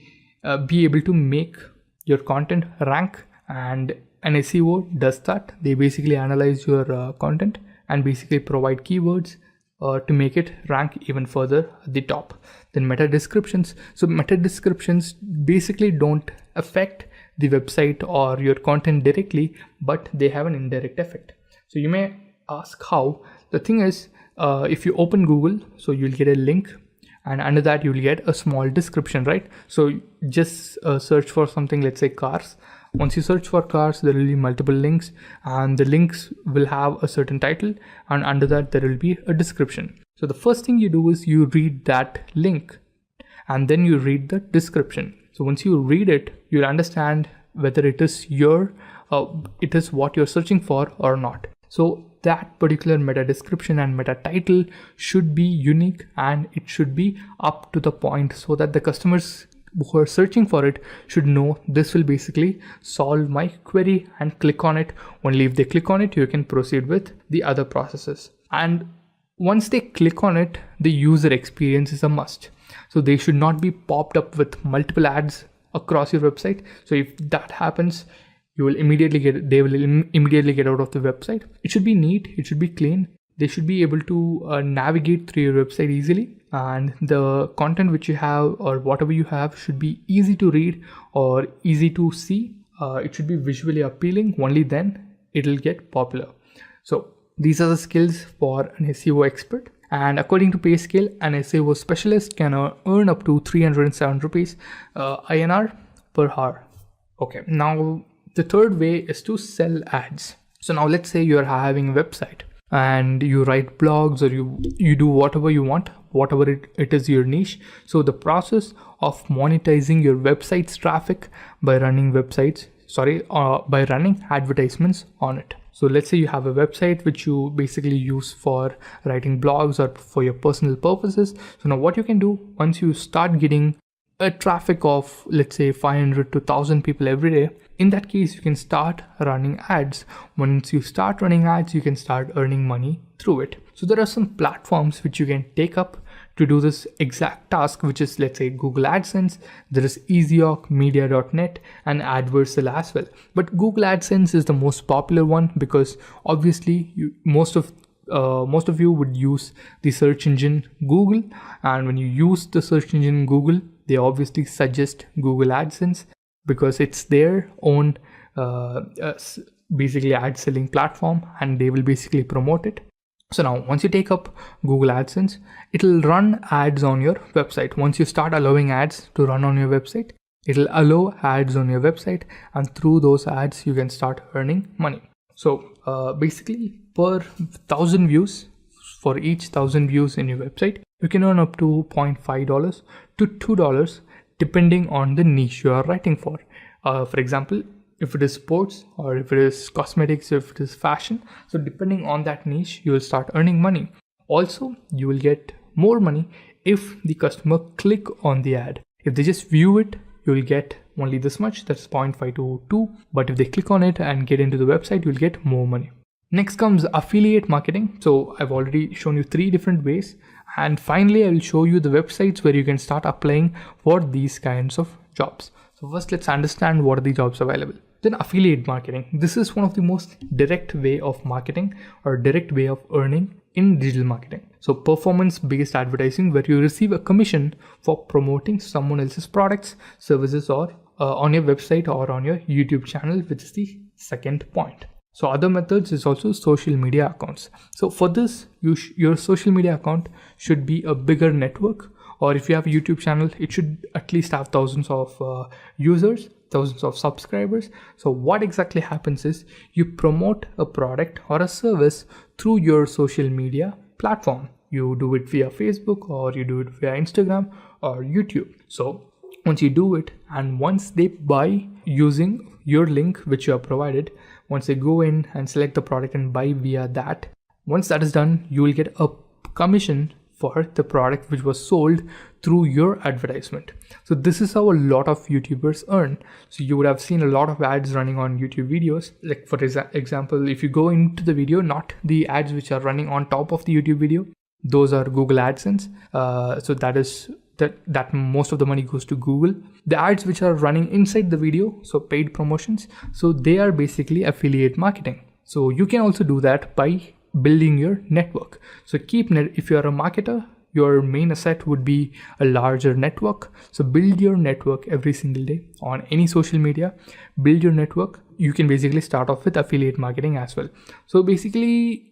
be able to make your content rank, and an SEO does that. They basically analyze your content and basically provide keywords to make it rank even further at the top. Then meta descriptions. So meta descriptions basically don't affect the website or your content directly, but they have an indirect effect. So you may ask how. The thing is, if you open Google, so you'll get a link, and under that you'll get a small description, right? So just search for something, let's say cars. Once you search for cars, there will be multiple links, and the links will have a certain title, and under that there will be a description. So the first thing you do is you read that link, and then you read the description. So once you read it, you'll understand whether it is it is what you're searching for or not. So that particular meta description and meta title should be unique, and it should be up to the point, so that the customers who are searching for it should know this will basically solve my query and click on it. Only if they click on it, you can proceed with the other processes. And once they click on it, the user experience is a must. So they should not be popped up with multiple ads across your website. So if that happens, they will immediately get out of the website. It should be neat, it should be clean. They should be able to navigate through your website easily, and the content which you have or whatever you have should be easy to read or easy to see. It should be visually appealing. Only then it will get popular. So these are the skills for an SEO expert. And according to PayScale, an SEO specialist can earn up to 307 rupees INR per hour. Okay, now the third way is to sell ads. So now let's say you're having a website. and you write blogs, or you do whatever you want, whatever it is your niche. So the process of monetizing your website's traffic by running by running advertisements on it. So let's say you have a website which you basically use for writing blogs or for your personal purposes. So now what you can do, once you start getting a traffic of, let's say, 500 to 1000 people every day, in that case you can start running ads. Once you start running ads, you can start earning money through it. So there are some platforms which you can take up to do this exact task, which is, let's say, Google AdSense. There is EasyOc, Media.net, and Adversal as well. But Google AdSense is the most popular one because obviously most of you would use the search engine Google, and when you use the search engine Google, they obviously suggest Google AdSense because it's their own basically ad selling platform, and they will basically promote it. So now once you take up Google AdSense, it'll run ads on your website. Once you start allowing ads to run on your website, it'll allow ads on your website, and through those ads you can start earning money. So basically per 1000 views, for each 1000 views in your website, you can earn up to $0.5 to $2 depending on the niche you are writing for. For example, if it is sports, or if it is cosmetics, if it is fashion, so depending on that niche, you will start earning money. Also, you will get more money if the customer click on the ad. If they just view it, you will get only this much, that's 0.5 to 2. But if they click on it and get into the website, you'll get more money. Next comes affiliate marketing. So I've already shown you 3 different ways. And finally, I will show you the websites where you can start applying for these kinds of jobs. So first, let's understand what are the jobs available. Then affiliate marketing. This is one of the most direct way of marketing, or direct way of earning in digital marketing. So performance-based advertising, where you receive a commission for promoting someone else's products, services, or on your website or on your YouTube channel, which is the second point. So other methods is also social media accounts. So for this, your social media account should be a bigger network, or if you have a YouTube channel, it should at least have thousands of users, thousands of subscribers. So what exactly happens is you promote a product or a service through your social media platform. You do it via Facebook, or you do it via Instagram or YouTube. So once you do it, and once they buy using your link which you have provided, once they go in and select the product and buy via that, once that is done, you will get a commission for the product which was sold through your advertisement. So this is how a lot of YouTubers earn. So you would have seen a lot of ads running on YouTube videos. Like for example, if you go into the video, not the ads which are running on top of the YouTube video, those are Google AdSense. So that most of the money goes to Google. The ads which are running inside the video, so paid promotions, so they are basically affiliate marketing. So you can also do that by building your network. So if you are a marketer, your main asset would be a larger network. So build your network every single day on any social media. Build your network. You can basically start off with affiliate marketing as well. So basically,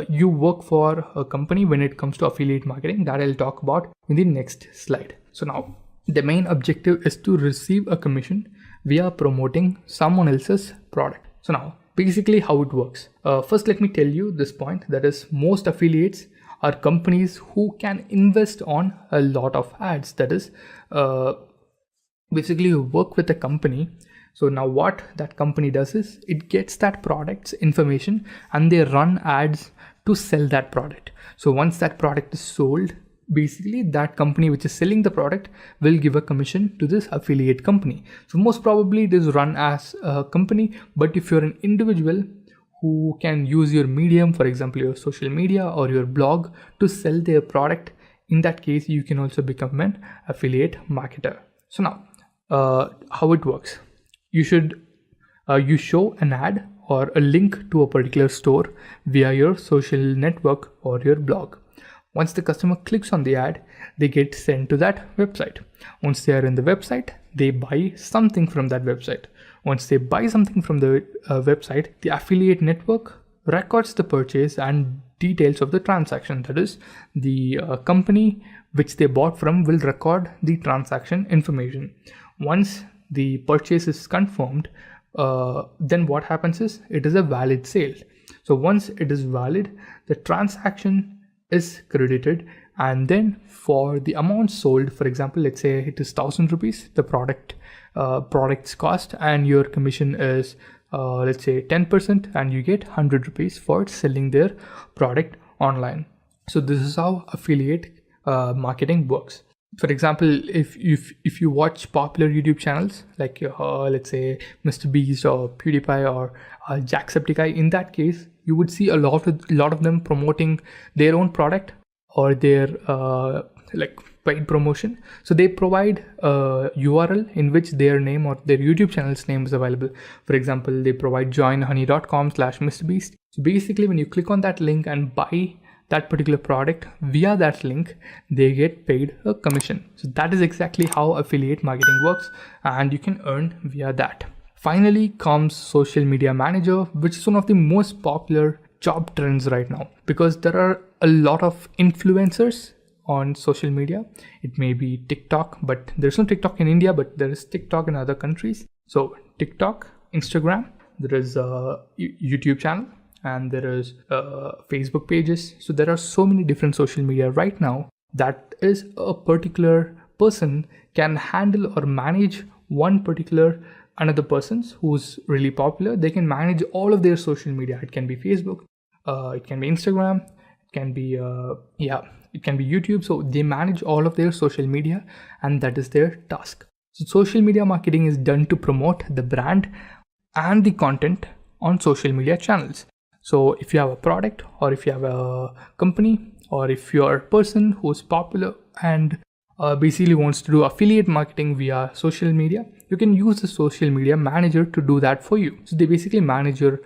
you work for a company when it comes to affiliate marketing, that I'll talk about in the next slide. So now the main objective is to receive a commission via promoting someone else's product. So now basically how it works. First, let me tell you this point, that is, most affiliates are companies who can invest on a lot of ads. That is, basically you work with a company. So now what that company does is it gets that product's information and they run ads to sell that product. So once that product is sold, basically that company which is selling the product will give a commission to this affiliate company. So most probably it is run as a company, but if you're an individual who can use your medium, for example your social media or your blog, to sell their product, in that case you can also become an affiliate marketer. So now how it works. You show an ad or a link to a particular store via your social network or your blog. Once the customer clicks on the ad, they get sent to that website. Once they are in the website, they buy something from that website. Once they buy something from the website, the affiliate network records the purchase and details of the transaction. That is, the company which they bought from will record the transaction information. Once the purchase is confirmed, then what happens is it is a valid sale. So once it is valid, the transaction is credited, and then for the amount sold, for example, let's say it is 1,000 rupees, the product's cost, and your commission is let's say 10%, and you get 100 rupees for selling their product online. So this is how affiliate marketing works. For example, if you watch popular YouTube channels like let's say Mr. Beast or PewDiePie or Jacksepticeye, in that case you would see a lot of them promoting their own product or their like paid promotion. So they provide a URL in which their name or their YouTube channel's name is available. For example, they provide joinhoney.com/MrBeast. So basically when you click on that link and buy that particular product via that link, they get paid a commission. So that is exactly how affiliate marketing works, and you can earn via that. Finally comes social media manager, which is one of the most popular job trends right now, because there are a lot of influencers on social media. It may be TikTok, but there's no TikTok in India, but there is TikTok in other countries. So TikTok, Instagram, there is a YouTube channel, and there is Facebook pages. So there are so many different social media right now that is a particular person can handle or manage one particular another person's who's really popular. They can manage all of their social media. It can be Facebook, it can be Instagram, it can be it can be YouTube. So they manage all of their social media, and that is their task. So social media marketing is done to promote the brand and the content on social media channels. So if you have a product, or if you have a company, or if you're a person who's popular and basically wants to do affiliate marketing via social media, you can use the social media manager to do that for you. So they basically manage your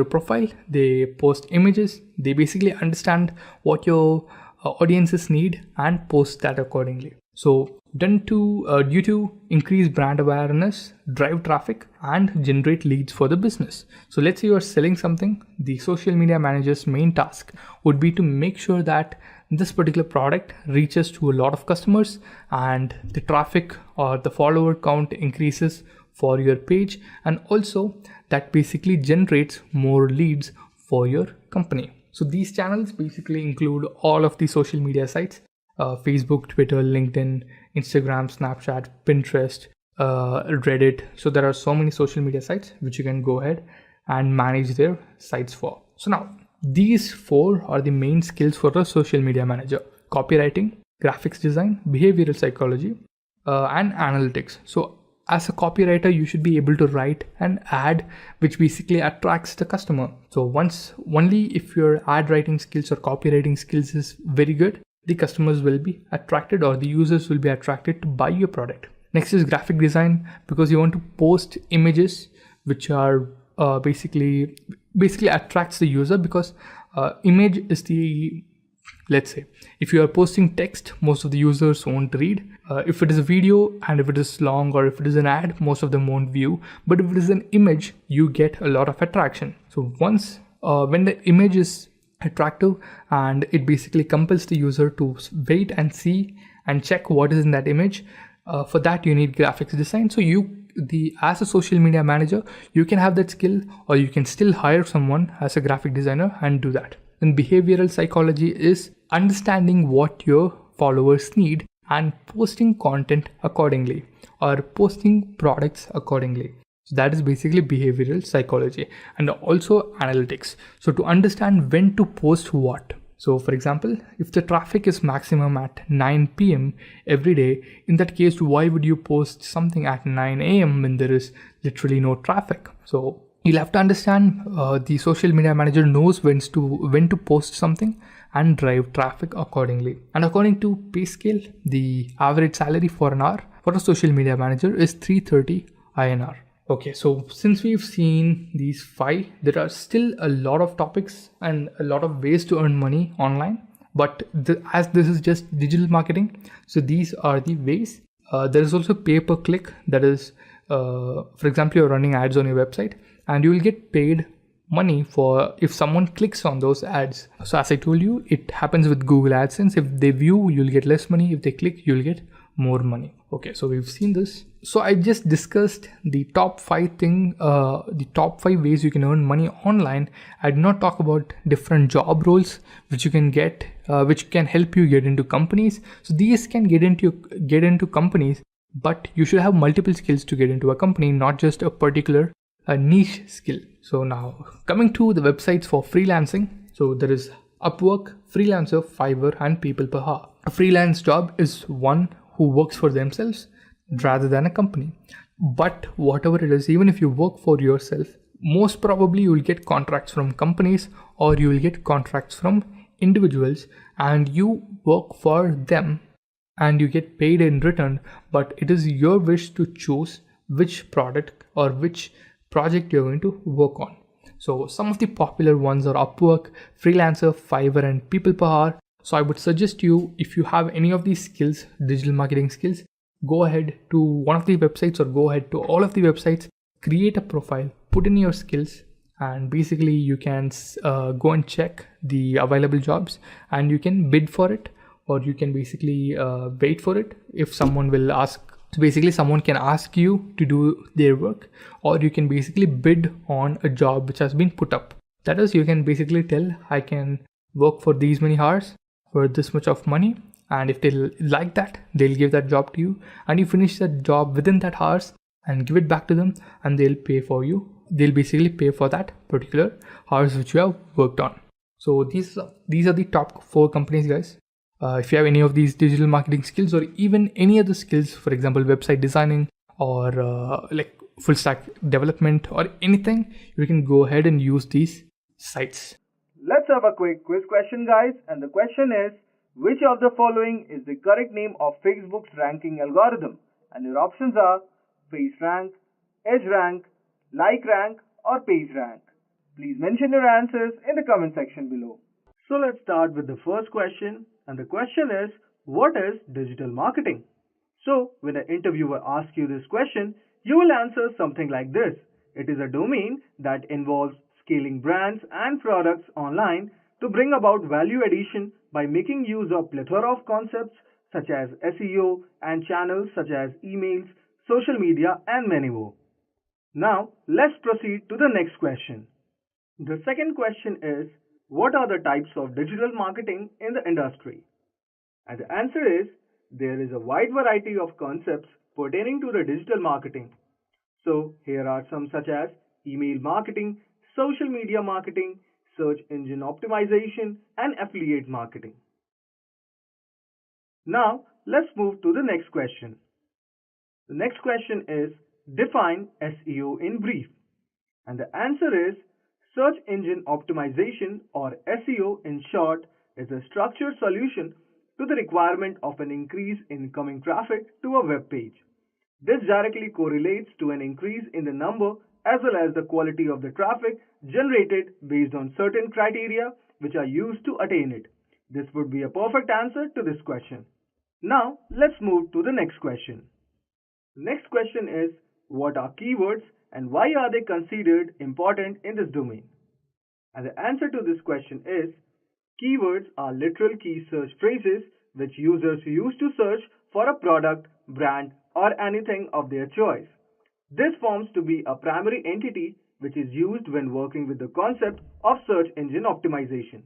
profile, they post images, they basically understand what your audiences need and post that accordingly. So due to increase brand awareness, drive traffic, and generate leads for the business. So let's say you are selling something. The social media manager's main task would be to make sure that this particular product reaches to a lot of customers, and the traffic or the follower count increases for your page, and also that basically generates more leads for your company. So these channels basically include all of the social media sites: Facebook, Twitter, LinkedIn, Instagram, Snapchat, Pinterest, Reddit. So there are so many social media sites which you can go ahead and manage their sites for. So now these four are the main skills for a social media manager: copywriting, graphics design, behavioral psychology, and analytics. So as a copywriter, you should be able to write an ad which basically attracts the customer. So only if your ad writing skills or copywriting skills is very good, the customers will be attracted, or the users will be attracted to buy your product. Next is graphic design, because you want to post images which are basically attracts the user, because image is the, let's say if you are posting text, most of the users won't read. If it is a video and if it is long, or if it is an ad, most of them won't view. But if it is an image, you get a lot of attraction. So once when the image is attractive and it basically compels the user to wait and see and check what is in that image, for that you need graphics design. So as a social media manager, you can have that skill, or you can still hire someone as a graphic designer and do that. And behavioral psychology is understanding what your followers need and posting content accordingly, or posting products accordingly. So that is basically behavioral psychology. And also analytics, so to understand when to post what. So for example, if the traffic is maximum at 9 p.m. every day, in that case, why would you post something at 9 a.m. when there is literally no traffic? So you'll have to understand the social media manager knows when to post something and drive traffic accordingly. And according to pay scale, the average salary for an hour for a social media manager is 330 INR. Okay, so since we've seen these 5, there are still a lot of topics and a lot of ways to earn money online. But as this is just digital marketing, so these are the ways. There is also pay-per-click. That is, for example, you're running ads on your website, and you will get paid money for if someone clicks on those ads. So as I told you, it happens with Google AdSense. If they view, you'll get less money. If they click, you'll get more money. Okay, so we've seen this. So I just discussed the top 5 ways you can earn money online. I did not talk about different job roles which you can get, which can help you get into companies. So these can get into companies, but you should have multiple skills to get into a company, not just a particular niche skill. So now coming to the websites for freelancing. So there is Upwork, Freelancer, Fiverr, and People Per Hour. A freelance job is one who works for themselves rather than a company. But whatever it is, even if you work for yourself, most probably you will get contracts from companies or you will get contracts from individuals and you work for them and you get paid in return, but it is your wish to choose which product or which project you're going to work on. So some of the popular ones are Upwork, Freelancer, Fiverr, and People Per Hour. So I would suggest you, if you have any of these skills, digital marketing skills, go ahead to one of the websites or go ahead to all of the websites, create a profile, put in your skills, and basically you can go and check the available jobs and you can bid for it, or you can basically wait for it if someone will ask. So basically someone can ask you to do their work, or you can basically bid on a job which has been put up. That is, you can basically tell, I can work for these many hours for this much of money, and if they like that, they'll give that job to you, and you finish that job within that hours and give it back to them, and they'll pay for you. They'll basically pay for that particular hours which you have worked on. So these are the top 4 companies, guys. If you have any of these digital marketing skills or even any other skills, for example, website designing or like full stack development or anything, you can go ahead and use these sites. Let's have a quick quiz question, guys. And the question is, which of the following is the correct name of Facebook's ranking algorithm? And your options are PageRank, EdgeRank, LikeRank, or PageRank. Please mention your answers in the comment section below. So let's start with the first question. And the question is, what is digital marketing? So when an interviewer asks you this question, you will answer something like this. It is a domain that involves scaling brands and products online to bring about value addition by making use of plethora of concepts such as SEO and channels such as emails, social media, and many more. Now let's proceed to the next question. The second question is, what are the types of digital marketing in the industry? And the answer is, there is a wide variety of concepts pertaining to the digital marketing. So here are some such as email marketing, social media marketing, search engine optimization, and affiliate marketing. Now let's move to the next question. The next question is, define SEO in brief. And the answer is, search engine optimization, or SEO in short, is a structured solution to the requirement of an increase in incoming traffic to a web page. This directly correlates to an increase in the number as well as the quality of the traffic generated based on certain criteria which are used to attain it. This would be a perfect answer to this question. Now let's move to the next question. The next question is, what are keywords and why are they considered important in this domain? And the answer to this question is, keywords are literal key search phrases which users use to search for a product, brand, or anything of their choice. This forms to be a primary entity which is used when working with the concept of search engine optimization.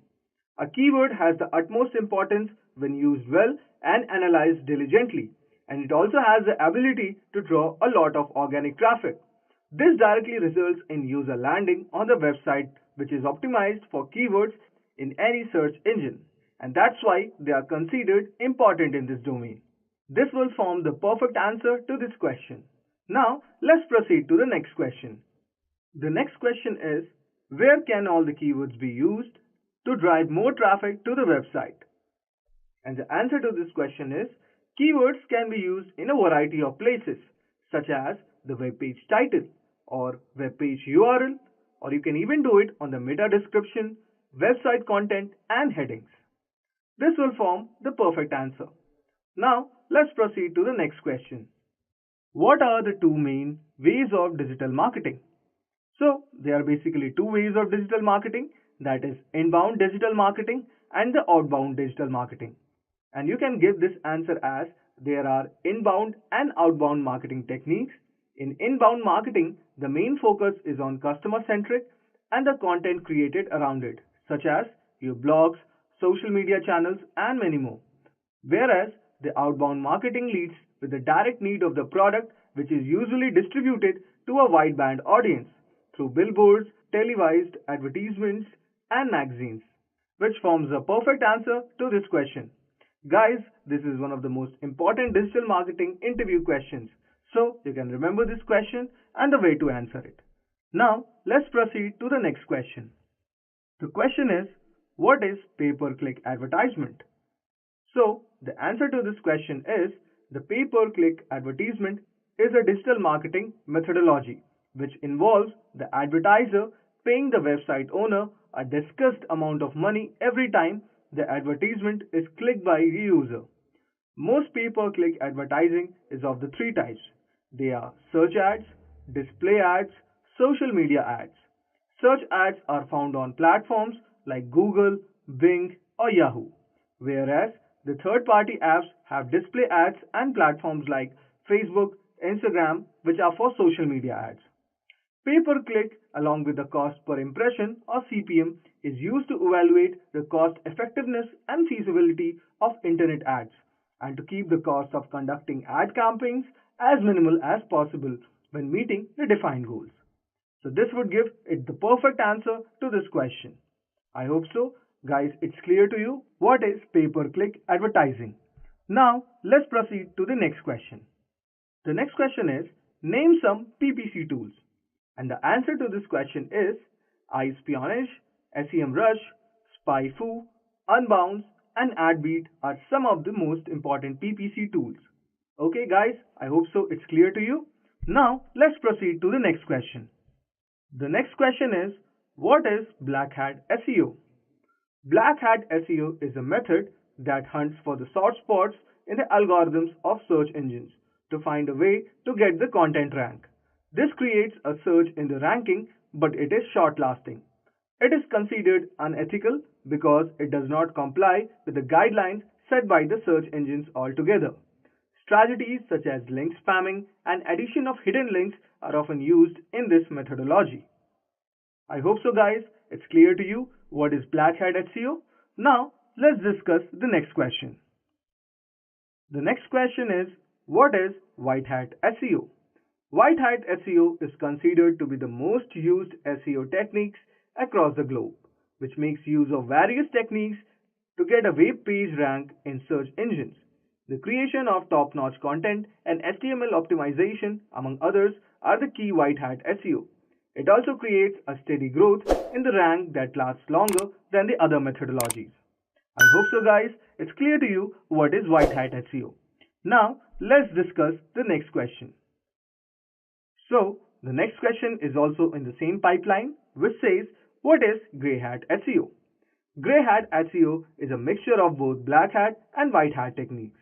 A keyword has the utmost importance when used well and analyzed diligently, and it also has the ability to draw a lot of organic traffic. This directly results in user landing on the website which is optimized for keywords in any search engine, and that's why they are considered important in this domain. This will form the perfect answer to this question. Now let's proceed to the next question. The next question is, where can all the keywords be used to drive more traffic to the website? And the answer to this question is, keywords can be used in a variety of places, such as the web page title or web page URL, or you can even do it on the meta description, website content, and headings. This will form the perfect answer. Now let's proceed to the next question. What are the two main ways of digital marketing? So there are basically two ways of digital marketing, that is inbound digital marketing and the outbound digital marketing. And you can give this answer as there are inbound and outbound marketing techniques. In inbound marketing, the main focus is on customer centric and the content created around it, such as your blogs, social media channels, and many more. Whereas the outbound marketing leads with the direct need of the product, which is usually distributed to a wide band audience through billboards, televised advertisements, and magazines, which forms a perfect answer to this question. Guys, this is one of the most important digital marketing interview questions, so you can remember this question and the way to answer it. Now, let's proceed to the next question. The question is, what is pay-per-click advertisement? So, the answer to this question is the pay-per-click advertisement is a digital marketing methodology which involves the advertiser paying the website owner a discussed amount of money every time the advertisement is clicked by a user. Most pay-per-click advertising is of the three types. They are search ads, display ads, social media ads. Search ads are found on platforms like Google, Bing, or Yahoo, whereas the third-party apps have display ads and platforms like Facebook, Instagram, which are for social media ads. Pay-per-click along with the cost per impression or CPM is used to evaluate the cost effectiveness and feasibility of internet ads and to keep the cost of conducting ad campaigns as minimal as possible when meeting the defined goals. So this would give it the perfect answer to this question. I hope so. Guys, it's clear to you what is pay-per-click advertising. Now, let's proceed to the next question. The next question is, name some PPC tools. And the answer to this question is iSpionage, SEMrush, SpyFu, Unbounce, and AdBeat are some of the most important PPC tools. Okay guys, I hope so it's clear to you. Now, let's proceed to the next question. The next question is, what is Black Hat SEO? Black Hat SEO is a method that hunts for the soft spots in the algorithms of search engines to find a way to get the content rank. This creates a surge in the ranking, but it is short-lasting. It is considered unethical because it does not comply with the guidelines set by the search engines altogether. Strategies such as link spamming and addition of hidden links are often used in this methodology. I hope so guys, it's clear to you what is Black Hat SEO. Now, let's discuss the next question. The next question is, what is White Hat SEO? White Hat SEO is considered to be the most used SEO techniques across the globe, which makes use of various techniques to get a web page rank in search engines. The creation of top-notch content and HTML optimization, among others, are the key White Hat SEO. It also creates a steady growth in the rank that lasts longer than the other methodologies. I hope so guys, it's clear to you what is White Hat SEO. Now, let's discuss the next question. So, the next question is also in the same pipeline, which says, what is Grey Hat SEO? Grey Hat SEO is a mixture of both Black Hat and White Hat techniques.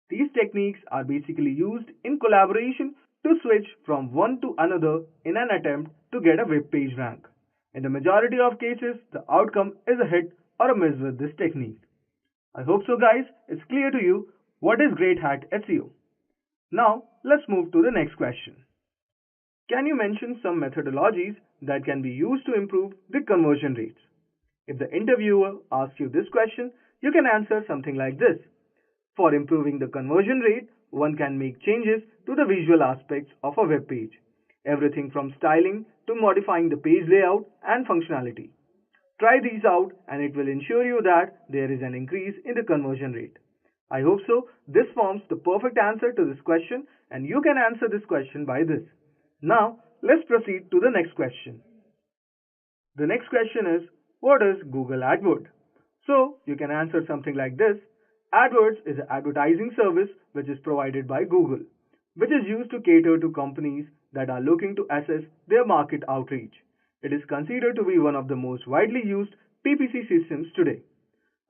These techniques are basically used in collaboration to switch from one to another in an attempt to get a web page rank. In the majority of cases, the outcome is a hit or a miss with this technique. I hope so guys, it's clear to you what is Grey Hat SEO. Now, let's move to the next question. Can you mention some methodologies that can be used to improve the conversion rates? If the interviewer asks you this question, you can answer something like this. For improving the conversion rate, one can make changes to the visual aspects of a web page, everything from styling to modifying the page layout and functionality. Try these out and it will ensure you that there is an increase in the conversion rate. I hope so. This forms the perfect answer to this question and you can answer this question by this. Now, let's proceed to the next question. The next question is, what is Google AdWords? So, you can answer something like this. AdWords is an advertising service which is provided by Google, which is used to cater to companies that are looking to assess their market outreach. It is considered to be one of the most widely used PPC systems today.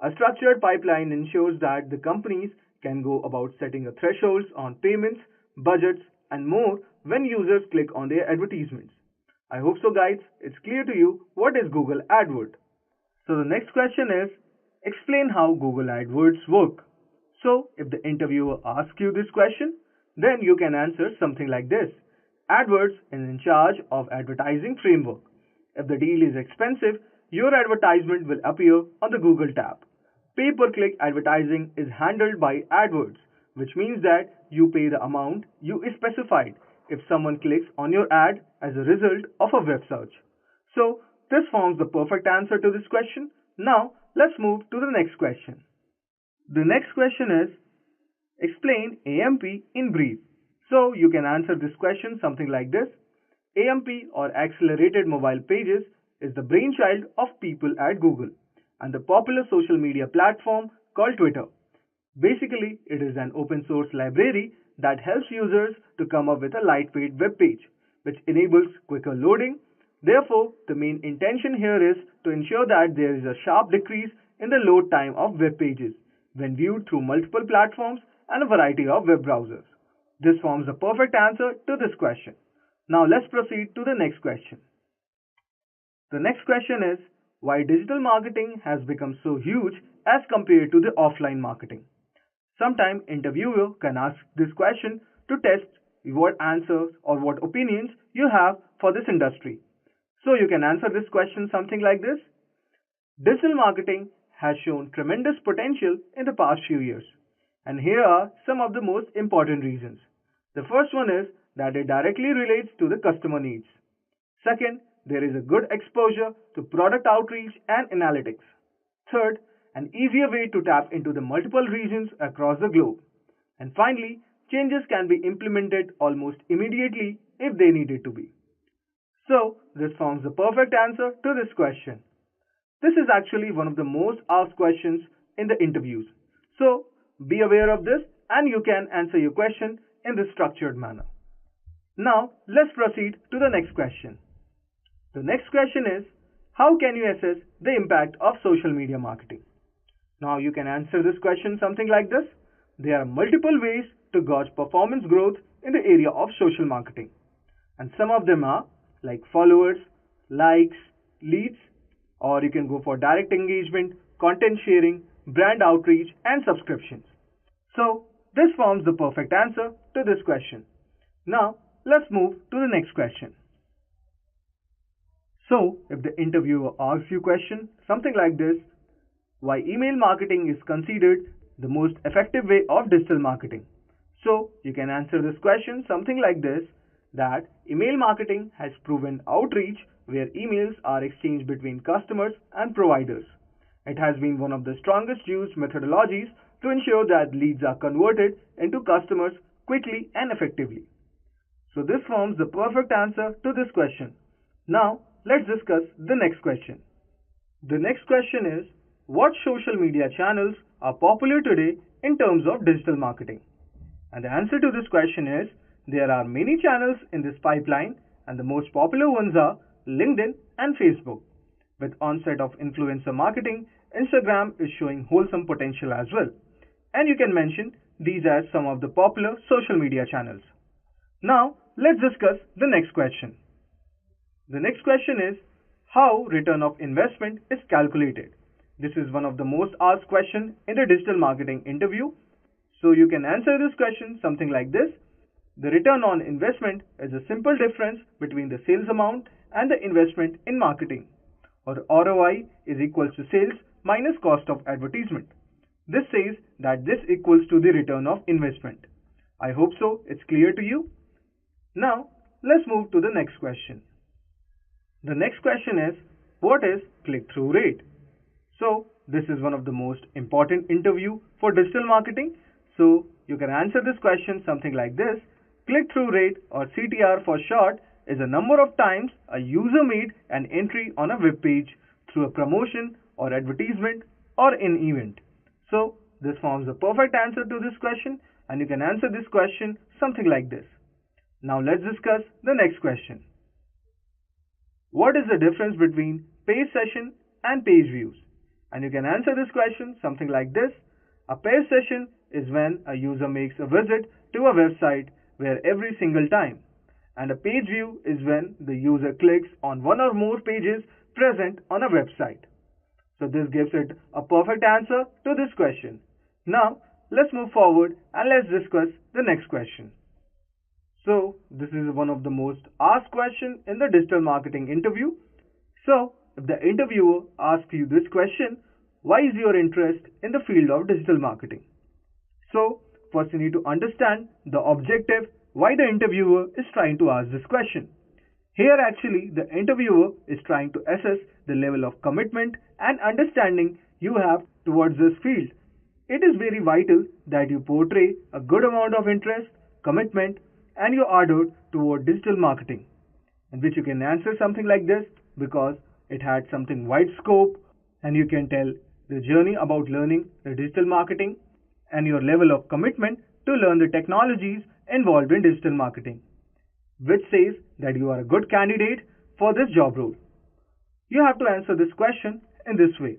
A structured pipeline ensures that the companies can go about setting a thresholds on payments, budgets, and more when users click on their advertisements. I hope so guys, it's clear to you what is Google AdWords. So the next question is, explain how Google AdWords work. So, if the interviewer asks you this question, then you can answer something like this. AdWords is in charge of advertising framework. If the deal is expensive, your advertisement will appear on the Google tab. Pay-per-click advertising is handled by AdWords, which means that you pay the amount you specified if someone clicks on your ad as a result of a web search. So, this forms the perfect answer to this question. Now, let's move to the next question. The next question is, explain AMP in brief. So, you can answer this question something like this. AMP or Accelerated Mobile Pages is the brainchild of people at Google and the popular social media platform called Twitter. Basically, it is an open source library that helps users to come up with a lightweight web page, which enables quicker loading. Therefore, the main intention here is to ensure that there is a sharp decrease in the load time of web pages when viewed through multiple platforms and a variety of web browsers. This forms the perfect answer to this question. Now let's proceed to the next question. The next question is, why digital marketing has become so huge as compared to the offline marketing? Sometimes interviewer can ask this question to test what answers or what opinions you have for this industry. So you can answer this question something like this. Digital marketing has shown tremendous potential in the past few years. And here are some of the most important reasons. The first one is that it directly relates to the customer needs. Second, there is a good exposure to product outreach and analytics. Third, an easier way to tap into the multiple regions across the globe. And finally, changes can be implemented almost immediately if they needed to be. So, this forms the perfect answer to this question. This is actually one of the most asked questions in the interviews. So, be aware of this and you can answer your question in this structured manner. Now, let's proceed to the next question. The next question is, how can you assess the impact of social media marketing? Now, you can answer this question something like this. There are multiple ways to gauge performance growth in the area of social marketing. And some of them are like followers, likes, leads, or you can go for direct engagement, content sharing, brand outreach, and subscriptions. So, this forms the perfect answer to this question. Now, let's move to the next question. So, if the interviewer asks you a question, something like this, why email marketing is considered the most effective way of digital marketing? So, you can answer this question something like this, that email marketing has proven outreach where emails are exchanged between customers and providers. It has been one of the strongest used methodologies to ensure that leads are converted into customers quickly and effectively. So this forms the perfect answer to this question. Now let's discuss the next question. The next question is, what social media channels are popular today in terms of digital marketing? And the answer to this question is, there are many channels in this pipeline and the most popular ones are LinkedIn and Facebook. With onset of influencer marketing, Instagram is showing wholesome potential as well. And you can mention these as some of the popular social media channels. Now, let's discuss the next question. The next question is, how return of investment is calculated? This is one of the most asked questions in the digital marketing interview. So you can answer this question something like this. The return on investment is a simple difference between the sales amount and the investment in marketing, or ROI is equals to sales minus cost of advertisement. This says that this equals to the return of investment. I hope so it's clear to you. Now let's move to the next question. The next question is, what is click-through rate? So this is one of the most important interview for digital marketing. So you can answer this question something like this. Click-through rate, or CTR for short, is a number of times a user made an entry on a web page through a promotion or advertisement or an event. So this forms the perfect answer to this question, and you can answer this question something like this. Now let's discuss the next question. What is the difference between page session and page views? And you can answer this question something like this. A page session is when a user makes a visit to a website where every single time, and a page view is when the user clicks on one or more pages present on a website. So this gives it a perfect answer to this question. Now let's move forward and let's discuss the next question. So, this is one of the most asked questions in the digital marketing interview. So, if the interviewer asks you this question, why is your interest in the field of digital marketing? So, first you need to understand the objective why the interviewer is trying to ask this question. Here actually the interviewer is trying to assess the level of commitment and understanding you have towards this field. It is very vital that you portray a good amount of interest, commitment and your ardor toward digital marketing, in which you can answer something like this because it had something wide scope and you can tell the journey about learning the digital marketing and your level of commitment to learn the technologies involved in digital marketing, which says that you are a good candidate for this job role. You have to answer this question in this way.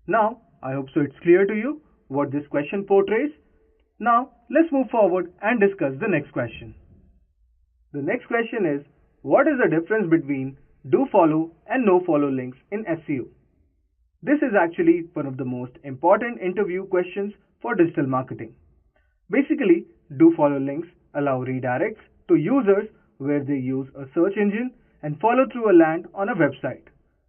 Now, I hope so it's clear to you what this question portrays. Now, let's move forward and discuss the next question. The next question is, what is the difference between do follow and no follow links in SEO? This is actually one of the most important interview questions for digital marketing. Basically, do follow links allow redirects to users where they use a search engine and follow through a land on a website,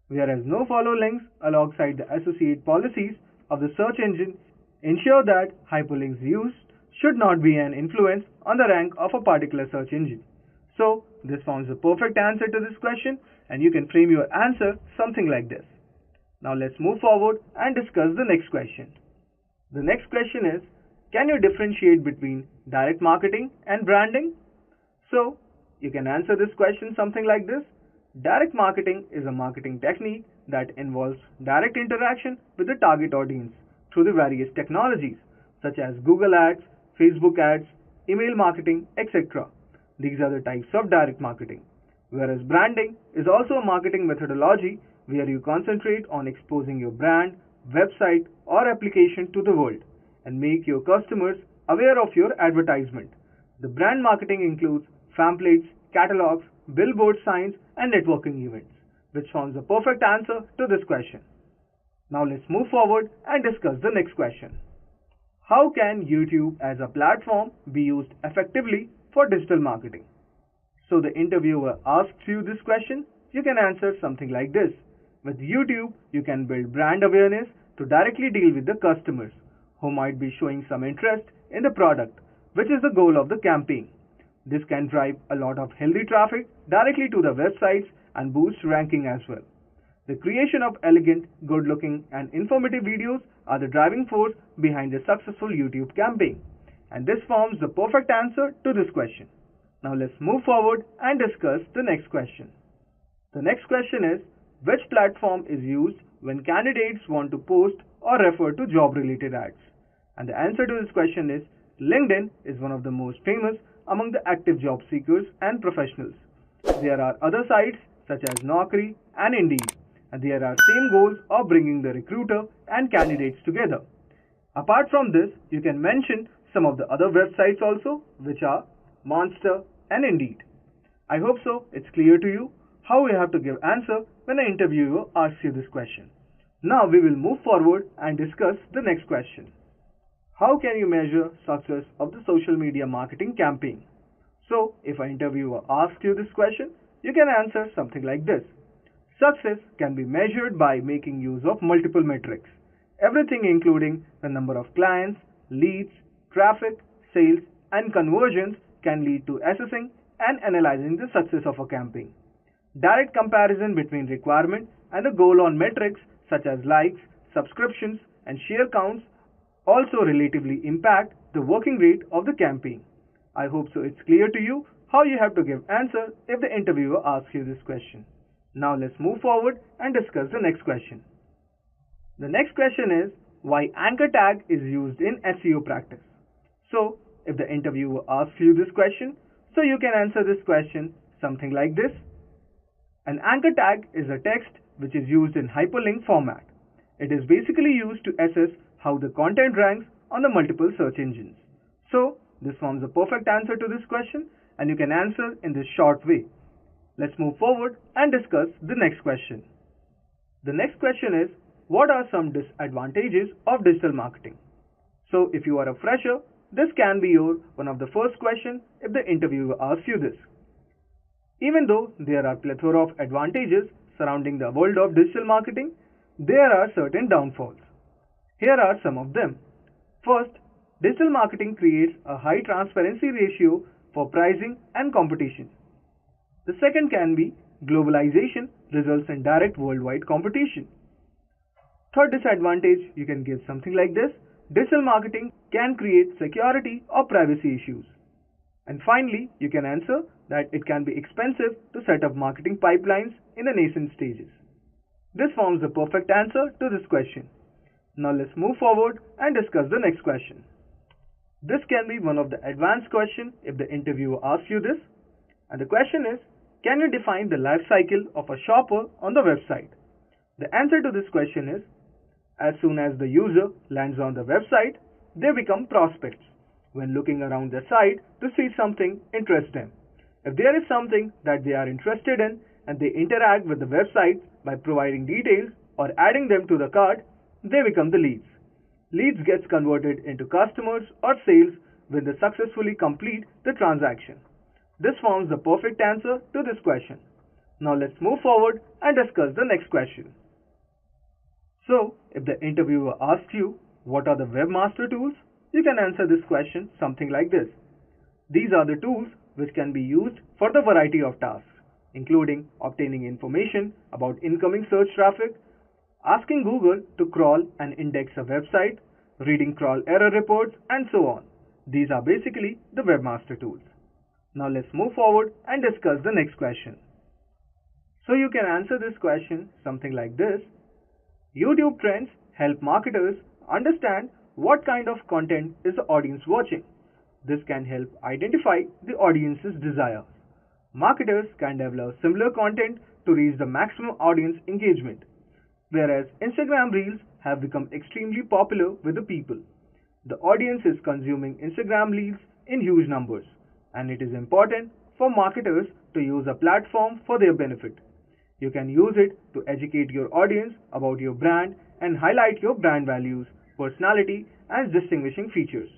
whereas no follow links alongside the associate policies of the search engine ensure that hyperlinks used should not be an influence on the rank of a particular search engine. So, this forms a perfect answer to this question and you can frame your answer something like this. Now let's move forward and discuss the next question. The next question is, can you differentiate between direct marketing and branding? So, you can answer this question something like this. Direct marketing is a marketing technique that involves direct interaction with the target audience through the various technologies such as Google Ads, Facebook Ads, email marketing, etc. These are the types of direct marketing. Whereas branding is also a marketing methodology where you concentrate on exposing your brand, website or application to the world and make your customers aware of your advertisement. The brand marketing includes pamphlets, catalogs, billboard signs and networking events, which forms a perfect answer to this question. Now let's move forward and discuss the next question. How can YouTube as a platform be used effectively for digital marketing? So the interviewer asks you this question, you can answer something like this. With YouTube, you can build brand awareness to directly deal with the customers who might be showing some interest in the product, which is the goal of the campaign. This can drive a lot of healthy traffic directly to the websites and boost ranking as well. The creation of elegant, good-looking and informative videos are the driving force behind the successful YouTube campaign. And this forms the perfect answer to this question. Now let's move forward and discuss the next question. The next question is, which platform is used when candidates want to post or refer to job-related ads? And the answer to this question is, LinkedIn is one of the most famous among the active job seekers and professionals. There are other sites such as Naukri and Indeed, and there are same goals of bringing the recruiter and candidates together. Apart from this, you can mention some of the other websites also, which are Monster and Indeed. I hope so it's clear to you how you have to give answer when an interviewer asks you this question. Now we will move forward and discuss the next question. How can you measure success of the social media marketing campaign? So, if an interviewer asks you this question, you can answer something like this. Success can be measured by making use of multiple metrics, everything including the number of clients, leads, traffic, sales, and conversions can lead to assessing and analyzing the success of a campaign. Direct comparison between requirement and the goal on metrics such as likes, subscriptions, and share counts also relatively impact the working rate of the campaign. I hope so it's clear to you how you have to give answer if the interviewer asks you this question. Now let's move forward and discuss the next question. The next question is, why anchor tag is used in SEO practice? So, if the interviewer asks you this question, so you can answer this question something like this. An anchor tag is a text which is used in hyperlink format. It is basically used to assess how the content ranks on the multiple search engines. So, this forms a perfect answer to this question and you can answer in this short way. Let's move forward and discuss the next question. The next question is, what are some disadvantages of digital marketing? So if you are a fresher, this can be your one of the first questions if the interviewer asks you this. Even though there are plethora of advantages surrounding the world of digital marketing, there are certain downfalls. Here are some of them. First, digital marketing creates a high transparency ratio for pricing and competition. The second can be globalization results in direct worldwide competition. Third disadvantage, you can give something like this: digital marketing can create security or privacy issues. And finally, you can answer that it can be expensive to set up marketing pipelines in the nascent stages. This forms the perfect answer to this question. Now let's move forward and discuss the next question. This can be one of the advanced questions if the interviewer asks you this. And the question is, can you define the life cycle of a shopper on the website? The answer to this question is, as soon as the user lands on the website, they become prospects when looking around the site to see something interests them. If there is something that they are interested in and they interact with the website by providing details or adding them to the cart, they become the leads. Leads gets converted into customers or sales when they successfully complete the transaction. This forms the perfect answer to this question. Now let's move forward and discuss the next question. So, if the interviewer asks you, what are the webmaster tools? You can answer this question something like this. These are the tools which can be used for the variety of tasks, including obtaining information about incoming search traffic, asking Google to crawl and index a website, reading crawl error reports, and so on. These are basically the webmaster tools. Now let's move forward and discuss the next question. So you can answer this question something like this. YouTube trends help marketers understand what kind of content is the audience watching. This can help identify the audience's desires. Marketers can develop similar content to reach the maximum audience engagement. Whereas Instagram Reels have become extremely popular with the people. The audience is consuming Instagram Reels in huge numbers, and it is important for marketers to use a platform for their benefit. You can use it to educate your audience about your brand and highlight your brand values, personality, and distinguishing features.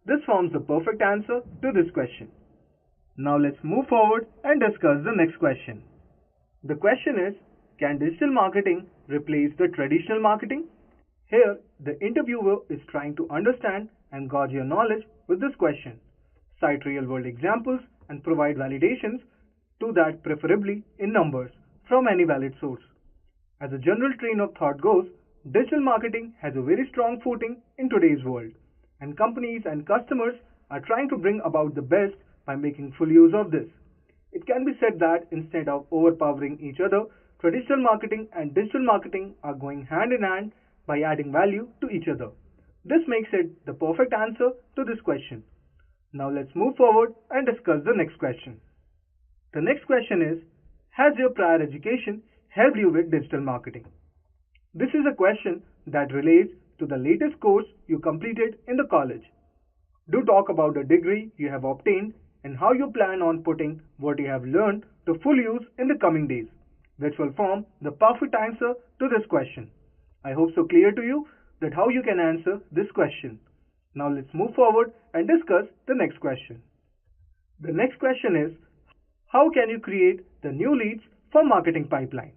This forms the perfect answer to this question. Now let's move forward and discuss the next question. The question is, can digital marketing replace the traditional marketing? Here, the interviewer is trying to understand and gauge your knowledge with this question. Cite real-world examples and provide validations to that, preferably in numbers, from any valid source. As a general train of thought goes, digital marketing has a very strong footing in today's world, and companies and customers are trying to bring about the best by making full use of this. It can be said that instead of overpowering each other, traditional marketing and digital marketing are going hand in hand by adding value to each other. This makes it the perfect answer to this question. Now let's move forward and discuss the next question. The next question is, has your prior education helped you with digital marketing? This is a question that relates to the latest course you completed in the college. Do talk about the degree you have obtained and how you plan on putting what you have learned to full use in the coming days, which will form the perfect answer to this question. I hope so clear to you that how you can answer this question. Now let's move forward and discuss the next question. The next question is, how can you create the new leads for marketing pipeline?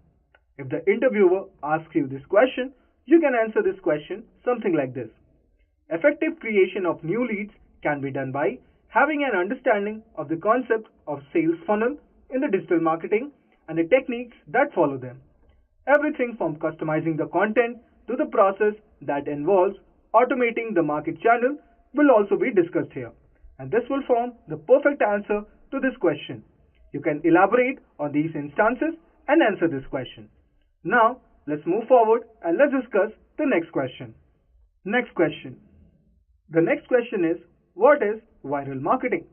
If the interviewer asks you this question, you can answer this question something like this. Effective creation of new leads can be done by having an understanding of the concept of sales funnel in the digital marketing and the techniques that follow them. Everything from customizing the content to the process that involves automating the market channel will also be discussed here, and this will form the perfect answer to this question. You can elaborate on these instances and answer this question. Now, let's move forward and let's discuss the next question. Next question. The next question is, what is viral marketing?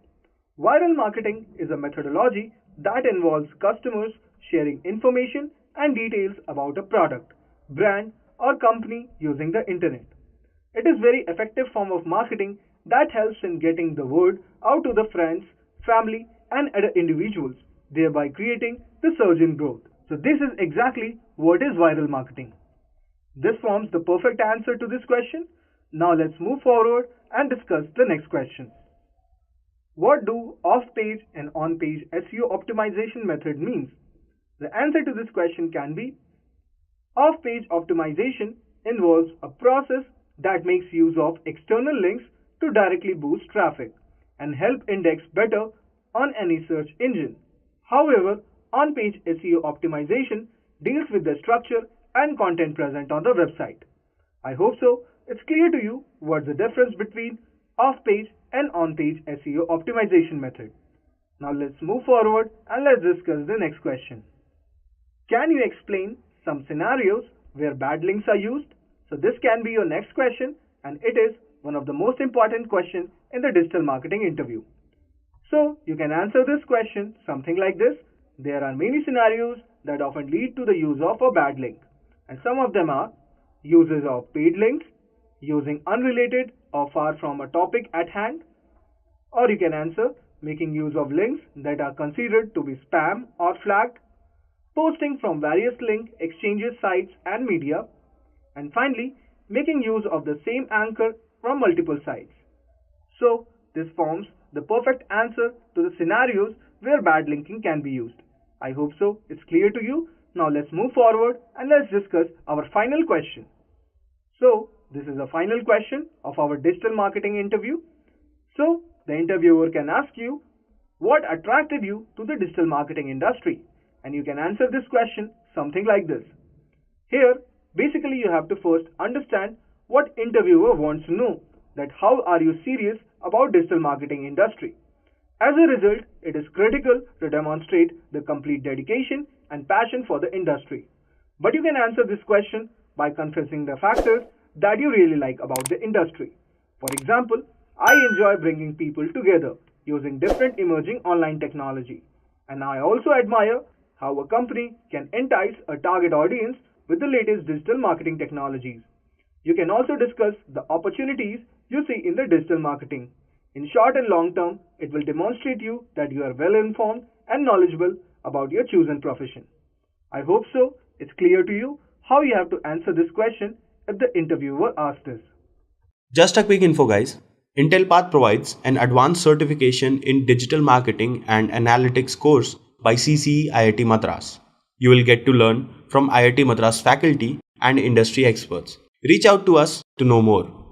Viral marketing is a methodology that involves customers sharing information and details about a product, brand, or company using the internet. It is a very effective form of marketing that helps in getting the word out to the friends, family, and other individuals, thereby creating the surge in growth. So this is exactly what is viral marketing. This forms the perfect answer to this question. Now let's move forward and discuss the next question. What do off-page and on-page SEO optimization method means? The answer to this question can be off-page optimization involves a process that makes use of external links to directly boost traffic and help index better on any search engine. However, on-page SEO optimization deals with the structure and content present on the website. I hope so. It's clear to you what's the difference between off-page and on-page SEO optimization method. Now let's move forward and let's discuss the next question. Can you explain some scenarios where bad links are used? So this can be your next question, and it is one of the most important questions in the digital marketing interview. So you can answer this question something like this. There are many scenarios that often lead to the use of a bad link, and some of them are uses of paid links, using unrelated or far from a topic at hand, or you can answer making use of links that are considered to be spam or flagged, posting from various link exchanges sites and media, and finally making use of the same anchor from multiple sites. So this forms the perfect answer to the scenarios where bad linking can be used. I hope so. It's clear to you. Now let's move forward and let's discuss our final question. So this is the final question of our digital marketing interview. So the interviewer can ask you, what attracted you to the digital marketing industry? And you can answer this question something like this. Here, basically you have to first understand what interviewer wants to know, that how are you serious about digital marketing industry. As a result, it is critical to demonstrate the complete dedication and passion for the industry. But you can answer this question by confessing the factors that you really like about the industry. For example, I enjoy bringing people together using different emerging online technology. And I also admire how a company can entice a target audience with the latest digital marketing technologies. You can also discuss the opportunities you see in the digital marketing. In short and long term, it will demonstrate you that you are well informed and knowledgeable about your chosen profession. I hope so. It's clear to you how you have to answer this question if the interviewer asks this. Just a quick info, guys. Intellipaat provides an advanced certification in digital marketing and analytics course by CCE IIT Madras. You will get to learn from IIT Madras faculty and industry experts. Reach out to us to know more.